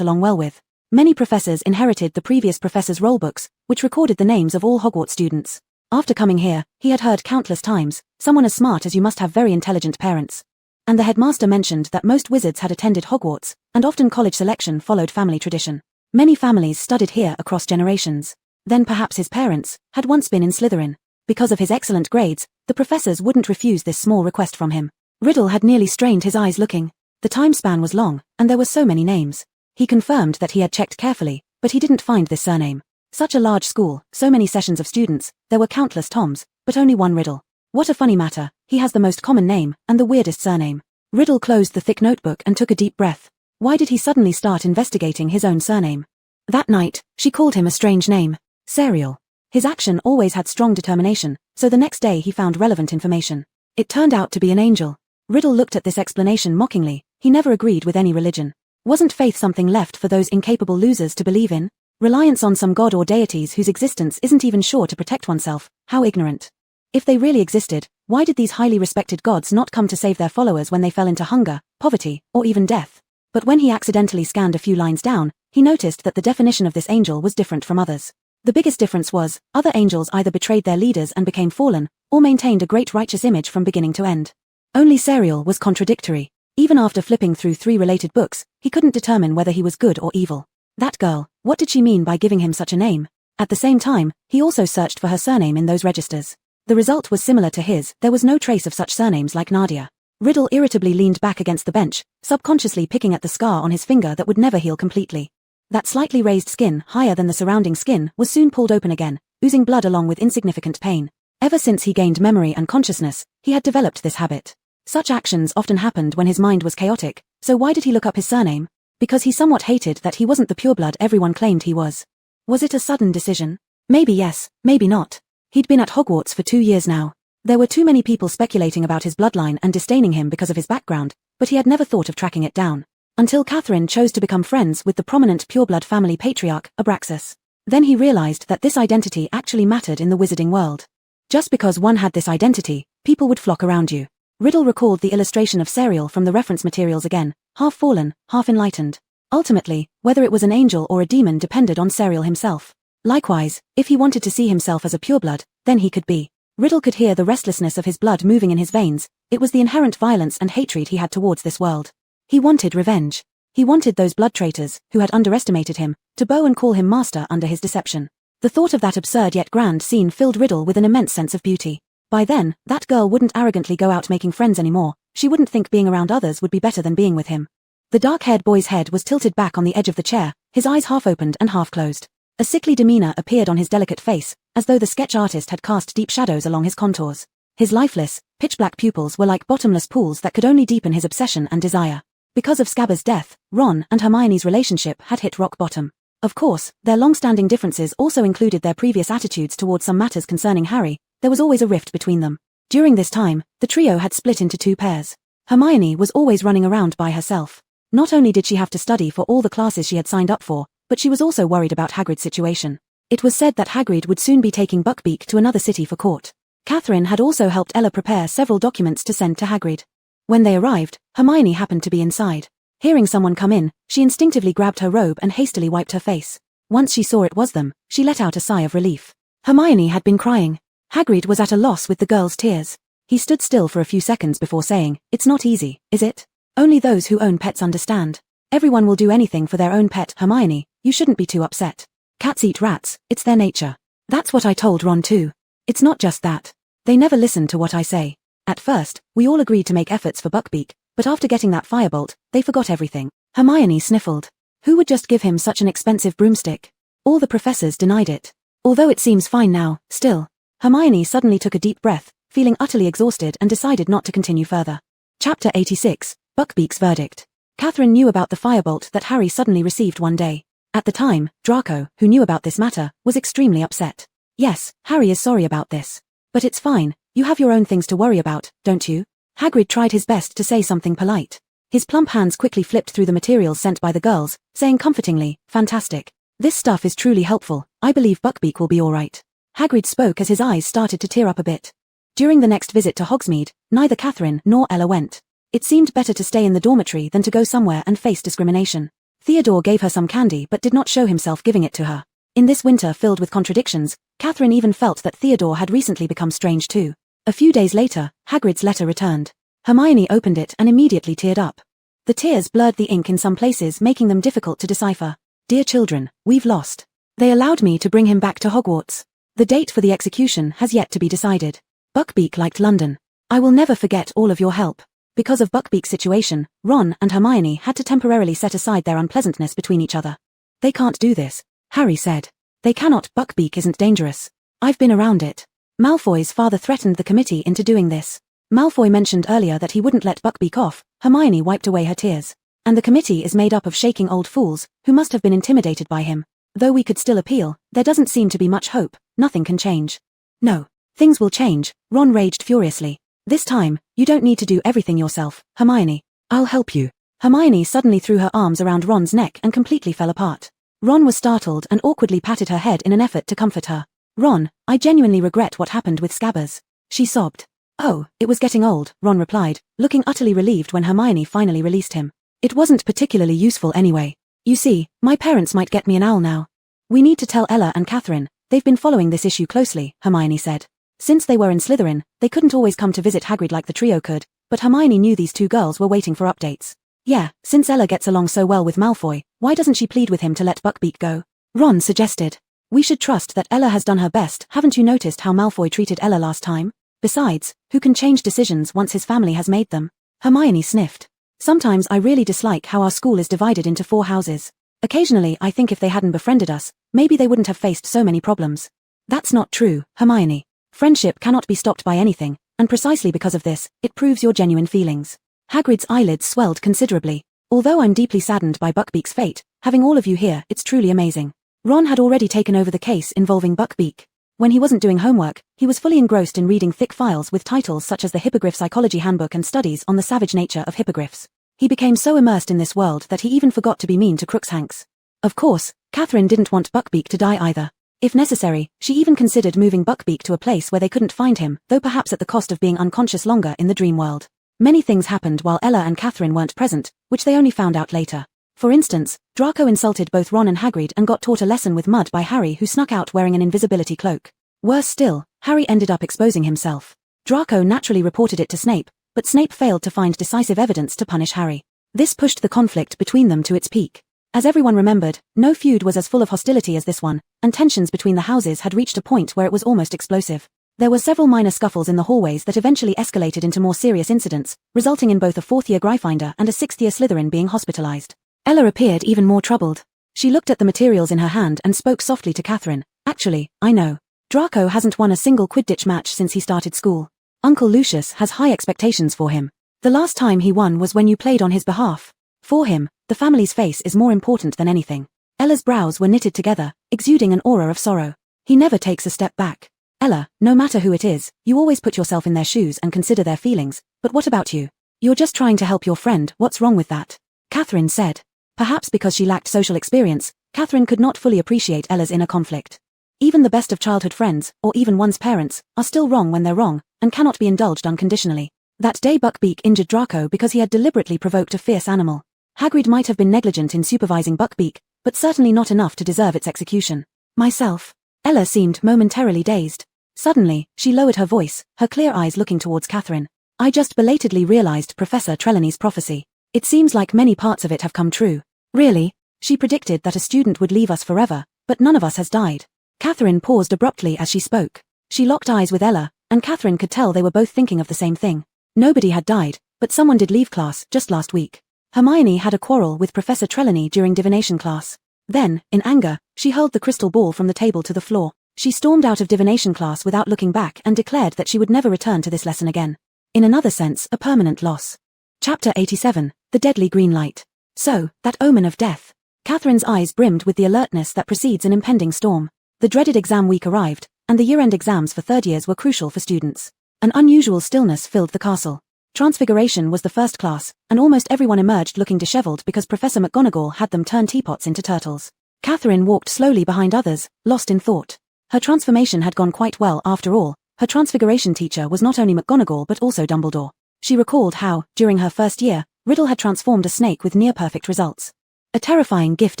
A: along well with. Many professors inherited the previous professor's roll books, which recorded the names of all Hogwarts students. After coming here, he had heard countless times, someone as smart as you must have very intelligent parents. And the headmaster mentioned that most wizards had attended Hogwarts, and often college selection followed family tradition. Many families studied here across generations. Then perhaps his parents had once been in Slytherin. Because of his excellent grades, the professors wouldn't refuse this small request from him. Riddle had nearly strained his eyes looking. The time span was long, and there were so many names. He confirmed that he had checked carefully, but he didn't find this surname. Such a large school, so many sessions of students, there were countless Toms, but only one Riddle. What a funny matter, he has the most common name, and the weirdest surname. Riddle closed the thick notebook and took a deep breath. Why did he suddenly start investigating his own surname? That night, she called him a strange name. Serial. His action always had strong determination, so the next day he found relevant information. It turned out to be an angel. Riddle looked at this explanation mockingly. He never agreed with any religion. Wasn't faith something left for those incapable losers to believe in? Reliance on some god or deities whose existence isn't even sure to protect oneself, how ignorant. If they really existed, why did these highly respected gods not come to save their followers when they fell into hunger, poverty, or even death? But when he accidentally scanned a few lines down, he noticed that the definition of this angel was different from others. The biggest difference was, other angels either betrayed their leaders and became fallen, or maintained a great righteous image from beginning to end. Only Serial was contradictory. Even after flipping through 3 related books, he couldn't determine whether he was good or evil. That girl, what did she mean by giving him such a name? At the same time, he also searched for her surname in those registers. The result was similar to his. There was no trace of such surnames like Nadia. Riddle irritably leaned back against the bench, subconsciously picking at the scar on his finger that would never heal completely. That slightly raised skin, higher than the surrounding skin, was soon pulled open again, oozing blood along with insignificant pain. Ever since he gained memory and consciousness, he had developed this habit. Such actions often happened when his mind was chaotic, so why did he look up his surname? Because he somewhat hated that he wasn't the pureblood everyone claimed he was. Was it a sudden decision? Maybe yes, maybe not. He'd been at Hogwarts for 2 years now. There were too many people speculating about his bloodline and disdaining him because of his background, but he had never thought of tracking it down. Until Catherine chose to become friends with the prominent pureblood family patriarch, Abraxas. Then he realized that this identity actually mattered in the wizarding world. Just because one had this identity, people would flock around you. Riddle recalled the illustration of Serial from the reference materials again, half fallen, half enlightened. Ultimately, whether it was an angel or a demon depended on Serial himself. Likewise, if he wanted to see himself as a pureblood, then he could be. Riddle could hear the restlessness of his blood moving in his veins. It was the inherent violence and hatred he had towards this world. He wanted revenge. He wanted those blood traitors, who had underestimated him, to bow and call him master under his deception. The thought of that absurd yet grand scene filled Riddle with an immense sense of beauty. By then, that girl wouldn't arrogantly go out making friends anymore. She wouldn't think being around others would be better than being with him. The dark-haired boy's head was tilted back on the edge of the chair, his eyes half opened and half closed. A sickly demeanor appeared on his delicate face, as though the sketch artist had cast deep shadows along his contours. His lifeless, pitch-black pupils were like bottomless pools that could only deepen his obsession and desire. Because of Scabbers' death, Ron and Hermione's relationship had hit rock bottom. Of course, their long-standing differences also included their previous attitudes towards some matters concerning Harry. There was always a rift between them. During this time, the trio had split into 2 pairs. Hermione was always running around by herself. Not only did she have to study for all the classes she had signed up for, but she was also worried about Hagrid's situation. It was said that Hagrid would soon be taking Buckbeak to another city for court. Catherine had also helped Ella prepare several documents to send to Hagrid. When they arrived, Hermione happened to be inside. Hearing someone come in, she instinctively grabbed her robe and hastily wiped her face. Once she saw it was them, she let out a sigh of relief. Hermione had been crying. Hagrid was at a loss with the girl's tears. He stood still for a few seconds before saying, "It's not easy, is it? Only those who own pets understand. Everyone will do anything for their own pet, Hermione, you shouldn't be too upset. Cats eat rats, it's their nature. That's what I told Ron too. It's not just that. They never listen to what I say. At first, we all agreed to make efforts for Buckbeak, but after getting that firebolt, they forgot everything." Hermione sniffled. Who would just give him such an expensive broomstick? All the professors denied it. Although it seems fine now, still. Hermione suddenly took a deep breath, feeling utterly exhausted and decided not to continue further. Chapter 86, Buckbeak's Verdict. Catherine knew about the firebolt that Harry suddenly received one day. At the time, Draco, who knew about this matter, was extremely upset. "Yes, Harry is sorry about this. But it's fine, you have your own things to worry about, don't you?" Hagrid tried his best to say something polite. His plump hands quickly flipped through the materials sent by the girls, saying comfortingly, "Fantastic. This stuff is truly helpful. I believe Buckbeak will be all right. Hagrid spoke as his eyes started to tear up a bit. During the next visit to Hogsmeade, neither Catherine nor Ella went. It seemed better to stay in the dormitory than to go somewhere and face discrimination. Theodore gave her some candy but did not show himself giving it to her. In this winter filled with contradictions, Catherine even felt that Theodore had recently become strange too. A few days later, Hagrid's letter returned. Hermione opened it and immediately teared up. The tears blurred the ink in some places, making them difficult to decipher. Dear children, we've lost. They allowed me to bring him back to Hogwarts. The date for the execution has yet to be decided. Buckbeak liked London. I will never forget all of your help. Because of Buckbeak's situation, Ron and Hermione had to temporarily set aside their unpleasantness between each other. They can't do this, Harry said. They cannot. Buckbeak isn't dangerous. I've been around it. Malfoy's father threatened the committee into doing this. Malfoy mentioned earlier that he wouldn't let Buckbeak off. Hermione wiped away her tears. And the committee is made up of shaking old fools, who must have been intimidated by him. Though we could still appeal, there doesn't seem to be much hope. Nothing can change. No. Things will change, Ron raged furiously. This time, you don't need to do everything yourself, Hermione. I'll help you. Hermione suddenly threw her arms around Ron's neck and completely fell apart. Ron was startled and awkwardly patted her head in an effort to comfort her. Ron, I genuinely regret what happened with Scabbers. She sobbed. Oh, it was getting old, Ron replied, looking utterly relieved when Hermione finally released him. It wasn't particularly useful anyway. You see, my parents might get me an owl now. We need to tell Ella and Catherine. They've been following this issue closely, Hermione said. Since they were in Slytherin, they couldn't always come to visit Hagrid like the trio could, but Hermione knew these two girls were waiting for updates. Yeah, since Ella gets along so well with Malfoy, why doesn't she plead with him to let Buckbeak go? Ron suggested. We should trust that Ella has done her best. Haven't you noticed how Malfoy treated Ella last time? Besides, who can change decisions once his family has made them? Hermione sniffed. Sometimes I really dislike how our school is divided into 4 houses. Occasionally I think if they hadn't befriended us, maybe they wouldn't have faced so many problems. That's not true, Hermione. Friendship cannot be stopped by anything, and precisely because of this, it proves your genuine feelings. Hagrid's eyelids swelled considerably. Although I'm deeply saddened by Buckbeak's fate, having all of you here, it's truly amazing. Ron had already taken over the case involving Buckbeak. When he wasn't doing homework, he was fully engrossed in reading thick files with titles such as the Hippogriff Psychology Handbook and studies on the savage nature of hippogriffs. He became so immersed in this world that he even forgot to be mean to Crookshanks. Of course, Catherine didn't want Buckbeak to die either. If necessary, she even considered moving Buckbeak to a place where they couldn't find him, though perhaps at the cost of being unconscious longer in the dream world. Many things happened while Ella and Catherine weren't present, which they only found out later. For instance, Draco insulted both Ron and Hagrid and got taught a lesson with mud by Harry, who snuck out wearing an invisibility cloak. Worse still, Harry ended up exposing himself. Draco naturally reported it to Snape, but Snape failed to find decisive evidence to punish Harry. This pushed the conflict between them to its peak. As everyone remembered, no feud was as full of hostility as this one, and tensions between the houses had reached a point where it was almost explosive. There were several minor scuffles in the hallways that eventually escalated into more serious incidents, resulting in both a 4th-year Gryffindor and a 6th-year Slytherin being hospitalized. Ella appeared even more troubled. She looked at the materials in her hand and spoke softly to Catherine. Actually, I know. Draco hasn't won a single Quidditch match since he started school. Uncle Lucius has high expectations for him. The last time he won was when you played on his behalf. For him, the family's face is more important than anything. Ella's brows were knitted together, exuding an aura of sorrow. He never takes a step back. Ella, no matter who it is, you always put yourself in their shoes and consider their feelings, but what about you? You're just trying to help your friend. What's wrong with that? Catherine said. Perhaps because she lacked social experience, Catherine could not fully appreciate Ella's inner conflict. Even the best of childhood friends, or even one's parents, are still wrong when they're wrong, and cannot be indulged unconditionally. That day Buckbeak injured Draco because he had deliberately provoked a fierce animal. Hagrid might have been negligent in supervising Buckbeak, but certainly not enough to deserve its execution. Myself. Ella seemed momentarily dazed. Suddenly, she lowered her voice, her clear eyes looking towards Catherine. I just belatedly realized Professor Trelawney's prophecy. It seems like many parts of it have come true. Really? She predicted that a student would leave us forever, but none of us has died. Catherine paused abruptly as she spoke. She locked eyes with Ella, and Catherine could tell they were both thinking of the same thing. Nobody had died, but someone did leave class just last week. Hermione had a quarrel with Professor Trelawney during divination class. Then, in anger, she hurled the crystal ball from the table to the floor. She stormed out of divination class without looking back and declared that she would never return to this lesson again. In another sense, a permanent loss. Chapter 87, The Deadly Green Light. So, that omen of death. Catherine's eyes brimmed with the alertness that precedes an impending storm. The dreaded exam week arrived, and the year-end exams for third years were crucial for students. An unusual stillness filled the castle. Transfiguration was the first class, and almost everyone emerged looking disheveled because Professor McGonagall had them turn teapots into turtles. Catherine walked slowly behind others, lost in thought. Her transformation had gone quite well after all. Her transfiguration teacher was not only McGonagall but also Dumbledore. She recalled how, during her first year, Riddle had transformed a snake with near-perfect results. A terrifying gift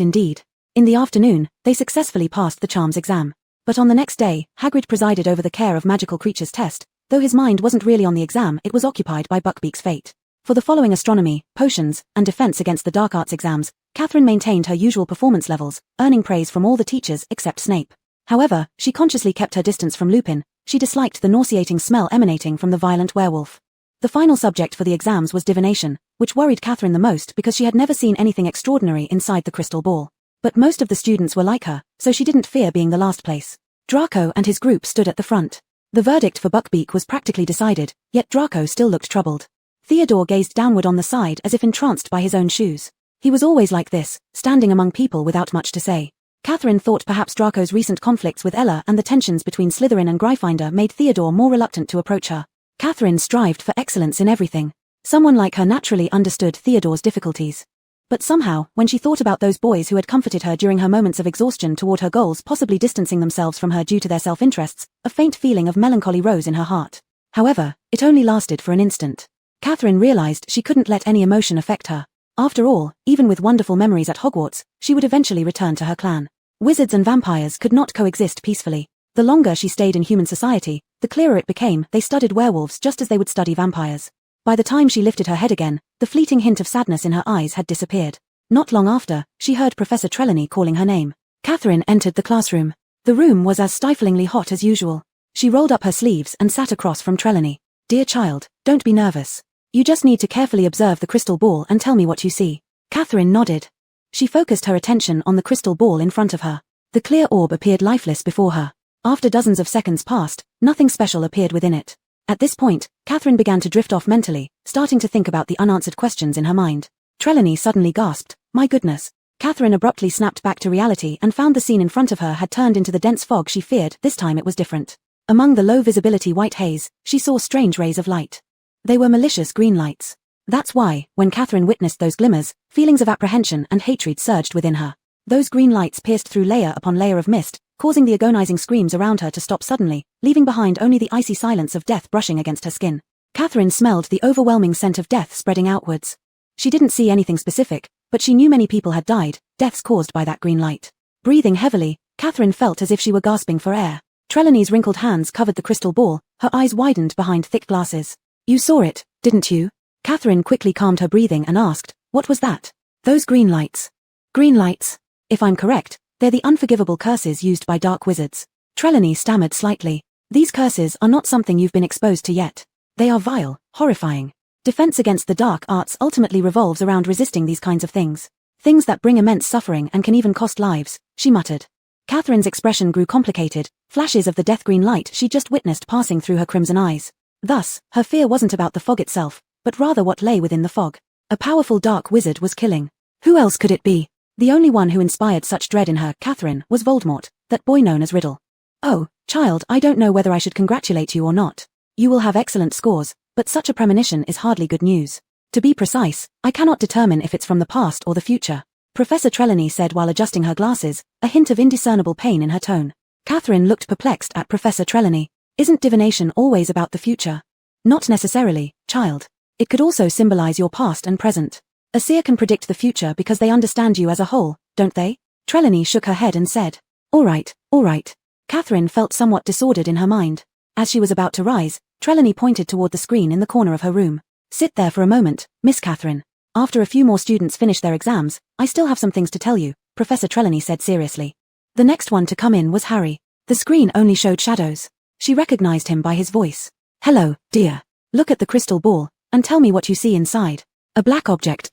A: indeed. In the afternoon, they successfully passed the charms exam. But on the next day, Hagrid presided over the care of magical creatures test. Though his mind wasn't really on the exam, it was occupied by Buckbeak's fate. For the following astronomy, potions, and defense against the dark arts exams, Catherine maintained her usual performance levels, earning praise from all the teachers except Snape. However, she consciously kept her distance from Lupin. She disliked the nauseating smell emanating from the violent werewolf. The final subject for the exams was divination, which worried Catherine the most because she had never seen anything extraordinary inside the crystal ball. But most of the students were like her, so she didn't fear being the last place. Draco and his group stood at the front. The verdict for Buckbeak was practically decided, yet Draco still looked troubled. Theodore gazed downward on the side as if entranced by his own shoes. He was always like this, standing among people without much to say. Catherine thought perhaps Draco's recent conflicts with Ella and the tensions between Slytherin and Gryffindor made Theodore more reluctant to approach her. Catherine strived for excellence in everything. Someone like her naturally understood Theodore's difficulties. But somehow, when she thought about those boys who had comforted her during her moments of exhaustion toward her goals, possibly distancing themselves from her due to their self-interests, a faint feeling of melancholy rose in her heart. However, it only lasted for an instant. Catherine realized she couldn't let any emotion affect her. After all, even with wonderful memories at Hogwarts, she would eventually return to her clan. Wizards and vampires could not coexist peacefully. The longer she stayed in human society, the clearer it became they studied werewolves just as they would study vampires. By the time she lifted her head again, the fleeting hint of sadness in her eyes had disappeared. Not long after, she heard Professor Trelawney calling her name. Catherine entered the classroom. The room was as stiflingly hot as usual. She rolled up her sleeves and sat across from Trelawney. "Dear child, don't be nervous. You just need to carefully observe the crystal ball and tell me what you see." Catherine nodded. She focused her attention on the crystal ball in front of her. The clear orb appeared lifeless before her. After dozens of seconds passed, nothing special appeared within it. At this point, Catherine began to drift off mentally, starting to think about the unanswered questions in her mind. Trelawney suddenly gasped, "My goodness." Catherine abruptly snapped back to reality and found the scene in front of her had turned into the dense fog she feared. This time it was different. Among the low-visibility white haze, she saw strange rays of light. They were malicious green lights. That's why, when Catherine witnessed those glimmers, feelings of apprehension and hatred surged within her. Those green lights pierced through layer upon layer of mist, causing the agonizing screams around her to stop suddenly, leaving behind only the icy silence of death brushing against her skin. Catherine smelled the overwhelming scent of death spreading outwards. She didn't see anything specific, but she knew many people had died, deaths caused by that green light. Breathing heavily, Catherine felt as if she were gasping for air. Trelawney's wrinkled hands covered the crystal ball, her eyes widened behind thick glasses. "You saw it, didn't you?" Catherine quickly calmed her breathing and asked, "What was that?" "Those green lights." "Green lights? If I'm correct, they're the unforgivable curses used by dark wizards." Trelawney stammered slightly. "These curses are not something you've been exposed to yet. They are vile, horrifying. Defense against the dark arts ultimately revolves around resisting these kinds of things. Things that bring immense suffering and can even cost lives," she muttered. Catherine's expression grew complicated, flashes of the death green light she'd just witnessed passing through her crimson eyes. Thus, her fear wasn't about the fog itself, but rather what lay within the fog. A powerful dark wizard was killing. Who else could it be? The only one who inspired such dread in her, Catherine, was Voldemort, that boy known as Riddle. "Oh, child, I don't know whether I should congratulate you or not. You will have excellent scores, but such a premonition is hardly good news. To be precise, I cannot determine if it's from the past or the future," Professor Trelawney said while adjusting her glasses, a hint of indiscernible pain in her tone. Catherine looked perplexed at Professor Trelawney. "Isn't divination always about the future?" "Not necessarily, child. It could also symbolize your past and present. A seer can predict the future because they understand you as a whole, don't they?" Trelawney shook her head and said, All right. Catherine felt somewhat disordered in her mind. As she was about to rise, Trelawney pointed toward the screen in the corner of her room. "Sit there for a moment, Miss Catherine. After a few more students finish their exams, I still have some things to tell you," Professor Trelawney said seriously. The next one to come in was Harry. The screen only showed shadows. She recognized him by his voice. "Hello, dear. Look at the crystal ball, and tell me what you see inside." "A black object,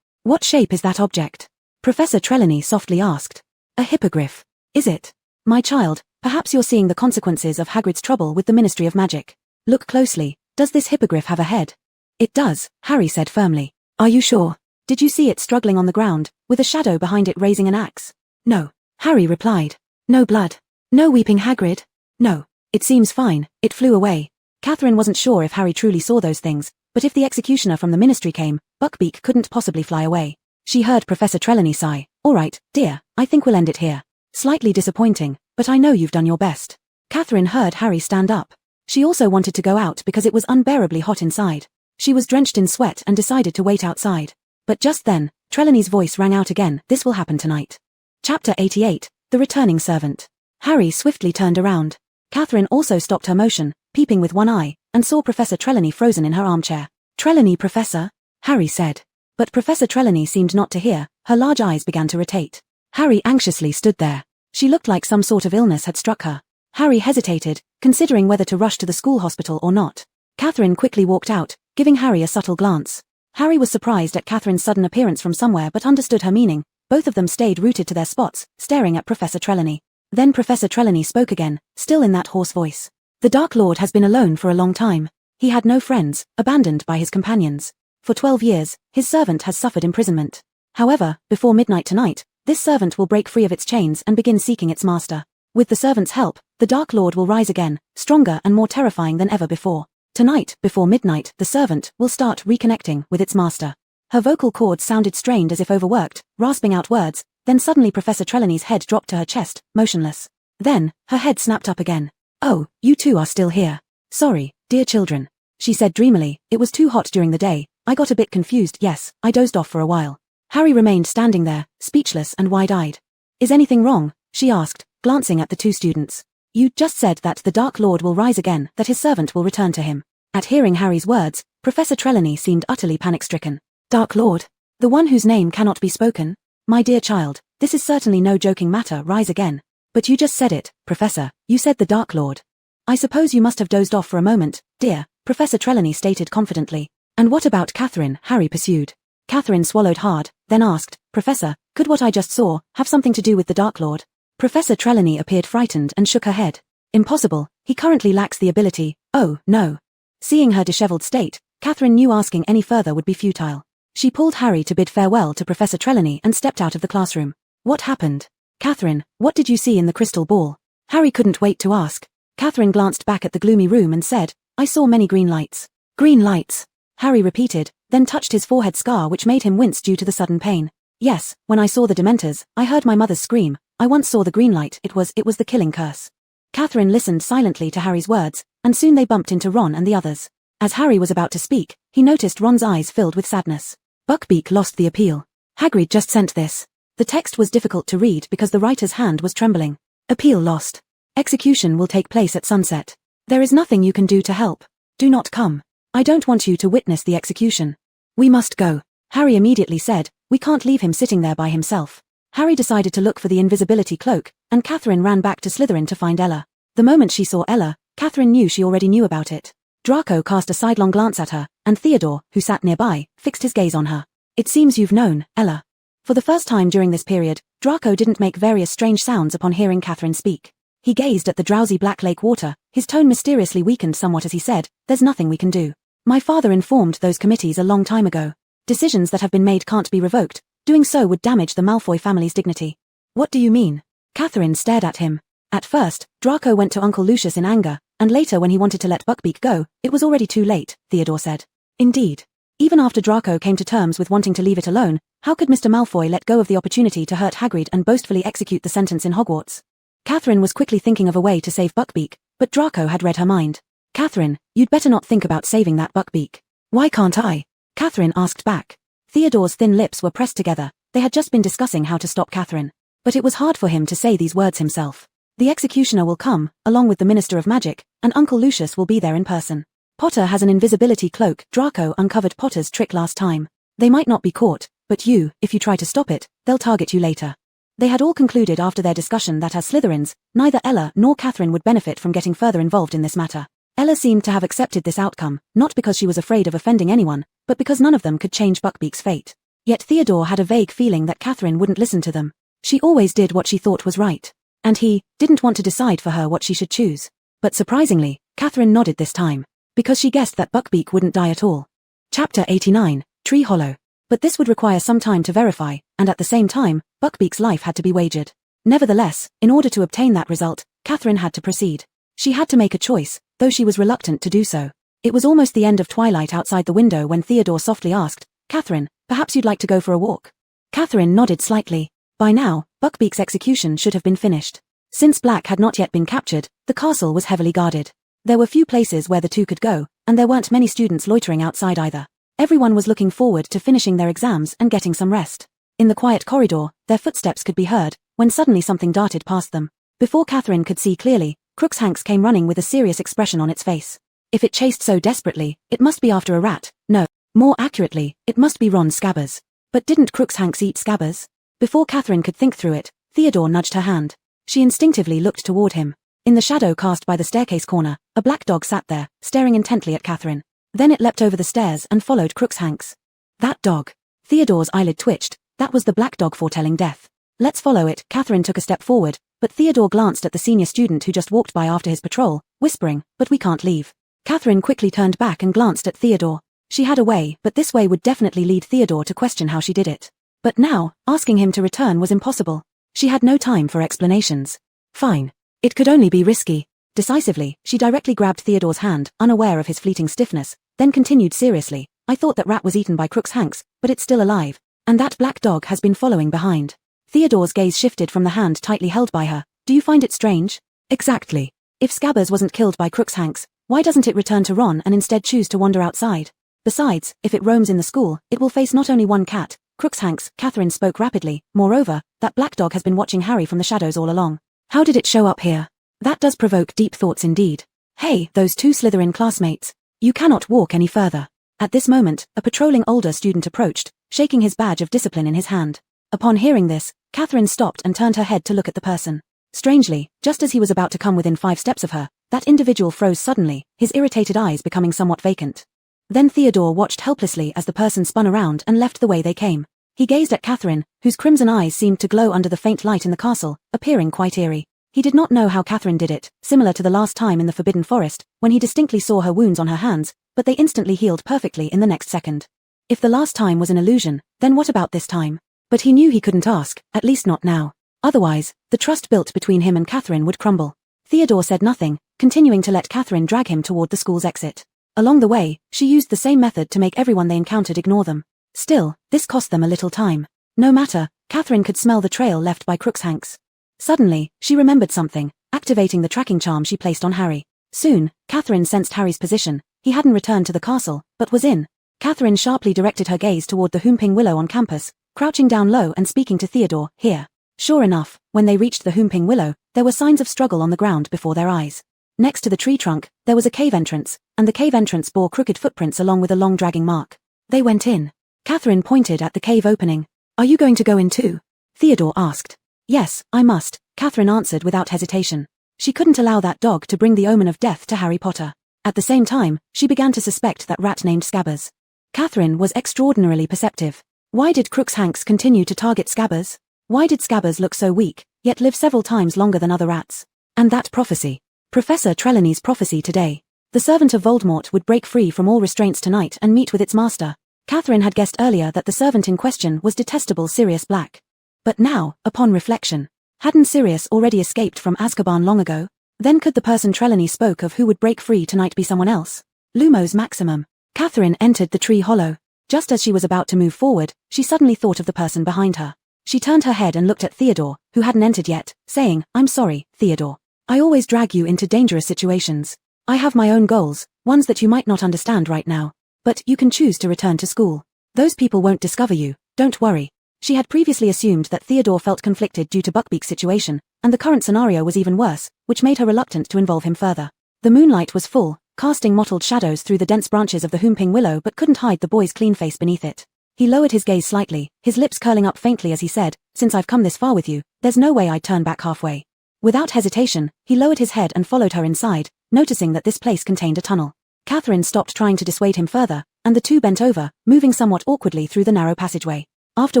A: What shape is that object?" Professor Trelawney softly asked. "A hippogriff. Is it?" "My child, perhaps you're seeing the consequences of Hagrid's trouble with the Ministry of Magic. Look closely. Does this hippogriff have a head?" "It does," Harry said firmly. "Are you sure? Did you see it struggling on the ground, with a shadow behind it raising an axe?" "No," Harry replied. "No blood? No weeping Hagrid?" "No. It seems fine, it flew away." Catherine wasn't sure if Harry truly saw those things, but if the executioner from the ministry came, Buckbeak couldn't possibly fly away. She heard Professor Trelawney sigh. "All right, dear, I think we'll end it here. Slightly disappointing, but I know you've done your best. Catherine heard Harry stand up. She also wanted to go out because it was unbearably hot inside. She was drenched in sweat and decided to wait outside. But just then, Trelawney's voice rang out again. This will happen tonight. Chapter 88, The Returning Servant. Harry swiftly turned around. Catherine also stopped her motion, peeping with one eye, and saw Professor Trelawney frozen in her armchair. Trelawney, Professor? Harry said. But Professor Trelawney seemed not to hear. Her large eyes began to rotate. Harry anxiously stood there. She looked like some sort of illness had struck her. Harry hesitated, considering whether to rush to the school hospital or not. Catherine quickly walked out, giving Harry a subtle glance. Harry was surprised at Catherine's sudden appearance from somewhere but understood her meaning. Both of them stayed rooted to their spots, staring at Professor Trelawney. Then Professor Trelawney spoke again, still in that hoarse voice. The Dark Lord has been alone for a long time. He had no friends, abandoned by his companions. For 12 years, his servant has suffered imprisonment. However, before midnight tonight, this servant will break free of its chains and begin seeking its master. With the servant's help, the Dark Lord will rise again, stronger and more terrifying than ever before. Tonight, before midnight, the servant will start reconnecting with its master. Her vocal cords sounded strained as if overworked, rasping out words. Then suddenly Professor Trelawney's head dropped to her chest, motionless. Then, her head snapped up again. Oh, you two are still here. Sorry, dear children. She said dreamily, it was too hot during the day. I got a bit confused. Yes, I dozed off for a while. Harry remained standing there, speechless and wide-eyed. Is anything wrong? She asked, glancing at the two students. You just said that the Dark Lord will rise again, that his servant will return to him. At hearing Harry's words, Professor Trelawney seemed utterly panic-stricken. Dark Lord? The one whose name cannot be spoken? My dear child, this is certainly no joking matter, rise again. But you just said it, Professor, you said the Dark Lord. I suppose you must have dozed off for a moment, dear, Professor Trelawney stated confidently. And what about Catherine? Harry pursued. Catherine swallowed hard, then asked, Professor, could what I just saw have something to do with the Dark Lord? Professor Trelawney appeared frightened and shook her head. Impossible, he currently lacks the ability. Oh, no. Seeing her disheveled state, Catherine knew asking any further would be futile. She pulled Harry to bid farewell to Professor Trelawney and stepped out of the classroom. What happened? Catherine, what did you see in the crystal ball? Harry couldn't wait to ask. Catherine glanced back at the gloomy room and said, I saw many green lights. Green lights? Harry repeated, then touched his forehead scar which made him wince due to the sudden pain. Yes, when I saw the Dementors, I heard my mother's scream. I once saw the green light. It was the killing curse. Catherine listened silently to Harry's words, and soon they bumped into Ron and the others. As Harry was about to speak, he noticed Ron's eyes filled with sadness. Buckbeak lost the appeal. Hagrid just sent this. The text was difficult to read because the writer's hand was trembling. Appeal lost. Execution will take place at sunset. There is nothing you can do to help. Do not come. I don't want you to witness the execution. We must go. Harry immediately said, we can't leave him sitting there by himself. Harry decided to look for the invisibility cloak, and Catherine ran back to Slytherin to find Ella. The moment she saw Ella, Catherine knew she already knew about it. Draco cast a sidelong glance at her, and Theodore, who sat nearby, fixed his gaze on her. It seems you've known, Ella. For the first time during this period, Draco didn't make various strange sounds upon hearing Catherine speak. He gazed at the drowsy black lake water, his tone mysteriously weakened somewhat as he said, there's nothing we can do. My father informed those committees a long time ago. Decisions that have been made can't be revoked. Doing so would damage the Malfoy family's dignity. What do you mean? Catherine stared at him. At first, Draco went to Uncle Lucius in anger, and later when he wanted to let Buckbeak go, it was already too late, Theodore said. Indeed. Even after Draco came to terms with wanting to leave it alone, how could Mr. Malfoy let go of the opportunity to hurt Hagrid and boastfully execute the sentence in Hogwarts? Catherine was quickly thinking of a way to save Buckbeak, but Draco had read her mind. Catherine, you'd better not think about saving that Buckbeak. Why can't I? Catherine asked back. Theodore's thin lips were pressed together. They had just been discussing how to stop Catherine. But it was hard for him to say these words himself. The executioner will come, along with the Minister of Magic, and Uncle Lucius will be there in person. Potter has an invisibility cloak. Draco uncovered Potter's trick last time. They might not be caught, but you, if you try to stop it, they'll target you later. They had all concluded after their discussion that as Slytherins, neither Ella nor Catherine would benefit from getting further involved in this matter. Ella seemed to have accepted this outcome, not because she was afraid of offending anyone, but because none of them could change Buckbeak's fate. Yet Theodore had a vague feeling that Catherine wouldn't listen to them. She always did what she thought was right. And he didn't want to decide for her what she should choose. But surprisingly, Catherine nodded this time, because she guessed that Buckbeak wouldn't die at all. Chapter 89, Tree Hollow. But this would require some time to verify, and at the same time, Buckbeak's life had to be wagered. Nevertheless, in order to obtain that result, Catherine had to proceed. She had to make a choice, though she was reluctant to do so. It was almost the end of twilight outside the window when Theodore softly asked, Catherine, perhaps you'd like to go for a walk? Catherine nodded slightly. By now, Buckbeak's execution should have been finished. Since Black had not yet been captured, the castle was heavily guarded. There were few places where the two could go, and there weren't many students loitering outside either. Everyone was looking forward to finishing their exams and getting some rest. In the quiet corridor, their footsteps could be heard, when suddenly something darted past them. Before Catherine could see clearly, Crookshanks came running with a serious expression on its face. If it chased so desperately, it must be after a rat. No, more accurately, it must be Ron Scabbers. But didn't Crookshanks eat Scabbers? Before Catherine could think through it, Theodore nudged her hand. She instinctively looked toward him. In the shadow cast by the staircase corner, a black dog sat there, staring intently at Catherine. Then it leapt over the stairs and followed Crookshanks. That dog. Theodore's eyelid twitched. That was the black dog foretelling death. Let's follow it. Catherine took a step forward, but Theodore glanced at the senior student who just walked by after his patrol, whispering, "But we can't leave." Catherine quickly turned back and glanced at Theodore. She had a way, but this way would definitely lead Theodore to question how she did it. But now, asking him to return was impossible. She had no time for explanations. Fine. It could only be risky. Decisively, she directly grabbed Theodore's hand, unaware of his fleeting stiffness, then continued seriously, "I thought that rat was eaten by Crookshanks, but it's still alive. And that black dog has been following behind." Theodore's gaze shifted from the hand tightly held by her. "Do you find it strange?" "Exactly. If Scabbers wasn't killed by Crookshanks, why doesn't it return to Ron and instead choose to wander outside? Besides, if it roams in the school, it will face not only one cat, Crookshanks." Catherine spoke rapidly. "Moreover, that black dog has been watching Harry from the shadows all along. How did it show up here? That does provoke deep thoughts indeed. Hey, those two Slytherin classmates. You cannot walk any further." At this moment, a patrolling older student approached, shaking his badge of discipline in his hand. Upon hearing this, Catherine stopped and turned her head to look at the person. Strangely, just as he was about to come within 5 steps of her, that individual froze suddenly, his irritated eyes becoming somewhat vacant. Then Theodore watched helplessly as the person spun around and left the way they came. He gazed at Catherine, whose crimson eyes seemed to glow under the faint light in the castle, appearing quite eerie. He did not know how Catherine did it, similar to the last time in the Forbidden Forest, when he distinctly saw her wounds on her hands, but they instantly healed perfectly in the next second. If the last time was an illusion, then what about this time? But he knew he couldn't ask, at least not now. Otherwise, the trust built between him and Catherine would crumble. Theodore said nothing, continuing to let Catherine drag him toward the school's exit. Along the way, she used the same method to make everyone they encountered ignore them. Still, this cost them a little time. No matter, Catherine could smell the trail left by Crookshanks. Suddenly, she remembered something, activating the tracking charm she placed on Harry. Soon, Catherine sensed Harry's position. He hadn't returned to the castle, but was in. Catherine sharply directed her gaze toward the Whomping Willow on campus, crouching down low and speaking to Theodore, "Here." Sure enough, when they reached the Whomping Willow, there were signs of struggle on the ground before their eyes. Next to the tree trunk, there was a cave entrance, and the cave entrance bore crooked footprints along with a long dragging mark. They went in. Catherine pointed at the cave opening. "Are you going to go in too?" Theodore asked. "Yes, I must," Catherine answered without hesitation. She couldn't allow that dog to bring the omen of death to Harry Potter. At the same time, she began to suspect that rat named Scabbers. Catherine was extraordinarily perceptive. Why did Crookshanks continue to target Scabbers? Why did Scabbers look so weak, yet live several times longer than other rats? And that prophecy. Professor Trelawney's prophecy today. The servant of Voldemort would break free from all restraints tonight and meet with its master. Catherine had guessed earlier that the servant in question was detestable Sirius Black. But now, upon reflection, hadn't Sirius already escaped from Azkaban long ago? Then could the person Trelawney spoke of who would break free tonight be someone else? Lumos Maximum. Catherine entered the tree hollow. Just as she was about to move forward, she suddenly thought of the person behind her. She turned her head and looked at Theodore, who hadn't entered yet, saying, "I'm sorry, Theodore. I always drag you into dangerous situations. I have my own goals, ones that you might not understand right now. But you can choose to return to school. Those people won't discover you, don't worry." She had previously assumed that Theodore felt conflicted due to Buckbeak's situation, and the current scenario was even worse, which made her reluctant to involve him further. The moonlight was full, casting mottled shadows through the dense branches of the Whomping Willow but couldn't hide the boy's clean face beneath it. He lowered his gaze slightly, his lips curling up faintly as he said, "Since I've come this far with you, there's no way I'd turn back halfway." Without hesitation, he lowered his head and followed her inside, noticing that this place contained a tunnel. Catherine stopped trying to dissuade him further, and the two bent over, moving somewhat awkwardly through the narrow passageway. After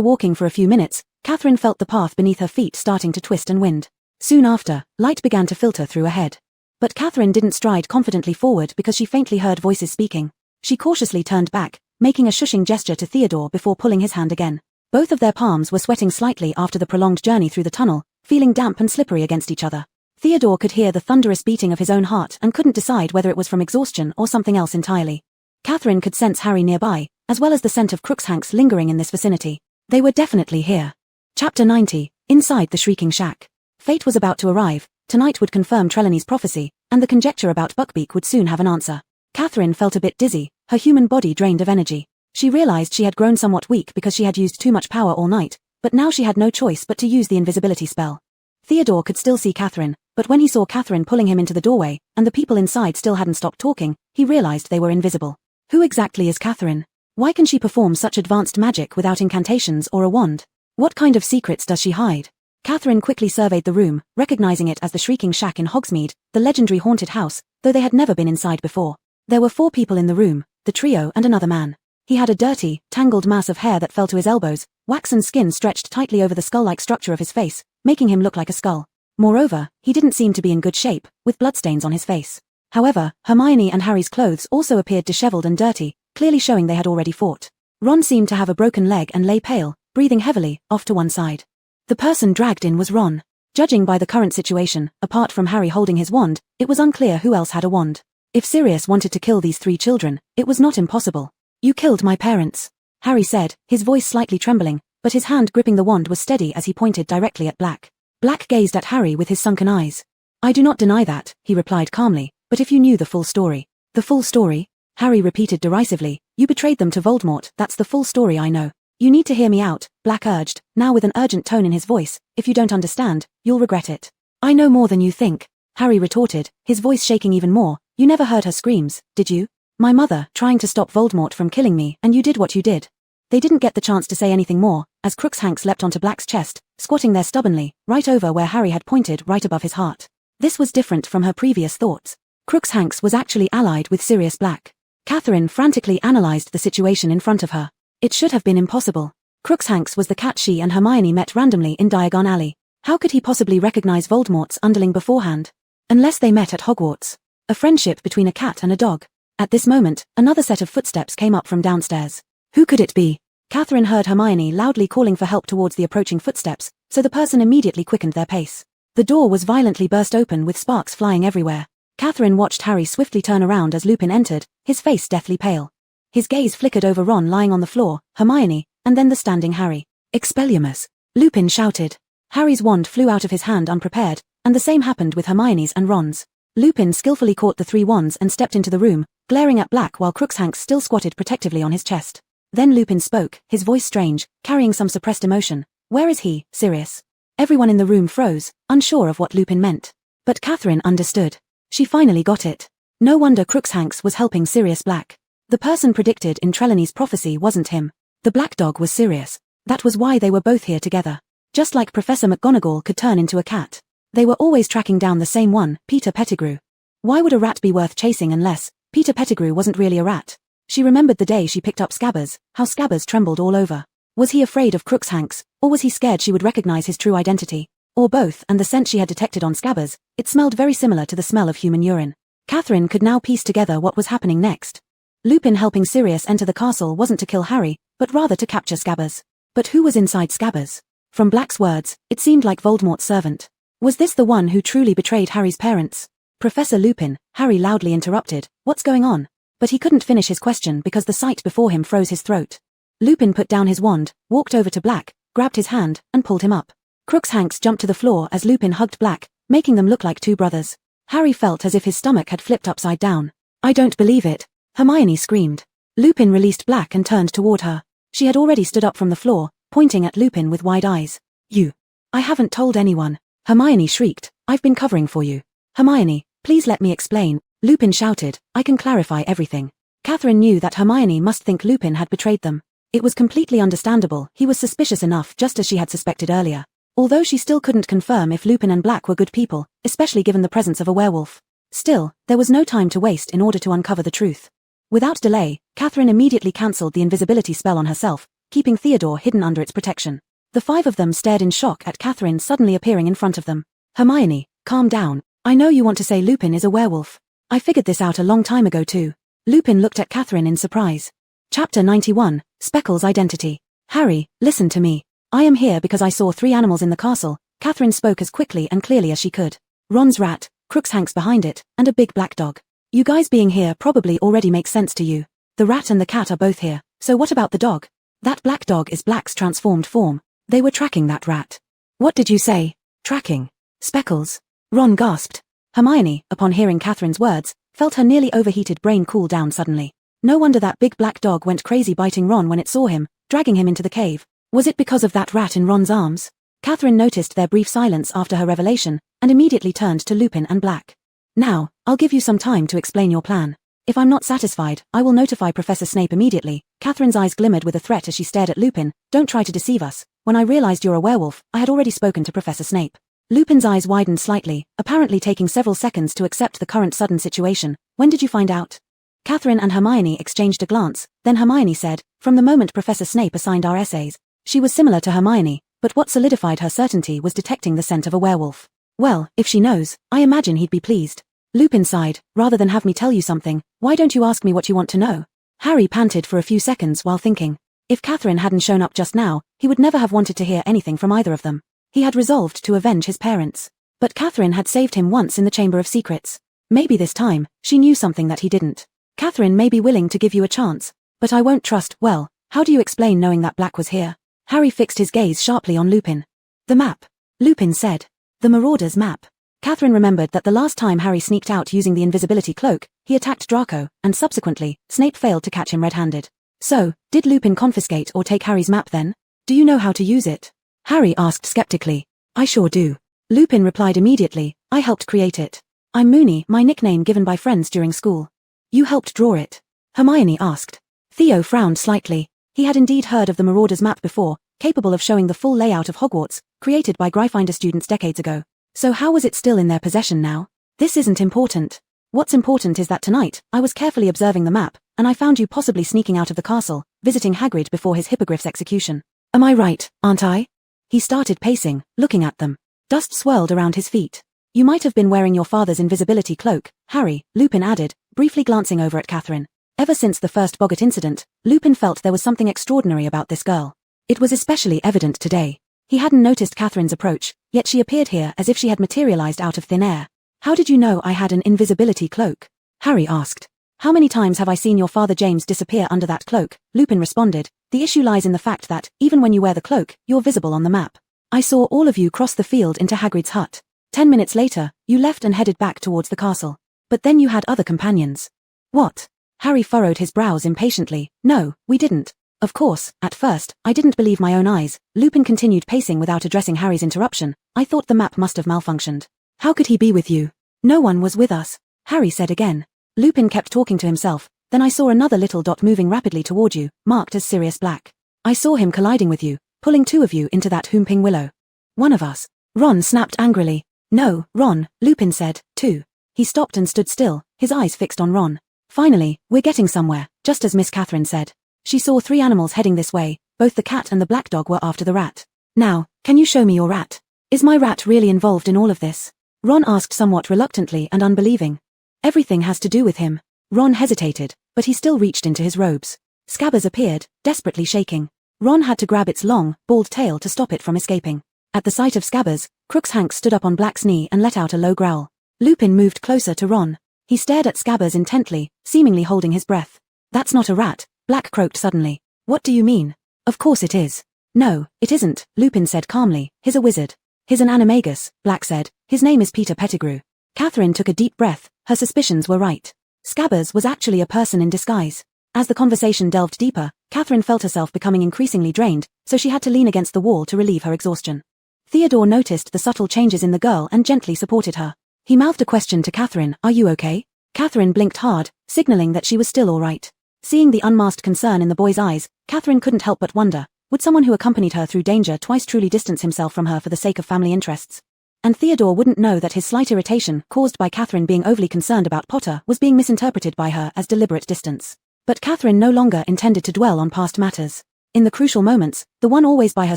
A: walking for a few minutes, Catherine felt the path beneath her feet starting to twist and wind. Soon after, light began to filter through ahead. But Catherine didn't stride confidently forward because she faintly heard voices speaking. She cautiously turned back, making a shushing gesture to Theodore before pulling his hand again. Both of their palms were sweating slightly after the prolonged journey through the tunnel, feeling damp and slippery against each other. Theodore could hear the thunderous beating of his own heart and couldn't decide whether it was from exhaustion or something else entirely. Catherine could sense Harry nearby, as well as the scent of Crookshanks lingering in this vicinity. They were definitely here. Chapter 90, Inside the shrieking shack. Fate was about to arrive. Tonight would confirm Trelawney's prophecy, and the conjecture about Buckbeak would soon have an answer. Catherine felt a bit dizzy, her human body drained of energy. She realized she had grown somewhat weak because she had used too much power all night, but now she had no choice but to use the invisibility spell. Theodore could still see Catherine, but when he saw Catherine pulling him into the doorway, and the people inside still hadn't stopped talking, he realized they were invisible. Who exactly is Catherine? Why can she perform such advanced magic without incantations or a wand? What kind of secrets does she hide? Catherine quickly surveyed the room, recognizing it as the Shrieking Shack in Hogsmeade, the legendary haunted house, though they had never been inside before. There were 4 people in the room, the trio and another man. He had a dirty, tangled mass of hair that fell to his elbows, waxen skin stretched tightly over the skull-like structure of his face, making him look like a skull. Moreover, he didn't seem to be in good shape, with bloodstains on his face. However, Hermione and Harry's clothes also appeared disheveled and dirty, clearly showing they had already fought. Ron seemed to have a broken leg and lay pale, breathing heavily, off to one side. The person dragged in was Ron. Judging by the current situation, apart from Harry holding his wand, it was unclear who else had a wand. If Sirius wanted to kill these 3 children, it was not impossible. "You killed my parents," Harry said, his voice slightly trembling, but his hand gripping the wand was steady as he pointed directly at Black. Black gazed at Harry with his sunken eyes. "I do not deny that," he replied calmly, "but if you knew the full story." "The full story?" Harry repeated derisively. "You betrayed them to Voldemort, that's the full story I know." "You need to hear me out," Black urged, now with an urgent tone in his voice. "If you don't understand, you'll regret it." "I know more than you think," Harry retorted, his voice shaking even more. "You never heard her screams, did you? My mother, trying to stop Voldemort from killing me, and you did what you did." They didn't get the chance to say anything more, as Crookshanks leapt onto Black's chest, squatting there stubbornly, right over where Harry had pointed right above his heart. This was different from her previous thoughts. Crookshanks was actually allied with Sirius Black. Catherine frantically analyzed the situation in front of her. It should have been impossible. Crookshanks was the cat she and Hermione met randomly in Diagon Alley. How could he possibly recognize Voldemort's underling beforehand? Unless they met at Hogwarts. A friendship between a cat and a dog. At this moment, another set of footsteps came up from downstairs. Who could it be? Catherine heard Hermione loudly calling for help towards the approaching footsteps, so the person immediately quickened their pace. The door was violently burst open with sparks flying everywhere. Catherine watched Harry swiftly turn around as Lupin entered, his face deathly pale. His gaze flickered over Ron lying on the floor, Hermione, and then the standing Harry. "Expelliarmus!" Lupin shouted. Harry's wand flew out of his hand unprepared, and the same happened with Hermione's and Ron's. Lupin skillfully caught the 3 wands and stepped into the room, glaring at Black while Crookshanks still squatted protectively on his chest. Then Lupin spoke, his voice strange, carrying some suppressed emotion. "Where is he, Sirius?" Everyone in the room froze, unsure of what Lupin meant. But Catherine understood. She finally got it. No wonder Crookshanks was helping Sirius Black. The person predicted in Trelawney's prophecy wasn't him. The black dog was Sirius. That was why they were both here together. Just like Professor McGonagall could turn into a cat. They were always tracking down the same one, Peter Pettigrew. Why would a rat be worth chasing unless Peter Pettigrew wasn't really a rat? She remembered the day she picked up Scabbers, how Scabbers trembled all over. Was he afraid of Crookshanks, or was he scared she would recognize his true identity? Or both, and the scent she had detected on Scabbers, it smelled very similar to the smell of human urine. Catherine could now piece together what was happening next. Lupin helping Sirius enter the castle wasn't to kill Harry, but rather to capture Scabbers. But who was inside Scabbers? From Black's words, it seemed like Voldemort's servant. Was this the one who truly betrayed Harry's parents? "Professor Lupin," Harry loudly interrupted, "what's going on?" But he couldn't finish his question because the sight before him froze his throat. Lupin put down his wand, walked over to Black, grabbed his hand, and pulled him up. Crookshanks jumped to the floor as Lupin hugged Black, making them look like 2 brothers. Harry felt as if his stomach had flipped upside down. "I don't believe it," Hermione screamed. Lupin released Black and turned toward her. She had already stood up from the floor, pointing at Lupin with wide eyes. "You. I haven't told anyone," Hermione shrieked. "I've been covering for you." "Hermione, please let me explain," Lupin shouted. "I can clarify everything." Catherine knew that Hermione must think Lupin had betrayed them. It was completely understandable, he was suspicious enough just as she had suspected earlier. Although she still couldn't confirm if Lupin and Black were good people, especially given the presence of a werewolf. Still, there was no time to waste in order to uncover the truth. Without delay, Catherine immediately cancelled the invisibility spell on herself, keeping Theodore hidden under its protection. The 5 of them stared in shock at Catherine suddenly appearing in front of them. "Hermione, calm down. I know you want to say Lupin is a werewolf. I figured this out a long time ago too." Lupin looked at Catherine in surprise. Chapter 91, Speckle's Identity. "Harry, listen to me. I am here because I saw 3 animals in the castle." Catherine spoke as quickly and clearly as she could. "Ron's rat, Crookshanks behind it, and a big black dog. You guys being here probably already makes sense to you. The rat and the cat are both here, so what about the dog? That black dog is Black's transformed form. They were tracking that rat." What did you say? Tracking. Speckles. Ron gasped. Hermione, upon hearing Catherine's words, felt her nearly overheated brain cool down suddenly. No wonder that big black dog went crazy biting Ron when it saw him, dragging him into the cave. Was it because of that rat in Ron's arms? Catherine noticed their brief silence after her revelation, and immediately turned to Lupin and Black. Now, I'll give you some time to explain your plan. If I'm not satisfied, I will notify Professor Snape immediately. Catherine's eyes glimmered with a threat as she stared at Lupin. Don't try to deceive us. When I realized you're a werewolf, I had already spoken to Professor Snape. Lupin's eyes widened slightly, apparently taking several seconds to accept the current sudden situation. When did you find out? Catherine and Hermione exchanged a glance, then Hermione said, from the moment Professor Snape assigned our essays. She was similar to Hermione, but what solidified her certainty was detecting the scent of a werewolf. Well, if she knows, I imagine he'd be pleased. Lupin sighed. Rather than have me tell you something, why don't you ask me what you want to know? Harry panted for a few seconds while thinking. If Catherine hadn't shown up just now, he would never have wanted to hear anything from either of them. He had resolved to avenge his parents. But Catherine had saved him once in the Chamber of Secrets. Maybe this time, she knew something that he didn't. Catherine may be willing to give you a chance, but I won't trust. Well, how do you explain knowing that Black was here? Harry fixed his gaze sharply on Lupin. The map. Lupin said. The Marauder's map. Catherine remembered that the last time Harry sneaked out using the invisibility cloak, he attacked Draco, and subsequently, Snape failed to catch him red-handed. So, did Lupin confiscate or take Harry's map then? Do you know how to use it? Harry asked skeptically. I sure do. Lupin replied immediately, I helped create it. I'm Moony, my nickname given by friends during school. You helped draw it? Hermione asked. Theo frowned slightly. He had indeed heard of the Marauder's map before, capable of showing the full layout of Hogwarts, created by Gryffindor students decades ago. So how was it still in their possession now? This isn't important. What's important is that tonight, I was carefully observing the map, and I found you possibly sneaking out of the castle, visiting Hagrid before his hippogriff's execution. Am I right, aren't I? He started pacing, looking at them. Dust swirled around his feet. You might have been wearing your father's invisibility cloak, Harry, Lupin added, briefly glancing over at Catherine. Ever since the first Boggart incident, Lupin felt there was something extraordinary about this girl. It was especially evident today. He hadn't noticed Catherine's approach, yet she appeared here as if she had materialized out of thin air. How did you know I had an invisibility cloak? Harry asked. How many times have I seen your father James disappear under that cloak? Lupin responded. The issue lies in the fact that, even when you wear the cloak, you're visible on the map. I saw all of you cross the field into Hagrid's hut. 10 minutes later, you left and headed back towards the castle. But then you had other companions. What? Harry furrowed his brows impatiently. No, we didn't. Of course, at first, I didn't believe my own eyes. Lupin continued pacing without addressing Harry's interruption. I thought the map must have malfunctioned. How could he be with you? No one was with us, Harry said again. Lupin kept talking to himself. Then I saw another little dot moving rapidly toward you, marked as Sirius Black. I saw him colliding with you, pulling two of you into that Whomping Willow. One of us. Ron snapped angrily. No, Ron, Lupin said, two. He stopped and stood still, his eyes fixed on Ron. Finally, we're getting somewhere, just as Miss Catherine said. She saw three animals heading this way, both the cat and the black dog were after the rat. Now, can you show me your rat? Is my rat really involved in all of this? Ron asked somewhat reluctantly and unbelieving. Everything has to do with him. Ron hesitated, but he still reached into his robes. Scabbers appeared, desperately shaking. Ron had to grab its long, bald tail to stop it from escaping. At the sight of Scabbers, Crookshanks stood up on Black's knee and let out a low growl. Lupin moved closer to Ron. He stared at Scabbers intently, seemingly holding his breath. That's not a rat, Black croaked suddenly. What do you mean? Of course it is. No, it isn't, Lupin said calmly. He's a wizard. He's an animagus, Black said. His name is Peter Pettigrew. Catherine took a deep breath. Her suspicions were right. Scabbers was actually a person in disguise. As the conversation delved deeper, Catherine felt herself becoming increasingly drained, so she had to lean against the wall to relieve her exhaustion. Theodore noticed the subtle changes in the girl and gently supported her. He mouthed a question to Catherine, are you okay? Catherine blinked hard, signaling that she was still all right. Seeing the unmasked concern in the boy's eyes, Catherine couldn't help but wonder, would someone who accompanied her through danger twice truly distance himself from her for the sake of family interests? And Theodore wouldn't know that his slight irritation, caused by Catherine being overly concerned about Potter, was being misinterpreted by her as deliberate distance. But Catherine no longer intended to dwell on past matters. In the crucial moments, the one always by her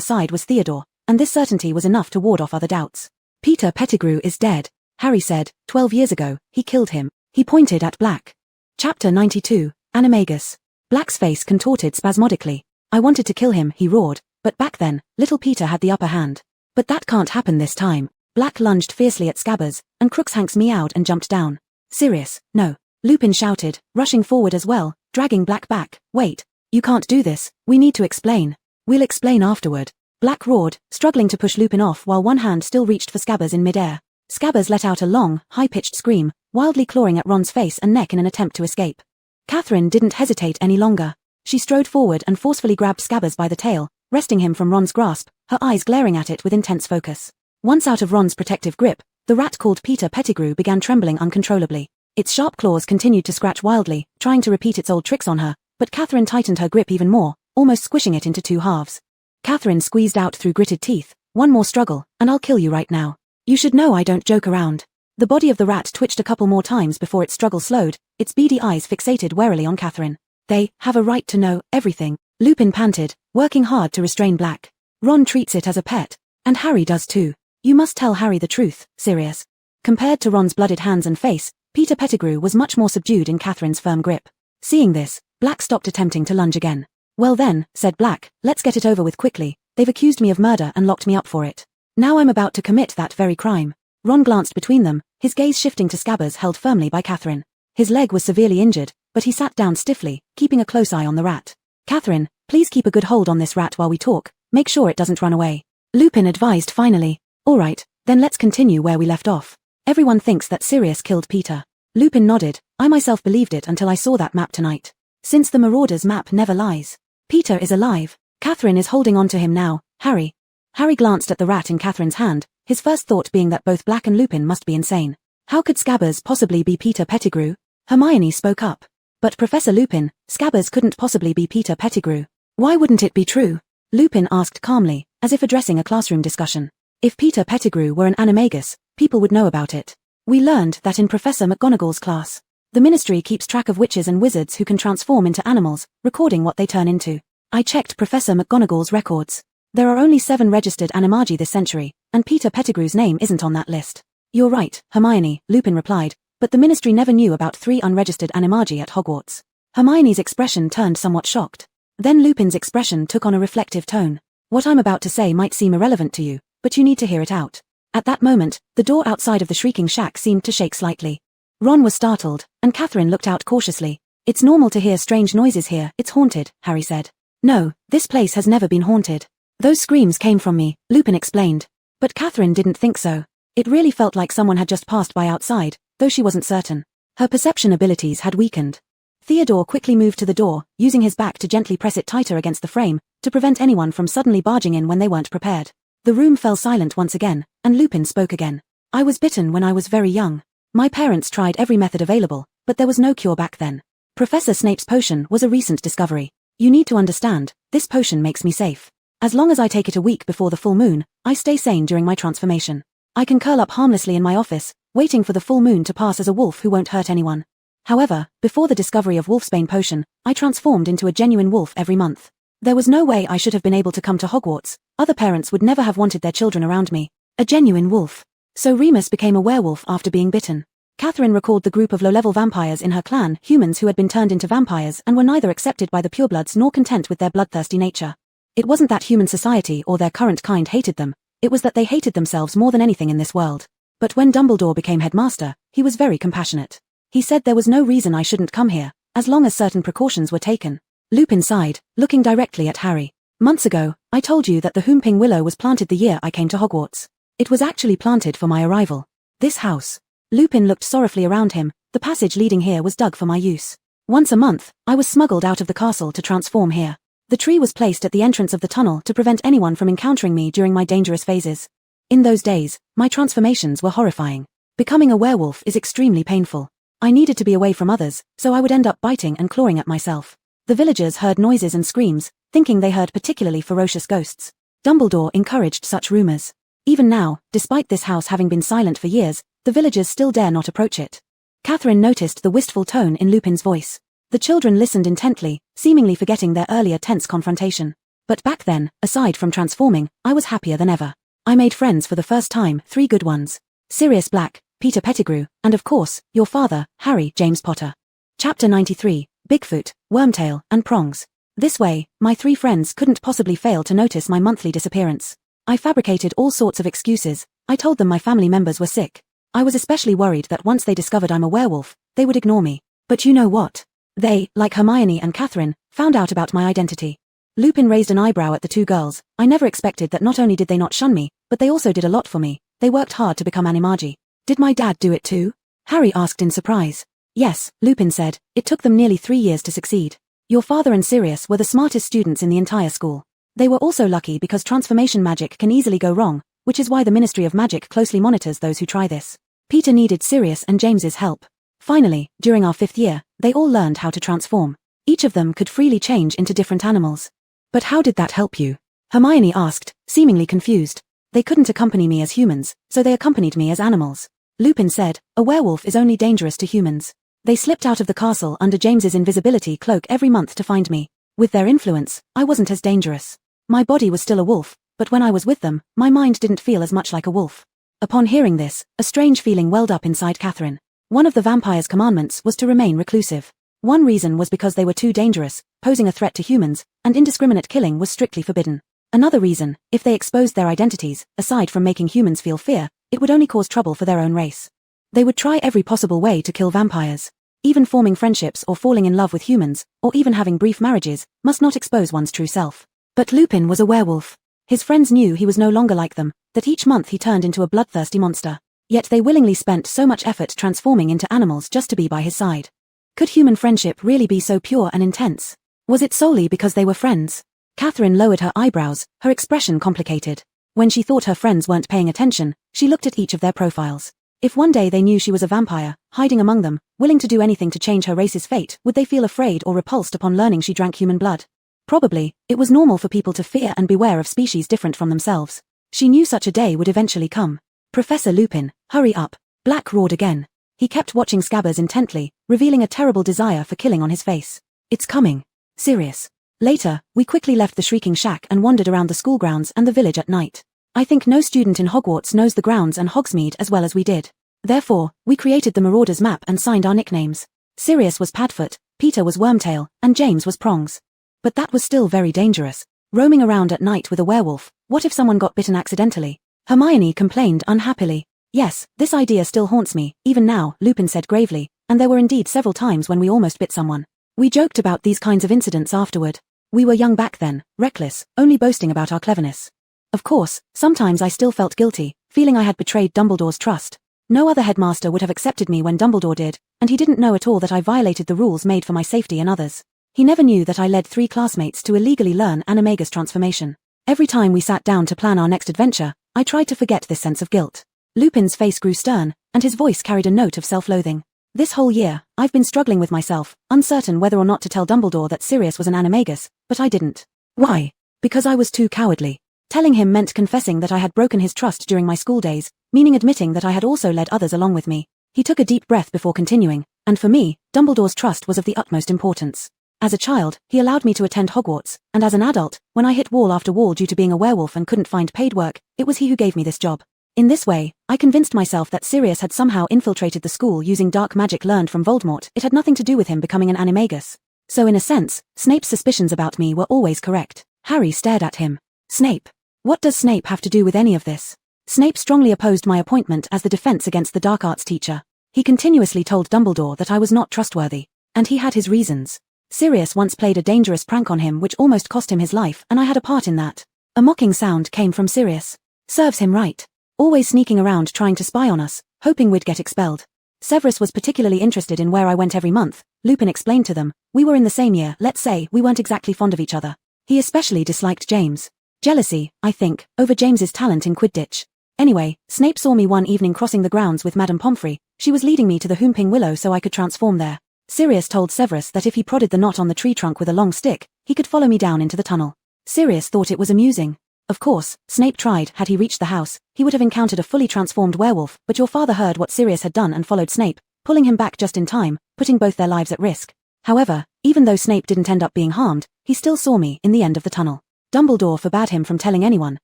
A: side was Theodore, and this certainty was enough to ward off other doubts. Peter Pettigrew is dead, Harry said. 12 years ago, he killed him. He pointed at Black. Chapter 92, Animagus. Black's face contorted spasmodically. I wanted to kill him, he roared, but back then, little Peter had the upper hand. But that can't happen this time. Black lunged fiercely at Scabbers, and Crookshanks meowed and jumped down. Sirius, no. Lupin shouted, rushing forward as well, dragging Black back. Wait. You can't do this. We need to explain. We'll explain afterward. Black roared, struggling to push Lupin off while one hand still reached for Scabbers in midair. Scabbers let out a long, high-pitched scream, wildly clawing at Ron's face and neck in an attempt to escape. Catherine didn't hesitate any longer. She strode forward and forcefully grabbed Scabbers by the tail, wresting him from Ron's grasp, her eyes glaring at it with intense focus. Once out of Ron's protective grip, the rat called Peter Pettigrew began trembling uncontrollably. Its sharp claws continued to scratch wildly, trying to repeat its old tricks on her, but Catherine tightened her grip even more, almost squishing it into two halves. Catherine squeezed out through gritted teeth, "One more struggle, and I'll kill you right now. You should know I don't joke around." The body of the rat twitched a couple more times before its struggle slowed, its beady eyes fixated warily on Catherine. "They have a right to know everything," Lupin panted, working hard to restrain Black. "Ron treats it as a pet. And Harry does too. You must tell Harry the truth, Sirius." Compared to Ron's blooded hands and face, Peter Pettigrew was much more subdued in Catherine's firm grip. Seeing this, Black stopped attempting to lunge again. "Well then," said Black, "let's get it over with quickly. They've accused me of murder and locked me up for it. Now I'm about to commit that very crime." Ron glanced between them, his gaze shifting to Scabbers held firmly by Catherine. His leg was severely injured, but he sat down stiffly, keeping a close eye on the rat. "Catherine, please keep a good hold on this rat while we talk, make sure it doesn't run away," Lupin advised finally. "All right, then let's continue where we left off. Everyone thinks that Sirius killed Peter." Lupin nodded. "I myself believed it until I saw that map tonight. Since the Marauder's map never lies. Peter is alive. Catherine is holding on to him now. Harry." Harry glanced at the rat in Catherine's hand, his first thought being that both Black and Lupin must be insane. How could Scabbers possibly be Peter Pettigrew? Hermione spoke up. "But Professor Lupin, Scabbers couldn't possibly be Peter Pettigrew. Why wouldn't it be true?" Lupin asked calmly, as if addressing a classroom discussion. "If Peter Pettigrew were an animagus, people would know about it. We learned that in Professor McGonagall's class. The Ministry keeps track of witches and wizards who can transform into animals, recording what they turn into. I checked Professor McGonagall's records. There are only 7 registered animagi this century, and Peter Pettigrew's name isn't on that list." "You're right, Hermione," Lupin replied, "but the Ministry never knew about 3 unregistered animagi at Hogwarts." Hermione's expression turned somewhat shocked. Then Lupin's expression took on a reflective tone. "What I'm about to say might seem irrelevant to you, but you need to hear it out." At that moment, the door outside of the shrieking shack seemed to shake slightly. Ron was startled, and Catherine looked out cautiously. "It's normal to hear strange noises here, it's haunted," Harry said. "No, this place has never been haunted. Those screams came from me," Lupin explained. But Catherine didn't think so. It really felt like someone had just passed by outside, though she wasn't certain. Her perception abilities had weakened. Theodore quickly moved to the door, using his back to gently press it tighter against the frame, to prevent anyone from suddenly barging in when they weren't prepared. The room fell silent once again, and Lupin spoke again. "I was bitten when I was very young. My parents tried every method available, but there was no cure back then. Professor Snape's potion was a recent discovery. You need to understand, this potion makes me safe. As long as I take it a week before the full moon, I stay sane during my transformation. I can curl up harmlessly in my office, waiting for the full moon to pass as a wolf who won't hurt anyone. However, before the discovery of Wolfsbane potion, I transformed into a genuine wolf every month. There was no way I should have been able to come to Hogwarts. Other parents would never have wanted their children around me. A genuine wolf. So Remus became a werewolf after being bitten." Catherine recalled the group of low-level vampires in her clan, humans who had been turned into vampires and were neither accepted by the purebloods nor content with their bloodthirsty nature. It wasn't that human society or their current kind hated them, it was that they hated themselves more than anything in this world. But when Dumbledore became headmaster, he was very compassionate. He said there was no reason I shouldn't come here, as long as certain precautions were taken. Lupin sighed, looking directly at Harry. "Months ago, I told you that the Whomping Willow was planted the year I came to Hogwarts. It was actually planted for my arrival. This house." Lupin looked sorrowfully around him. "The passage leading here was dug for my use. Once a month, I was smuggled out of the castle to transform here. The tree was placed at the entrance of the tunnel to prevent anyone from encountering me during my dangerous phases. In those days, my transformations were horrifying. Becoming a werewolf is extremely painful. I needed to be away from others, so I would end up biting and clawing at myself. The villagers heard noises and screams, thinking they heard particularly ferocious ghosts. Dumbledore encouraged such rumors. Even now, despite this house having been silent for years, the villagers still dare not approach it." Catherine noticed the wistful tone in Lupin's voice. The children listened intently, seemingly forgetting their earlier tense confrontation. "But back then, aside from transforming, I was happier than ever. I made friends for the first time, 3 good ones. Sirius Black, Peter Pettigrew, and of course, your father, Harry James Potter." Chapter 93, Bigfoot, Wormtail, and Prongs. This way, my 3 friends couldn't possibly fail to notice my monthly disappearance. I fabricated all sorts of excuses. I told them my family members were sick. I was especially worried that once they discovered I'm a werewolf, they would ignore me. But you know what? They, like Hermione and Catherine, found out about my identity. Lupin raised an eyebrow at the two girls. I never expected that not only did they not shun me, but they also did a lot for me. They worked hard to become animagi. Did my dad do it too? Harry asked in surprise. Yes, Lupin said. It took them nearly 3 years to succeed. Your father and Sirius were the smartest students in the entire school. They were also lucky because transformation magic can easily go wrong, which is why the Ministry of Magic closely monitors those who try this. Peter needed Sirius and James's help. Finally, during our 5th year, they all learned how to transform. Each of them could freely change into different animals. But how did that help you? Hermione asked, seemingly confused. They couldn't accompany me as humans, so they accompanied me as animals. Lupin said, a werewolf is only dangerous to humans. They slipped out of the castle under James's invisibility cloak every month to find me. With their influence, I wasn't as dangerous. My body was still a wolf, but when I was with them, my mind didn't feel as much like a wolf. Upon hearing this, a strange feeling welled up inside Catherine. One of the vampire's commandments was to remain reclusive. One reason was because they were too dangerous, posing a threat to humans, and indiscriminate killing was strictly forbidden. Another reason, if they exposed their identities, aside from making humans feel fear, it would only cause trouble for their own race. They would try every possible way to kill vampires. Even forming friendships or falling in love with humans, or even having brief marriages, must not expose one's true self. But Lupin was a werewolf. His friends knew he was no longer like them, that each month he turned into a bloodthirsty monster. Yet they willingly spent so much effort transforming into animals just to be by his side. Could human friendship really be so pure and intense? Was it solely because they were friends? Catherine lowered her eyebrows, her expression complicated. When she thought her friends weren't paying attention, she looked at each of their profiles. If one day they knew she was a vampire, hiding among them, willing to do anything to change her race's fate, would they feel afraid or repulsed upon learning she drank human blood? Probably, it was normal for people to fear and beware of species different from themselves. She knew such a day would eventually come. Professor Lupin, hurry up, Black roared again. He kept watching Scabbers intently, revealing a terrible desire for killing on his face. It's coming. Sirius. Later, we quickly left the Shrieking Shack and wandered around the school grounds and the village at night. I think no student in Hogwarts knows the grounds and Hogsmeade as well as we did. Therefore, we created the Marauders map and signed our nicknames. Sirius was Padfoot, Peter was Wormtail, and James was Prongs. But that was still very dangerous. Roaming around at night with a werewolf, what if someone got bitten accidentally? Hermione complained unhappily. Yes, this idea still haunts me, even now, Lupin said gravely, and there were indeed several times when we almost bit someone. We joked about these kinds of incidents afterward. We were young back then, reckless, only boasting about our cleverness. Of course, sometimes I still felt guilty, feeling I had betrayed Dumbledore's trust. No other headmaster would have accepted me when Dumbledore did, and he didn't know at all that I violated the rules made for my safety and others. He never knew that I led 3 classmates to illegally learn Animagus transformation. Every time we sat down to plan our next adventure, I tried to forget this sense of guilt. Lupin's face grew stern, and his voice carried a note of self-loathing. This whole year, I've been struggling with myself, uncertain whether or not to tell Dumbledore that Sirius was an Animagus, but I didn't. Why? Because I was too cowardly. Telling him meant confessing that I had broken his trust during my school days, meaning admitting that I had also led others along with me. He took a deep breath before continuing, and for me, Dumbledore's trust was of the utmost importance. As a child, he allowed me to attend Hogwarts, and as an adult, when I hit wall after wall due to being a werewolf and couldn't find paid work, it was he who gave me this job. In this way, I convinced myself that Sirius had somehow infiltrated the school using dark magic learned from Voldemort. It had nothing to do with him becoming an Animagus. So in a sense, Snape's suspicions about me were always correct. Harry stared at him. Snape. What does Snape have to do with any of this? Snape strongly opposed my appointment as the defense against the dark arts teacher. He continuously told Dumbledore that I was not trustworthy. And he had his reasons. Sirius once played a dangerous prank on him which almost cost him his life, and I had a part in that. A mocking sound came from Sirius. Serves him right. Always sneaking around trying to spy on us, hoping we'd get expelled. Severus was particularly interested in where I went every month. Lupin explained to them. We were in the same year, let's say, we weren't exactly fond of each other. He especially disliked James. Jealousy, I think, over James's talent in Quidditch. Anyway, Snape saw me one evening crossing the grounds with Madame Pomfrey. She was leading me to the Whomping Willow so I could transform there. Sirius told Severus that if he prodded the knot on the tree trunk with a long stick, he could follow me down into the tunnel. Sirius thought it was amusing. Of course, Snape tried. Had he reached the house, he would have encountered a fully transformed werewolf, but your father heard what Sirius had done and followed Snape, pulling him back just in time, putting both their lives at risk. However, even though Snape didn't end up being harmed, he still saw me in the end of the tunnel. Dumbledore forbade him from telling anyone,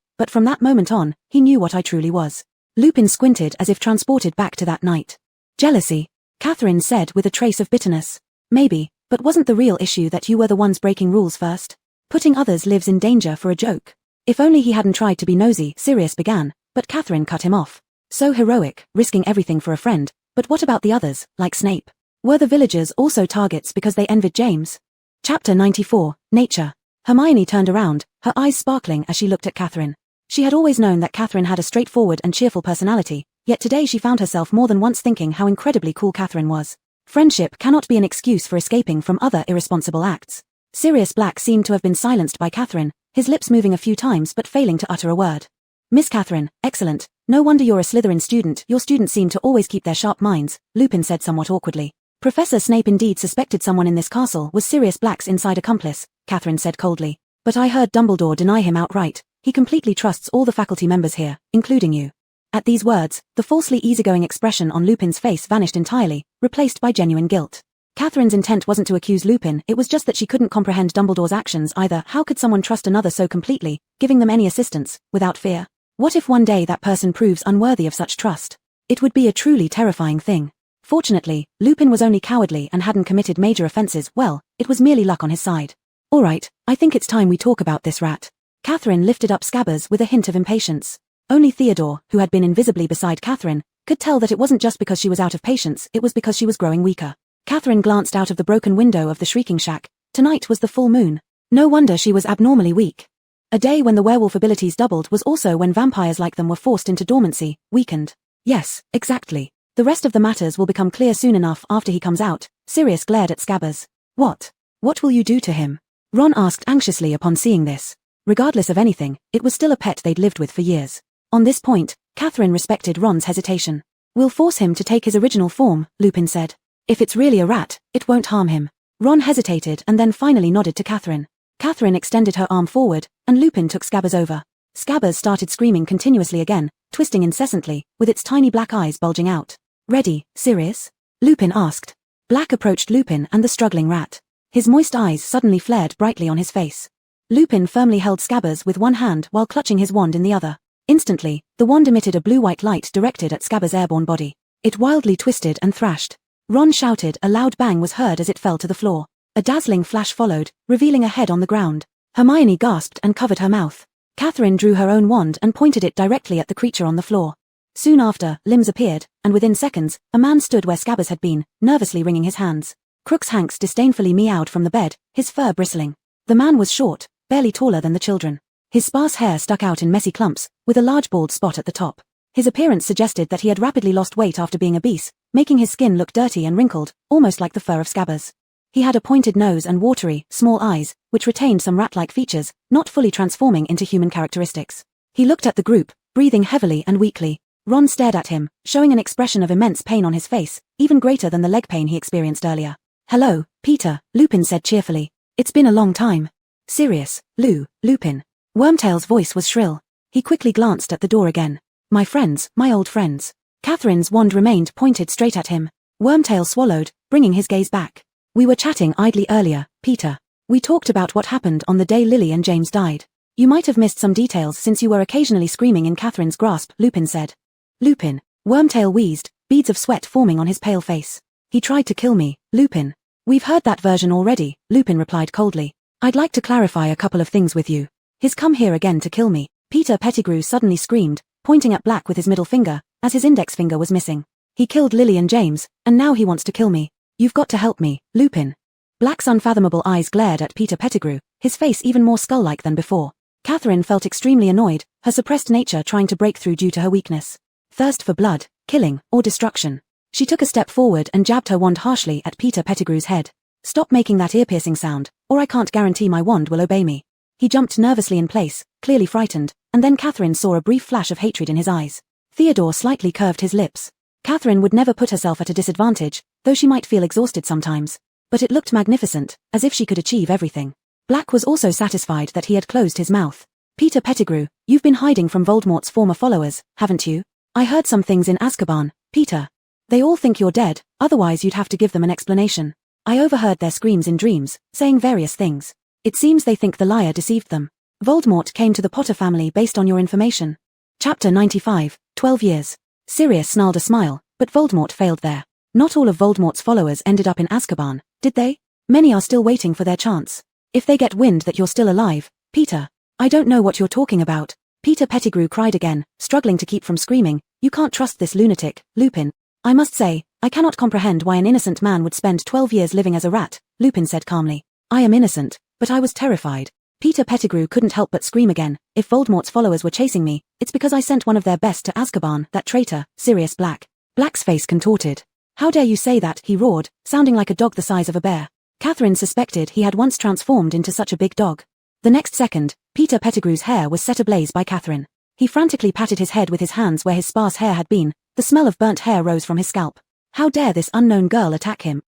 A: but from that moment on, he knew what I truly was. Lupin squinted as if transported back to that night. Jealousy, Catherine said with a trace of bitterness. Maybe, but wasn't the real issue that you were the ones breaking rules first? Putting others' lives in danger for a joke. If only he hadn't tried to be nosy, Sirius began, but Catherine cut him off. So heroic, risking everything for a friend, but what about the others, like Snape? Were the villagers also targets because they envied James? Chapter 94, Nature. Hermione turned around, her eyes sparkling as she looked at Catherine. She had always known that Catherine had a straightforward and cheerful personality, yet today she found herself more than once thinking how incredibly cool Catherine was. Friendship cannot be an excuse for escaping from other irresponsible acts. Sirius Black seemed to have been silenced by Catherine, his lips moving a few times but failing to utter a word. Miss Catherine, excellent. No wonder you're a Slytherin student. Your students seem to always keep their sharp minds, Lupin said somewhat awkwardly. Professor Snape indeed suspected someone in this castle was Sirius Black's inside accomplice, Catherine said coldly. But I heard Dumbledore deny him outright. He completely trusts all the faculty members here, including you. At these words, the falsely easygoing expression on Lupin's face vanished entirely, replaced by genuine guilt. Catherine's intent wasn't to accuse Lupin, it was just that she couldn't comprehend Dumbledore's actions either. How could someone trust another so completely, giving them any assistance, without fear? What if one day that person proves unworthy of such trust? It would be a truly terrifying thing. Fortunately, Lupin was only cowardly and hadn't committed major offenses. Well, it was merely luck on his side. All right, I think it's time we talk about this rat. Catherine lifted up Scabbers with a hint of impatience. Only Theodore, who had been invisibly beside Catherine, could tell that it wasn't just because she was out of patience, it was because she was growing weaker. Catherine glanced out of the broken window of the Shrieking Shack. Tonight was the full moon. No wonder she was abnormally weak. A day when the werewolf abilities doubled was also when vampires like them were forced into dormancy, weakened. Yes, exactly. The rest of the matters will become clear soon enough after he comes out. Sirius glared at Scabbers. What? What will you do to him? Ron asked anxiously upon seeing this. Regardless of anything, it was still a pet they'd lived with for years. On this point, Catherine respected Ron's hesitation. We'll force him to take his original form, Lupin said. If it's really a rat, it won't harm him. Ron hesitated and then finally nodded to Catherine. Catherine extended her arm forward, and Lupin took Scabbers over. Scabbers started screaming continuously again, twisting incessantly, with its tiny black eyes bulging out. Ready, Sirius? Lupin asked. Black approached Lupin and the struggling rat. His moist eyes suddenly flared brightly on his face. Lupin firmly held Scabbers with one hand while clutching his wand in the other. Instantly, the wand emitted a blue-white light directed at Scabbers' airborne body. It wildly twisted and thrashed. Ron shouted, a loud bang was heard as it fell to the floor. A dazzling flash followed, revealing a head on the ground. Hermione gasped and covered her mouth. Catherine drew her own wand and pointed it directly at the creature on the floor. Soon after, limbs appeared, and within seconds, a man stood where Scabbers had been, nervously wringing his hands. Crookshanks disdainfully meowed from the bed, his fur bristling. The man was short, barely taller than the children. His sparse hair stuck out in messy clumps, with a large bald spot at the top. His appearance suggested that he had rapidly lost weight after being obese, making his skin look dirty and wrinkled, almost like the fur of Scabbers. He had a pointed nose and watery, small eyes, which retained some rat-like features, not fully transforming into human characteristics. He looked at the group, breathing heavily and weakly. Ron stared at him, showing an expression of immense pain on his face, even greater than the leg pain he experienced earlier. Hello, Peter, Lupin said cheerfully. It's been a long time. Sirius, Lupin. Wormtail's voice was shrill. He quickly glanced at the door again. My friends, my old friends. Catherine's wand remained pointed straight at him. Wormtail swallowed, bringing his gaze back. We were chatting idly earlier, Peter. We talked about what happened on the day Lily and James died. You might have missed some details since you were occasionally screaming in Catherine's grasp, Lupin said. Lupin. Wormtail wheezed, beads of sweat forming on his pale face. He tried to kill me, Lupin. We've heard that version already, Lupin replied coldly. I'd like to clarify a couple of things with you. He's come here again to kill me. Peter Pettigrew suddenly screamed, pointing at Black with his middle finger, as his index finger was missing. He killed Lily and James, and now he wants to kill me. You've got to help me, Lupin. Black's unfathomable eyes glared at Peter Pettigrew, his face even more skull-like than before. Catherine felt extremely annoyed, her suppressed nature trying to break through due to her weakness. Thirst for blood, killing, or destruction. She took a step forward and jabbed her wand harshly at Peter Pettigrew's head. Stop making that ear-piercing sound, or I can't guarantee my wand will obey me. He jumped nervously in place, clearly frightened, and then Catherine saw a brief flash of hatred in his eyes. Theodore slightly curved his lips. Catherine would never put herself at a disadvantage, though she might feel exhausted sometimes. But it looked magnificent, as if she could achieve everything. Black was also satisfied that he had closed his mouth. Peter Pettigrew, you've been hiding from Voldemort's former followers, haven't you? I heard some things in Azkaban, Peter. They all think you're dead, otherwise you'd have to give them an explanation. I overheard their screams in dreams, saying various things. It seems they think the liar deceived them. Voldemort came to the Potter family based on your information. Chapter 95, 12 years. Sirius snarled a smile, but Voldemort failed there. Not all of Voldemort's followers ended up in Azkaban, did they? Many are still waiting for their chance. If they get wind that you're still alive, Peter. I don't know what you're talking about. Peter Pettigrew cried again, struggling to keep from screaming. You can't trust this lunatic, Lupin. I must say, I cannot comprehend why an innocent man would spend 12 years living as a rat, Lupin said calmly. I am innocent, but I was terrified. Peter Pettigrew couldn't help but scream again. If Voldemort's followers were chasing me, it's because I sent one of their best to Azkaban, that traitor, Sirius Black. Black's face contorted. How dare you say that, he roared, sounding like a dog the size of a bear. Catherine suspected he had once transformed into such a big dog. The next second, Peter Pettigrew's hair was set ablaze by Catherine. He frantically patted his head with his hands where his sparse hair had been. The smell of burnt hair rose from his scalp. How dare this unknown girl attack him?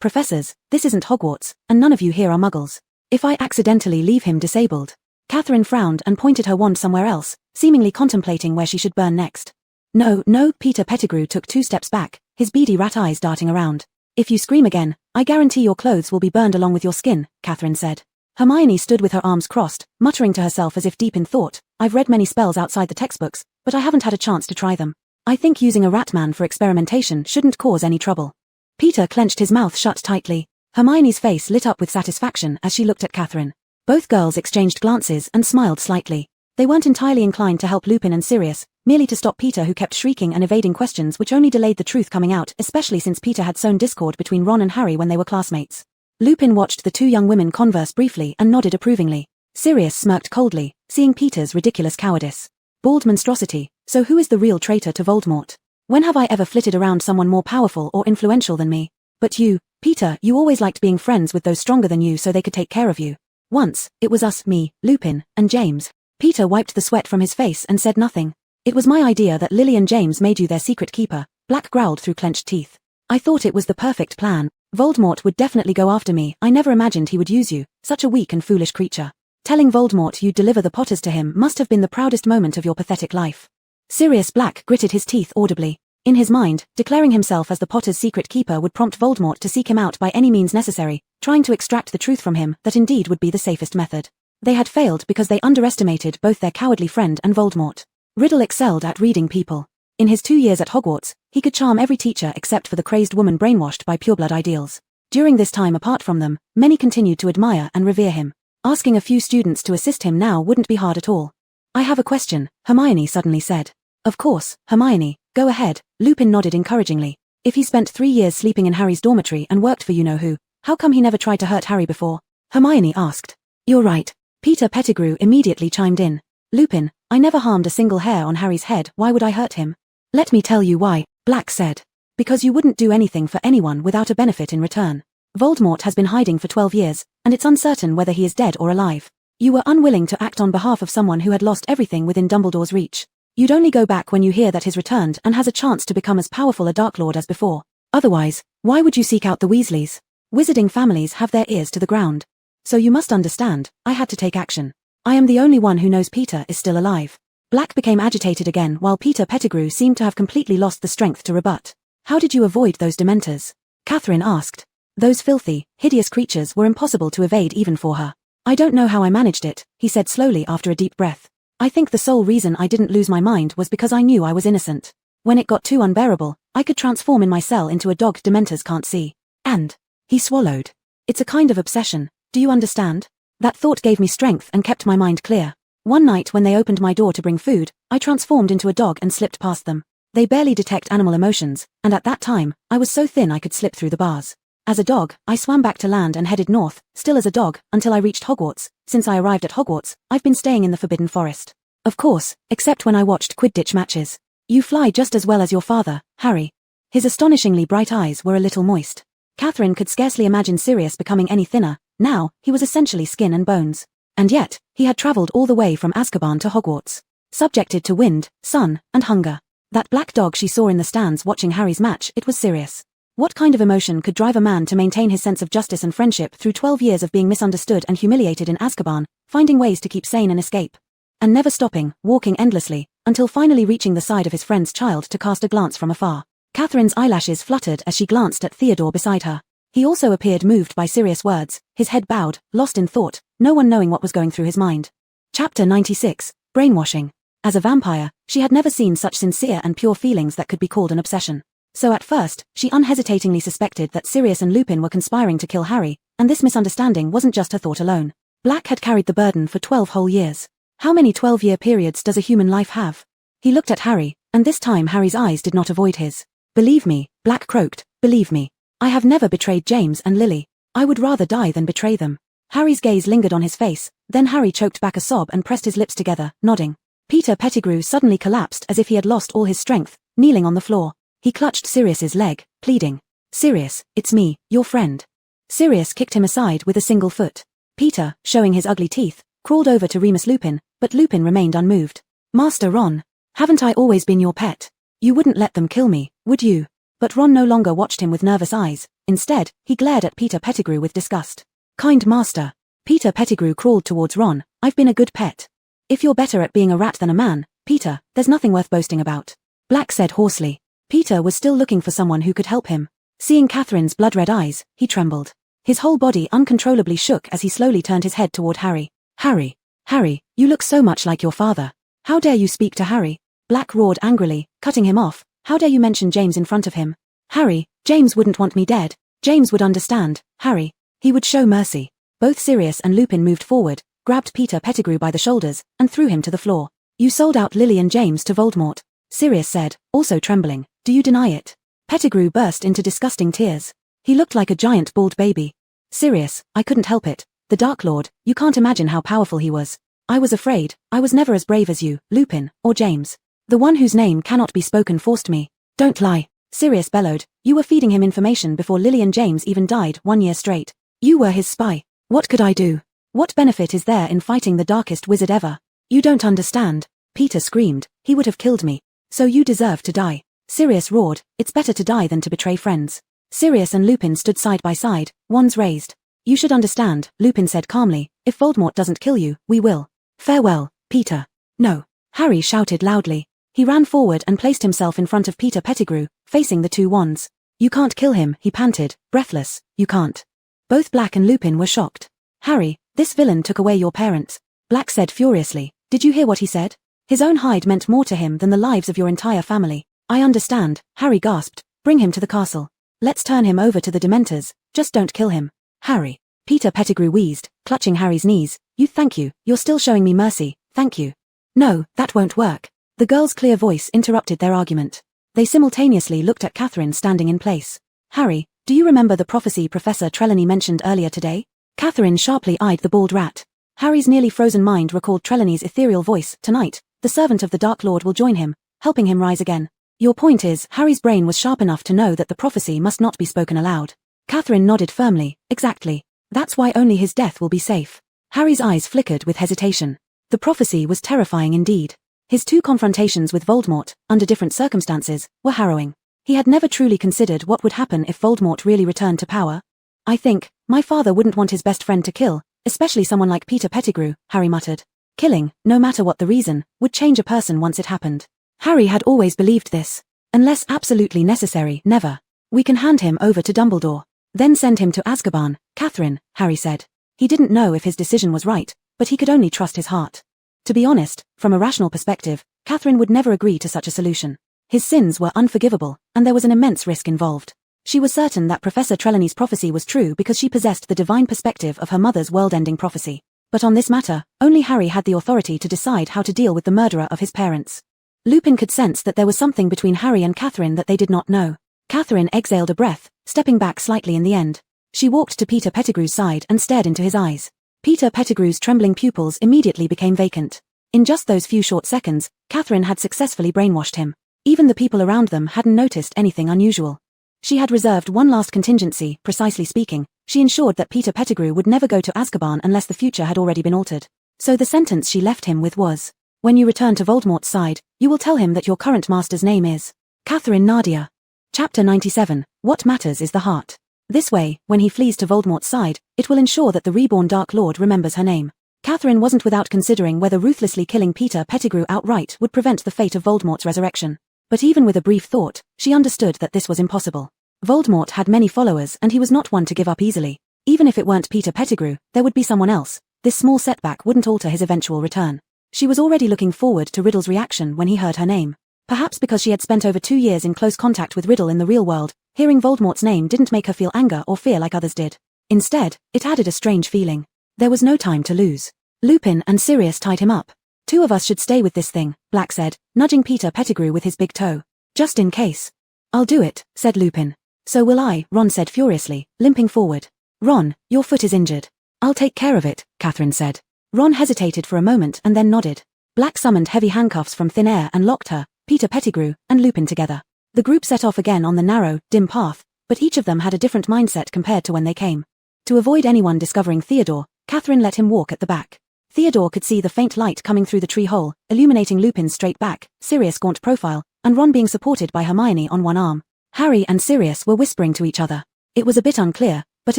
A: Professors, this isn't Hogwarts, and none of you here are muggles. If I accidentally leave him disabled. Catherine frowned and pointed her wand somewhere else, seemingly contemplating where she should burn next. No, Peter Pettigrew took 2 steps back, his beady rat eyes darting around. If you scream again, I guarantee your clothes will be burned along with your skin, Catherine said. Hermione stood with her arms crossed, muttering to herself as if deep in thought. I've read many spells outside the textbooks, but I haven't had a chance to try them. I think using a rat man for experimentation shouldn't cause any trouble. Peter clenched his mouth shut tightly. Hermione's face lit up with satisfaction as she looked at Catherine. Both girls exchanged glances and smiled slightly. They weren't entirely inclined to help Lupin and Sirius, merely to stop Peter, who kept shrieking and evading questions which only delayed the truth coming out, especially since Peter had sown discord between Ron and Harry when they were classmates. Lupin watched the 2 young women converse briefly and nodded approvingly. Sirius smirked coldly, seeing Peter's ridiculous cowardice. Bald monstrosity, so who is the real traitor to Voldemort? When have I ever flitted around someone more powerful or influential than me? But you, Peter, you always liked being friends with those stronger than you so they could take care of you. Once, it was us, me, Lupin, and James. Peter wiped the sweat from his face and said nothing. It was my idea that Lily and James made you their secret keeper, Black growled through clenched teeth. I thought it was the perfect plan. Voldemort would definitely go after me. I never imagined he would use you, such a weak and foolish creature. Telling Voldemort you'd deliver the Potters to him must have been the proudest moment of your pathetic life. Sirius Black gritted his teeth audibly. In his mind, declaring himself as the Potter's secret keeper would prompt Voldemort to seek him out by any means necessary, trying to extract the truth from him. That indeed would be the safest method. They had failed because they underestimated both their cowardly friend and Voldemort. Riddle excelled at reading people. In his 2 years at Hogwarts, he could charm every teacher except for the crazed woman brainwashed by pureblood ideals. During this time apart from them, many continued to admire and revere him. Asking a few students to assist him now wouldn't be hard at all. I have a question, Hermione suddenly said. Of course, Hermione, go ahead, Lupin nodded encouragingly. If he spent 3 years sleeping in Harry's dormitory and worked for you-know-who, how come he never tried to hurt Harry before? Hermione asked. You're right. Peter Pettigrew immediately chimed in. Lupin, I never harmed a single hair on Harry's head, why would I hurt him? Let me tell you why, Black said. Because you wouldn't do anything for anyone without a benefit in return. Voldemort has been hiding for 12 years, and it's uncertain whether he is dead or alive. You were unwilling to act on behalf of someone who had lost everything within Dumbledore's reach. You'd only go back when you hear that he's returned and has a chance to become as powerful a Dark Lord as before. Otherwise, why would you seek out the Weasleys? Wizarding families have their ears to the ground. So you must understand, I had to take action. I am the only one who knows Peter is still alive. Black became agitated again while Peter Pettigrew seemed to have completely lost the strength to rebut. How did you avoid those Dementors? Catherine asked. Those filthy, hideous creatures were impossible to evade even for her. I don't know how I managed it, he said slowly after a deep breath. I think the sole reason I didn't lose my mind was because I knew I was innocent. When it got too unbearable, I could transform in my cell into a dog Dementors can't see. And he swallowed. It's a kind of obsession, do you understand? That thought gave me strength and kept my mind clear. One night when they opened my door to bring food, I transformed into a dog and slipped past them. They barely detect animal emotions, and at that time, I was so thin I could slip through the bars. As a dog, I swam back to land and headed north, still as a dog, until I reached Hogwarts. Since I arrived at Hogwarts, I've been staying in the Forbidden Forest. Of course, except when I watched Quidditch matches. You fly just as well as your father, Harry. His astonishingly bright eyes were a little moist. Catherine could scarcely imagine Sirius becoming any thinner. Now, he was essentially skin and bones. And yet, he had travelled all the way from Azkaban to Hogwarts. Subjected to wind, sun, and hunger. That black dog she saw in the stands watching Harry's match, it was Sirius. What kind of emotion could drive a man to maintain his sense of justice and friendship through 12 years of being misunderstood and humiliated in Azkaban, finding ways to keep sane and escape? And never stopping, walking endlessly, until finally reaching the side of his friend's child to cast a glance from afar. Catherine's eyelashes fluttered as she glanced at Theodore beside her. He also appeared moved by Sirius' words, his head bowed, lost in thought, no one knowing what was going through his mind. Chapter 96, Brainwashing. As a vampire, she had never seen such sincere and pure feelings that could be called an obsession. So at first, she unhesitatingly suspected that Sirius and Lupin were conspiring to kill Harry, and this misunderstanding wasn't just her thought alone. Black had carried the burden for 12 whole years. How many 12-year periods does a human life have? He looked at Harry, and this time Harry's eyes did not avoid his. Believe me, Black croaked, believe me. I have never betrayed James and Lily. I would rather die than betray them. Harry's gaze lingered on his face, then Harry choked back a sob and pressed his lips together, nodding. Peter Pettigrew suddenly collapsed as if he had lost all his strength, kneeling on the floor. He clutched Sirius's leg, pleading. Sirius, it's me, your friend. Sirius kicked him aside with a single foot. Peter, showing his ugly teeth, crawled over to Remus Lupin, but Lupin remained unmoved. Master Ron, haven't I always been your pet? You wouldn't let them kill me, would you? But Ron no longer watched him with nervous eyes. Instead, he glared at Peter Pettigrew with disgust. Kind master. Peter Pettigrew crawled towards Ron. I've been a good pet. If you're better at being a rat than a man, Peter, there's nothing worth boasting about. Black said hoarsely. Peter was still looking for someone who could help him. Seeing Catherine's blood-red eyes, he trembled. His whole body uncontrollably shook as he slowly turned his head toward Harry. Harry, you look so much like your father. How dare you speak to Harry? Black roared angrily, cutting him off. How dare you mention James in front of him? Harry, James wouldn't want me dead. James would understand, Harry. He would show mercy. Both Sirius and Lupin moved forward, grabbed Peter Pettigrew by the shoulders, and threw him to the floor. You sold out Lily and James to Voldemort, Sirius said, also trembling. Do you deny it? Pettigrew burst into disgusting tears. He looked like a giant bald baby. Sirius, I couldn't help it. The Dark Lord, you can't imagine how powerful he was. I was afraid. I was never as brave as you, Lupin, or James. The one whose name cannot be spoken forced me. Don't lie. Sirius bellowed. You were feeding him information before Lily and James even died 1 year straight. You were his spy. What could I do? What benefit is there in fighting the darkest wizard ever? You don't understand. Peter screamed. He would have killed me. So you deserve to die. Sirius roared. It's better to die than to betray friends. Sirius and Lupin stood side by side, wands raised. You should understand, Lupin said calmly. If Voldemort doesn't kill you, we will. Farewell, Peter. No. Harry shouted loudly. He ran forward and placed himself in front of Peter Pettigrew, facing the two wands. You can't kill him, he panted, breathless. You can't. Both Black and Lupin were shocked. Harry, this villain took away your parents. Black said furiously. Did you hear what he said? His own hide meant more to him than the lives of your entire family. I understand, Harry gasped. Bring him to the castle. Let's turn him over to the Dementors. Just don't kill him. Harry. Peter Pettigrew wheezed, clutching Harry's knees. Thank you, you're still showing me mercy, thank you. No, that won't work. The girl's clear voice interrupted their argument. They simultaneously looked at Catherine standing in place. Harry, do you remember the prophecy Professor Trelawney mentioned earlier today? Catherine sharply eyed the bald rat. Harry's nearly frozen mind recalled Trelawney's ethereal voice. Tonight, the servant of the Dark Lord will join him, helping him rise again. Your point is, Harry's brain was sharp enough to know that the prophecy must not be spoken aloud. Catherine nodded firmly. Exactly. That's why only his death will be safe. Harry's eyes flickered with hesitation. The prophecy was terrifying indeed. His two confrontations with Voldemort, under different circumstances, were harrowing. He had never truly considered what would happen if Voldemort really returned to power. I think, my father wouldn't want his best friend to kill, especially someone like Peter Pettigrew, Harry muttered. Killing, no matter what the reason, would change a person once it happened. Harry had always believed this. Unless absolutely necessary, never. We can hand him over to Dumbledore. Then send him to Azkaban, Catherine, Harry said. He didn't know if his decision was right, but he could only trust his heart. To be honest, from a rational perspective, Catherine would never agree to such a solution. His sins were unforgivable, and there was an immense risk involved. She was certain that Professor Trelawney's prophecy was true because she possessed the divine perspective of her mother's world-ending prophecy. But on this matter, only Harry had the authority to decide how to deal with the murderer of his parents. Lupin could sense that there was something between Harry and Catherine that they did not know. Catherine exhaled a breath, stepping back slightly in the end. She walked to Peter Pettigrew's side and stared into his eyes. Peter Pettigrew's trembling pupils immediately became vacant. In just those few short seconds, Catherine had successfully brainwashed him. Even the people around them hadn't noticed anything unusual. She had reserved one last contingency, precisely speaking. She ensured that Peter Pettigrew would never go to Azkaban unless the future had already been altered. So the sentence she left him with was, when you return to Voldemort's side, you will tell him that your current master's name is Catherine Nadia. Chapter 97, What Matters is the Heart. This way, when he flees to Voldemort's side, it will ensure that the reborn Dark Lord remembers her name. Catherine wasn't without considering whether ruthlessly killing Peter Pettigrew outright would prevent the fate of Voldemort's resurrection. But even with a brief thought, she understood that this was impossible. Voldemort had many followers and he was not one to give up easily. Even if it weren't Peter Pettigrew, there would be someone else. This small setback wouldn't alter his eventual return. She was already looking forward to Riddle's reaction when he heard her name. Perhaps because she had spent over 2 years in close contact with Riddle in the real world, hearing Voldemort's name didn't make her feel anger or fear like others did. Instead, it added a strange feeling. There was no time to lose. Lupin and Sirius tied him up. 2 of us should stay with this thing, Black said, nudging Peter Pettigrew with his big toe. Just in case. I'll do it, said Lupin. So will I, Ron said furiously, limping forward. Ron, your foot is injured. I'll take care of it, Catherine said. Ron hesitated for a moment and then nodded. Black summoned heavy handcuffs from thin air and locked her, Peter Pettigrew, and Lupin together. The group set off again on the narrow, dim path, but each of them had a different mindset compared to when they came. To avoid anyone discovering Theodore, Catherine let him walk at the back. Theodore could see the faint light coming through the tree hole, illuminating Lupin's straight back, serious gaunt profile, and Ron being supported by Hermione on one arm. Harry and Sirius were whispering to each other. It was a bit unclear, but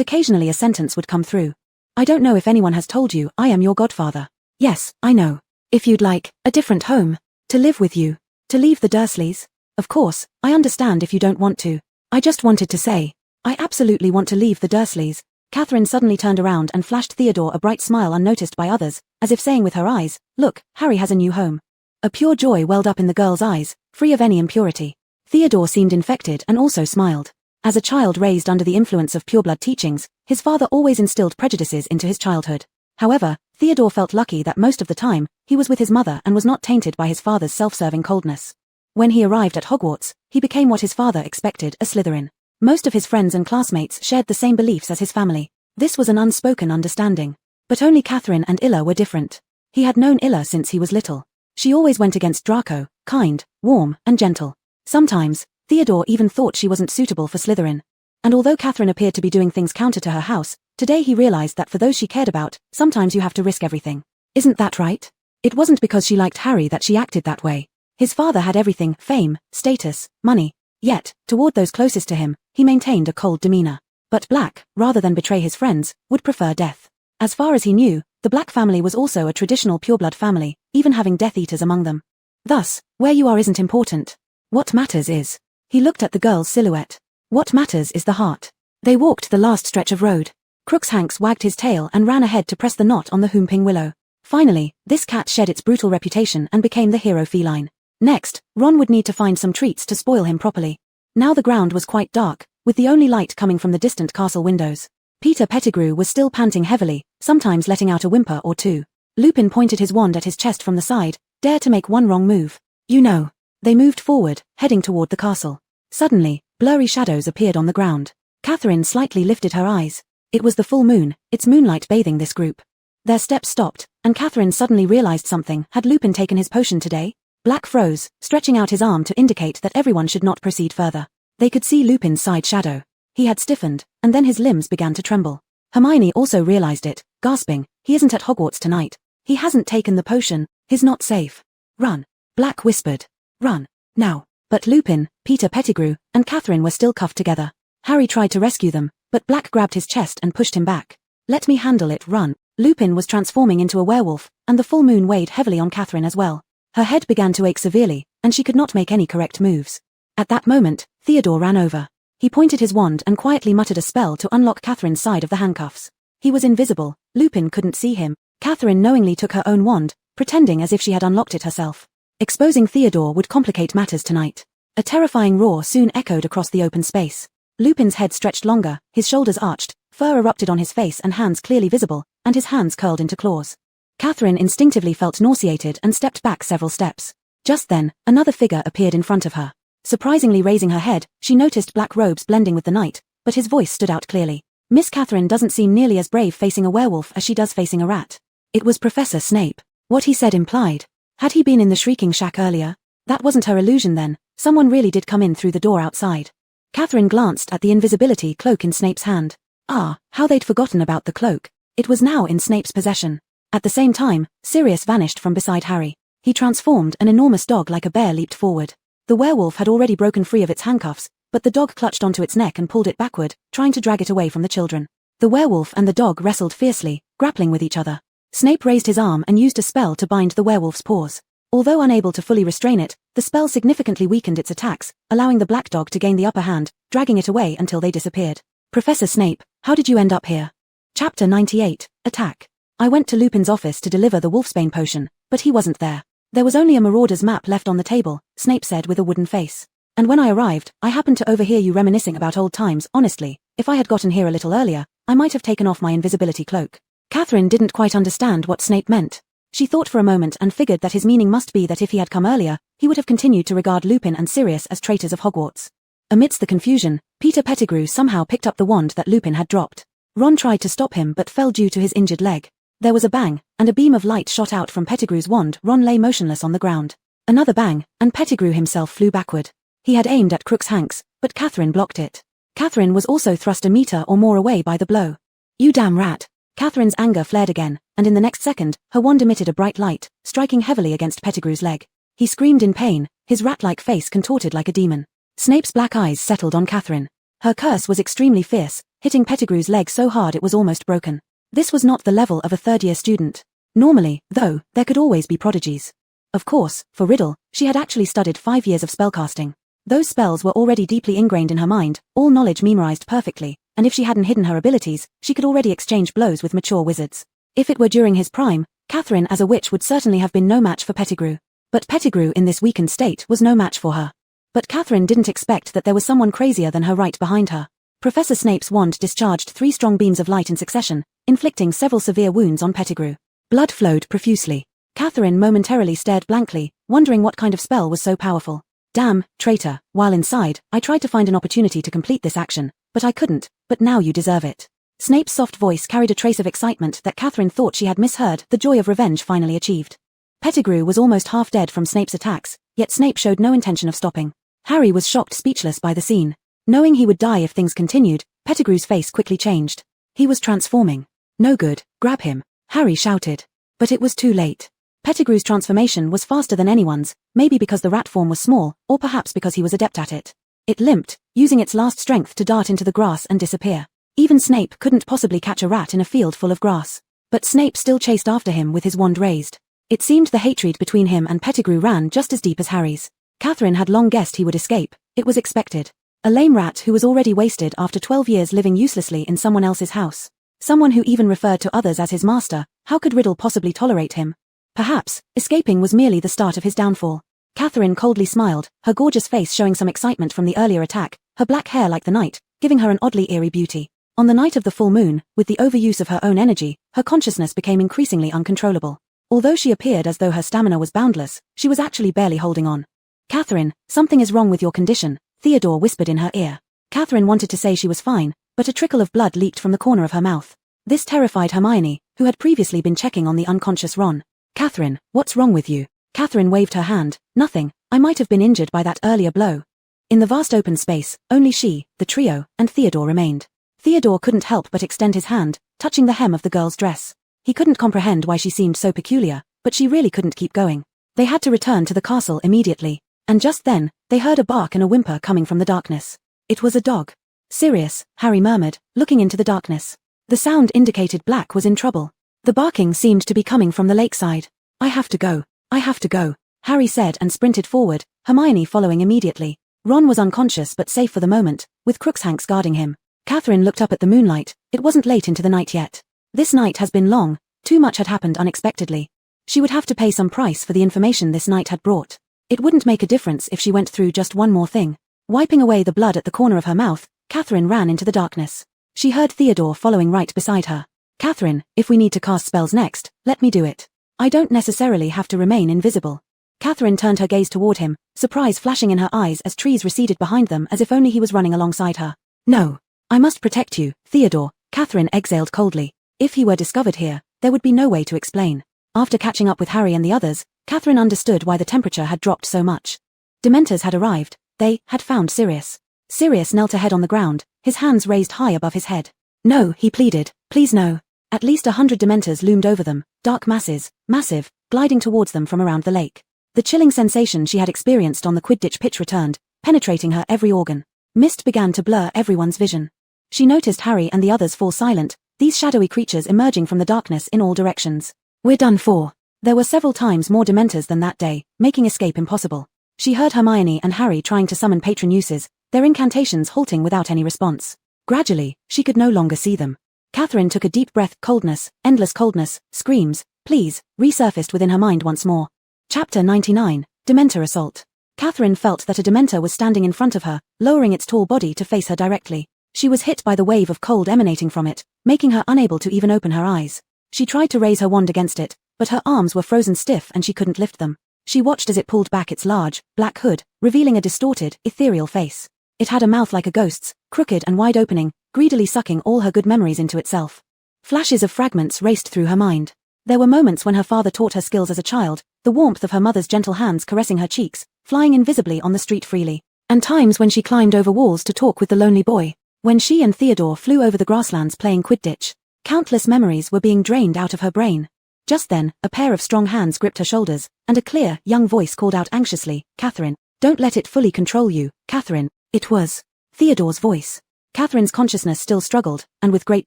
A: occasionally a sentence would come through. I don't know if anyone has told you I am your godfather. Yes, I know. If you'd like a different home, to live with you, to leave the Dursleys. Of course, I understand if you don't want to. I just wanted to say, I absolutely want to leave the Dursleys. Catherine suddenly turned around and flashed Theodore a bright smile unnoticed by others, as if saying with her eyes, look, Harry has a new home. A pure joy welled up in the girl's eyes, free of any impurity. Theodore seemed infected and also smiled. As a child raised under the influence of pureblood teachings, his father always instilled prejudices into his childhood. However, Theodore felt lucky that most of the time, he was with his mother and was not tainted by his father's self-serving coldness. When he arrived at Hogwarts, he became what his father expected, a Slytherin. Most of his friends and classmates shared the same beliefs as his family. This was an unspoken understanding. But only Catherine and Illa were different. He had known Illa since he was little. She always went against Draco, kind, warm, and gentle. Sometimes, Theodore even thought she wasn't suitable for Slytherin. And although Catherine appeared to be doing things counter to her house, today he realized that for those she cared about, sometimes you have to risk everything. Isn't that right? It wasn't because she liked Harry that she acted that way. His father had everything, fame, status, money. Yet, toward those closest to him, he maintained a cold demeanor. But Black, rather than betray his friends, would prefer death. As far as he knew, the Black family was also a traditional pureblood family, even having Death Eaters among them. Thus, where you are isn't important. What matters is. He looked at the girl's silhouette. What matters is the heart. They walked the last stretch of road. Crookshanks wagged his tail and ran ahead to press the knot on the whomping willow. Finally, this cat shed its brutal reputation and became the hero feline. Next, Ron would need to find some treats to spoil him properly. Now the ground was quite dark, with the only light coming from the distant castle windows. Peter Pettigrew was still panting heavily, sometimes letting out a whimper or two. Lupin pointed his wand at his chest from the side, dare to make one wrong move. You know. They moved forward, heading toward the castle. Suddenly, blurry shadows appeared on the ground. Catherine slightly lifted her eyes. It was the full moon, its moonlight bathing this group. Their steps stopped, and Catherine suddenly realized something. Had Lupin taken his potion today? Black froze, stretching out his arm to indicate that everyone should not proceed further. They could see Lupin's side shadow. He had stiffened, and then his limbs began to tremble. Hermione also realized it, gasping, he isn't at Hogwarts tonight. He hasn't taken the potion, he's not safe. Run. Black whispered. Run. Now. But Lupin, Peter Pettigrew, and Catherine were still cuffed together. Harry tried to rescue them, but Black grabbed his chest and pushed him back. Let me handle it, run. Lupin was transforming into a werewolf, and the full moon weighed heavily on Catherine as well. Her head began to ache severely, and she could not make any correct moves. At that moment, Theodore ran over. He pointed his wand and quietly muttered a spell to unlock Catherine's side of the handcuffs. He was invisible, Lupin couldn't see him. Catherine knowingly took her own wand, pretending as if she had unlocked it herself. Exposing Theodore would complicate matters tonight. A terrifying roar soon echoed across the open space. Lupin's head stretched longer, his shoulders arched, fur erupted on his face and hands clearly visible, and his hands curled into claws. Catherine instinctively felt nauseated and stepped back several steps. Just then, another figure appeared in front of her. Surprisingly raising her head, she noticed Black robes blending with the night, but his voice stood out clearly. Miss Catherine doesn't seem nearly as brave facing a werewolf as she does facing a rat. It was Professor Snape. What he said implied. Had he been in the Shrieking Shack earlier? That wasn't her illusion then, someone really did come in through the door outside. Catherine glanced at the invisibility cloak in Snape's hand. Ah, how they'd forgotten about the cloak. It was now in Snape's possession. At the same time, Sirius vanished from beside Harry. He transformed, an enormous dog like a bear leaped forward. The werewolf had already broken free of its handcuffs, but the dog clutched onto its neck and pulled it backward, trying to drag it away from the children. The werewolf and the dog wrestled fiercely, grappling with each other. Snape raised his arm and used a spell to bind the werewolf's paws. Although unable to fully restrain it, the spell significantly weakened its attacks, allowing the black dog to gain the upper hand, dragging it away until they disappeared. Professor Snape, how did you end up here? Chapter 98, Attack. I went to Lupin's office to deliver the wolfsbane potion, but he wasn't there. There was only a marauder's map left on the table, Snape said with a wooden face. And when I arrived, I happened to overhear you reminiscing about old times. Honestly, if I had gotten here a little earlier, I might have taken off my invisibility cloak. Catherine didn't quite understand what Snape meant. She thought for a moment and figured that his meaning must be that if he had come earlier, he would have continued to regard Lupin and Sirius as traitors of Hogwarts. Amidst the confusion, Peter Pettigrew somehow picked up the wand that Lupin had dropped. Ron tried to stop him but fell due to his injured leg. There was a bang, and a beam of light shot out from Pettigrew's wand. Ron lay motionless on the ground. Another bang, and Pettigrew himself flew backward. He had aimed at Crookshanks, but Catherine blocked it. Catherine was also thrust a meter or more away by the blow. "You damn rat!" Catherine's anger flared again, and in the next second, her wand emitted a bright light, striking heavily against Pettigrew's leg. He screamed in pain, his rat-like face contorted like a demon. Snape's black eyes settled on Catherine. Her curse was extremely fierce, hitting Pettigrew's leg so hard it was almost broken. This was not the level of a third-year student. Normally, though, there could always be prodigies. Of course, for Riddle, she had actually studied 5 years of spellcasting. Those spells were already deeply ingrained in her mind, all knowledge memorized perfectly, and if she hadn't hidden her abilities, she could already exchange blows with mature wizards. If it were during his prime, Catherine as a witch would certainly have been no match for Pettigrew. But Pettigrew in this weakened state was no match for her. But Catherine didn't expect that there was someone crazier than her right behind her. Professor Snape's wand discharged 3 strong beams of light in succession, inflicting several severe wounds on Pettigrew. Blood flowed profusely. Catherine momentarily stared blankly, wondering what kind of spell was so powerful. "Damn, traitor, while inside, I tried to find an opportunity to complete this action, but I couldn't, but now you deserve it." Snape's soft voice carried a trace of excitement that Catherine thought she had misheard, the joy of revenge finally achieved. Pettigrew was almost half dead from Snape's attacks, yet Snape showed no intention of stopping. Harry was shocked speechless by the scene. Knowing he would die if things continued, Pettigrew's face quickly changed. He was transforming. "No good, grab him," Harry shouted. But it was too late. Pettigrew's transformation was faster than anyone's, maybe because the rat form was small, or perhaps because he was adept at it. It limped, using its last strength to dart into the grass and disappear. Even Snape couldn't possibly catch a rat in a field full of grass. But Snape still chased after him with his wand raised. It seemed the hatred between him and Pettigrew ran just as deep as Harry's. Catherine had long guessed he would escape. It was expected. A lame rat who was already wasted after 12 years living uselessly in someone else's house. Someone who even referred to others as his master. How could Riddle possibly tolerate him? Perhaps, escaping was merely the start of his downfall. Catherine coldly smiled, her gorgeous face showing some excitement from the earlier attack, her black hair like the night, giving her an oddly eerie beauty. On the night of the full moon, with the overuse of her own energy, her consciousness became increasingly uncontrollable. Although she appeared as though her stamina was boundless, she was actually barely holding on. "Catherine, something is wrong with your condition," Theodore whispered in her ear. Catherine wanted to say she was fine, but a trickle of blood leaked from the corner of her mouth. This terrified Hermione, who had previously been checking on the unconscious Ron. "Catherine, what's wrong with you?" Catherine waved her hand. "Nothing, I might have been injured by that earlier blow." In the vast open space, only she, the trio, and Theodore remained. Theodore couldn't help but extend his hand, touching the hem of the girl's dress. He couldn't comprehend why she seemed so peculiar, but she really couldn't keep going. They had to return to the castle immediately. And just then, they heard a bark and a whimper coming from the darkness. It was a dog. "Sirius," Harry murmured, looking into the darkness. The sound indicated Black was in trouble. The barking seemed to be coming from the lakeside. "I have to go. I have to go," Harry said and sprinted forward, Hermione following immediately. Ron was unconscious but safe for the moment, with Crookshanks guarding him. Catherine looked up at the moonlight. It wasn't late into the night yet. This night has been long. Too much had happened unexpectedly. She would have to pay some price for the information this night had brought. It wouldn't make a difference if she went through just one more thing. Wiping away the blood at the corner of her mouth, Catherine ran into the darkness. She heard Theodore following right beside her. "Catherine, if we need to cast spells next, let me do it. I don't necessarily have to remain invisible." Catherine turned her gaze toward him, surprise flashing in her eyes as trees receded behind them as if only he was running alongside her. "No. I must protect you, Theodore," Catherine exhaled coldly. If he were discovered here, there would be no way to explain. After catching up with Harry and the others, Catherine understood why the temperature had dropped so much. Dementors had arrived. They had found Sirius. Sirius knelt ahead on the ground, his hands raised high above his head. "No," he pleaded, "please no." At least 100 Dementors loomed over them, dark masses, massive, gliding towards them from around the lake. The chilling sensation she had experienced on the Quidditch pitch returned, penetrating her every organ. Mist began to blur everyone's vision. She noticed Harry and the others fall silent, these shadowy creatures emerging from the darkness in all directions. "We're done for." There were several times more Dementors than that day, making escape impossible. She heard Hermione and Harry trying to summon patron uses, their incantations halting without any response. Gradually, she could no longer see them. Catherine took a deep breath. Coldness, endless coldness, screams, please, resurfaced within her mind once more. Chapter 99, Dementor Assault. Catherine felt that a Dementor was standing in front of her, lowering its tall body to face her directly. She was hit by the wave of cold emanating from it, making her unable to even open her eyes. She tried to raise her wand against it, but her arms were frozen stiff and she couldn't lift them. She watched as it pulled back its large, black hood, revealing a distorted, ethereal face. It had a mouth like a ghost's, crooked and wide opening, greedily sucking all her good memories into itself. Flashes of fragments raced through her mind. There were moments when her father taught her skills as a child, the warmth of her mother's gentle hands caressing her cheeks, flying invisibly on the street freely, and times when she climbed over walls to talk with the lonely boy, when she and Theodore flew over the grasslands playing Quidditch. Countless memories were being drained out of her brain. Just then, a pair of strong hands gripped her shoulders, and a clear, young voice called out anxiously, "Catherine, don't let it fully control you, Catherine." It was Theodore's voice. Catherine's consciousness still struggled, and with great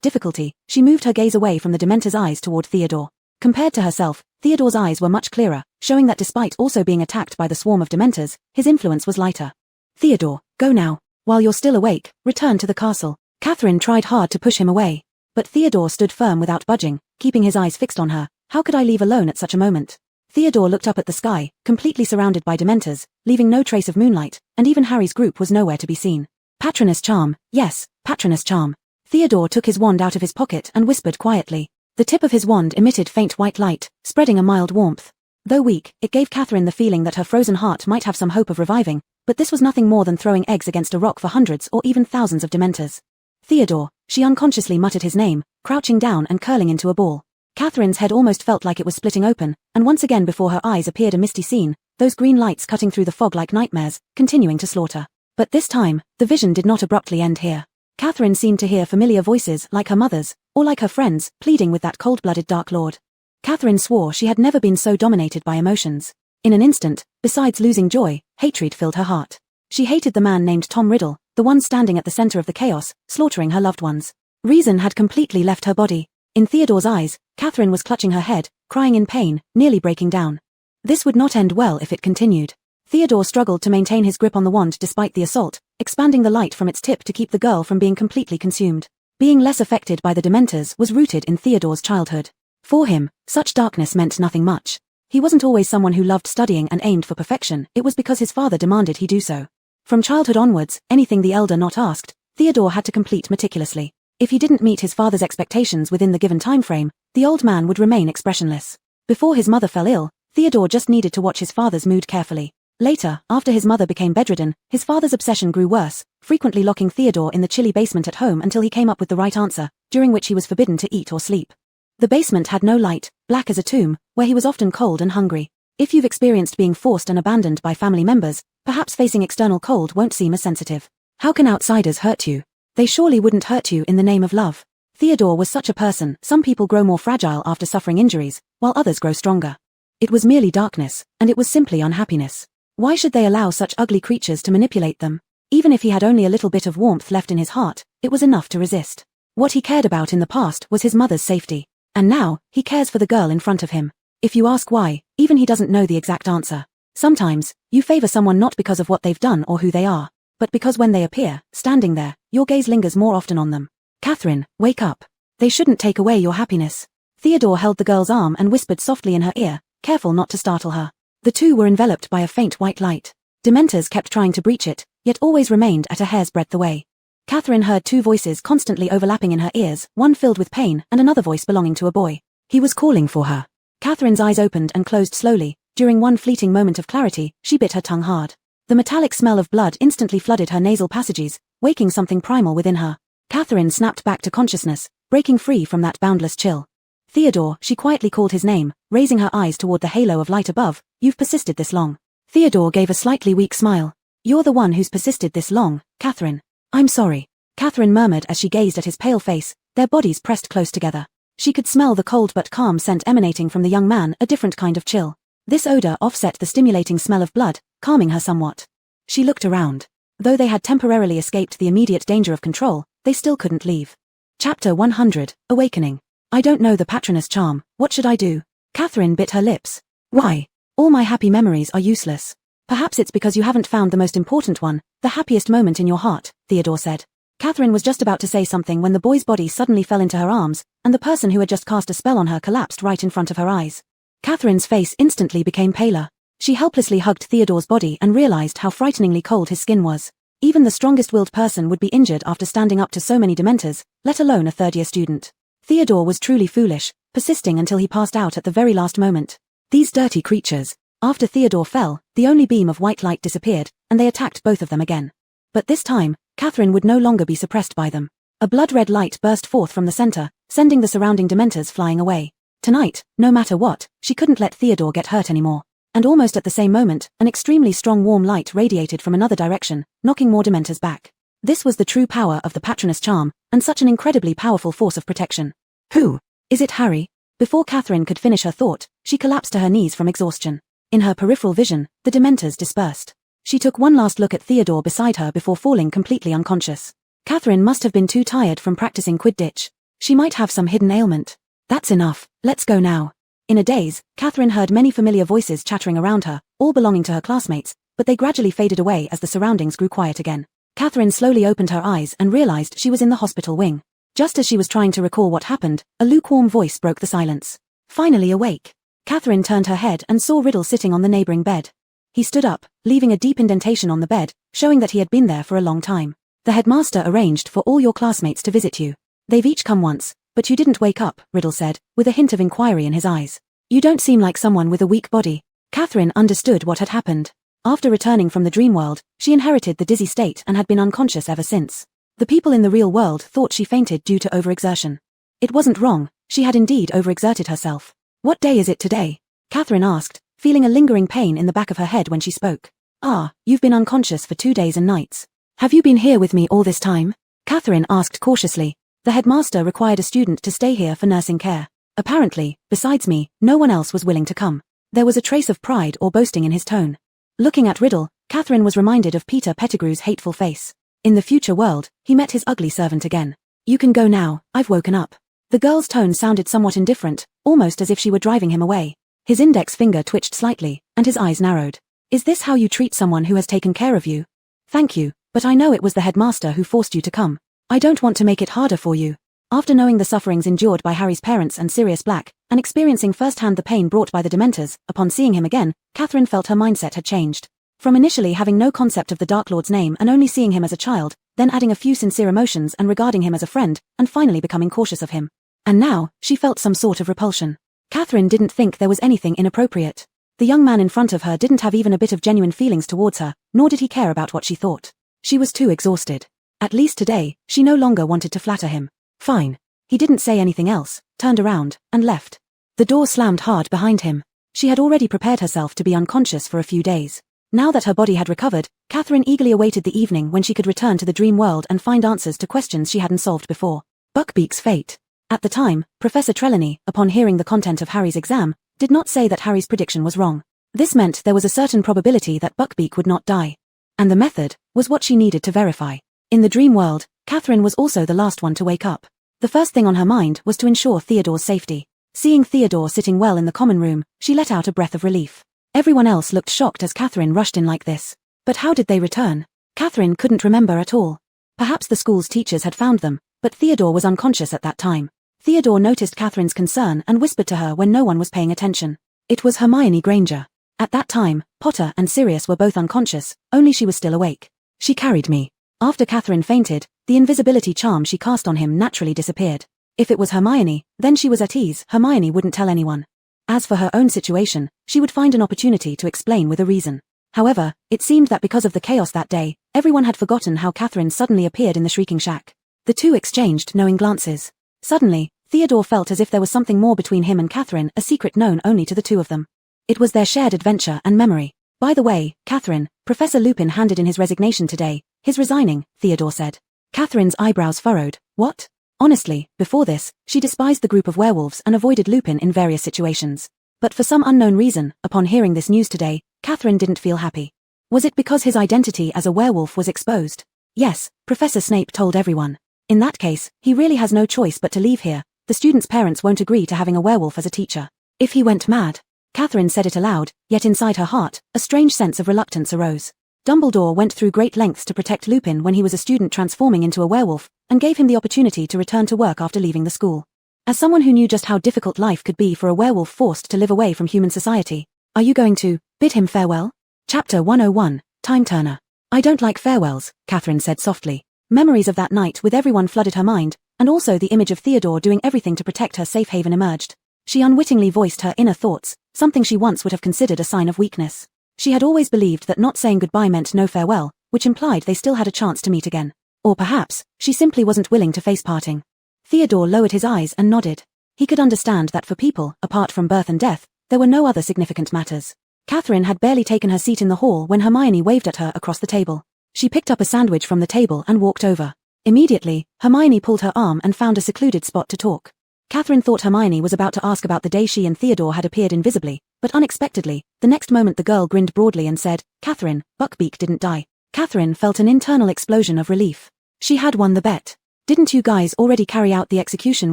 A: difficulty, she moved her gaze away from the Dementor's eyes toward Theodore. Compared to herself, Theodore's eyes were much clearer, showing that despite also being attacked by the swarm of Dementors, his influence was lighter. "Theodore, go now. While you're still awake, return to the castle." Catherine tried hard to push him away. But Theodore stood firm without budging, keeping his eyes fixed on her. How could I leave alone at such a moment? Theodore looked up at the sky, completely surrounded by Dementors, leaving no trace of moonlight, and even Harry's group was nowhere to be seen. Patronus charm, yes, Patronus charm. Theodore took his wand out of his pocket and whispered quietly. The tip of his wand emitted faint white light, spreading a mild warmth. Though weak, it gave Catherine the feeling that her frozen heart might have some hope of reviving, but this was nothing more than throwing eggs against a rock for hundreds or even thousands of Dementors. Theodore, she unconsciously muttered his name, crouching down and curling into a ball. Catherine's head almost felt like it was splitting open, and once again before her eyes appeared a misty scene, those green lights cutting through the fog like nightmares, continuing to slaughter. But this time, the vision did not abruptly end here. Catherine seemed to hear familiar voices like her mother's, or like her friends, pleading with that cold-blooded Dark Lord. Catherine swore she had never been so dominated by emotions. In an instant, besides losing joy, hatred filled her heart. She hated the man named Tom Riddle, the one standing at the center of the chaos, slaughtering her loved ones. Reason had completely left her body. In Theodore's eyes, Catherine was clutching her head, crying in pain, nearly breaking down. This would not end well if it continued. Theodore struggled to maintain his grip on the wand despite the assault, expanding the light from its tip to keep the girl from being completely consumed. Being less affected by the Dementors was rooted in Theodore's childhood. For him, such darkness meant nothing much. He wasn't always someone who loved studying and aimed for perfection, it was because his father demanded he do so. From childhood onwards, anything the elder not asked, Theodore had to complete meticulously. If he didn't meet his father's expectations within the given time frame, the old man would remain expressionless. Before his mother fell ill, Theodore just needed to watch his father's mood carefully. Later, after his mother became bedridden, his father's obsession grew worse, frequently locking Theodore in the chilly basement at home until he came up with the right answer, during which he was forbidden to eat or sleep. The basement had no light, black as a tomb, where he was often cold and hungry. If you've experienced being forced and abandoned by family members, perhaps facing external cold won't seem as sensitive. How can outsiders hurt you? They surely wouldn't hurt you in the name of love. Theodore was such a person. Some people grow more fragile after suffering injuries, while others grow stronger. It was merely darkness, and it was simply unhappiness. Why should they allow such ugly creatures to manipulate them? Even if he had only a little bit of warmth left in his heart, it was enough to resist. What he cared about in the past was his mother's safety. And now, he cares for the girl in front of him. If you ask why, even he doesn't know the exact answer. Sometimes, you favor someone not because of what they've done or who they are, but because when they appear, standing there, your gaze lingers more often on them. Catherine, wake up. They shouldn't take away your happiness. Theodore held the girl's arm and whispered softly in her ear, careful not to startle her. The two were enveloped by a faint white light. Dementors kept trying to breach it, yet always remained at a hair's breadth away. Catherine heard two voices constantly overlapping in her ears, one filled with pain and another voice belonging to a boy. He was calling for her. Catherine's eyes opened and closed slowly. During one fleeting moment of clarity, she bit her tongue hard. The metallic smell of blood instantly flooded her nasal passages, waking something primal within her. Catherine snapped back to consciousness, breaking free from that boundless chill. Theodore, she quietly called his name, raising her eyes toward the halo of light above. You've persisted this long. Theodore gave a slightly weak smile. You're the one who's persisted this long, Catherine. I'm sorry. Catherine murmured as she gazed at his pale face, their bodies pressed close together. She could smell the cold but calm scent emanating from the young man, a different kind of chill. This odor offset the stimulating smell of blood, calming her somewhat. She looked around. Though they had temporarily escaped the immediate danger of control, they still couldn't leave. Chapter 100, Awakening. I don't know the Patronus charm, what should I do? Catherine bit her lips. Why? All my happy memories are useless. Perhaps it's because you haven't found the most important one, the happiest moment in your heart, Theodore said. Catherine was just about to say something when the boy's body suddenly fell into her arms, and the person who had just cast a spell on her collapsed right in front of her eyes. Catherine's face instantly became paler. She helplessly hugged Theodore's body and realized how frighteningly cold his skin was. Even the strongest-willed person would be injured after standing up to so many Dementors, let alone a third-year student. Theodore was truly foolish, persisting until he passed out at the very last moment. These dirty creatures. After Theodore fell, the only beam of white light disappeared, and they attacked both of them again. But this time, Catherine would no longer be suppressed by them. A blood-red light burst forth from the center, sending the surrounding dementors flying away. Tonight, no matter what, she couldn't let Theodore get hurt anymore. And almost at the same moment, an extremely strong warm light radiated from another direction, knocking more dementors back. This was the true power of the Patronus charm, and such an incredibly powerful force of protection. Who? Is it Harry? Before Catherine could finish her thought, she collapsed to her knees from exhaustion. In her peripheral vision, the dementors dispersed. She took one last look at Theodore beside her before falling completely unconscious. Catherine must have been too tired from practicing Quidditch. She might have some hidden ailment. That's enough, let's go now. In a daze, Catherine heard many familiar voices chattering around her, all belonging to her classmates, but they gradually faded away as the surroundings grew quiet again. Catherine slowly opened her eyes and realized she was in the hospital wing. Just as she was trying to recall what happened, a lukewarm voice broke the silence. Finally awake. Catherine turned her head and saw Riddle sitting on the neighboring bed. He stood up, leaving a deep indentation on the bed, showing that he had been there for a long time. The headmaster arranged for all your classmates to visit you. They've each come once, but you didn't wake up, Riddle said, with a hint of inquiry in his eyes. You don't seem like someone with a weak body. Catherine understood what had happened. After returning from the dream world, she inherited the dizzy state and had been unconscious ever since. The people in the real world thought she fainted due to overexertion. It wasn't wrong, she had indeed overexerted herself. What day is it today? Catherine asked, feeling a lingering pain in the back of her head when she spoke. Ah, you've been unconscious for 2 days and nights. Have you been here with me all this time? Catherine asked cautiously. The headmaster required a student to stay here for nursing care. Apparently, besides me, no one else was willing to come. There was a trace of pride or boasting in his tone. Looking at Riddle, Catherine was reminded of Peter Pettigrew's hateful face. In the future world, he met his ugly servant again. You can go now, I've woken up. The girl's tone sounded somewhat indifferent, almost as if she were driving him away. His index finger twitched slightly, and his eyes narrowed. Is this how you treat someone who has taken care of you? Thank you, but I know it was the headmaster who forced you to come. I don't want to make it harder for you. After knowing the sufferings endured by Harry's parents and Sirius Black, and experiencing firsthand the pain brought by the Dementors, upon seeing him again, Catherine felt her mindset had changed. From initially having no concept of the Dark Lord's name and only seeing him as a child, then adding a few sincere emotions and regarding him as a friend, and finally becoming cautious of him. And now, she felt some sort of repulsion. Catherine didn't think there was anything inappropriate. The young man in front of her didn't have even a bit of genuine feelings towards her, nor did he care about what she thought. She was too exhausted. At least today, she no longer wanted to flatter him. Fine. He didn't say anything else, turned around, and left. The door slammed hard behind him. She had already prepared herself to be unconscious for a few days. Now that her body had recovered, Catherine eagerly awaited the evening when she could return to the dream world and find answers to questions she hadn't solved before. Buckbeak's fate. At the time, Professor Trelawney, upon hearing the content of Harry's exam, did not say that Harry's prediction was wrong. This meant there was a certain probability that Buckbeak would not die. And the method was what she needed to verify. In the dream world, Catherine was also the last one to wake up. The first thing on her mind was to ensure Theodore's safety. Seeing Theodore sitting well in the common room, she let out a breath of relief. Everyone else looked shocked as Catherine rushed in like this. But how did they return? Catherine couldn't remember at all. Perhaps the school's teachers had found them, but Theodore was unconscious at that time. Theodore noticed Catherine's concern and whispered to her when no one was paying attention. It was Hermione Granger. At that time, Potter and Sirius were both unconscious, only she was still awake. She carried me. After Catherine fainted, the invisibility charm she cast on him naturally disappeared. If it was Hermione, then she was at ease. Hermione wouldn't tell anyone. As for her own situation, she would find an opportunity to explain with a reason. However, it seemed that because of the chaos that day, everyone had forgotten how Catherine suddenly appeared in the Shrieking Shack. The two exchanged knowing glances. Suddenly, Theodore felt as if there was something more between him and Catherine, a secret known only to the two of them. It was their shared adventure and memory. By the way, Catherine, Professor Lupin handed in his resignation today. He's resigning, Theodore said. Catherine's eyebrows furrowed. What? Honestly, before this, she despised the group of werewolves and avoided Lupin in various situations. But for some unknown reason, upon hearing this news today, Catherine didn't feel happy. Was it because his identity as a werewolf was exposed? Yes, Professor Snape told everyone. In that case, he really has no choice but to leave here. The students' parents won't agree to having a werewolf as a teacher. If he went mad. Catherine said it aloud, yet inside her heart, a strange sense of reluctance arose. Dumbledore went through great lengths to protect Lupin when he was a student transforming into a werewolf, and gave him the opportunity to return to work after leaving the school. As someone who knew just how difficult life could be for a werewolf forced to live away from human society, are you going to bid him farewell? Chapter 101, Time Turner. I don't like farewells, Catherine said softly. Memories of that night with everyone flooded her mind, and also the image of Theodore doing everything to protect her safe haven emerged. She unwittingly voiced her inner thoughts, something she once would have considered a sign of weakness. She had always believed that not saying goodbye meant no farewell, which implied they still had a chance to meet again. Or perhaps, she simply wasn't willing to face parting. Theodore lowered his eyes and nodded. He could understand that for people, apart from birth and death, there were no other significant matters. Catherine had barely taken her seat in the hall when Hermione waved at her across the table. She picked up a sandwich from the table and walked over. Immediately, Hermione pulled her arm and found a secluded spot to talk. Catherine thought Hermione was about to ask about the day she and Theodore had appeared invisibly, but unexpectedly, the next moment the girl grinned broadly and said, "Catherine, Buckbeak didn't die." Catherine felt an internal explosion of relief. She had won the bet. "Didn't you guys already carry out the execution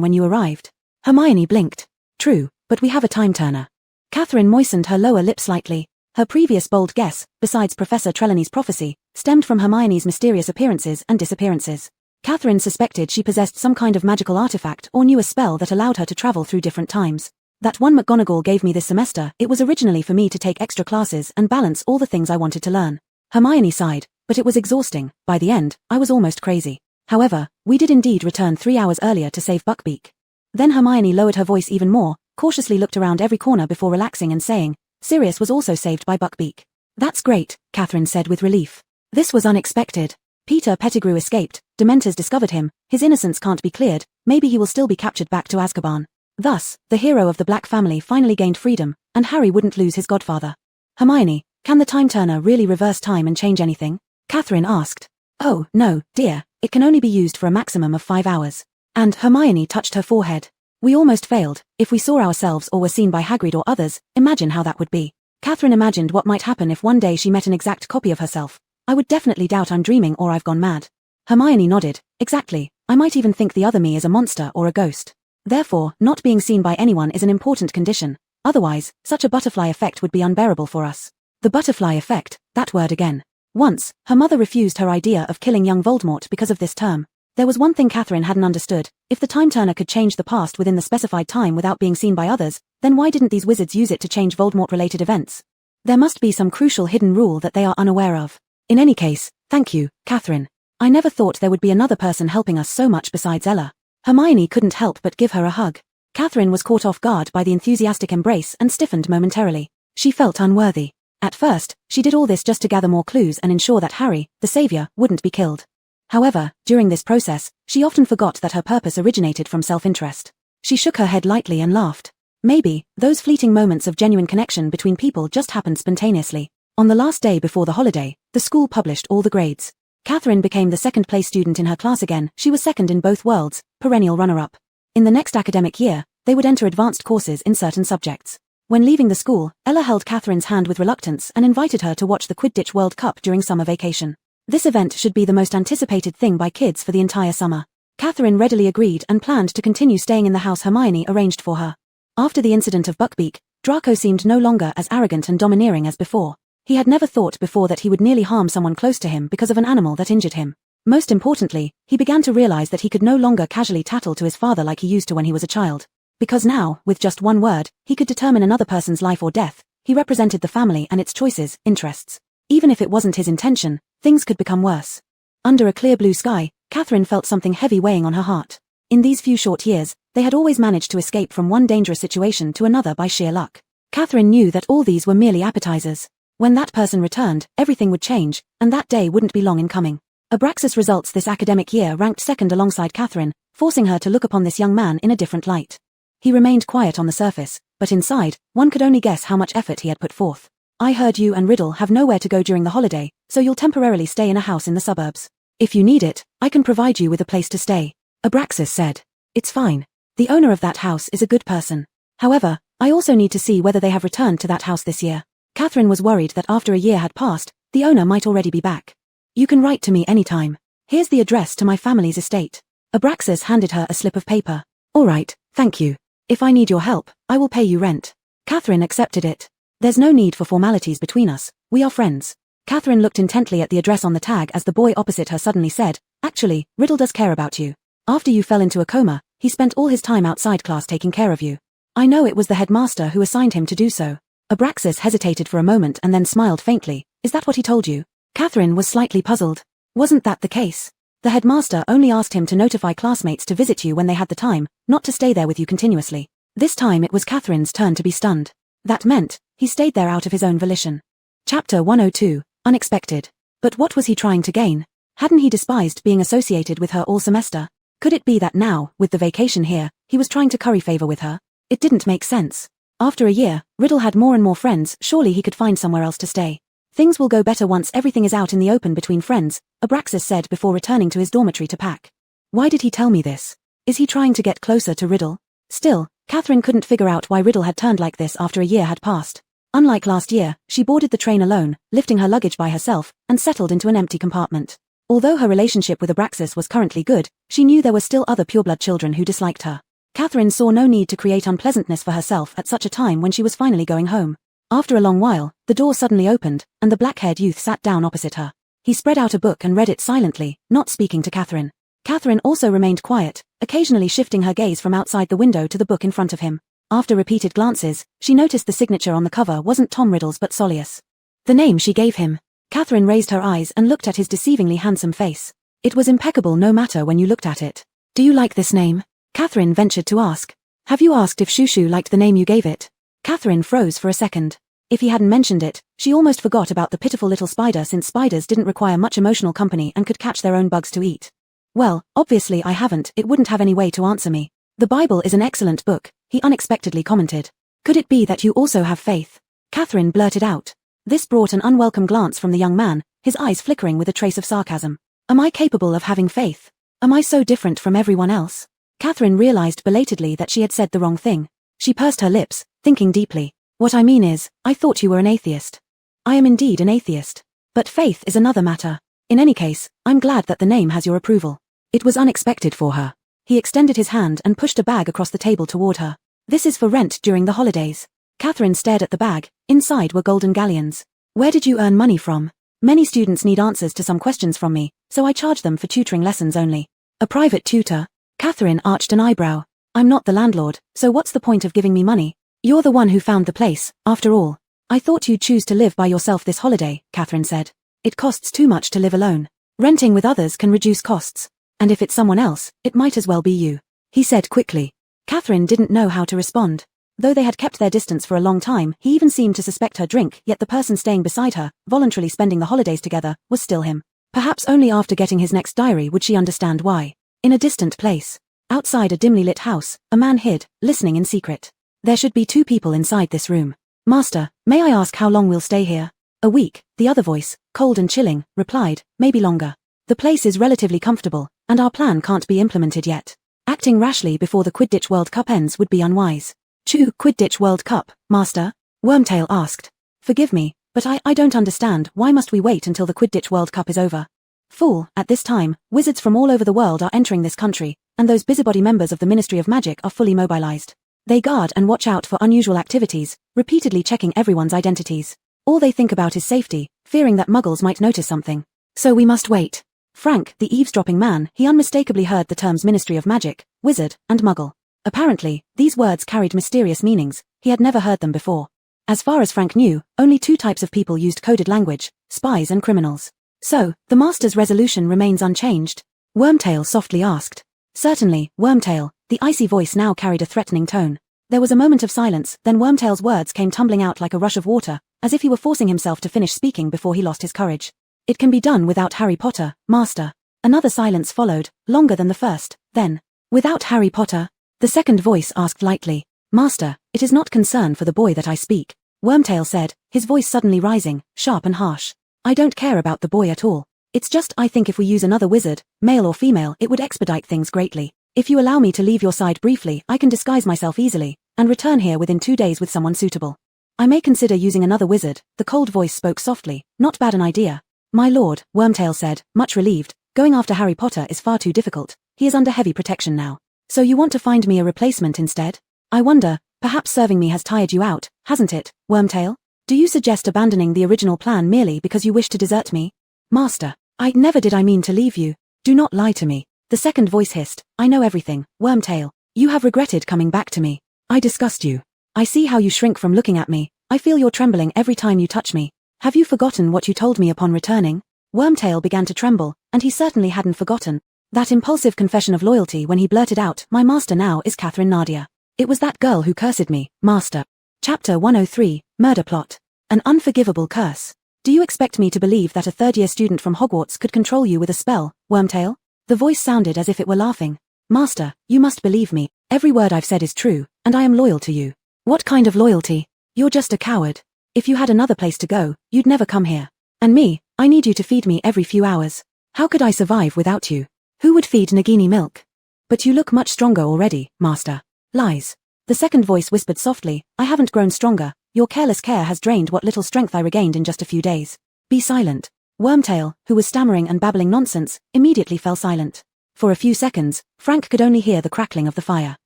A: when you arrived?" Hermione blinked. "True, but we have a time turner." Catherine moistened her lower lip slightly. Her previous bold guess, besides Professor Trelawney's prophecy, stemmed from Hermione's mysterious appearances and disappearances. Catherine suspected she possessed some kind of magical artifact or knew a spell that allowed her to travel through different times. "That one McGonagall gave me this semester, it was originally for me to take extra classes and balance all the things I wanted to learn." Hermione sighed, "But it was exhausting. By the end, I was almost crazy. However, we did indeed return 3 hours earlier to save Buckbeak." Then Hermione lowered her voice even more, cautiously looked around every corner before relaxing and saying, "Sirius was also saved by Buckbeak." "That's great," Catherine said with relief. "This was unexpected. Peter Pettigrew escaped, Dementors discovered him, his innocence can't be cleared, maybe he will still be captured back to Azkaban." Thus, the hero of the Black family finally gained freedom, and Harry wouldn't lose his godfather. "Hermione, can the time turner really reverse time and change anything?" Catherine asked. "Oh, no, dear, it can only be used for a maximum of 5 hours. And Hermione touched her forehead. "We almost failed. If we saw ourselves or were seen by Hagrid or others, imagine how that would be." Catherine imagined what might happen if one day she met an exact copy of herself. "I would definitely doubt I'm dreaming or I've gone mad." Hermione nodded. "Exactly. I might even think the other me is a monster or a ghost. Therefore, not being seen by anyone is an important condition. Otherwise, such a butterfly effect would be unbearable for us." The butterfly effect, that word again. Once, her mother refused her idea of killing young Voldemort because of this term. There was one thing Catherine hadn't understood. If the time turner could change the past within the specified time without being seen by others, then why didn't these wizards use it to change Voldemort-related events? There must be some crucial hidden rule that they are unaware of. In any case, thank you, Catherine. I never thought there would be another person helping us so much besides Ella. Hermione couldn't help but give her a hug. Catherine was caught off guard by the enthusiastic embrace and stiffened momentarily. She felt unworthy. At first, she did all this just to gather more clues and ensure that Harry, the savior, wouldn't be killed. However, during this process, she often forgot that her purpose originated from self-interest. She shook her head lightly and laughed. Maybe, those fleeting moments of genuine connection between people just happened spontaneously. On the last day before the holiday, the school published all the grades. Catherine became the second-place student in her class again. She was second in both worlds, perennial runner-up. In the next academic year, they would enter advanced courses in certain subjects. When leaving the school, Ella held Catherine's hand with reluctance and invited her to watch the Quidditch World Cup during summer vacation. This event should be the most anticipated thing by kids for the entire summer. Catherine readily agreed and planned to continue staying in the house Hermione arranged for her. After the incident of Buckbeak, Draco seemed no longer as arrogant and domineering as before. He had never thought before that he would nearly harm someone close to him because of an animal that injured him. Most importantly, he began to realize that he could no longer casually tattle to his father like he used to when he was a child. Because now, with just one word, he could determine another person's life or death. He represented the family and its choices, interests. Even if it wasn't his intention, things could become worse. Under a clear blue sky, Catherine felt something heavy weighing on her heart. In these few short years, they had always managed to escape from one dangerous situation to another by sheer luck. Catherine knew that all these were merely appetizers. When that person returned, everything would change, and that day wouldn't be long in coming. Abraxas results this academic year ranked second alongside Catherine, forcing her to look upon this young man in a different light. He remained quiet on the surface, but inside, one could only guess how much effort he had put forth. "I heard you and Riddle have nowhere to go during the holiday, so you'll temporarily stay in a house in the suburbs. If you need it, I can provide you with a place to stay," Abraxas said. "It's fine. The owner of that house is a good person. However, I also need to see whether they have returned to that house this year." Catherine was worried that after a year had passed, the owner might already be back. "You can write to me anytime. Here's the address to my family's estate." Abraxas handed her a slip of paper. "All right, thank you. If I need your help, I will pay you rent." Catherine accepted it. "There's no need for formalities between us. We are friends." Catherine looked intently at the address on the tag as the boy opposite her suddenly said, "Actually, Riddle does care about you. After you fell into a coma, he spent all his time outside class taking care of you. I know it was the headmaster who assigned him to do so." Abraxas hesitated for a moment and then smiled faintly. "Is that what he told you?" Catherine was slightly puzzled. Wasn't that the case? The headmaster only asked him to notify classmates to visit you when they had the time, not to stay there with you continuously. This time it was Catherine's turn to be stunned. That meant, he stayed there out of his own volition. Chapter 102, Unexpected. But what was he trying to gain? Hadn't he despised being associated with her all semester? Could it be that now, with the vacation here, he was trying to curry favor with her? It didn't make sense. After a year, Riddle had more and more friends, surely he could find somewhere else to stay. Things will go better once everything is out in the open between friends, Abraxas said before returning to his dormitory to pack. Why did he tell me this? Is he trying to get closer to Riddle? Still, Catherine couldn't figure out why Riddle had turned like this after a year had passed. Unlike last year, she boarded the train alone, lifting her luggage by herself, and settled into an empty compartment. Although her relationship with Abraxas was currently good, she knew there were still other pureblood children who disliked her. Catherine saw no need to create unpleasantness for herself at such a time when she was finally going home. After a long while, the door suddenly opened, and the black-haired youth sat down opposite her. He spread out a book and read it silently, not speaking to Catherine. Catherine also remained quiet, occasionally shifting her gaze from outside the window to the book in front of him. After repeated glances, she noticed the signature on the cover wasn't Tom Riddle's but Solius. The name she gave him. Catherine raised her eyes and looked at his deceivingly handsome face. It was impeccable no matter when you looked at it. Do you like this name? Catherine ventured to ask. Have you asked if Shushu liked the name you gave it? Catherine froze for a second. If he hadn't mentioned it, she almost forgot about the pitiful little spider since spiders didn't require much emotional company and could catch their own bugs to eat. Well, obviously I haven't, it wouldn't have any way to answer me. The Bible is an excellent book, he unexpectedly commented. Could it be that you also have faith? Catherine blurted out. This brought an unwelcome glance from the young man, his eyes flickering with a trace of sarcasm. Am I capable of having faith? Am I so different from everyone else? Catherine realized belatedly that she had said the wrong thing. She pursed her lips, thinking deeply. What I mean is, I thought you were an atheist. I am indeed an atheist. But faith is another matter. In any case, I'm glad that the name has your approval. It was unexpected for her. He extended his hand and pushed a bag across the table toward her. This is for rent during the holidays. Catherine stared at the bag. Inside were golden galleons. Where did you earn money from? Many students need answers to some questions from me, so I charge them for tutoring lessons only. A private tutor? Catherine arched an eyebrow. I'm not the landlord, so what's the point of giving me money? You're the one who found the place, after all. I thought you'd choose to live by yourself this holiday, Catherine said. It costs too much to live alone. Renting with others can reduce costs. And if it's someone else, it might as well be you. He said quickly. Catherine didn't know how to respond. Though they had kept their distance for a long time, he even seemed to suspect her drink, yet the person staying beside her, voluntarily spending the holidays together, was still him. Perhaps only after getting his next diary would she understand why. In a distant place. Outside a dimly lit house, a man hid, listening in secret. There should be 2 people inside this room. Master, may I ask how long we'll stay here? A week, the other voice, cold and chilling, replied, maybe longer. The place is relatively comfortable, and our plan can't be implemented yet. Acting rashly before the Quidditch World Cup ends would be unwise. Quidditch World Cup, Master? Wormtail asked. Forgive me, but I don't understand, why must we wait until the Quidditch World Cup is over? Fool, at this time, wizards from all over the world are entering this country, and those busybody members of the Ministry of Magic are fully mobilized. They guard and watch out for unusual activities, repeatedly checking everyone's identities. All they think about is safety, fearing that muggles might notice something. So we must wait. Frank, the eavesdropping man, he unmistakably heard the terms Ministry of Magic, Wizard, and Muggle. Apparently, these words carried mysterious meanings, he had never heard them before. As far as Frank knew, only 2 types of people used coded language, spies and criminals. So, the Master's resolution remains unchanged? Wormtail softly asked. Certainly, Wormtail, the icy voice now carried a threatening tone. There was a moment of silence, then Wormtail's words came tumbling out like a rush of water, as if he were forcing himself to finish speaking before he lost his courage. It can be done without Harry Potter, Master. Another silence followed, longer than the first, then. Without Harry Potter? The second voice asked lightly. Master, it is not concern for the boy that I speak. Wormtail said, his voice suddenly rising, sharp and harsh. I don't care about the boy at all. It's just I think if we use another wizard, male or female, it would expedite things greatly. If you allow me to leave your side briefly, I can disguise myself easily, and return here within 2 days with someone suitable. I may consider using another wizard, the cold voice spoke softly, not bad an idea. My lord, Wormtail said, much relieved, going after Harry Potter is far too difficult, he is under heavy protection now. So you want to find me a replacement instead? I wonder, perhaps serving me has tired you out, hasn't it, Wormtail? Do you suggest abandoning the original plan merely because you wish to desert me? Master, I never did I mean to leave you. Do not lie to me. The second voice hissed, I know everything, Wormtail. You have regretted coming back to me. I disgust you. I see how you shrink from looking at me. I feel your trembling every time you touch me. Have you forgotten what you told me upon returning? Wormtail began to tremble, and he certainly hadn't forgotten. That impulsive confession of loyalty when he blurted out, my master now is Catherine Nadia. It was that girl who cursed me, Master. Chapter 103, Murder Plot. An unforgivable curse. Do you expect me to believe that a third-year student from Hogwarts could control you with a spell, Wormtail? The voice sounded as if it were laughing. Master, you must believe me. Every word I've said is true, and I am loyal to you. What kind of loyalty? You're just a coward. If you had another place to go, you'd never come here. And me, I need you to feed me every few hours. How could I survive without you? Who would feed Nagini milk? But you look much stronger already, Master. Lies. The second voice whispered softly, I haven't grown stronger. Your careless care has drained what little strength I regained in just a few days. Be silent. Wormtail, who was stammering and babbling nonsense, immediately fell silent. For a few seconds, Frank could only hear the crackling of the fire.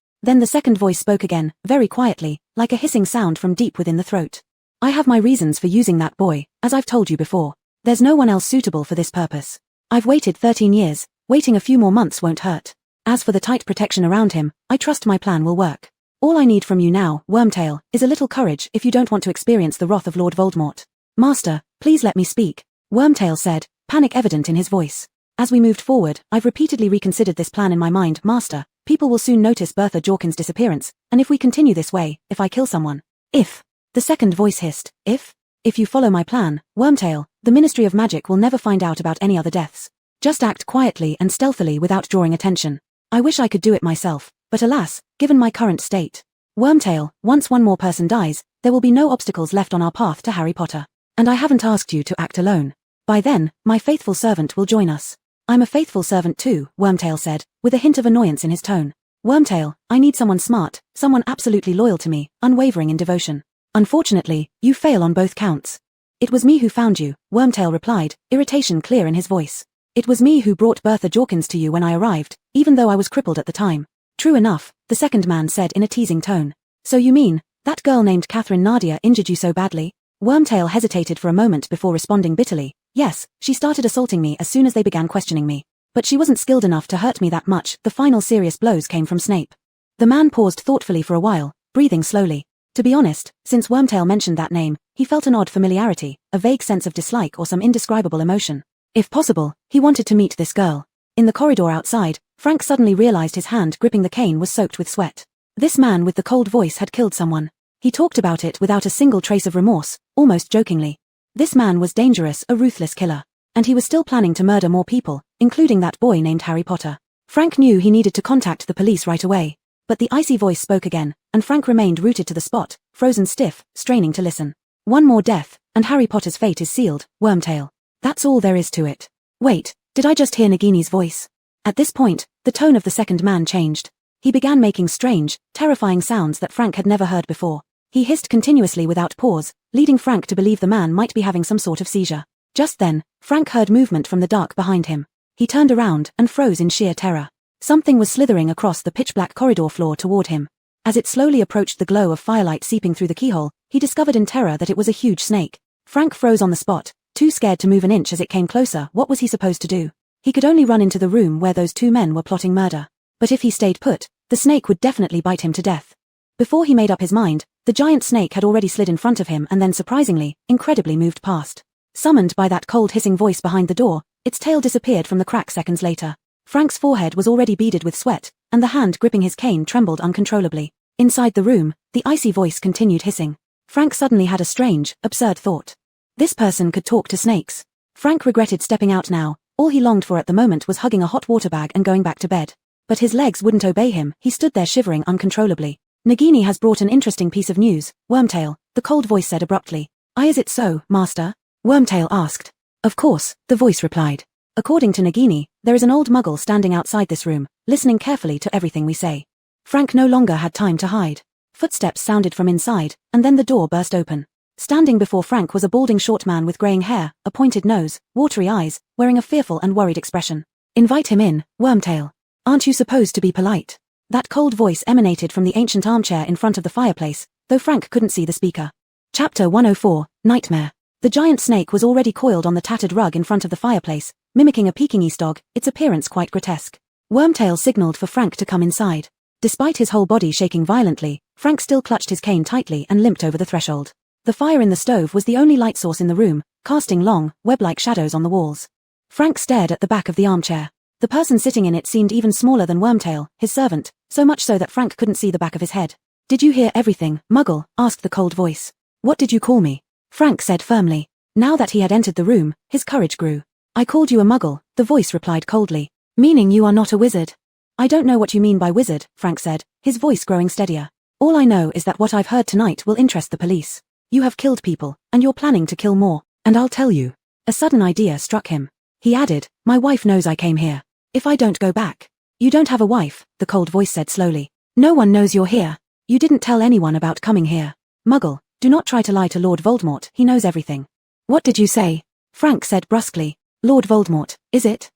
A: Then the second voice spoke again, very quietly, like a hissing sound from deep within the throat. I have my reasons for using that boy, as I've told you before. There's no one else suitable for this purpose. I've waited 13 years, waiting a few more months won't hurt. As for the tight protection around him, I trust my plan will work. All I need from you now, Wormtail, is a little courage if you don't want to experience the wrath of Lord Voldemort. Master, please let me speak, Wormtail said, panic evident in his voice. As we moved forward, I've repeatedly reconsidered this plan in my mind, Master. People will soon notice Bertha Jorkins' disappearance, and if we continue this way, if I kill someone. If. The second voice hissed, if? If you follow my plan, Wormtail, the Ministry of Magic will never find out about any other deaths. Just act quietly and stealthily without drawing attention. I wish I could do it myself, but alas, given my current state. Wormtail, once one more person dies, there will be no obstacles left on our path to Harry Potter. And I haven't asked you to act alone. By then, my faithful servant will join us. I'm a faithful servant too, Wormtail said, with a hint of annoyance in his tone. Wormtail, I need someone smart, someone absolutely loyal to me, unwavering in devotion. Unfortunately, you fail on both counts. It was me who found you, Wormtail replied, irritation clear in his voice. It was me who brought Bertha Jorkins to you when I arrived, even though I was crippled at the time. True enough, the second man said in a teasing tone. So you mean, that girl named Catherine Nadia injured you so badly? Wormtail hesitated for a moment before responding bitterly. Yes, she started assaulting me as soon as they began questioning me. But she wasn't skilled enough to hurt me that much. The final serious blows came from Snape. The man paused thoughtfully for a while, breathing slowly. To be honest, since Wormtail mentioned that name, he felt an odd familiarity, a vague sense of dislike or some indescribable emotion. If possible, he wanted to meet this girl. In the corridor outside, Frank suddenly realized his hand gripping the cane was soaked with sweat. This man with the cold voice had killed someone. He talked about it without a single trace of remorse, almost jokingly. This man was dangerous, a ruthless killer. And he was still planning to murder more people, including that boy named Harry Potter. Frank knew he needed to contact the police right away. But the icy voice spoke again, and Frank remained rooted to the spot, frozen stiff, straining to listen. One more death, and Harry Potter's fate is sealed, Wormtail. That's all there is to it. Wait, did I just hear Nagini's voice? At this point, the tone of the second man changed. He began making strange, terrifying sounds that Frank had never heard before. He hissed continuously without pause, leading Frank to believe the man might be having some sort of seizure. Just then, Frank heard movement from the dark behind him. He turned around and froze in sheer terror. Something was slithering across the pitch-black corridor floor toward him. As it slowly approached the glow of firelight seeping through the keyhole, he discovered in terror that it was a huge snake. Frank froze on the spot, too scared to move an inch as it came closer. What was he supposed to do? He could only run into the room where those two men were plotting murder. But if he stayed put, the snake would definitely bite him to death. Before he made up his mind, the giant snake had already slid in front of him and then surprisingly, incredibly moved past. Summoned by that cold hissing voice behind the door, its tail disappeared from the crack seconds later. Frank's forehead was already beaded with sweat, and the hand gripping his cane trembled uncontrollably. Inside the room, the icy voice continued hissing. Frank suddenly had a strange, absurd thought. This person could talk to snakes. Frank regretted stepping out now. All he longed for at the moment was hugging a hot water bag and going back to bed. But his legs wouldn't obey him. He stood there shivering uncontrollably. Nagini has brought an interesting piece of news, Wormtail, the cold voice said abruptly. Is it so, Master? Wormtail asked. Of course, the voice replied. According to Nagini, there is an old muggle standing outside this room, listening carefully to everything we say. Frank no longer had time to hide. Footsteps sounded from inside, and then the door burst open. Standing before Frank was a balding short man with graying hair, a pointed nose, watery eyes, wearing a fearful and worried expression. Invite him in, Wormtail. Aren't you supposed to be polite? That cold voice emanated from the ancient armchair in front of the fireplace, though Frank couldn't see the speaker. Chapter 104, Nightmare. The giant snake was already coiled on the tattered rug in front of the fireplace, mimicking a Pekingese dog, its appearance quite grotesque. Wormtail signaled for Frank to come inside. Despite his whole body shaking violently, Frank still clutched his cane tightly and limped over the threshold. The fire in the stove was the only light source in the room, casting long, web-like shadows on the walls. Frank stared at the back of the armchair. The person sitting in it seemed even smaller than Wormtail, his servant, so much so that Frank couldn't see the back of his head. Did you hear everything, Muggle? Asked the cold voice. What did you call me? Frank said firmly. Now that he had entered the room, his courage grew. I called you a muggle, the voice replied coldly. Meaning you are not a wizard. I don't know what you mean by wizard, Frank said, his voice growing steadier. All I know is that what I've heard tonight will interest the police. You have killed people, and you're planning to kill more, and I'll tell you. A sudden idea struck him. He added, my wife knows I came here. If I don't go back. You don't have a wife, the cold voice said slowly. No one knows you're here. You didn't tell anyone about coming here. Muggle, do not try to lie to Lord Voldemort, he knows everything. What did you say? Frank said brusquely. Lord Voldemort, is it?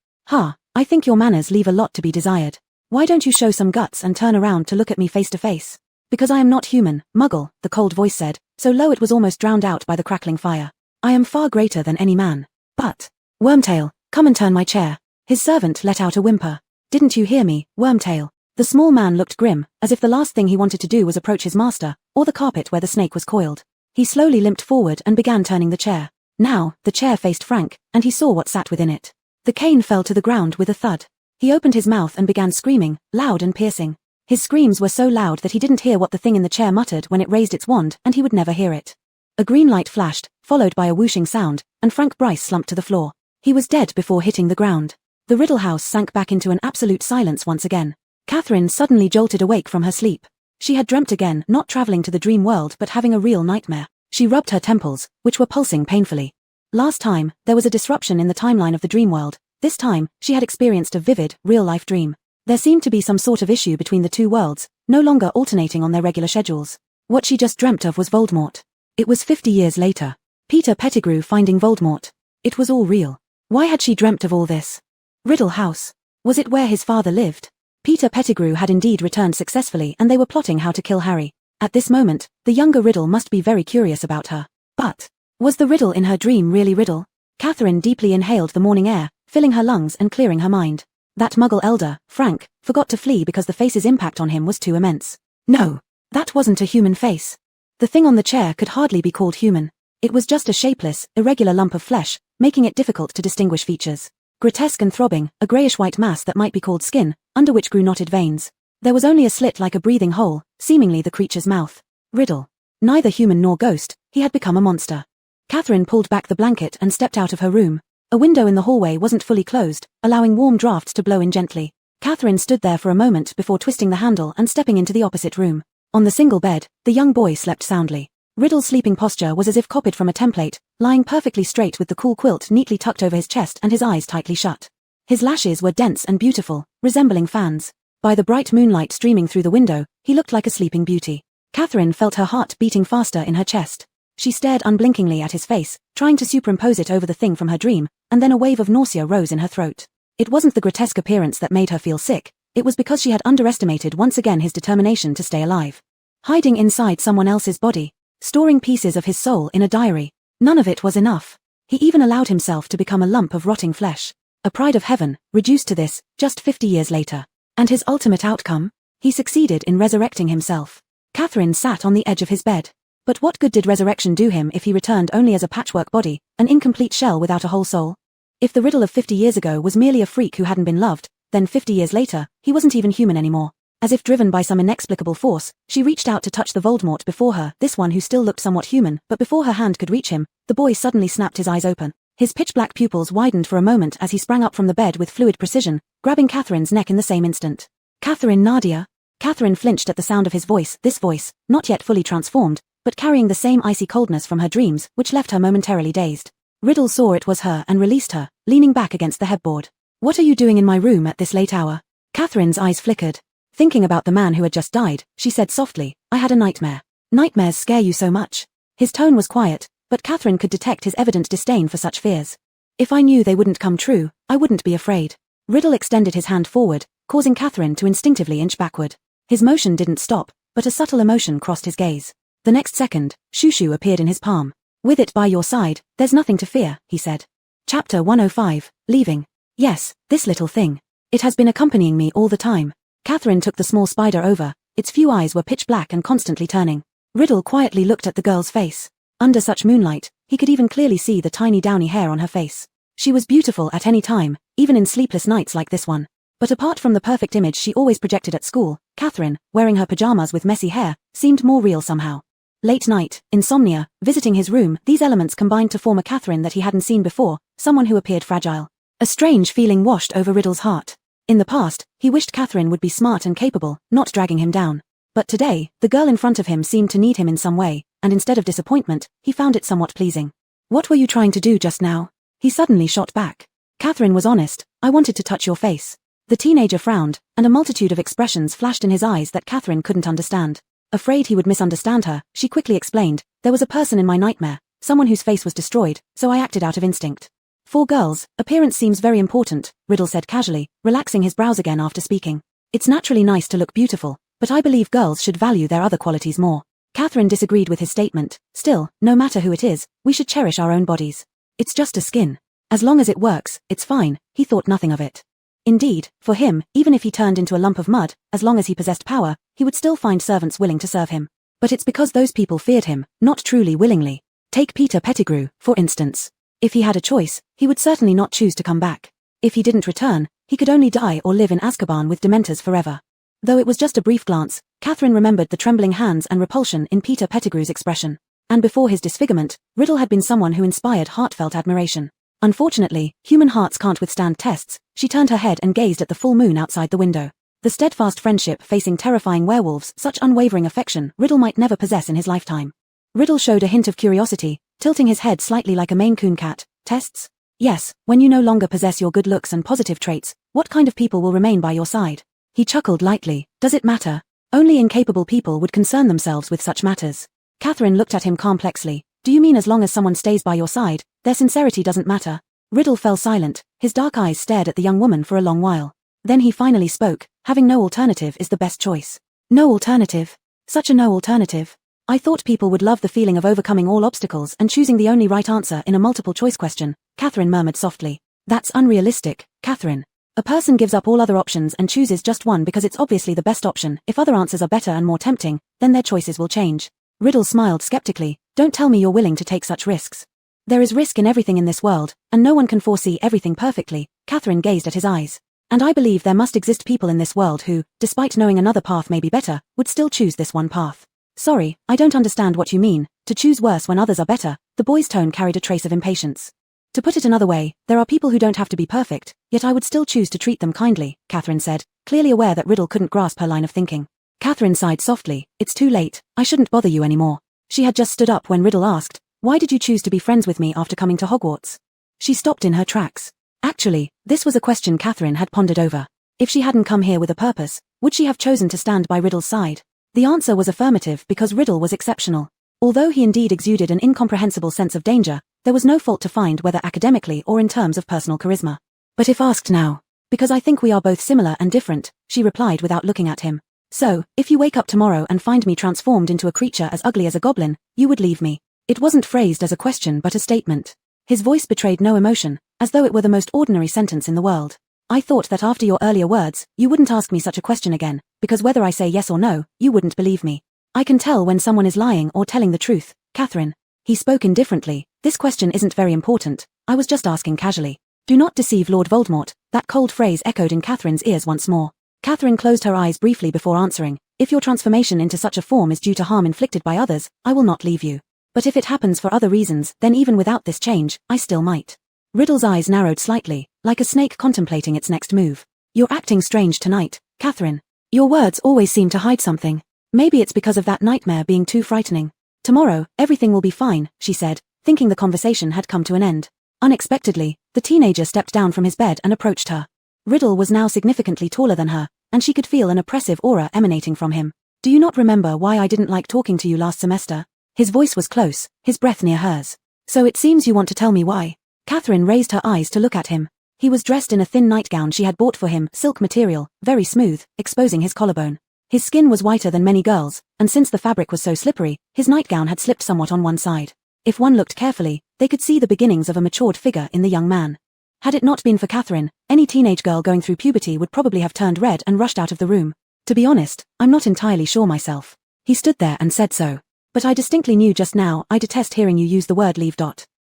A: I think your manners leave a lot to be desired. Why don't you show some guts and turn around to look at me face to face? Because I am not human, Muggle, the cold voice said, so low it was almost drowned out by the crackling fire. I am far greater than any man. But, Wormtail, come and turn my chair. His servant let out a whimper. Didn't you hear me, Wormtail? The small man looked grim, as if the last thing he wanted to do was approach his master, or the carpet where the snake was coiled. He slowly limped forward and began turning the chair. Now, the chair faced Frank, and he saw what sat within it. The cane fell to the ground with a thud. He opened his mouth and began screaming, loud and piercing. His screams were so loud that he didn't hear what the thing in the chair muttered when it raised its wand, and he would never hear it. A green light flashed, followed by a whooshing sound, and Frank Bryce slumped to the floor. He was dead before hitting the ground. The Riddle house sank back into an absolute silence once again. Catherine suddenly jolted awake from her sleep. She had dreamt again, not traveling to the dream world but having a real nightmare. She rubbed her temples, which were pulsing painfully. Last time, there was a disruption in the timeline of the dream world. This time, she had experienced a vivid, real-life dream. There seemed to be some sort of issue between the two worlds, no longer alternating on their regular schedules. What she just dreamt of was Voldemort. It was 50 years later. Peter Pettigrew finding Voldemort. It was all real. Why had she dreamt of all this? Riddle House. Was it where his father lived? Peter Pettigrew had indeed returned successfully and they were plotting how to kill Harry. At this moment, the younger Riddle must be very curious about her. But, was the Riddle in her dream really Riddle? Catherine deeply inhaled the morning air, filling her lungs and clearing her mind. That Muggle elder, Frank, forgot to flee because the face's impact on him was too immense. No, that wasn't a human face. The thing on the chair could hardly be called human. It was just a shapeless, irregular lump of flesh, making it difficult to distinguish features. Grotesque and throbbing, a greyish-white mass that might be called skin, under which grew knotted veins. There was only a slit like a breathing hole, seemingly the creature's mouth. Riddle. Neither human nor ghost, he had become a monster. Catherine pulled back the blanket and stepped out of her room. A window in the hallway wasn't fully closed, allowing warm drafts to blow in gently. Catherine stood there for a moment before twisting the handle and stepping into the opposite room. On the single bed, the young boy slept soundly. Riddle's sleeping posture was as if copied from a template, lying perfectly straight with the cool quilt neatly tucked over his chest and his eyes tightly shut. His lashes were dense and beautiful, resembling fans. By the bright moonlight streaming through the window, he looked like a sleeping beauty. Catherine felt her heart beating faster in her chest. She stared unblinkingly at his face, trying to superimpose it over the thing from her dream, and then a wave of nausea rose in her throat. It wasn't the grotesque appearance that made her feel sick, it was because she had underestimated once again his determination to stay alive. Hiding inside someone else's body, storing pieces of his soul in a diary, none of it was enough. He even allowed himself to become a lump of rotting flesh. A pride of heaven, reduced to this, just 50 years later. And his ultimate outcome? He succeeded in resurrecting himself. Catherine sat on the edge of his bed. But what good did resurrection do him if he returned only as a patchwork body, an incomplete shell without a whole soul? If the Riddle of 50 years ago was merely a freak who hadn't been loved, then 50 years later, he wasn't even human anymore. As if driven by some inexplicable force, she reached out to touch the Voldemort before her, this one who still looked somewhat human, but before her hand could reach him, the boy suddenly snapped his eyes open. His pitch-black pupils widened for a moment as he sprang up from the bed with fluid precision, grabbing Catherine's neck in the same instant. Catherine Nadia? Catherine flinched at the sound of his voice, this voice, not yet fully transformed, but carrying the same icy coldness from her dreams, which left her momentarily dazed. Riddle saw it was her and released her, leaning back against the headboard. What are you doing in my room at this late hour? Catherine's eyes flickered. Thinking about the man who had just died, she said softly, I had a nightmare. Nightmares scare you so much. His tone was quiet, but Catherine could detect his evident disdain for such fears. If I knew they wouldn't come true, I wouldn't be afraid. Riddle extended his hand forward, causing Catherine to instinctively inch backward. His motion didn't stop, but a subtle emotion crossed his gaze. The next second, Shushu appeared in his palm. With it by your side, there's nothing to fear, he said. Chapter 105, Leaving. Yes, this little thing. It has been accompanying me all the time. Catherine took the small spider over, its few eyes were pitch black and constantly turning. Riddle quietly looked at the girl's face. Under such moonlight, he could even clearly see the tiny downy hair on her face. She was beautiful at any time, even in sleepless nights like this one. But apart from the perfect image she always projected at school, Catherine, wearing her pajamas with messy hair, seemed more real somehow. Late night, insomnia, visiting his room, these elements combined to form a Catherine that he hadn't seen before, someone who appeared fragile. A strange feeling washed over Riddle's heart. In the past, he wished Catherine would be smart and capable, not dragging him down. But today, the girl in front of him seemed to need him in some way, and instead of disappointment, he found it somewhat pleasing. What were you trying to do just now? He suddenly shot back. Catherine was honest. I wanted to touch your face. The teenager frowned, and a multitude of expressions flashed in his eyes that Catherine couldn't understand. Afraid he would misunderstand her, she quickly explained, there was a person in my nightmare, someone whose face was destroyed, so I acted out of instinct. For girls, appearance seems very important, Riddle said casually, relaxing his brows again after speaking. It's naturally nice to look beautiful, but I believe girls should value their other qualities more. Catherine disagreed with his statement. Still, no matter who it is, we should cherish our own bodies. It's just a skin. As long as it works, it's fine, he thought nothing of it. Indeed, for him, even if he turned into a lump of mud, as long as he possessed power, he would still find servants willing to serve him. But it's because those people feared him, not truly willingly. Take Peter Pettigrew, for instance. If he had a choice, he would certainly not choose to come back. If he didn't return, he could only die or live in Azkaban with Dementors forever. Though it was just a brief glance, Catherine remembered the trembling hands and repulsion in Peter Pettigrew's expression. And before his disfigurement, Riddle had been someone who inspired heartfelt admiration. Unfortunately, human hearts can't withstand tests. She turned her head and gazed at the full moon outside the window. The steadfast friendship facing terrifying werewolves, such unwavering affection, Riddle might never possess in his lifetime. Riddle showed a hint of curiosity, tilting his head slightly like a Maine Coon cat. Tests? Yes, when you no longer possess your good looks and positive traits, what kind of people will remain by your side? He chuckled lightly. Does it matter? Only incapable people would concern themselves with such matters. Catherine looked at him complexly. Do you mean as long as someone stays by your side, their sincerity doesn't matter? Riddle fell silent. His dark eyes stared at the young woman for a long while. Then he finally spoke. Having no alternative is the best choice. No alternative? Such a no alternative. I thought people would love the feeling of overcoming all obstacles and choosing the only right answer in a multiple-choice question, Catherine murmured softly. That's unrealistic, Catherine. A person gives up all other options and chooses just one because it's obviously the best option. If other answers are better and more tempting, then their choices will change. Riddle smiled skeptically. Don't tell me you're willing to take such risks. There is risk in everything in this world, and no one can foresee everything perfectly. Catherine gazed at his eyes. And I believe there must exist people in this world who, despite knowing another path may be better, would still choose this one path. Sorry, I don't understand what you mean. To choose worse when others are better. The boy's tone carried a trace of impatience. To put it another way, there are people who don't have to be perfect, yet I would still choose to treat them kindly, Catherine said, clearly aware that Riddle couldn't grasp her line of thinking. Catherine sighed softly. It's too late. I shouldn't bother you anymore. She had just stood up when Riddle asked, why did you choose to be friends with me after coming to Hogwarts? She stopped in her tracks. Actually, this was a question Catherine had pondered over. If she hadn't come here with a purpose, would she have chosen to stand by Riddle's side? The answer was affirmative because Riddle was exceptional. Although he indeed exuded an incomprehensible sense of danger, there was no fault to find whether academically or in terms of personal charisma. But if asked now, because I think we are both similar and different, she replied without looking at him. So, if you wake up tomorrow and find me transformed into a creature as ugly as a goblin, you would leave me. It wasn't phrased as a question but a statement. His voice betrayed no emotion, as though it were the most ordinary sentence in the world. I thought that after your earlier words, you wouldn't ask me such a question again, because whether I say yes or no, you wouldn't believe me. I can tell when someone is lying or telling the truth, Catherine. He spoke indifferently. This question isn't very important. I was just asking casually. Do not deceive Lord Voldemort. That cold phrase echoed in Catherine's ears once more. Catherine closed her eyes briefly before answering. If your transformation into such a form is due to harm inflicted by others, I will not leave you. But if it happens for other reasons, then even without this change, I still might. Riddle's eyes narrowed slightly, like a snake contemplating its next move. You're acting strange tonight, Catherine. Your words always seem to hide something. Maybe it's because of that nightmare being too frightening. Tomorrow, everything will be fine, she said, thinking the conversation had come to an end. Unexpectedly, the teenager stepped down from his bed and approached her. Riddle was now significantly taller than her, and she could feel an oppressive aura emanating from him. Do you not remember why I didn't like talking to you last semester? His voice was close, his breath near hers. So it seems you want to tell me why. Catherine raised her eyes to look at him. He was dressed in a thin nightgown she had bought for him, silk material, very smooth, exposing his collarbone. His skin was whiter than many girls', and since the fabric was so slippery, his nightgown had slipped somewhat on one side. If one looked carefully, they could see the beginnings of a matured figure in the young man. Had it not been for Catherine, any teenage girl going through puberty would probably have turned red and rushed out of the room. To be honest, I'm not entirely sure myself. He stood there and said so. But I distinctly knew just now I detest hearing you use the word leave.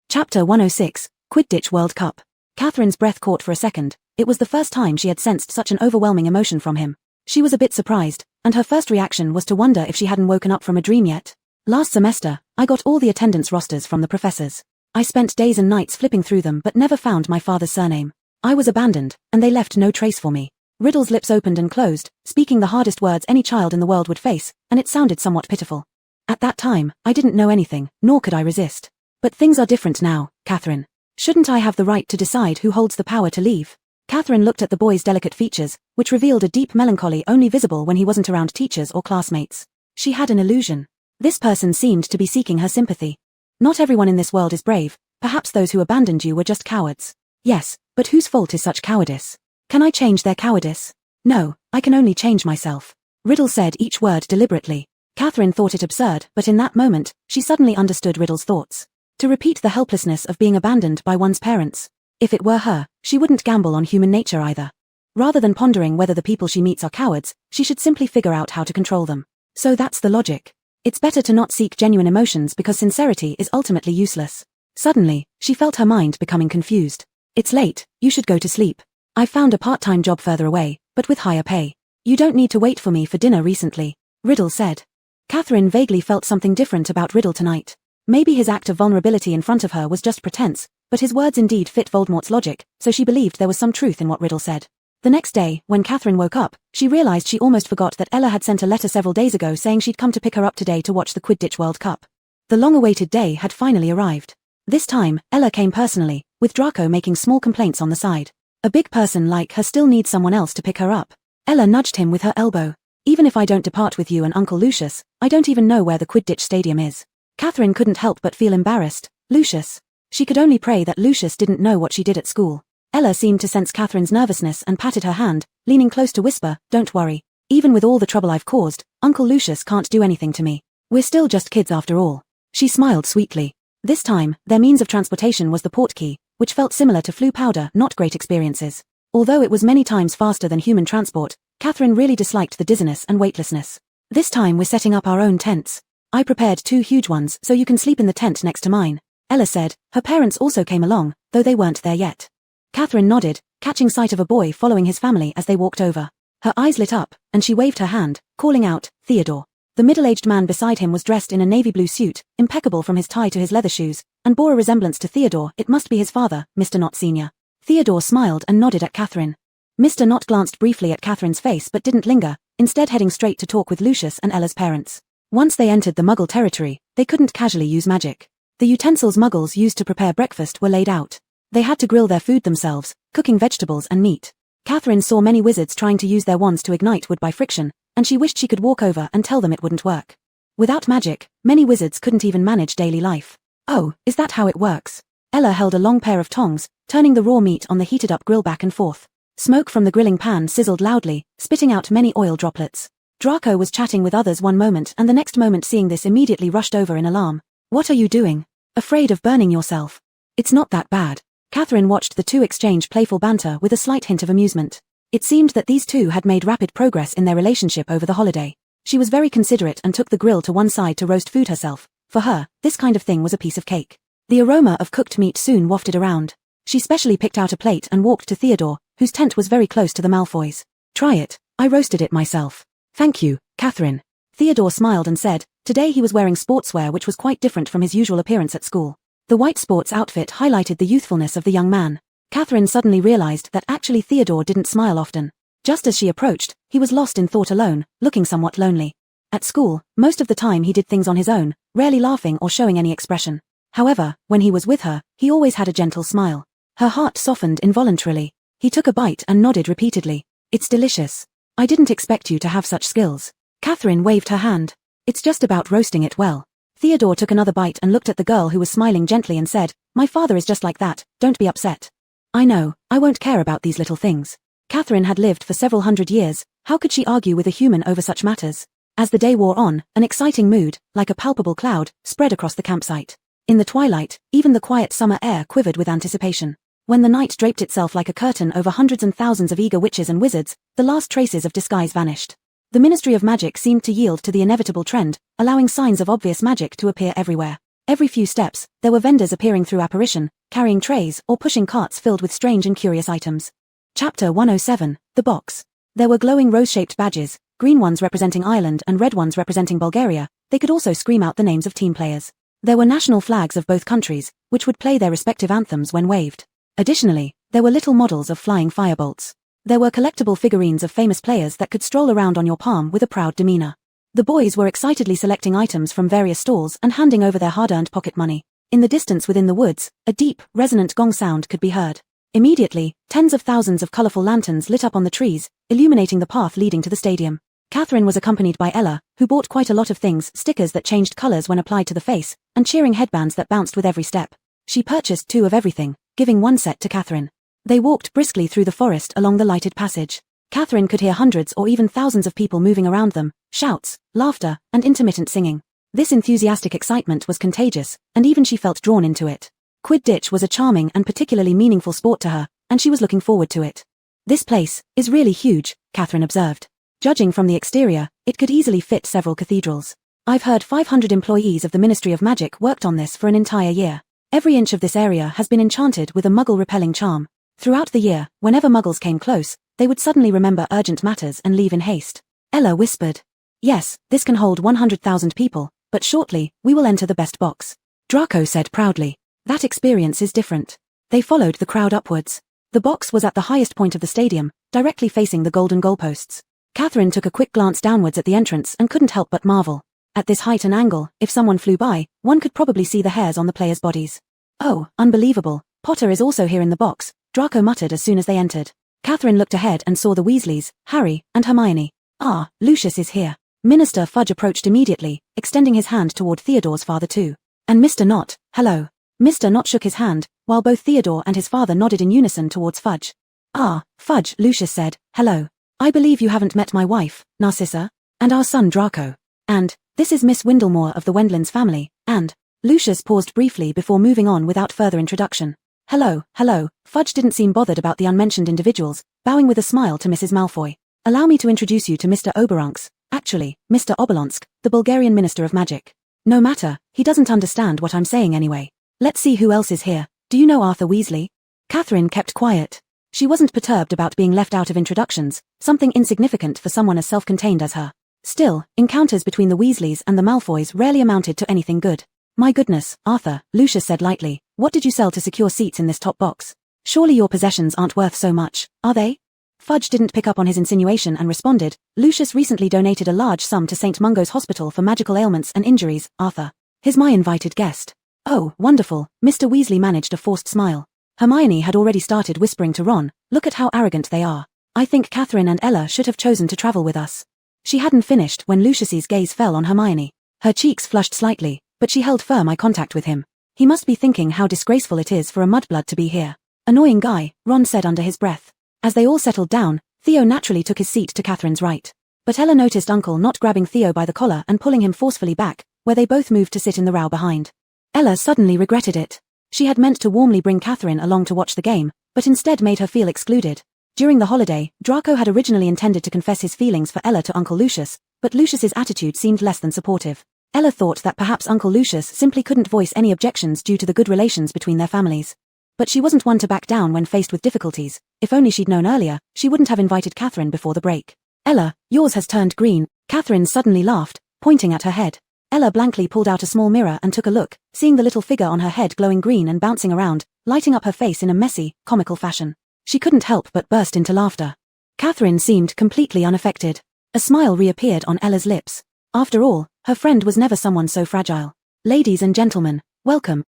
A: Chapter 106, Quidditch World Cup. Catherine's breath caught for a second. It was the first time she had sensed such an overwhelming emotion from him. She was a bit surprised, and her first reaction was to wonder if she hadn't woken up from a dream yet. Last semester, I got all the attendance rosters from the professors. I spent days and nights flipping through them but never found my father's surname. I was abandoned, and they left no trace for me. Riddle's lips opened and closed, speaking the hardest words any child in the world would face, and it sounded somewhat pitiful. At that time, I didn't know anything, nor could I resist. But things are different now, Catherine. Shouldn't I have the right to decide who holds the power to leave? Catherine looked at the boy's delicate features, which revealed a deep melancholy only visible when he wasn't around teachers or classmates. She had an illusion. This person seemed to be seeking her sympathy. Not everyone in this world is brave, perhaps those who abandoned you were just cowards. Yes, but whose fault is such cowardice? Can I change their cowardice? No, I can only change myself. Riddle said each word deliberately. Catherine thought it absurd, but in that moment, she suddenly understood Riddle's thoughts. To repeat the helplessness of being abandoned by one's parents. If it were her, she wouldn't gamble on human nature either. Rather than pondering whether the people she meets are cowards, she should simply figure out how to control them. So that's the logic. It's better to not seek genuine emotions because sincerity is ultimately useless. Suddenly, she felt her mind becoming confused. It's late, you should go to sleep. I found a part-time job further away, but with higher pay. You don't need to wait for me for dinner recently, Riddle said. Catherine vaguely felt something different about Riddle tonight. Maybe his act of vulnerability in front of her was just pretense, but his words indeed fit Voldemort's logic, so she believed there was some truth in what Riddle said. The next day, when Catherine woke up, she realized she almost forgot that Ella had sent a letter several days ago saying she'd come to pick her up today to watch the Quidditch World Cup. The long-awaited day had finally arrived. This time, Ella came personally, with Draco making small complaints on the side. A big person like her still needs someone else to pick her up. Ella nudged him with her elbow. Even if I don't depart with you and Uncle Lucius, I don't even know where the Quidditch stadium is. Catherine couldn't help but feel embarrassed. Lucius. She could only pray that Lucius didn't know what she did at school. Ella seemed to sense Catherine's nervousness and patted her hand, leaning close to whisper, "Don't worry. Even with all the trouble I've caused, Uncle Lucius can't do anything to me. We're still just kids after all." She smiled sweetly. This time, their means of transportation was the portkey, which felt similar to flu powder, not great experiences. Although it was many times faster than human transport, Catherine really disliked the dizziness and weightlessness. "This time we're setting up our own tents. I prepared 2 huge ones so you can sleep in the tent next to mine," Ella said. Her parents also came along, though they weren't there yet. Catherine nodded, catching sight of a boy following his family as they walked over. Her eyes lit up, and she waved her hand, calling out, "Theodore." The middle-aged man beside him was dressed in a navy blue suit, impeccable from his tie to his leather shoes, and bore a resemblance to Theodore. It must be his father, Mr. Knott Sr. Theodore smiled and nodded at Catherine. Mr. Knott glanced briefly at Catherine's face but didn't linger, instead heading straight to talk with Lucius and Ella's parents. Once they entered the Muggle territory, they couldn't casually use magic. The utensils Muggles used to prepare breakfast were laid out. They had to grill their food themselves, cooking vegetables and meat. Catherine saw many wizards trying to use their wands to ignite wood by friction, and she wished she could walk over and tell them it wouldn't work. Without magic, many wizards couldn't even manage daily life. "Oh, is that how it works?" Ella held a long pair of tongs, turning the raw meat on the heated-up grill back and forth. Smoke from the grilling pan sizzled loudly, spitting out many oil droplets. Draco was chatting with others one moment and the next moment seeing this immediately rushed over in alarm. "What are you doing? Afraid of burning yourself?" "It's not that bad." Catherine watched the two exchange playful banter with a slight hint of amusement. It seemed that these two had made rapid progress in their relationship over the holiday. She was very considerate and took the grill to one side to roast food herself. For her, this kind of thing was a piece of cake. The aroma of cooked meat soon wafted around. She specially picked out a plate and walked to Theodore, whose tent was very close to the Malfoys. "Try it. I roasted it myself." "Thank you, Catherine." Theodore smiled and said, today he was wearing sportswear which was quite different from his usual appearance at school. The white sports outfit highlighted the youthfulness of the young man. Catherine suddenly realized that actually Theodore didn't smile often. Just as she approached, he was lost in thought alone, looking somewhat lonely. At school, most of the time he did things on his own, rarely laughing or showing any expression. However, when he was with her, he always had a gentle smile. Her heart softened involuntarily. He took a bite and nodded repeatedly. "It's delicious. I didn't expect you to have such skills." Catherine waved her hand. "It's just about roasting it well." Theodore took another bite and looked at the girl who was smiling gently and said, "My father is just like that, don't be upset." "I know, I won't care about these little things." Catherine had lived for several hundred years, how could she argue with a human over such matters? As the day wore on, an exciting mood, like a palpable cloud, spread across the campsite. In the twilight, even the quiet summer air quivered with anticipation. When the night draped itself like a curtain over hundreds and thousands of eager witches and wizards, the last traces of disguise vanished. The Ministry of Magic seemed to yield to the inevitable trend, allowing signs of obvious magic to appear everywhere. Every few steps, there were vendors appearing through apparition, carrying trays or pushing carts filled with strange and curious items. Chapter 107, The Box. There were glowing rose-shaped badges, green ones representing Ireland and red ones representing Bulgaria, they could also scream out the names of team players. There were national flags of both countries, which would play their respective anthems when waved. Additionally, there were little models of flying firebolts. There were collectible figurines of famous players that could stroll around on your palm with a proud demeanor. The boys were excitedly selecting items from various stalls and handing over their hard-earned pocket money. In the distance within the woods, a deep, resonant gong sound could be heard. Immediately, tens of thousands of colorful lanterns lit up on the trees, illuminating the path leading to the stadium. Catherine was accompanied by Ella, who bought quite a lot of things, stickers that changed colors when applied to the face, and cheering headbands that bounced with every step. She purchased 2 of everything, giving 1 set to Catherine. They walked briskly through the forest along the lighted passage. Catherine could hear hundreds or even thousands of people moving around them, shouts, laughter, and intermittent singing. This enthusiastic excitement was contagious, and even she felt drawn into it. Quidditch was a charming and particularly meaningful sport to her, and she was looking forward to it. This place is really huge, Catherine observed. Judging from the exterior, it could easily fit several cathedrals. I've heard 500 employees of the Ministry of Magic worked on this for an entire year. Every inch of this area has been enchanted with a muggle-repelling charm. Throughout the year, whenever muggles came close, they would suddenly remember urgent matters and leave in haste. Ella whispered. Yes, this can hold 100,000 people, but shortly, we will enter the best box. Draco said proudly. That experience is different. They followed the crowd upwards. The box was at the highest point of the stadium, directly facing the golden goalposts. Catherine took a quick glance downwards at the entrance and couldn't help but marvel. At this height and angle, if someone flew by, one could probably see the hairs on the players' bodies. Oh, unbelievable. Potter is also here in the box, Draco muttered as soon as they entered. Catherine looked ahead and saw the Weasleys, Harry, and Hermione. Ah, Lucius is here. Minister Fudge approached immediately, extending his hand toward Theodore's father too. And Mr. Knott, hello. Mr. Knott shook his hand, while both Theodore and his father nodded in unison towards Fudge. Ah, Fudge, Lucius said, hello. I believe you haven't met my wife, Narcissa, and our son Draco. And, this is Miss Windlemore of the Wendlands family, and, Lucius paused briefly before moving on without further introduction. Hello, hello, Fudge didn't seem bothered about the unmentioned individuals, bowing with a smile to Mrs. Malfoy. Allow me to introduce you to Mr. Oberonsk, actually, Mr. Obolonsk, the Bulgarian Minister of Magic. No matter, he doesn't understand what I'm saying anyway. Let's see who else is here. Do you know Arthur Weasley? Catherine kept quiet. She wasn't perturbed about being left out of introductions, something insignificant for someone as self-contained as her. Still, encounters between the Weasleys and the Malfoys rarely amounted to anything good. My goodness, Arthur, Lucius said lightly, what did you sell to secure seats in this top box? Surely your possessions aren't worth so much, are they? Fudge didn't pick up on his insinuation and responded, Lucius recently donated a large sum to St. Mungo's Hospital for magical ailments and injuries, Arthur. He's my invited guest. Oh, wonderful, Mr. Weasley managed a forced smile. Hermione had already started whispering to Ron, look at how arrogant they are. I think Catherine and Ella should have chosen to travel with us. She hadn't finished when Lucius's gaze fell on Hermione. Her cheeks flushed slightly, but she held firm eye contact with him. He must be thinking how disgraceful it is for a mudblood to be here. Annoying guy, Ron said under his breath. As they all settled down, Theo naturally took his seat to Catherine's right. But Ella noticed Uncle not grabbing Theo by the collar and pulling him forcefully back, where they both moved to sit in the row behind. Ella suddenly regretted it. She had meant to warmly bring Catherine along to watch the game, but instead made her feel excluded. During the holiday, Draco had originally intended to confess his feelings for Ella to Uncle Lucius, but Lucius's attitude seemed less than supportive. Ella thought that perhaps Uncle Lucius simply couldn't voice any objections due to the good relations between their families. But she wasn't one to back down when faced with difficulties. If only she'd known earlier, she wouldn't have invited Catherine before the break. Ella, yours has turned green, Catherine suddenly laughed, pointing at her head. Ella blankly pulled out a small mirror and took a look, seeing the little figure on her head glowing green and bouncing around, lighting up her face in a messy, comical fashion. She couldn't help but burst into laughter. Catherine seemed completely unaffected. A smile reappeared on Ella's lips. After all, her friend was never someone so fragile. Ladies and gentlemen, welcome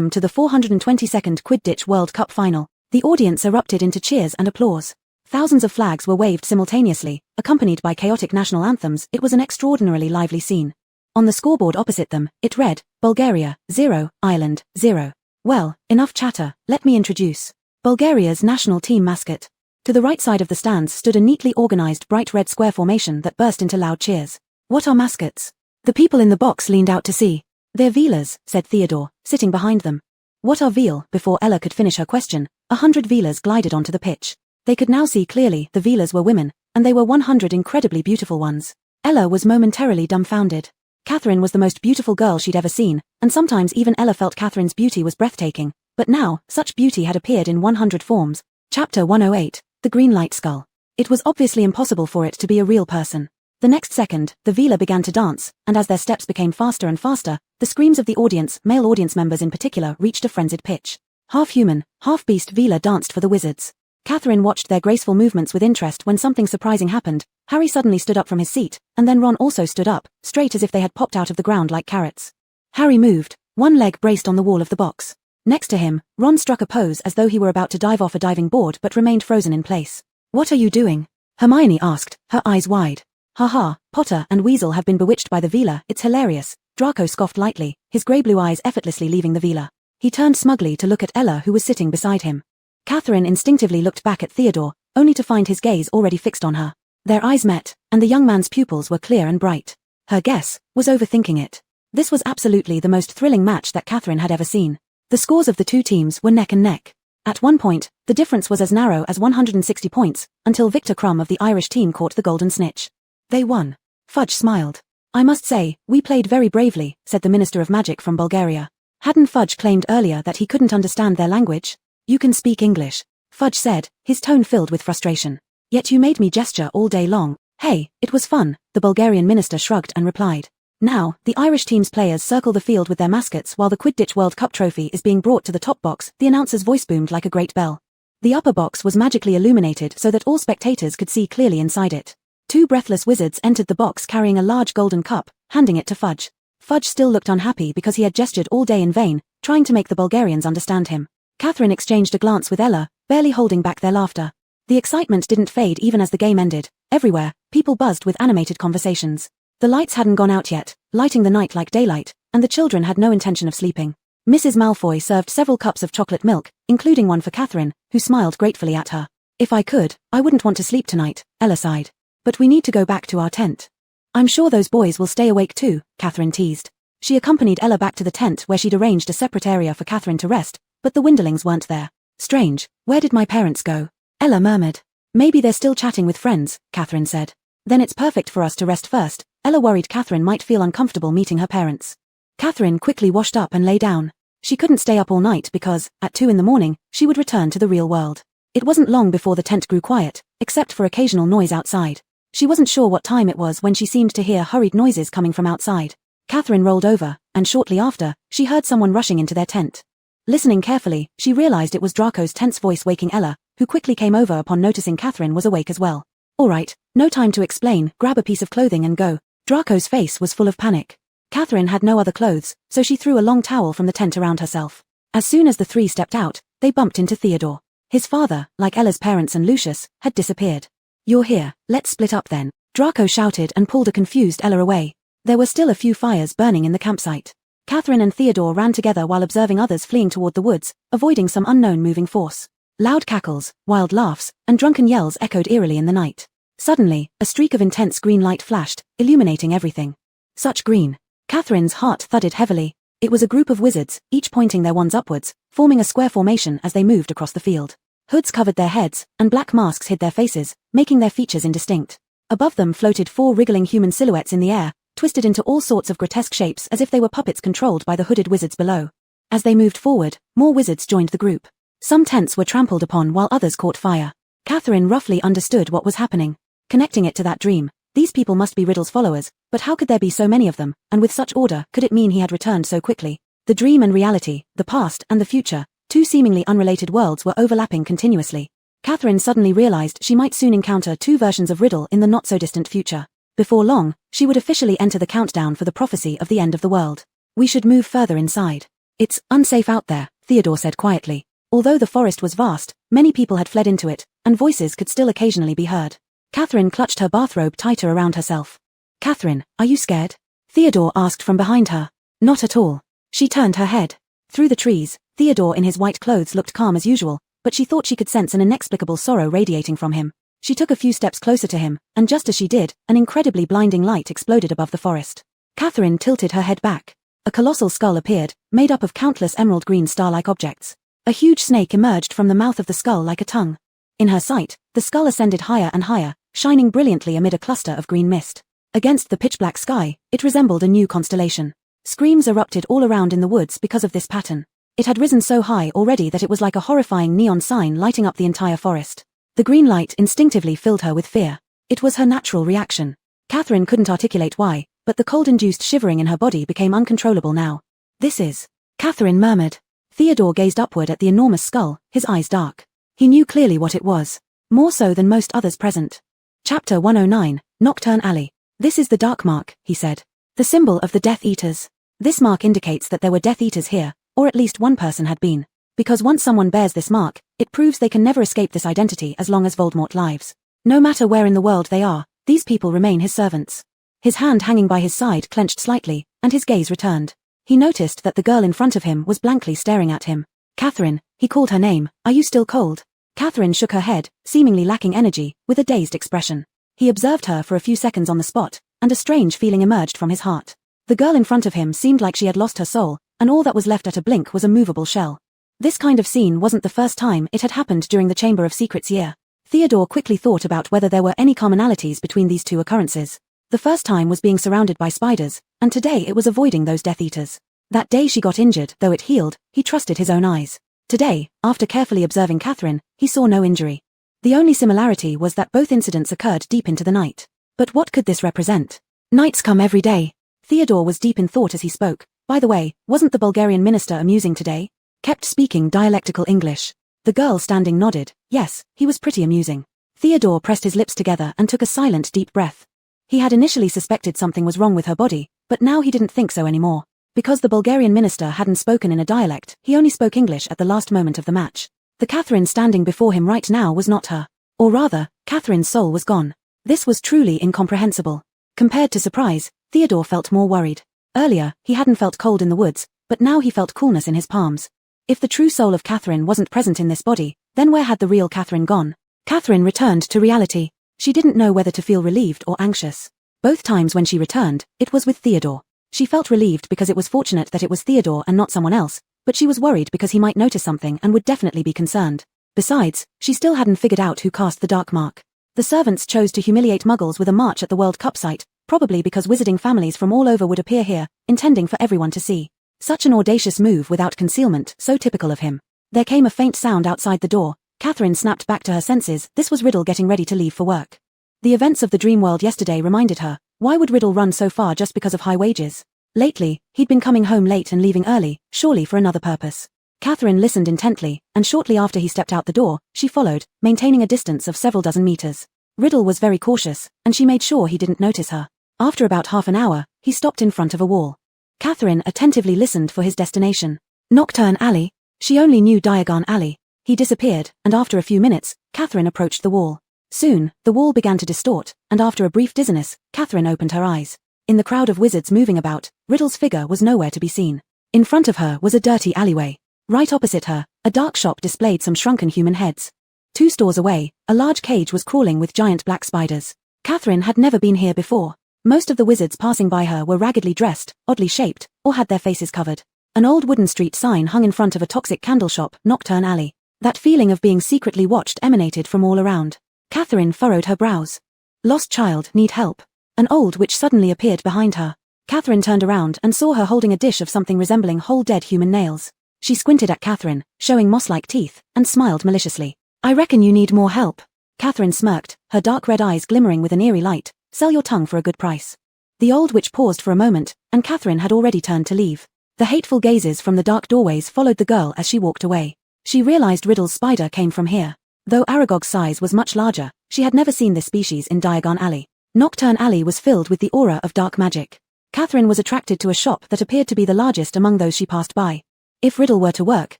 A: to the 422nd Quidditch World Cup final. The audience erupted into cheers and applause. Thousands of flags were waved simultaneously, accompanied by chaotic national anthems. It was an extraordinarily lively scene. On the scoreboard opposite them, it read, Bulgaria, 0, Ireland, 0. Well, enough chatter, let me introduce Bulgaria's national team mascot. To the right side of the stands stood a neatly organized bright red square formation that burst into loud cheers. What are mascots? The people in the box leaned out to see. They're Veilers, said Theodore, sitting behind them. What are Veil? Before Ella could finish her question, 100 Veilers glided onto the pitch. They could now see clearly the Veilers were women, and they were 100 incredibly beautiful ones. Ella was momentarily dumbfounded. Catherine was the most beautiful girl she'd ever seen, and sometimes even Ella felt Catherine's beauty was breathtaking, but now, such beauty had appeared in 100 forms. Chapter 108, The Green Light Skull. It was obviously impossible for it to be a real person. The next second, the Veela began to dance, and as their steps became faster and faster, the screams of the audience, male audience members in particular, reached a frenzied pitch. Half-human, half-beast Veela danced for the wizards. Catherine watched their graceful movements with interest when something surprising happened. Harry suddenly stood up from his seat, and then Ron also stood up, straight as if they had popped out of the ground like carrots. Harry moved, one leg braced on the wall of the box. Next to him, Ron struck a pose as though he were about to dive off a diving board but remained frozen in place. "What are you doing?" Hermione asked, her eyes wide. "Haha, Potter and Weasley have been bewitched by the Veela, it's hilarious," Draco scoffed lightly, his grey-blue eyes effortlessly leaving the Veela. He turned smugly to look at Ella who was sitting beside him. Catherine instinctively looked back at Theodore, only to find his gaze already fixed on her. Their eyes met, and the young man's pupils were clear and bright. Her guess was overthinking it. This was absolutely the most thrilling match that Catherine had ever seen. The scores of the two teams were neck and neck. At one point, the difference was as narrow as 160 points, until Victor Crumb of the Irish team caught the golden snitch. They won. Fudge smiled. "I must say, we played very bravely," said the Minister of Magic from Bulgaria. Hadn't Fudge claimed earlier that he couldn't understand their language? "You can speak English," Fudge said, his tone filled with frustration. "Yet you made me gesture all day long." "Hey, it was fun," the Bulgarian minister shrugged and replied. Now, the Irish team's players circle the field with their mascots while the Quidditch World Cup trophy is being brought to the top box. The announcer's voice boomed like a great bell. The upper box was magically illuminated so that all spectators could see clearly inside it. Two breathless wizards entered the box carrying a large golden cup, handing it to Fudge. Fudge still looked unhappy because he had gestured all day in vain, trying to make the Bulgarians understand him. Catherine exchanged a glance with Ella, barely holding back their laughter. The excitement didn't fade even as the game ended. Everywhere, people buzzed with animated conversations. The lights hadn't gone out yet, lighting the night like daylight, and the children had no intention of sleeping. Mrs. Malfoy served several cups of chocolate milk, including one for Catherine, who smiled gratefully at her. "If I could, I wouldn't want to sleep tonight," Ella sighed. "But we need to go back to our tent." "I'm sure those boys will stay awake too," Catherine teased. She accompanied Ella back to the tent where she'd arranged a separate area for Catherine to rest, but the Winderlings weren't there. "Strange, where did my parents go?" Ella murmured. "Maybe they're still chatting with friends," Catherine said. "Then it's perfect for us to rest first." Ella worried Catherine might feel uncomfortable meeting her parents. Catherine quickly washed up and lay down. She couldn't stay up all night because, at 2 in the morning, she would return to the real world. It wasn't long before the tent grew quiet, except for occasional noise outside. She wasn't sure what time it was when she seemed to hear hurried noises coming from outside. Catherine rolled over, and shortly after, she heard someone rushing into their tent. Listening carefully, she realized it was Draco's tense voice waking Ella, who quickly came over upon noticing Catherine was awake as well. "All right, no time to explain, grab a piece of clothing and go." Draco's face was full of panic. Catherine had no other clothes, so she threw a long towel from the tent around herself. As soon as the three stepped out, they bumped into Theodore. His father, like Ella's parents and Lucius, had disappeared. "You're here, let's split up then," Draco shouted and pulled a confused Ella away. There were still a few fires burning in the campsite. Catherine and Theodore ran together while observing others fleeing toward the woods, avoiding some unknown moving force. Loud cackles, wild laughs, and drunken yells echoed eerily in the night. Suddenly, a streak of intense green light flashed, illuminating everything. Such green. Catherine's heart thudded heavily. It was a group of wizards, each pointing their wands upwards, forming a square formation as they moved across the field. Hoods covered their heads, and black masks hid their faces, making their features indistinct. Above them floated 4 wriggling human silhouettes in the air, twisted into all sorts of grotesque shapes as if they were puppets controlled by the hooded wizards below. As they moved forward, more wizards joined the group. Some tents were trampled upon while others caught fire. Catherine roughly understood what was happening. Connecting it to that dream, these people must be Riddle's followers, but how could there be so many of them, and with such order could it mean he had returned so quickly? The dream and reality, the past and the future, 2 seemingly unrelated worlds were overlapping continuously. Catherine suddenly realized she might soon encounter 2 versions of Riddle in the not-so-distant future. Before long, she would officially enter the countdown for the prophecy of the end of the world. "We should move further inside. It's unsafe out there," Theodore said quietly. Although the forest was vast, many people had fled into it, and voices could still occasionally be heard. Catherine clutched her bathrobe tighter around herself. "Catherine, are you scared?" Theodore asked from behind her. "Not at all." She turned her head. Through the trees, Theodore in his white clothes looked calm as usual, but she thought she could sense an inexplicable sorrow radiating from him. She took a few steps closer to him, and just as she did, an incredibly blinding light exploded above the forest. Catherine tilted her head back. A colossal skull appeared, made up of countless emerald green star-like objects. A huge snake emerged from the mouth of the skull like a tongue. In her sight, the skull ascended higher and higher, shining brilliantly amid a cluster of green mist. Against the pitch-black sky, it resembled a new constellation. Screams erupted all around in the woods because of this pattern. It had risen so high already that it was like a horrifying neon sign lighting up the entire forest. The green light instinctively filled her with fear. It was her natural reaction. Catherine couldn't articulate why, but the cold-induced shivering in her body became uncontrollable now. This is... Catherine murmured. Theodore gazed upward at the enormous skull, his eyes dark. He knew clearly what it was. More so than most others present. Chapter 109, Nocturne Alley. This is the Dark Mark, he said. The symbol of the Death Eaters. This mark indicates that there were Death Eaters here, or at least one person had been. Because once someone bears this mark, it proves they can never escape this identity as long as Voldemort lives. No matter where in the world they are, these people remain his servants. His hand hanging by his side clenched slightly, and his gaze returned. He noticed that the girl in front of him was blankly staring at him. Catherine, he called her name, are you still cold? Catherine shook her head, seemingly lacking energy, with a dazed expression. He observed her for a few seconds on the spot, and a strange feeling emerged from his heart. The girl in front of him seemed like she had lost her soul, and all that was left at a blink was a movable shell. This kind of scene wasn't the first time it had happened during the Chamber of Secrets year. Theodore quickly thought about whether there were any commonalities between these two occurrences. The first time was being surrounded by spiders, and today it was avoiding those Death Eaters. That day she got injured, though it healed, he trusted his own eyes. Today, after carefully observing Catherine, he saw no injury. The only similarity was that both incidents occurred deep into the night. But what could this represent? Nights come every day. Theodore was deep in thought as he spoke. By the way, wasn't the Bulgarian minister amusing today? Kept speaking dialectical English. The girl standing nodded. Yes, he was pretty amusing. Theodore pressed his lips together and took a silent deep breath. He had initially suspected something was wrong with her body, but now he didn't think so anymore. Because the Bulgarian minister hadn't spoken in a dialect, he only spoke English at the last moment of the match. The Catherine standing before him right now was not her. Or rather, Catherine's soul was gone. This was truly incomprehensible. Compared to surprise, Theodore felt more worried. Earlier, he hadn't felt cold in the woods, but now he felt coolness in his palms. If the true soul of Catherine wasn't present in this body, then where had the real Catherine gone? Catherine returned to reality. She didn't know whether to feel relieved or anxious. Both times when she returned, it was with Theodore. She felt relieved because it was fortunate that it was Theodore and not someone else, but she was worried because he might notice something and would definitely be concerned. Besides, she still hadn't figured out who cast the dark mark. The servants chose to humiliate Muggles with a march at the World Cup site, probably because wizarding families from all over would appear here, intending for everyone to see. Such an audacious move without concealment, so typical of him. There came a faint sound outside the door. Catherine snapped back to her senses. This was Riddle getting ready to leave for work. The events of the dream world yesterday reminded her, why would Riddle run so far just because of high wages? Lately, he'd been coming home late and leaving early, surely for another purpose. Catherine listened intently, and shortly after he stepped out the door, she followed, maintaining a distance of several dozen meters. Riddle was very cautious, and she made sure he didn't notice her. After about half an hour, he stopped in front of a wall. Catherine attentively listened for his destination. Nocturne Alley. She only knew Diagon Alley. He disappeared, and after a few minutes, Catherine approached the wall. Soon, the wall began to distort, and after a brief dizziness, Catherine opened her eyes. In the crowd of wizards moving about, Riddle's figure was nowhere to be seen. In front of her was a dirty alleyway. Right opposite her, a dark shop displayed some shrunken human heads. 2 stores away, a large cage was crawling with giant black spiders. Catherine had never been here before. Most of the wizards passing by her were raggedly dressed, oddly shaped, or had their faces covered. An old wooden street sign hung in front of a toxic candle shop, Nocturne Alley. That feeling of being secretly watched emanated from all around. Catherine furrowed her brows. Lost child, need help. An old witch suddenly appeared behind her. Catherine turned around and saw her holding a dish of something resembling whole dead human nails. She squinted at Catherine, showing moss-like teeth, and smiled maliciously. I reckon you need more help. Catherine smirked, her dark red eyes glimmering with an eerie light. Sell your tongue for a good price. The old witch paused for a moment, and Catherine had already turned to leave. The hateful gazes from the dark doorways followed the girl as she walked away. She realized Riddle's spider came from here. Though Aragog's size was much larger, she had never seen this species in Diagon Alley. Nocturne Alley was filled with the aura of dark magic. Catherine was attracted to a shop that appeared to be the largest among those she passed by. If Riddle were to work,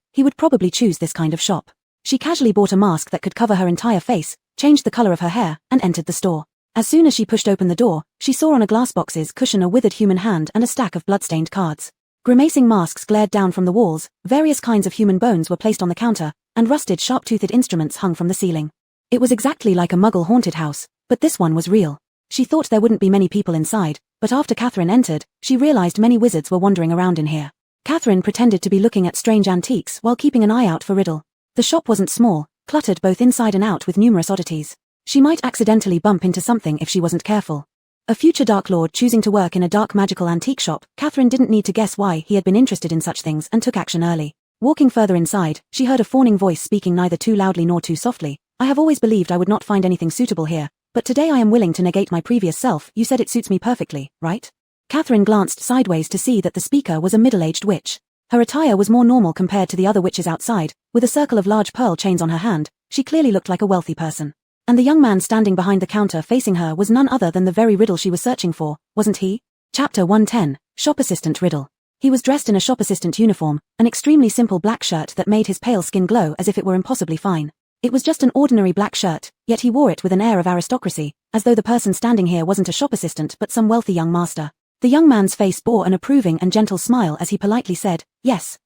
A: he would probably choose this kind of shop. She casually bought a mask that could cover her entire face, changed the color of her hair, and entered the store. As soon as she pushed open the door, she saw on a glass box's cushion a withered human hand and a stack of blood-stained cards. Grimacing masks glared down from the walls, various kinds of human bones were placed on the counter, and rusted sharp-toothed instruments hung from the ceiling. It was exactly like a Muggle-haunted house, but this one was real. She thought there wouldn't be many people inside, but after Catherine entered, she realized many wizards were wandering around in here. Catherine pretended to be looking at strange antiques while keeping an eye out for Riddle. The shop wasn't small, cluttered both inside and out with numerous oddities. She might accidentally bump into something if she wasn't careful. A future Dark Lord choosing to work in a dark magical antique shop, Catherine didn't need to guess why he had been interested in such things and took action early. Walking further inside, she heard a fawning voice speaking neither too loudly nor too softly. I have always believed I would not find anything suitable here, But today I am willing to negate my previous self. You said it suits me perfectly, right? Catherine glanced sideways to see that the speaker was a middle-aged witch. Her attire was more normal compared to the other witches outside, with a circle of large pearl chains on her hand. She clearly looked like a wealthy person. And the young man standing behind the counter facing her was none other than the very Riddle she was searching for, wasn't he? Chapter 110, Shop Assistant Riddle. He was dressed in a shop assistant uniform, an extremely simple black shirt that made his pale skin glow as if it were impossibly fine. It was just an ordinary black shirt, yet he wore it with an air of aristocracy, as though the person standing here wasn't a shop assistant but some wealthy young master. The young man's face bore an approving and gentle smile as he politely said, "Yes,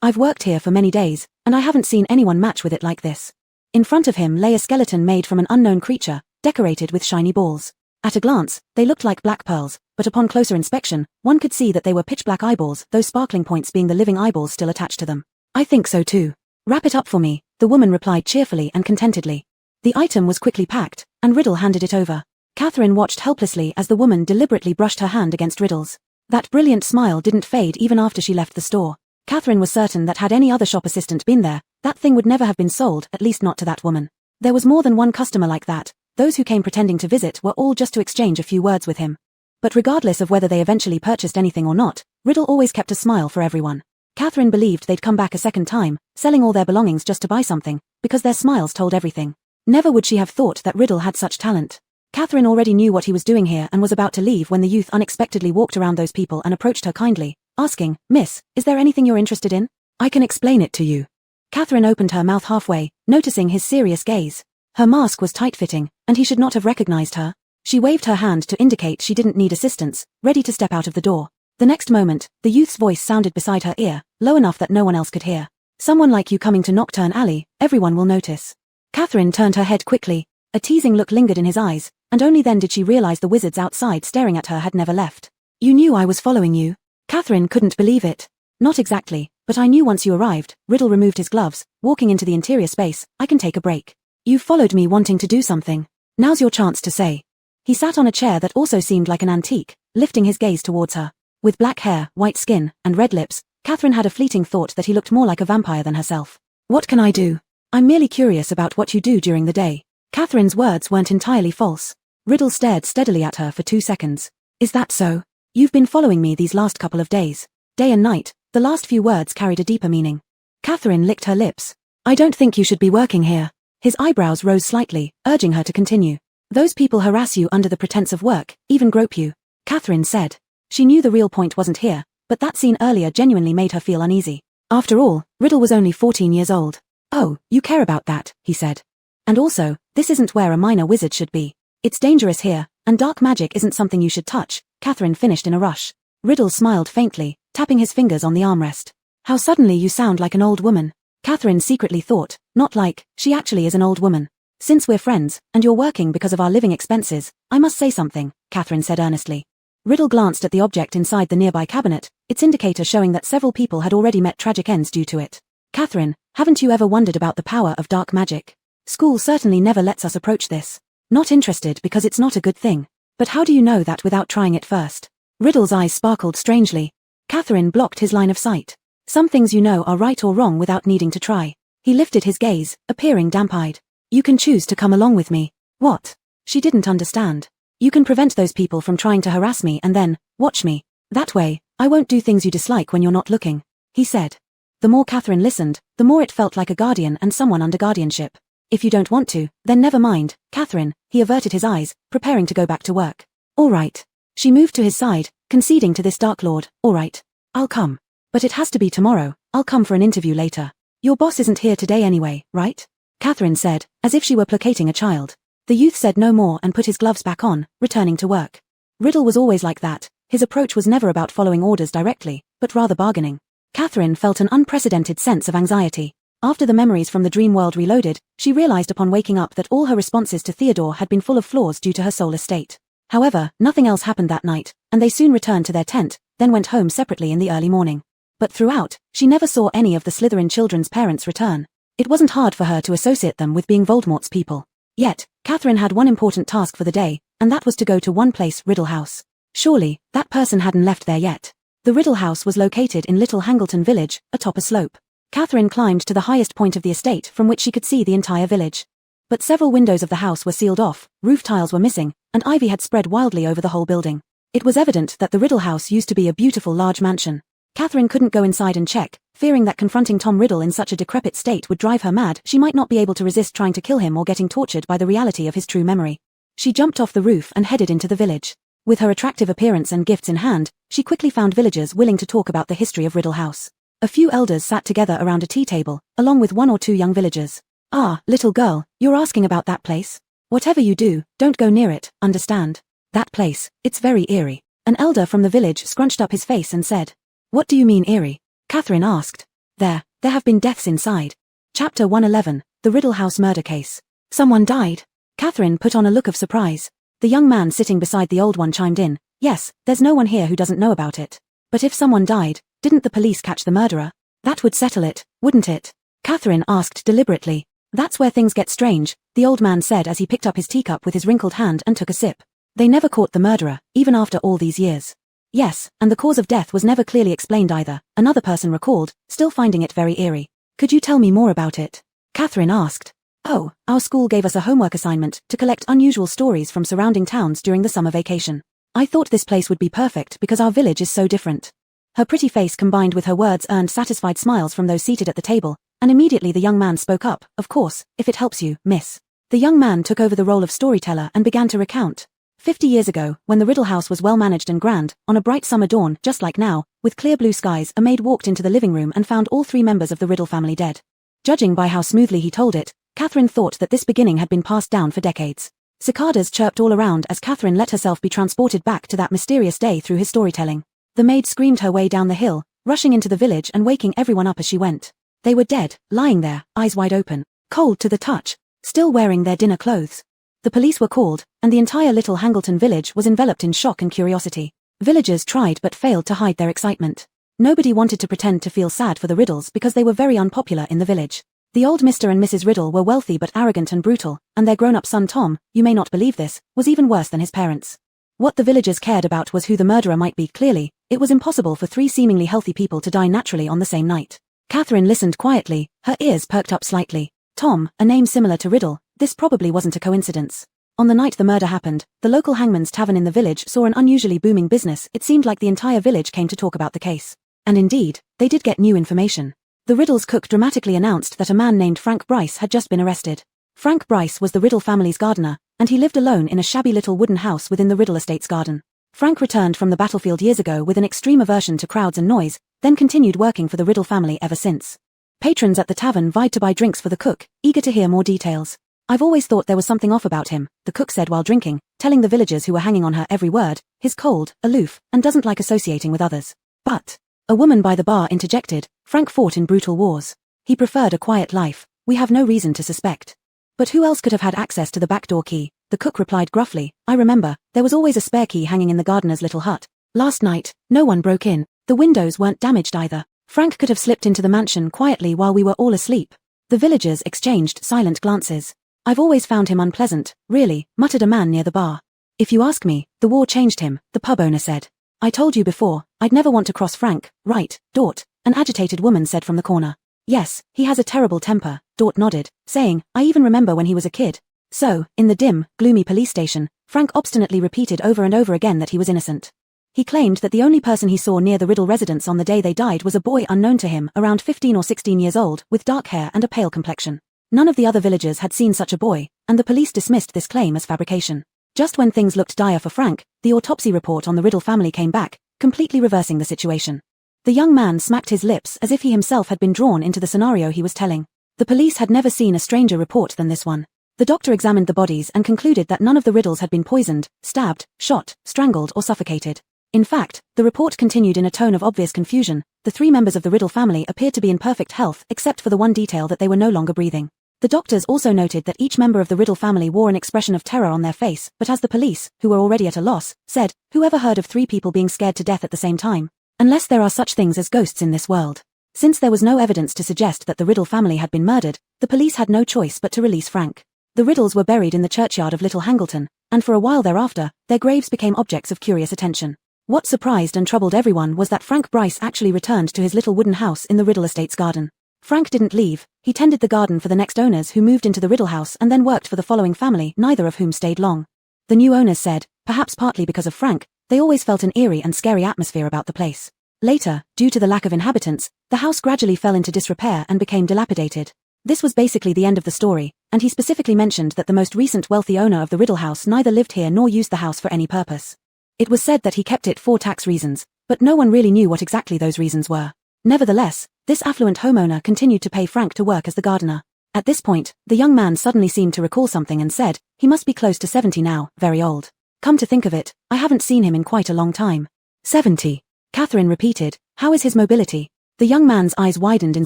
A: I've worked here for many days, and I haven't seen anyone match with it like this." In front of him lay a skeleton made from an unknown creature, decorated with shiny balls. At a glance, they looked like black pearls, but upon closer inspection, one could see that they were pitch-black eyeballs, those sparkling points being the living eyeballs still attached to them. "I think so too. Wrap it up for me," the woman replied cheerfully and contentedly. The item was quickly packed, and Riddle handed it over. Catherine watched helplessly as the woman deliberately brushed her hand against Riddle's. That brilliant smile didn't fade even after she left the store. Catherine was certain that had any other shop assistant been there, that thing would never have been sold, at least not to that woman. There was more than one customer like that. Those who came pretending to visit were all just to exchange a few words with him. But regardless of whether they eventually purchased anything or not, Riddle always kept a smile for everyone. Catherine believed they'd come back a second time, selling all their belongings just to buy something, because their smiles told everything. Never would she have thought that Riddle had such talent. Catherine already knew what he was doing here and was about to leave when the youth unexpectedly walked around those people and approached her kindly, asking, "Miss, is there anything you're interested in? I can explain it to you." Catherine opened her mouth halfway, noticing his serious gaze. Her mask was tight-fitting, and he should not have recognized her. She waved her hand to indicate she didn't need assistance, ready to step out of the door. The next moment, the youth's voice sounded beside her ear, low enough that no one else could hear. "Someone like you coming to Nocturne Alley, everyone will notice." Catherine turned her head quickly. A teasing look lingered in his eyes, and only then did she realize the wizards outside staring at her had never left. "You knew I was following you?" Catherine couldn't believe it. "Not exactly, but I knew once you arrived." Riddle removed his gloves, walking into the interior space. "I can take a break. You followed me wanting to do something. Now's your chance to say." He sat on a chair that also seemed like an antique, lifting his gaze towards her. With black hair, white skin, and red lips, Catherine had a fleeting thought that he looked more like a vampire than herself. "What can I do? I'm merely curious about what you do during the day." Catherine's words weren't entirely false. Riddle stared steadily at her for 2 seconds. "Is that so? You've been following me these last couple of days." Day and night, the last few words carried a deeper meaning. Catherine licked her lips. "I don't think you should be working here." His eyebrows rose slightly, urging her to continue. "Those people harass you under the pretense of work, even grope you," Catherine said. She knew the real point wasn't here, but that scene earlier genuinely made her feel uneasy. After all, Riddle was only 14 years old. "Oh, you care about that," he said. "And also, this isn't where a minor wizard should be. It's dangerous here, and dark magic isn't something you should touch," Catherine finished in a rush. Riddle smiled faintly, tapping his fingers on the armrest. "How suddenly you sound like an old woman." Catherine secretly thought, not like, she actually is an old woman. "Since we're friends, and you're working because of our living expenses, I must say something," Catherine said earnestly. Riddle glanced at the object inside the nearby cabinet, its indicator showing that several people had already met tragic ends due to it. "Catherine, haven't you ever wondered about the power of dark magic? School certainly never lets us approach this. Not interested because it's not a good thing. But how do you know that without trying it first?" Riddle's eyes sparkled strangely. Catherine blocked his line of sight. "Some things you know are right or wrong without needing to try." He lifted his gaze, appearing damp-eyed. "You can choose to come along with me." "What?" She didn't understand. "You can prevent those people from trying to harass me and then, watch me. That way, I won't do things you dislike when you're not looking," he said. The more Catherine listened, the more it felt like a guardian and someone under guardianship. "If you don't want to, then never mind, Catherine." He averted his eyes, preparing to go back to work. "All right." She moved to his side, conceding to this Dark Lord. "All right. I'll come. But it has to be tomorrow. I'll come for an interview later. Your boss isn't here today anyway, right?" Catherine said, as if she were placating a child. The youth said no more and put his gloves back on, returning to work. Riddle was always like that. His approach was never about following orders directly, but rather bargaining. Catherine felt an unprecedented sense of anxiety. After the memories from the dream world reloaded, she realized upon waking up that all her responses to Theodore had been full of flaws due to her soulless state. However, nothing else happened that night, and they soon returned to their tent, then went home separately in the early morning. But throughout, she never saw any of the Slytherin children's parents return. It wasn't hard for her to associate them with being Voldemort's people. Yet, Catherine had one important task for the day, and that was to go to one place, Riddle House. Surely, that person hadn't left there yet. The Riddle House was located in Little Hangleton Village, atop a slope. Catherine climbed to the highest point of the estate from which she could see the entire village. But several windows of the house were sealed off, roof tiles were missing, and ivy had spread wildly over the whole building. It was evident that the Riddle house used to be a beautiful large mansion. Catherine couldn't go inside and check, fearing that confronting Tom Riddle in such a decrepit state would drive her mad. She might not be able to resist trying to kill him or getting tortured by the reality of his true memory. She jumped off the roof and headed into the village. With her attractive appearance and gifts in hand, she quickly found villagers willing to talk about the history of Riddle House. A few elders sat together around a tea table, along with 1 or 2 young villagers. "Ah, little girl, you're asking about that place? Whatever you do, don't go near it, understand? That place, it's very eerie." An elder from the village scrunched up his face and said, "What do you mean eerie?" Catherine asked. There have been deaths inside. Chapter 111, The Riddle House Murder Case. Someone died? Catherine put on a look of surprise. The young man sitting beside the old one chimed in, "Yes, there's no one here who doesn't know about it. But if someone died, didn't the police catch the murderer? That would settle it, wouldn't it?" Catherine asked deliberately. "That's where things get strange," the old man said as he picked up his teacup with his wrinkled hand and took a sip. "They never caught the murderer, even after all these years." "Yes, and the cause of death was never clearly explained either," another person recalled, still finding it very eerie. "Could you tell me more about it?" Catherine asked. "Oh, our school gave us a homework assignment to collect unusual stories from surrounding towns during the summer vacation. I thought this place would be perfect because our village is so different." Her pretty face combined with her words earned satisfied smiles from those seated at the table, and immediately the young man spoke up, "Of course, if it helps you, miss." The young man took over the role of storyteller and began to recount. 50 years ago, when the Riddle house was well managed and grand, on a bright summer dawn, just like now, with clear blue skies, a maid walked into the living room and found all 3 members of the Riddle family dead. Judging by how smoothly he told it, Catherine thought that this beginning had been passed down for decades. Cicadas chirped all around as Catherine let herself be transported back to that mysterious day through his storytelling. The maid screamed her way down the hill, rushing into the village and waking everyone up as she went. They were dead, lying there, eyes wide open, cold to the touch, still wearing their dinner clothes. The police were called, and the entire little Hangleton village was enveloped in shock and curiosity. Villagers tried but failed to hide their excitement. Nobody wanted to pretend to feel sad for the Riddles because they were very unpopular in the village. The old Mr. and Mrs. Riddle were wealthy but arrogant and brutal, and their grown-up son Tom, you may not believe this, was even worse than his parents. What the villagers cared about was who the murderer might be. Clearly, it was impossible for 3 seemingly healthy people to die naturally on the same night. Catherine listened quietly, her ears perked up slightly. Tom, a name similar to Riddle, this probably wasn't a coincidence. On the night the murder happened, the local hangman's tavern in the village saw an unusually booming business. It seemed like the entire village came to talk about the case. And indeed, they did get new information. The Riddle's cook dramatically announced that a man named Frank Bryce had just been arrested. Frank Bryce was the Riddle family's gardener, and he lived alone in a shabby little wooden house within the Riddle estate's garden. Frank returned from the battlefield years ago with an extreme aversion to crowds and noise, then continued working for the Riddle family ever since. Patrons at the tavern vied to buy drinks for the cook, eager to hear more details. "I've always thought there was something off about him," the cook said while drinking, telling the villagers who were hanging on her every word, "He's cold, aloof, and doesn't like associating with others." But a woman by the bar interjected, "Frank fought in brutal wars. He preferred a quiet life. We have no reason to suspect." "But who else could have had access to the backdoor key?" the cook replied gruffly. "I remember, there was always a spare key hanging in the gardener's little hut. Last night, no one broke in. The windows weren't damaged either. Frank could have slipped into the mansion quietly while we were all asleep." The villagers exchanged silent glances. "I've always found him unpleasant, really," muttered a man near the bar. "If you ask me, the war changed him," the pub owner said. "I told you before, I'd never want to cross Frank, right, Dort?" an agitated woman said from the corner. "Yes, he has a terrible temper," Dort nodded, saying, "I even remember when he was a kid." So, in the dim, gloomy police station, Frank obstinately repeated over and over again that he was innocent. He claimed that the only person he saw near the Riddle residence on the day they died was a boy unknown to him, around 15 or 16 years old, with dark hair and a pale complexion. None of the other villagers had seen such a boy, and the police dismissed this claim as fabrication. Just when things looked dire for Frank, the autopsy report on the Riddle family came back, completely reversing the situation. The young man smacked his lips as if he himself had been drawn into the scenario he was telling. The police had never seen a stranger report than this one. The doctor examined the bodies and concluded that none of the Riddles had been poisoned, stabbed, shot, strangled or suffocated. In fact, the report continued in a tone of obvious confusion. The 3 members of the Riddle family appeared to be in perfect health except for the one detail that they were no longer breathing. The doctors also noted that each member of the Riddle family wore an expression of terror on their face, but as the police, who were already at a loss, said, "Whoever heard of 3 people being scared to death at the same time? Unless there are such things as ghosts in this world." Since there was no evidence to suggest that the Riddle family had been murdered, the police had no choice but to release Frank. The Riddles were buried in the churchyard of Little Hangleton, and for a while thereafter, their graves became objects of curious attention. What surprised and troubled everyone was that Frank Bryce actually returned to his little wooden house in the Riddle estate's garden. Frank didn't leave, he tended the garden for the next owners who moved into the Riddle house and then worked for the following family, neither of whom stayed long. The new owners said, perhaps partly because of Frank, they always felt an eerie and scary atmosphere about the place. Later, due to the lack of inhabitants, the house gradually fell into disrepair and became dilapidated. This was basically the end of the story, and he specifically mentioned that the most recent wealthy owner of the Riddle house neither lived here nor used the house for any purpose. It was said that he kept it for tax reasons, but no one really knew what exactly those reasons were. Nevertheless, this affluent homeowner continued to pay Frank to work as the gardener. At this point, the young man suddenly seemed to recall something and said, he must be close to 70 now, very old. Come to think of it, I haven't seen him in quite a long time. 70. Catherine repeated, how is his mobility? The young man's eyes widened in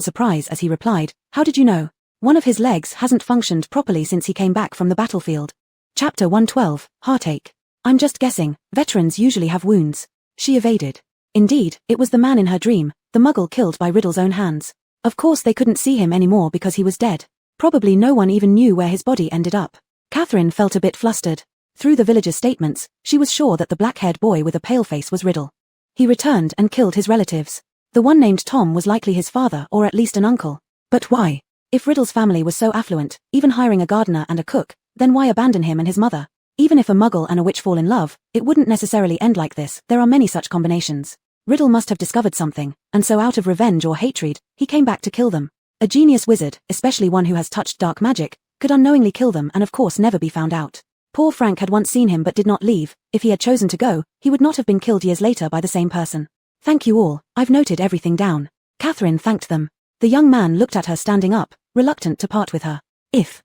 A: surprise as he replied, how did you know? One of his legs hasn't functioned properly since he came back from the battlefield. Chapter 112, Heartache. I'm just guessing, veterans usually have wounds. She evaded. Indeed, it was the man in her dream, the muggle killed by Riddle's own hands. Of course they couldn't see him anymore because he was dead. Probably no one even knew where his body ended up. Catherine felt a bit flustered. Through the villagers' statements, she was sure that the black-haired boy with a pale face was Riddle. He returned and killed his relatives. The one named Tom was likely his father or at least an uncle. But why? If Riddle's family was so affluent, even hiring a gardener and a cook, then why abandon him and his mother? Even if a muggle and a witch fall in love, it wouldn't necessarily end like this, there are many such combinations. Riddle must have discovered something, and so out of revenge or hatred, he came back to kill them. A genius wizard, especially one who has touched dark magic, could unknowingly kill them and of course never be found out. Poor Frank had once seen him but did not leave. If he had chosen to go, he would not have been killed years later by the same person. Thank you all, I've noted everything down. Catherine thanked them. The young man looked at her standing up, reluctant to part with her. If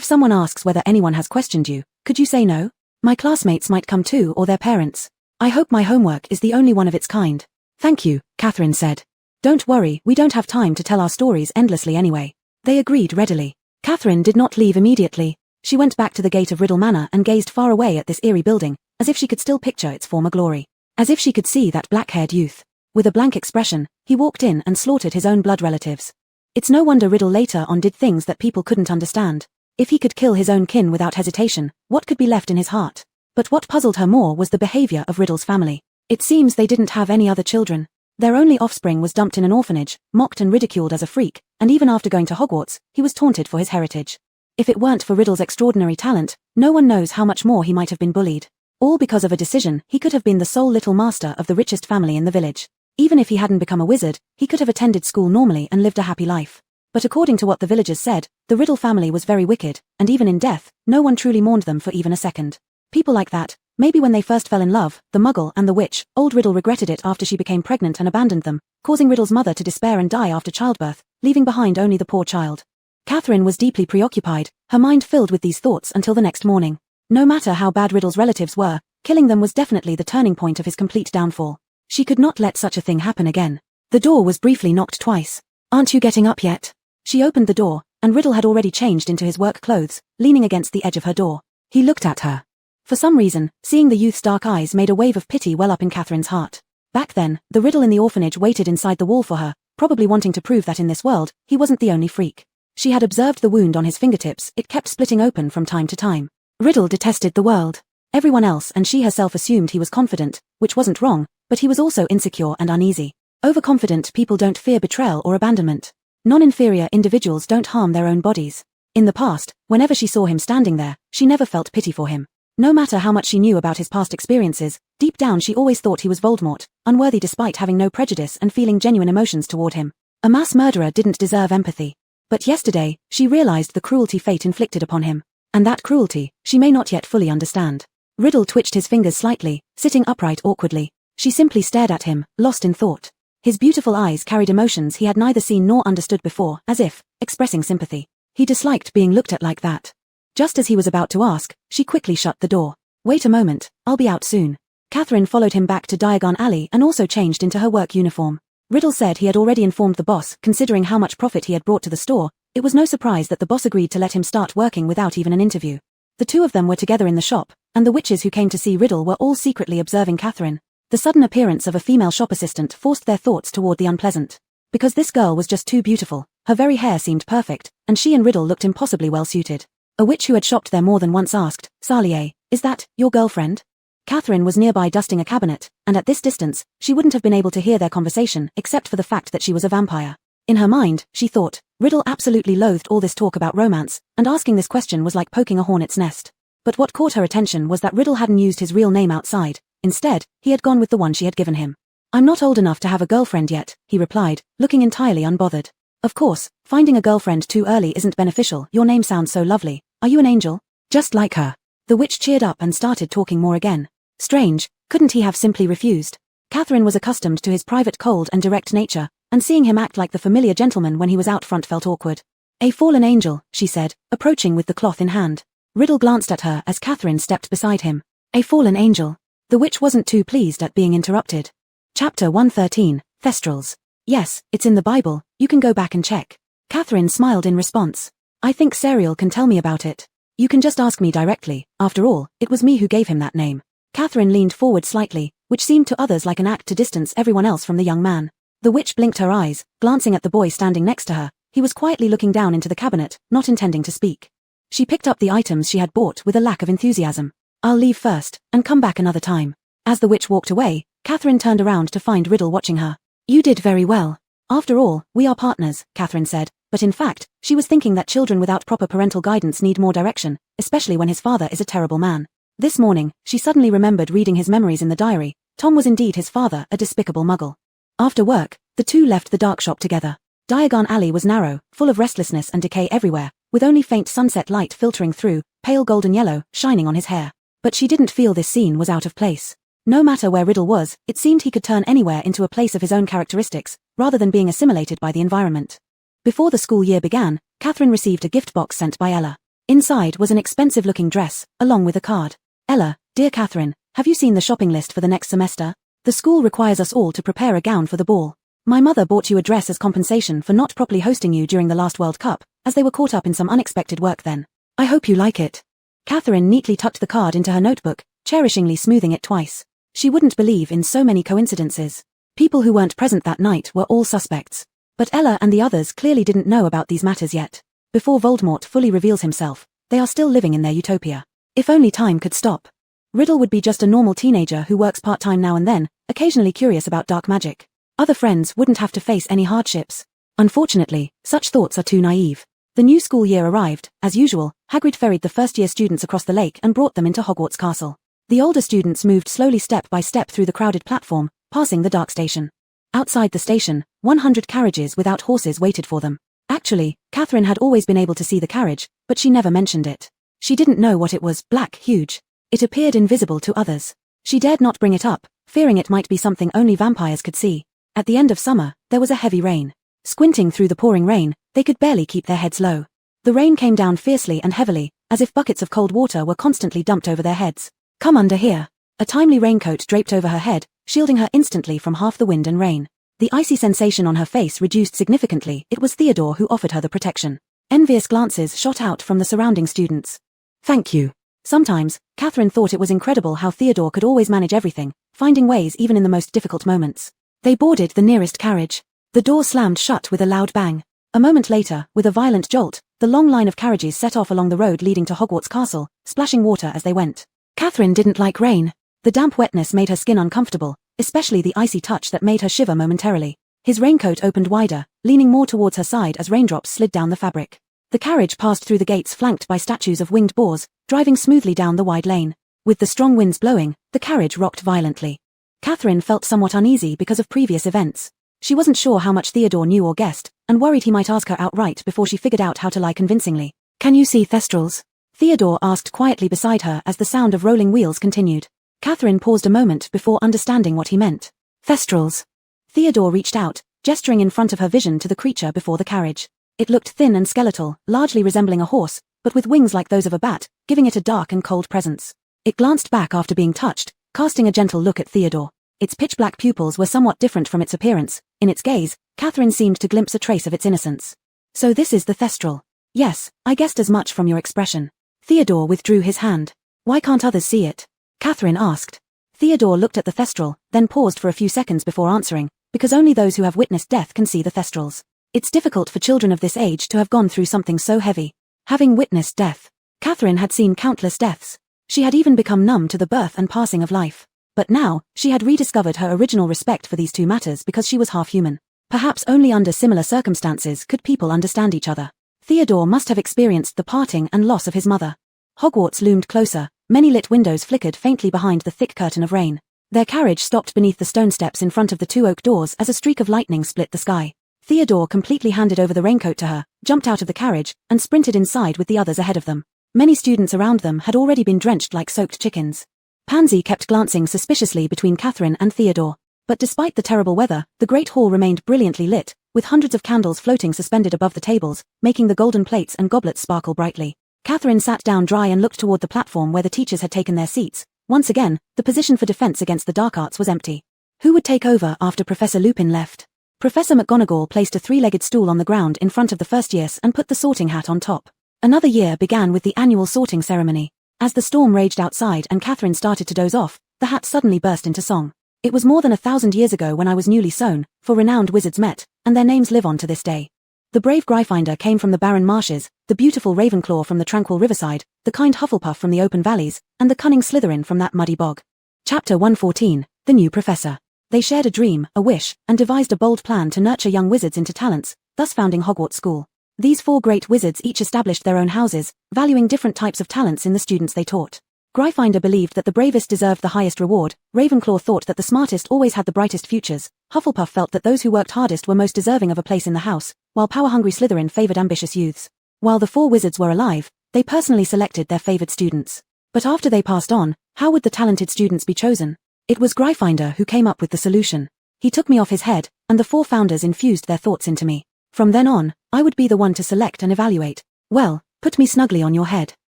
A: someone asks whether anyone has questioned you, could you say no? My classmates might come too or their parents. I hope my homework is the only one of its kind. Thank you, Catherine said. Don't worry, we don't have time to tell our stories endlessly anyway. They agreed readily. Catherine did not leave immediately. She went back to the gate of Riddle Manor and gazed far away at this eerie building, as if she could still picture its former glory. As if she could see that black-haired youth. With a blank expression, he walked in and slaughtered his own blood relatives. It's no wonder Riddle later on did things that people couldn't understand. If he could kill his own kin without hesitation, what could be left in his heart? But what puzzled her more was the behavior of Riddle's family. It seems they didn't have any other children. Their only offspring was dumped in an orphanage, mocked and ridiculed as a freak, and even after going to Hogwarts, he was taunted for his heritage. If it weren't for Riddle's extraordinary talent, no one knows how much more he might have been bullied. All because of a decision, he could have been the sole little master of the richest family in the village. Even if he hadn't become a wizard, he could have attended school normally and lived a happy life. But according to what the villagers said, the Riddle family was very wicked, and even in death, no one truly mourned them for even a second. People like that, maybe when they first fell in love, the muggle and the witch, old Riddle regretted it after she became pregnant and abandoned them, causing Riddle's mother to despair and die after childbirth, leaving behind only the poor child. Catherine was deeply preoccupied, her mind filled with these thoughts until the next morning. No matter how bad Riddle's relatives were, killing them was definitely the turning point of his complete downfall. She could not let such a thing happen again. The door was briefly knocked twice. Aren't you getting up yet? She opened the door, and Riddle had already changed into his work clothes, leaning against the edge of her door. He looked at her. For some reason, seeing the youth's dark eyes made a wave of pity well up in Catherine's heart. Back then, the Riddle in the orphanage waited inside the wall for her, probably wanting to prove that in this world, he wasn't the only freak. She had observed the wound on his fingertips, it kept splitting open from time to time. Riddle detested the world. Everyone else and she herself assumed he was confident, which wasn't wrong, but he was also insecure and uneasy. Overconfident people don't fear betrayal or abandonment. Non-inferior individuals don't harm their own bodies. In the past, whenever she saw him standing there, she never felt pity for him. No matter how much she knew about his past experiences, deep down she always thought he was Voldemort, unworthy despite having no prejudice and feeling genuine emotions toward him. A mass murderer didn't deserve empathy. But yesterday, she realized the cruelty fate inflicted upon him. And that cruelty, she may not yet fully understand. Riddle twitched his fingers slightly, sitting upright awkwardly. She simply stared at him, lost in thought. His beautiful eyes carried emotions he had neither seen nor understood before, as if expressing sympathy. He disliked being looked at like that. Just as he was about to ask, she quickly shut the door. Wait a moment, I'll be out soon. Catherine followed him back to Diagon Alley and also changed into her work uniform. Riddle said he had already informed the boss, considering how much profit he had brought to the store. It was no surprise that the boss agreed to let him start working without even an interview. The two of them were together in the shop, and the witches who came to see Riddle were all secretly observing Catherine. The sudden appearance of a female shop assistant forced their thoughts toward the unpleasant. Because this girl was just too beautiful, her very hair seemed perfect, and she and Riddle looked impossibly well suited. A witch who had shopped there more than once asked, Salier, is that your girlfriend? Catherine was nearby dusting a cabinet, and at this distance, she wouldn't have been able to hear their conversation except for the fact that she was a vampire. In her mind, she thought, Riddle absolutely loathed all this talk about romance, and asking this question was like poking a hornet's nest. But what caught her attention was that Riddle hadn't used his real name outside. Instead, he had gone with the one she had given him. I'm not old enough to have a girlfriend yet, he replied, looking entirely unbothered. Of course, finding a girlfriend too early isn't beneficial. Your name sounds so lovely. Are you an angel? Just like her. The witch cheered up and started talking more again. Strange, couldn't he have simply refused? Catherine was accustomed to his private cold and direct nature, and seeing him act like the familiar gentleman when he was out front felt awkward. A fallen angel, she said, approaching with the cloth in hand. Riddle glanced at her as Catherine stepped beside him. A fallen angel. The witch wasn't too pleased at being interrupted. Chapter 113, Thestrals. Yes, it's in the Bible, you can go back and check. Catherine smiled in response. I think Serial can tell me about it. You can just ask me directly, after all, it was me who gave him that name. Catherine leaned forward slightly, which seemed to others like an act to distance everyone else from the young man. The witch blinked her eyes, glancing at the boy standing next to her. He was quietly looking down into the cabinet, not intending to speak. She picked up the items she had bought with a lack of enthusiasm. I'll leave first, and come back another time. As the witch walked away, Catherine turned around to find Riddle watching her. You did very well. After all, we are partners, Catherine said, but in fact, she was thinking that children without proper parental guidance need more direction, especially when his father is a terrible man. This morning, she suddenly remembered reading his memories in the diary. Tom was indeed his father, a despicable muggle. After work, the two left the dark shop together. Diagon Alley was narrow, full of restlessness and decay everywhere, with only faint sunset light filtering through, pale golden yellow, shining on his hair. But she didn't feel this scene was out of place. No matter where Riddle was, it seemed he could turn anywhere into a place of his own characteristics, rather than being assimilated by the environment. Before the school year began, Catherine received a gift box sent by Ella. Inside was an expensive-looking dress, along with a card. Ella, dear Catherine, have you seen the shopping list for the next semester? The school requires us all to prepare a gown for the ball. My mother bought you a dress as compensation for not properly hosting you during the last World Cup, as they were caught up in some unexpected work then. I hope you like it. Catherine neatly tucked the card into her notebook, cherishingly smoothing it twice. She wouldn't believe in so many coincidences. People who weren't present that night were all suspects. But Ella and the others clearly didn't know about these matters yet. Before Voldemort fully reveals himself, they are still living in their utopia. If only time could stop. Riddle would be just a normal teenager who works part-time now and then, occasionally curious about dark magic. Other friends wouldn't have to face any hardships. Unfortunately, such thoughts are too naive. The new school year arrived. As usual, Hagrid ferried the first-year students across the lake and brought them into Hogwarts Castle. The older students moved slowly step by step through the crowded platform, passing the dark station. Outside the station, 100 carriages without horses waited for them. Actually, Catherine had always been able to see the carriage, but she never mentioned it. She didn't know what it was, black, huge. It appeared invisible to others. She dared not bring it up, fearing it might be something only vampires could see. At the end of summer, there was a heavy rain. Squinting through the pouring rain, they could barely keep their heads low. The rain came down fiercely and heavily, as if buckets of cold water were constantly dumped over their heads. Come under here. A timely raincoat draped over her head, shielding her instantly from half the wind and rain. The icy sensation on her face reduced significantly. It was Theodore who offered her the protection. Envious glances shot out from the surrounding students. Thank you. Sometimes, Catherine thought it was incredible how Theodore could always manage everything, finding ways even in the most difficult moments. They boarded the nearest carriage. The door slammed shut with a loud bang. A moment later, with a violent jolt, the long line of carriages set off along the road leading to Hogwarts Castle, splashing water as they went. Catherine didn't like rain. The damp wetness made her skin uncomfortable, especially the icy touch that made her shiver momentarily. His raincoat opened wider, leaning more towards her side as raindrops slid down the fabric. The carriage passed through the gates flanked by statues of winged boars, driving smoothly down the wide lane. With the strong winds blowing, the carriage rocked violently. Catherine felt somewhat uneasy because of previous events. She wasn't sure how much Theodore knew or guessed, and worried he might ask her outright before she figured out how to lie convincingly. Can you see Thestrals? Theodore asked quietly beside her as the sound of rolling wheels continued. Catherine paused a moment before understanding what he meant. Thestrals. Theodore reached out, gesturing in front of her vision to the creature before the carriage. It looked thin and skeletal, largely resembling a horse, but with wings like those of a bat, giving it a dark and cold presence. It glanced back after being touched, casting a gentle look at Theodore. Its pitch-black pupils were somewhat different from its appearance. In its gaze, Catherine seemed to glimpse a trace of its innocence. So this is the Thestral. Yes, I guessed as much from your expression. Theodore withdrew his hand. Why can't others see it? Catherine asked. Theodore looked at the Thestral, then paused for a few seconds before answering, because only those who have witnessed death can see the Thestrals. It's difficult for children of this age to have gone through something so heavy. Having witnessed death, Catherine had seen countless deaths. She had even become numb to the birth and passing of life. But now, she had rediscovered her original respect for these two matters because she was half human. Perhaps only under similar circumstances could people understand each other. Theodore must have experienced the parting and loss of his mother. Hogwarts loomed closer, many lit windows flickered faintly behind the thick curtain of rain. Their carriage stopped beneath the stone steps in front of the 2 oak doors as a streak of lightning split the sky. Theodore completely handed over the raincoat to her, jumped out of the carriage, and sprinted inside with the others ahead of them. Many students around them had already been drenched like soaked chickens. Pansy kept glancing suspiciously between Catherine and Theodore. But despite the terrible weather, the great hall remained brilliantly lit, with hundreds of candles floating suspended above the tables, making the golden plates and goblets sparkle brightly. Catherine sat down dry and looked toward the platform where the teachers had taken their seats. Once again, the position for defense against the dark arts was empty. Who would take over after Professor Lupin left? Professor McGonagall placed a 3-legged stool on the ground in front of the first years and put the sorting hat on top. Another year began with the annual sorting ceremony. As the storm raged outside and Catherine started to doze off, the hat suddenly burst into song. It was more than 1,000 years ago when I was newly sown, for renowned wizards met, and their names live on to this day. The brave Gryffindor came from the barren marshes, the beautiful Ravenclaw from the tranquil riverside, the kind Hufflepuff from the open valleys, and the cunning Slytherin from that muddy bog. Chapter 114, The New Professor. They shared a dream, a wish, and devised a bold plan to nurture young wizards into talents, thus founding Hogwarts School. These 4 great wizards each established their own houses, valuing different types of talents in the students they taught. Gryffindor believed that the bravest deserved the highest reward, Ravenclaw thought that the smartest always had the brightest futures, Hufflepuff felt that those who worked hardest were most deserving of a place in the house, while power-hungry Slytherin favored ambitious youths. While the 4 wizards were alive, they personally selected their favored students. But after they passed on, how would the talented students be chosen? It was Gryffindor who came up with the solution. He took me off his head, and the 4 founders infused their thoughts into me. From then on, I would be the one to select and evaluate. Well, put me snugly on your head.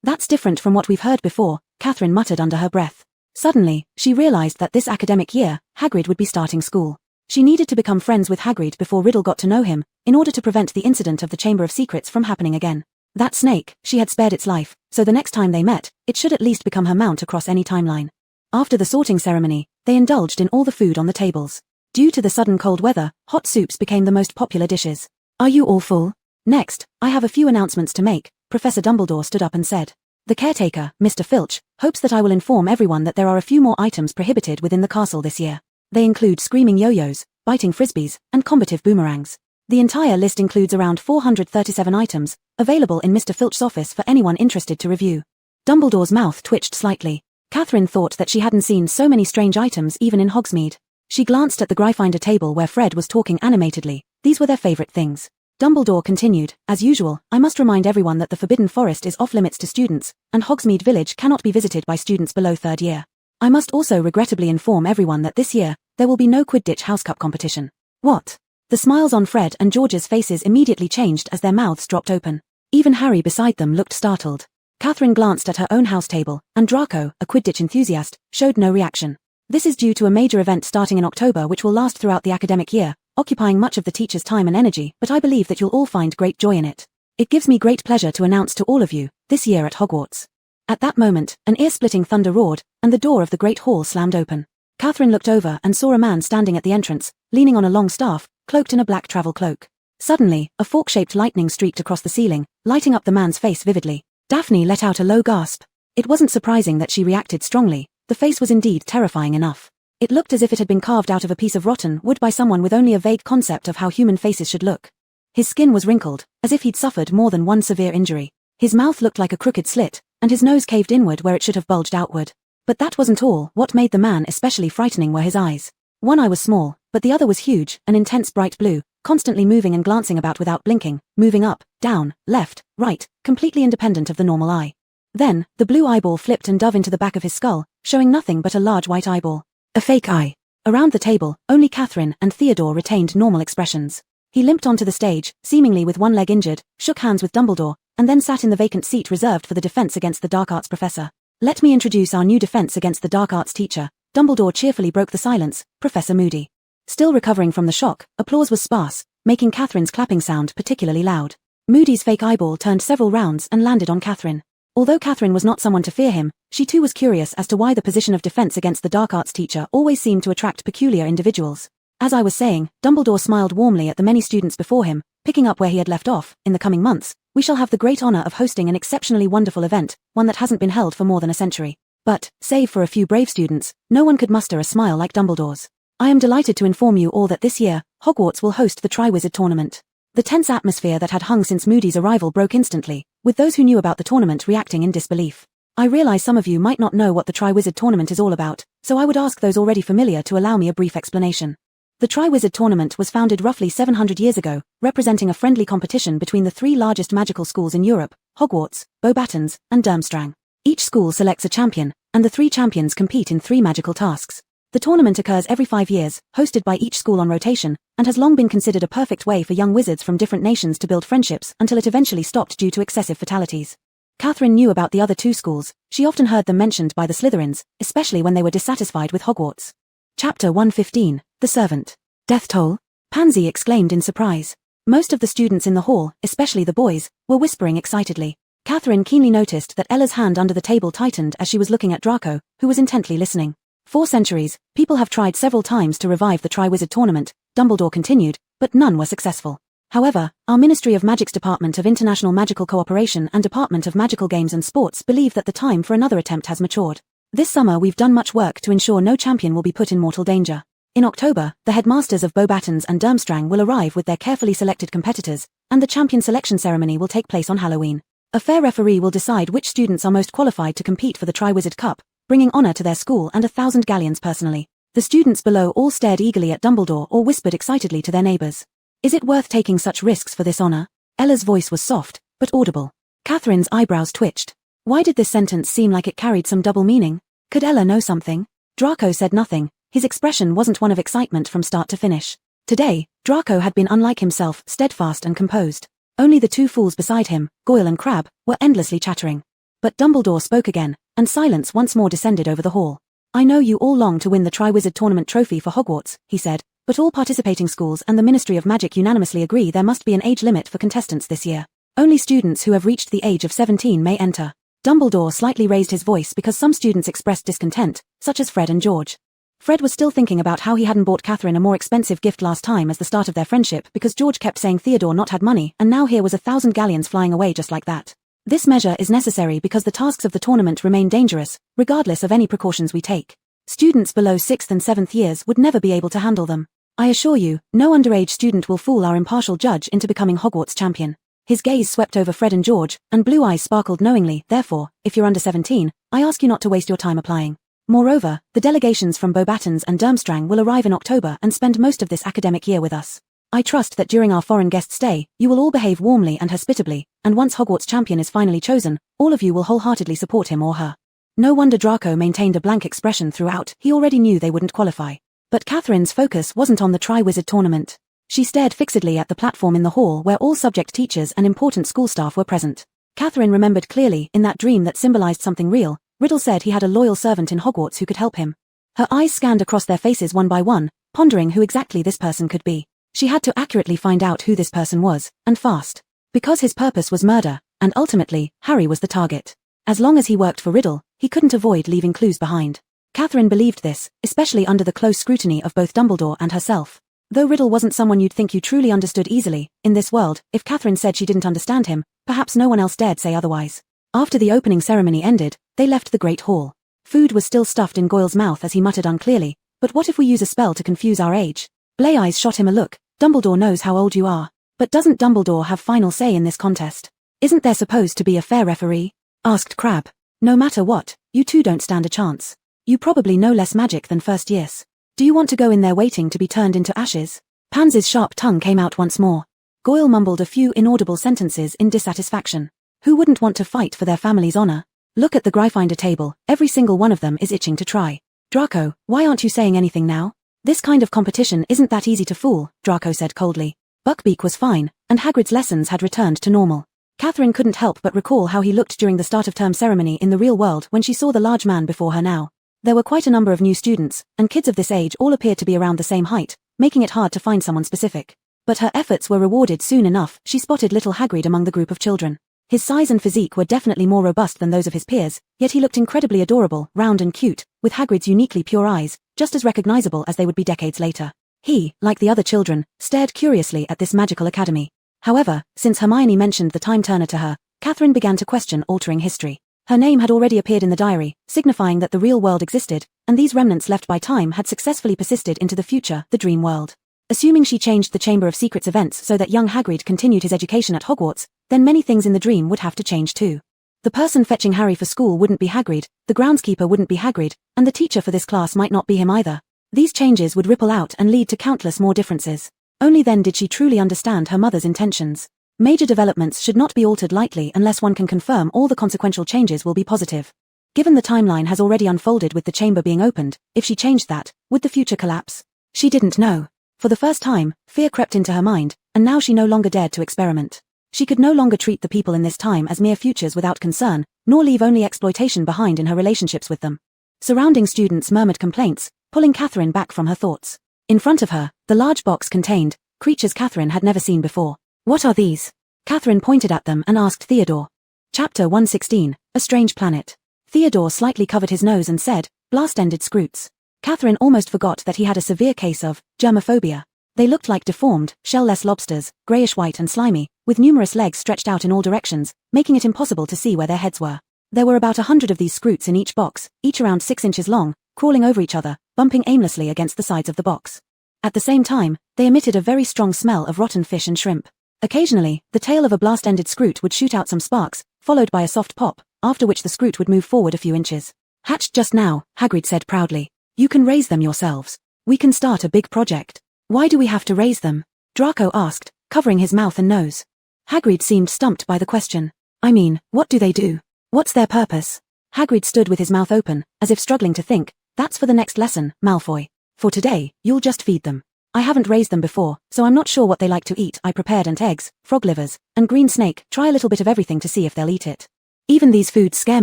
A: That's different from what we've heard before, Catherine muttered under her breath. Suddenly, she realized that this academic year, Hagrid would be starting school. She needed to become friends with Hagrid before Riddle got to know him, in order to prevent the incident of the Chamber of Secrets from happening again. That snake, she had spared its life, so the next time they met, it should at least become her mount across any timeline. After the sorting ceremony, they indulged in all the food on the tables. Due to the sudden cold weather, hot soups became the most popular dishes. Are you all full? Next, I have a few announcements to make, Professor Dumbledore stood up and said. The caretaker, Mr. Filch, hopes that I will inform everyone that there are a few more items prohibited within the castle this year. They include screaming yo-yos, biting frisbees, and combative boomerangs. The entire list includes around 437 items, available in Mr. Filch's office for anyone interested to review. Dumbledore's mouth twitched slightly. Catherine thought that she hadn't seen so many strange items even in Hogsmeade. She glanced at the Gryffindor table where Fred was talking animatedly. These were their favorite things. Dumbledore continued, as usual, I must remind everyone that the Forbidden Forest is off-limits to students, and Hogsmeade Village cannot be visited by students below 3rd year. I must also regrettably inform everyone that this year, there will be no Quidditch House Cup competition. What? The smiles on Fred and George's faces immediately changed as their mouths dropped open. Even Harry beside them looked startled. Catherine glanced at her own house table, and Draco, a Quidditch enthusiast, showed no reaction. This is due to a major event starting in October which will last throughout the academic year, occupying much of the teachers' time and energy, but I believe that you'll all find great joy in it. It gives me great pleasure to announce to all of you, this year at Hogwarts. At that moment, an ear-splitting thunder roared, and the door of the great hall slammed open. Catherine looked over and saw a man standing at the entrance, leaning on a long staff, cloaked in a black travel cloak. Suddenly, a fork-shaped lightning streaked across the ceiling, lighting up the man's face vividly. Daphne let out a low gasp. It wasn't surprising that she reacted strongly. The face was indeed terrifying enough. It looked as if it had been carved out of a piece of rotten wood by someone with only a vague concept of how human faces should look. His skin was wrinkled, as if he'd suffered more than one severe injury. His mouth looked like a crooked slit, and his nose caved inward where it should have bulged outward. But that wasn't all. What made the man especially frightening were his eyes. One eye was small, but the other was huge, an intense bright blue, constantly moving and glancing about without blinking, moving up, down, left, right, completely independent of the normal eye. Then, the blue eyeball flipped and dove into the back of his skull, showing nothing but a large white eyeball. A fake eye. Around the table, only Catherine and Theodore retained normal expressions. He limped onto the stage, seemingly with one leg injured, shook hands with Dumbledore, and then sat in the vacant seat reserved for the defense against the dark arts professor. Let me introduce our new defense against the dark arts teacher. Dumbledore cheerfully broke the silence, Professor Moody. Still recovering from the shock, applause was sparse, making Catherine's clapping sound particularly loud. Moody's fake eyeball turned several rounds and landed on Catherine. Although Catherine was not someone to fear him, she too was curious as to why the position of defense against the dark arts teacher always seemed to attract peculiar individuals. As I was saying, Dumbledore smiled warmly at the many students before him, picking up where he had left off. In the coming months, we shall have the great honor of hosting an exceptionally wonderful event, one that hasn't been held for more than a century. But, save for a few brave students, no one could muster a smile like Dumbledore's. I am delighted to inform you all that this year, Hogwarts will host the Triwizard Tournament. The tense atmosphere that had hung since Moody's arrival broke instantly, with those who knew about the tournament reacting in disbelief. I realize some of you might not know what the Triwizard Tournament is all about, so I would ask those already familiar to allow me a brief explanation. The Triwizard Tournament was founded roughly 700 years ago, representing a friendly competition between the three largest magical schools in Europe, Hogwarts, Beauxbatons, and Durmstrang. Each school selects a champion, and the three champions compete in 3 magical tasks. The tournament occurs every 5 years, hosted by each school on rotation, and has long been considered a perfect way for young wizards from different nations to build friendships until it eventually stopped due to excessive fatalities. Catherine knew about the other 2 schools. She often heard them mentioned by the Slytherins, especially when they were dissatisfied with Hogwarts. Chapter 115, The Servant. Death toll? Pansy exclaimed in surprise. Most of the students in the hall, especially the boys, were whispering excitedly. Catherine keenly noticed that Ella's hand under the table tightened as she was looking at Draco, who was intently listening. For centuries, people have tried several times to revive the Triwizard Tournament, Dumbledore continued, but none were successful. However, our Ministry of Magic's Department of International Magical Cooperation and Department of Magical Games and Sports believe that the time for another attempt has matured. This summer we've done much work to ensure no champion will be put in mortal danger. In October, the headmasters of Beauxbatons and Durmstrang will arrive with their carefully selected competitors, and the champion selection ceremony will take place on Halloween. A fair referee will decide which students are most qualified to compete for the Triwizard Cup, bringing honor to their school and 1,000 galleons personally. The students below all stared eagerly at Dumbledore or whispered excitedly to their neighbors. Is it worth taking such risks for this honor? Ella's voice was soft, but audible. Catherine's eyebrows twitched. Why did this sentence seem like it carried some double meaning? Could Ella know something? Draco said nothing. His expression wasn't one of excitement from start to finish. Today, Draco had been unlike himself, steadfast and composed. Only the 2 fools beside him, Goyle and Crabbe, were endlessly chattering. But Dumbledore spoke again, and silence once more descended over the hall. I know you all long to win the Triwizard Tournament trophy for Hogwarts, he said, but all participating schools and the Ministry of Magic unanimously agree there must be an age limit for contestants this year. Only students who have reached the age of 17 may enter. Dumbledore slightly raised his voice because some students expressed discontent, such as Fred and George. Fred was still thinking about how he hadn't bought Catherine a more expensive gift last time as the start of their friendship because George kept saying Theodore not had money and now here was 1,000 galleons flying away just like that. This measure is necessary because the tasks of the tournament remain dangerous, regardless of any precautions we take. Students below 6th and 7th years would never be able to handle them. I assure you, no underage student will fool our impartial judge into becoming Hogwarts champion. His gaze swept over Fred and George, and blue eyes sparkled knowingly. Therefore, if you're under 17, I ask you not to waste your time applying. Moreover, the delegations from Beauxbatons and Durmstrang will arrive in October and spend most of this academic year with us. I trust that during our foreign guest stay, you will all behave warmly and hospitably, and once Hogwarts champion is finally chosen, all of you will wholeheartedly support him or her. No wonder Draco maintained a blank expression throughout. He already knew they wouldn't qualify. But Catherine's focus wasn't on the Triwizard Tournament. She stared fixedly at the platform in the hall where all subject teachers and important school staff were present. Catherine remembered clearly, in that dream that symbolized something real, Riddle said he had a loyal servant in Hogwarts who could help him. Her eyes scanned across their faces one by one, pondering who exactly this person could be. She had to accurately find out who this person was, and fast. Because his purpose was murder, and ultimately, Harry was the target. As long as he worked for Riddle, he couldn't avoid leaving clues behind. Catherine believed this, especially under the close scrutiny of both Dumbledore and herself. Though Riddle wasn't someone you'd think you truly understood easily, in this world, if Catherine said she didn't understand him, perhaps no one else dared say otherwise. After the opening ceremony ended, they left the Great Hall. Food was still stuffed in Goyle's mouth as he muttered unclearly, but what if we use a spell to confuse our age? Blay Eyes shot him a look. Dumbledore knows how old you are. But doesn't Dumbledore have final say in this contest? Isn't there supposed to be a fair referee? Asked Crabbe. No matter what, you two don't stand a chance. You probably know less magic than first years. Do you want to go in there waiting to be turned into ashes? Pansy's sharp tongue came out once more. Goyle mumbled a few inaudible sentences in dissatisfaction. Who wouldn't want to fight for their family's honor? Look at the Gryffindor table, every single one of them is itching to try. Draco, why aren't you saying anything now? This kind of competition isn't that easy to fool, Draco said coldly. Buckbeak was fine, and Hagrid's lessons had returned to normal. Catherine couldn't help but recall how he looked during the start-of-term ceremony in the real world when she saw the large man before her now. There were quite a number of new students, and kids of this age all appeared to be around the same height, making it hard to find someone specific. But her efforts were rewarded soon enough. She spotted little Hagrid among the group of children. His size and physique were definitely more robust than those of his peers, yet he looked incredibly adorable, round and cute, with Hagrid's uniquely pure eyes, just as recognizable as they would be decades later. He, like the other children, stared curiously at this magical academy. However, since Hermione mentioned the time turner to her, Catherine began to question altering history. Her name had already appeared in the diary, signifying that the real world existed, and these remnants left by time had successfully persisted into the future, the dream world. Assuming she changed the Chamber of Secrets events so that young Hagrid continued his education at Hogwarts, then many things in the dream would have to change too. The person fetching Harry for school wouldn't be Hagrid, the groundskeeper wouldn't be Hagrid, and the teacher for this class might not be him either. These changes would ripple out and lead to countless more differences. Only then did she truly understand her mother's intentions. Major developments should not be altered lightly unless one can confirm all the consequential changes will be positive. Given the timeline has already unfolded with the chamber being opened, if she changed that, would the future collapse? She didn't know. For the first time, fear crept into her mind, and now she no longer dared to experiment. She could no longer treat the people in this time as mere futures without concern, nor leave only exploitation behind in her relationships with them. Surrounding students murmured complaints, pulling Catherine back from her thoughts. In front of her, the large box contained creatures Catherine had never seen before. What are these? Catherine pointed at them and asked Theodore. Chapter 116, A Strange Planet. Theodore slightly covered his nose and said, blast-ended scroots. Catherine almost forgot that he had a severe case of germophobia. They looked like deformed, shell-less lobsters, greyish-white and slimy, with numerous legs stretched out in all directions, making it impossible to see where their heads were. There were about 100 of these scroots in each box, each around 6 inches long, crawling over each other, bumping aimlessly against the sides of the box. At the same time, they emitted a very strong smell of rotten fish and shrimp. Occasionally, the tail of a blast-ended scroot would shoot out some sparks, followed by a soft pop, after which the scroot would move forward a few inches. Hatched just now, Hagrid said proudly. You can raise them yourselves. We can start a big project. Why do we have to raise them? Draco asked, covering his mouth and nose. Hagrid seemed stumped by the question. I mean, what do they do? What's their purpose? Hagrid stood with his mouth open, as if struggling to think. That's for the next lesson, Malfoy. For today, you'll just feed them. I haven't raised them before, so I'm not sure what they like to eat. I prepared ant eggs, frog livers, and green snake. Try a little bit of everything to see if they'll eat it. Even these foods scare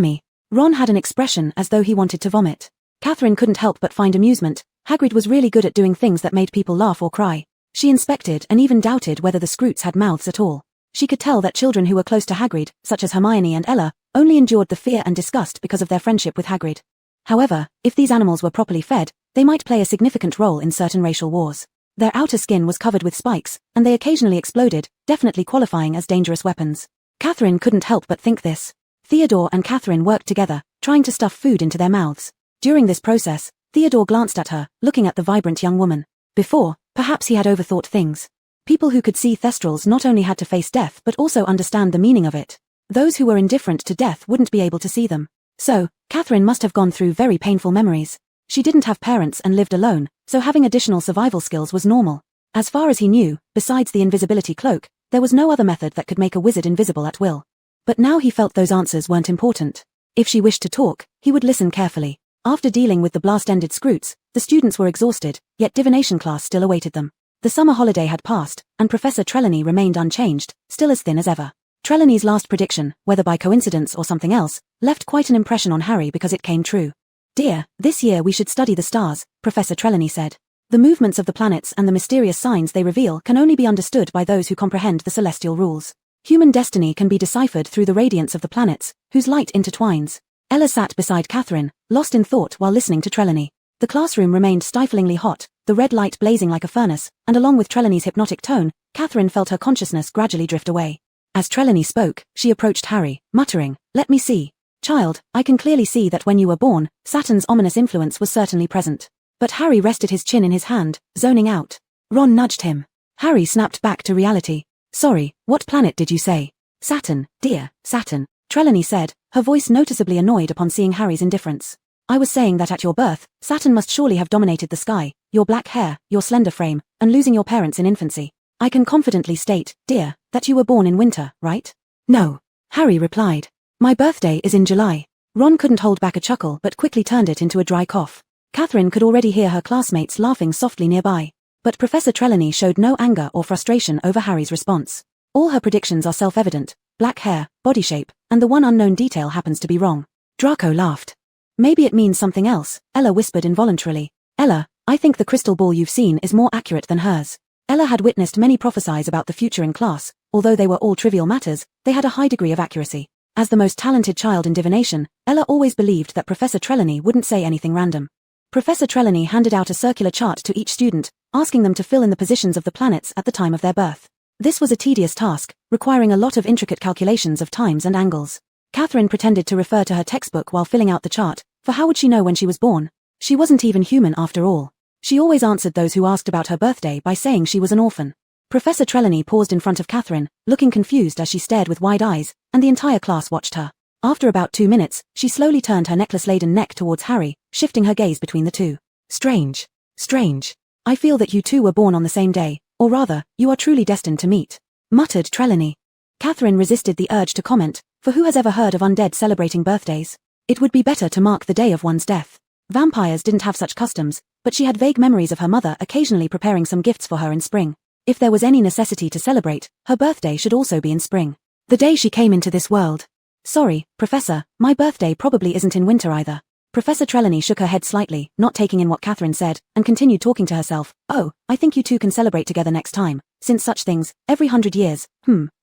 A: me. Ron had an expression as though he wanted to vomit. Catherine couldn't help but find amusement. Hagrid was really good at doing things that made people laugh or cry. She inspected and even doubted whether the scroots had mouths at all. She could tell that children who were close to Hagrid, such as Hermione and Ella, only endured the fear and disgust because of their friendship with Hagrid. However, if these animals were properly fed, they might play a significant role in certain racial wars. Their outer skin was covered with spikes, and they occasionally exploded, definitely qualifying as dangerous weapons. Catherine couldn't help but think this. Theodore and Catherine worked together, trying to stuff food into their mouths. During this process, Theodore glanced at her, looking at the vibrant young woman. Before, perhaps he had overthought things. People who could see thestrals not only had to face death but also understand the meaning of it. Those who were indifferent to death wouldn't be able to see them. So, Catherine must have gone through very painful memories. She didn't have parents and lived alone, so having additional survival skills was normal. As far as he knew, besides the invisibility cloak, there was no other method that could make a wizard invisible at will. But now he felt those answers weren't important. If she wished to talk, he would listen carefully. After dealing with the blast-ended scroots, the students were exhausted, yet divination class still awaited them. The summer holiday had passed, and Professor Trelawney remained unchanged, still as thin as ever. Trelawney's last prediction, whether by coincidence or something else, left quite an impression on Harry because it came true. Dear, this year we should study the stars, Professor Trelawney said. The movements of the planets and the mysterious signs they reveal can only be understood by those who comprehend the celestial rules. Human destiny can be deciphered through the radiance of the planets, whose light intertwines. Ella sat beside Catherine, lost in thought while listening to Trelawney. The classroom remained stiflingly hot, the red light blazing like a furnace, and along with Trelawney's hypnotic tone, Catherine felt her consciousness gradually drift away. As Trelawney spoke, she approached Harry, muttering, "Let me see. Child, I can clearly see that when you were born, Saturn's ominous influence was certainly present." But Harry rested his chin in his hand, zoning out. Ron nudged him. Harry snapped back to reality. "Sorry, what planet did you say?" "Saturn, dear, Saturn," Trelawney said, her voice noticeably annoyed upon seeing Harry's indifference. "I was saying that at your birth, Saturn must surely have dominated the sky, your black hair, your slender frame, and losing your parents in infancy. I can confidently state, dear, that you were born in winter, right?" "No," Harry replied. "My birthday is in July." Ron couldn't hold back a chuckle but quickly turned it into a dry cough. Catherine could already hear her classmates laughing softly nearby. But Professor Trelawney showed no anger or frustration over Harry's response. All her predictions are self-evident: black hair, body shape, and the one unknown detail happens to be wrong. Draco laughed. "Maybe it means something else," Ella whispered involuntarily. "Ella, I think the crystal ball you've seen is more accurate than hers." Ella had witnessed many prophecies about the future in class. Although they were all trivial matters, they had a high degree of accuracy. As the most talented child in divination, Ella always believed that Professor Trelawney wouldn't say anything random. Professor Trelawney handed out a circular chart to each student, asking them to fill in the positions of the planets at the time of their birth. This was a tedious task, requiring a lot of intricate calculations of times and angles. Catherine pretended to refer to her textbook while filling out the chart, for how would she know when she was born? She wasn't even human after all. She always answered those who asked about her birthday by saying she was an orphan. Professor Trelawney paused in front of Catherine, looking confused as she stared with wide eyes, and the entire class watched her. After about 2 minutes, she slowly turned her necklace-laden neck towards Harry, shifting her gaze between the two. Strange. Strange. I feel that you two were born on the same day, or rather, you are truly destined to meet, muttered Trelawney. Catherine resisted the urge to comment, for who has ever heard of undead celebrating birthdays? It would be better to mark the day of one's death. Vampires didn't have such customs, but she had vague memories of her mother occasionally preparing some gifts for her in spring. If there was any necessity to celebrate, her birthday should also be in spring. The day she came into this world. Sorry, Professor, my birthday probably isn't in winter either. Professor Trelawney shook her head slightly, not taking in what Catherine said, and continued talking to herself. Oh, I think you two can celebrate together next time, since such things, every 100 years,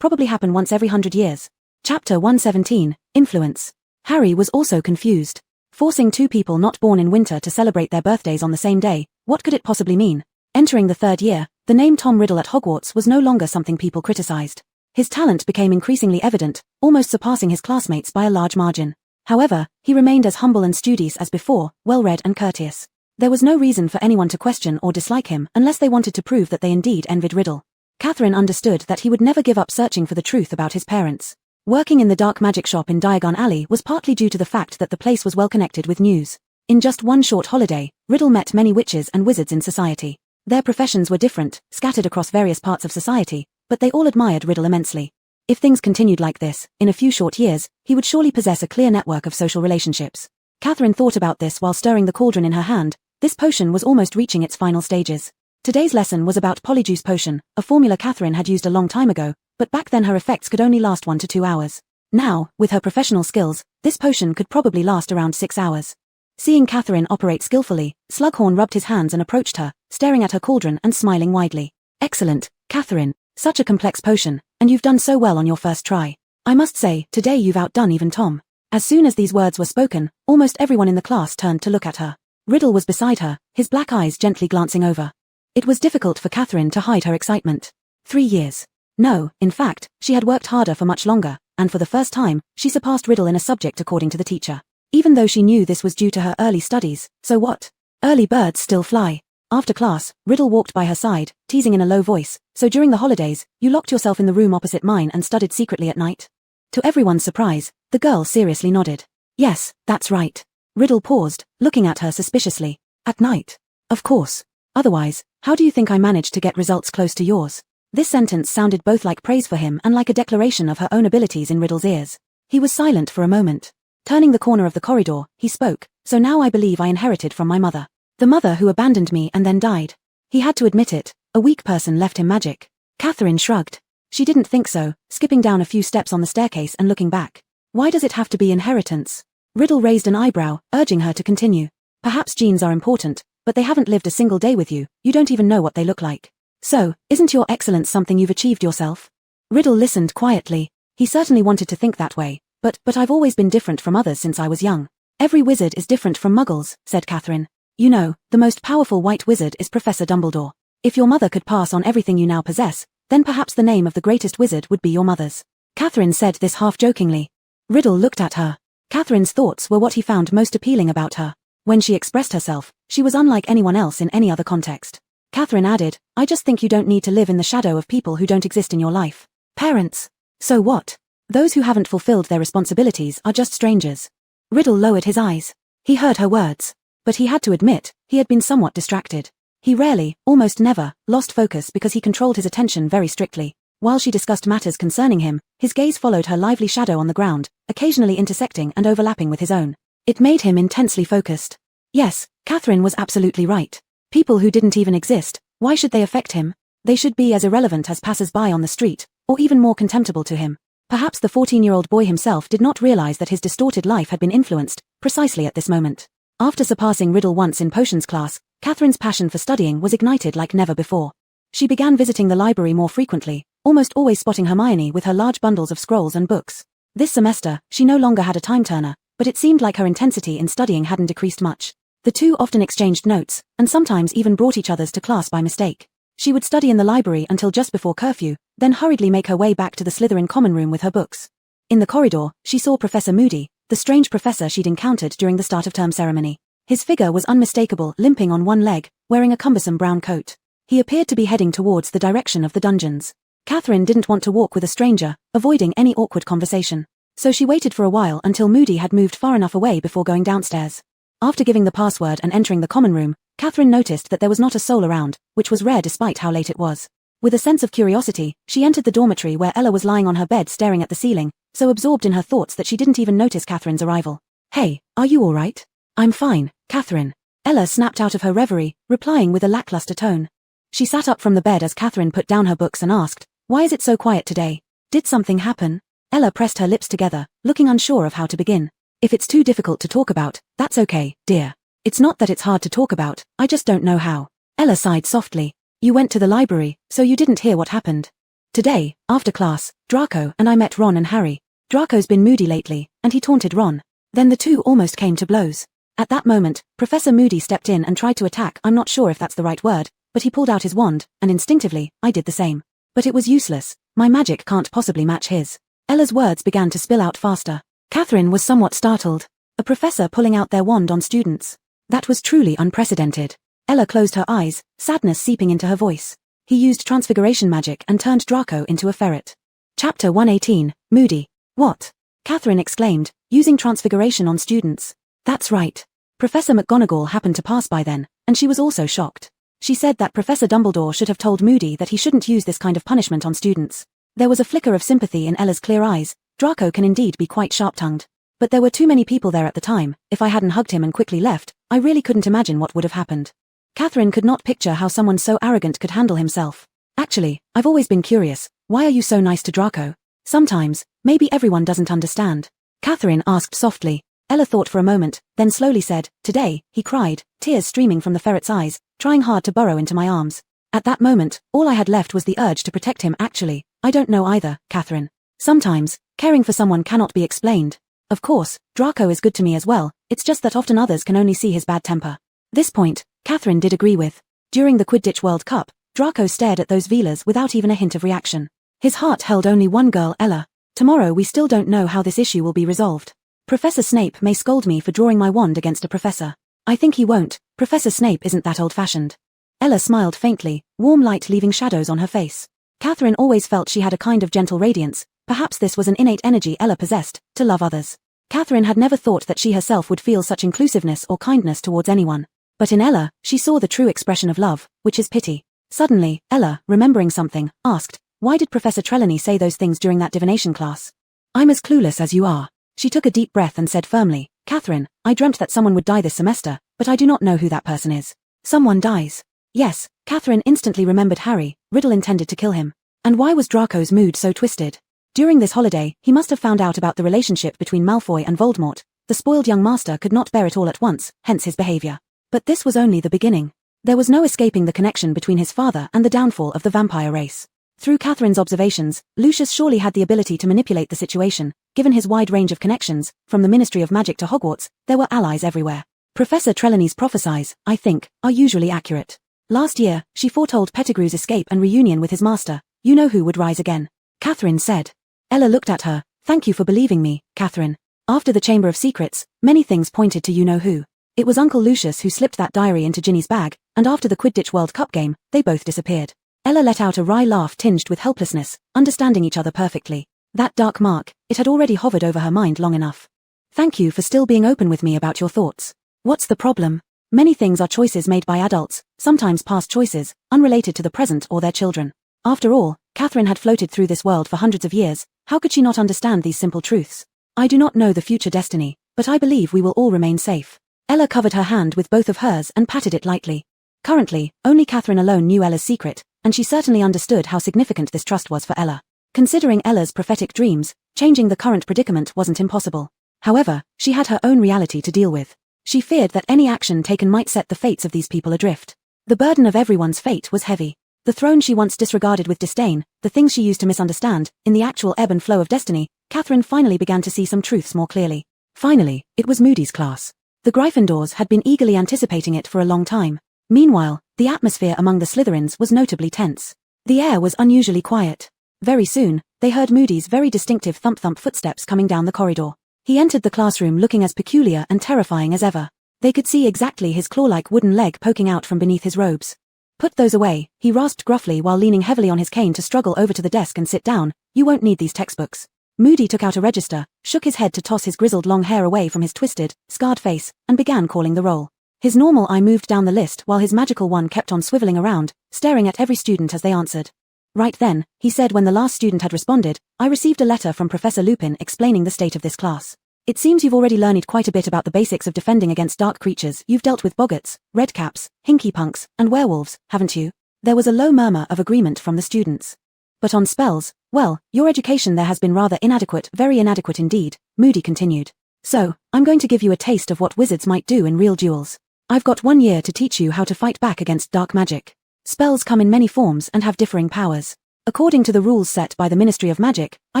A: probably happen once every 100 years. Chapter 117, Influence. Harry was also confused. Forcing two people not born in winter to celebrate their birthdays on the same day, what could it possibly mean? Entering the 3rd year, the name Tom Riddle at Hogwarts was no longer something people criticized. His talent became increasingly evident, almost surpassing his classmates by a large margin. However, he remained as humble and studious as before, well-read and courteous. There was no reason for anyone to question or dislike him unless they wanted to prove that they indeed envied Riddle. Catherine understood that he would never give up searching for the truth about his parents. Working in the dark magic shop in Diagon Alley was partly due to the fact that the place was well connected with news. In just one short holiday, Riddle met many witches and wizards in society. Their professions were different, scattered across various parts of society, but they all admired Riddle immensely. If things continued like this, in a few short years, he would surely possess a clear network of social relationships. Catherine thought about this while stirring the cauldron in her hand. This potion was almost reaching its final stages. Today's lesson was about Polyjuice Potion, a formula Catherine had used a long time ago, but back then her effects could only last 1 to 2 hours. Now, with her professional skills, this potion could probably last around 6 hours. Seeing Catherine operate skillfully, Slughorn rubbed his hands and approached her, staring at her cauldron and smiling widely. Excellent, Catherine. Such a complex potion, and you've done so well on your first try. I must say, today you've outdone even Tom. As soon as these words were spoken, almost everyone in the class turned to look at her. Riddle was beside her, his black eyes gently glancing over. It was difficult for Catherine to hide her excitement. 3 years. No, in fact, she had worked harder for much longer, and for the first time, she surpassed Riddle in a subject according to the teacher. Even though she knew this was due to her early studies, so what? Early birds still fly. After class, Riddle walked by her side, teasing in a low voice, so during the holidays, you locked yourself in the room opposite mine and studied secretly at night? To everyone's surprise, the girl seriously nodded. Yes, that's right. Riddle paused, looking at her suspiciously. At night? Of course. Otherwise, how do you think I managed to get results close to yours? This sentence sounded both like praise for him and like a declaration of her own abilities in Riddle's ears. He was silent for a moment. Turning the corner of the corridor, he spoke, so now I believe I inherited from my mother. The mother who abandoned me and then died. He had to admit it, a weak person left him magic. Catherine shrugged. She didn't think so, skipping down a few steps on the staircase and looking back. Why does it have to be inheritance? Riddle raised an eyebrow, urging her to continue. Perhaps genes are important, but they haven't lived a single day with you, you don't even know what they look like. So, isn't your excellence something you've achieved yourself? Riddle listened quietly. He certainly wanted to think that way, but I've always been different from others since I was young. Every wizard is different from muggles, said Catherine. You know, the most powerful white wizard is Professor Dumbledore. If your mother could pass on everything you now possess, then perhaps the name of the greatest wizard would be your mother's. Catherine said this half-jokingly. Riddle looked at her. Catherine's thoughts were what he found most appealing about her. When she expressed herself, she was unlike anyone else in any other context. Catherine added, I just think you don't need to live in the shadow of people who don't exist in your life. Parents. So what? Those who haven't fulfilled their responsibilities are just strangers. Riddle lowered his eyes. He heard her words. But he had to admit, he had been somewhat distracted. He rarely, almost never, lost focus because he controlled his attention very strictly. While she discussed matters concerning him, his gaze followed her lively shadow on the ground, occasionally intersecting and overlapping with his own. It made him intensely focused. Yes, Catherine was absolutely right. People who didn't even exist, why should they affect him? They should be as irrelevant as passers-by on the street, or even more contemptible to him. Perhaps the 14-year-old boy himself did not realize that his distorted life had been influenced, precisely at this moment. After surpassing Riddle once in potions class, Catherine's passion for studying was ignited like never before. She began visiting the library more frequently, almost always spotting Hermione with her large bundles of scrolls and books. This semester, she no longer had a time-turner, but it seemed like her intensity in studying hadn't decreased much. The two often exchanged notes, and sometimes even brought each other's to class by mistake. She would study in the library until just before curfew, then hurriedly make her way back to the Slytherin common room with her books. In the corridor, she saw Professor Moody, the strange professor she'd encountered during the start of term ceremony. His figure was unmistakable, limping on one leg, wearing a cumbersome brown coat. He appeared to be heading towards the direction of the dungeons. Catherine didn't want to walk with a stranger, avoiding any awkward conversation. So she waited for a while until Moody had moved far enough away before going downstairs. After giving the password and entering the common room, Catherine noticed that there was not a soul around, which was rare despite how late it was. With a sense of curiosity, she entered the dormitory where Ella was lying on her bed staring at the ceiling, so absorbed in her thoughts that she didn't even notice Catherine's arrival. "Hey, are you all right?" "I'm fine, Catherine." Ella snapped out of her reverie, replying with a lackluster tone. She sat up from the bed as Catherine put down her books and asked, "Why is it so quiet today? Did something happen?" Ella pressed her lips together, looking unsure of how to begin. "If it's too difficult to talk about, that's okay, dear. It's not that it's hard to talk about, I just don't know how." Ella sighed softly. "You went to the library, so you didn't hear what happened. Today, after class, Draco and I met Ron and Harry. Draco's been moody lately, and he taunted Ron. Then the two almost came to blows. At that moment, Professor Moody stepped in and tried to attack. I'm not sure if that's the right word, but he pulled out his wand, and instinctively, I did the same. But it was useless. My magic can't possibly match his." Ella's words began to spill out faster. Catherine was somewhat startled. A professor pulling out their wand on students. That was truly unprecedented. Ella closed her eyes, sadness seeping into her voice. He used transfiguration magic and turned Draco into a ferret. Chapter 118, Moody. "What?" Catherine exclaimed, using transfiguration on students. "That's right. Professor McGonagall happened to pass by then, and she was also shocked. She said that Professor Dumbledore should have told Moody that he shouldn't use this kind of punishment on students." There was a flicker of sympathy in Ella's clear eyes. Draco can indeed be quite sharp-tongued. "But there were too many people there at the time. If I hadn't hugged him and quickly left, I really couldn't imagine what would have happened." Catherine could not picture how someone so arrogant could handle himself. "Actually, I've always been curious. Why are you so nice to Draco? Sometimes, maybe everyone doesn't understand." Catherine asked softly. Ella thought for a moment, then slowly said, "Today, he cried, tears streaming from the ferret's eyes, trying hard to burrow into my arms. At that moment, all I had left was the urge to protect him. Actually, I don't know either, Catherine. Sometimes, caring for someone cannot be explained. Of course, Draco is good to me as well, it's just that often others can only see his bad temper." This point, Catherine did agree with. During the Quidditch World Cup, Draco stared at those Velas without even a hint of reaction. His heart held only one girl, Ella. "Tomorrow we still don't know how this issue will be resolved. Professor Snape may scold me for drawing my wand against a professor. I think he won't. Professor Snape isn't that old-fashioned." Ella smiled faintly, warm light leaving shadows on her face. Catherine always felt she had a kind of gentle radiance. Perhaps this was an innate energy Ella possessed, to love others. Catherine had never thought that she herself would feel such inclusiveness or kindness towards anyone. But in Ella, she saw the true expression of love, which is pity. Suddenly, Ella, remembering something, asked, "Why did Professor Trelawney say those things during that divination class?" "I'm as clueless as you are." She took a deep breath and said firmly, "Catherine, I dreamt that someone would die this semester, but I do not know who that person is." "Someone dies?" Yes, Catherine instantly remembered Harry. Riddle intended to kill him. And why was Draco's mood so twisted? During this holiday, he must have found out about the relationship between Malfoy and Voldemort. The spoiled young master could not bear it all at once, hence his behavior. But this was only the beginning. There was no escaping the connection between his father and the downfall of the vampire race. Through Catherine's observations, Lucius surely had the ability to manipulate the situation. Given his wide range of connections, from the Ministry of Magic to Hogwarts, there were allies everywhere. Professor Trelawney's prophecies, I think, are usually accurate. Last year, she foretold Pettigrew's escape and reunion with his master. You know who would rise again. Catherine said. Ella looked at her. "Thank you for believing me, Catherine. After the Chamber of Secrets, many things pointed to you know who. It was Uncle Lucius who slipped that diary into Ginny's bag, and after the Quidditch World Cup game, they both disappeared." Ella let out a wry laugh tinged with helplessness, understanding each other perfectly. That dark mark, it had already hovered over her mind long enough. "Thank you for still being open with me about your thoughts. What's the problem? Many things are choices made by adults, sometimes past choices, unrelated to the present or their children. After all, Catherine had floated through this world for hundreds of years. How could she not understand these simple truths? I do not know the future destiny, but I believe we will all remain safe." Ella covered her hand with both of hers and patted it lightly. Currently, only Catherine alone knew Ella's secret, and she certainly understood how significant this trust was for Ella. Considering Ella's prophetic dreams, changing the current predicament wasn't impossible. However, she had her own reality to deal with. She feared that any action taken might set the fates of these people adrift. The burden of everyone's fate was heavy. The throne she once disregarded with disdain, the things she used to misunderstand, in the actual ebb and flow of destiny, Catherine finally began to see some truths more clearly. Finally, it was Moody's class. The Gryffindors had been eagerly anticipating it for a long time. Meanwhile, the atmosphere among the Slytherins was notably tense. The air was unusually quiet. Very soon, they heard Moody's very distinctive thump-thump footsteps coming down the corridor. He entered the classroom looking as peculiar and terrifying as ever. They could see exactly his claw-like wooden leg poking out from beneath his robes. Put those away, he rasped gruffly while leaning heavily on his cane to struggle over to the desk and sit down. You won't need these textbooks. Moody took out a register, shook his head to toss his grizzled long hair away from his twisted, scarred face, and began calling the roll. His normal eye moved down the list while his magical one kept on swiveling around, staring at every student as they answered. Right then, he said when the last student had responded, I received a letter from Professor Lupin explaining the state of this class. It seems you've already learned quite a bit about the basics of defending against dark creatures. You've dealt with boggarts, redcaps, hinky-punks, and werewolves, haven't you? There was a low murmur of agreement from the students. But on spells, well, your education there has been rather inadequate, very inadequate indeed, Moody continued. So, I'm going to give you a taste of what wizards might do in real duels. I've got 1 year to teach you how to fight back against dark magic. Spells come in many forms and have differing powers. According to the rules set by the Ministry of Magic, I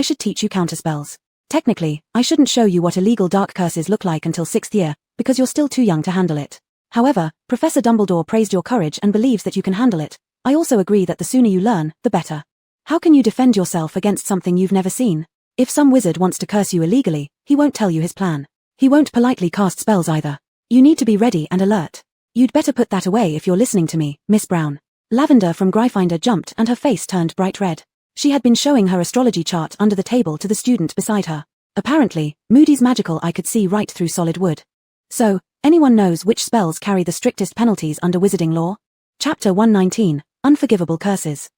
A: should teach you counterspells. Technically, I shouldn't show you what illegal dark curses look like until 6th year, because you're still too young to handle it. However, Professor Dumbledore praised your courage and believes that you can handle it. I also agree that the sooner you learn, the better. How can you defend yourself against something you've never seen? If some wizard wants to curse you illegally, he won't tell you his plan. He won't politely cast spells either. You need to be ready and alert. You'd better put that away if you're listening to me, Miss Brown. Lavender from Gryffindor jumped and her face turned bright red. She had been showing her astrology chart under the table to the student beside her. Apparently, Moody's magical eye could see right through solid wood. So, anyone knows which spells carry the strictest penalties under wizarding law? Chapter 119, Unforgivable Curses.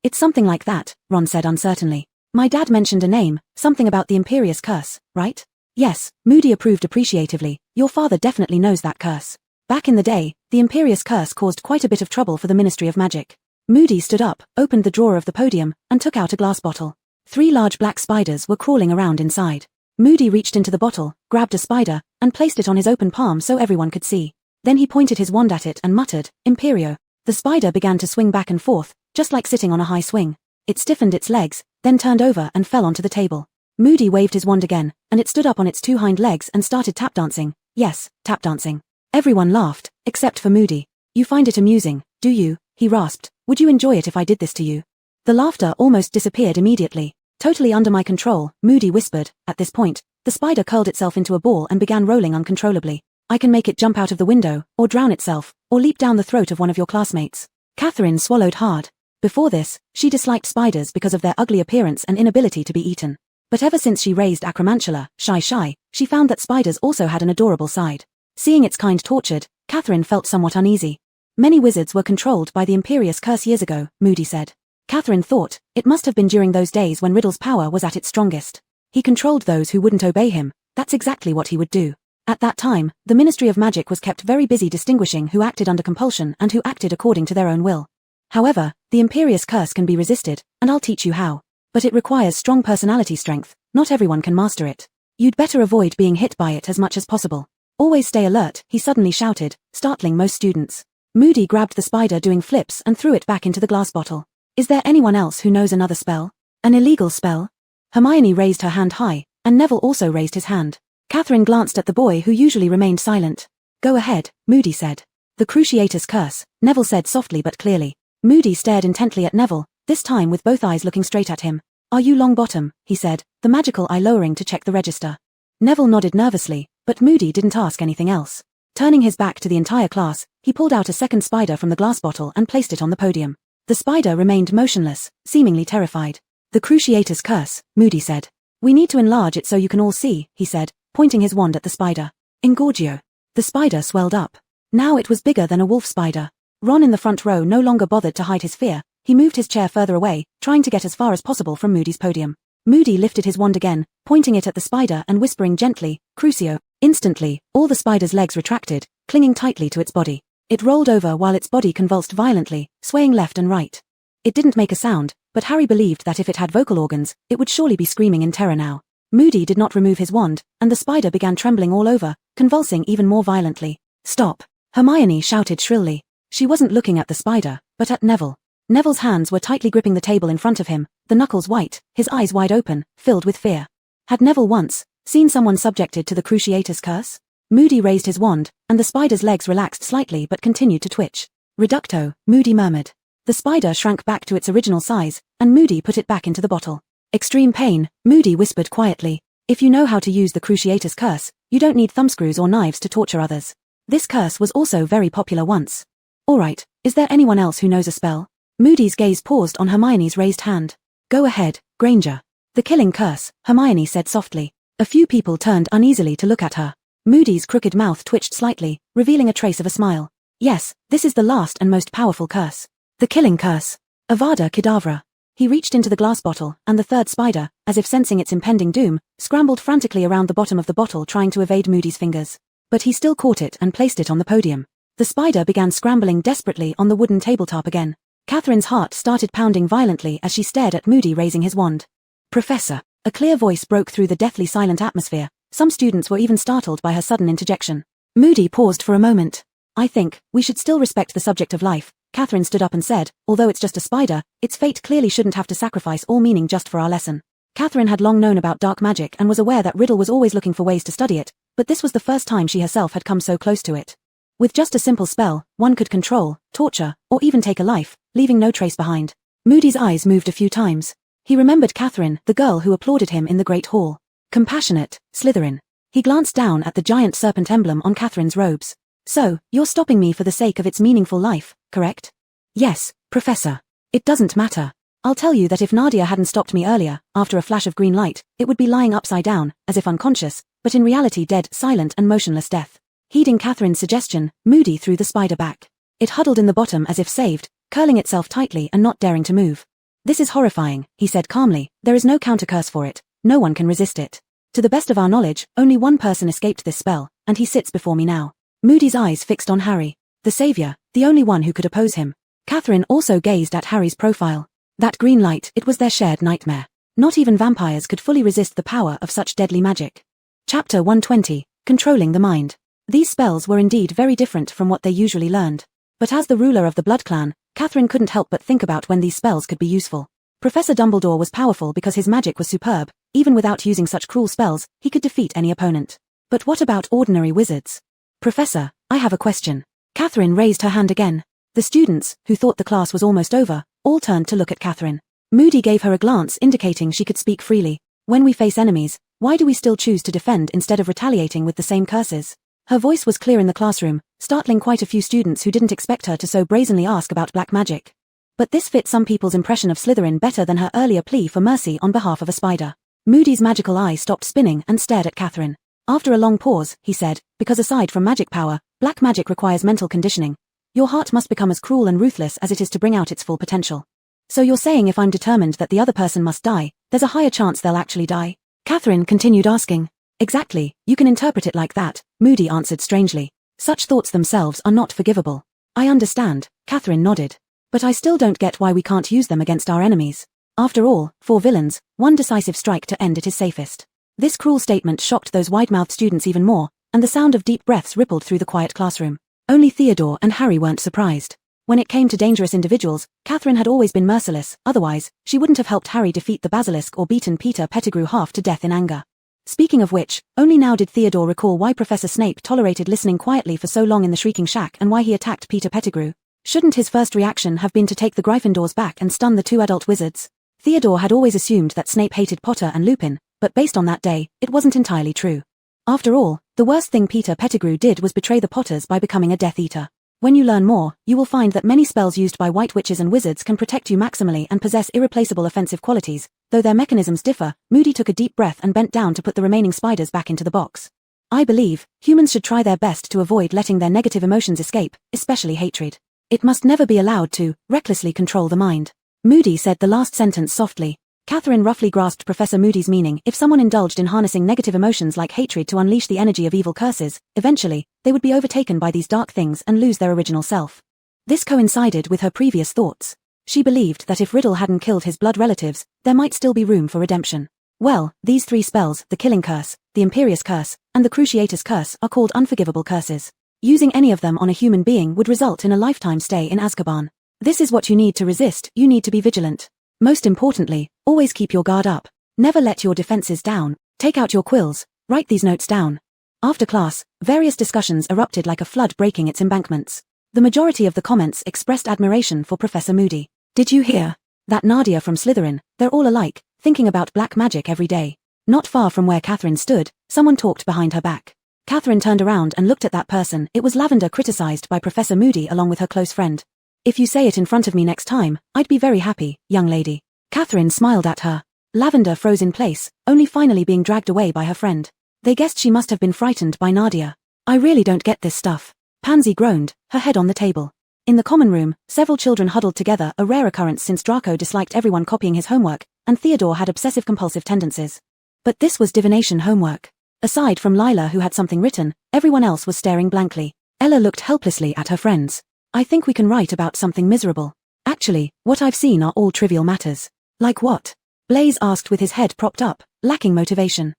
A: It's something like that, Ron said uncertainly. My dad mentioned a name, something about the Imperious Curse, right? Yes, Moody approved appreciatively. Your father definitely knows that curse. Back in the day, the Imperious Curse caused quite a bit of trouble for the Ministry of Magic. Moody stood up, opened the drawer of the podium, and took out a glass bottle. 3 large black spiders were crawling around inside. Moody reached into the bottle, grabbed a spider, and placed it on his open palm so everyone could see. Then he pointed his wand at it and muttered, Imperio. The spider began to swing back and forth, just like sitting on a high swing. It stiffened its legs, then turned over and fell onto the table. Moody waved his wand again, and it stood up on its 2 hind legs and started tap dancing. Yes, tap dancing. Everyone laughed, except for Moody. You find it amusing, do you? He rasped. Would you enjoy it if I did this to you? The laughter almost disappeared immediately. Totally under my control, Moody whispered. At this point, the spider curled itself into a ball and began rolling uncontrollably. I can make it jump out of the window, or drown itself, or leap down the throat of one of your classmates. Catherine swallowed hard. Before this, she disliked spiders because of their ugly appearance and inability to be eaten. But ever since she raised Acromantula, Shy, she found that spiders also had an adorable side. Seeing its kind tortured, Catherine felt somewhat uneasy. Many wizards were controlled by the Imperious Curse years ago, Moody said. Catherine thought, it must have been during those days when Riddle's power was at its strongest. He controlled those who wouldn't obey him. That's exactly what he would do. At that time, the Ministry of Magic was kept very busy distinguishing who acted under compulsion and who acted according to their own will. However, the Imperious Curse can be resisted, and I'll teach you how. But it requires strong personality strength. Not everyone can master it. You'd better avoid being hit by it as much as possible. Always stay alert, he suddenly shouted, startling most students. Moody grabbed the spider doing flips and threw it back into the glass bottle. Is there anyone else who knows another spell? An illegal spell? Hermione raised her hand high, and Neville also raised his hand. Catherine glanced at the boy who usually remained silent. Go ahead, Moody said. The Cruciator's Curse, Neville said softly but clearly. Moody stared intently at Neville, this time with both eyes looking straight at him. Are you Longbottom? He said, the magical eye lowering to check the register. Neville nodded nervously, but Moody didn't ask anything else. Turning his back to the entire class, he pulled out a second spider from the glass bottle and placed it on the podium. The spider remained motionless, seemingly terrified. The Cruciator's Curse, Moody said. We need to enlarge it so you can all see, he said, pointing his wand at the spider. Engorgio. The spider swelled up. Now it was bigger than a wolf spider. Ron in the front row no longer bothered to hide his fear. He moved his chair further away, trying to get as far as possible from Moody's podium. Moody lifted his wand again, pointing it at the spider and whispering gently, Crucio. Instantly, all the spider's legs retracted, clinging tightly to its body. It rolled over while its body convulsed violently, swaying left and right. It didn't make a sound, but Harry believed that if it had vocal organs, it would surely be screaming in terror now. Moody did not remove his wand, and the spider began trembling all over, convulsing even more violently. Stop! Hermione shouted shrilly. She wasn't looking at the spider, but at Neville. Neville's hands were tightly gripping the table in front of him, the knuckles white, his eyes wide open, filled with fear. Had Neville once seen someone subjected to the Cruciator's Curse? Moody raised his wand, and the spider's legs relaxed slightly but continued to twitch. Reducto, Moody murmured. The spider shrank back to its original size, and Moody put it back into the bottle. Extreme pain, Moody whispered quietly. If you know how to use the Cruciator's Curse, you don't need thumbscrews or knives to torture others. This curse was also very popular once. Alright, is there anyone else who knows a spell? Moody's gaze paused on Hermione's raised hand. Go ahead, Granger. The killing curse, Hermione said softly. A few people turned uneasily to look at her. Moody's crooked mouth twitched slightly, revealing a trace of a smile. Yes, this is the last and most powerful curse. The killing curse. Avada Kedavra. He reached into the glass bottle, and the third spider, as if sensing its impending doom, scrambled frantically around the bottom of the bottle trying to evade Moody's fingers. But he still caught it and placed it on the podium. The spider began scrambling desperately on the wooden tabletop again. Catherine's heart started pounding violently as she stared at Moody raising his wand. Professor. A clear voice broke through the deathly silent atmosphere. Some students were even startled by her sudden interjection. Moody paused for a moment. I think we should still respect the subject of life. Catherine stood up and said, although it's just a spider, its fate clearly shouldn't have to sacrifice all meaning just for our lesson. Catherine had long known about dark magic and was aware that Riddle was always looking for ways to study it, but this was the first time she herself had come so close to it. With just a simple spell, one could control, torture, or even take a life, leaving no trace behind. Moody's eyes moved a few times. He remembered Catherine, the girl who applauded him in the Great Hall. Compassionate, Slytherin. He glanced down at the giant serpent emblem on Catherine's robes. So, you're stopping me for the sake of its meaningful life, correct? Yes, Professor. It doesn't matter. I'll tell you that if Nadia hadn't stopped me earlier, after a flash of green light, it would be lying upside down, as if unconscious, but in reality dead, silent and motionless death. Heeding Catherine's suggestion, Moody threw the spider back. It huddled in the bottom as if saved, curling itself tightly and not daring to move. This is horrifying, he said calmly. There is no counter-curse for it. No one can resist it. To the best of our knowledge, only one person escaped this spell, and he sits before me now. Moody's eyes fixed on Harry. The savior, the only one who could oppose him. Catherine also gazed at Harry's profile. That green light, it was their shared nightmare. Not even vampires could fully resist the power of such deadly magic. Chapter 120, Controlling the Mind. These spells were indeed very different from what they usually learned. But as the ruler of the Blood Clan, Catherine couldn't help but think about when these spells could be useful. Professor Dumbledore was powerful because his magic was superb. Even without using such cruel spells, he could defeat any opponent. But what about ordinary wizards? Professor, I have a question. Catherine raised her hand again. The students, who thought the class was almost over, all turned to look at Catherine. Moody gave her a glance indicating she could speak freely. When we face enemies, why do we still choose to defend instead of retaliating with the same curses? Her voice was clear in the classroom, startling quite a few students who didn't expect her to so brazenly ask about black magic. But this fit some people's impression of Slytherin better than her earlier plea for mercy on behalf of a spider. Moody's magical eye stopped spinning and stared at Catherine. After a long pause, he said, because aside from magic power, black magic requires mental conditioning. Your heart must become as cruel and ruthless as it is to bring out its full potential. So you're saying if I'm determined that the other person must die, there's a higher chance they'll actually die? Catherine continued asking. Exactly, you can interpret it like that, Moody answered strangely. Such thoughts themselves are not forgivable. I understand, Catherine nodded. But I still don't get why we can't use them against our enemies. After all, for villains, one decisive strike to end it is safest. This cruel statement shocked those wide-mouthed students even more, and the sound of deep breaths rippled through the quiet classroom. Only Theodore and Harry weren't surprised. When it came to dangerous individuals, Catherine had always been merciless, otherwise, she wouldn't have helped Harry defeat the basilisk or beaten Peter Pettigrew half to death in anger. Speaking of which, only now did Theodore recall why Professor Snape tolerated listening quietly for so long in the Shrieking Shack and why he attacked Peter Pettigrew. Shouldn't his first reaction have been to take the Gryffindors back and stun the two adult wizards? Theodore had always assumed that Snape hated Potter and Lupin, but based on that day, it wasn't entirely true. After all, the worst thing Peter Pettigrew did was betray the Potters by becoming a Death Eater. When you learn more, you will find that many spells used by white witches and wizards can protect you maximally and possess irreplaceable offensive qualities. Though their mechanisms differ, Moody took a deep breath and bent down to put the remaining spiders back into the box. I believe, humans should try their best to avoid letting their negative emotions escape, especially hatred. It must never be allowed to recklessly control the mind. Moody said the last sentence softly. Catherine roughly grasped Professor Moody's meaning. If someone indulged in harnessing negative emotions like hatred to unleash the energy of evil curses, eventually, they would be overtaken by these dark things and lose their original self. This coincided with her previous thoughts. She believed that if Riddle hadn't killed his blood relatives, there might still be room for redemption. Well, these three spells, the Killing Curse, the Imperious Curse, and the Cruciatus Curse, are called unforgivable curses. Using any of them on a human being would result in a lifetime stay in Azkaban. This is what you need to resist. You need to be vigilant. Most importantly, always keep your guard up. Never let your defenses down. Take out your quills. Write these notes down. After class, various discussions erupted like a flood breaking its embankments. The majority of the comments expressed admiration for Professor Moody. Did you hear? That Nadia from Slytherin, they're all alike, thinking about black magic every day. Not far from where Catherine stood, someone talked behind her back. Catherine turned around and looked at that person. It was Lavender, criticized by Professor Moody along with her close friend. If you say it in front of me next time, I'd be very happy, young lady. Catherine smiled at her. Lavender froze in place, only finally being dragged away by her friend. They guessed she must have been frightened by Nadia. I really don't get this stuff. Pansy groaned, her head on the table. In the common room, several children huddled together, a rare occurrence since Draco disliked everyone copying his homework, and Theodore had obsessive-compulsive tendencies. But this was divination homework. Aside from Lila, who had something written, everyone else was staring blankly. Ella looked helplessly at her friends. I think we can write about something miserable. Actually, what I've seen are all trivial matters. Like what? Blaze asked with his head propped up, lacking motivation.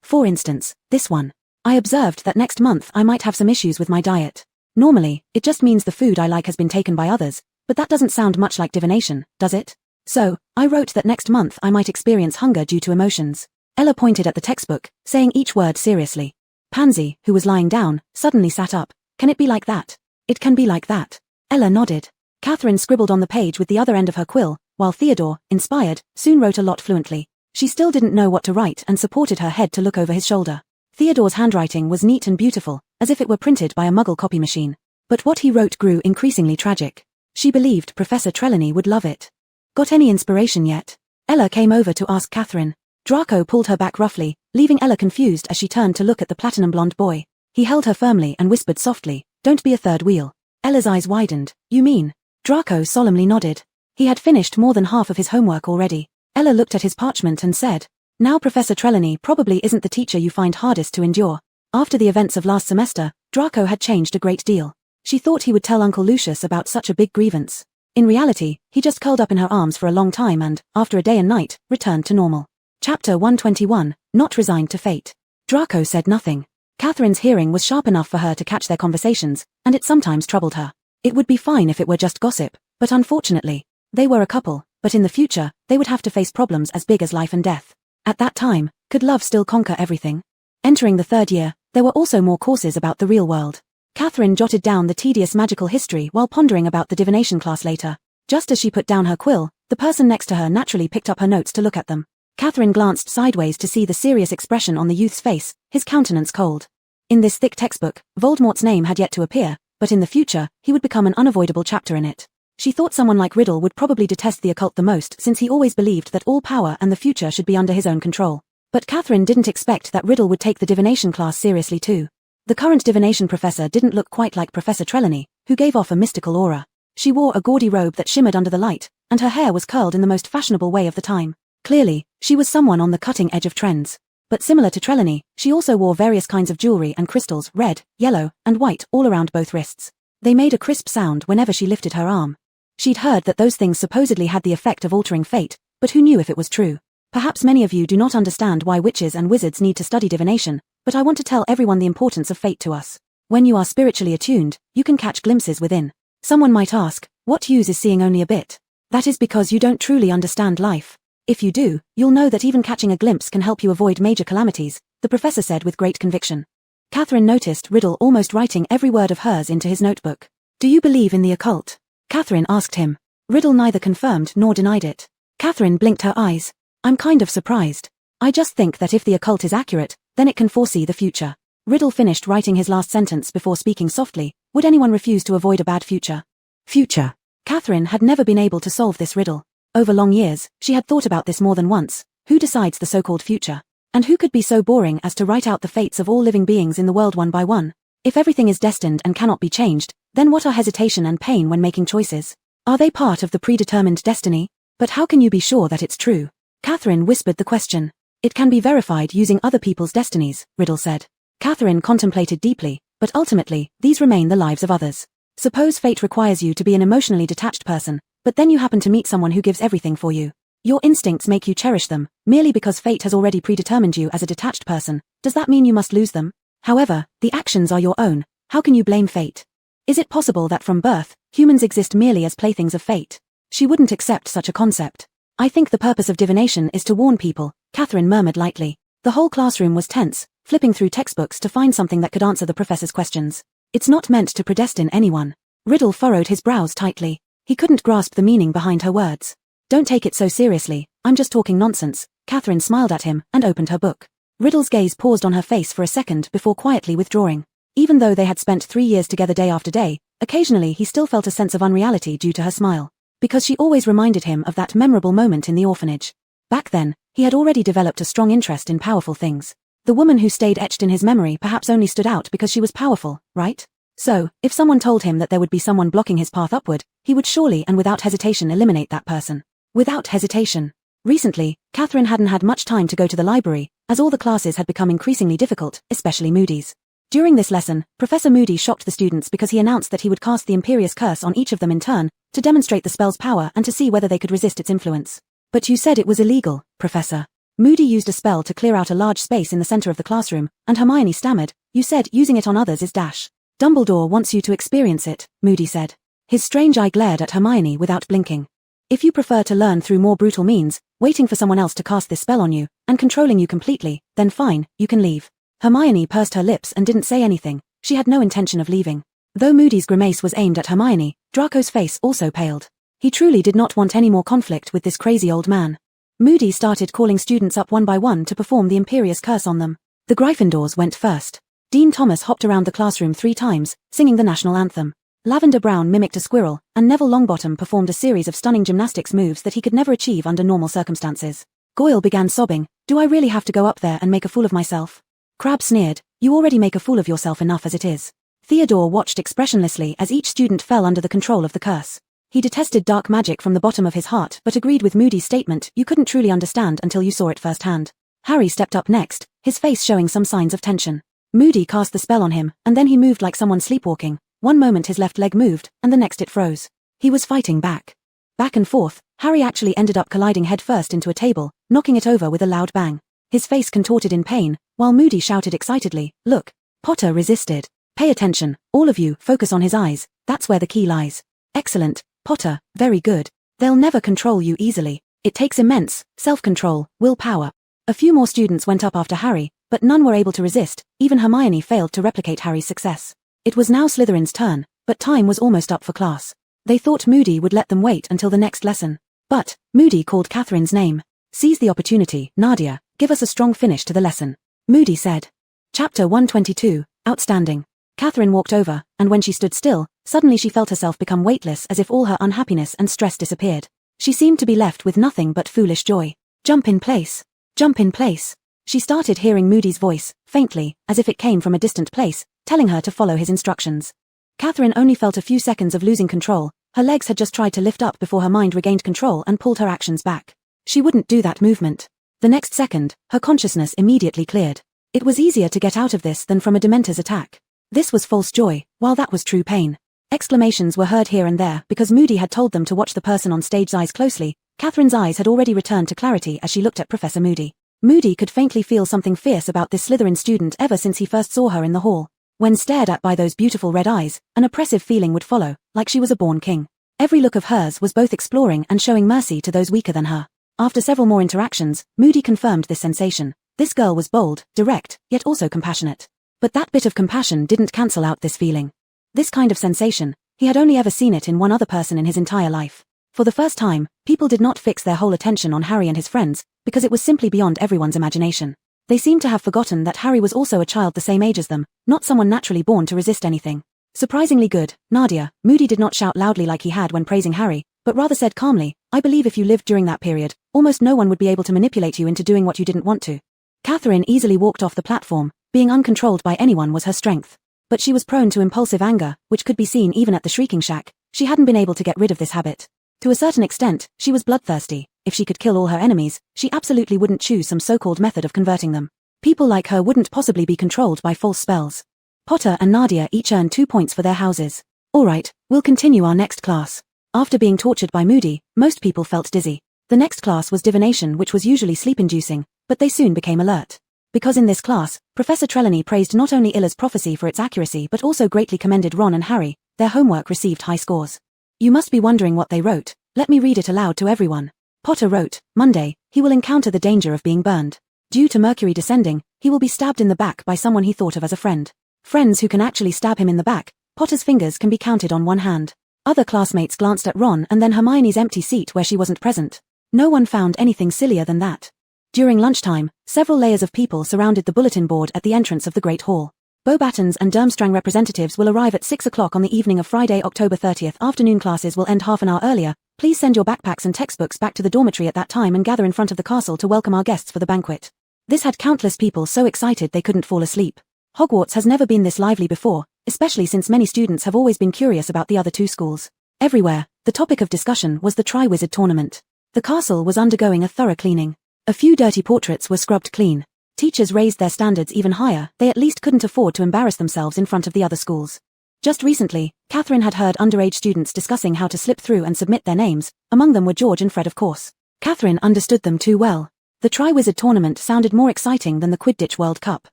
A: For instance, this one. I observed that next month I might have some issues with my diet. Normally, it just means the food I like has been taken by others, but that doesn't sound much like divination, does it? So, I wrote that next month I might experience hunger due to emotions. Ella pointed at the textbook, saying each word seriously. Pansy, who was lying down, suddenly sat up. Can it be like that? It can be like that. Ella nodded. Catherine scribbled on the page with the other end of her quill, while Theodore, inspired, soon wrote a lot fluently. She still didn't know what to write and supported her head to look over his shoulder. Theodore's handwriting was neat and beautiful, as if it were printed by a Muggle copy machine. But what he wrote grew increasingly tragic. She believed Professor Trelawney would love it. Got any inspiration yet? Ella came over to ask Catherine. Draco pulled her back roughly, leaving Ella confused as she turned to look at the platinum-blonde boy. He held her firmly and whispered softly, "Don't be a third wheel." Ella's eyes widened. "You mean?" Draco solemnly nodded. He had finished more than half of his homework already. Ella looked at his parchment and said, "Now Professor Trelawney probably isn't the teacher you find hardest to endure." After the events of last semester, Draco had changed a great deal. She thought he would tell Uncle Lucius about such a big grievance. In reality, he just curled up in her arms for a long time and, after a day and night, returned to normal. Chapter 121, Not Resigned to Fate. Draco said nothing. Catherine's hearing was sharp enough for her to catch their conversations, and it sometimes troubled her. It would be fine if it were just gossip, but unfortunately, they were a couple, but in the future, they would have to face problems as big as life and death. At that time, could love still conquer everything? Entering the third year, there were also more courses about the real world. Catherine jotted down the tedious magical history while pondering about the divination class later. Just as she put down her quill, the person next to her naturally picked up her notes to look at them. Catherine glanced sideways to see the serious expression on the youth's face, his countenance cold. In this thick textbook, Voldemort's name had yet to appear, but in the future, he would become an unavoidable chapter in it. She thought someone like Riddle would probably detest the occult the most since he always believed that all power and the future should be under his own control. But Catherine didn't expect that Riddle would take the divination class seriously too. The current divination professor didn't look quite like Professor Trelawney, who gave off a mystical aura. She wore a gaudy robe that shimmered under the light, and her hair was curled in the most fashionable way of the time. Clearly, she was someone on the cutting edge of trends. But similar to Trelawney, she also wore various kinds of jewelry and crystals, red, yellow, and white, all around both wrists. They made a crisp sound whenever she lifted her arm. She'd heard that those things supposedly had the effect of altering fate, but who knew if it was true? Perhaps many of you do not understand why witches and wizards need to study divination, but I want to tell everyone the importance of fate to us. When you are spiritually attuned, you can catch glimpses within. Someone might ask, what use is seeing only a bit? That is because you don't truly understand life. If you do, you'll know that even catching a glimpse can help you avoid major calamities, the professor said with great conviction. Catherine noticed Riddle almost writing every word of hers into his notebook. Do you believe in the occult? Catherine asked him. Riddle neither confirmed nor denied it. Catherine blinked her eyes. I'm kind of surprised. I just think that if the occult is accurate, then it can foresee the future. Riddle finished writing his last sentence before speaking softly. Would anyone refuse to avoid a bad future? Future. Catherine had never been able to solve this riddle. Over long years, she had thought about this more than once. Who decides the so-called future? And who could be so boring as to write out the fates of all living beings in the world one by one? If everything is destined and cannot be changed, then what are hesitation and pain when making choices? Are they part of the predetermined destiny? But how can you be sure that it's true? Catherine whispered the question. It can be verified using other people's destinies, Riddle said. Catherine contemplated deeply, but ultimately, these remain the lives of others. Suppose fate requires you to be an emotionally detached person, but then you happen to meet someone who gives everything for you. Your instincts make you cherish them, merely because fate has already predetermined you as a detached person. Does that mean you must lose them? However, the actions are your own. How can you blame fate? Is it possible that from birth, humans exist merely as playthings of fate? She wouldn't accept such a concept. I think the purpose of divination is to warn people, Catherine murmured lightly. The whole classroom was tense, flipping through textbooks to find something that could answer the professor's questions. It's not meant to predestine anyone. Riddle furrowed his brows tightly. He couldn't grasp the meaning behind her words. Don't take it so seriously, I'm just talking nonsense. Catherine smiled at him and opened her book. Riddle's gaze paused on her face for a second before quietly withdrawing. Even though they had spent 3 years together day after day, occasionally he still felt a sense of unreality due to her smile. Because she always reminded him of that memorable moment in the orphanage. Back then, he had already developed a strong interest in powerful things. The woman who stayed etched in his memory perhaps only stood out because she was powerful, right? So, if someone told him that there would be someone blocking his path upward, he would surely and without hesitation eliminate that person. Without hesitation. Recently, Catherine hadn't had much time to go to the library, as all the classes had become increasingly difficult, especially Moody's. During this lesson, Professor Moody shocked the students because he announced that he would cast the Imperious Curse on each of them in turn, to demonstrate the spell's power and to see whether they could resist its influence. But you said it was illegal, Professor. Moody used a spell to clear out a large space in the center of the classroom, and Hermione stammered, you said using it on others is dash. Dumbledore wants you to experience it, Moody said. His strange eye glared at Hermione without blinking. If you prefer to learn through more brutal means, waiting for someone else to cast this spell on you, and controlling you completely, then fine, you can leave. Hermione pursed her lips and didn't say anything. She had no intention of leaving. Though Moody's grimace was aimed at Hermione, Draco's face also paled. He truly did not want any more conflict with this crazy old man. Moody started calling students up one by one to perform the Imperious Curse on them. The Gryffindors went first. Dean Thomas hopped around the classroom 3 times, singing the national anthem. Lavender Brown mimicked a squirrel, and Neville Longbottom performed a series of stunning gymnastics moves that he could never achieve under normal circumstances. Goyle began sobbing, do I really have to go up there and make a fool of myself? Crabbe sneered, you already make a fool of yourself enough as it is. Theodore watched expressionlessly as each student fell under the control of the curse. He detested dark magic from the bottom of his heart but agreed with Moody's statement you couldn't truly understand until you saw it firsthand. Harry stepped up next, his face showing some signs of tension. Moody cast the spell on him, and then he moved like someone sleepwalking. One moment his left leg moved, and the next it froze. He was fighting back. Back and forth, Harry actually ended up colliding headfirst into a table, knocking it over with a loud bang. His face contorted in pain, while Moody shouted excitedly, look. Potter resisted. Pay attention, all of you, focus on his eyes, that's where the key lies. Excellent, Potter, very good. They'll never control you easily. It takes immense self-control, willpower. A few more students went up after Harry, but none were able to resist. Even Hermione failed to replicate Harry's success. It was now Slytherin's turn, but time was almost up for class. They thought Moody would let them wait until the next lesson. But Moody called Catherine's name. Seize the opportunity, Nadia, give us a strong finish to the lesson. Moody said. Chapter 122, Outstanding. Catherine walked over, and when she stood still, suddenly she felt herself become weightless as if all her unhappiness and stress disappeared. She seemed to be left with nothing but foolish joy. Jump in place. Jump in place. She started hearing Moody's voice, faintly, as if it came from a distant place, telling her to follow his instructions. Catherine only felt a few seconds of losing control. Her legs had just tried to lift up before her mind regained control and pulled her actions back. She wouldn't do that movement. The next second, her consciousness immediately cleared. It was easier to get out of this than from a Dementor's attack. This was false joy, while that was true pain. Exclamations were heard here and there because Moody had told them to watch the person on stage's eyes closely. Catherine's eyes had already returned to clarity as she looked at Professor Moody. Moody could faintly feel something fierce about this Slytherin student ever since he first saw her in the hall. When stared at by those beautiful red eyes, an oppressive feeling would follow, like she was a born king. Every look of hers was both exploring and showing mercy to those weaker than her. After several more interactions, Moody confirmed this sensation. This girl was bold, direct, yet also compassionate. But that bit of compassion didn't cancel out this feeling. This kind of sensation, he had only ever seen it in one other person in his entire life. For the first time, people did not fix their whole attention on Harry and his friends, because it was simply beyond everyone's imagination. They seemed to have forgotten that Harry was also a child the same age as them, not someone naturally born to resist anything. Surprisingly good, Nadia. Moody did not shout loudly like he had when praising Harry, but rather said calmly, I believe if you lived during that period, almost no one would be able to manipulate you into doing what you didn't want to. Catherine easily walked off the platform. Being uncontrolled by anyone was her strength. But she was prone to impulsive anger, which could be seen even at the Shrieking Shack. She hadn't been able to get rid of this habit. To a certain extent, she was bloodthirsty. If she could kill all her enemies, she absolutely wouldn't choose some so-called method of converting them. People like her wouldn't possibly be controlled by false spells. Potter and Nadia each earned 2 points for their houses. Alright, we'll continue our next class. After being tortured by Moody, most people felt dizzy. The next class was divination, which was usually sleep-inducing, but they soon became alert. Because in this class, Professor Trelawney praised not only Illa's prophecy for its accuracy but also greatly commended Ron and Harry. Their homework received high scores. You must be wondering what they wrote. Let me read it aloud to everyone. Potter wrote, Monday, he will encounter the danger of being burned. Due to Mercury descending, he will be stabbed in the back by someone he thought of as a friend. Friends who can actually stab him in the back. Potter's fingers can be counted on one hand. Other classmates glanced at Ron and then Hermione's empty seat where she wasn't present. No one found anything sillier than that. During lunchtime, several layers of people surrounded the bulletin board at the entrance of the Great Hall. Beauxbatons and Durmstrang representatives will arrive at 6 o'clock on the evening of Friday, October 30th. Afternoon classes will end half an hour earlier. Please send your backpacks and textbooks back to the dormitory at that time and gather in front of the castle to welcome our guests for the banquet. This had countless people so excited they couldn't fall asleep. Hogwarts has never been this lively before, especially since many students have always been curious about the other two schools. Everywhere, the topic of discussion was the Triwizard Tournament. The castle was undergoing a thorough cleaning. A few dirty portraits were scrubbed clean. Teachers raised their standards even higher. They at least couldn't afford to embarrass themselves in front of the other schools. Just recently, Catherine had heard underage students discussing how to slip through and submit their names. Among them were George and Fred, of course. Catherine understood them too well. The Triwizard Tournament sounded more exciting than the Quidditch World Cup.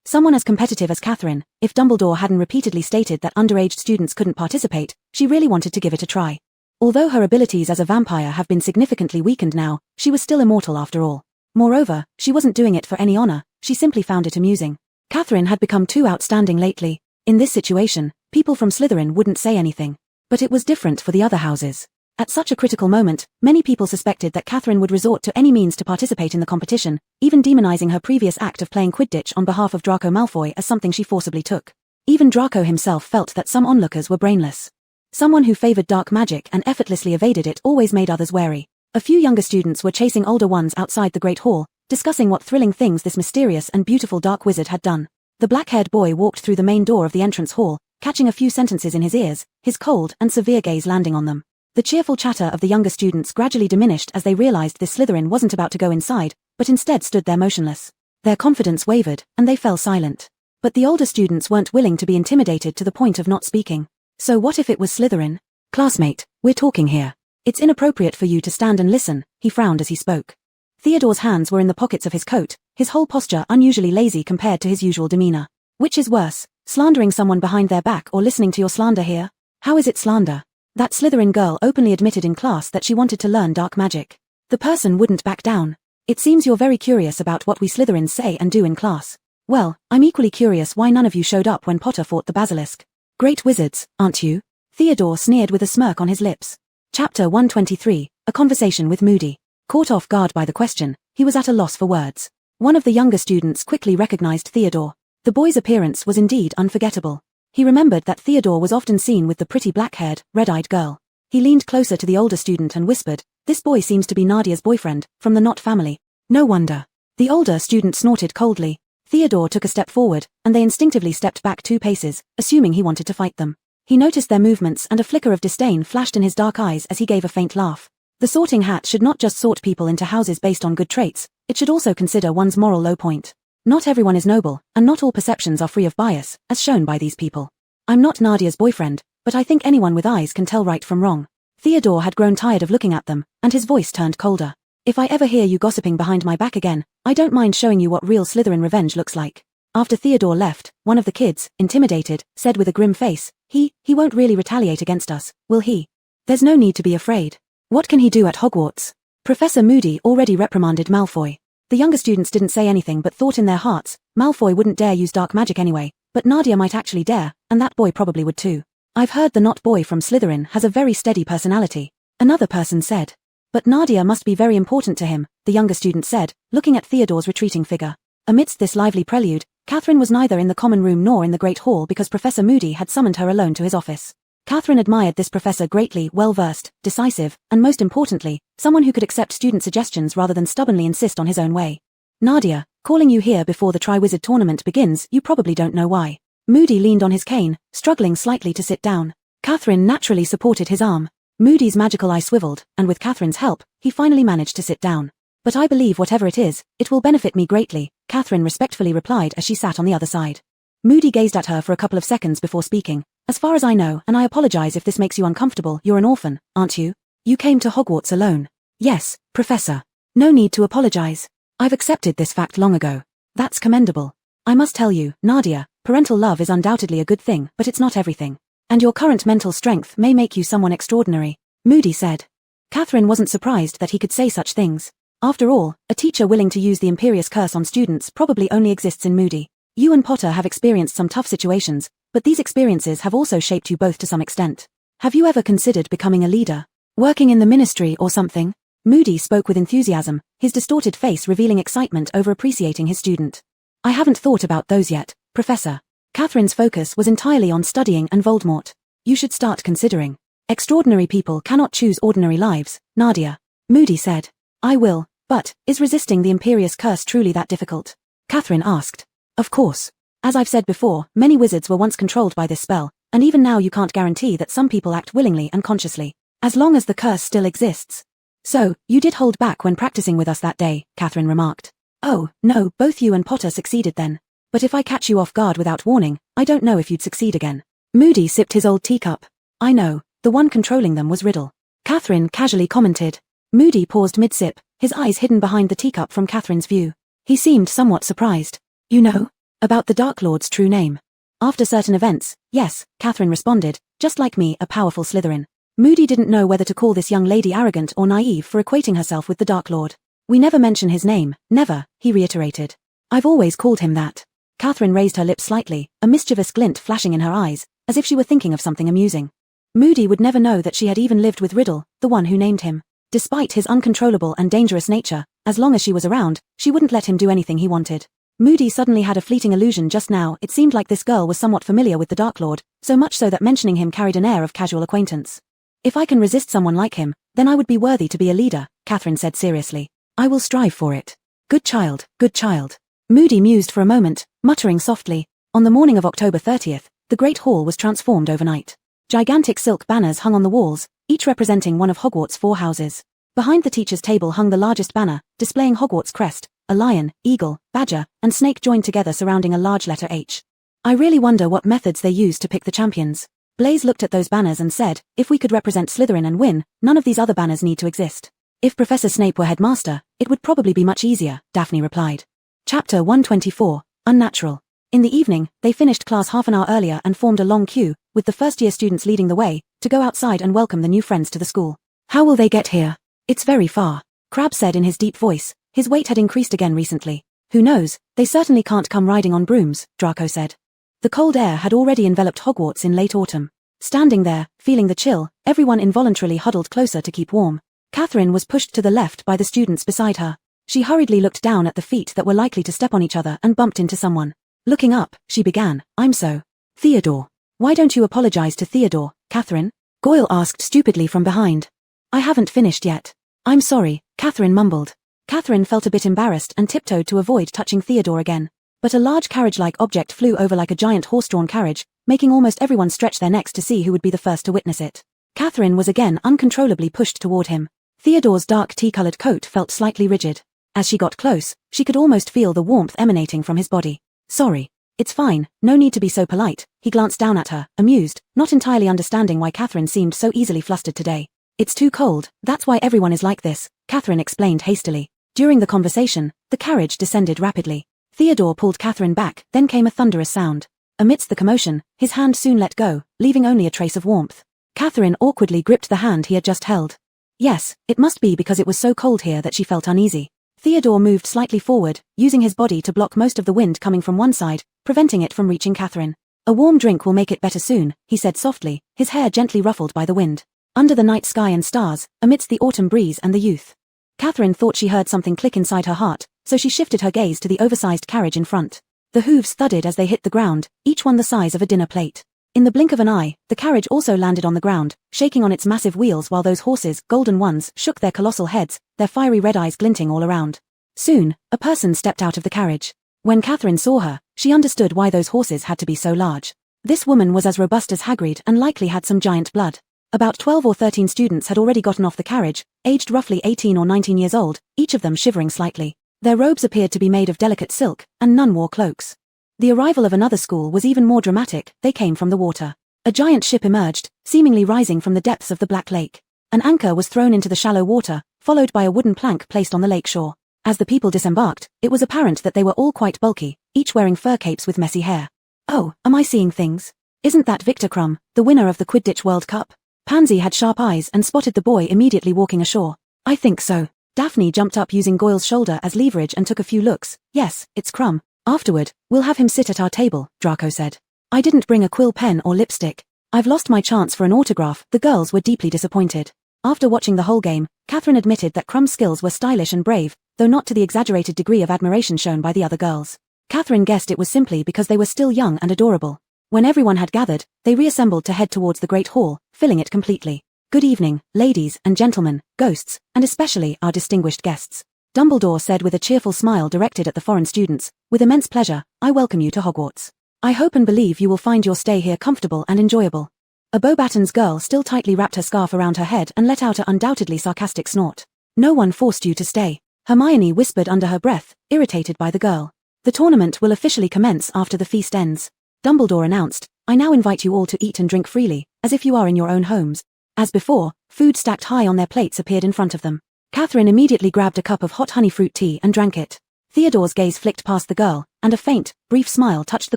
A: Someone as competitive as Catherine, if Dumbledore hadn't repeatedly stated that underage students couldn't participate, she really wanted to give it a try. Although her abilities as a vampire have been significantly weakened now, she was still immortal after all. Moreover, she wasn't doing it for any honor, she simply found it amusing. Catherine had become too outstanding lately. In this situation, people from Slytherin wouldn't say anything. But it was different for the other houses. At such a critical moment, many people suspected that Catherine would resort to any means to participate in the competition, even demonizing her previous act of playing Quidditch on behalf of Draco Malfoy as something she forcibly took. Even Draco himself felt that some onlookers were brainless. Someone who favored dark magic and effortlessly evaded it always made others wary. A few younger students were chasing older ones outside the Great Hall, discussing what thrilling things this mysterious and beautiful dark wizard had done. The black-haired boy walked through the main door of the entrance hall, catching a few sentences in his ears, his cold and severe gaze landing on them. The cheerful chatter of the younger students gradually diminished as they realized this Slytherin wasn't about to go inside, but instead stood there motionless. Their confidence wavered, and they fell silent. But the older students weren't willing to be intimidated to the point of not speaking. So what if it was Slytherin? Classmate, we're talking here. It's inappropriate for you to stand and listen, he frowned as he spoke. Theodore's hands were in the pockets of his coat, his whole posture unusually lazy compared to his usual demeanor. Which is worse, slandering someone behind their back or listening to your slander here? How is it slander? That Slytherin girl openly admitted in class that she wanted to learn dark magic. The person wouldn't back down. It seems you're very curious about what we Slytherins say and do in class. Well, I'm equally curious why none of you showed up when Potter fought the basilisk. Great wizards, aren't you? Theodore sneered with a smirk on his lips. Chapter 123, A Conversation with Moody. Caught off guard by the question, he was at a loss for words. One of the younger students quickly recognized Theodore. The boy's appearance was indeed unforgettable. He remembered that Theodore was often seen with the pretty black-haired, red-eyed girl. He leaned closer to the older student and whispered, "This boy seems to be Nadia's boyfriend, from the Knott family." No wonder. The older student snorted coldly. Theodore took a step forward, and they instinctively stepped back 2 paces, assuming he wanted to fight them. He noticed their movements and a flicker of disdain flashed in his dark eyes as he gave a faint laugh. The sorting hat should not just sort people into houses based on good traits, it should also consider one's moral low point. Not everyone is noble, and not all perceptions are free of bias, as shown by these people. I'm not Nadia's boyfriend, but I think anyone with eyes can tell right from wrong. Theodore had grown tired of looking at them, and his voice turned colder. If I ever hear you gossiping behind my back again, I don't mind showing you what real Slytherin revenge looks like. After Theodore left, one of the kids, intimidated, said with a grim face, He won't really retaliate against us, will he? There's no need to be afraid. What can he do at Hogwarts? Professor Moody already reprimanded Malfoy. The younger students didn't say anything but thought in their hearts, Malfoy wouldn't dare use dark magic anyway, but Nadia might actually dare, and that boy probably would too. I've heard the Knott boy from Slytherin has a very steady personality. Another person said. But Nadia must be very important to him, the younger student said, looking at Theodore's retreating figure. Amidst this lively prelude, Catherine was neither in the common room nor in the Great Hall because Professor Moody had summoned her alone to his office. Catherine admired this professor greatly, well-versed, decisive, and most importantly, someone who could accept student suggestions rather than stubbornly insist on his own way. Nadia, calling you here before the Triwizard Tournament begins, you probably don't know why. Moody leaned on his cane, struggling slightly to sit down. Catherine naturally supported his arm. Moody's magical eye swiveled, and with Catherine's help, he finally managed to sit down. But I believe whatever it is, it will benefit me greatly, Catherine respectfully replied as she sat on the other side. Moody gazed at her for a couple of seconds before speaking. As far as I know, and I apologize if this makes you uncomfortable, you're an orphan, aren't you? You came to Hogwarts alone. Yes, Professor. No need to apologize. I've accepted this fact long ago. That's commendable. I must tell you, Nadia, parental love is undoubtedly a good thing, but it's not everything. And your current mental strength may make you someone extraordinary, Moody said. Catherine wasn't surprised that he could say such things. After all, a teacher willing to use the Imperious Curse on students probably only exists in Moody. You and Potter have experienced some tough situations, but these experiences have also shaped you both to some extent. Have you ever considered becoming a leader? Working in the ministry or something? Moody spoke with enthusiasm, his distorted face revealing excitement over appreciating his student. I haven't thought about those yet, Professor. Catherine's focus was entirely on studying and Voldemort. You should start considering. Extraordinary people cannot choose ordinary lives, Nadia. Moody said. I will, but, is resisting the imperious curse truly that difficult? Catherine asked. Of course. As I've said before, many wizards were once controlled by this spell, and even now you can't guarantee that some people act willingly and consciously, as long as the curse still exists. So, you did hold back when practicing with us that day, Catherine remarked. Oh, no, both you and Potter succeeded then. But if I catch you off guard without warning, I don't know if you'd succeed again. Moody sipped his old teacup. I know, the one controlling them was Riddle. Catherine casually commented. Moody paused mid-sip, his eyes hidden behind the teacup from Catherine's view. He seemed somewhat surprised. You know? About the Dark Lord's true name. After certain events, yes, Catherine responded, just like me, a powerful Slytherin. Moody didn't know whether to call this young lady arrogant or naive for equating herself with the Dark Lord. We never mention his name, never, he reiterated. I've always called him that. Catherine raised her lips slightly, a mischievous glint flashing in her eyes, as if she were thinking of something amusing. Moody would never know that she had even lived with Riddle, the one who named him. Despite his uncontrollable and dangerous nature, as long as she was around, she wouldn't let him do anything he wanted. Moody suddenly had a fleeting illusion just now. It seemed like this girl was somewhat familiar with the Dark Lord, so much so that mentioning him carried an air of casual acquaintance. If I can resist someone like him, then I would be worthy to be a leader, Catherine said seriously. I will strive for it. Good child, good child. Moody mused for a moment, muttering softly. On the morning of October 30th, the Great Hall was transformed overnight. Gigantic silk banners hung on the walls, each representing one of Hogwarts' 4 houses. Behind the teacher's table hung the largest banner, displaying Hogwarts' crest, a lion, eagle, badger, and snake joined together surrounding a large letter H. I really wonder what methods they used to pick the champions. Blaise looked at those banners and said, if we could represent Slytherin and win, none of these other banners need to exist. If Professor Snape were headmaster, it would probably be much easier, Daphne replied. Chapter 124, Unnatural. In the evening, they finished class half an hour earlier and formed a long queue, with the first-year students leading the way, to go outside and welcome the new friends to the school. How will they get here? It's very far, Crabbe said in his deep voice. His weight had increased again recently. Who knows, they certainly can't come riding on brooms, Draco said. The cold air had already enveloped Hogwarts in late autumn. Standing there, feeling the chill, everyone involuntarily huddled closer to keep warm. Catherine was pushed to the left by the students beside her. She hurriedly looked down at the feet that were likely to step on each other and bumped into someone. Looking up, she began, I'm so. Theodore. Why don't you apologize to Theodore, Catherine? Goyle asked stupidly from behind. I haven't finished yet. I'm sorry, Catherine mumbled. Catherine felt a bit embarrassed and tiptoed to avoid touching Theodore again. But a large carriage-like object flew over like a giant horse-drawn carriage, making almost everyone stretch their necks to see who would be the first to witness it. Catherine was again uncontrollably pushed toward him. Theodore's dark tea-colored coat felt slightly rigid. As she got close, she could almost feel the warmth emanating from his body. Sorry. It's fine, no need to be so polite. He glanced down at her, amused, not entirely understanding why Catherine seemed so easily flustered today. It's too cold, that's why everyone is like this, Catherine explained hastily. During the conversation, the carriage descended rapidly. Theodore pulled Catherine back, then came a thunderous sound. Amidst the commotion, his hand soon let go, leaving only a trace of warmth. Catherine awkwardly gripped the hand he had just held. Yes, it must be because it was so cold here that she felt uneasy. Theodore moved slightly forward, using his body to block most of the wind coming from one side, preventing it from reaching Catherine. A warm drink will make it better soon, he said softly, his hair gently ruffled by the wind. Under the night sky and stars, amidst the autumn breeze and the youth. Catherine thought she heard something click inside her heart, so she shifted her gaze to the oversized carriage in front. The hooves thudded as they hit the ground, each one the size of a dinner plate. In the blink of an eye, the carriage also landed on the ground, shaking on its massive wheels while those horses, golden ones, shook their colossal heads, their fiery red eyes glinting all around. Soon, a person stepped out of the carriage. When Catherine saw her, she understood why those horses had to be so large. This woman was as robust as Hagrid and likely had some giant blood. About 12 or 13 students had already gotten off the carriage, aged roughly 18 or 19 years old, each of them shivering slightly. Their robes appeared to be made of delicate silk, and none wore cloaks. The arrival of another school was even more dramatic. They came from the water. A giant ship emerged, seemingly rising from the depths of the Black Lake. An anchor was thrown into the shallow water, followed by a wooden plank placed on the lake shore. As the people disembarked, it was apparent that they were all quite bulky, each wearing fur capes with messy hair. Oh, am I seeing things? Isn't that Victor Crumb, the winner of the Quidditch World Cup? Pansy had sharp eyes and spotted the boy immediately walking ashore. I think so. Daphne jumped up using Goyle's shoulder as leverage and took a few looks. Yes, it's Crumb. Afterward, we'll have him sit at our table, Draco said. I didn't bring a quill pen or lipstick. I've lost my chance for an autograph. The girls were deeply disappointed. After watching the whole game, Catherine admitted that Crumb's skills were stylish and brave, though not to the exaggerated degree of admiration shown by the other girls. Catherine guessed it was simply because they were still young and adorable. When everyone had gathered, they reassembled to head towards the Great Hall, filling it completely. "Good evening, ladies and gentlemen, ghosts, and especially our distinguished guests," Dumbledore said with a cheerful smile directed at the foreign students. "With immense pleasure, I welcome you to Hogwarts. I hope and believe you will find your stay here comfortable and enjoyable." A Beauxbatons girl still tightly wrapped her scarf around her head and let out an undoubtedly sarcastic snort. "No one forced you to stay," Hermione whispered under her breath, irritated by the girl. "The tournament will officially commence after the feast ends," Dumbledore announced. "I now invite you all to eat and drink freely, as if you are in your own homes." As before, food stacked high on their plates appeared in front of them. Catherine immediately grabbed a cup of hot honey fruit tea and drank it. Theodore's gaze flicked past the girl, and a faint, brief smile touched the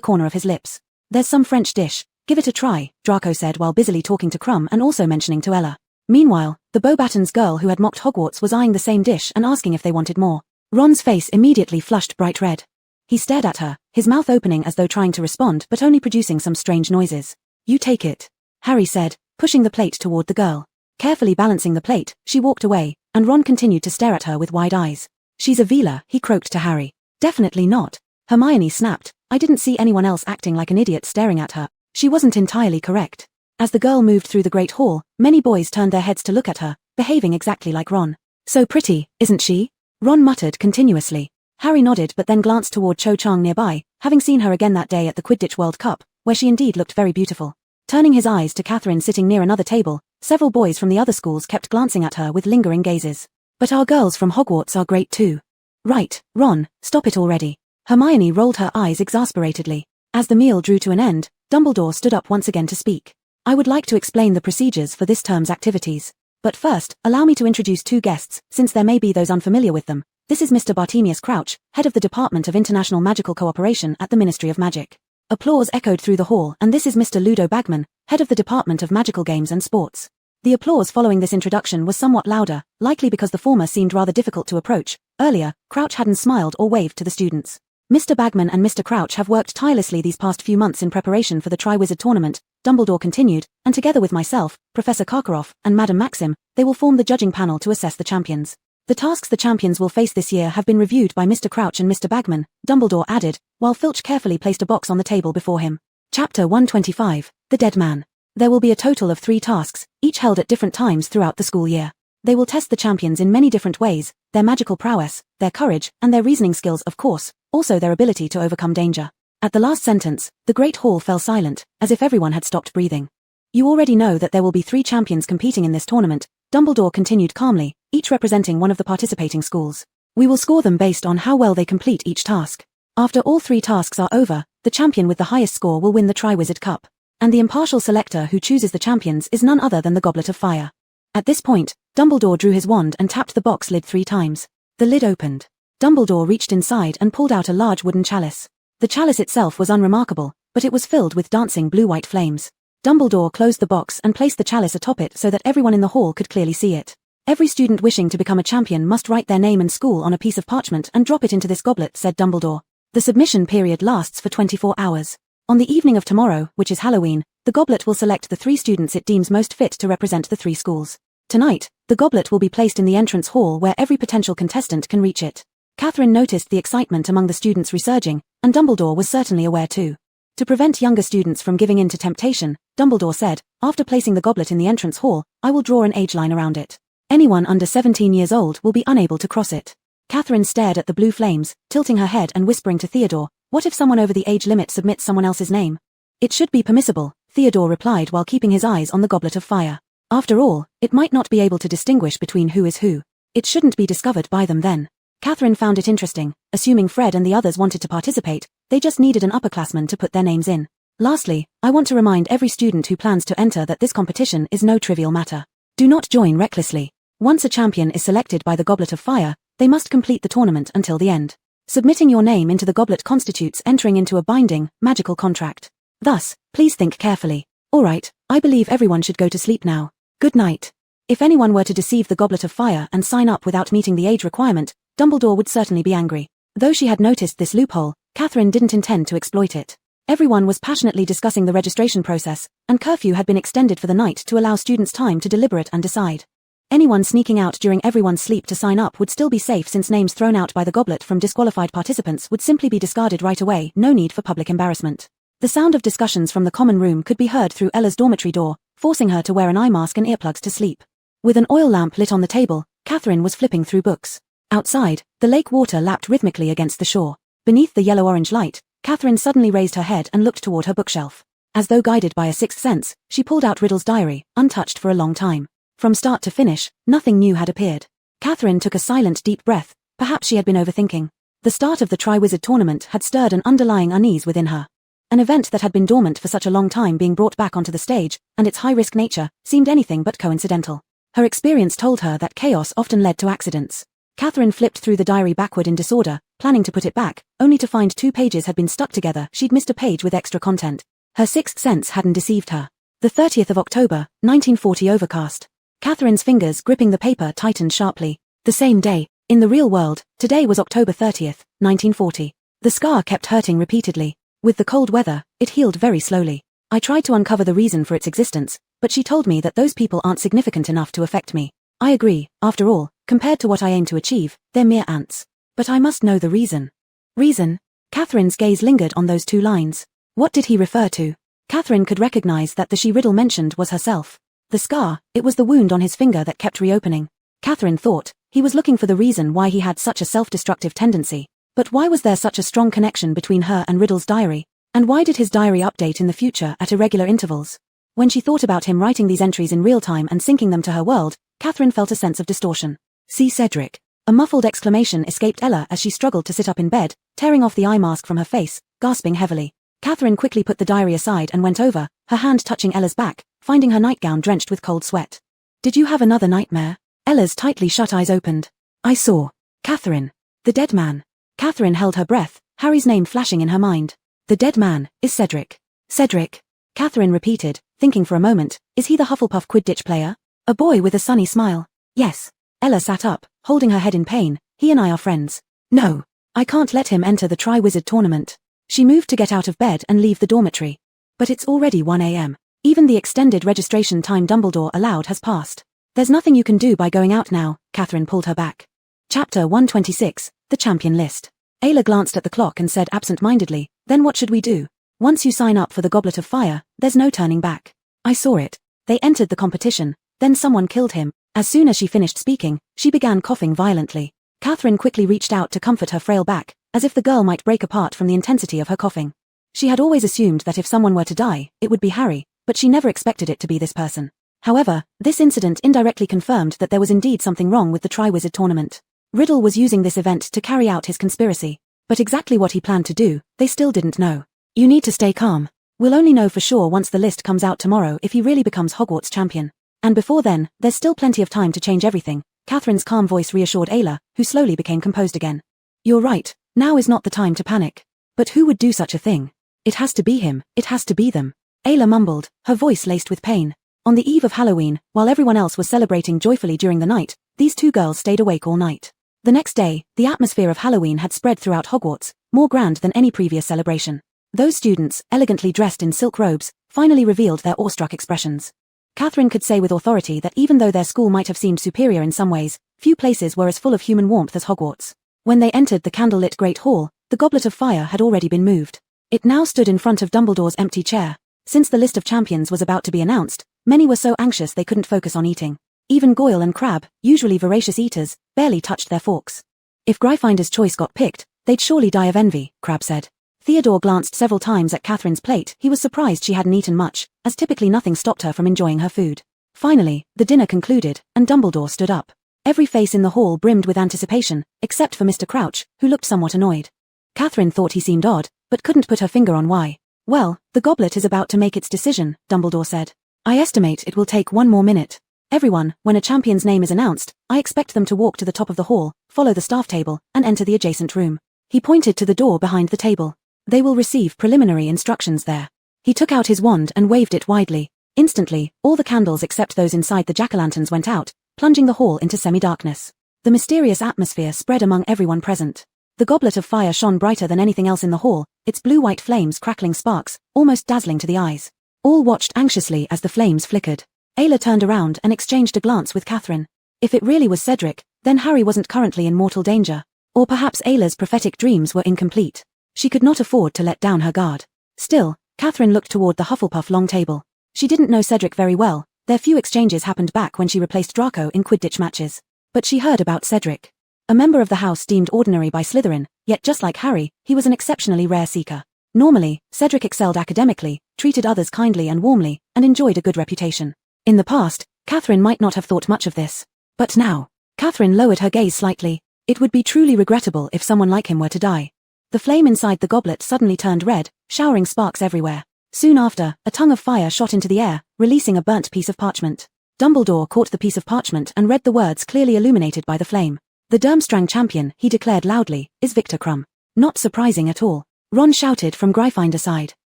A: corner of his lips. "There's some French dish. Give it a try," Draco said while busily talking to Crumb and also mentioning to Ella. Meanwhile, the Beauxbatons girl who had mocked Hogwarts was eyeing the same dish and asking if they wanted more. Ron's face immediately flushed bright red. He stared at her, his mouth opening as though trying to respond but only producing some strange noises. "You take it," Harry said, pushing the plate toward the girl. Carefully balancing the plate, she walked away, and Ron continued to stare at her with wide eyes. "She's a Veela," he croaked to Harry. "Definitely not," Hermione snapped. "I didn't see anyone else acting like an idiot staring at her." She wasn't entirely correct. As the girl moved through the Great Hall, many boys turned their heads to look at her, behaving exactly like Ron. "So pretty, isn't she?" Ron muttered continuously. Harry nodded but then glanced toward Cho Chang nearby, having seen her again that day at the Quidditch World Cup, where she indeed looked very beautiful. Turning his eyes to Catherine sitting near another table, several boys from the other schools kept glancing at her with lingering gazes. "But our girls from Hogwarts are great too." "Right, Ron, stop it already." Hermione rolled her eyes exasperatedly. As the meal drew to an end, Dumbledore stood up once again to speak. "I would like to explain the procedures for this term's activities. But first, allow me to introduce two guests, since there may be those unfamiliar with them. This is Mr. Bartemius Crouch, head of the Department of International Magical Cooperation at the Ministry of Magic." Applause echoed through the hall, and this is Mr. Ludo Bagman, head of the Department of Magical Games and Sports. The applause following this introduction was somewhat louder, likely because the former seemed rather difficult to approach. Earlier, Crouch hadn't smiled or waved to the students. "Mr. Bagman and Mr. Crouch have worked tirelessly these past few months in preparation for the Triwizard Tournament," Dumbledore continued, "and together with myself, Professor Karkaroff, and Madam Maxim, they will form the judging panel to assess the champions. The tasks the champions will face this year have been reviewed by Mr. Crouch and Mr. Bagman," Dumbledore added, while Filch carefully placed a box on the table before him. Chapter 125, The Dead Man. There will be a total of 3 tasks, each held at different times throughout the school year. They will test the champions in many different ways, their magical prowess, their courage, and their reasoning skills of course, also their ability to overcome danger. At the last sentence, the Great Hall fell silent, as if everyone had stopped breathing. "You already know that there will be 3 champions competing in this tournament," Dumbledore continued calmly, each representing one of the participating schools. "We will score them based on how well they complete each task. After all 3 tasks are over, the champion with the highest score will win the Triwizard Cup. And the impartial selector who chooses the champions is none other than the Goblet of Fire." At this point, Dumbledore drew his wand and tapped the box lid 3 times. The lid opened. Dumbledore reached inside and pulled out a large wooden chalice. The chalice itself was unremarkable, but it was filled with dancing blue-white flames. Dumbledore closed the box and placed the chalice atop it so that everyone in the hall could clearly see it. "Every student wishing to become a champion must write their name and school on a piece of parchment and drop it into this goblet," said Dumbledore. "The submission period lasts for 24 hours. On the evening of tomorrow, which is Halloween, the goblet will select the 3 students it deems most fit to represent the 3 schools. Tonight, the goblet will be placed in the entrance hall where every potential contestant can reach it." Catherine noticed the excitement among the students resurging, and Dumbledore was certainly aware too. To prevent younger students from giving in to temptation, Dumbledore said, "After placing the goblet in the entrance hall, I will draw an age line around it. Anyone under 17 years old will be unable to cross it." Catherine stared at the blue flames, tilting her head and whispering to Theodore, "What if someone over the age limit submits someone else's name?" "It should be permissible," Theodore replied while keeping his eyes on the Goblet of Fire. "After all, it might not be able to distinguish between who is who. It shouldn't be discovered by them then." Catherine found it interesting. Assuming Fred and the others wanted to participate, they just needed an upperclassman to put their names in. "Lastly, I want to remind every student who plans to enter that this competition is no trivial matter. Do not join recklessly. Once a champion is selected by the Goblet of Fire, they must complete the tournament until the end. Submitting your name into the goblet constitutes entering into a binding, magical contract. Thus, please think carefully. Alright, I believe everyone should go to sleep now. Good night." If anyone were to deceive the Goblet of Fire and sign up without meeting the age requirement, Dumbledore would certainly be angry. Though she had noticed this loophole, Catherine didn't intend to exploit it. Everyone was passionately discussing the registration process, and curfew had been extended for the night to allow students time to deliberate and decide. Anyone sneaking out during everyone's sleep to sign up would still be safe since names thrown out by the goblet from disqualified participants would simply be discarded right away, no need for public embarrassment. The sound of discussions from the common room could be heard through Ella's dormitory door, forcing her to wear an eye mask and earplugs to sleep. With an oil lamp lit on the table, Catherine was flipping through books. Outside, the lake water lapped rhythmically against the shore. Beneath the yellow-orange light, Catherine suddenly raised her head and looked toward her bookshelf. As though guided by a sixth sense, she pulled out Riddle's diary, untouched for a long time. From start to finish, nothing new had appeared. Catherine took a silent, deep breath. Perhaps she had been overthinking. The start of the Triwizard Tournament had stirred an underlying unease within her. An event that had been dormant for such a long time being brought back onto the stage, and its high-risk nature, seemed anything but coincidental. Her experience told her that chaos often led to accidents. Catherine flipped through the diary backward in disorder, planning to put it back, only to find 2 pages had been stuck together. She'd missed a page with extra content. Her sixth sense hadn't deceived her. The 30th of October, 1940 overcast. Catherine's fingers gripping the paper tightened sharply. The same day, in the real world, today was October 30th, 1940. The scar kept hurting repeatedly. With the cold weather, it healed very slowly. I tried to uncover the reason for its existence, but she told me that those people aren't significant enough to affect me. I agree, after all, compared to what I aim to achieve, they're mere ants. But I must know the reason. Reason? Catherine's gaze lingered on those 2 lines. What did he refer to? Catherine could recognize that the she Riddle mentioned was herself. The scar, it was the wound on his finger that kept reopening. Catherine thought, he was looking for the reason why he had such a self-destructive tendency. But why was there such a strong connection between her and Riddle's diary? And why did his diary update in the future at irregular intervals? When she thought about him writing these entries in real time and syncing them to her world, Catherine felt a sense of distortion. See Cedric. A muffled exclamation escaped Ella as she struggled to sit up in bed, tearing off the eye mask from her face, gasping heavily. Catherine quickly put the diary aside and went over, her hand touching Ella's back, finding her nightgown drenched with cold sweat. Did you have another nightmare? Ella's tightly shut eyes opened. I saw. Catherine. The dead man. Catherine held her breath, Harry's name flashing in her mind. The dead man is Cedric. Cedric. Catherine repeated, thinking for a moment, is he the Hufflepuff Quidditch player? A boy with a sunny smile. Yes. Ella sat up, holding her head in pain. He and I are friends. No. I can't let him enter the Triwizard Tournament. She moved to get out of bed and leave the dormitory. But it's already 1 a.m. Even the extended registration time Dumbledore allowed has passed. There's nothing you can do by going out now, Catherine pulled her back. Chapter 126, The Champion List. Ayla glanced at the clock and said absent-mindedly, then what should we do? Once you sign up for the Goblet of Fire, there's no turning back. I saw it. They entered the competition, then someone killed him. As soon as she finished speaking, she began coughing violently. Catherine quickly reached out to comfort her frail back, as if the girl might break apart from the intensity of her coughing. She had always assumed that if someone were to die, it would be Harry, but she never expected it to be this person. However, this incident indirectly confirmed that there was indeed something wrong with the Triwizard Tournament. Riddle was using this event to carry out his conspiracy. But exactly what he planned to do, they still didn't know. You need to stay calm. We'll only know for sure once the list comes out tomorrow if he really becomes Hogwarts champion. And before then, there's still plenty of time to change everything. Catherine's calm voice reassured Ayla, who slowly became composed again. You're right, now is not the time to panic. But who would do such a thing? It has to be him, it has to be them. Ayla mumbled, her voice laced with pain. On the eve of Halloween, while everyone else was celebrating joyfully during the night, these 2 girls stayed awake all night. The next day, the atmosphere of Halloween had spread throughout Hogwarts, more grand than any previous celebration. Those students, elegantly dressed in silk robes, finally revealed their awestruck expressions. Catherine could say with authority that even though their school might have seemed superior in some ways, few places were as full of human warmth as Hogwarts. When they entered the candlelit Great Hall, the Goblet of Fire had already been moved. It now stood in front of Dumbledore's empty chair. Since the list of champions was about to be announced, many were so anxious they couldn't focus on eating. Even Goyle and Crabbe, usually voracious eaters, barely touched their forks. If Gryffinder's choice got picked, they'd surely die of envy, Crabbe said. Theodore glanced several times at Catherine's plate. He was surprised she hadn't eaten much, as typically nothing stopped her from enjoying her food. Finally, the dinner concluded, and Dumbledore stood up. Every face in the hall brimmed with anticipation, except for Mr. Crouch, who looked somewhat annoyed. Catherine thought he seemed odd, but couldn't put her finger on why. Well, the goblet is about to make its decision, Dumbledore said. I estimate it will take 1 more minute. Everyone, when a champion's name is announced, I expect them to walk to the top of the hall, follow the staff table, and enter the adjacent room. He pointed to the door behind the table. They will receive preliminary instructions there. He took out his wand and waved it widely. Instantly, all the candles except those inside the jack-o'-lanterns went out, plunging the hall into semi-darkness. The mysterious atmosphere spread among everyone present. The goblet of fire shone brighter than anything else in the hall, its blue-white flames crackling sparks, almost dazzling to the eyes. All watched anxiously as the flames flickered. Ayla turned around and exchanged a glance with Catherine. If it really was Cedric, then Harry wasn't currently in mortal danger. Or perhaps Ayla's prophetic dreams were incomplete. She could not afford to let down her guard. Still, Catherine looked toward the Hufflepuff long table. She didn't know Cedric very well. Their few exchanges happened back when she replaced Draco in Quidditch matches. But she heard about Cedric. A member of the house deemed ordinary by Slytherin, yet just like Harry, he was an exceptionally rare seeker. Normally, Cedric excelled academically, treated others kindly and warmly, and enjoyed a good reputation. In the past, Catherine might not have thought much of this. But now, Catherine lowered her gaze slightly. It would be truly regrettable if someone like him were to die. The flame inside the goblet suddenly turned red, showering sparks everywhere. Soon after, a tongue of fire shot into the air, releasing a burnt piece of parchment. Dumbledore caught the piece of parchment and read the words clearly illuminated by the flame. The Durmstrang champion, he declared loudly, is Victor Krum. Not surprising at all. Ron shouted from Gryffindor side.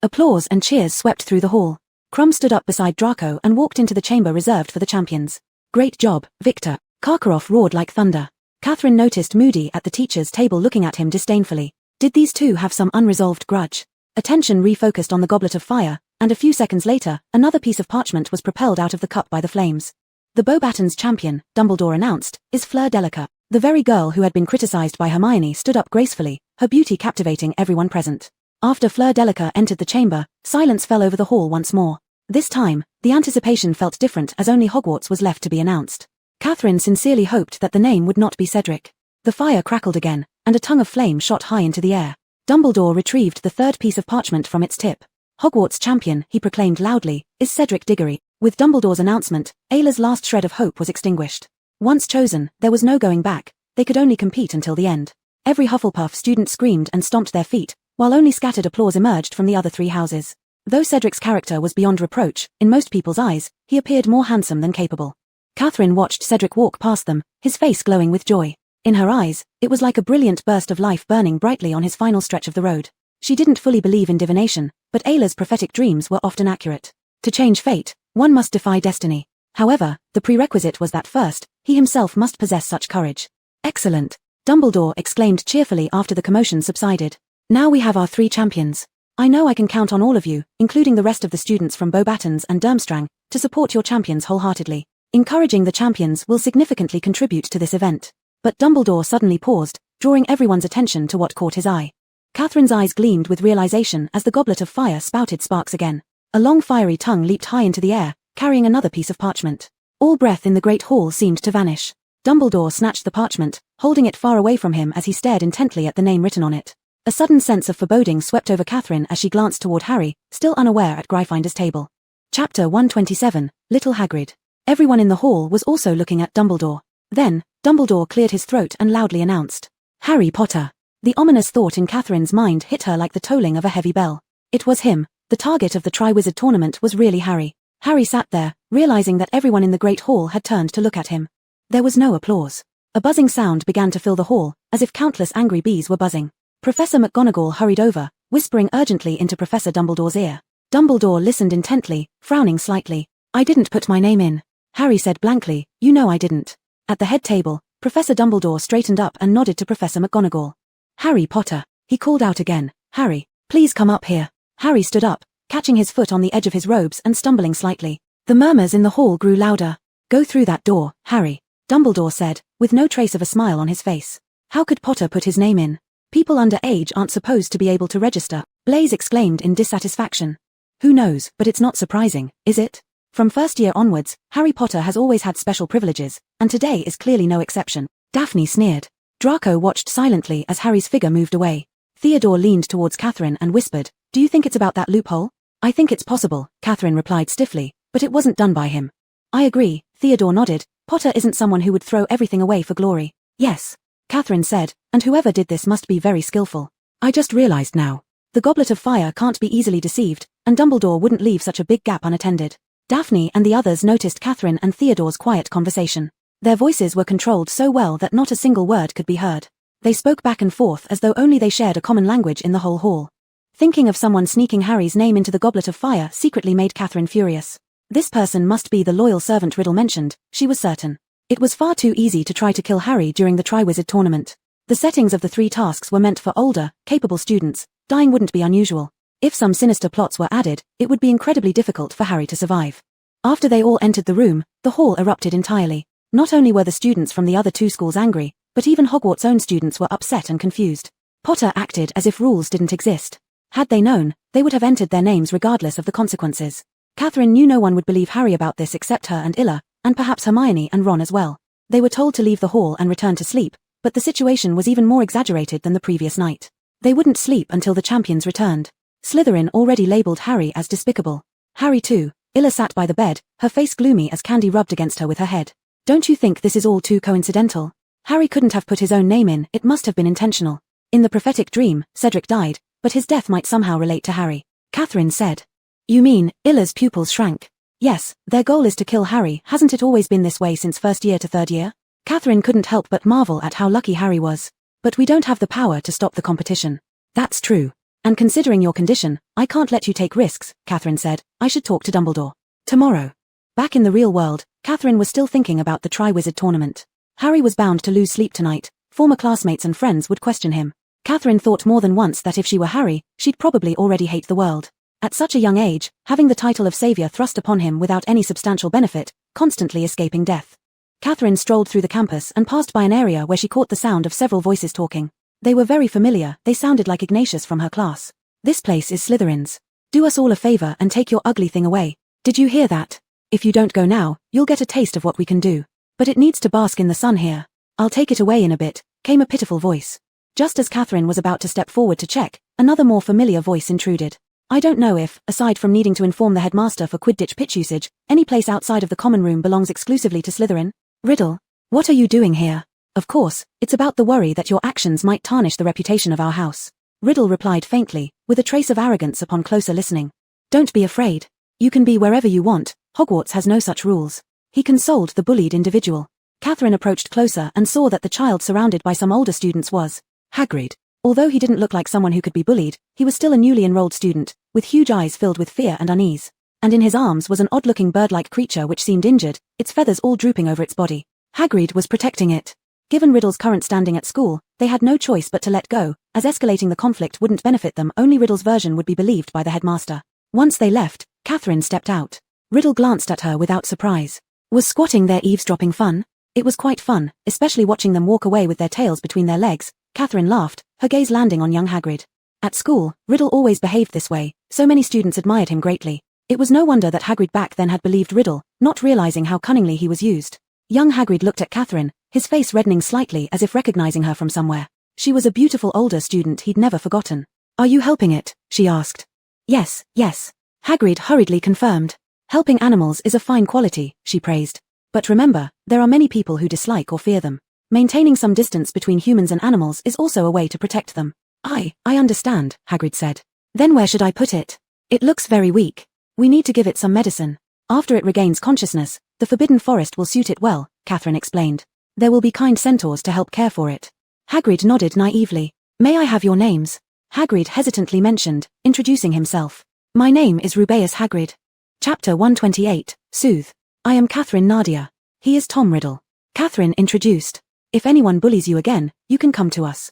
A: Applause and cheers swept through the hall. Krum stood up beside Draco and walked into the chamber reserved for the champions. Great job, Victor. Karkaroff roared like thunder. Catherine noticed Moody at the teacher's table looking at him disdainfully. Did these two have some unresolved grudge? Attention refocused on the goblet of fire, and a few seconds later, another piece of parchment was propelled out of the cup by the flames. The Beauxbatons champion, Dumbledore announced, is Fleur Delacour. The very girl who had been criticized by Hermione stood up gracefully, her beauty captivating everyone present. After Fleur Delacour entered the chamber, silence fell over the hall once more. This time, the anticipation felt different as only Hogwarts was left to be announced. Catherine sincerely hoped that the name would not be Cedric. The fire crackled again, and a tongue of flame shot high into the air. Dumbledore retrieved the third piece of parchment from its tip. Hogwarts champion, he proclaimed loudly, is Cedric Diggory. With Dumbledore's announcement, Ayla's last shred of hope was extinguished. Once chosen, there was no going back. They could only compete until the end. Every Hufflepuff student screamed and stomped their feet, while only scattered applause emerged from the other three houses. Though Cedric's character was beyond reproach, in most people's eyes, he appeared more handsome than capable. Catherine watched Cedric walk past them, his face glowing with joy. In her eyes, it was like a brilliant burst of life burning brightly on his final stretch of the road. She didn't fully believe in divination, but Ayla's prophetic dreams were often accurate. To change fate, one must defy destiny. However, the prerequisite was that first, he himself must possess such courage. Excellent! Dumbledore exclaimed cheerfully after the commotion subsided. Now we have our three champions. I know I can count on all of you, including the rest of the students from Beauxbatons and Durmstrang, to support your champions wholeheartedly. Encouraging the champions will significantly contribute to this event. But Dumbledore suddenly paused, drawing everyone's attention to what caught his eye. Catherine's eyes gleamed with realization as the goblet of fire spouted sparks again. A long fiery tongue leaped high into the air, carrying another piece of parchment. All breath in the great hall seemed to vanish. Dumbledore snatched the parchment, holding it far away from him as he stared intently at the name written on it. A sudden sense of foreboding swept over Catherine as she glanced toward Harry, still unaware at Gryffindor's table. Chapter 127, Little Hagrid. Everyone in the hall was also looking at Dumbledore. Then, Dumbledore cleared his throat and loudly announced, Harry Potter. The ominous thought in Catherine's mind hit her like the tolling of a heavy bell. It was him. The target of the Triwizard Tournament was really Harry. Harry sat there, realizing that everyone in the Great Hall had turned to look at him. There was no applause. A buzzing sound began to fill the hall, as if countless angry bees were buzzing. Professor McGonagall hurried over, whispering urgently into Professor Dumbledore's ear. Dumbledore listened intently, frowning slightly. I didn't put my name in. Harry said blankly, you know I didn't. At the head table, Professor Dumbledore straightened up and nodded to Professor McGonagall. Harry Potter, he called out again. Harry, please come up here. Harry stood up, catching his foot on the edge of his robes and stumbling slightly. The murmurs in the hall grew louder. Go through that door, Harry, Dumbledore said, with no trace of a smile on his face. How could Potter put his name in? People under age aren't supposed to be able to register, Blaise exclaimed in dissatisfaction. Who knows, but it's not surprising, is it? From first year onwards, Harry Potter has always had special privileges, and today is clearly no exception. Daphne sneered. Draco watched silently as Harry's figure moved away. Theodore leaned towards Catherine and whispered, do you think it's about that loophole? I think it's possible, Catherine replied stiffly, but it wasn't done by him. I agree, Theodore nodded. Potter isn't someone who would throw everything away for glory. Yes, Catherine said, and whoever did this must be very skillful. I just realized now. The goblet of fire can't be easily deceived, and Dumbledore wouldn't leave such a big gap unattended. Daphne and the others noticed Catherine and Theodore's quiet conversation. Their voices were controlled so well that not a single word could be heard. They spoke back and forth as though only they shared a common language in the whole hall. Thinking of someone sneaking Harry's name into the goblet of fire secretly made Catherine furious. This person must be the loyal servant Riddle mentioned, she was certain. It was far too easy to try to kill Harry during the Triwizard Tournament. The settings of the three tasks were meant for older, capable students. Dying wouldn't be unusual. If some sinister plots were added, it would be incredibly difficult for Harry to survive. After they all entered the room, the hall erupted entirely. Not only were the students from the other two schools angry, but even Hogwarts' own students were upset and confused. Potter acted as if rules didn't exist. Had they known, they would have entered their names regardless of the consequences. Catherine knew no one would believe Harry about this except her and Illa, and perhaps Hermione and Ron as well. They were told to leave the hall and return to sleep, but the situation was even more exaggerated than the previous night. They wouldn't sleep until the champions returned. Slytherin already labeled Harry as despicable. Harry too. Illa sat by the bed, her face gloomy as Candy rubbed against her with her head. Don't you think this is all too coincidental? Harry couldn't have put his own name in, it must have been intentional. In the prophetic dream, Cedric died, but his death might somehow relate to Harry. Catherine said. You mean, Illa's pupils shrank? Yes, their goal is to kill Harry, hasn't it always been this way since first year to third year? Catherine couldn't help but marvel at how lucky Harry was. But we don't have the power to stop the competition. That's true. And considering your condition, I can't let you take risks, Catherine said. I should talk to Dumbledore. Tomorrow. Back in the real world, Catherine was still thinking about the Triwizard tournament. Harry was bound to lose sleep tonight. Former classmates and friends would question him. Catherine thought more than once that if she were Harry, she'd probably already hate the world. At such a young age, having the title of savior thrust upon him without any substantial benefit, constantly escaping death. Catherine strolled through the campus and passed by an area where she caught the sound of several voices talking. They were very familiar, they sounded like Ignatius from her class. This place is Slytherin's. Do us all a favor and take your ugly thing away. Did you hear that? If you don't go now, you'll get a taste of what we can do. But it needs to bask in the sun here. I'll take it away in a bit, came a pitiful voice. Just as Catherine was about to step forward to check, another more familiar voice intruded. I don't know if, aside from needing to inform the headmaster for Quidditch pitch usage, any place outside of the common room belongs exclusively to Slytherin. Riddle. What are you doing here? Of course, it's about the worry that your actions might tarnish the reputation of our house. Riddle replied faintly, with a trace of arrogance upon closer listening. Don't be afraid. You can be wherever you want, Hogwarts has no such rules. He consoled the bullied individual. Catherine approached closer and saw that the child surrounded by some older students was Hagrid. Although he didn't look like someone who could be bullied, he was still a newly enrolled student, with huge eyes filled with fear and unease. And in his arms was an odd-looking bird-like creature which seemed injured, its feathers all drooping over its body. Hagrid was protecting it. Given Riddle's current standing at school, they had no choice but to let go, as escalating the conflict wouldn't benefit them. Only Riddle's version would be believed by the headmaster. Once they left, Catherine stepped out. Riddle glanced at her without surprise. Was squatting there eavesdropping fun? It was quite fun, especially watching them walk away with their tails between their legs. Catherine laughed, her gaze landing on young Hagrid. At school, Riddle always behaved this way, so many students admired him greatly. It was no wonder that Hagrid back then had believed Riddle, not realizing how cunningly he was used. Young Hagrid looked at Catherine, his face reddening slightly as if recognizing her from somewhere. She was a beautiful older student he'd never forgotten. Are you helping it? She asked. Yes, yes. Hagrid hurriedly confirmed. Helping animals is a fine quality, she praised. But remember, there are many people who dislike or fear them. Maintaining some distance between humans and animals is also a way to protect them. I understand, Hagrid said. Then where should I put it? It looks very weak. We need to give it some medicine. After it regains consciousness, the Forbidden Forest will suit it well, Catherine explained. There will be kind centaurs to help care for it. Hagrid nodded naively. May I have your names? Hagrid hesitantly mentioned, introducing himself. My name is Rubeus Hagrid. Chapter 128, Soothe. I am Catherine Nadia. He is Tom Riddle. Catherine introduced. If anyone bullies you again, you can come to us.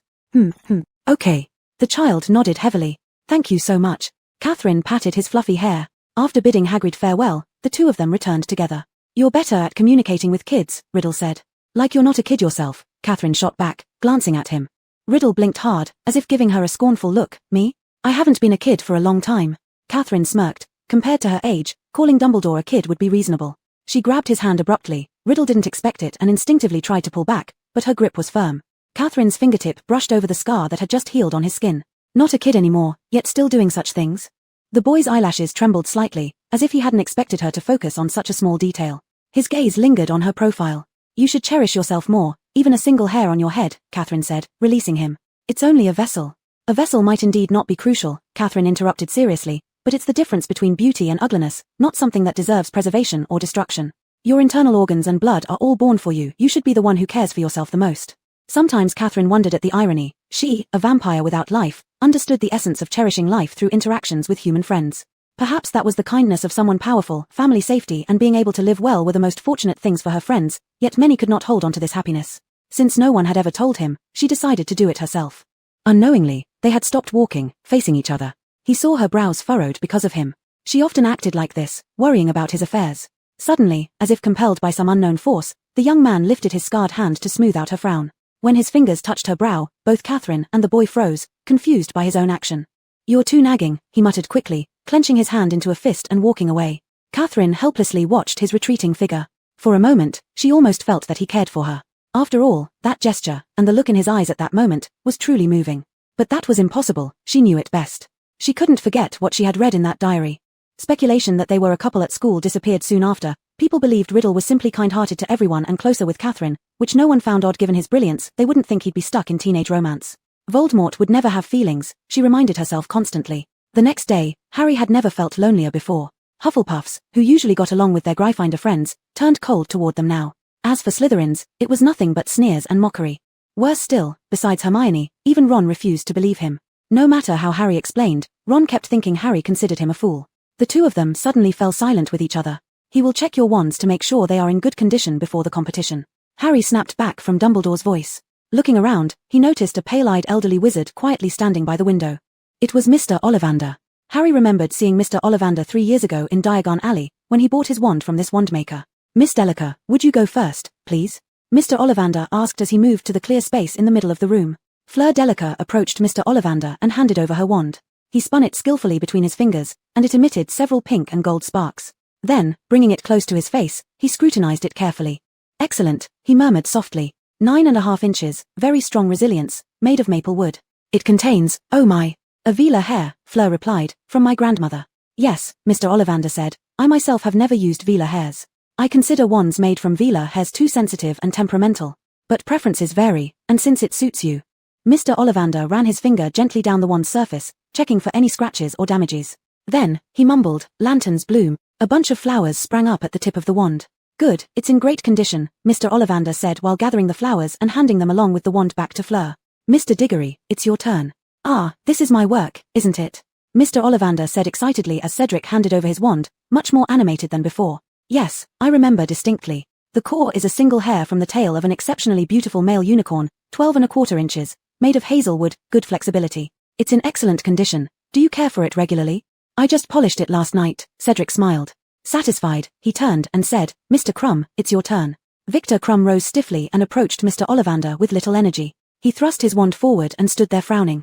A: Okay. The child nodded heavily. Thank you so much. Catherine patted his fluffy hair. After bidding Hagrid farewell, the two of them returned together. You're better at communicating with kids, Riddle said. Like you're not a kid yourself, Catherine shot back, glancing at him. Riddle blinked hard, as if giving her a scornful look. Me? I haven't been a kid for a long time. Catherine smirked. Compared to her age, calling Dumbledore a kid would be reasonable. She grabbed his hand abruptly. Riddle didn't expect it and instinctively tried to pull back, but her grip was firm. Catherine's fingertip brushed over the scar that had just healed on his skin. Not a kid anymore, yet still doing such things. The boy's eyelashes trembled slightly, as if he hadn't expected her to focus on such a small detail. His gaze lingered on her profile. You should cherish yourself more, even a single hair on your head, Catherine said, releasing him. It's only a vessel. A vessel might indeed not be crucial, Catherine interrupted seriously, but it's the difference between beauty and ugliness, not something that deserves preservation or destruction. Your internal organs and blood are all born for you. You should be the one who cares for yourself the most. Sometimes Catherine wondered at the irony. She, a vampire without life, understood the essence of cherishing life through interactions with human friends. Perhaps that was the kindness of someone powerful, family safety and being able to live well were the most fortunate things for her friends, yet many could not hold on to this happiness. Since no one had ever told him, she decided to do it herself. Unknowingly, they had stopped walking, facing each other. He saw her brows furrowed because of him. She often acted like this, worrying about his affairs. Suddenly, as if compelled by some unknown force, The young man lifted his scarred hand to smooth out her frown. When his fingers touched her brow, both Catherine and the boy froze, confused by his own action. "You're too nagging," he muttered quickly, clenching his hand into a fist and walking away. Catherine helplessly watched his retreating figure. For a moment, she almost felt that he cared for her. After all, that gesture, and the look in his eyes at that moment, was truly moving. But that was impossible, she knew it best. She couldn't forget what she had read in that diary. Speculation that they were a couple at school disappeared soon after. People believed Riddle was simply kind-hearted to everyone and closer with Catherine, which no one found odd given his brilliance. They wouldn't think he'd be stuck in teenage romance. Voldemort would never have feelings, she reminded herself constantly. The next day, Harry had never felt lonelier before. Hufflepuffs, who usually got along with their Gryffindor friends, turned cold toward them now. As for Slytherins, it was nothing but sneers and mockery. Worse still, besides Hermione, even Ron refused to believe him. No matter how Harry explained, Ron kept thinking Harry considered him a fool. The two of them suddenly fell silent with each other. "He will check your wands to make sure they are in good condition before the competition." Harry snapped back from Dumbledore's voice. Looking around, he noticed a pale-eyed elderly wizard quietly standing by the window. It was Mr. Ollivander. Harry remembered seeing Mr. Ollivander 3 years ago in Diagon Alley, when he bought his wand from this wandmaker. "Miss Delica, would you go first, please?" Mr. Ollivander asked as he moved to the clear space in the middle of the room. Fleur Delica approached Mr. Ollivander and handed over her wand. He spun it skillfully between his fingers, and it emitted several pink and gold sparks. Then, bringing it close to his face, he scrutinized it carefully. "Excellent," he murmured softly. 9.5 inches, very strong resilience, made of maple wood. "It contains, oh my, a velar hair," Fleur replied, "from my grandmother." "Yes," Mr. Ollivander said, "I myself have never used velar hairs. I consider wands made from velar hairs too sensitive and temperamental. But preferences vary, and since it suits you." Mr. Ollivander ran his finger gently down the wand's surface, checking for any scratches or damages. Then, he mumbled, "Lanterns bloom." A bunch of flowers sprang up at the tip of the wand. "Good, it's in great condition," Mr. Ollivander said while gathering the flowers and handing them along with the wand back to Fleur. "Mr. Diggory, it's your turn." "Ah, this is my work, isn't it?" Mr. Ollivander said excitedly as Cedric handed over his wand, much more animated than before. "Yes, I remember distinctly. The core is a single hair from the tail of an exceptionally beautiful male unicorn, 12.25 inches, made of hazelwood, good flexibility. It's in excellent condition. Do you care for it regularly?" "I just polished it last night," Cedric smiled. Satisfied, he turned and said, "Mr. Crumb, it's your turn." Victor Crumb rose stiffly and approached Mr. Ollivander with little energy. He thrust his wand forward and stood there frowning.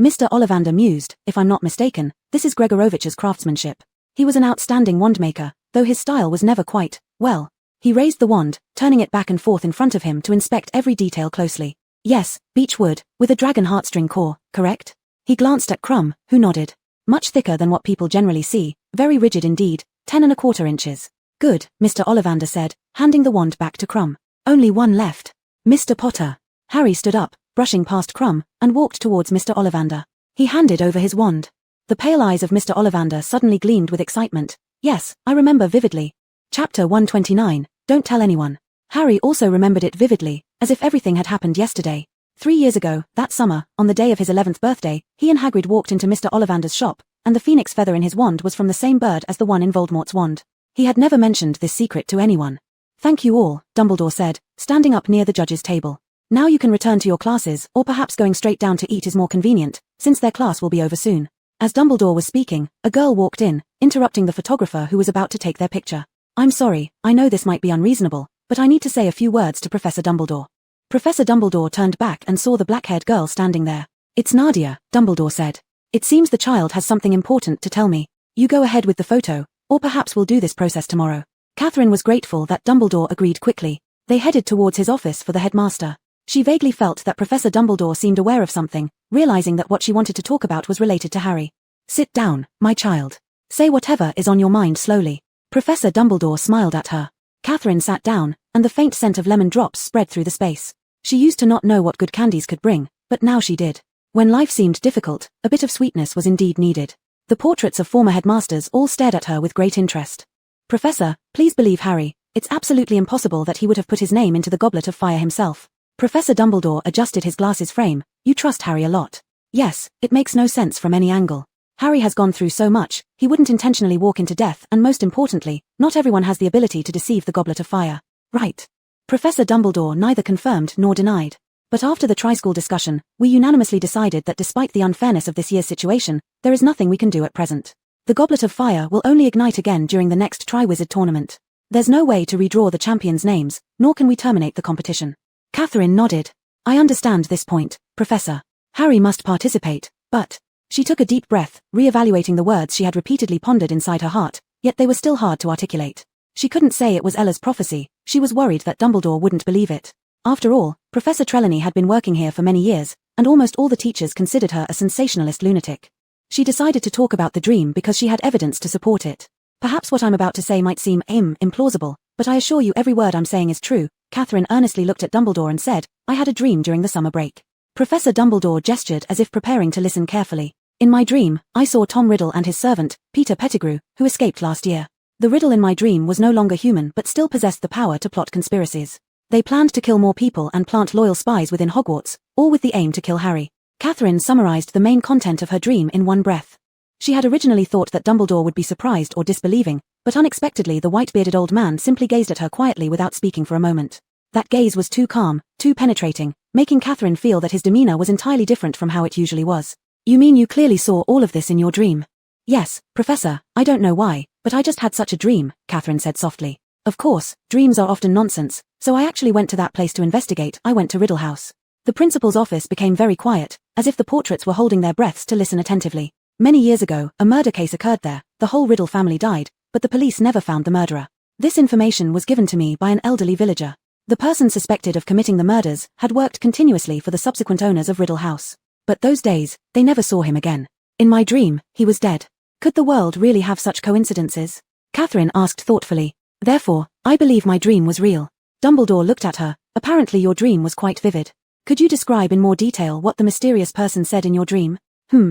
A: Mr. Ollivander mused, "If I'm not mistaken, this is Gregorovich's craftsmanship. He was an outstanding wandmaker, though his style was never quite, well." He raised the wand, turning it back and forth in front of him to inspect every detail closely. "Yes, beech wood, with a dragon heartstring core, correct?" He glanced at Crumb, who nodded. "Much thicker than what people generally see, very rigid indeed, 10.25 inches. "Good," Mr. Ollivander said, handing the wand back to Crumb. "Only one left. Mr. Potter." Harry stood up, brushing past Crumb, and walked towards Mr. Ollivander. He handed over his wand. The pale eyes of Mr. Ollivander suddenly gleamed with excitement. "Yes, I remember vividly. Chapter 129, Don't Tell Anyone." Harry also remembered it vividly, as if everything had happened yesterday. 3 years ago, that summer, on the day of his 11th birthday, he and Hagrid walked into Mr. Ollivander's shop, and the phoenix feather in his wand was from the same bird as the one in Voldemort's wand. He had never mentioned this secret to anyone. "Thank you all," Dumbledore said, standing up near the judge's table. "Now you can return to your classes, or perhaps going straight down to eat is more convenient, since their class will be over soon." As Dumbledore was speaking, a girl walked in, interrupting the photographer who was about to take their picture. "I'm sorry, I know this might be unreasonable, but I need to say a few words to Professor Dumbledore." Professor Dumbledore turned back and saw the black-haired girl standing there. "It's Nadia," Dumbledore said. "It seems the child has something important to tell me. You go ahead with the photo, or perhaps we'll do this process tomorrow." Catherine was grateful that Dumbledore agreed quickly. They headed towards his office for the headmaster. She vaguely felt that Professor Dumbledore seemed aware of something, realizing that what she wanted to talk about was related to Harry. "Sit down, my child. Say whatever is on your mind slowly." Professor Dumbledore smiled at her. Catherine sat down, and the faint scent of lemon drops spread through the space. She used to not know what good candies could bring, but now she did. When life seemed difficult, a bit of sweetness was indeed needed. The portraits of former headmasters all stared at her with great interest. "Professor, please believe Harry. It's absolutely impossible that he would have put his name into the goblet of fire himself." Professor Dumbledore adjusted his glasses frame. "You trust Harry a lot." "Yes, it makes no sense from any angle. Harry has gone through so much, he wouldn't intentionally walk into death, and most importantly, not everyone has the ability to deceive the goblet of fire." "Right." Professor Dumbledore neither confirmed nor denied. "But after the tri-school discussion, we unanimously decided that despite the unfairness of this year's situation, there is nothing we can do at present. The goblet of fire will only ignite again during the next Triwizard tournament. There's no way to redraw the champions' names, nor can we terminate the competition. Catherine nodded. I understand this point, Professor. Harry must participate, but... She took a deep breath, re-evaluating the words she had repeatedly pondered inside her heart, yet they were still hard to articulate. She couldn't say it was Ella's prophecy, she was worried that Dumbledore wouldn't believe it. After all, Professor Trelawney had been working here for many years, and almost all the teachers considered her a sensationalist lunatic. She decided to talk about the dream because she had evidence to support it. Perhaps what I'm about to say might seem implausible, but I assure you every word I'm saying is true. Catherine earnestly looked at Dumbledore and said, I had a dream during the summer break. Professor Dumbledore gestured as if preparing to listen carefully. In my dream, I saw Tom Riddle and his servant, Peter Pettigrew, who escaped last year. The Riddle in my dream was no longer human but still possessed the power to plot conspiracies. They planned to kill more people and plant loyal spies within Hogwarts, all with the aim to kill Harry. Catherine summarized the main content of her dream in one breath. She had originally thought that Dumbledore would be surprised or disbelieving, but unexpectedly the white-bearded old man simply gazed at her quietly without speaking for a moment. That gaze was too calm, too penetrating, making Catherine feel that his demeanor was entirely different from how it usually was. You mean you clearly saw all of this in your dream? Yes, Professor, I don't know why, but I just had such a dream, Catherine said softly. Of course, dreams are often nonsense, so I actually went to that place to investigate. I went to Riddle House. The principal's office became very quiet, as if the portraits were holding their breaths to listen attentively. Many years ago, a murder case occurred there, the whole Riddle family died, but the police never found the murderer. This information was given to me by an elderly villager. The person suspected of committing the murders had worked continuously for the subsequent owners of Riddle House. But those days, they never saw him again. In my dream, he was dead. Could the world really have such coincidences? Catherine asked thoughtfully. Therefore, I believe my dream was real. Dumbledore looked at her. Apparently your dream was quite vivid. Could you describe in more detail what the mysterious person said in your dream?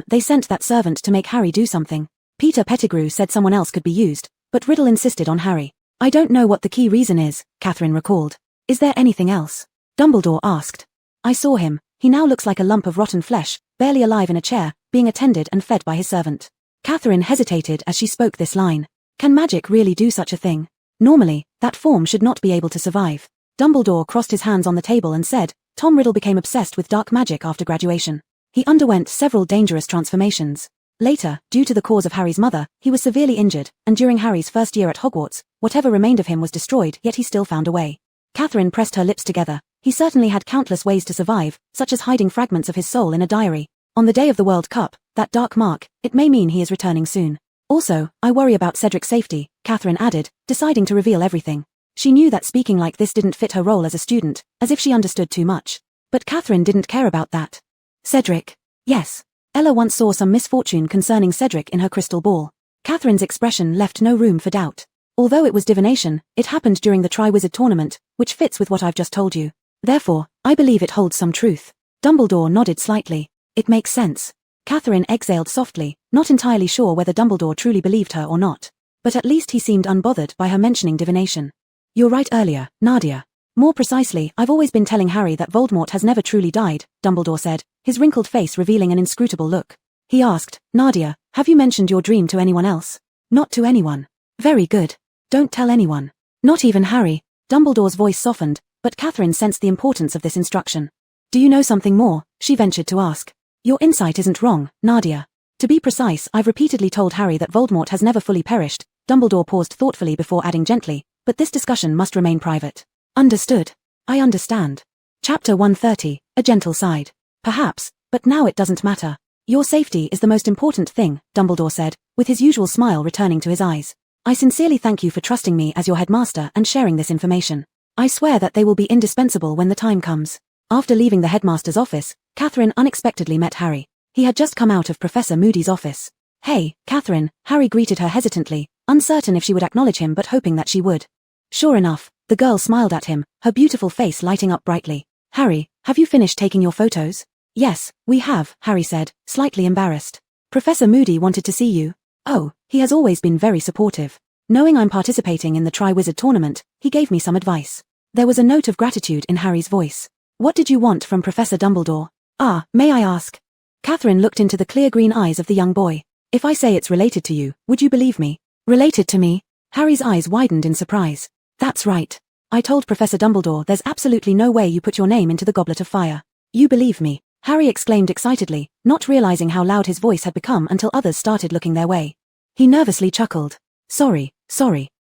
A: They sent that servant to make Harry do something. Peter Pettigrew said someone else could be used, but Riddle insisted on Harry. I don't know what the key reason is, Catherine recalled. Is there anything else? Dumbledore asked. I saw him. He now looks like a lump of rotten flesh, barely alive in a chair, being attended and fed by his servant. Catherine hesitated as she spoke this line. Can magic really do such a thing? Normally, that form should not be able to survive. Dumbledore crossed his hands on the table and said, Tom Riddle became obsessed with dark magic after graduation. He underwent several dangerous transformations. Later, due to the cause of Harry's mother, he was severely injured, and during Harry's first year at Hogwarts, whatever remained of him was destroyed, yet he still found a way. Catherine pressed her lips together. He certainly had countless ways to survive, such as hiding fragments of his soul in a diary. On the day of the World Cup, that dark mark, it may mean he is returning soon. Also, I worry about Cedric's safety, Catherine added, deciding to reveal everything. She knew that speaking like this didn't fit her role as a student, as if she understood too much. But Catherine didn't care about that. Cedric. Yes. Ella once saw some misfortune concerning Cedric in her crystal ball. Catherine's expression left no room for doubt. Although it was divination, it happened during the Triwizard Tournament, which fits with what I've just told you. Therefore, I believe it holds some truth. Dumbledore nodded slightly. It makes sense. Catherine exhaled softly, not entirely sure whether Dumbledore truly believed her or not. But at least he seemed unbothered by her mentioning divination. You're right earlier, Nadia. More precisely, I've always been telling Harry that Voldemort has never truly died, Dumbledore said, his wrinkled face revealing an inscrutable look. He asked, Nadia, have you mentioned your dream to anyone else? Not to anyone. Very good. Don't tell anyone. Not even Harry. Dumbledore's voice softened, but Catherine sensed the importance of this instruction. Do you know something more? She ventured to ask. Your insight isn't wrong, Nadia. To be precise, I've repeatedly told Harry that Voldemort has never fully perished. Dumbledore paused thoughtfully before adding gently, but this discussion must remain private. Understood. I understand. Chapter 130, A Gentle Side. Perhaps, but now it doesn't matter. Your safety is the most important thing, Dumbledore said, with his usual smile returning to his eyes. I sincerely thank you for trusting me as your headmaster and sharing this information. I swear that they will be indispensable when the time comes. After leaving the headmaster's office, Catherine unexpectedly met Harry. He had just come out of Professor Moody's office. Hey, Catherine, Harry greeted her hesitantly, uncertain if she would acknowledge him but hoping that she would. Sure enough, the girl smiled at him, her beautiful face lighting up brightly. Harry, have you finished taking your photos? Yes, we have, Harry said, slightly embarrassed. Professor Moody wanted to see you. Oh, he has always been very supportive. Knowing I'm participating in the Triwizard Tournament, he gave me some advice. There was a note of gratitude in Harry's voice. What did you want from Professor Dumbledore? May I ask? Catherine looked into the clear green eyes of the young boy. If I say it's related to you, would you believe me? Related to me? Harry's eyes widened in surprise. That's right. I told Professor Dumbledore there's absolutely no way you put your name into the Goblet of Fire. You believe me? Harry exclaimed excitedly, not realizing how loud his voice had become until others started looking their way. He nervously chuckled. Sorry.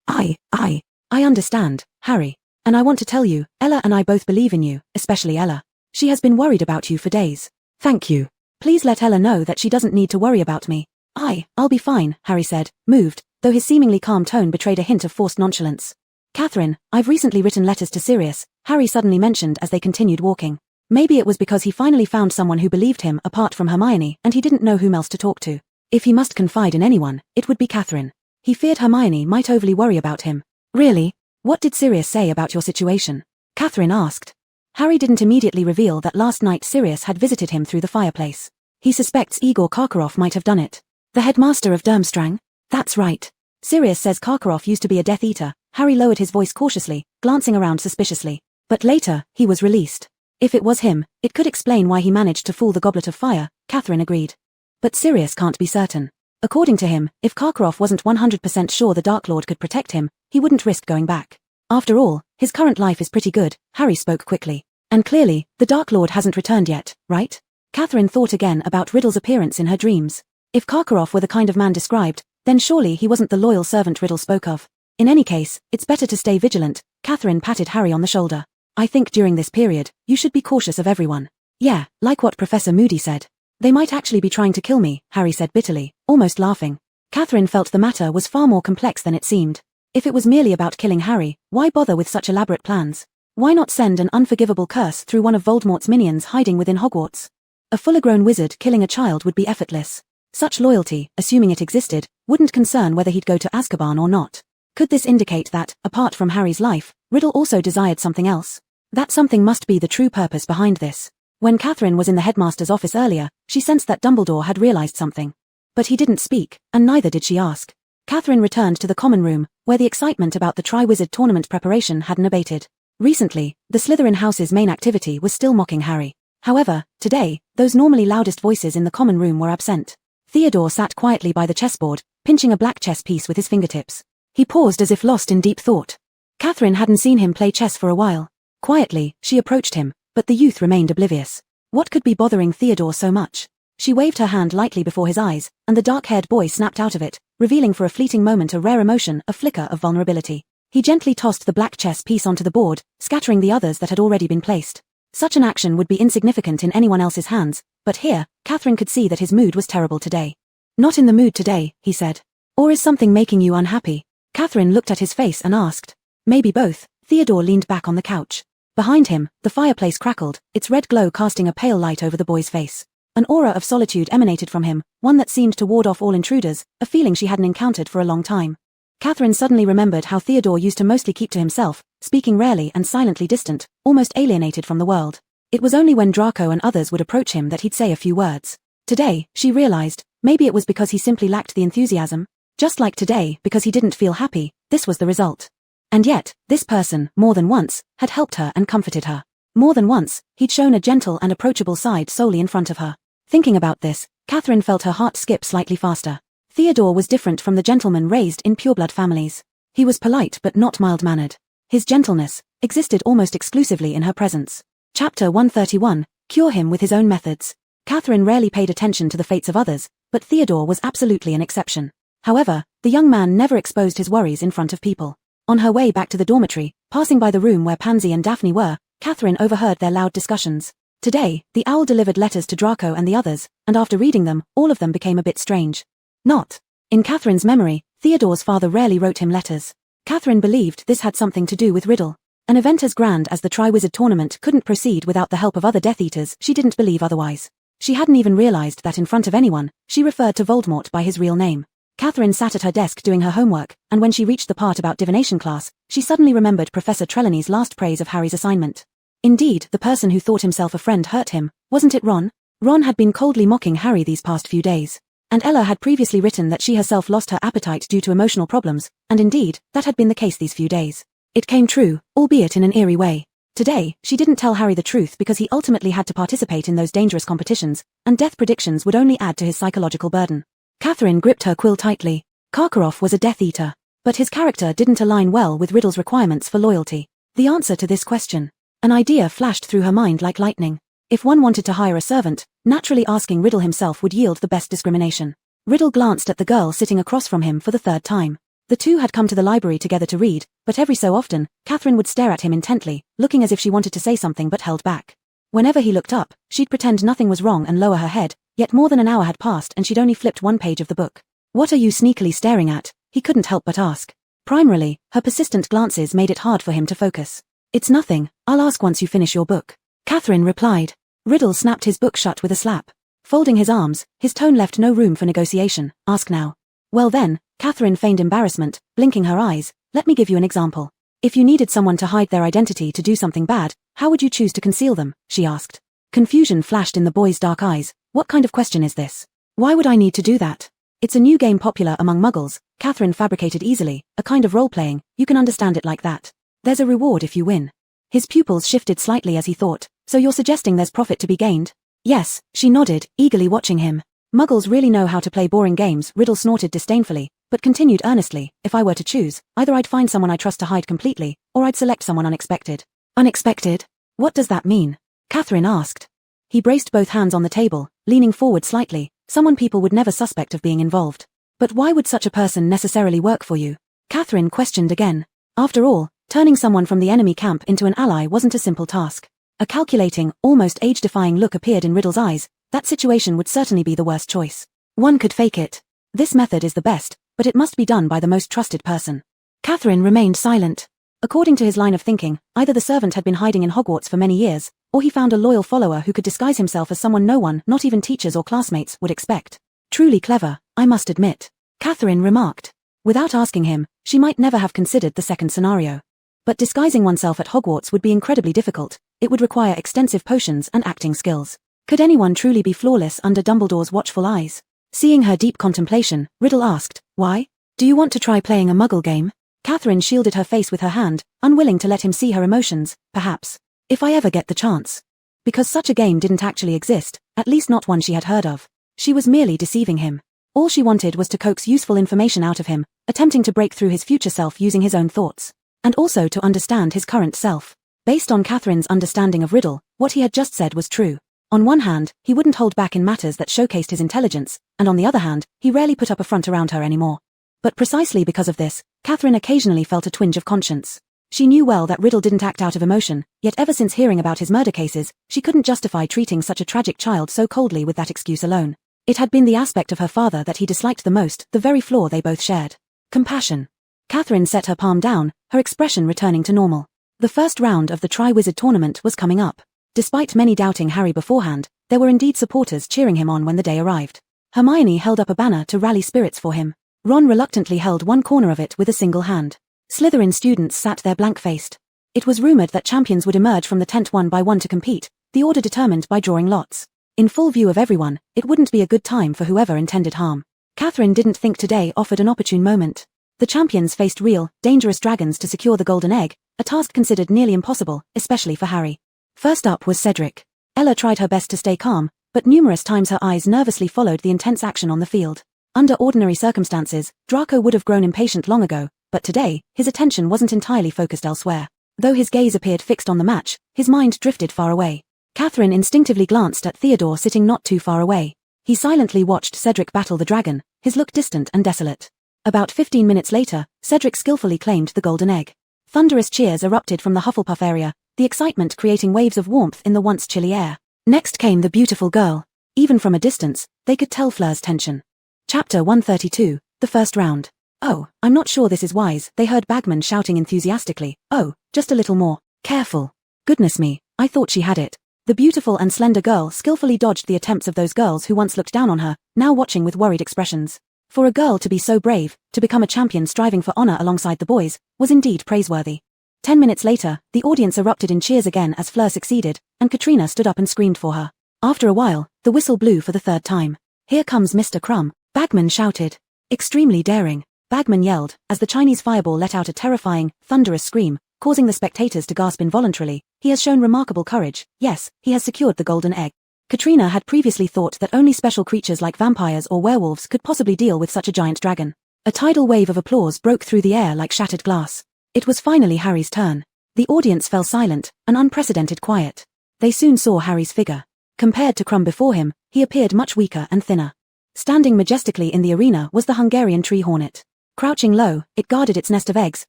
A: I I understand, Harry. And I want to tell you, Ella and I both believe in you, especially Ella. She has been worried about you for days. Thank you. Please let Ella know that she doesn't need to worry about me. I'll be fine, Harry said, moved, though his seemingly calm tone betrayed a hint of forced nonchalance. Catherine, I've recently written letters to Sirius, Harry suddenly mentioned as they continued walking. Maybe it was because he finally found someone who believed him apart from Hermione and he didn't know whom else to talk to. If he must confide in anyone, it would be Catherine. He feared Hermione might overly worry about him. Really? What did Sirius say about your situation? Catherine asked. Harry didn't immediately reveal that last night Sirius had visited him through the fireplace. He suspects Igor Karkaroff might have done it. The headmaster of Durmstrang? That's right. Sirius says Karkaroff used to be a Death Eater. Harry lowered his voice cautiously, glancing around suspiciously. But later, he was released. If it was him, it could explain why he managed to fool the Goblet of Fire, Catherine agreed. But Sirius can't be certain. According to him, if Karkaroff wasn't 100% sure the Dark Lord could protect him, he wouldn't risk going back. After all, his current life is pretty good, Harry spoke quickly. And clearly, the Dark Lord hasn't returned yet, right? Catherine thought again about Riddle's appearance in her dreams. If Karkaroff were the kind of man described, then surely he wasn't the loyal servant Riddle spoke of. In any case, it's better to stay vigilant, Catherine patted Harry on the shoulder. I think during this period, you should be cautious of everyone. Yeah, like what Professor Moody said. They might actually be trying to kill me, Harry said bitterly, almost laughing. Catherine felt the matter was far more complex than it seemed. If it was merely about killing Harry, why bother with such elaborate plans? Why not send an unforgivable curse through one of Voldemort's minions hiding within Hogwarts? A fully-grown wizard killing a child would be effortless. Such loyalty, assuming it existed, wouldn't concern whether he'd go to Azkaban or not. Could this indicate that, apart from Harry's life, Riddle also desired something else? That something must be the true purpose behind this. When Catherine was in the headmaster's office earlier, she sensed that Dumbledore had realized something. But he didn't speak, and neither did she ask. Catherine returned to the common room, where the excitement about the Triwizard Tournament preparation hadn't abated. Recently, the Slytherin house's main activity was still mocking Harry. However, today, those normally loudest voices in the common room were absent. Theodore sat quietly by the chessboard, pinching a black chess piece with his fingertips. He paused as if lost in deep thought. Catherine hadn't seen him play chess for a while. Quietly, she approached him, but the youth remained oblivious. What could be bothering Theodore so much? She waved her hand lightly before his eyes, and the dark-haired boy snapped out of it, revealing for a fleeting moment a rare emotion, a flicker of vulnerability. He gently tossed the black chess piece onto the board, scattering the others that had already been placed. Such an action would be insignificant in anyone else's hands, but here, Catherine could see that his mood was terrible today. Not in the mood today, he said. Or is something making you unhappy? Catherine looked at his face and asked. Maybe both. Theodore leaned back on the couch. Behind him, the fireplace crackled, its red glow casting a pale light over the boy's face. An aura of solitude emanated from him, one that seemed to ward off all intruders, a feeling she hadn't encountered for a long time. Catherine suddenly remembered how Theodore used to mostly keep to himself, speaking rarely and silently distant, almost alienated from the world. It was only when Draco and others would approach him that he'd say a few words. Today, she realized, maybe it was because he simply lacked the enthusiasm. Just like today, because he didn't feel happy, this was the result. And yet, this person, more than once, had helped her and comforted her. More than once, he'd shown a gentle and approachable side solely in front of her. Thinking about this, Catherine felt her heart skip slightly faster. Theodore was different from the gentlemen raised in pureblood families. He was polite but not mild-mannered. His gentleness existed almost exclusively in her presence. Chapter 131, Cure him with his own methods. Catherine rarely paid attention to the fates of others, but Theodore was absolutely an exception. However, the young man never exposed his worries in front of people. On her way back to the dormitory, passing by the room where Pansy and Daphne were, Catherine overheard their loud discussions. Today, the owl delivered letters to Draco and the others, and after reading them, all of them became a bit strange. Not. In Catherine's memory, Theodore's father rarely wrote him letters. Catherine believed this had something to do with Riddle. An event as grand as the Triwizard Tournament couldn't proceed without the help of other Death Eaters. She didn't believe otherwise. She hadn't even realized that in front of anyone, she referred to Voldemort by his real name. Catherine sat at her desk doing her homework, and when she reached the part about divination class, she suddenly remembered Professor Trelawney's last praise of Harry's assignment. Indeed, the person who thought himself a friend hurt him, wasn't it Ron? Ron had been coldly mocking Harry these past few days. And Ella had previously written that she herself lost her appetite due to emotional problems, and indeed, that had been the case these few days. It came true, albeit in an eerie way. Today, she didn't tell Harry the truth because he ultimately had to participate in those dangerous competitions, and death predictions would only add to his psychological burden. Catherine gripped her quill tightly. Karkaroff was a Death Eater, but his character didn't align well with Riddle's requirements for loyalty. The answer to this question. An idea flashed through her mind like lightning. If one wanted to hire a servant, naturally asking Riddle himself would yield the best discrimination. Riddle glanced at the girl sitting across from him for the third time. The two had come to the library together to read, but every so often, Catherine would stare at him intently, looking as if she wanted to say something but held back. Whenever he looked up, she'd pretend nothing was wrong and lower her head, yet more than an hour had passed and she'd only flipped one page of the book. "What are you sneakily staring at?" he couldn't help but ask. Primarily, her persistent glances made it hard for him to focus. "It's nothing, I'll ask once you finish your book," Catherine replied. Riddle snapped his book shut with a slap. Folding his arms, his tone left no room for negotiation. "Ask now." "Well then," Catherine feigned embarrassment, blinking her eyes, "let me give you an example. If you needed someone to hide their identity to do something bad, how would you choose to conceal them?" she asked. Confusion flashed in the boy's dark eyes. "What kind of question is this? Why would I need to do that?" "It's a new game popular among muggles," Catherine fabricated easily, "a kind of role-playing, you can understand it like that. There's a reward if you win." His pupils shifted slightly as he thought. "So you're suggesting there's profit to be gained?" "Yes," she nodded, eagerly watching him. "Muggles really know how to play boring games," Riddle snorted disdainfully, but continued earnestly, "If I were to choose, either I'd find someone I trust to hide completely, or I'd select someone unexpected." "Unexpected? What does that mean?" Catherine asked. He braced both hands on the table, leaning forward slightly. "Someone people would never suspect of being involved." "But why would such a person necessarily work for you?" Catherine questioned again. After all, turning someone from the enemy camp into an ally wasn't a simple task. A calculating, almost age-defying look appeared in Riddle's eyes. That situation would certainly be the worst choice. One could fake it. This method is the best, but it must be done by the most trusted person. Catherine remained silent. According to his line of thinking, either the servant had been hiding in Hogwarts for many years, or he found a loyal follower who could disguise himself as someone no one, not even teachers or classmates, would expect. "Truly clever, I must admit," Catherine remarked. Without asking him, she might never have considered the second scenario. But disguising oneself at Hogwarts would be incredibly difficult. It would require extensive potions and acting skills. Could anyone truly be flawless under Dumbledore's watchful eyes? Seeing her deep contemplation, Riddle asked, "Why? Do you want to try playing a muggle game?" Catherine shielded her face with her hand, unwilling to let him see her emotions. "Perhaps. If I ever get the chance." Because such a game didn't actually exist, at least not one she had heard of. She was merely deceiving him. All she wanted was to coax useful information out of him, attempting to break through his future self using his own thoughts. And also to understand his current self. Based on Catherine's understanding of Riddle, what he had just said was true. On one hand, he wouldn't hold back in matters that showcased his intelligence, and on the other hand, he rarely put up a front around her anymore. But precisely because of this, Catherine occasionally felt a twinge of conscience. She knew well that Riddle didn't act out of emotion, yet ever since hearing about his murder cases, she couldn't justify treating such a tragic child so coldly with that excuse alone. It had been the aspect of her father that he disliked the most, the very flaw they both shared. Compassion. Catherine set her palm down, her expression returning to normal. The first round of the Tri-Wizard tournament was coming up. Despite many doubting Harry beforehand, there were indeed supporters cheering him on when the day arrived. Hermione held up a banner to rally spirits for him. Ron reluctantly held one corner of it with a single hand. Slytherin students sat there blank-faced. It was rumored that champions would emerge from the tent one by one to compete, the order determined by drawing lots. In full view of everyone, it wouldn't be a good time for whoever intended harm. Catherine didn't think today offered an opportune moment. The champions faced real, dangerous dragons to secure the golden egg, a task considered nearly impossible, especially for Harry. First up was Cedric. Ella tried her best to stay calm, but numerous times her eyes nervously followed the intense action on the field. Under ordinary circumstances, Draco would have grown impatient long ago, but today, his attention wasn't entirely focused elsewhere. Though his gaze appeared fixed on the match, his mind drifted far away. Catherine instinctively glanced at Theodore sitting not too far away. He silently watched Cedric battle the dragon, his look distant and desolate. About 15 minutes later, Cedric skillfully claimed the golden egg. Thunderous cheers erupted from the Hufflepuff area, the excitement creating waves of warmth in the once chilly air. Next came the beautiful girl. Even from a distance, they could tell Fleur's tension. Chapter 132, the first round. "Oh, I'm not sure this is wise," they heard Bagman shouting enthusiastically. "Oh, just a little more careful. Goodness me, I thought she had it." The beautiful and slender girl skillfully dodged the attempts of those girls who once looked down on her, now watching with worried expressions. For a girl to be so brave, to become a champion striving for honor alongside the boys, was indeed praiseworthy. 10 minutes later, the audience erupted in cheers again as Fleur succeeded, and Katrina stood up and screamed for her. After a while, the whistle blew for the third time. "Here comes Mr. Crumb," Bagman shouted. "Extremely daring," Bagman yelled, as the Chinese fireball let out a terrifying, thunderous scream, causing the spectators to gasp involuntarily. "He has shown remarkable courage. Yes, he has secured the golden egg." Katrina had previously thought that only special creatures like vampires or werewolves could possibly deal with such a giant dragon. A tidal wave of applause broke through the air like shattered glass. It was finally Harry's turn. The audience fell silent, an unprecedented quiet. They soon saw Harry's figure. Compared to Crumb before him, he appeared much weaker and thinner. Standing majestically in the arena was the Hungarian tree hornet. Crouching low, it guarded its nest of eggs,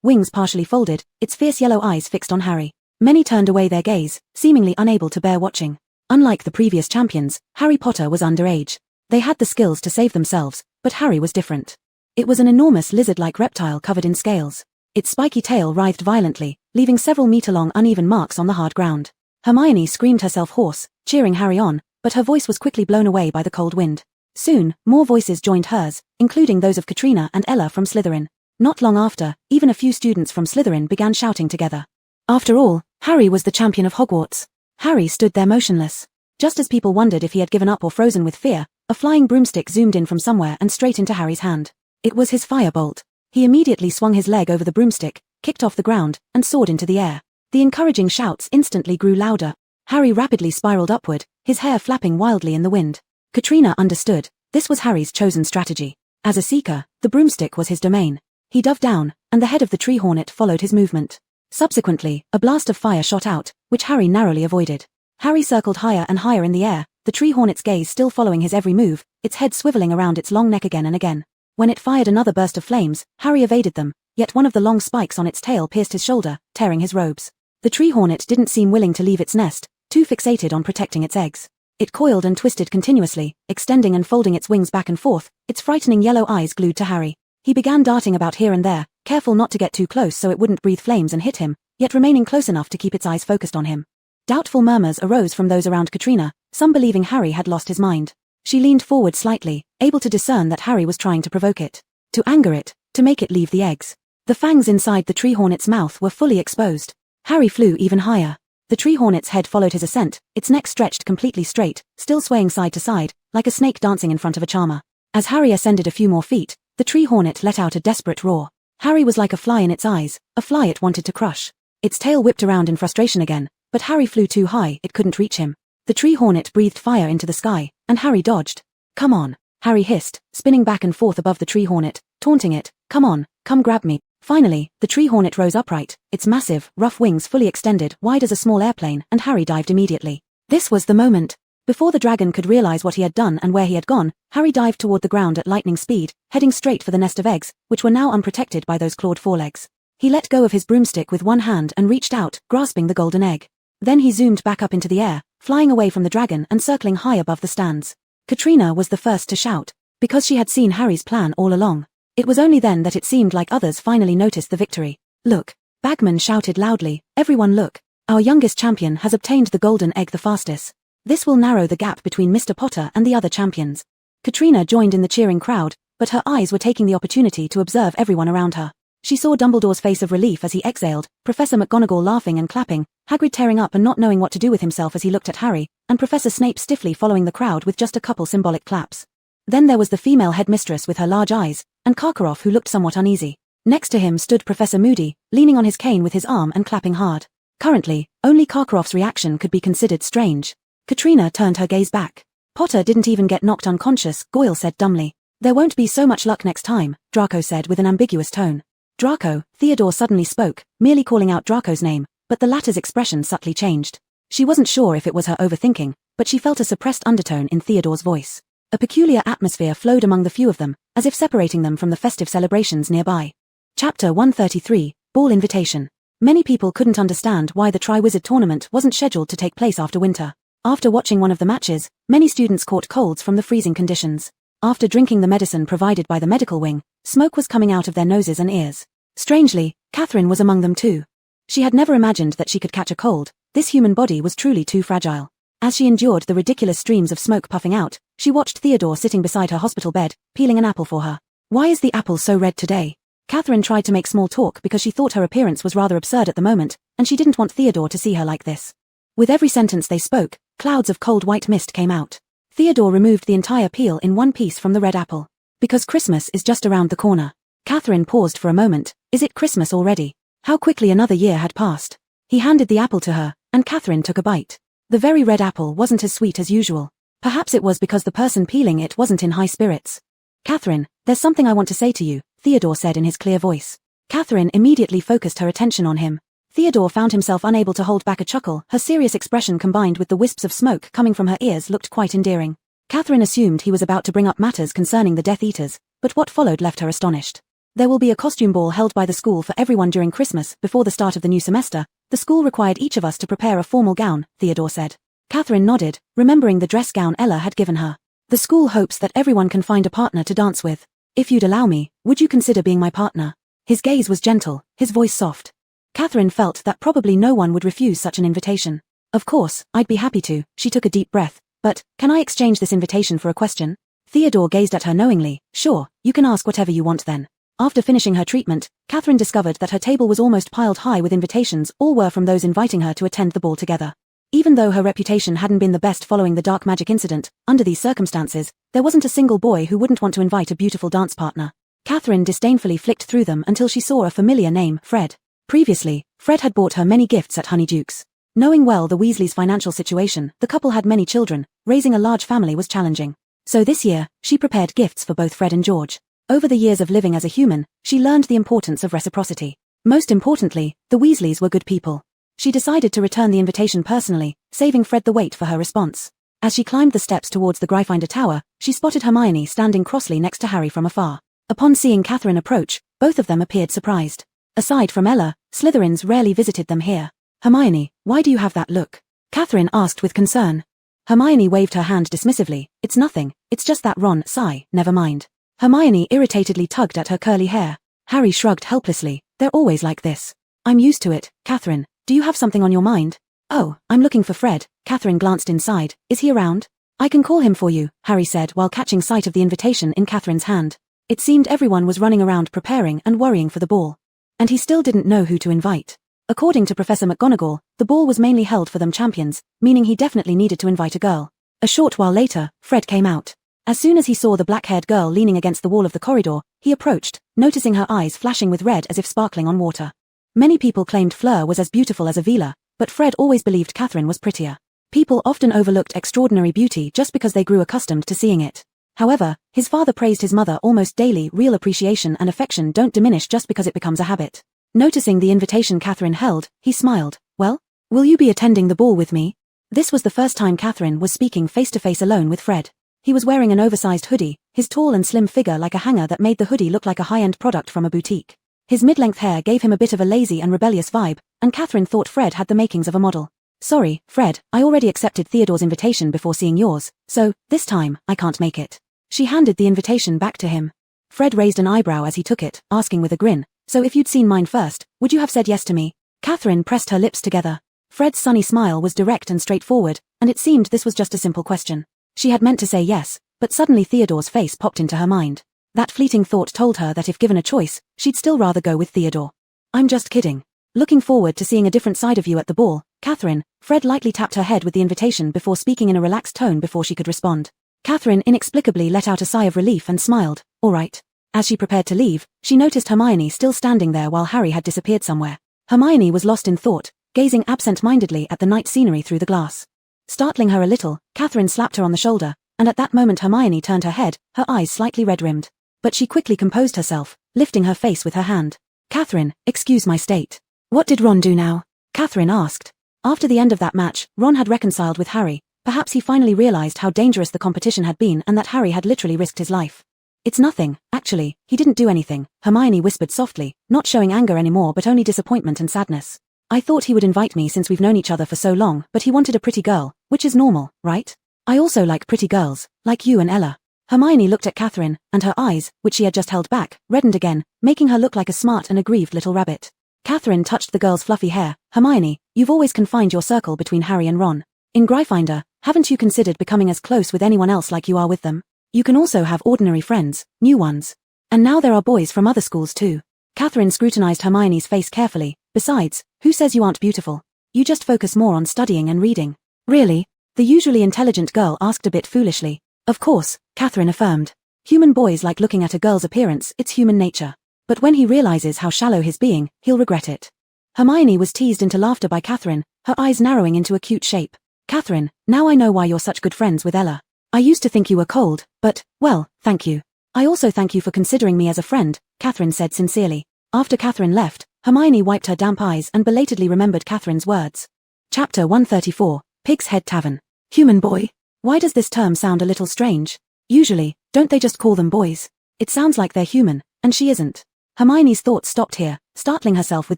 A: wings partially folded, its fierce yellow eyes fixed on Harry. Many turned away their gaze, seemingly unable to bear watching. Unlike the previous champions, Harry Potter was underage. They had the skills to save themselves, but Harry was different. It was an enormous lizard-like reptile covered in scales. Its spiky tail writhed violently, leaving several meter-long uneven marks on the hard ground. Hermione screamed herself hoarse, cheering Harry on, but her voice was quickly blown away by the cold wind. Soon, more voices joined hers, including those of Katrina and Ella from Slytherin. Not long after, even a few students from Slytherin began shouting together. After all, Harry was the champion of Hogwarts. Harry stood there motionless. Just as people wondered if he had given up or frozen with fear, a flying broomstick zoomed in from somewhere and straight into Harry's hand. It was his firebolt. He immediately swung his leg over the broomstick, kicked off the ground, and soared into the air. The encouraging shouts instantly grew louder. Harry rapidly spiraled upward, his hair flapping wildly in the wind. Katrina understood. This was Harry's chosen strategy. As a seeker, the broomstick was his domain. He dove down, and the head of the tree hornet followed his movement. Subsequently, a blast of fire shot out, which Harry narrowly avoided. Harry circled higher and higher in the air, the tree hornet's gaze still following his every move, its head swiveling around its long neck again and again. When it fired another burst of flames, Harry evaded them, yet one of the long spikes on its tail pierced his shoulder, tearing his robes. The tree hornet didn't seem willing to leave its nest, too fixated on protecting its eggs. It coiled and twisted continuously, extending and folding its wings back and forth, its frightening yellow eyes glued to Harry. He began darting about here and there, careful not to get too close so it wouldn't breathe flames and hit him, yet remaining close enough to keep its eyes focused on him. Doubtful murmurs arose from those around Katrina, some believing Harry had lost his mind. She leaned forward slightly, able to discern that Harry was trying to provoke it. To anger it, to make it leave the eggs. The fangs inside the tree hornet's mouth were fully exposed. Harry flew even higher. The tree hornet's head followed his ascent, its neck stretched completely straight, still swaying side to side, like a snake dancing in front of a charmer. As Harry ascended a few more feet, the tree hornet let out a desperate roar. Harry was like a fly in its eyes, a fly it wanted to crush. Its tail whipped around in frustration again, but Harry flew too high, it couldn't reach him. The tree hornet breathed fire into the sky, and Harry dodged. "Come on," Harry hissed, spinning back and forth above the tree hornet, taunting it, "Come on, come grab me." Finally, the tree hornet rose upright, its massive, rough wings fully extended, wide as a small airplane, and Harry dived immediately. This was the moment. Before the dragon could realize what he had done and where he had gone, Harry dived toward the ground at lightning speed, heading straight for the nest of eggs, which were now unprotected by those clawed forelegs. He let go of his broomstick with one hand and reached out, grasping the golden egg. Then he zoomed back up into the air, flying away from the dragon and circling high above the stands. Katrina was the first to shout, because she had seen Harry's plan all along. It was only then that it seemed like others finally noticed the victory. "Look!" Bagman shouted loudly, "Everyone look! Our youngest champion has obtained the golden egg the fastest. This will narrow the gap between Mr. Potter and the other champions." Katrina joined in the cheering crowd, but her eyes were taking the opportunity to observe everyone around her. She saw Dumbledore's face of relief as he exhaled, Professor McGonagall laughing and clapping, Hagrid tearing up and not knowing what to do with himself as he looked at Harry, and Professor Snape stiffly following the crowd with just a couple symbolic claps. Then there was the female headmistress with her large eyes, and Karkaroff who looked somewhat uneasy. Next to him stood Professor Moody, leaning on his cane with his arm and clapping hard. Currently, only Karkaroff's reaction could be considered strange. Katrina turned her gaze back. "Potter didn't even get knocked unconscious," Goyle said dumbly. "There won't be so much luck next time," Draco said with an ambiguous tone. "Draco," Theodore suddenly spoke, merely calling out Draco's name, but the latter's expression subtly changed. She wasn't sure if it was her overthinking, but she felt a suppressed undertone in Theodore's voice. A peculiar atmosphere flowed among the few of them, as if separating them from the festive celebrations nearby. Chapter 133, Ball Invitation. Many people couldn't understand why the Triwizard Tournament wasn't scheduled to take place after winter. After watching one of the matches, many students caught colds from the freezing conditions. After drinking the medicine provided by the medical wing, smoke was coming out of their noses and ears. Strangely, Catherine was among them too. She had never imagined that she could catch a cold. This human body was truly too fragile. As she endured the ridiculous streams of smoke puffing out, she watched Theodore sitting beside her hospital bed, peeling an apple for her. "Why is the apple so red today?" Catherine tried to make small talk because she thought her appearance was rather absurd at the moment, and she didn't want Theodore to see her like this. With every sentence they spoke, clouds of cold white mist came out. Theodore removed the entire peel in one piece from the red apple. "Because Christmas is just around the corner." Catherine paused for a moment. "Is it Christmas already?" How quickly another year had passed. He handed the apple to her, and Catherine took a bite. The very red apple wasn't as sweet as usual. Perhaps it was because the person peeling it wasn't in high spirits. "Catherine, there's something I want to say to you," Theodore said in his clear voice. Catherine immediately focused her attention on him. Theodore found himself unable to hold back a chuckle. Her serious expression combined with the wisps of smoke coming from her ears looked quite endearing. Catherine assumed he was about to bring up matters concerning the Death Eaters, but what followed left her astonished. There will be a costume ball held by the school for everyone during Christmas before the start of the new semester. The school required each of us to prepare a formal gown, Theodore said. Catherine nodded, remembering the dress gown Ella had given her. The school hopes that everyone can find a partner to dance with. If you'd allow me, would you consider being my partner? His gaze was gentle, his voice soft. Catherine felt that probably no one would refuse such an invitation. Of course, I'd be happy to, she took a deep breath. But, can I exchange this invitation for a question? Theodore gazed at her knowingly. Sure, you can ask whatever you want then. After finishing her treatment, Catherine discovered that her table was almost piled high with invitations, all were from those inviting her to attend the ball together. Even though her reputation hadn't been the best following the dark magic incident, under these circumstances, there wasn't a single boy who wouldn't want to invite a beautiful dance partner. Catherine disdainfully flicked through them until she saw a familiar name, Fred. Previously, Fred had bought her many gifts at Honeyduke's. Knowing well the Weasleys' financial situation, the couple had many children, raising a large family was challenging. So this year, she prepared gifts for both Fred and George. Over the years of living as a human, she learned the importance of reciprocity. Most importantly, the Weasleys were good people. She decided to return the invitation personally, saving Fred the wait for her response. As she climbed the steps towards the Gryffindor Tower, she spotted Hermione standing crossly next to Harry from afar. Upon seeing Catherine approach, both of them appeared surprised. Aside from Ella, Slytherins rarely visited them here. Hermione, why do you have that look? Catherine asked with concern. Hermione waved her hand dismissively. It's nothing, it's just that Ron, sigh, never mind. Hermione irritatedly tugged at her curly hair. Harry shrugged helplessly. They're always like this. I'm used to it. Catherine, do you have something on your mind? Oh, I'm looking for Fred. Catherine glanced inside. Is he around? I can call him for you, Harry said while catching sight of the invitation in Catherine's hand. It seemed everyone was running around preparing and worrying for the ball. And he still didn't know who to invite. According to Professor McGonagall, the ball was mainly held for them champions, meaning he definitely needed to invite a girl. A short while later, Fred came out. As soon as he saw the black-haired girl leaning against the wall of the corridor, he approached, noticing her eyes flashing with red as if sparkling on water. Many people claimed Fleur was as beautiful as Avila, but Fred always believed Catherine was prettier. People often overlooked extraordinary beauty just because they grew accustomed to seeing it. However, his father praised his mother almost daily. Real appreciation and affection don't diminish just because it becomes a habit. Noticing the invitation Catherine held, he smiled. Well, will you be attending the ball with me? This was the first time Catherine was speaking face-to-face alone with Fred. He was wearing an oversized hoodie, his tall and slim figure like a hanger that made the hoodie look like a high-end product from a boutique. His mid-length hair gave him a bit of a lazy and rebellious vibe, and Catherine thought Fred had the makings of a model. Sorry, Fred, I already accepted Theodore's invitation before seeing yours, so, this time, I can't make it. She handed the invitation back to him. Fred raised an eyebrow as he took it, asking with a grin, so if you'd seen mine first, would you have said yes to me? Catherine pressed her lips together. Fred's sunny smile was direct and straightforward, and it seemed this was just a simple question. She had meant to say yes, but suddenly Theodore's face popped into her mind. That fleeting thought told her that if given a choice, she'd still rather go with Theodore. I'm just kidding. Looking forward to seeing a different side of you at the ball, Catherine. Fred lightly tapped her head with the invitation before speaking in a relaxed tone before she could respond. Catherine inexplicably let out a sigh of relief and smiled. All right. As she prepared to leave, she noticed Hermione still standing there while Harry had disappeared somewhere. Hermione was lost in thought, gazing absent-mindedly at the night scenery through the glass. Startling her a little, Catherine slapped her on the shoulder, and at that moment Hermione turned her head, her eyes slightly red-rimmed. But she quickly composed herself, lifting her face with her hand. Catherine, excuse my state. What did Ron do now? Catherine asked. After the end of that match, Ron had reconciled with Harry. Perhaps he finally realized how dangerous the competition had been and that Harry had literally risked his life. It's nothing, actually, he didn't do anything, Hermione whispered softly, not showing anger anymore but only disappointment and sadness. I thought he would invite me since we've known each other for so long, but he wanted a pretty girl, which is normal, right? I also like pretty girls, like you and Ella. Hermione looked at Catherine, and her eyes, which she had just held back, reddened again, making her look like a smart and aggrieved little rabbit. Catherine touched the girl's fluffy hair. Hermione, you've always confined your circle between Harry and Ron. In Gryffindor, haven't you considered becoming as close with anyone else like you are with them? You can also have ordinary friends, new ones. And now there are boys from other schools too. Catherine scrutinized Hermione's face carefully. Besides, who says you aren't beautiful? You just focus more on studying and reading. Really? The usually intelligent girl asked a bit foolishly. Of course, Catherine affirmed. Human boys like looking at a girl's appearance, it's human nature. But when he realizes how shallow he's being, he'll regret it. Hermione was teased into laughter by Catherine, her eyes narrowing into a cute shape. Catherine, now I know why you're such good friends with Ella. I used to think you were cold, but, well, thank you. I also thank you for considering me as a friend, Catherine said sincerely. After Catherine left, Hermione wiped her damp eyes and belatedly remembered Catherine's words. Chapter 134, Pig's Head Tavern. Human boy. Why does this term sound a little strange? Usually, don't they just call them boys? It sounds like they're human, and she isn't. Hermione's thoughts stopped here, startling herself with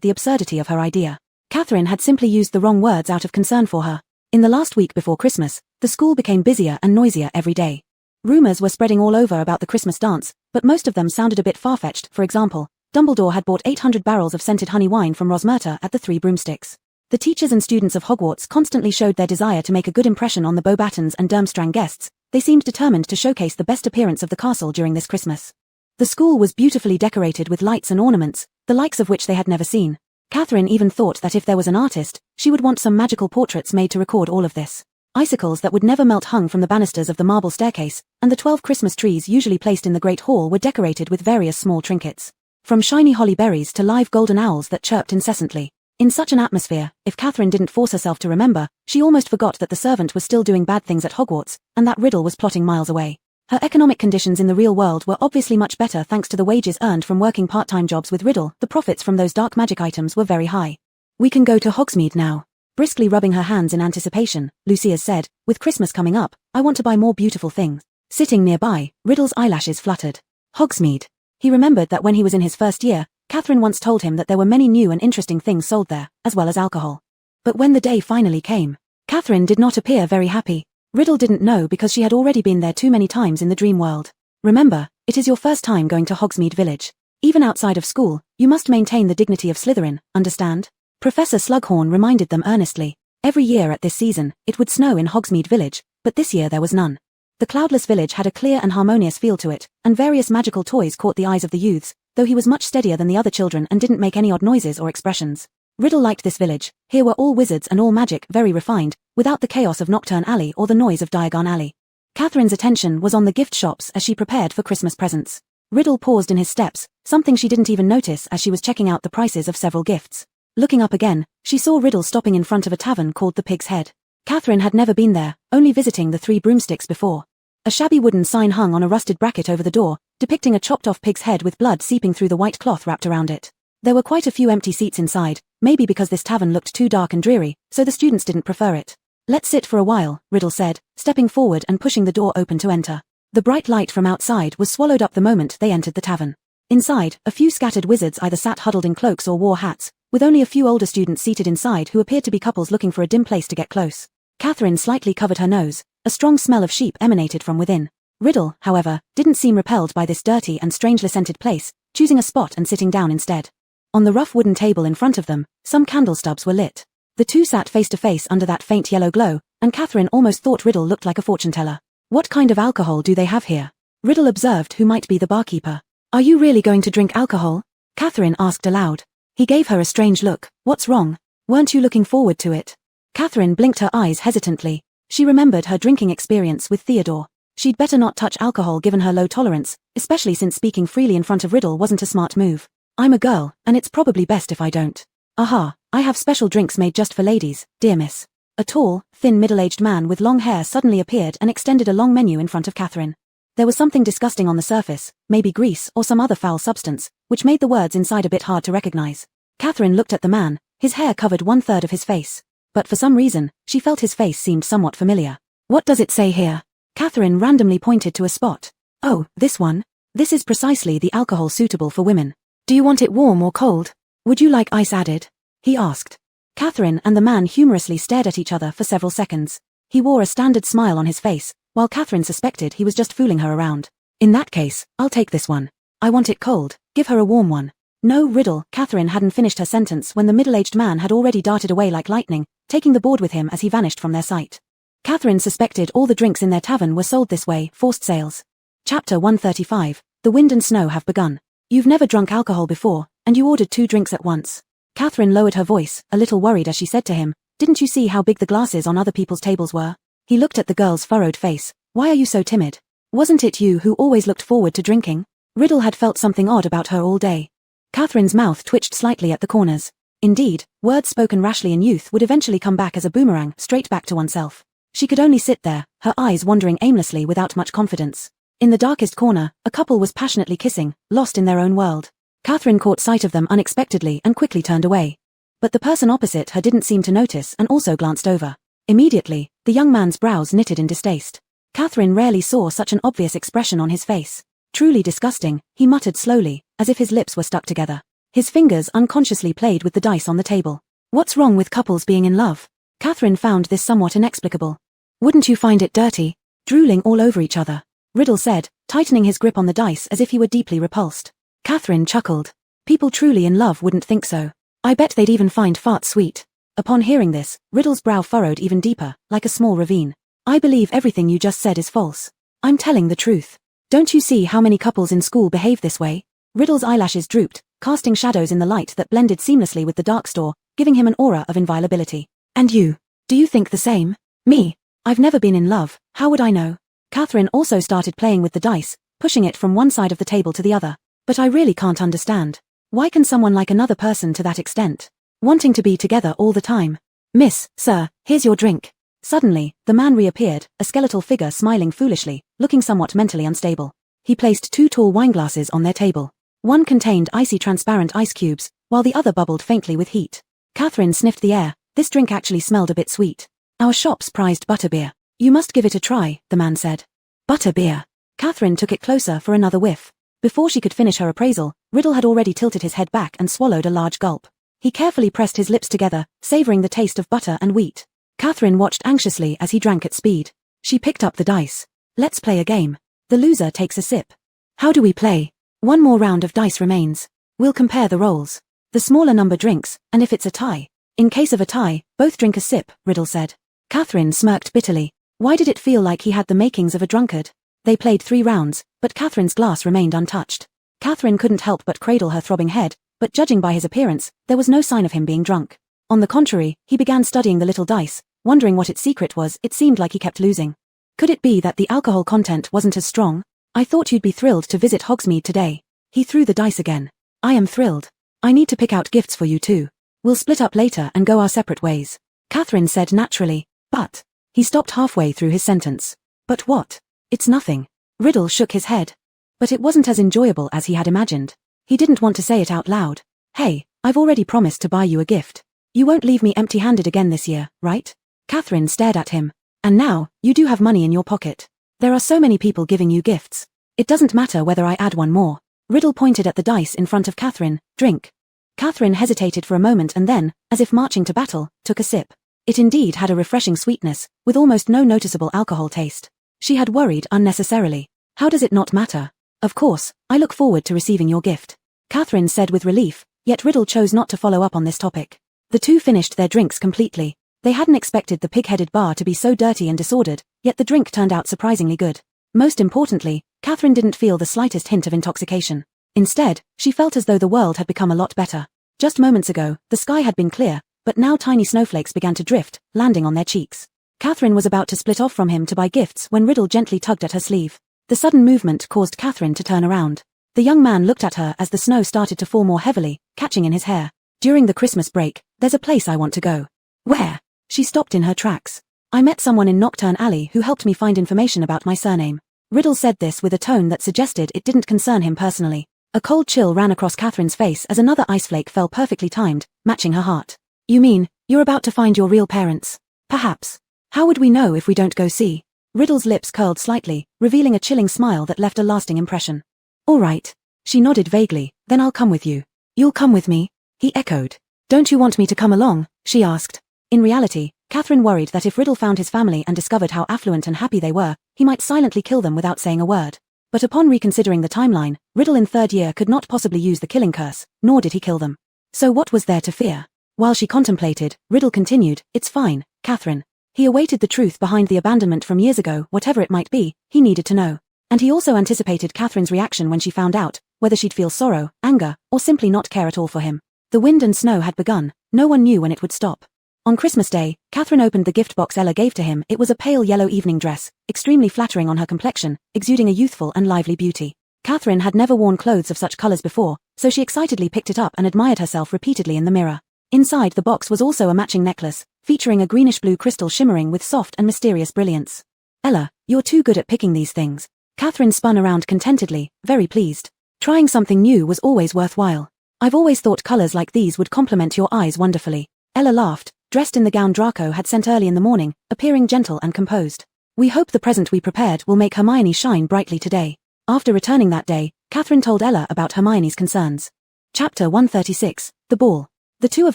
A: the absurdity of her idea. Catherine had simply used the wrong words out of concern for her. In the last week before Christmas, the school became busier and noisier every day. Rumors were spreading all over about the Christmas dance, but most of them sounded a bit far-fetched. For example, Dumbledore had bought 800 barrels of scented honey wine from Rosmerta at the Three Broomsticks. The teachers and students of Hogwarts constantly showed their desire to make a good impression on the Beauxbatons and Durmstrang guests. They seemed determined to showcase the best appearance of the castle during this Christmas. The school was beautifully decorated with lights and ornaments, the likes of which they had never seen. Catherine even thought that if there was an artist, she would want some magical portraits made to record all of this. Icicles that would never melt hung from the banisters of the marble staircase, and the 12 Christmas trees usually placed in the Great Hall were decorated with various small trinkets. From shiny holly berries to live golden owls that chirped incessantly. In such an atmosphere, if Catherine didn't force herself to remember, she almost forgot that the servant was still doing bad things at Hogwarts, and that Riddle was plotting miles away. Her economic conditions in the real world were obviously much better thanks to the wages earned from working part-time jobs with Riddle. The profits from those dark magic items were very high. "We can go to Hogsmeade now." Briskly rubbing her hands in anticipation, Lucia said, "With Christmas coming up, I want to buy more beautiful things." Sitting nearby, Riddle's eyelashes fluttered. Hogsmeade. He remembered that when he was in his first year, Catherine once told him that there were many new and interesting things sold there, as well as alcohol. But when the day finally came, Catherine did not appear very happy. Riddle didn't know because she had already been there too many times in the dream world. "Remember, it is your first time going to Hogsmeade Village. Even outside of school, you must maintain the dignity of Slytherin, understand?" Professor Slughorn reminded them earnestly. Every year at this season, it would snow in Hogsmeade Village, but this year there was none. The cloudless village had a clear and harmonious feel to it, and various magical toys caught the eyes of the youths, though he was much steadier than the other children and didn't make any odd noises or expressions. Riddle liked this village. Here were all wizards and all magic, very refined, without the chaos of Knockturn Alley or the noise of Diagon Alley. Catherine's attention was on the gift shops as she prepared for Christmas presents. Riddle paused in his steps, something she didn't even notice as she was checking out the prices of several gifts. Looking up again, she saw Riddle stopping in front of a tavern called the Pig's Head. Catherine had never been there, only visiting the Three Broomsticks before. A shabby wooden sign hung on a rusted bracket over the door, depicting a chopped-off pig's head with blood seeping through the white cloth wrapped around it. There were quite a few empty seats inside, maybe because this tavern looked too dark and dreary, so the students didn't prefer it. "Let's sit for a while," Riddle said, stepping forward and pushing the door open to enter. The bright light from outside was swallowed up the moment they entered the tavern. Inside, a few scattered wizards either sat huddled in cloaks or wore hats, with only a few older students seated inside who appeared to be couples looking for a dim place to get close. Catherine slightly covered her nose. A strong smell of sheep emanated from within. Riddle, however, didn't seem repelled by this dirty and strangely scented place, choosing a spot and sitting down instead. On the rough wooden table in front of them, some candle stubs were lit. The two sat face to face under that faint yellow glow, and Catherine almost thought Riddle looked like a fortune teller. "What kind of alcohol do they have here?" Riddle observed who might be the barkeeper. "Are you really going to drink alcohol?" Catherine asked aloud. He gave her a strange look. "What's wrong? Weren't you looking forward to it?" Catherine blinked her eyes hesitantly. She remembered her drinking experience with Theodore. She'd better not touch alcohol given her low tolerance, especially since speaking freely in front of Riddle wasn't a smart move. "I'm a girl, and it's probably best if I don't." "Aha, I have special drinks made just for ladies, dear miss." A tall, thin middle-aged man with long hair suddenly appeared and extended a long menu in front of Catherine. There was something disgusting on the surface, maybe grease or some other foul substance, which made the words inside a bit hard to recognize. Catherine looked at the man. His hair covered 1/3 of his face. But for some reason, she felt his face seemed somewhat familiar. "What does it say here?" Catherine randomly pointed to a spot. "Oh, this one? This is precisely the alcohol suitable for women. Do you want it warm or cold? Would you like ice added?" he asked. Catherine and the man humorously stared at each other for several seconds. He wore a standard smile on his face, while Catherine suspected he was just fooling her around. "In that case, I'll take this one. I want it cold, give her a warm one." "No, Riddle." Catherine hadn't finished her sentence when the middle-aged man had already darted away like lightning, taking the board with him as he vanished from their sight. Catherine suspected all the drinks in their tavern were sold this way, forced sales. Chapter 135, The Wind and Snow Have Begun. "You've never drunk alcohol before, and you ordered 2 drinks at once." Catherine lowered her voice, a little worried as she said to him, "Didn't you see how big the glasses on other people's tables were?" He looked at the girl's furrowed face. "Why are you so timid? Wasn't it you who always looked forward to drinking?" Riddle had felt something odd about her all day. Catherine's mouth twitched slightly at the corners. Indeed, words spoken rashly in youth would eventually come back as a boomerang, straight back to oneself. She could only sit there, her eyes wandering aimlessly without much confidence. In the darkest corner, a couple was passionately kissing, lost in their own world. Catherine caught sight of them unexpectedly and quickly turned away. But the person opposite her didn't seem to notice and also glanced over. Immediately, the young man's brows knitted in distaste. Catherine rarely saw such an obvious expression on his face. Truly disgusting, he muttered slowly, as if his lips were stuck together. His fingers unconsciously played with the dice on the table. What's wrong with couples being in love? Catherine found this somewhat inexplicable. Wouldn't you find it dirty? Drooling all over each other, Riddle said, tightening his grip on the dice as if he were deeply repulsed. Catherine chuckled. People truly in love wouldn't think so. I bet they'd even find farts sweet. Upon hearing this, Riddle's brow furrowed even deeper, like a small ravine. I believe everything you just said is false. I'm telling the truth. Don't you see how many couples in school behave this way? Riddle's eyelashes drooped, casting shadows in the light that blended seamlessly with the dark store, giving him an aura of inviolability. And you? Do you think the same? Me? I've never been in love, how would I know? Catherine also started playing with the dice, pushing it from one side of the table to the other. But I really can't understand. Why can someone like another person to that extent? Wanting to be together all the time. Miss, sir, here's your drink. Suddenly, the man reappeared, a skeletal figure smiling foolishly, looking somewhat mentally unstable. He placed 2 tall wineglasses on their table. One contained icy transparent ice cubes, while the other bubbled faintly with heat. Catherine sniffed the air. This drink actually smelled a bit sweet. Our shop's prized butterbeer. You must give it a try, the man said. Butterbeer. Catherine took it closer for another whiff. Before she could finish her appraisal, Riddle had already tilted his head back and swallowed a large gulp. He carefully pressed his lips together, savoring the taste of butter and wheat. Catherine watched anxiously as he drank at speed. She picked up the dice. Let's play a game. The loser takes a sip. How do we play? 1 more round of dice remains. We'll compare the rolls. The smaller number drinks, and if it's a tie. In case of a tie, both drink a sip, Riddle said. Catherine smirked bitterly. Why did it feel like he had the makings of a drunkard? They played 3 rounds, but Catherine's glass remained untouched. Catherine couldn't help but cradle her throbbing head, but judging by his appearance, there was no sign of him being drunk. On the contrary, he began studying the little dice, wondering what its secret was. It seemed like he kept losing. Could it be that the alcohol content wasn't as strong? I thought you'd be thrilled to visit Hogsmeade today. He threw the dice again. I am thrilled. I need to pick out gifts for you too. We'll split up later and go our separate ways. Catherine said naturally. But. He stopped halfway through his sentence. But what? It's nothing. Riddle shook his head. But it wasn't as enjoyable as he had imagined. He didn't want to say it out loud. Hey, I've already promised to buy you a gift. You won't leave me empty-handed again this year, right? Catherine stared at him. And now, you do have money in your pocket. There are so many people giving you gifts. It doesn't matter whether I add 1 more. Riddle pointed at the dice in front of Catherine. Drink. Catherine hesitated for a moment and then, as if marching to battle, took a sip. It indeed had a refreshing sweetness, with almost no noticeable alcohol taste. She had worried unnecessarily. How does it not matter? Of course, I look forward to receiving your gift. Catherine said with relief, yet Riddle chose not to follow up on this topic. The two finished their drinks completely. They hadn't expected the pig-headed bar to be so dirty and disordered, yet the drink turned out surprisingly good. Most importantly, Catherine didn't feel the slightest hint of intoxication. Instead, she felt as though the world had become a lot better. Just moments ago, the sky had been clear, but now tiny snowflakes began to drift, landing on their cheeks. Catherine was about to split off from him to buy gifts when Riddle gently tugged at her sleeve. The sudden movement caused Catherine to turn around. The young man looked at her as the snow started to fall more heavily, catching in his hair. During the Christmas break, there's a place I want to go. Where? She stopped in her tracks. I met someone in Knockturn Alley who helped me find information about my surname. Riddle said this with a tone that suggested it didn't concern him personally. A cold chill ran across Catherine's face as another ice flake fell perfectly timed, matching her heart. You mean, you're about to find your real parents? Perhaps. How would we know if we don't go see? Riddle's lips curled slightly, revealing a chilling smile that left a lasting impression. All right. She nodded vaguely, then I'll come with you. You'll come with me? He echoed. Don't you want me to come along? She asked. In reality, Catherine worried that if Riddle found his family and discovered how affluent and happy they were, he might silently kill them without saying a word. But upon reconsidering the timeline, Riddle in 3rd year could not possibly use the killing curse, nor did he kill them. So what was there to fear? While she contemplated, Riddle continued, It's fine, Catherine. He awaited the truth behind the abandonment from years ago, whatever it might be, he needed to know. And he also anticipated Catherine's reaction when she found out, whether she'd feel sorrow, anger, or simply not care at all for him. The wind and snow had begun, no one knew when it would stop. On Christmas Day, Catherine opened the gift box Ella gave to him. It was a pale yellow evening dress, extremely flattering on her complexion, exuding a youthful and lively beauty. Catherine had never worn clothes of such colors before, so she excitedly picked it up and admired herself repeatedly in the mirror. Inside the box was also a matching necklace, featuring a greenish-blue crystal shimmering with soft and mysterious brilliance. Ella, you're too good at picking these things. Catherine spun around contentedly, very pleased. Trying something new was always worthwhile. I've always thought colors like these would complement your eyes wonderfully. Ella laughed, dressed in the gown Draco had sent early in the morning, appearing gentle and composed. We hope the present we prepared will make Hermione shine brightly today. After returning that day, Catherine told Ella about Hermione's concerns. Chapter 136, The Ball. The two of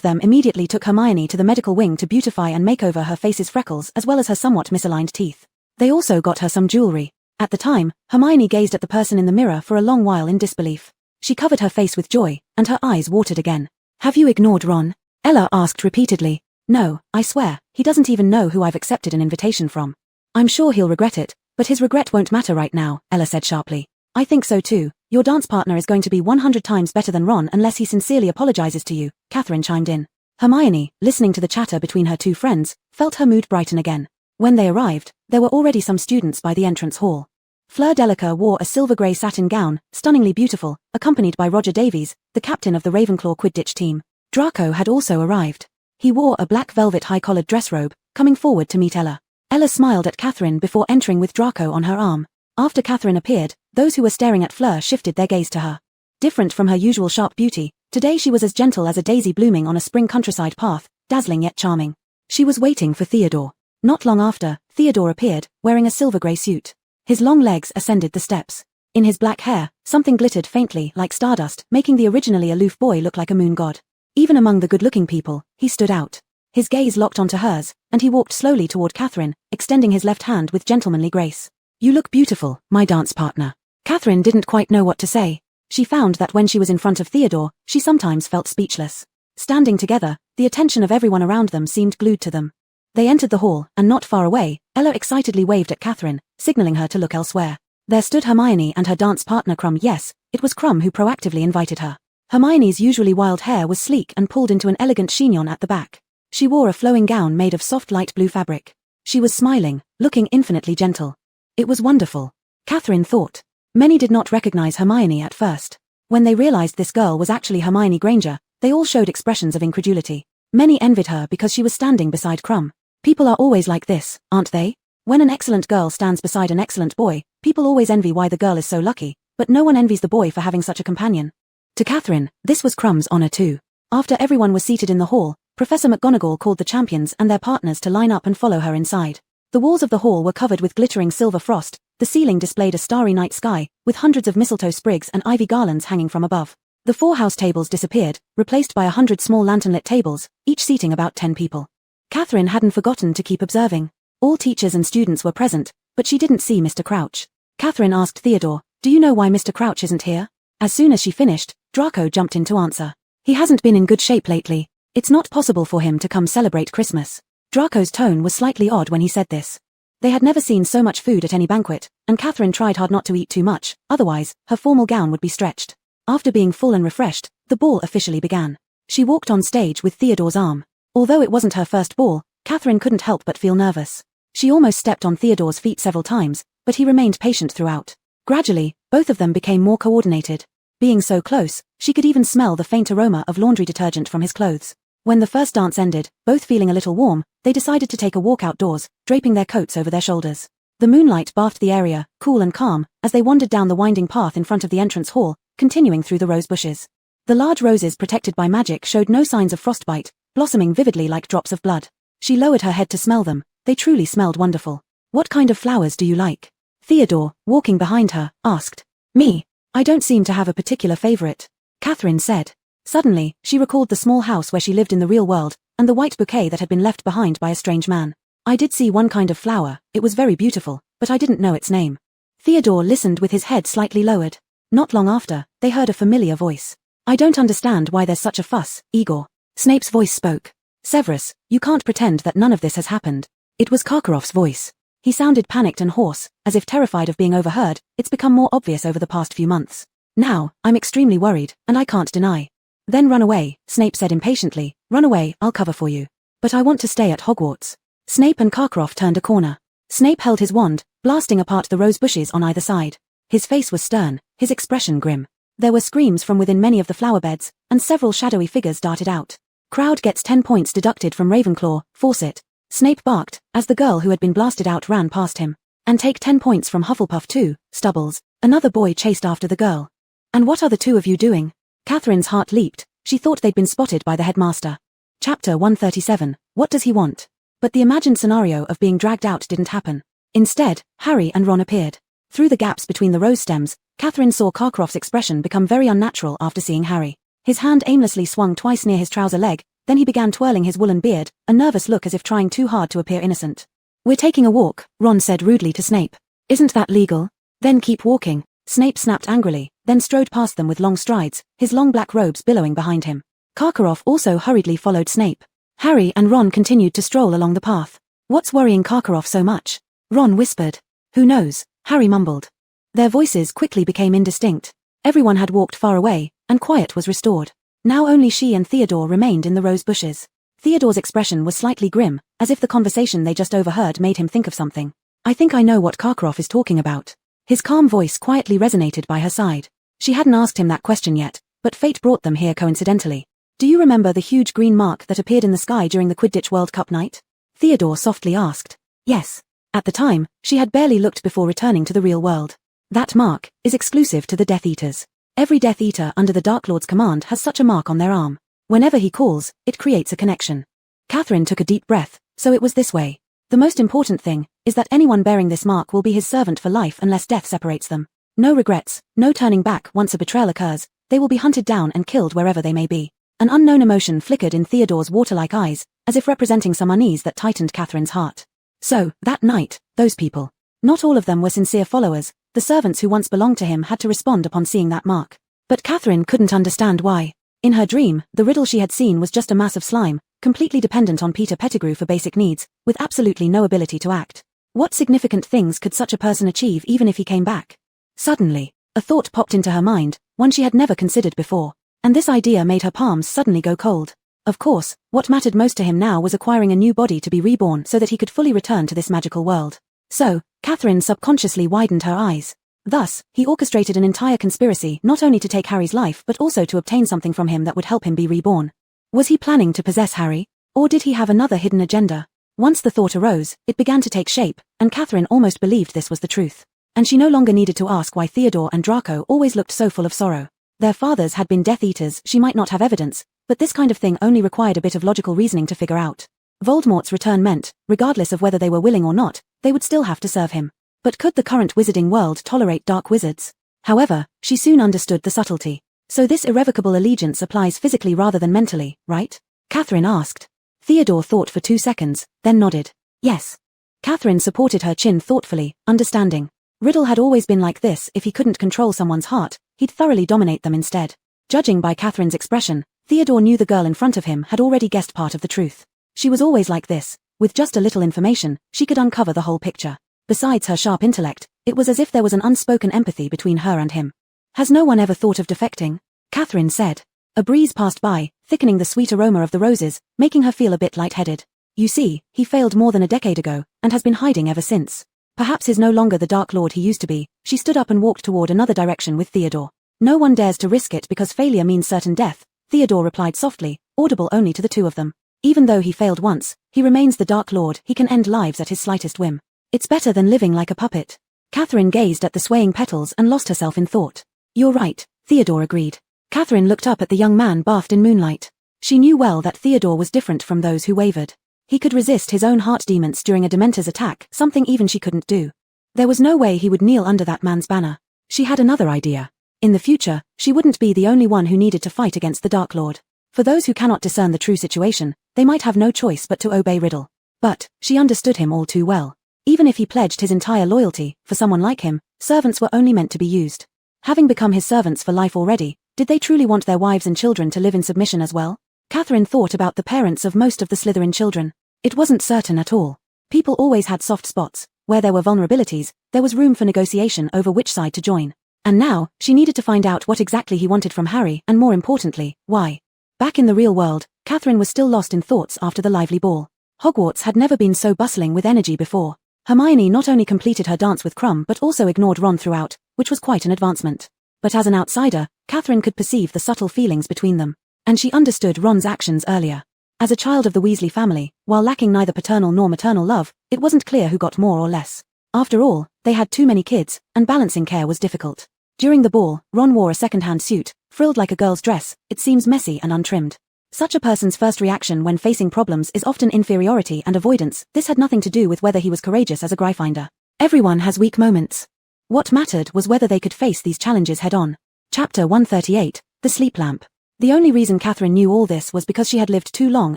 A: them immediately took Hermione to the medical wing to beautify and make over her face's freckles as well as her somewhat misaligned teeth. They also got her some jewelry. At the time, Hermione gazed at the person in the mirror for a long while in disbelief. She covered her face with joy, and her eyes watered again. "Have you ignored Ron?" Ella asked repeatedly. "No, I swear, he doesn't even know who I've accepted an invitation from." "I'm sure he'll regret it, but his regret won't matter right now," Ella said sharply. "I think so too. Your dance partner is going to be 100 times better than Ron unless he sincerely apologizes to you," Catherine chimed in. Hermione, listening to the chatter between her two friends, felt her mood brighten again. When they arrived, there were already some students by the entrance hall. Fleur Delacour wore a silver-grey satin gown, stunningly beautiful, accompanied by Roger Davies, the captain of the Ravenclaw Quidditch team. Draco had also arrived. He wore a black velvet high-collared dress robe, coming forward to meet Ella. Ella smiled at Catherine before entering with Draco on her arm. After Catherine appeared, those who were staring at Fleur shifted their gaze to her. Different from her usual sharp beauty, today she was as gentle as a daisy blooming on a spring countryside path, dazzling yet charming. She was waiting for Theodore. Not long after, Theodore appeared, wearing a silver-grey suit. His long legs ascended the steps. In his black hair, something glittered faintly like stardust, making the originally aloof boy look like a moon god. Even among the good-looking people, he stood out. His gaze locked onto hers, and he walked slowly toward Catherine, extending his left hand with gentlemanly grace. "You look beautiful, my dance partner." Catherine didn't quite know what to say. She found that when she was in front of Theodore, she sometimes felt speechless. Standing together, the attention of everyone around them seemed glued to them. They entered the hall, and not far away, Ella excitedly waved at Catherine, signaling her to look elsewhere. There stood Hermione and her dance partner Krum. Yes, it was Krum who proactively invited her. Hermione's usually wild hair was sleek and pulled into an elegant chignon at the back. She wore a flowing gown made of soft light blue fabric. She was smiling, looking infinitely gentle. It was wonderful, Catherine thought. Many did not recognize Hermione at first. When they realized this girl was actually Hermione Granger, they all showed expressions of incredulity. Many envied her because she was standing beside Krum. People are always like this, aren't they? When an excellent girl stands beside an excellent boy, people always envy why the girl is so lucky, but no one envies the boy for having such a companion. To Catherine, this was Krum's honor too. After everyone was seated in the hall, Professor McGonagall called the champions and their partners to line up and follow her inside. The walls of the hall were covered with glittering silver frost, the ceiling displayed a starry night sky, with hundreds of mistletoe sprigs and ivy garlands hanging from above. The 4 house tables disappeared, replaced by 100 small lantern-lit tables, each seating about 10 people. Catherine hadn't forgotten to keep observing. All teachers and students were present, but she didn't see Mr. Crouch. Catherine asked Theodore, "Do you know why Mr. Crouch isn't here?" As soon as she finished, Draco jumped in to answer. "He hasn't been in good shape lately. It's not possible for him to come celebrate Christmas." Draco's tone was slightly odd when he said this. They had never seen so much food at any banquet, and Catherine tried hard not to eat too much, otherwise, her formal gown would be stretched. After being full and refreshed, the ball officially began. She walked on stage with Theodore's arm. Although it wasn't her first ball, Catherine couldn't help but feel nervous. She almost stepped on Theodore's feet several times, but he remained patient throughout. Gradually, both of them became more coordinated. Being so close, she could even smell the faint aroma of laundry detergent from his clothes. When the first dance ended, both feeling a little warm, they decided to take a walk outdoors, draping their coats over their shoulders. The moonlight bathed the area, cool and calm, as they wandered down the winding path in front of the entrance hall, continuing through the rose bushes. The large roses protected by magic showed no signs of frostbite, blossoming vividly like drops of blood. She lowered her head to smell them. They truly smelled wonderful. "What kind of flowers do you like?" Theodore, walking behind her, asked. "Me? I don't seem to have a particular favorite," Catherine said. Suddenly, she recalled the small house where she lived in the real world, and the white bouquet that had been left behind by a strange man. "I did see one kind of flower, it was very beautiful, but I didn't know its name." Theodore listened with his head slightly lowered. Not long after, they heard a familiar voice. "I don't understand why there's such a fuss, Igor." Snape's voice spoke. "Severus, you can't pretend that none of this has happened." It was Karkaroff's voice. He sounded panicked and hoarse, as if terrified of being overheard. "It's become more obvious over the past few months. Now, I'm extremely worried, and I can't deny." "Then run away," Snape said impatiently. "Run away, I'll cover for you." "But I want to stay at Hogwarts." Snape and Karkaroff turned a corner. Snape held his wand, blasting apart the rose bushes on either side. His face was stern, his expression grim. There were screams from within many of the flower beds, and several shadowy figures darted out. "Crowd gets 10 points deducted from Ravenclaw, Fawcett," Snape barked, as the girl who had been blasted out ran past him. "And take 10 points from Hufflepuff too, Stubbles." Another boy chased after the girl. "And what are the two of you doing?" Catherine's heart leaped. She thought they'd been spotted by the headmaster. Chapter 137, What does he want? But the imagined scenario of being dragged out didn't happen. Instead, Harry and Ron appeared. Through the gaps between the rose stems, Catherine saw Karkaroff's expression become very unnatural after seeing Harry. His hand aimlessly swung twice near his trouser leg, then he began twirling his woolen beard, a nervous look as if trying too hard to appear innocent. "We're taking a walk," Ron said rudely to Snape. "Isn't that legal?" "Then keep walking," Snape snapped angrily, then strode past them with long strides, his long black robes billowing behind him. Karkaroff also hurriedly followed Snape. Harry and Ron continued to stroll along the path. "What's worrying Karkaroff so much?" Ron whispered. "Who knows?" Harry mumbled. Their voices quickly became indistinct. Everyone had walked far away, and quiet was restored. Now only she and Theodore remained in the rose bushes. Theodore's expression was slightly grim, as if the conversation they just overheard made him think of something. "I think I know what Karkaroff is talking about." His calm voice quietly resonated by her side. She hadn't asked him that question yet, but fate brought them here coincidentally. "Do you remember the huge green mark that appeared in the sky during the Quidditch World Cup night?" Theodore softly asked. "Yes." At the time, she had barely looked before returning to the real world. "That mark is exclusive to the Death Eaters. Every Death Eater under the Dark Lord's command has such a mark on their arm. Whenever he calls, it creates a connection." Catherine took a deep breath. "So it was this way. The most important thing is that anyone bearing this mark will be his servant for life unless death separates them. No regrets, no turning back once a betrayal occurs, they will be hunted down and killed wherever they may be." An unknown emotion flickered in Theodore's water-like eyes, as if representing some unease that tightened Catherine's heart. So, that night, those people. Not all of them were sincere followers. The servants who once belonged to him had to respond upon seeing that mark. But Catherine couldn't understand why. In her dream, the riddle she had seen was just a mass of slime, completely dependent on Peter Pettigrew for basic needs, with absolutely no ability to act. What significant things could such a person achieve even if he came back? Suddenly, a thought popped into her mind, one she had never considered before. And this idea made her palms suddenly go cold. Of course, what mattered most to him now was acquiring a new body to be reborn so that he could fully return to this magical world. So, Catherine subconsciously widened her eyes. Thus, he orchestrated an entire conspiracy not only to take Harry's life but also to obtain something from him that would help him be reborn. Was he planning to possess Harry? Or did he have another hidden agenda? Once the thought arose, it began to take shape, and Catherine almost believed this was the truth. And she no longer needed to ask why Theodore and Draco always looked so full of sorrow. Their fathers had been Death Eaters. She might not have evidence, but this kind of thing only required a bit of logical reasoning to figure out. Voldemort's return meant, regardless of whether they were willing or not, they would still have to serve him. But could the current wizarding world tolerate dark wizards? However, she soon understood the subtlety. So this irrevocable allegiance applies physically rather than mentally, right? Catherine asked. Theodore thought for 2 seconds, then nodded. Yes. Catherine supported her chin thoughtfully, understanding. Riddle had always been like this. If he couldn't control someone's heart, he'd thoroughly dominate them instead. Judging by Catherine's expression, Theodore knew the girl in front of him had already guessed part of the truth. She was always like this. With just a little information, she could uncover the whole picture. Besides her sharp intellect, it was as if there was an unspoken empathy between her and him. Has no one ever thought of defecting? Catherine said. A breeze passed by, thickening the sweet aroma of the roses, making her feel a bit lightheaded. You see, he failed more than a decade ago, and has been hiding ever since. Perhaps he's no longer the Dark Lord he used to be. She stood up and walked toward another direction with Theodore. No one dares to risk it because failure means certain death, Theodore replied softly, audible only to the two of them. Even though he failed once, he remains the Dark Lord. He can end lives at his slightest whim. It's better than living like a puppet. Catherine gazed at the swaying petals and lost herself in thought. You're right, Theodore agreed. Catherine looked up at the young man bathed in moonlight. She knew well that Theodore was different from those who wavered. He could resist his own heart demons during a Dementor's attack, something even she couldn't do. There was no way he would kneel under that man's banner. She had another idea. In the future, she wouldn't be the only one who needed to fight against the Dark Lord. For those who cannot discern the true situation, they might have no choice but to obey Riddle. But, she understood him all too well. Even if he pledged his entire loyalty, for someone like him, servants were only meant to be used. Having become his servants for life already, did they truly want their wives and children to live in submission as well? Catherine thought about the parents of most of the Slytherin children. It wasn't certain at all. People always had soft spots. Where there were vulnerabilities, there was room for negotiation over which side to join. And now, she needed to find out what exactly he wanted from Harry and more importantly, why. Back in the real world, Catherine was still lost in thoughts after the lively ball. Hogwarts had never been so bustling with energy before. Hermione not only completed her dance with Crumb but also ignored Ron throughout, which was quite an advancement. But as an outsider, Catherine could perceive the subtle feelings between them. And she understood Ron's actions earlier. As a child of the Weasley family, while lacking neither paternal nor maternal love, it wasn't clear who got more or less. After all, they had too many kids, and balancing care was difficult. During the ball, Ron wore a second-hand suit, frilled like a girl's dress. It seems messy and untrimmed. Such a person's first reaction when facing problems is often inferiority and avoidance. This had nothing to do with whether he was courageous as a Gryffindor. Everyone has weak moments. What mattered was whether they could face these challenges head-on. Chapter 138, The Sleep Lamp. The only reason Catherine knew all this was because she had lived too long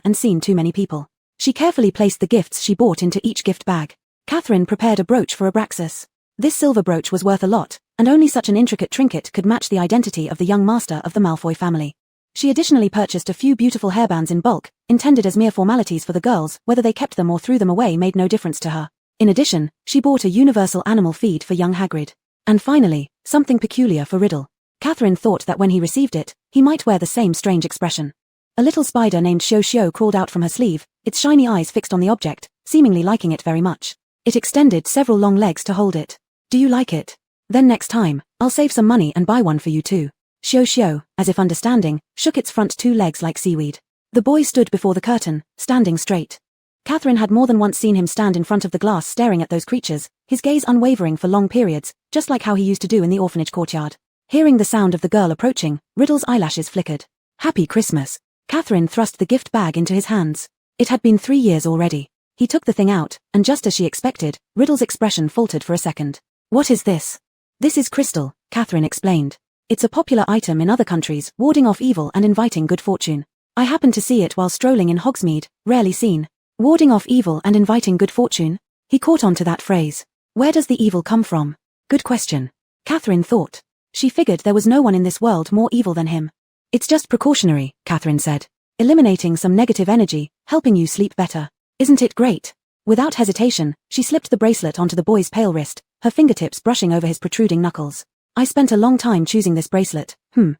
A: and seen too many people. She carefully placed the gifts she bought into each gift bag. Catherine prepared a brooch for Abraxas. This silver brooch was worth a lot, and only such an intricate trinket could match the identity of the young master of the Malfoy family. She additionally purchased a few beautiful hairbands in bulk, intended as mere formalities for the girls. Whether they kept them or threw them away made no difference to her. In addition, she bought a universal animal feed for young Hagrid. And finally, something peculiar for Riddle. Catherine thought that when he received it, he might wear the same strange expression. A little spider named Shio crawled out from her sleeve, its shiny eyes fixed on the object, seemingly liking it very much. It extended several long legs to hold it. Do you like it? Then next time, I'll save some money and buy one for you too. Shio, as if understanding, shook its front two legs like seaweed. The boy stood before the curtain, standing straight. Catherine had more than once seen him stand in front of the glass staring at those creatures, his gaze unwavering for long periods, just like how he used to do in the orphanage courtyard. Hearing the sound of the girl approaching, Riddle's eyelashes flickered. Happy Christmas. Catherine thrust the gift bag into his hands. It had been 3 years already. He took the thing out, and just as she expected, Riddle's expression faltered for a second. What is this? This is crystal, Catherine explained. It's a popular item in other countries, warding off evil and inviting good fortune. I happened to see it while strolling in Hogsmeade, rarely seen. Warding off evil and inviting good fortune? He caught on to that phrase. Where does the evil come from? Good question. Catherine thought. She figured there was no one in this world more evil than him. It's just precautionary, Catherine said. Eliminating some negative energy, helping you sleep better. Isn't it great? Without hesitation, she slipped the bracelet onto the boy's pale wrist, her fingertips brushing over his protruding knuckles. I spent a long time choosing this bracelet.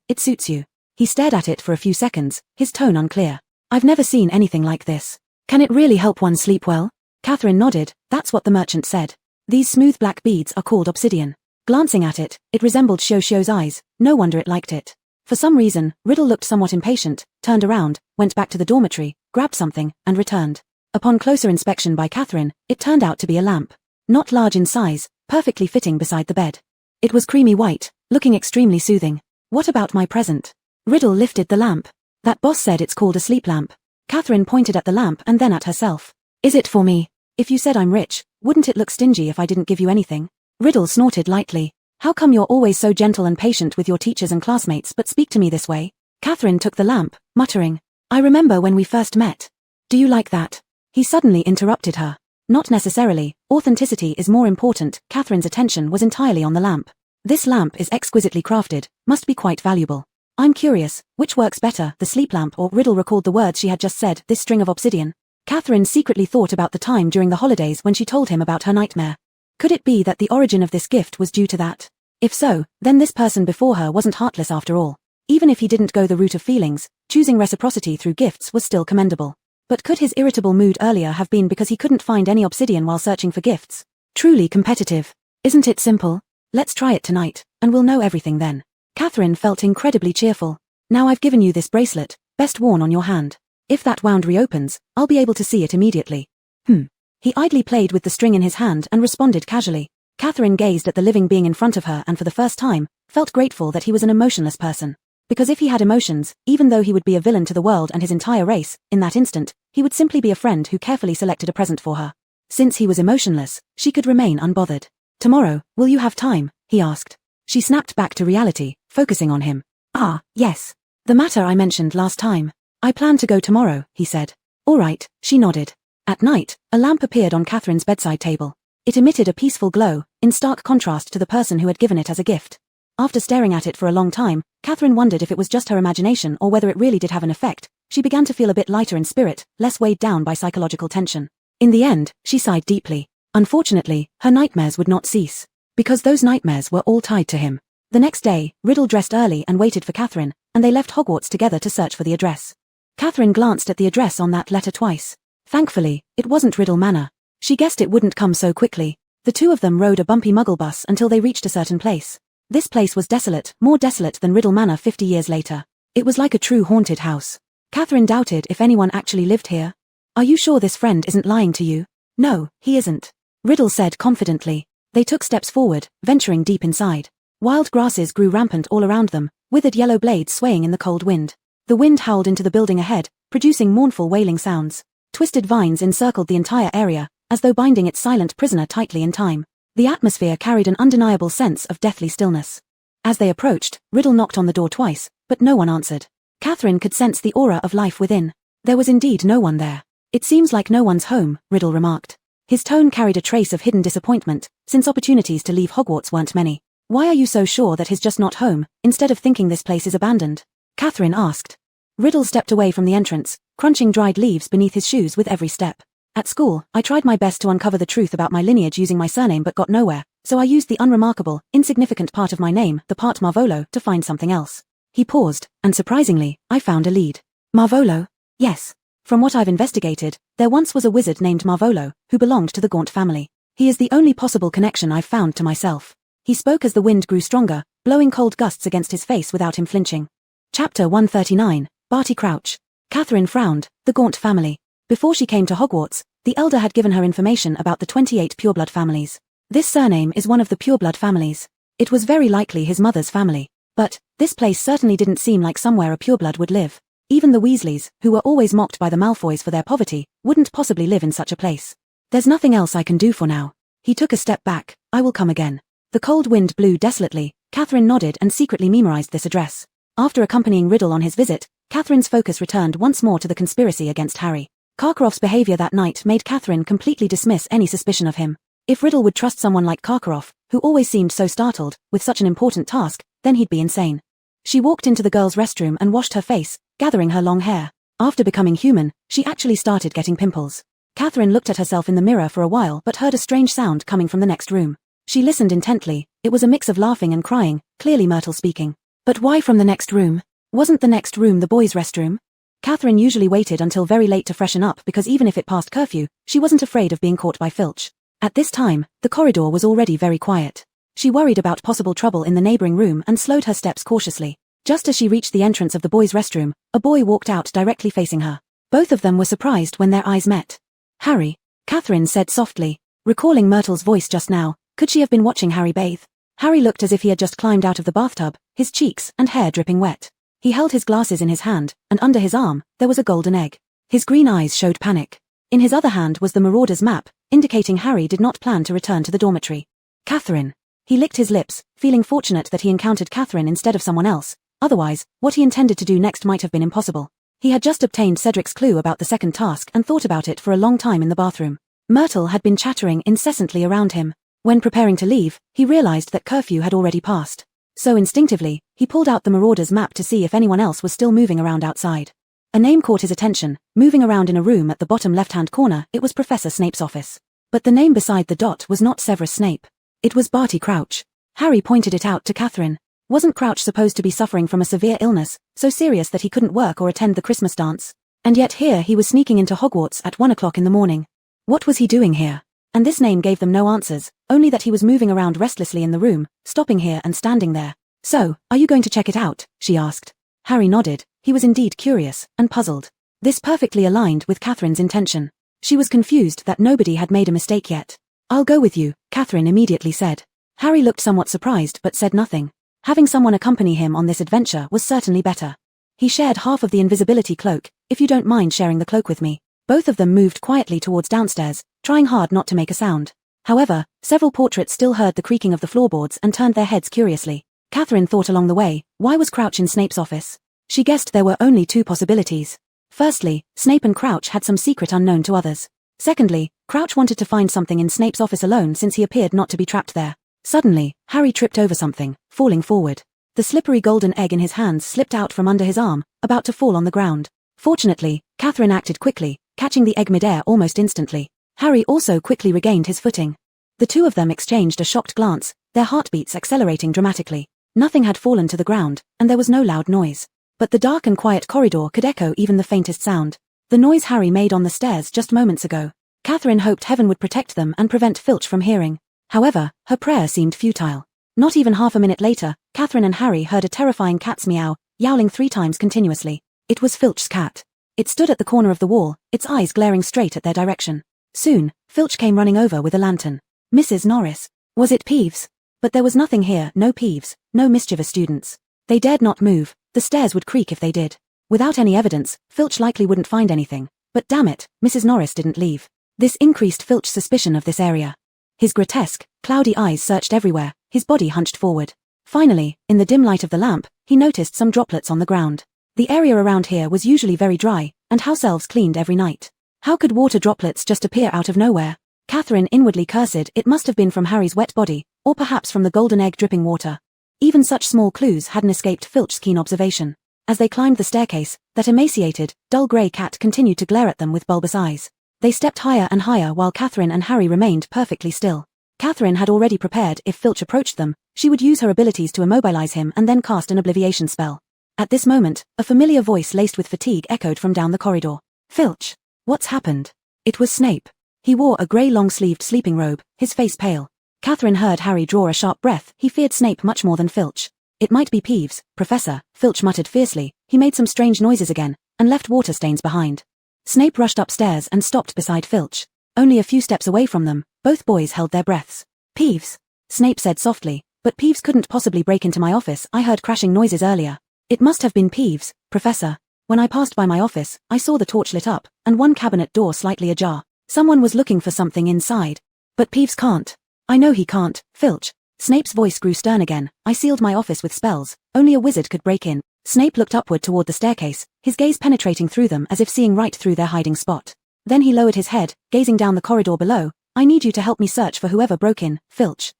A: It suits you. He stared at it for a few seconds, his tone unclear. I've never seen anything like this. Can it really help one sleep well? Catherine nodded. That's what the merchant said. These smooth black beads are called obsidian. Glancing at it, it resembled Shio's eyes. No wonder it liked it. For some reason, Riddle looked somewhat impatient, turned around, went back to the dormitory, grabbed something, and returned. Upon closer inspection by Catherine, it turned out to be a lamp. Not large in size, perfectly fitting beside the bed. It was creamy white, looking extremely soothing. What about my present? Riddle lifted the lamp. That boss said it's called a sleep lamp. Catherine pointed at the lamp and then at herself. Is it for me? If you said I'm rich, wouldn't it look stingy if I didn't give you anything? Riddle snorted lightly. How come you're always so gentle and patient with your teachers and classmates but speak to me this way? Catherine took the lamp, muttering. I remember when we first met. Do you like that? He suddenly interrupted her. Not necessarily. Authenticity is more important. Catherine's attention was entirely on the lamp. This lamp is exquisitely crafted, must be quite valuable. I'm curious, which works better, the sleep lamp or? Riddle recalled the words she had just said, this string of obsidian. Catherine secretly thought about the time during the holidays when she told him about her nightmare. Could it be that the origin of this gift was due to that? If so, then this person before her wasn't heartless after all. Even if he didn't go the route of feelings, choosing reciprocity through gifts was still commendable. But could his irritable mood earlier have been because he couldn't find any obsidian while searching for gifts? Truly competitive. Isn't it simple? Let's try it tonight, and we'll know everything then. Catherine felt incredibly cheerful. Now I've given you this bracelet, best worn on your hand. If that wound reopens, I'll be able to see it immediately. He idly played with the string in his hand and responded casually. Catherine gazed at the living being in front of her and for the first time, felt grateful that he was an emotionless person. Because if he had emotions, even though he would be a villain to the world and his entire race, in that instant, he would simply be a friend who carefully selected a present for her. Since he was emotionless, she could remain unbothered. Tomorrow, will you have time? He asked. She snapped back to reality, focusing on him. Ah, yes. The matter I mentioned last time. I plan to go tomorrow, he said. All right, she nodded. At night, a lamp appeared on Catherine's bedside table. It emitted a peaceful glow, in stark contrast to the person who had given it as a gift. After staring at it for a long time, Catherine wondered if it was just her imagination or whether it really did have an effect. She began to feel a bit lighter in spirit, less weighed down by psychological tension. In the end, she sighed deeply. Unfortunately, her nightmares would not cease. Because those nightmares were all tied to him. The next day, Riddle dressed early and waited for Catherine, and they left Hogwarts together to search for the address. Catherine glanced at the address on that letter twice. Thankfully, it wasn't Riddle Manor. She guessed it wouldn't come so quickly. The two of them rode a bumpy muggle bus until they reached a certain place. This place was desolate, more desolate than Riddle Manor 50 years later. It was like a true haunted house. Catherine doubted if anyone actually lived here. Are you sure this friend isn't lying to you? No, he isn't. Riddle said confidently. They took steps forward, venturing deep inside. Wild grasses grew rampant all around them, withered yellow blades swaying in the cold wind. The wind howled into the building ahead, producing mournful wailing sounds. Twisted vines encircled the entire area, as though binding its silent prisoner tightly in time. The atmosphere carried an undeniable sense of deathly stillness. As they approached, Riddle knocked on the door twice, but no one answered. Catherine could sense the aura of life within. There was indeed no one there. It seems like no one's home, Riddle remarked. His tone carried a trace of hidden disappointment, since opportunities to leave Hogwarts weren't many. Why are you so sure that he's just not home, instead of thinking this place is abandoned? Catherine asked. Riddle stepped away from the entrance, crunching dried leaves beneath his shoes with every step. At school, I tried my best to uncover the truth about my lineage using my surname but got nowhere, so I used the unremarkable, insignificant part of my name, the part Marvolo, to find something else. He paused, and surprisingly, I found a lead. Marvolo? Yes. From what I've investigated, there once was a wizard named Marvolo, who belonged to the Gaunt family. He is the only possible connection I've found to myself. He spoke as the wind grew stronger, blowing cold gusts against his face without him flinching. Chapter 139, Barty Crouch. Catherine frowned. The Gaunt family. Before she came to Hogwarts, the Elder had given her information about the 28 pureblood families. This surname is one of the pureblood families. It was very likely his mother's family. But, this place certainly didn't seem like somewhere a pureblood would live. Even the Weasleys, who were always mocked by the Malfoys for their poverty, wouldn't possibly live in such a place. There's nothing else I can do for now. He took a step back. I will come again. The cold wind blew desolately. Catherine nodded and secretly memorized this address. After accompanying Riddle on his visit, Catherine's focus returned once more to the conspiracy against Harry. Karkaroff's behavior that night made Catherine completely dismiss any suspicion of him. If Riddle would trust someone like Karkaroff, who always seemed so startled, with such an important task, then he'd be insane. She walked into the girls' restroom and washed her face, gathering her long hair. After becoming human, she actually started getting pimples. Catherine looked at herself in the mirror for a while but heard a strange sound coming from the next room. She listened intently. It was a mix of laughing and crying, clearly Myrtle speaking. But why from the next room? Wasn't the next room the boys' restroom? Catherine usually waited until very late to freshen up because even if it passed curfew, she wasn't afraid of being caught by Filch. At this time, the corridor was already very quiet. She worried about possible trouble in the neighboring room and slowed her steps cautiously. Just as she reached the entrance of the boys' restroom, a boy walked out directly facing her. Both of them were surprised when their eyes met. Harry, Catherine said softly. Recalling Myrtle's voice just now, could she have been watching Harry bathe? Harry looked as if he had just climbed out of the bathtub, his cheeks and hair dripping wet. He held his glasses in his hand, and under his arm, there was a golden egg. His green eyes showed panic. In his other hand was the Marauder's map, indicating Harry did not plan to return to the dormitory. Catherine. He licked his lips, feeling fortunate that he encountered Catherine instead of someone else. Otherwise, what he intended to do next might have been impossible. He had just obtained Cedric's clue about the second task and thought about it for a long time in the bathroom. Myrtle had been chattering incessantly around him. When preparing to leave, he realized that curfew had already passed. So instinctively, he pulled out the Marauder's map to see if anyone else was still moving around outside. A name caught his attention. Moving around in a room at the bottom left-hand corner, it was Professor Snape's office. But the name beside the dot was not Severus Snape. It was Barty Crouch. Harry pointed it out to Catherine. Wasn't Crouch supposed to be suffering from a severe illness, so serious that he couldn't work or attend the Christmas dance? And yet here he was sneaking into Hogwarts at 1 o'clock in the morning. What was he doing here? And this name gave them no answers, only that he was moving around restlessly in the room, stopping here and standing there. So, are you going to check it out? She asked. Harry nodded. He was indeed curious, and puzzled. This perfectly aligned with Catherine's intention. She was confused that nobody had made a mistake yet. I'll go with you, Catherine immediately said. Harry looked somewhat surprised but said nothing. Having someone accompany him on this adventure was certainly better. He shared half of the invisibility cloak. If you don't mind sharing the cloak with me. Both of them moved quietly towards downstairs, trying hard not to make a sound. However, several portraits still heard the creaking of the floorboards and turned their heads curiously. Catherine thought along the way, why was Crouch in Snape's office? She guessed there were only two possibilities. Firstly, Snape and Crouch had some secret unknown to others. Secondly, Crouch wanted to find something in Snape's office alone since he appeared not to be trapped there. Suddenly, Harry tripped over something, falling forward. The slippery golden egg in his hands slipped out from under his arm, about to fall on the ground. Fortunately, Catherine acted quickly, catching the egg midair almost instantly. Harry also quickly regained his footing. The two of them exchanged a shocked glance, their heartbeats accelerating dramatically. Nothing had fallen to the ground, and there was no loud noise. But the dark and quiet corridor could echo even the faintest sound. The noise Harry made on the stairs just moments ago. Catherine hoped heaven would protect them and prevent Filch from hearing. However, her prayer seemed futile. Not even half a minute later, Catherine and Harry heard a terrifying cat's meow, yowling 3 times continuously. It was Filch's cat. It stood at the corner of the wall, its eyes glaring straight at their direction. Soon, Filch came running over with a lantern. Mrs. Norris. Was it Peeves? But there was nothing here, no Peeves, no mischievous students. They dared not move, the stairs would creak if they did. Without any evidence, Filch likely wouldn't find anything. But damn it, Mrs. Norris didn't leave. This increased Filch's suspicion of this area. His grotesque, Cloudy eyes searched everywhere, his body hunched forward. Finally, in the dim light of the lamp, he noticed some droplets on the ground. The area around here was usually very dry, and house elves cleaned every night. How could water droplets just appear out of nowhere? Catherine inwardly cursed. It must have been from Harry's wet body, or perhaps from the golden egg dripping water. Even such small clues hadn't escaped Filch's keen observation. As they climbed the staircase, that emaciated, dull grey cat continued to glare at them with bulbous eyes. They stepped higher and higher while Catherine and Harry remained perfectly still. Catherine had already prepared. If Filch approached them, she would use her abilities to immobilize him and then cast an obliviation spell. At this moment, a familiar voice laced with fatigue echoed from down the corridor. Filch! What's happened? It was Snape. He wore a grey long-sleeved sleeping robe, his face pale. Catherine heard Harry draw a sharp breath. He feared Snape much more than Filch. It might be Peeves, Professor, Filch muttered fiercely. He made some strange noises again, and left water stains behind. Snape rushed upstairs and stopped beside Filch. Only a few steps away from them, both boys held their breaths. Peeves, Snape said softly, but Peeves couldn't possibly break into my office. I heard crashing noises earlier. It must have been Peeves, Professor. When I passed by my office, I saw the torch lit up, and one cabinet door slightly ajar. Someone was looking for something inside. But Peeves can't. I know he can't, Filch. Snape's voice grew stern again. I sealed my office with spells. Only a wizard could break in. Snape looked upward toward the staircase, his gaze penetrating through them as if seeing right through their hiding spot. Then he lowered his head, gazing down the corridor below. I need you to help me search for whoever broke in, Filch.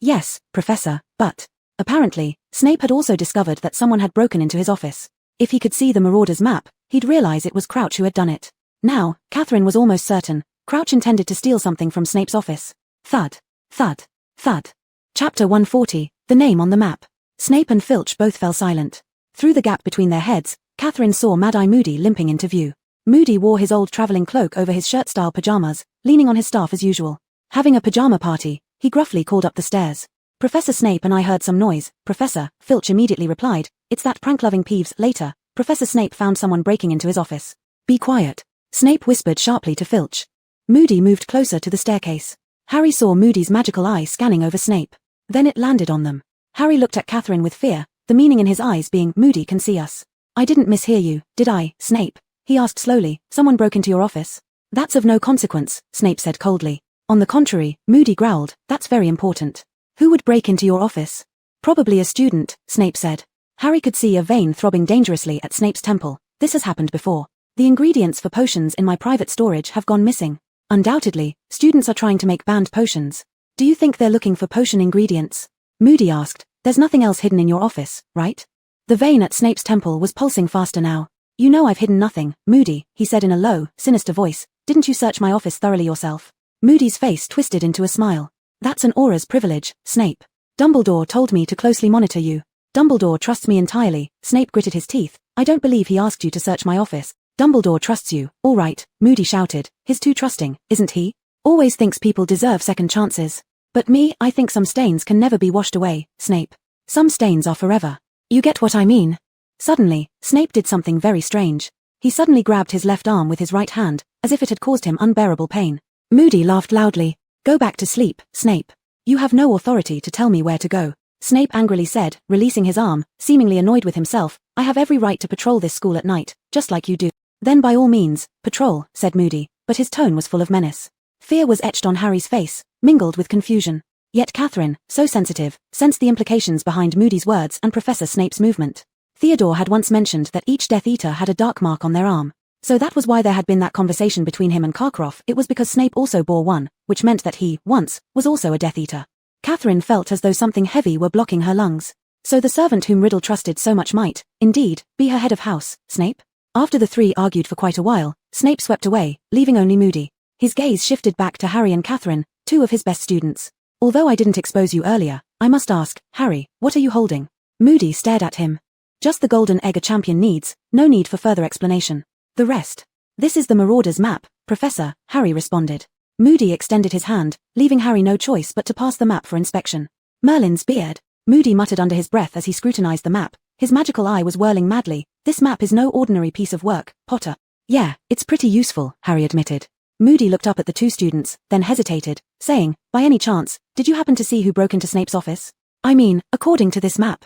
A: Yes, Professor, but... Apparently, Snape had also discovered that someone had broken into his office. If he could see the Marauder's map, he'd realize it was Crouch who had done it. Now, Catherine was almost certain. Crouch intended to steal something from Snape's office. Thud. Thud. Thud. Chapter 140, the name on the map. Snape and Filch both fell silent. Through the gap between their heads, Catherine saw Mad-Eye Moody limping into view. Moody wore his old traveling cloak over his shirt-style pajamas, leaning on his staff as usual. Having a pajama party, he gruffly called up the stairs. Professor Snape and I heard some noise. Professor, Filch immediately replied. It's that prank-loving Peeves. Later, Professor Snape found someone breaking into his office. Be quiet. Snape whispered sharply to Filch. Moody moved closer to the staircase. Harry saw Moody's magical eye scanning over Snape. Then it landed on them. Harry looked at Catherine with fear, the meaning in his eyes being, Moody can see us. I didn't mishear you, did I, Snape? He asked slowly. Someone broke into your office. That's of no consequence, Snape said coldly. On the contrary, Moody growled, that's very important. Who would break into your office? Probably a student, Snape said. Harry could see a vein throbbing dangerously at Snape's temple. This has happened before. The ingredients for potions in my private storage have gone missing. Undoubtedly, students are trying to make banned potions. Do you think they're looking for potion ingredients? Moody asked. There's nothing else hidden in your office, right? The vein at Snape's temple was pulsing faster now. You know I've hidden nothing, Moody, he said in a low, sinister voice. Didn't you search my office thoroughly yourself? Moody's face twisted into a smile. That's an aura's privilege, Snape. Dumbledore told me to closely monitor you. Dumbledore trusts me entirely. Snape gritted his teeth. I don't believe he asked you to search my office. Dumbledore trusts you, all right, Moody shouted. He's too trusting, isn't he? Always thinks people deserve second chances. But me, I think some stains can never be washed away, Snape. Some stains are forever. You get what I mean? Suddenly, Snape did something very strange. He suddenly grabbed his left arm with his right hand, as if it had caused him unbearable pain. Moody laughed loudly. Go back to sleep, Snape. You have no authority to tell me where to go. Snape angrily said, releasing his arm, seemingly annoyed with himself. I have every right to patrol this school at night, just like you do. Then by all means, patrol, said Moody, but his tone was full of menace. Fear was etched on Harry's face, mingled with confusion. Yet Catherine, so sensitive, sensed the implications behind Moody's words and Professor Snape's movement. Theodore had once mentioned that each Death Eater had a dark mark on their arm. So that was why there had been that conversation between him and Karkaroff. It was because Snape also bore one, which meant that he, once, was also a Death Eater. Catherine felt as though something heavy were blocking her lungs. So the servant whom Riddle trusted so much might, indeed, be her head of house, Snape? After the three argued for quite a while, Snape swept away, leaving only Moody. His gaze shifted back to Harry and Catherine, two of his best students. Although I didn't expose you earlier, I must ask, Harry, what are you holding? Moody stared at him. Just the golden egg a champion needs, no need for further explanation. The rest. This is the Marauder's map, Professor, Harry responded. Moody extended his hand, leaving Harry no choice but to pass the map for inspection. Merlin's beard. Moody muttered under his breath as he scrutinized the map. His magical eye was whirling madly. This map is no ordinary piece of work, Potter. Yeah, it's pretty useful, Harry admitted. Moody looked up at the two students, then hesitated, saying, by any chance, did you happen to see who broke into Snape's office? I mean, according to this map.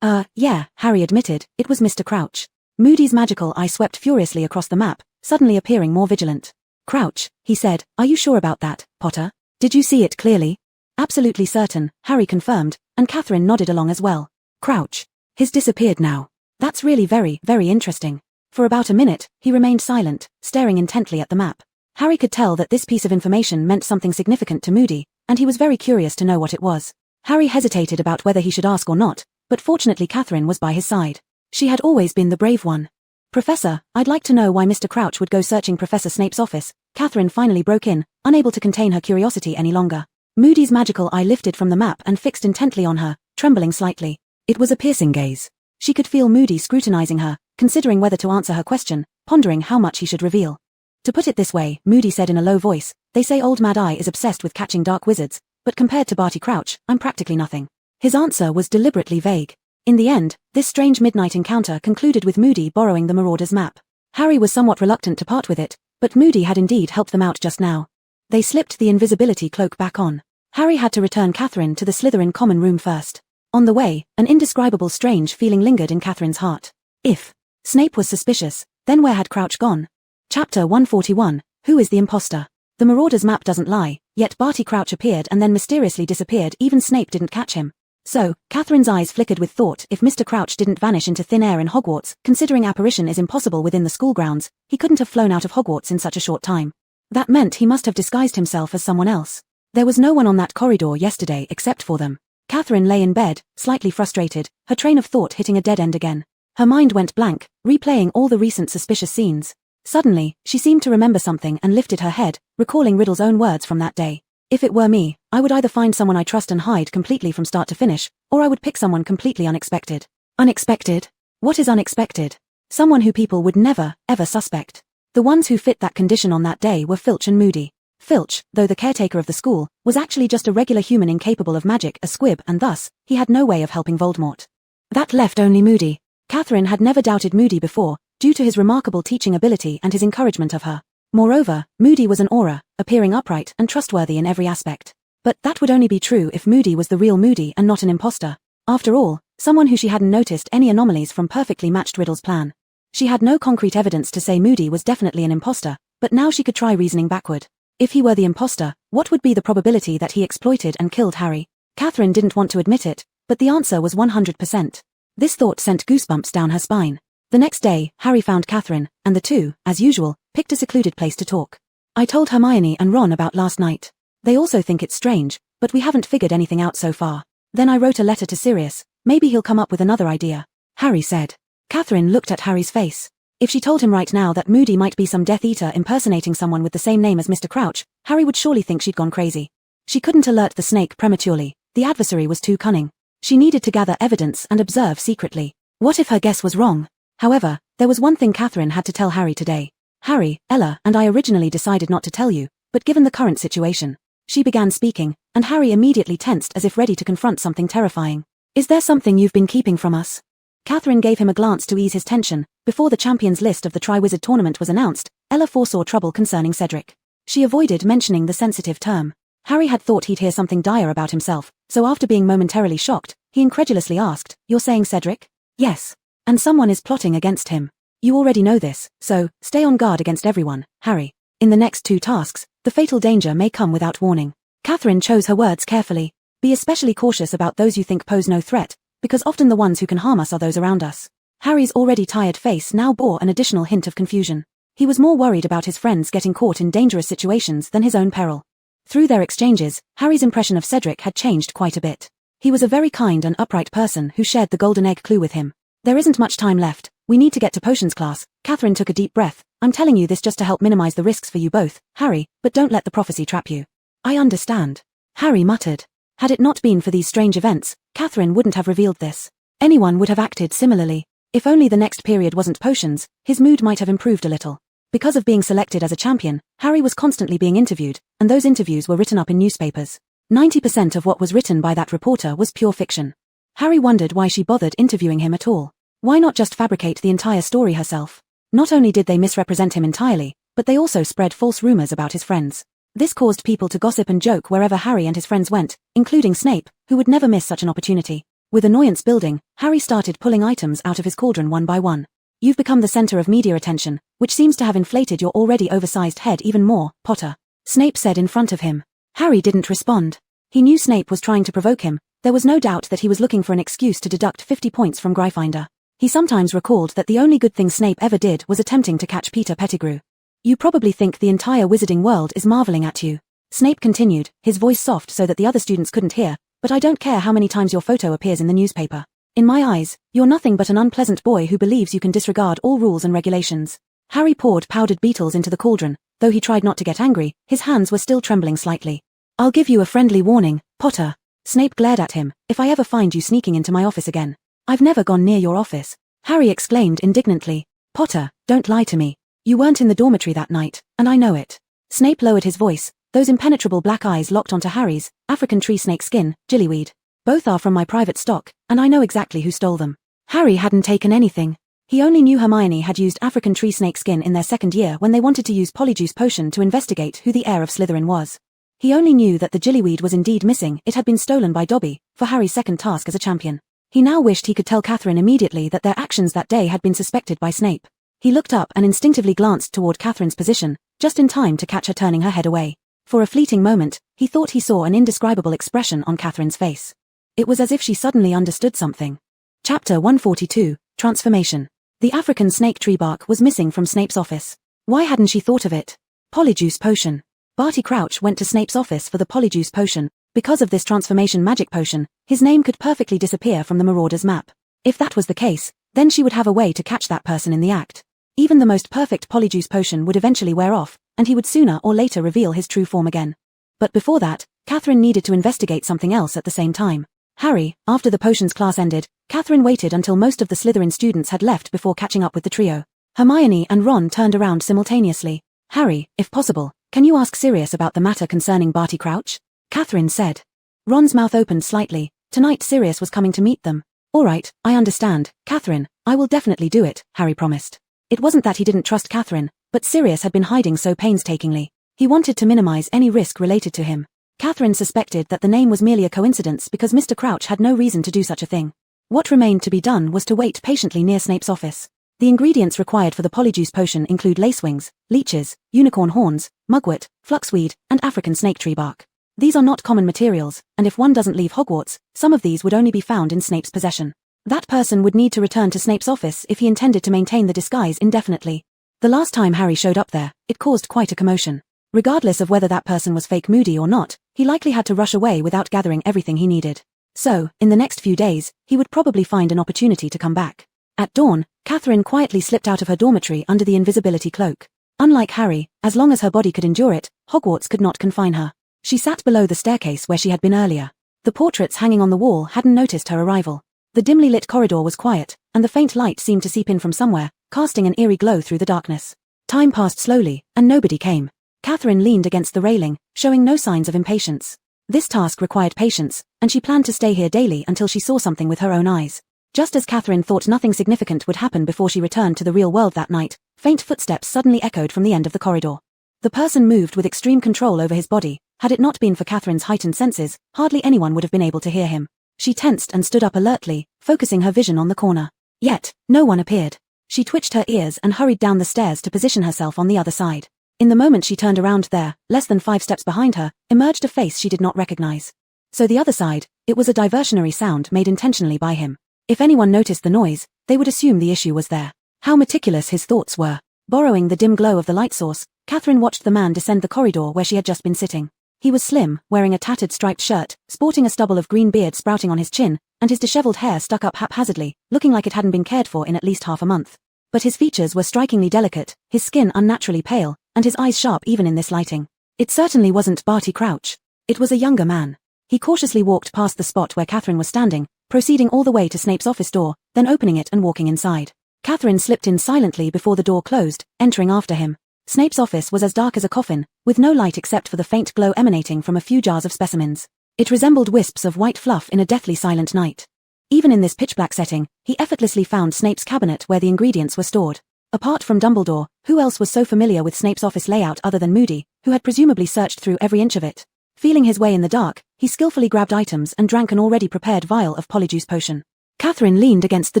A: Yeah, Harry admitted, it was Mr. Crouch. Moody's magical eye swept furiously across the map, suddenly appearing more vigilant. Crouch, he said, are you sure about that, Potter? Did you see it clearly? Absolutely certain, Harry confirmed, and Catherine nodded along as well. Crouch. He's disappeared now. That's really very, very interesting. For about a minute, he remained silent, staring intently at the map. Harry could tell that this piece of information meant something significant to Moody, and he was very curious to know what it was. Harry hesitated about whether he should ask or not, but fortunately Catherine was by his side. She had always been the brave one. Professor, I'd like to know why Mr. Crouch would go searching Professor Snape's office. Catherine finally broke in, unable to contain her curiosity any longer. Moody's magical eye lifted from the map and fixed intently on her, trembling slightly. It was a piercing gaze. She could feel Moody scrutinizing her, considering whether to answer her question, pondering how much he should reveal. To put it this way, Moody said in a low voice, they say old Mad Eye is obsessed with catching dark wizards, but compared to Barty Crouch, I'm practically nothing. His answer was deliberately vague. In the end, this strange midnight encounter concluded with Moody borrowing the Marauder's map. Harry was somewhat reluctant to part with it, but Moody had indeed helped them out just now. They slipped the invisibility cloak back on. Harry had to return Catherine to the Slytherin common room first. On the way, an indescribable strange feeling lingered in Catherine's heart. If Snape was suspicious, then where had Crouch gone? Chapter 141, Who is the Imposter? The Marauder's map doesn't lie, yet Barty Crouch appeared and then mysteriously disappeared. Even Snape didn't catch him. So, Catherine's eyes flickered with thought. If Mr. Crouch didn't vanish into thin air in Hogwarts, considering apparition is impossible within the school grounds, he couldn't have flown out of Hogwarts in such a short time. That meant he must have disguised himself as someone else. There was no one on that corridor yesterday except for them. Catherine lay in bed, slightly frustrated, her train of thought hitting a dead end again. Her mind went blank, replaying all the recent suspicious scenes. Suddenly, she seemed to remember something and lifted her head, recalling Riddle's own words from that day. If it were me, I would either find someone I trust and hide completely from start to finish, or I would pick someone completely unexpected. Unexpected? What is unexpected? Someone who people would never, ever suspect. The ones who fit that condition on that day were Filch and Moody. Filch, though the caretaker of the school, was actually just a regular human incapable of magic, a squib, and thus, he had no way of helping Voldemort. That left only Moody. Catherine had never doubted Moody before, due to his remarkable teaching ability and his encouragement of her. Moreover, Moody was an aura, appearing upright and trustworthy in every aspect. But that would only be true if Moody was the real Moody and not an imposter. After all, someone who she hadn't noticed any anomalies from perfectly matched Riddle's plan. She had no concrete evidence to say Moody was definitely an imposter, but now she could try reasoning backward. If he were the imposter, what would be the probability that he exploited and killed Harry? Catherine didn't want to admit it, but the answer was 100%. This thought sent goosebumps down her spine. The next day, Harry found Catherine, and the two, as usual, picked a secluded place to talk. I told Hermione and Ron about last night. They also think it's strange, but we haven't figured anything out so far. Then I wrote a letter to Sirius. Maybe he'll come up with another idea. Harry said. Catherine looked at Harry's face. If she told him right now that Moody might be some Death Eater impersonating someone with the same name as Mr. Crouch, Harry would surely think she'd gone crazy. She couldn't alert the snake prematurely. The adversary was too cunning. She needed to gather evidence and observe secretly. What if her guess was wrong? However, there was one thing Catherine had to tell Harry today. Harry, Ella and I originally decided not to tell you, but given the current situation. She began speaking, and Harry immediately tensed as if ready to confront something terrifying. Is there something you've been keeping from us? Catherine gave him a glance to ease his tension. Before the champions list of the Triwizard Tournament was announced, Ella foresaw trouble concerning Cedric. She avoided mentioning the sensitive term. Harry had thought he'd hear something dire about himself, so after being momentarily shocked, he incredulously asked, "You're saying Cedric?" "Yes. And someone is plotting against him. You already know this, so stay on guard against everyone, Harry. In the next 2 tasks, the fatal danger may come without warning." Catherine chose her words carefully. Be especially cautious about those you think pose no threat, because often the ones who can harm us are those around us. Harry's already tired face now bore an additional hint of confusion. He was more worried about his friends getting caught in dangerous situations than his own peril. Through their exchanges, Harry's impression of Cedric had changed quite a bit. He was a very kind and upright person who shared the golden egg clue with him. There isn't much time left. We need to get to potions class. Catherine took a deep breath. I'm telling you this just to help minimize the risks for you both, Harry, but don't let the prophecy trap you. I understand. Harry muttered. Had it not been for these strange events, Catherine wouldn't have revealed this. Anyone would have acted similarly. If only the next period wasn't potions, his mood might have improved a little. Because of being selected as a champion, Harry was constantly being interviewed, and those interviews were written up in newspapers. 90% of what was written by that reporter was pure fiction. Harry wondered why she bothered interviewing him at all. Why not just fabricate the entire story herself? Not only did they misrepresent him entirely, but they also spread false rumors about his friends. This caused people to gossip and joke wherever Harry and his friends went, including Snape, who would never miss such an opportunity. With annoyance building, Harry started pulling items out of his cauldron one by one. You've become the center of media attention, which seems to have inflated your already oversized head even more, Potter. Snape said in front of him. Harry didn't respond. He knew Snape was trying to provoke him. There was no doubt that he was looking for an excuse to deduct 50 points from Gryffindor. He sometimes recalled that the only good thing Snape ever did was attempting to catch Peter Pettigrew. You probably think the entire wizarding world is marveling at you. Snape continued, his voice soft so that the other students couldn't hear, but I don't care how many times your photo appears in the newspaper. In my eyes, you're nothing but an unpleasant boy who believes you can disregard all rules and regulations. Harry poured powdered beetles into the cauldron. Though he tried not to get angry, his hands were still trembling slightly. I'll give you a friendly warning, Potter. Snape glared at him. If I ever find you sneaking into my office again. I've never gone near your office. Harry exclaimed indignantly. Potter, don't lie to me. You weren't in the dormitory that night, and I know it. Snape lowered his voice. Those impenetrable black eyes locked onto Harry's. African tree snake skin, gillyweed. Both are from my private stock, and I know exactly who stole them. Harry hadn't taken anything. He only knew Hermione had used African tree snake skin in their second year when they wanted to use Polyjuice Potion to investigate who the heir of Slytherin was. He only knew that the gillyweed was indeed missing. It had been stolen by Dobby, for Harry's second task as a champion. He now wished he could tell Catherine immediately that their actions that day had been suspected by Snape. He looked up and instinctively glanced toward Catherine's position, just in time to catch her turning her head away. For a fleeting moment, he thought he saw an indescribable expression on Catherine's face. It was as if she suddenly understood something. Chapter 142, Transformation. The African snake tree bark was missing from Snape's office. Why hadn't she thought of it? Polyjuice Potion. Barty Crouch went to Snape's office for the Polyjuice Potion. Because of this transformation magic potion, his name could perfectly disappear from the Marauder's map. If that was the case, then she would have a way to catch that person in the act. Even the most perfect Polyjuice Potion would eventually wear off, and he would sooner or later reveal his true form again. But before that, Catherine needed to investigate something else at the same time. Harry, after the potions class ended, Catherine waited until most of the Slytherin students had left before catching up with the trio. Hermione and Ron turned around simultaneously. Harry, if possible, can you ask Sirius about the matter concerning Barty Crouch? Catherine said. Ron's mouth opened slightly. Tonight Sirius was coming to meet them. All right, I understand, Catherine, I will definitely do it, Harry promised. It wasn't that he didn't trust Catherine, but Sirius had been hiding so painstakingly. He wanted to minimize any risk related to him. Catherine suspected that the name was merely a coincidence because Mr. Crouch had no reason to do such a thing. What remained to be done was to wait patiently near Snape's office. The ingredients required for the Polyjuice Potion include lacewings, leeches, unicorn horns, mugwort, fluxweed, and African snake tree bark. These are not common materials, and if one doesn't leave Hogwarts, some of these would only be found in Snape's possession. That person would need to return to Snape's office if he intended to maintain the disguise indefinitely. The last time Harry showed up there, it caused quite a commotion. Regardless of whether that person was fake moody or not, he likely had to rush away without gathering everything he needed. So, in the next few days, he would probably find an opportunity to come back. At dawn, Catherine quietly slipped out of her dormitory under the invisibility cloak. Unlike Harry, as long as her body could endure it, Hogwarts could not confine her. She sat below the staircase where she had been earlier. The portraits hanging on the wall hadn't noticed her arrival. The dimly lit corridor was quiet, and the faint light seemed to seep in from somewhere, casting an eerie glow through the darkness. Time passed slowly, and nobody came. Catherine leaned against the railing, showing no signs of impatience. This task required patience, and she planned to stay here daily until she saw something with her own eyes. Just as Catherine thought nothing significant would happen before she returned to the real world that night, faint footsteps suddenly echoed from the end of the corridor. The person moved with extreme control over his body. Had it not been for Catherine's heightened senses, hardly anyone would have been able to hear him. She tensed and stood up alertly, focusing her vision on the corner. Yet, no one appeared. She twitched her ears and hurried down the stairs to position herself on the other side. In the moment she turned around there, less than 5 steps behind her, emerged a face she did not recognize. So the other side, it was a diversionary sound made intentionally by him. If anyone noticed the noise, they would assume the issue was there. How meticulous his thoughts were. Borrowing the dim glow of the light source, Catherine watched the man descend the corridor where she had just been sitting. He was slim, wearing a tattered striped shirt, sporting a stubble of green beard sprouting on his chin, and his disheveled hair stuck up haphazardly, looking like it hadn't been cared for in at least half a month. But his features were strikingly delicate, his skin unnaturally pale, and his eyes sharp even in this lighting. It certainly wasn't Barty Crouch. It was a younger man. He cautiously walked past the spot where Catherine was standing, proceeding all the way to Snape's office door, then opening it and walking inside. Catherine slipped in silently before the door closed, entering after him. Snape's office was as dark as a coffin, with no light except for the faint glow emanating from a few jars of specimens. It resembled wisps of white fluff in a deathly silent night. Even in this pitch-black setting, he effortlessly found Snape's cabinet where the ingredients were stored. Apart from Dumbledore, who else was so familiar with Snape's office layout other than Moody, who had presumably searched through every inch of it? Feeling his way in the dark, he skillfully grabbed items and drank an already prepared vial of Polyjuice Potion. Catherine leaned against the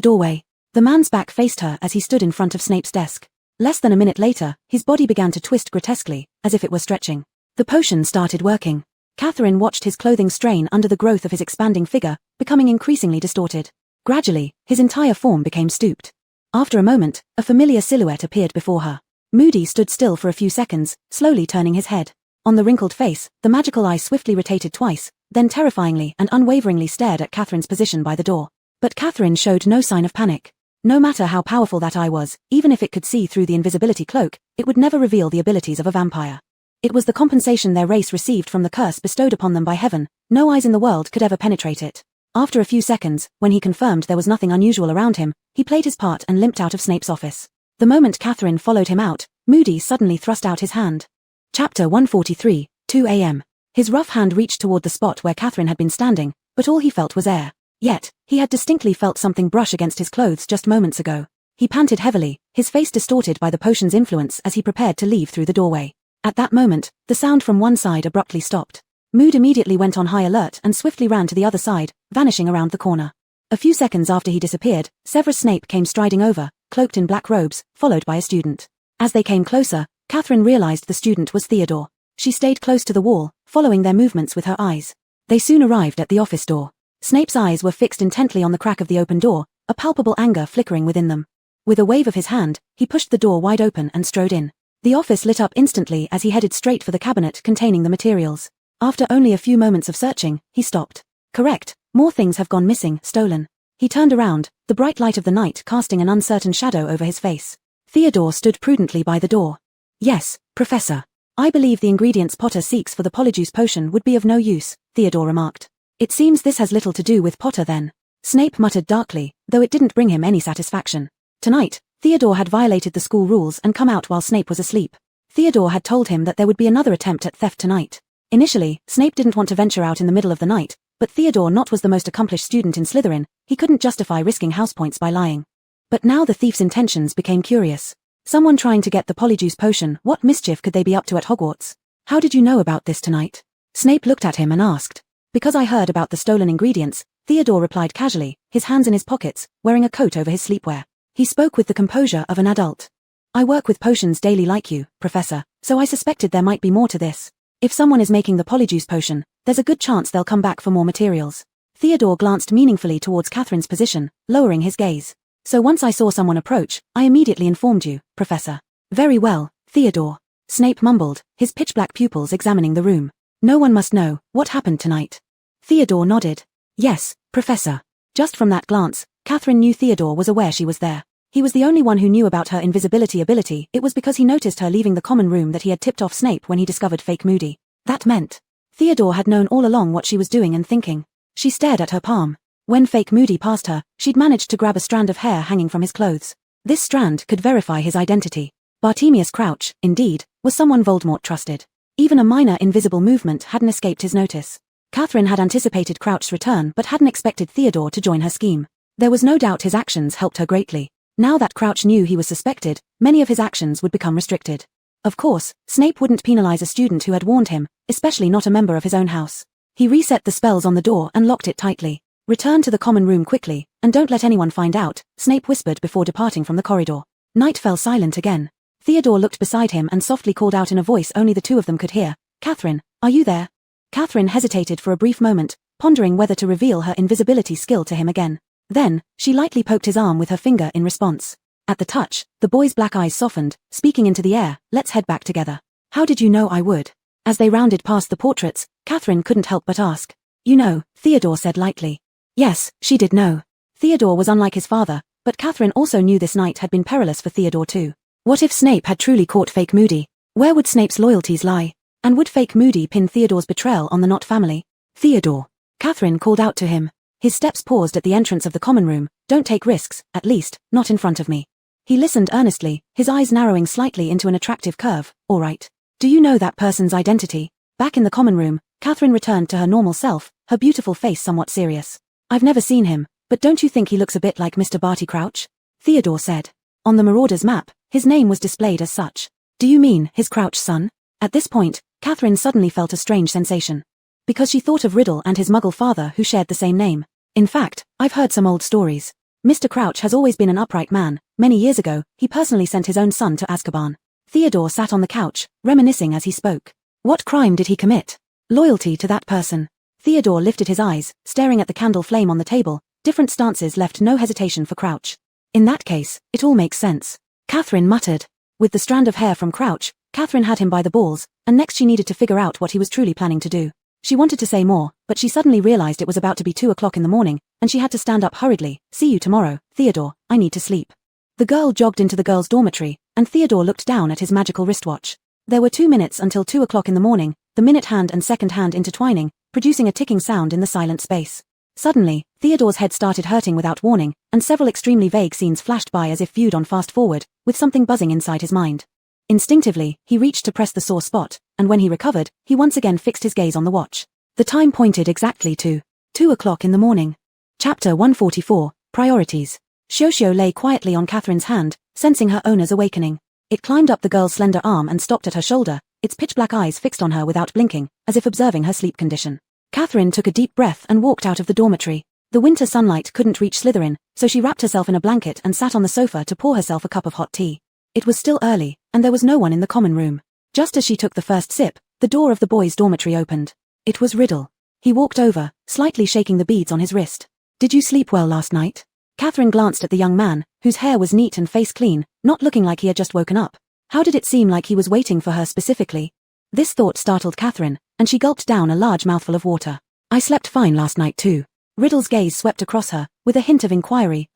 A: doorway. The man's back faced her as he stood in front of Snape's desk. Less than a minute later, his body began to twist grotesquely, as if it were stretching. The potion started working. Catherine watched his clothing strain under the growth of his expanding figure, becoming increasingly distorted. Gradually, his entire form became stooped. After a moment, a familiar silhouette appeared before her. Moody stood still for a few seconds, slowly turning his head. On the wrinkled face, the magical eye swiftly rotated twice, then terrifyingly and unwaveringly stared at Catherine's position by the door. But Catherine showed no sign of panic. No matter how powerful that eye was, even if it could see through the invisibility cloak, it would never reveal the abilities of a vampire. It was the compensation their race received from the curse bestowed upon them by heaven. No eyes in the world could ever penetrate it. After a few seconds, when he confirmed there was nothing unusual around him, he played his part and limped out of Snape's office. The moment Catherine followed him out, Moody suddenly thrust out his hand. Chapter 143, 2 a.m. His rough hand reached toward the spot where Catherine had been standing, but all he felt was air. Yet, he had distinctly felt something brush against his clothes just moments ago. He panted heavily, his face distorted by the potion's influence as he prepared to leave through the doorway. At that moment, the sound from one side abruptly stopped. Mood immediately went on high alert and swiftly ran to the other side, vanishing around the corner. A few seconds after he disappeared, Severus Snape came striding over, cloaked in black robes, followed by a student. As they came closer, Catherine realized the student was Theodore. She stayed close to the wall, following their movements with her eyes. They soon arrived at the office door. Snape's eyes were fixed intently on the crack of the open door, a palpable anger flickering within them. With a wave of his hand, he pushed the door wide open and strode in. The office lit up instantly as he headed straight for the cabinet containing the materials. After only a few moments of searching, he stopped. Correct, more things have gone missing, stolen. He turned around, the bright light of the night casting an uncertain shadow over his face. Theodore stood prudently by the door. Yes, Professor. I believe the ingredients Potter seeks for the polyjuice potion would be of no use, Theodore remarked. It seems this has little to do with Potter then. Snape muttered darkly, though it didn't bring him any satisfaction. Tonight, Theodore had violated the school rules and come out while Snape was asleep. Theodore had told him that there would be another attempt at theft tonight. Initially, Snape didn't want to venture out in the middle of the night, but Theodore not was the most accomplished student in Slytherin, he couldn't justify risking house points by lying. But now the thief's intentions became curious. Someone trying to get the polyjuice potion, what mischief could they be up to at Hogwarts? How did you know about this tonight? Snape looked at him and asked. Because I heard about the stolen ingredients, Theodore replied casually, his hands in his pockets, wearing a coat over his sleepwear. He spoke with the composure of an adult. I work with potions daily like you, Professor, so I suspected there might be more to this. If someone is making the polyjuice potion, there's a good chance they'll come back for more materials. Theodore glanced meaningfully towards Catherine's position, lowering his gaze. So once I saw someone approach, I immediately informed you, Professor. Very well, Theodore. Snape mumbled, his pitch-black pupils examining the room. No one must know what happened tonight. Theodore nodded. Yes, Professor. Just from that glance, Catherine knew Theodore was aware she was there. He was the only one who knew about her invisibility ability. It was because he noticed her leaving the common room that he had tipped off Snape when he discovered fake Moody. That meant Theodore had known all along what she was doing and thinking. She stared at her palm. When fake Moody passed her, she'd managed to grab a strand of hair hanging from his clothes. This strand could verify his identity. Bartemius Crouch, indeed, was someone Voldemort trusted. Even a minor invisible movement hadn't escaped his notice. Catherine had anticipated Crouch's return but hadn't expected Theodore to join her scheme. There was no doubt his actions helped her greatly. Now that Crouch knew he was suspected, many of his actions would become restricted. Of course, Snape wouldn't penalize a student who had warned him, especially not a member of his own house. He reset the spells on the door and locked it tightly. Return to the common room quickly, and don't let anyone find out, Snape whispered before departing from the corridor. Night fell silent again. Theodore looked beside him and softly called out in a voice only the two of them could hear, Catherine, are you there? Catherine hesitated for a brief moment, pondering whether to reveal her invisibility skill to him again. Then, she lightly poked his arm with her finger in response. At the touch, the boy's black eyes softened, speaking into the air, let's head back together. How did you know I would? As they rounded past the portraits, Catherine couldn't help but ask. You know, Theodore said lightly. Yes, she did know. Theodore was unlike his father, but Catherine also knew this night had been perilous for Theodore too. What if Snape had truly caught fake Moody? Where would Snape's loyalties lie? And would fake Moody pin Theodore's betrayal on the Knott family? Theodore. Catherine called out to him. His steps paused at the entrance of the common room. Don't take risks, at least, not in front of me. He listened earnestly, his eyes narrowing slightly into an attractive curve. All right. Do you know that person's identity? Back in the common room, Catherine returned to her normal self, her beautiful face somewhat serious. I've never seen him, but don't you think he looks a bit like Mr. Barty Crouch? Theodore said. On the Marauder's map, his name was displayed as such. Do you mean his Crouch son? At this point, Catherine suddenly felt a strange sensation. Because she thought of Riddle and his Muggle father who shared the same name. In fact, I've heard some old stories. Mr. Crouch has always been an upright man. Many years ago, he personally sent his own son to Azkaban. Theodore sat on the couch, reminiscing as he spoke. What crime did he commit? Loyalty to that person. Theodore lifted his eyes, staring at the candle flame on the table. Different stances left no hesitation for Crouch. In that case, it all makes sense. Catherine muttered. With the strand of hair from Crouch, Catherine had him by the balls, and next she needed to figure out what he was truly planning to do. She wanted to say more, but she suddenly realized it was about to be 2 o'clock in the morning, and she had to stand up hurriedly. See you tomorrow, Theodore, I need to sleep. The girl jogged into the girls' dormitory, and Theodore looked down at his magical wristwatch. There were 2 minutes until 2 o'clock in the morning, the minute hand and second hand intertwining, producing a ticking sound in the silent space. Suddenly, Theodore's head started hurting without warning, and several extremely vague scenes flashed by as if viewed on fast forward, with something buzzing inside his mind. Instinctively, he reached to press the sore spot, and when he recovered, he once again fixed his gaze on the watch. The time pointed exactly to 2 o'clock in the morning. Chapter 144, Priorities. Xiao lay quietly on Catherine's hand, sensing her owner's awakening. It climbed up the girl's slender arm and stopped at her shoulder, its pitch-black eyes fixed on her without blinking, as if observing her sleep condition. Catherine took a deep breath and walked out of the dormitory. The winter sunlight couldn't reach Slytherin, so she wrapped herself in a blanket and sat on the sofa to pour herself a cup of hot tea. It was still early, and there was no one in the common room. Just as she took the first sip, the door of the boys' dormitory opened. It was Riddle. He walked over, slightly shaking the beads on his wrist. Did you sleep well last night? Catherine glanced at the young man, whose hair was neat and face clean, not looking like he had just woken up. How did it seem like he was waiting for her specifically? This thought startled Catherine, and she gulped down a large mouthful of water. I slept fine last night too. Riddle's gaze swept across her, with a hint of inquiry.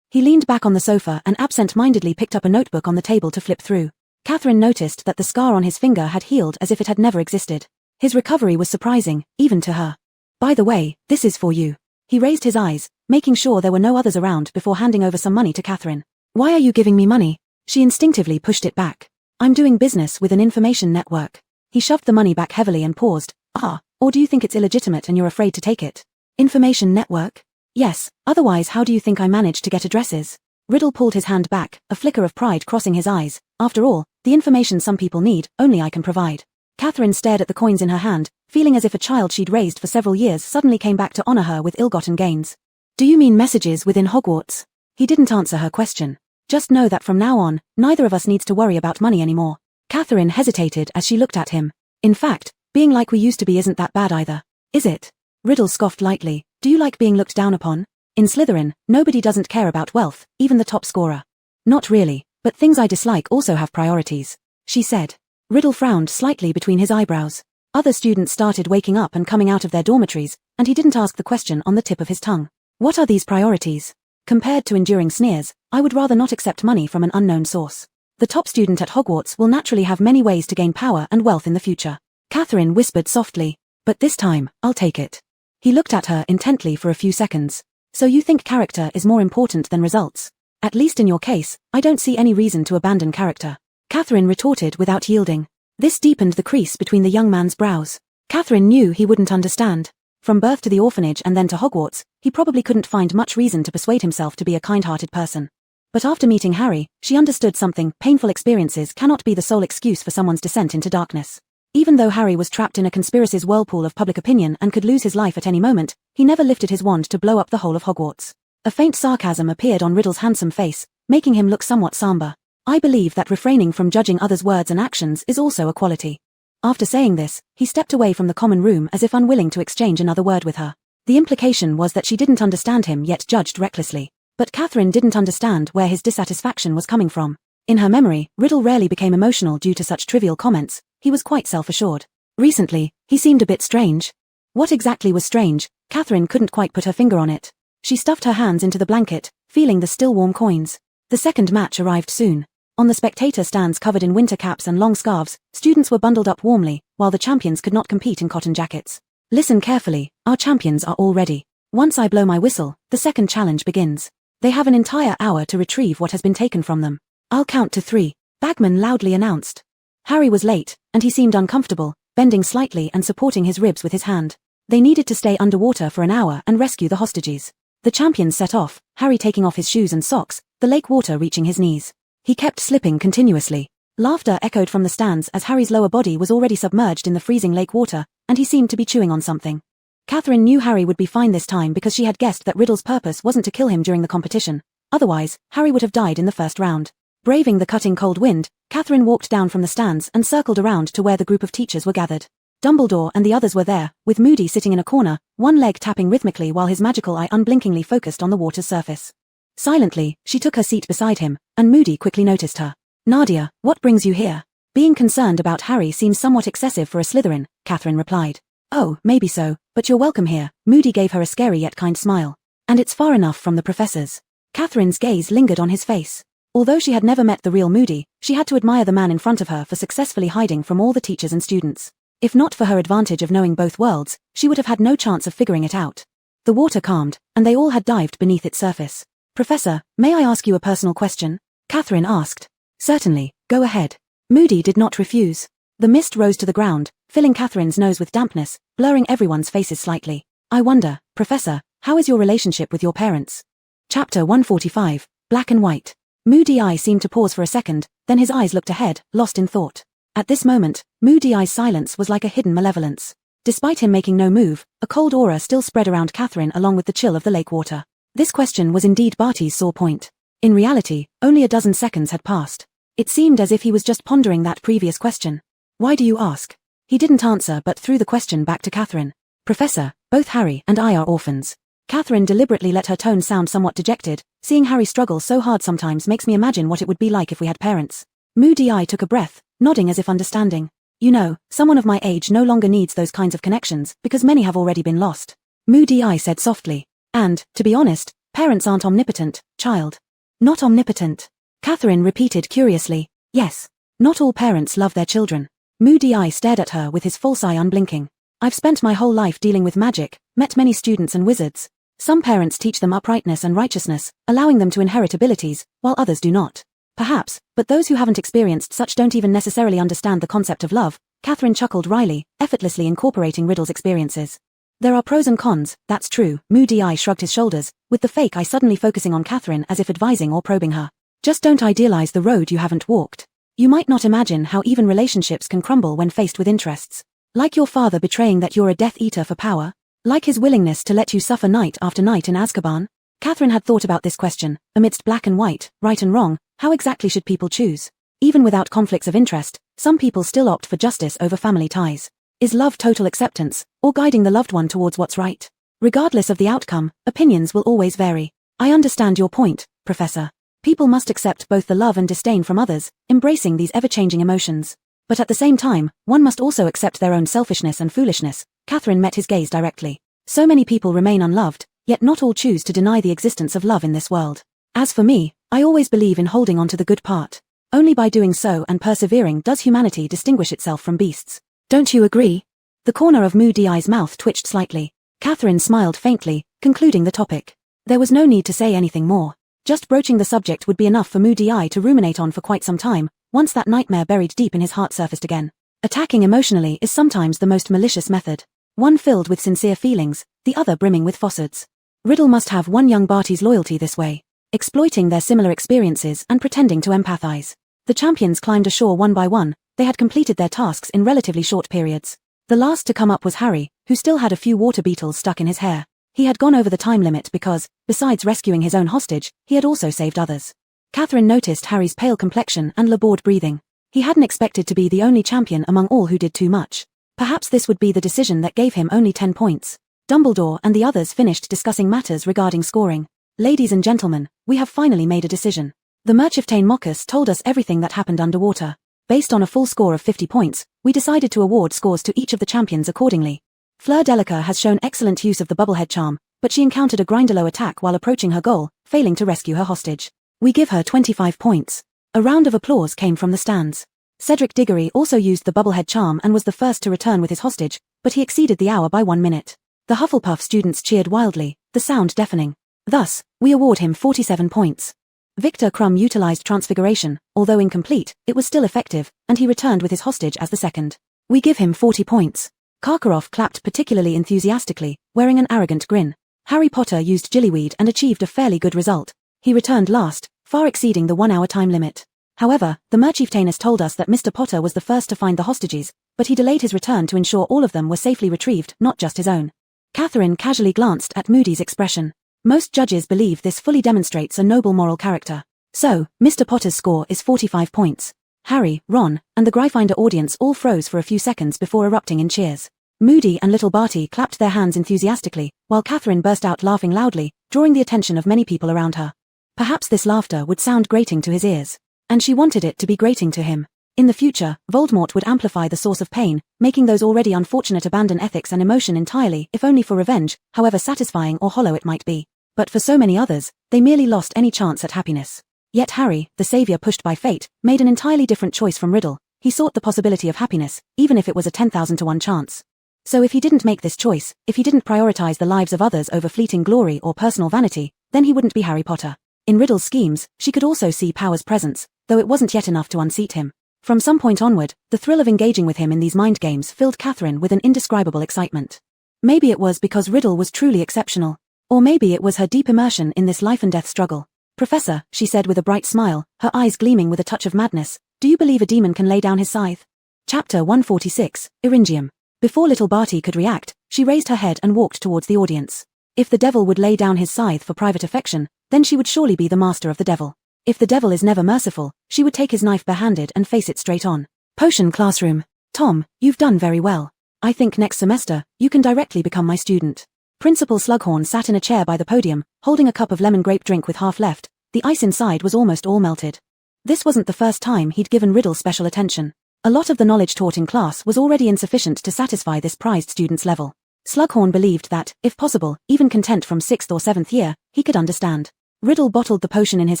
A: He leaned back on the sofa and absent-mindedly picked up a notebook on the table to flip through. Catherine noticed that the scar on his finger had healed as if it had never existed. His recovery was surprising, even to her. By the way, this is for you. He raised his eyes, making sure there were no others around before handing over some money to Catherine. Why are you giving me money? She instinctively pushed it back. I'm doing business with an information network. He shoved the money back heavily and paused. Or do you think it's illegitimate and you're afraid to take it? Information network? Yes, otherwise how do you think I managed to get addresses? Riddle pulled his hand back, a flicker of pride crossing his eyes. After all, the information some people need, only I can provide. Catherine stared at the coins in her hand, feeling as if a child she'd raised for several years suddenly came back to honor her with ill-gotten gains. Do you mean messages within Hogwarts? He didn't answer her question. Just know that from now on, neither of us needs to worry about money anymore. Catherine hesitated as she looked at him. In fact, being like we used to be isn't that bad either. Is it? Riddle scoffed lightly. Do you like being looked down upon? In Slytherin, nobody doesn't care about wealth, even the top scorer. Not really, but things I dislike also have priorities, she said. Riddle frowned slightly between his eyebrows. Other students started waking up and coming out of their dormitories, and he didn't ask the question on the tip of his tongue. What are these priorities? Compared to enduring sneers, I would rather not accept money from an unknown source. The top student at Hogwarts will naturally have many ways to gain power and wealth in the future. Catherine whispered softly. But this time, I'll take it. He looked at her intently for a few seconds. So you think character is more important than results? At least in your case, I don't see any reason to abandon character. Catherine retorted without yielding. This deepened the crease between the young man's brows. Catherine knew he wouldn't understand. From birth to the orphanage and then to Hogwarts, he probably couldn't find much reason to persuade himself to be a kind-hearted person. But after meeting Harry, she understood something. Painful experiences cannot be the sole excuse for someone's descent into darkness. Even though Harry was trapped in a conspiracy's whirlpool of public opinion and could lose his life at any moment, he never lifted his wand to blow up the whole of Hogwarts. A faint sarcasm appeared on Riddle's handsome face, making him look somewhat somber. I believe that refraining from judging others' words and actions is also a quality. After saying this, he stepped away from the common room as if unwilling to exchange another word with her. The implication was that she didn't understand him yet judged recklessly. But Catherine didn't understand where his dissatisfaction was coming from. In her memory, Riddle rarely became emotional due to such trivial comments. He was quite self-assured. Recently, he seemed a bit strange. What exactly was strange? Catherine couldn't quite put her finger on it. She stuffed her hands into the blanket, feeling the still warm coins. The second match arrived soon. On the spectator stands covered in winter caps and long scarves, students were bundled up warmly, while the champions could not compete in cotton jackets. Listen carefully, our champions are all ready. Once I blow my whistle, the second challenge begins. They have an entire hour to retrieve what has been taken from them. I'll count to 3, Bagman loudly announced. Harry was late, and he seemed uncomfortable, bending slightly and supporting his ribs with his hand. They needed to stay underwater for an hour and rescue the hostages. The champions set off, Harry taking off his shoes and socks, the lake water reaching his knees. He kept slipping continuously. Laughter echoed from the stands as Harry's lower body was already submerged in the freezing lake water, and he seemed to be chewing on something. Catherine knew Harry would be fine this time because she had guessed that Riddle's purpose wasn't to kill him during the competition. Otherwise, Harry would have died in the first round. Braving the cutting cold wind, Catherine walked down from the stands and circled around to where the group of teachers were gathered. Dumbledore and the others were there, with Moody sitting in a corner, one leg tapping rhythmically while his magical eye unblinkingly focused on the water's surface. Silently, she took her seat beside him, and Moody quickly noticed her. "Nadia, what brings you here?" "Being concerned about Harry seems somewhat excessive for a Slytherin," Catherine replied. "Oh, maybe so, but you're welcome here." Moody gave her a scary yet kind smile. "And it's far enough from the professors." Catherine's gaze lingered on his face. Although she had never met the real Moody, she had to admire the man in front of her for successfully hiding from all the teachers and students. If not for her advantage of knowing both worlds, she would have had no chance of figuring it out. The water calmed, and they all had dived beneath its surface. "Professor, may I ask you a personal question?" Catherine asked. "Certainly, go ahead." Moody did not refuse. The mist rose to the ground, filling Catherine's nose with dampness, blurring everyone's faces slightly. "I wonder, Professor, how is your relationship with your parents?" Chapter 145, Black and White. Moody Eye seemed to pause for a second, then his eyes looked ahead, lost in thought. At this moment, Moody Eye's silence was like a hidden malevolence. Despite him making no move, a cold aura still spread around Catherine along with the chill of the lake water. This question was indeed Barty's sore point. In reality, only a dozen seconds had passed. It seemed as if he was just pondering that previous question. "Why do you ask?" He didn't answer but threw the question back to Catherine. "Professor, both Harry and I are orphans." Catherine deliberately let her tone sound somewhat dejected. "Seeing Harry struggle so hard sometimes makes me imagine what it would be like if we had parents." Moody Eye took a breath, nodding as if understanding. "You know, someone of my age no longer needs those kinds of connections, because many have already been lost." Moody Eye said softly. "And, to be honest, parents aren't omnipotent, child." "Not omnipotent?" Catherine repeated curiously. "Yes. Not all parents love their children." Moody Eye stared at her with his false eye unblinking. "I've spent my whole life dealing with magic, met many students and wizards. Some parents teach them uprightness and righteousness, allowing them to inherit abilities, while others do not. Perhaps, but those who haven't experienced such don't even necessarily understand the concept of love." Catherine chuckled wryly, effortlessly incorporating Riddle's experiences. "There are pros and cons, that's true." Moody Eye shrugged his shoulders, with the fake eye suddenly focusing on Catherine as if advising or probing her. "Just don't idealize the road you haven't walked. You might not imagine how even relationships can crumble when faced with interests. Like your father betraying that you're a Death Eater for power? Like his willingness to let you suffer night after night in Azkaban?" Catherine had thought about this question. Amidst black and white, right and wrong, how exactly should people choose? Even without conflicts of interest, some people still opt for justice over family ties. Is love total acceptance, or guiding the loved one towards what's right? Regardless of the outcome, opinions will always vary. "I understand your point, Professor. People must accept both the love and disdain from others, embracing these ever-changing emotions. But at the same time, one must also accept their own selfishness and foolishness." Catherine met his gaze directly. "So many people remain unloved, yet not all choose to deny the existence of love in this world. As for me, I always believe in holding on to the good part. Only by doing so and persevering does humanity distinguish itself from beasts. Don't you agree?" The corner of Moody Eye's mouth twitched slightly. Catherine smiled faintly, concluding the topic. There was no need to say anything more. Just broaching the subject would be enough for Moody Eye to ruminate on for quite some time, once that nightmare buried deep in his heart surfaced again. Attacking emotionally is sometimes the most malicious method. One filled with sincere feelings, the other brimming with falsehoods. Riddle must have won young Barty's loyalty this way, exploiting their similar experiences and pretending to empathize. The champions climbed ashore one by one. They had completed their tasks in relatively short periods. The last to come up was Harry, who still had a few water beetles stuck in his hair. He had gone over the time limit because, besides rescuing his own hostage, he had also saved others. Catherine noticed Harry's pale complexion and labored breathing. He hadn't expected to be the only champion among all who did too much. Perhaps this would be the decision that gave him only 10 points. Dumbledore and the others finished discussing matters regarding scoring. "Ladies and gentlemen, we have finally made a decision. The Merchieftain Moccus told us everything that happened underwater. Based on a full score of 50 points, we decided to award scores to each of the champions accordingly. Fleur Delica has shown excellent use of the Bubblehead charm, but she encountered a Grindylow attack while approaching her goal, failing to rescue her hostage. We give her 25 points. A round of applause came from the stands. Cedric Diggory also used the Bubblehead charm and was the first to return with his hostage, but he exceeded the hour by 1 minute. The Hufflepuff students cheered wildly, the sound deafening. Thus, we award him 47 points. Victor Crumb utilized Transfiguration. Although incomplete, it was still effective, and he returned with his hostage as the second. We give him 40 points. Karkaroff clapped particularly enthusiastically, wearing an arrogant grin. Harry Potter used Gillyweed and achieved a fairly good result. He returned last, far exceeding the 1-hour time limit. However, the Merchieftainess told us that Mr. Potter was the first to find the hostages, but he delayed his return to ensure all of them were safely retrieved, not just his own. Catherine casually glanced at Moody's expression. Most judges believe this fully demonstrates a noble moral character. So, Mr. Potter's score is 45 points. Harry, Ron, and the Gryffindor audience all froze for a few seconds before erupting in cheers. Moody and little Barty clapped their hands enthusiastically, while Catherine burst out laughing loudly, drawing the attention of many people around her. Perhaps this laughter would sound grating to his ears. And she wanted it to be grating to him. In the future, Voldemort would amplify the source of pain, making those already unfortunate abandon ethics and emotion entirely, if only for revenge, however satisfying or hollow it might be. But for so many others, they merely lost any chance at happiness. Yet Harry, the savior pushed by fate, made an entirely different choice from Riddle. He sought the possibility of happiness, even if it was a 10,000 to 1 chance. So if he didn't make this choice, if he didn't prioritize the lives of others over fleeting glory or personal vanity, then he wouldn't be Harry Potter. In Riddle's schemes, she could also see Power's presence, though it wasn't yet enough to unseat him. From some point onward, the thrill of engaging with him in these mind games filled Catherine with an indescribable excitement. Maybe it was because Riddle was truly exceptional. Or maybe it was her deep immersion in this life-and-death struggle. "Professor," she said with a bright smile, her eyes gleaming with a touch of madness, "do you believe a demon can lay down his scythe?" Chapter 146, Eryngium. Before little Barty could react, she raised her head and walked towards the audience. If the devil would lay down his scythe for private affection, then she would surely be the master of the devil. If the devil is never merciful, she would take his knife barehanded and face it straight on. Potion classroom. "Tom, you've done very well. I think next semester, you can directly become my student." Principal Slughorn sat in a chair by the podium, holding a cup of lemon grape drink with half left. The ice inside was almost all melted. This wasn't the first time he'd given Riddle special attention. A lot of the knowledge taught in class was already insufficient to satisfy this prized student's level. Slughorn believed that, if possible, even content from 6th or 7th year, he could understand. Riddle bottled the potion in his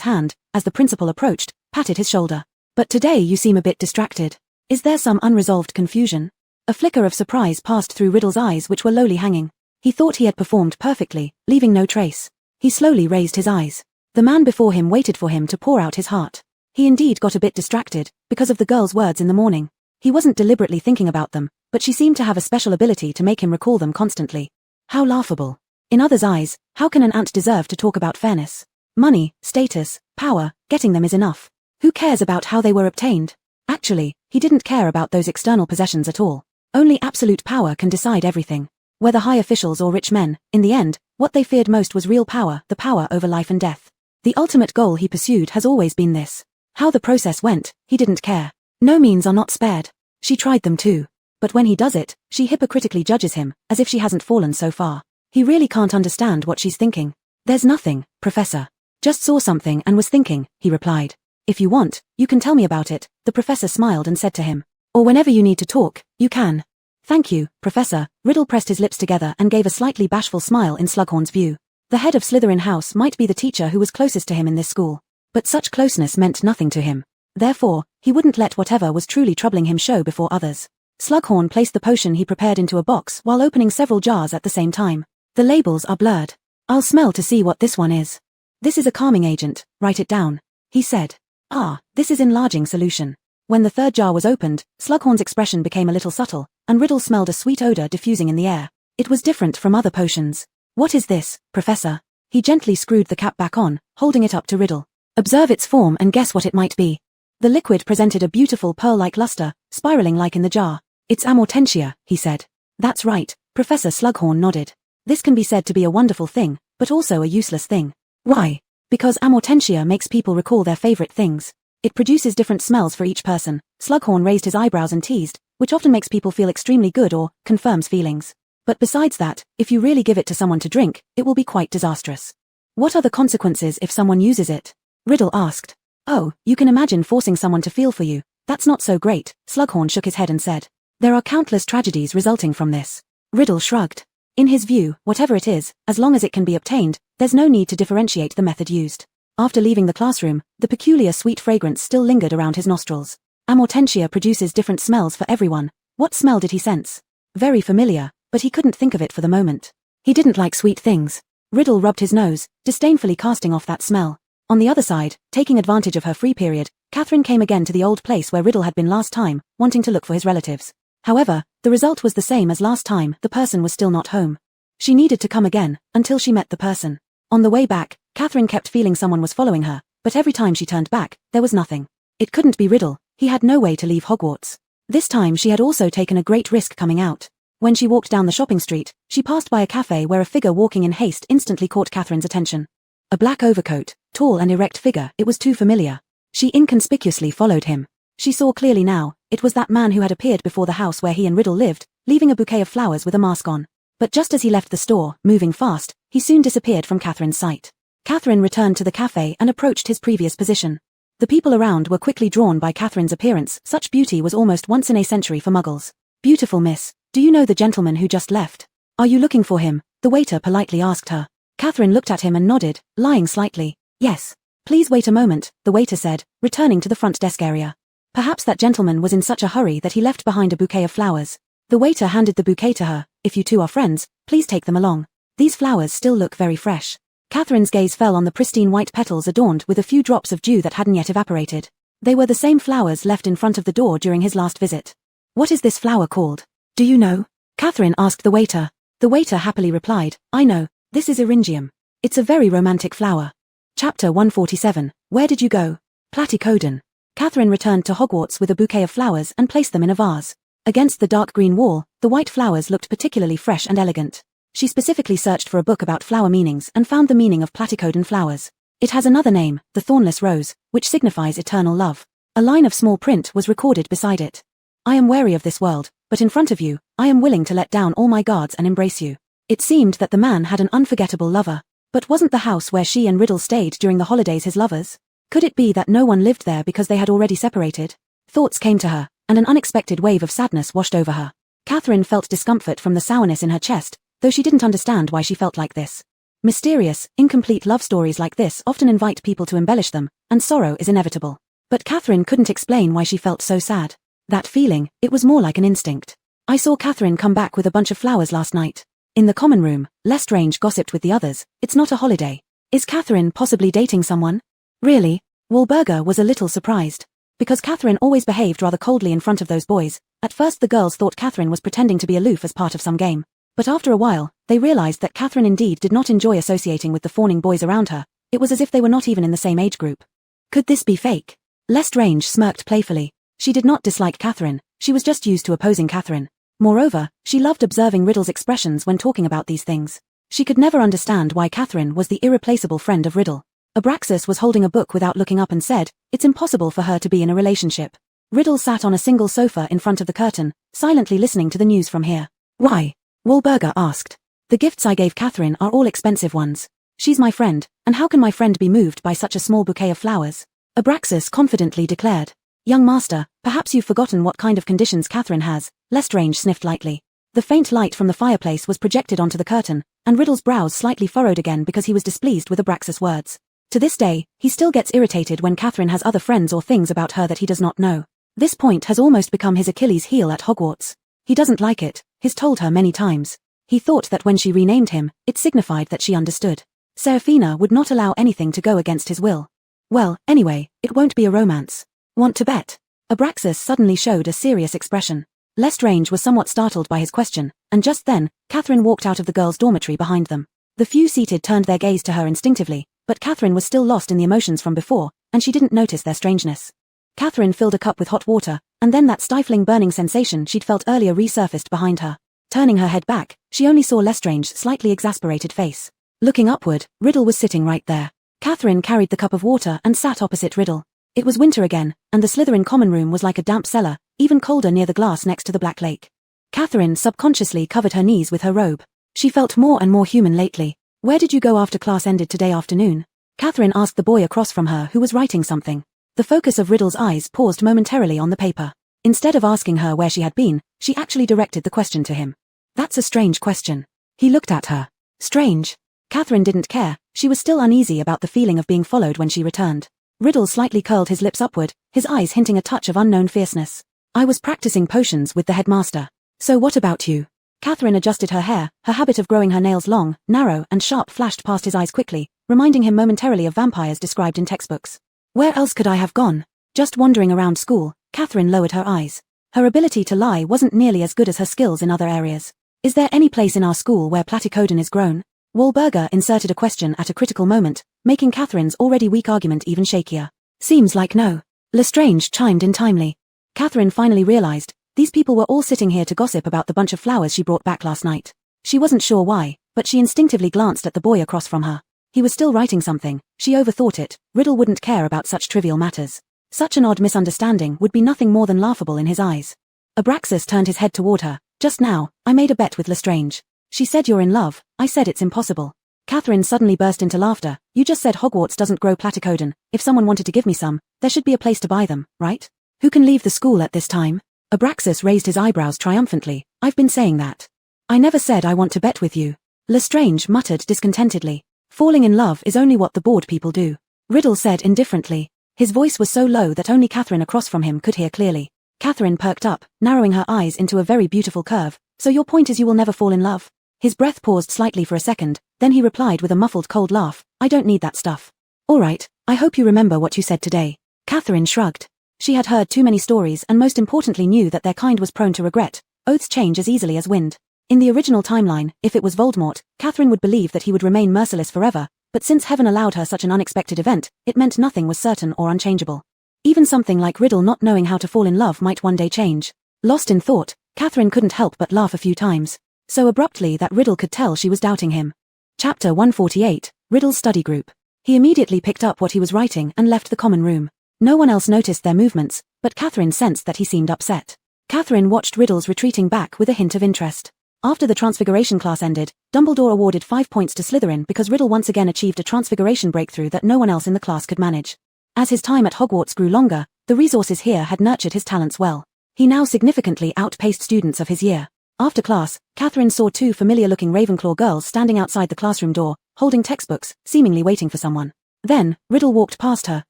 A: hand, as the principal approached, patted his shoulder. "But today you seem a bit distracted. Is there some unresolved confusion?" A flicker of surprise passed through Riddle's eyes, which were lowly hanging. He thought he had performed perfectly, leaving no trace. He slowly raised his eyes. The man before him waited for him to pour out his heart. He indeed got a bit distracted, because of the girl's words in the morning. He wasn't deliberately thinking about them, but she seemed to have a special ability to make him recall them constantly. How laughable. In others' eyes, how can an ant deserve to talk about fairness? Money, status, power, getting them is enough. Who cares about how they were obtained? Actually, he didn't care about those external possessions at all. Only absolute power can decide everything. Whether high officials or rich men, in the end, what they feared most was real power, the power over life and death. The ultimate goal he pursued has always been this. How the process went, he didn't care. No means are not spared. She tried them too. But when he does it, she hypocritically judges him, as if she hasn't fallen so far. He really can't understand what she's thinking. "There's nothing, Professor. Just saw something and was thinking," he replied. "If you want, you can tell me about it," the professor smiled and said to him. "Or whenever you need to talk, you can." "Thank you, Professor." Riddle pressed his lips together and gave a slightly bashful smile in Slughorn's view. The head of Slytherin House might be the teacher who was closest to him in this school. But such closeness meant nothing to him. Therefore, he wouldn't let whatever was truly troubling him show before others. Slughorn placed the potion he prepared into a box while opening several jars at the same time. "The labels are blurred. I'll smell to see what this one is." "This is a calming agent, write it down," he said. "Ah, this is enlarging solution." When the third jar was opened, Slughorn's expression became a little subtle, and Riddle smelled a sweet odor diffusing in the air. It was different from other potions. "What is this, Professor?" He gently screwed the cap back on, holding it up to Riddle. "Observe its form and guess what it might be." The liquid presented a beautiful pearl-like luster, spiraling like in the jar. "It's amortentia," he said. "That's right," Professor Slughorn nodded. "This can be said to be a wonderful thing, but also a useless thing." "Why?" "Because amortentia makes people recall their favorite things. It produces different smells for each person." Slughorn raised his eyebrows and teased, "which often makes people feel extremely good or confirms feelings. But besides that, if you really give it to someone to drink, it will be quite disastrous." "What are the consequences if someone uses it?" Riddle asked. "Oh, you can imagine forcing someone to feel for you. That's not so great," Slughorn shook his head and said. "There are countless tragedies resulting from this." Riddle shrugged. In his view, whatever it is, as long as it can be obtained, there's no need to differentiate the method used. After leaving the classroom, the peculiar sweet fragrance still lingered around his nostrils. Amortentia produces different smells for everyone. What smell did he sense? Very familiar, but he couldn't think of it for the moment. He didn't like sweet things. Riddle rubbed his nose, disdainfully casting off that smell. On the other side, taking advantage of her free period, Catherine came again to the old place where Riddle had been last time, wanting to look for his relatives. However, the result was the same as last time, the person was still not home. She needed to come again, until she met the person. On the way back, Catherine kept feeling someone was following her, but every time she turned back, there was nothing. It couldn't be Riddle, he had no way to leave Hogwarts. This time she had also taken a great risk coming out. When she walked down the shopping street, she passed by a cafe where a figure walking in haste instantly caught Catherine's attention. A black overcoat, tall and erect figure, it was too familiar. She inconspicuously followed him. She saw clearly now, it was that man who had appeared before the house where he and Riddle lived, leaving a bouquet of flowers with a mask on. But just as he left the store, moving fast, he soon disappeared from Catherine's sight. Catherine returned to the cafe and approached his previous position. The people around were quickly drawn by Catherine's appearance. Such beauty was almost once in a century for muggles. "Beautiful miss, do you know the gentleman who just left? Are you looking for him?" the waiter politely asked her. Catherine looked at him and nodded, lying slightly. "Yes. Please wait a moment," the waiter said, returning to the front desk area. Perhaps that gentleman was in such a hurry that he left behind a bouquet of flowers. The waiter handed the bouquet to her. "If you two are friends, please take them along. These flowers still look very fresh." Catherine's gaze fell on the pristine white petals adorned with a few drops of dew that hadn't yet evaporated. They were the same flowers left in front of the door during his last visit. "What is this flower called? Do you know?" Catherine asked the waiter. The waiter happily replied, "I know, this is eryngium. It's a very romantic flower." Chapter 147, Where Did You Go? Platycodon. Catherine returned to Hogwarts with a bouquet of flowers and placed them in a vase. Against the dark green wall, the white flowers looked particularly fresh and elegant. She specifically searched for a book about flower meanings and found the meaning of platycodon flowers. It has another name, the thornless rose, which signifies eternal love. A line of small print was recorded beside it. "I am wary of this world, but in front of you, I am willing to let down all my guards and embrace you." It seemed that the man had an unforgettable lover. But wasn't the house where she and Riddle stayed during the holidays his lover's? Could it be that no one lived there because they had already separated? Thoughts came to her, and an unexpected wave of sadness washed over her. Catherine felt discomfort from the sourness in her chest, though she didn't understand why she felt like this. Mysterious, incomplete love stories like this often invite people to embellish them, and sorrow is inevitable. But Catherine couldn't explain why she felt so sad. That feeling, it was more like an instinct. "I saw Catherine come back with a bunch of flowers last night. In the common room, Lestrange gossiped with the others. It's not a holiday. Is Catherine possibly dating someone?" "Really?" Wahlberger was a little surprised. Because Catherine always behaved rather coldly in front of those boys, at first the girls thought Catherine was pretending to be aloof as part of some game. But after a while, they realized that Catherine indeed did not enjoy associating with the fawning boys around her. It was as if they were not even in the same age group. Could this be fake? Lestrange smirked playfully. She did not dislike Catherine, she was just used to opposing Catherine. Moreover, she loved observing Riddle's expressions when talking about these things. She could never understand why Catherine was the irreplaceable friend of Riddle. Abraxas was holding a book without looking up and said, "It's impossible for her to be in a relationship." Riddle sat on a single sofa in front of the curtain, silently listening to the news from here. "Why?" Wahlberger asked. "The gifts I gave Catherine are all expensive ones. She's my friend, and how can my friend be moved by such a small bouquet of flowers?" Abraxas confidently declared. "Young master, perhaps you've forgotten what kind of conditions Catherine has." Lestrange sniffed lightly. The faint light from the fireplace was projected onto the curtain, and Riddle's brows slightly furrowed again because he was displeased with Abraxas' words. To this day, he still gets irritated when Catherine has other friends or things about her that he does not know. This point has almost become his Achilles heel at Hogwarts. He doesn't like it, he's told her many times. He thought that when she renamed him, it signified that she understood. Seraphina would not allow anything to go against his will. "Well, anyway, it won't be a romance. Want to bet?" Abraxas suddenly showed a serious expression. Lestrange was somewhat startled by his question, and just then, Catherine walked out of the girls' dormitory behind them. The few seated turned their gaze to her instinctively, but Catherine was still lost in the emotions from before, and she didn't notice their strangeness. Catherine filled a cup with hot water, and then that stifling burning sensation she'd felt earlier resurfaced behind her. Turning her head back, she only saw Lestrange's slightly exasperated face. Looking upward, Riddle was sitting right there. Catherine carried the cup of water and sat opposite Riddle. It was winter again, and the Slytherin common room was like a damp cellar, even colder near the glass next to the Black Lake. Catherine subconsciously covered her knees with her robe. She felt more and more human lately. "Where did you go after class ended today afternoon?" Catherine asked the boy across from her who was writing something. The focus of Riddle's eyes paused momentarily on the paper. Instead of asking her where she had been, she actually directed the question to him. "That's a strange question." He looked at her. "Strange?" Catherine didn't care, she was still uneasy about the feeling of being followed when she returned. Riddle slightly curled his lips upward, his eyes hinting a touch of unknown fierceness. "I was practicing potions with the headmaster. So what about you?" Catherine adjusted her hair, her habit of growing her nails long, narrow, and sharp flashed past his eyes quickly, reminding him momentarily of vampires described in textbooks. "Where else could I have gone? Just wandering around school." Catherine lowered her eyes. Her ability to lie wasn't nearly as good as her skills in other areas. "Is there any place in our school where platycodon is grown?" Wahlberger inserted a question at a critical moment, making Catherine's already weak argument even shakier. "Seems like no." Lestrange chimed in timely. Catherine finally realized, these people were all sitting here to gossip about the bunch of flowers she brought back last night. She wasn't sure why, but she instinctively glanced at the boy across from her. He was still writing something, she overthought it, Riddle wouldn't care about such trivial matters. Such an odd misunderstanding would be nothing more than laughable in his eyes. Abraxas turned his head toward her. Just now, I made a bet with Lestrange. She said you're in love, I said it's impossible. Catherine suddenly burst into laughter. You just said Hogwarts doesn't grow platycodon. If someone wanted to give me some, there should be a place to buy them, right? Who can leave the school at this time? Abraxas raised his eyebrows triumphantly. I've been saying that. I never said I want to bet with you. Lestrange muttered discontentedly. Falling in love is only what the bored people do. Riddle said indifferently. His voice was so low that only Catherine across from him could hear clearly. Catherine perked up, narrowing her eyes into a very beautiful curve. So your point is you will never fall in love? His breath paused slightly for a second, then he replied with a muffled cold laugh. I don't need that stuff. All right, I hope you remember what you said today. Catherine shrugged. She had heard too many stories and most importantly knew that their kind was prone to regret. Oaths change as easily as wind. In the original timeline, if it was Voldemort, Catherine would believe that he would remain merciless forever, but since heaven allowed her such an unexpected event, it meant nothing was certain or unchangeable. Even something like Riddle not knowing how to fall in love might one day change. Lost in thought, Catherine couldn't help but laugh a few times. So abruptly that Riddle could tell she was doubting him. Chapter 148, Riddle's Study Group. He immediately picked up what he was writing and left the common room. No one else noticed their movements, but Catherine sensed that he seemed upset. Catherine watched Riddle's retreating back with a hint of interest. After the Transfiguration class ended, Dumbledore awarded 5 points to Slytherin because Riddle once again achieved a Transfiguration breakthrough that no one else in the class could manage. As his time at Hogwarts grew longer, the resources here had nurtured his talents well. He now significantly outpaced students of his year. After class, Catherine saw 2 familiar-looking Ravenclaw girls standing outside the classroom door, holding textbooks, seemingly waiting for someone. Then, Riddle walked past her,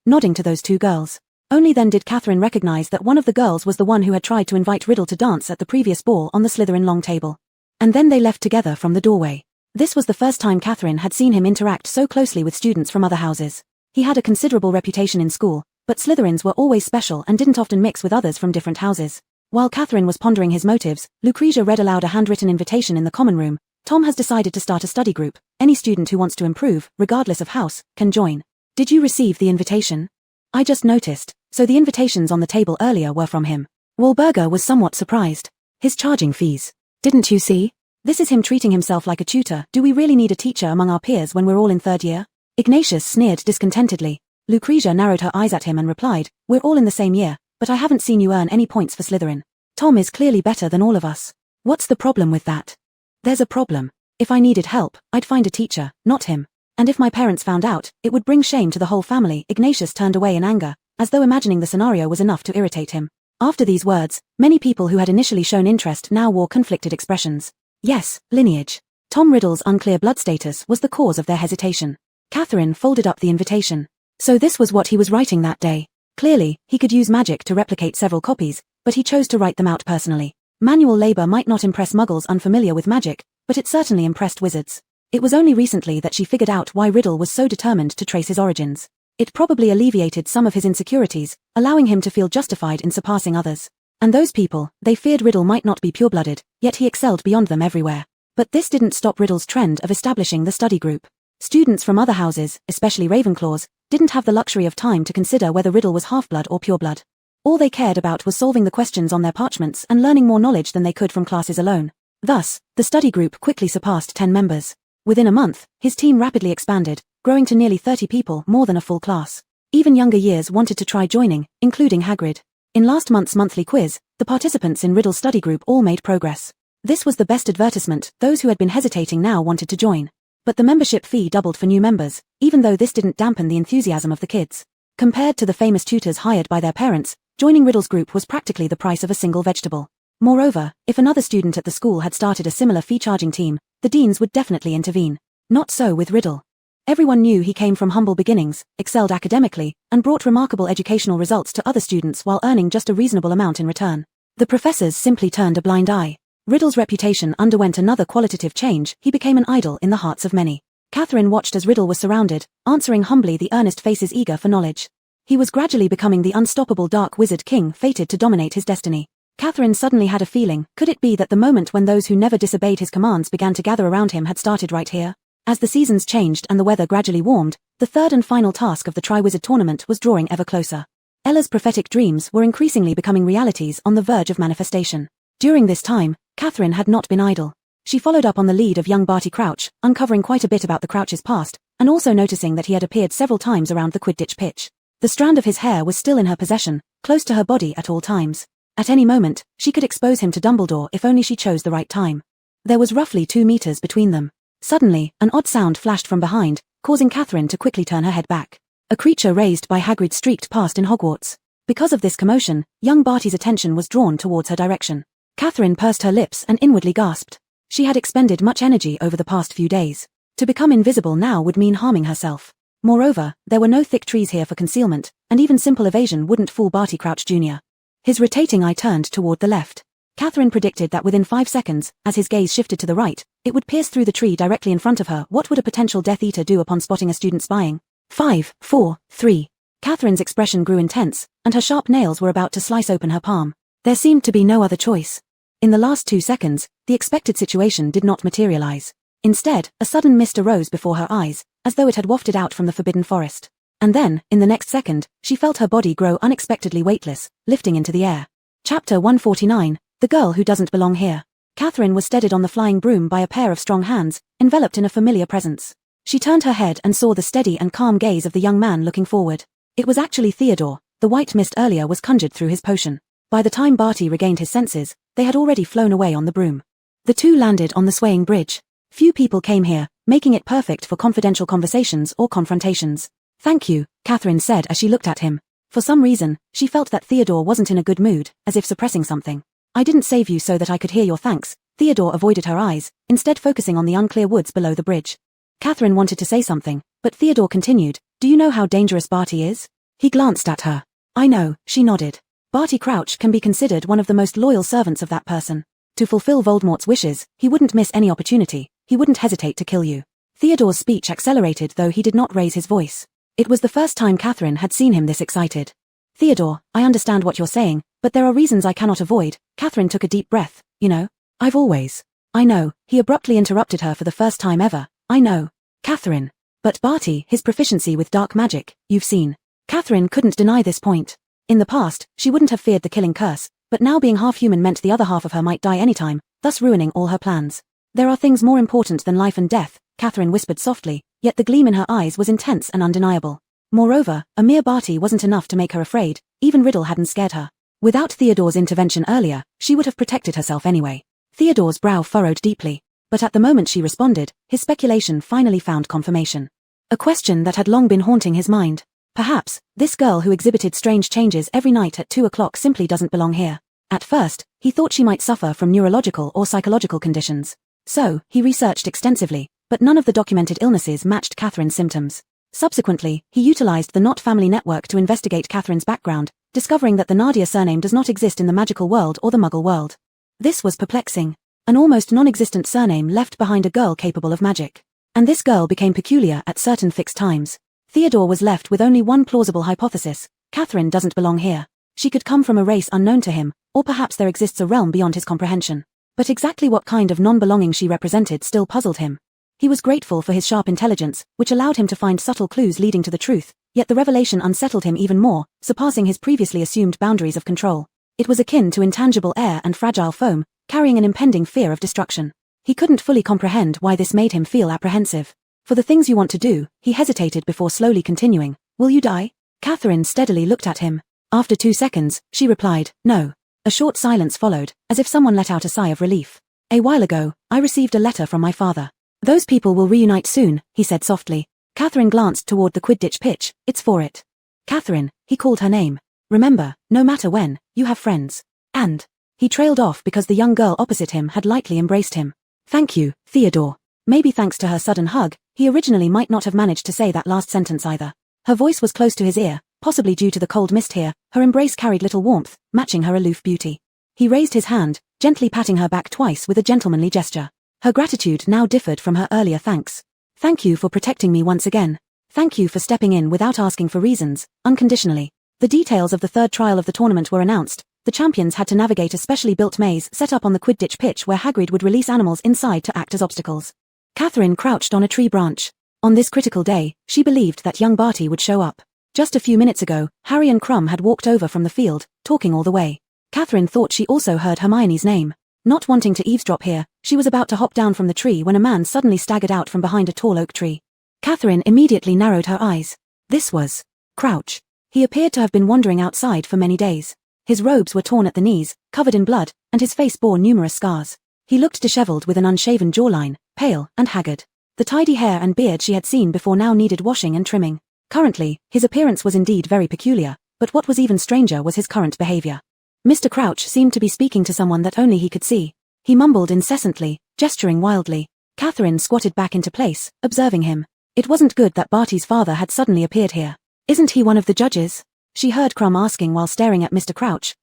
A: nodding to those 2 girls. Only then did Catherine recognize that one of the girls was the one who had tried to invite Riddle to dance at the previous ball on the Slytherin long table. And then they left together from the doorway. This was the first time Catherine had seen him interact so closely with students from other houses. He had a considerable reputation in school, but Slytherins were always special and didn't often mix with others from different houses. While Catherine was pondering his motives, Lucretia read aloud a handwritten invitation in the common room. Tom has decided to start a study group. Any student who wants to improve, regardless of house, can join. Did you receive the invitation? I just noticed. So the invitations on the table earlier were from him. Wahlberger was somewhat surprised. His charging fees. Didn't you see? This is him treating himself like a tutor. Do we really need a teacher among our peers when we're all in 3rd year? Ignatius sneered discontentedly. Lucretia narrowed her eyes at him and replied, we're all in the same year, but I haven't seen you earn any points for Slytherin. Tom is clearly better than all of us. What's the problem with that? There's a problem. If I needed help, I'd find a teacher, not him. And if my parents found out, it would bring shame to the whole family. Ignatius turned away in anger, as though imagining the scenario was enough to irritate him. After these words, many people who had initially shown interest now wore conflicted expressions. Yes, lineage. Tom Riddle's unclear blood status was the cause of their hesitation. Catherine folded up the invitation. So this was what he was writing that day. Clearly, he could use magic to replicate several copies, but he chose to write them out personally. Manual labor might not impress muggles unfamiliar with magic, but it certainly impressed wizards. It was only recently that she figured out why Riddle was so determined to trace his origins. It probably alleviated some of his insecurities, allowing him to feel justified in surpassing others. And those people, they feared Riddle might not be pure-blooded, yet he excelled beyond them everywhere. But this didn't stop Riddle's trend of establishing the study group. Students from other houses, especially Ravenclaws, didn't have the luxury of time to consider whether Riddle was half-blood or pure-blood. All they cared about was solving the questions on their parchments and learning more knowledge than they could from classes alone. Thus, the study group quickly surpassed 10 members. Within a month, his team rapidly expanded, growing to nearly 30 people, more than a full class. Even younger years wanted to try joining, including Hagrid. In last month's monthly quiz, the participants in Riddle's study group all made progress. This was the best advertisement. Those who had been hesitating now wanted to join. But the membership fee doubled for new members, even though this didn't dampen the enthusiasm of the kids. Compared to the famous tutors hired by their parents, joining Riddle's group was practically the price of a single vegetable. Moreover, if another student at the school had started a similar fee-charging team, the deans would definitely intervene. Not so with Riddle. Everyone knew he came from humble beginnings, excelled academically, and brought remarkable educational results to other students while earning just a reasonable amount in return. The professors simply turned a blind eye. Riddle's reputation underwent another qualitative change. He became an idol in the hearts of many. Catherine watched as Riddle was surrounded, answering humbly the earnest faces eager for knowledge. He was gradually becoming the unstoppable dark wizard king fated to dominate his destiny. Catherine suddenly had a feeling. Could it be that the moment when those who never disobeyed his commands began to gather around him had started right here? As the seasons changed and the weather gradually warmed, the third and final task of the Triwizard Tournament was drawing ever closer. Ella's prophetic dreams were increasingly becoming realities on the verge of manifestation. During this time, Catherine had not been idle. She followed up on the lead of young Barty Crouch, uncovering quite a bit about the Crouch's past, and also noticing that he had appeared several times around the Quidditch pitch. The strand of his hair was still in her possession, close to her body at all times. At any moment, she could expose him to Dumbledore if only she chose the right time. There was roughly 2 meters between them. Suddenly, an odd sound flashed from behind, causing Catherine to quickly turn her head back. A creature raised by Hagrid streaked past in Hogwarts. Because of this commotion, young Barty's attention was drawn towards her direction. Catherine pursed her lips and inwardly gasped. She had expended much energy over the past few days. To become invisible now would mean harming herself. Moreover, there were no thick trees here for concealment, and even simple evasion wouldn't fool Barty Crouch Jr. His rotating eye turned toward the left. Catherine predicted that within 5 seconds, as his gaze shifted to the right, it would pierce through the tree directly in front of her. What would a potential Death Eater do upon spotting a student spying? 5, 4, 3. Catherine's expression grew intense, and her sharp nails were about to slice open her palm. There seemed to be no other choice. In the last 2 seconds, the expected situation did not materialize. Instead, a sudden mist arose before her eyes, as though it had wafted out from the forbidden forest. And then, in the next second, she felt her body grow unexpectedly weightless, lifting into the air. Chapter 149, The Girl Who Doesn't Belong Here. Catherine was steadied on the flying broom by a pair of strong hands, enveloped in a familiar presence. She turned her head and saw the steady and calm gaze of the young man looking forward. It was actually Theodore. The white mist earlier was conjured through his potion. By the time Barty regained his senses, they had already flown away on the broom. The two landed on the swaying bridge. Few people came here, making it perfect for confidential conversations or confrontations. Thank you, Catherine said as she looked at him. For some reason, she felt that Theodore wasn't in a good mood, as if suppressing something. I didn't save you so that I could hear your thanks. Theodore avoided her eyes, instead focusing on the unclear woods below the bridge. Catherine wanted to say something, but Theodore continued, Do you know how dangerous Barty is? He glanced at her. I know, she nodded. Barty Crouch can be considered one of the most loyal servants of that person. To fulfill Voldemort's wishes, he wouldn't miss any opportunity. He wouldn't hesitate to kill you. Theodore's speech accelerated though he did not raise his voice. It was the first time Catherine had seen him this excited. Theodore, I understand what you're saying, but there are reasons I cannot avoid. Catherine took a deep breath. You know, I've always. I know, he abruptly interrupted her for the first time ever. I know. Catherine. But Barty, his proficiency with dark magic, you've seen. Catherine couldn't deny this point. In the past, she wouldn't have feared the killing curse, but now being half-human meant the other half of her might die anytime, thus ruining all her plans. There are things more important than life and death, Catherine whispered softly, yet the gleam in her eyes was intense and undeniable. Moreover, a mere Barty wasn't enough to make her afraid, even Riddle hadn't scared her. Without Theodore's intervention earlier, she would have protected herself anyway. Theodore's brow furrowed deeply, but at the moment she responded, his speculation finally found confirmation. A question that had long been haunting his mind. Perhaps, this girl who exhibited strange changes every night at 2 o'clock simply doesn't belong here. At first, he thought she might suffer from neurological or psychological conditions. So, he researched extensively, but none of the documented illnesses matched Catherine's symptoms. Subsequently, he utilized the Not Family Network to investigate Catherine's background, discovering that the Nadia surname does not exist in the magical world or the Muggle world. This was perplexing. An almost non-existent surname left behind a girl capable of magic. And this girl became peculiar at certain fixed times. Theodore was left with only one plausible hypothesis. Catherine doesn't belong here. She could come from a race unknown to him, or perhaps there exists a realm beyond his comprehension. But exactly what kind of non-belonging she represented still puzzled him. He was grateful for his sharp intelligence, which allowed him to find subtle clues leading to the truth, yet the revelation unsettled him even more, surpassing his previously assumed boundaries of control. It was akin to intangible air and fragile foam, carrying an impending fear of destruction. He couldn't fully comprehend why this made him feel apprehensive. For the things you want to do, he hesitated before slowly continuing. Will you die? Catherine steadily looked at him. After 2 seconds, she replied, no. A short silence followed, as if someone let out a sigh of relief. A while ago, I received a letter from my father. Those people will reunite soon, he said softly. Catherine glanced toward the Quidditch pitch. It's for it. Catherine, he called her name. Remember, no matter when, you have friends. And. He trailed off because the young girl opposite him had lightly embraced him. Thank you, Theodore. Maybe thanks to her sudden hug, he originally might not have managed to say that last sentence either. Her voice was close to his ear, possibly due to the cold mist here. Her embrace carried little warmth, matching her aloof beauty. He raised his hand, gently patting her back twice with a gentlemanly gesture. Her gratitude now differed from her earlier thanks. Thank you for protecting me once again. Thank you for stepping in without asking for reasons, unconditionally. The details of the third trial of the tournament were announced. The champions had to navigate a specially built maze set up on the Quidditch pitch where Hagrid would release animals inside to act as obstacles. Catherine crouched on a tree branch. On this critical day, she believed that young Barty would show up. Just a few minutes ago, Harry and Crumb had walked over from the field, talking all the way. Catherine thought she also heard Hermione's name. Not wanting to eavesdrop here, she was about to hop down from the tree when a man suddenly staggered out from behind a tall oak tree. Catherine immediately narrowed her eyes. This was Crouch. He appeared to have been wandering outside for many days. His robes were torn at the knees, covered in blood, and his face bore numerous scars. He looked disheveled with an unshaven jawline, pale and haggard. The tidy hair and beard she had seen before now needed washing and trimming. Currently, his appearance was indeed very peculiar, but what was even stranger was his current behavior. Mr. Crouch seemed to be speaking to someone that only he could see. He mumbled incessantly, gesturing wildly. Catherine squatted back into place, observing him. It wasn't good that Barty's father had suddenly appeared here. Isn't he one of the judges? She heard Crumb asking while staring at Mr. Crouch.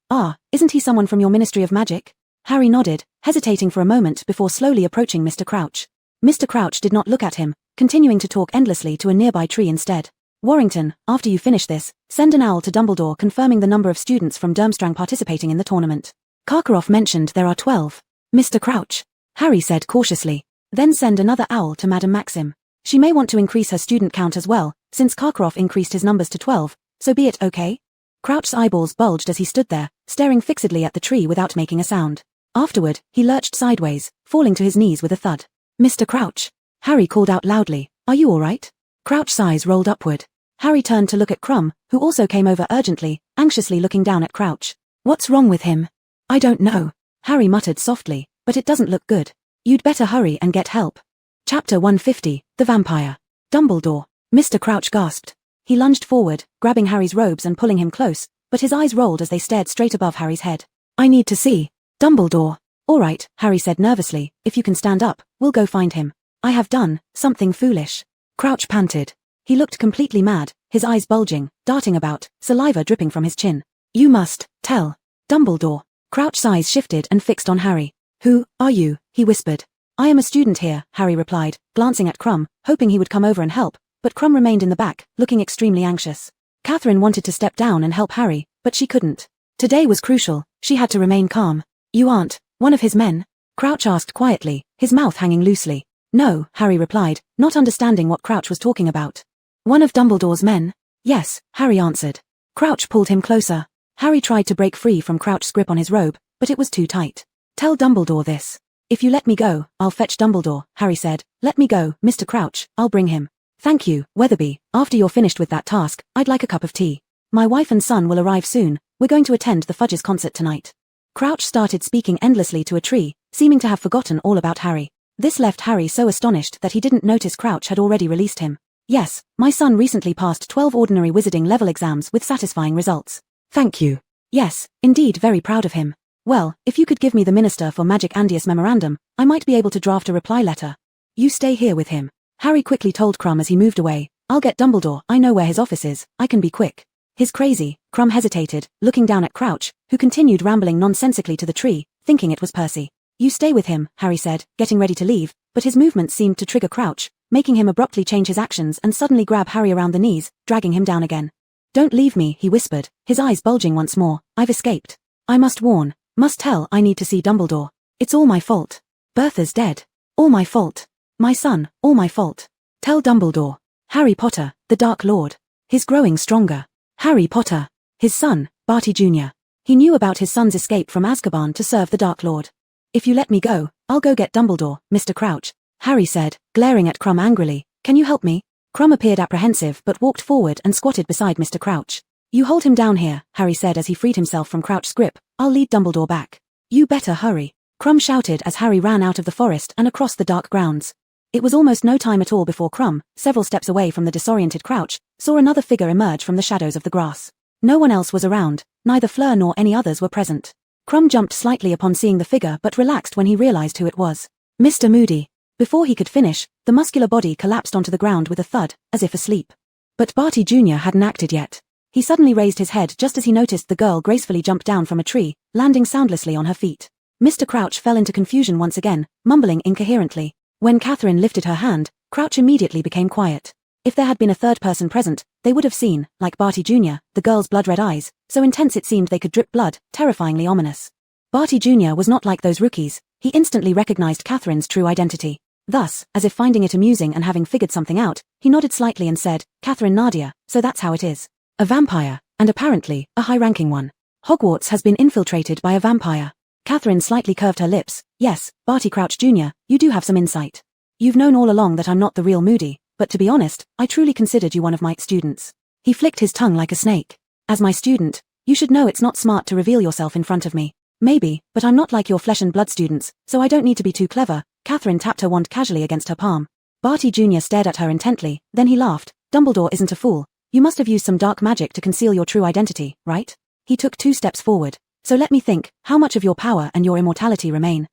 A: Isn't he someone from your Ministry of Magic? Harry nodded, hesitating for a moment before slowly approaching Mr. Crouch. Mr. Crouch did not look at him, continuing to talk endlessly to a nearby tree instead. Warrington, after you finish this, send an owl to Dumbledore confirming the number of students from Durmstrang participating in the tournament. Karkaroff mentioned there are 12. Mr. Crouch, Harry said cautiously. Then send another owl to Madame Maxim. She may want to increase her student count as well, since Karkaroff increased his numbers to 12, so be it okay? Crouch's eyeballs bulged as he stood there, staring fixedly at the tree without making a sound. Afterward, he lurched sideways, falling to his knees with a thud. Mr. Crouch, Harry called out loudly, are you all right? Crouch's eyes rolled upward. Harry turned to look at Crumb, who also came over urgently, anxiously looking down at Crouch. What's wrong with him? I don't know, Harry muttered softly, but it doesn't look good. You'd better hurry and get help. Chapter 150, The Vampire. Dumbledore. Mr. Crouch gasped. He lunged forward, grabbing Harry's robes and pulling him close, but his eyes rolled as they stared straight above Harry's head. I need to see Dumbledore. All right, Harry said nervously, if you can stand up, we'll go find him. I have done something foolish. Crouch panted. He looked completely mad, his eyes bulging, darting about, saliva dripping from his chin. You must tell Dumbledore. Crouch's eyes shifted and fixed on Harry. Who are you? He whispered. I am a student here, Harry replied, glancing at Crumb, hoping he would come over and help, but Crumb remained in the back, looking extremely anxious. Catherine wanted to step down and help Harry, but she couldn't. Today was crucial, she had to remain calm. You aren't one of his men? Crouch asked quietly, his mouth hanging loosely. No, Harry replied, not understanding what Crouch was talking about. One of Dumbledore's men? Yes, Harry answered. Crouch pulled him closer. Harry tried to break free from Crouch's grip on his robe, but it was too tight. Tell Dumbledore this. If you let me go, I'll fetch Dumbledore, Harry said. Let me go, Mr. Crouch, I'll bring him. Thank you, Weatherby. After you're finished with that task, I'd like a cup of tea. My wife and son will arrive soon. We're going to attend the Fudges concert tonight. Crouch started speaking endlessly to a tree, seeming to have forgotten all about Harry. This left Harry so astonished that he didn't notice Crouch had already released him. Yes, my son recently passed 12 ordinary wizarding level exams with satisfying results. Thank you. Yes, indeed very proud of him. Well, if you could give me the Minister for Magic Andius memorandum, I might be able to draft a reply letter. You stay here with him. Harry quickly told Crumb as he moved away. I'll get Dumbledore, I know where his office is, I can be quick. He's crazy. Crumb hesitated, looking down at Crouch, who continued rambling nonsensically to the tree, thinking it was Percy. You stay with him, Harry said, getting ready to leave, but his movements seemed to trigger Crouch, making him abruptly change his actions and suddenly grab Harry around the knees, dragging him down again. Don't leave me, he whispered, his eyes bulging once more. I've escaped. I must warn, must tell I need to see Dumbledore. It's all my fault. Bertha's dead. All my fault. My son, all my fault. Tell Dumbledore. Harry Potter, the Dark Lord. He's growing stronger. Harry Potter. His son, Barty Jr. He knew about his son's escape from Azkaban to serve the Dark Lord. If you let me go, I'll go get Dumbledore, Mr. Crouch, Harry said, glaring at Crumb angrily. Can you help me? Crumb appeared apprehensive but walked forward and squatted beside Mr. Crouch. You hold him down here, Harry said as he freed himself from Crouch's grip. I'll lead Dumbledore back. You better hurry. Crumb shouted as Harry ran out of the forest and across the dark grounds. It was almost no time at all before Crumb, several steps away from the disoriented Crouch, saw another figure emerge from the shadows of the grass. No one else was around, neither Fleur nor any others were present. Crumb jumped slightly upon seeing the figure but relaxed when he realized who it was. Mr. Moody. Before he could finish, the muscular body collapsed onto the ground with a thud, as if asleep. But Barty Jr. hadn't acted yet. He suddenly raised his head just as he noticed the girl gracefully jump down from a tree, landing soundlessly on her feet. Mr. Crouch fell into confusion once again, mumbling incoherently. When Catherine lifted her hand, Crouch immediately became quiet. If there had been a third person present, they would have seen, like Barty Jr., the girl's blood-red eyes, so intense it seemed they could drip blood, terrifyingly ominous. Barty Jr. was not like those rookies. He instantly recognized Catherine's true identity. Thus, as if finding it amusing and having figured something out, he nodded slightly and said, Catherine Nadia, so that's how it is. A vampire, and apparently, a high-ranking one. Hogwarts has been infiltrated by a vampire. Catherine slightly curved her lips. Yes, Barty Crouch Jr., you do have some insight. You've known all along that I'm not the real Moody, but to be honest, I truly considered you one of my students. He flicked his tongue like a snake. As my student, you should know it's not smart to reveal yourself in front of me. Maybe, but I'm not like your flesh and blood students, so I don't need to be too clever. Catherine tapped her wand casually against her palm. Barty Jr. stared at her intently, then he laughed. Dumbledore isn't a fool. You must have used some dark magic to conceal your true identity, right? He took 2 steps forward. So let me think, how much of your power and your immortality remain?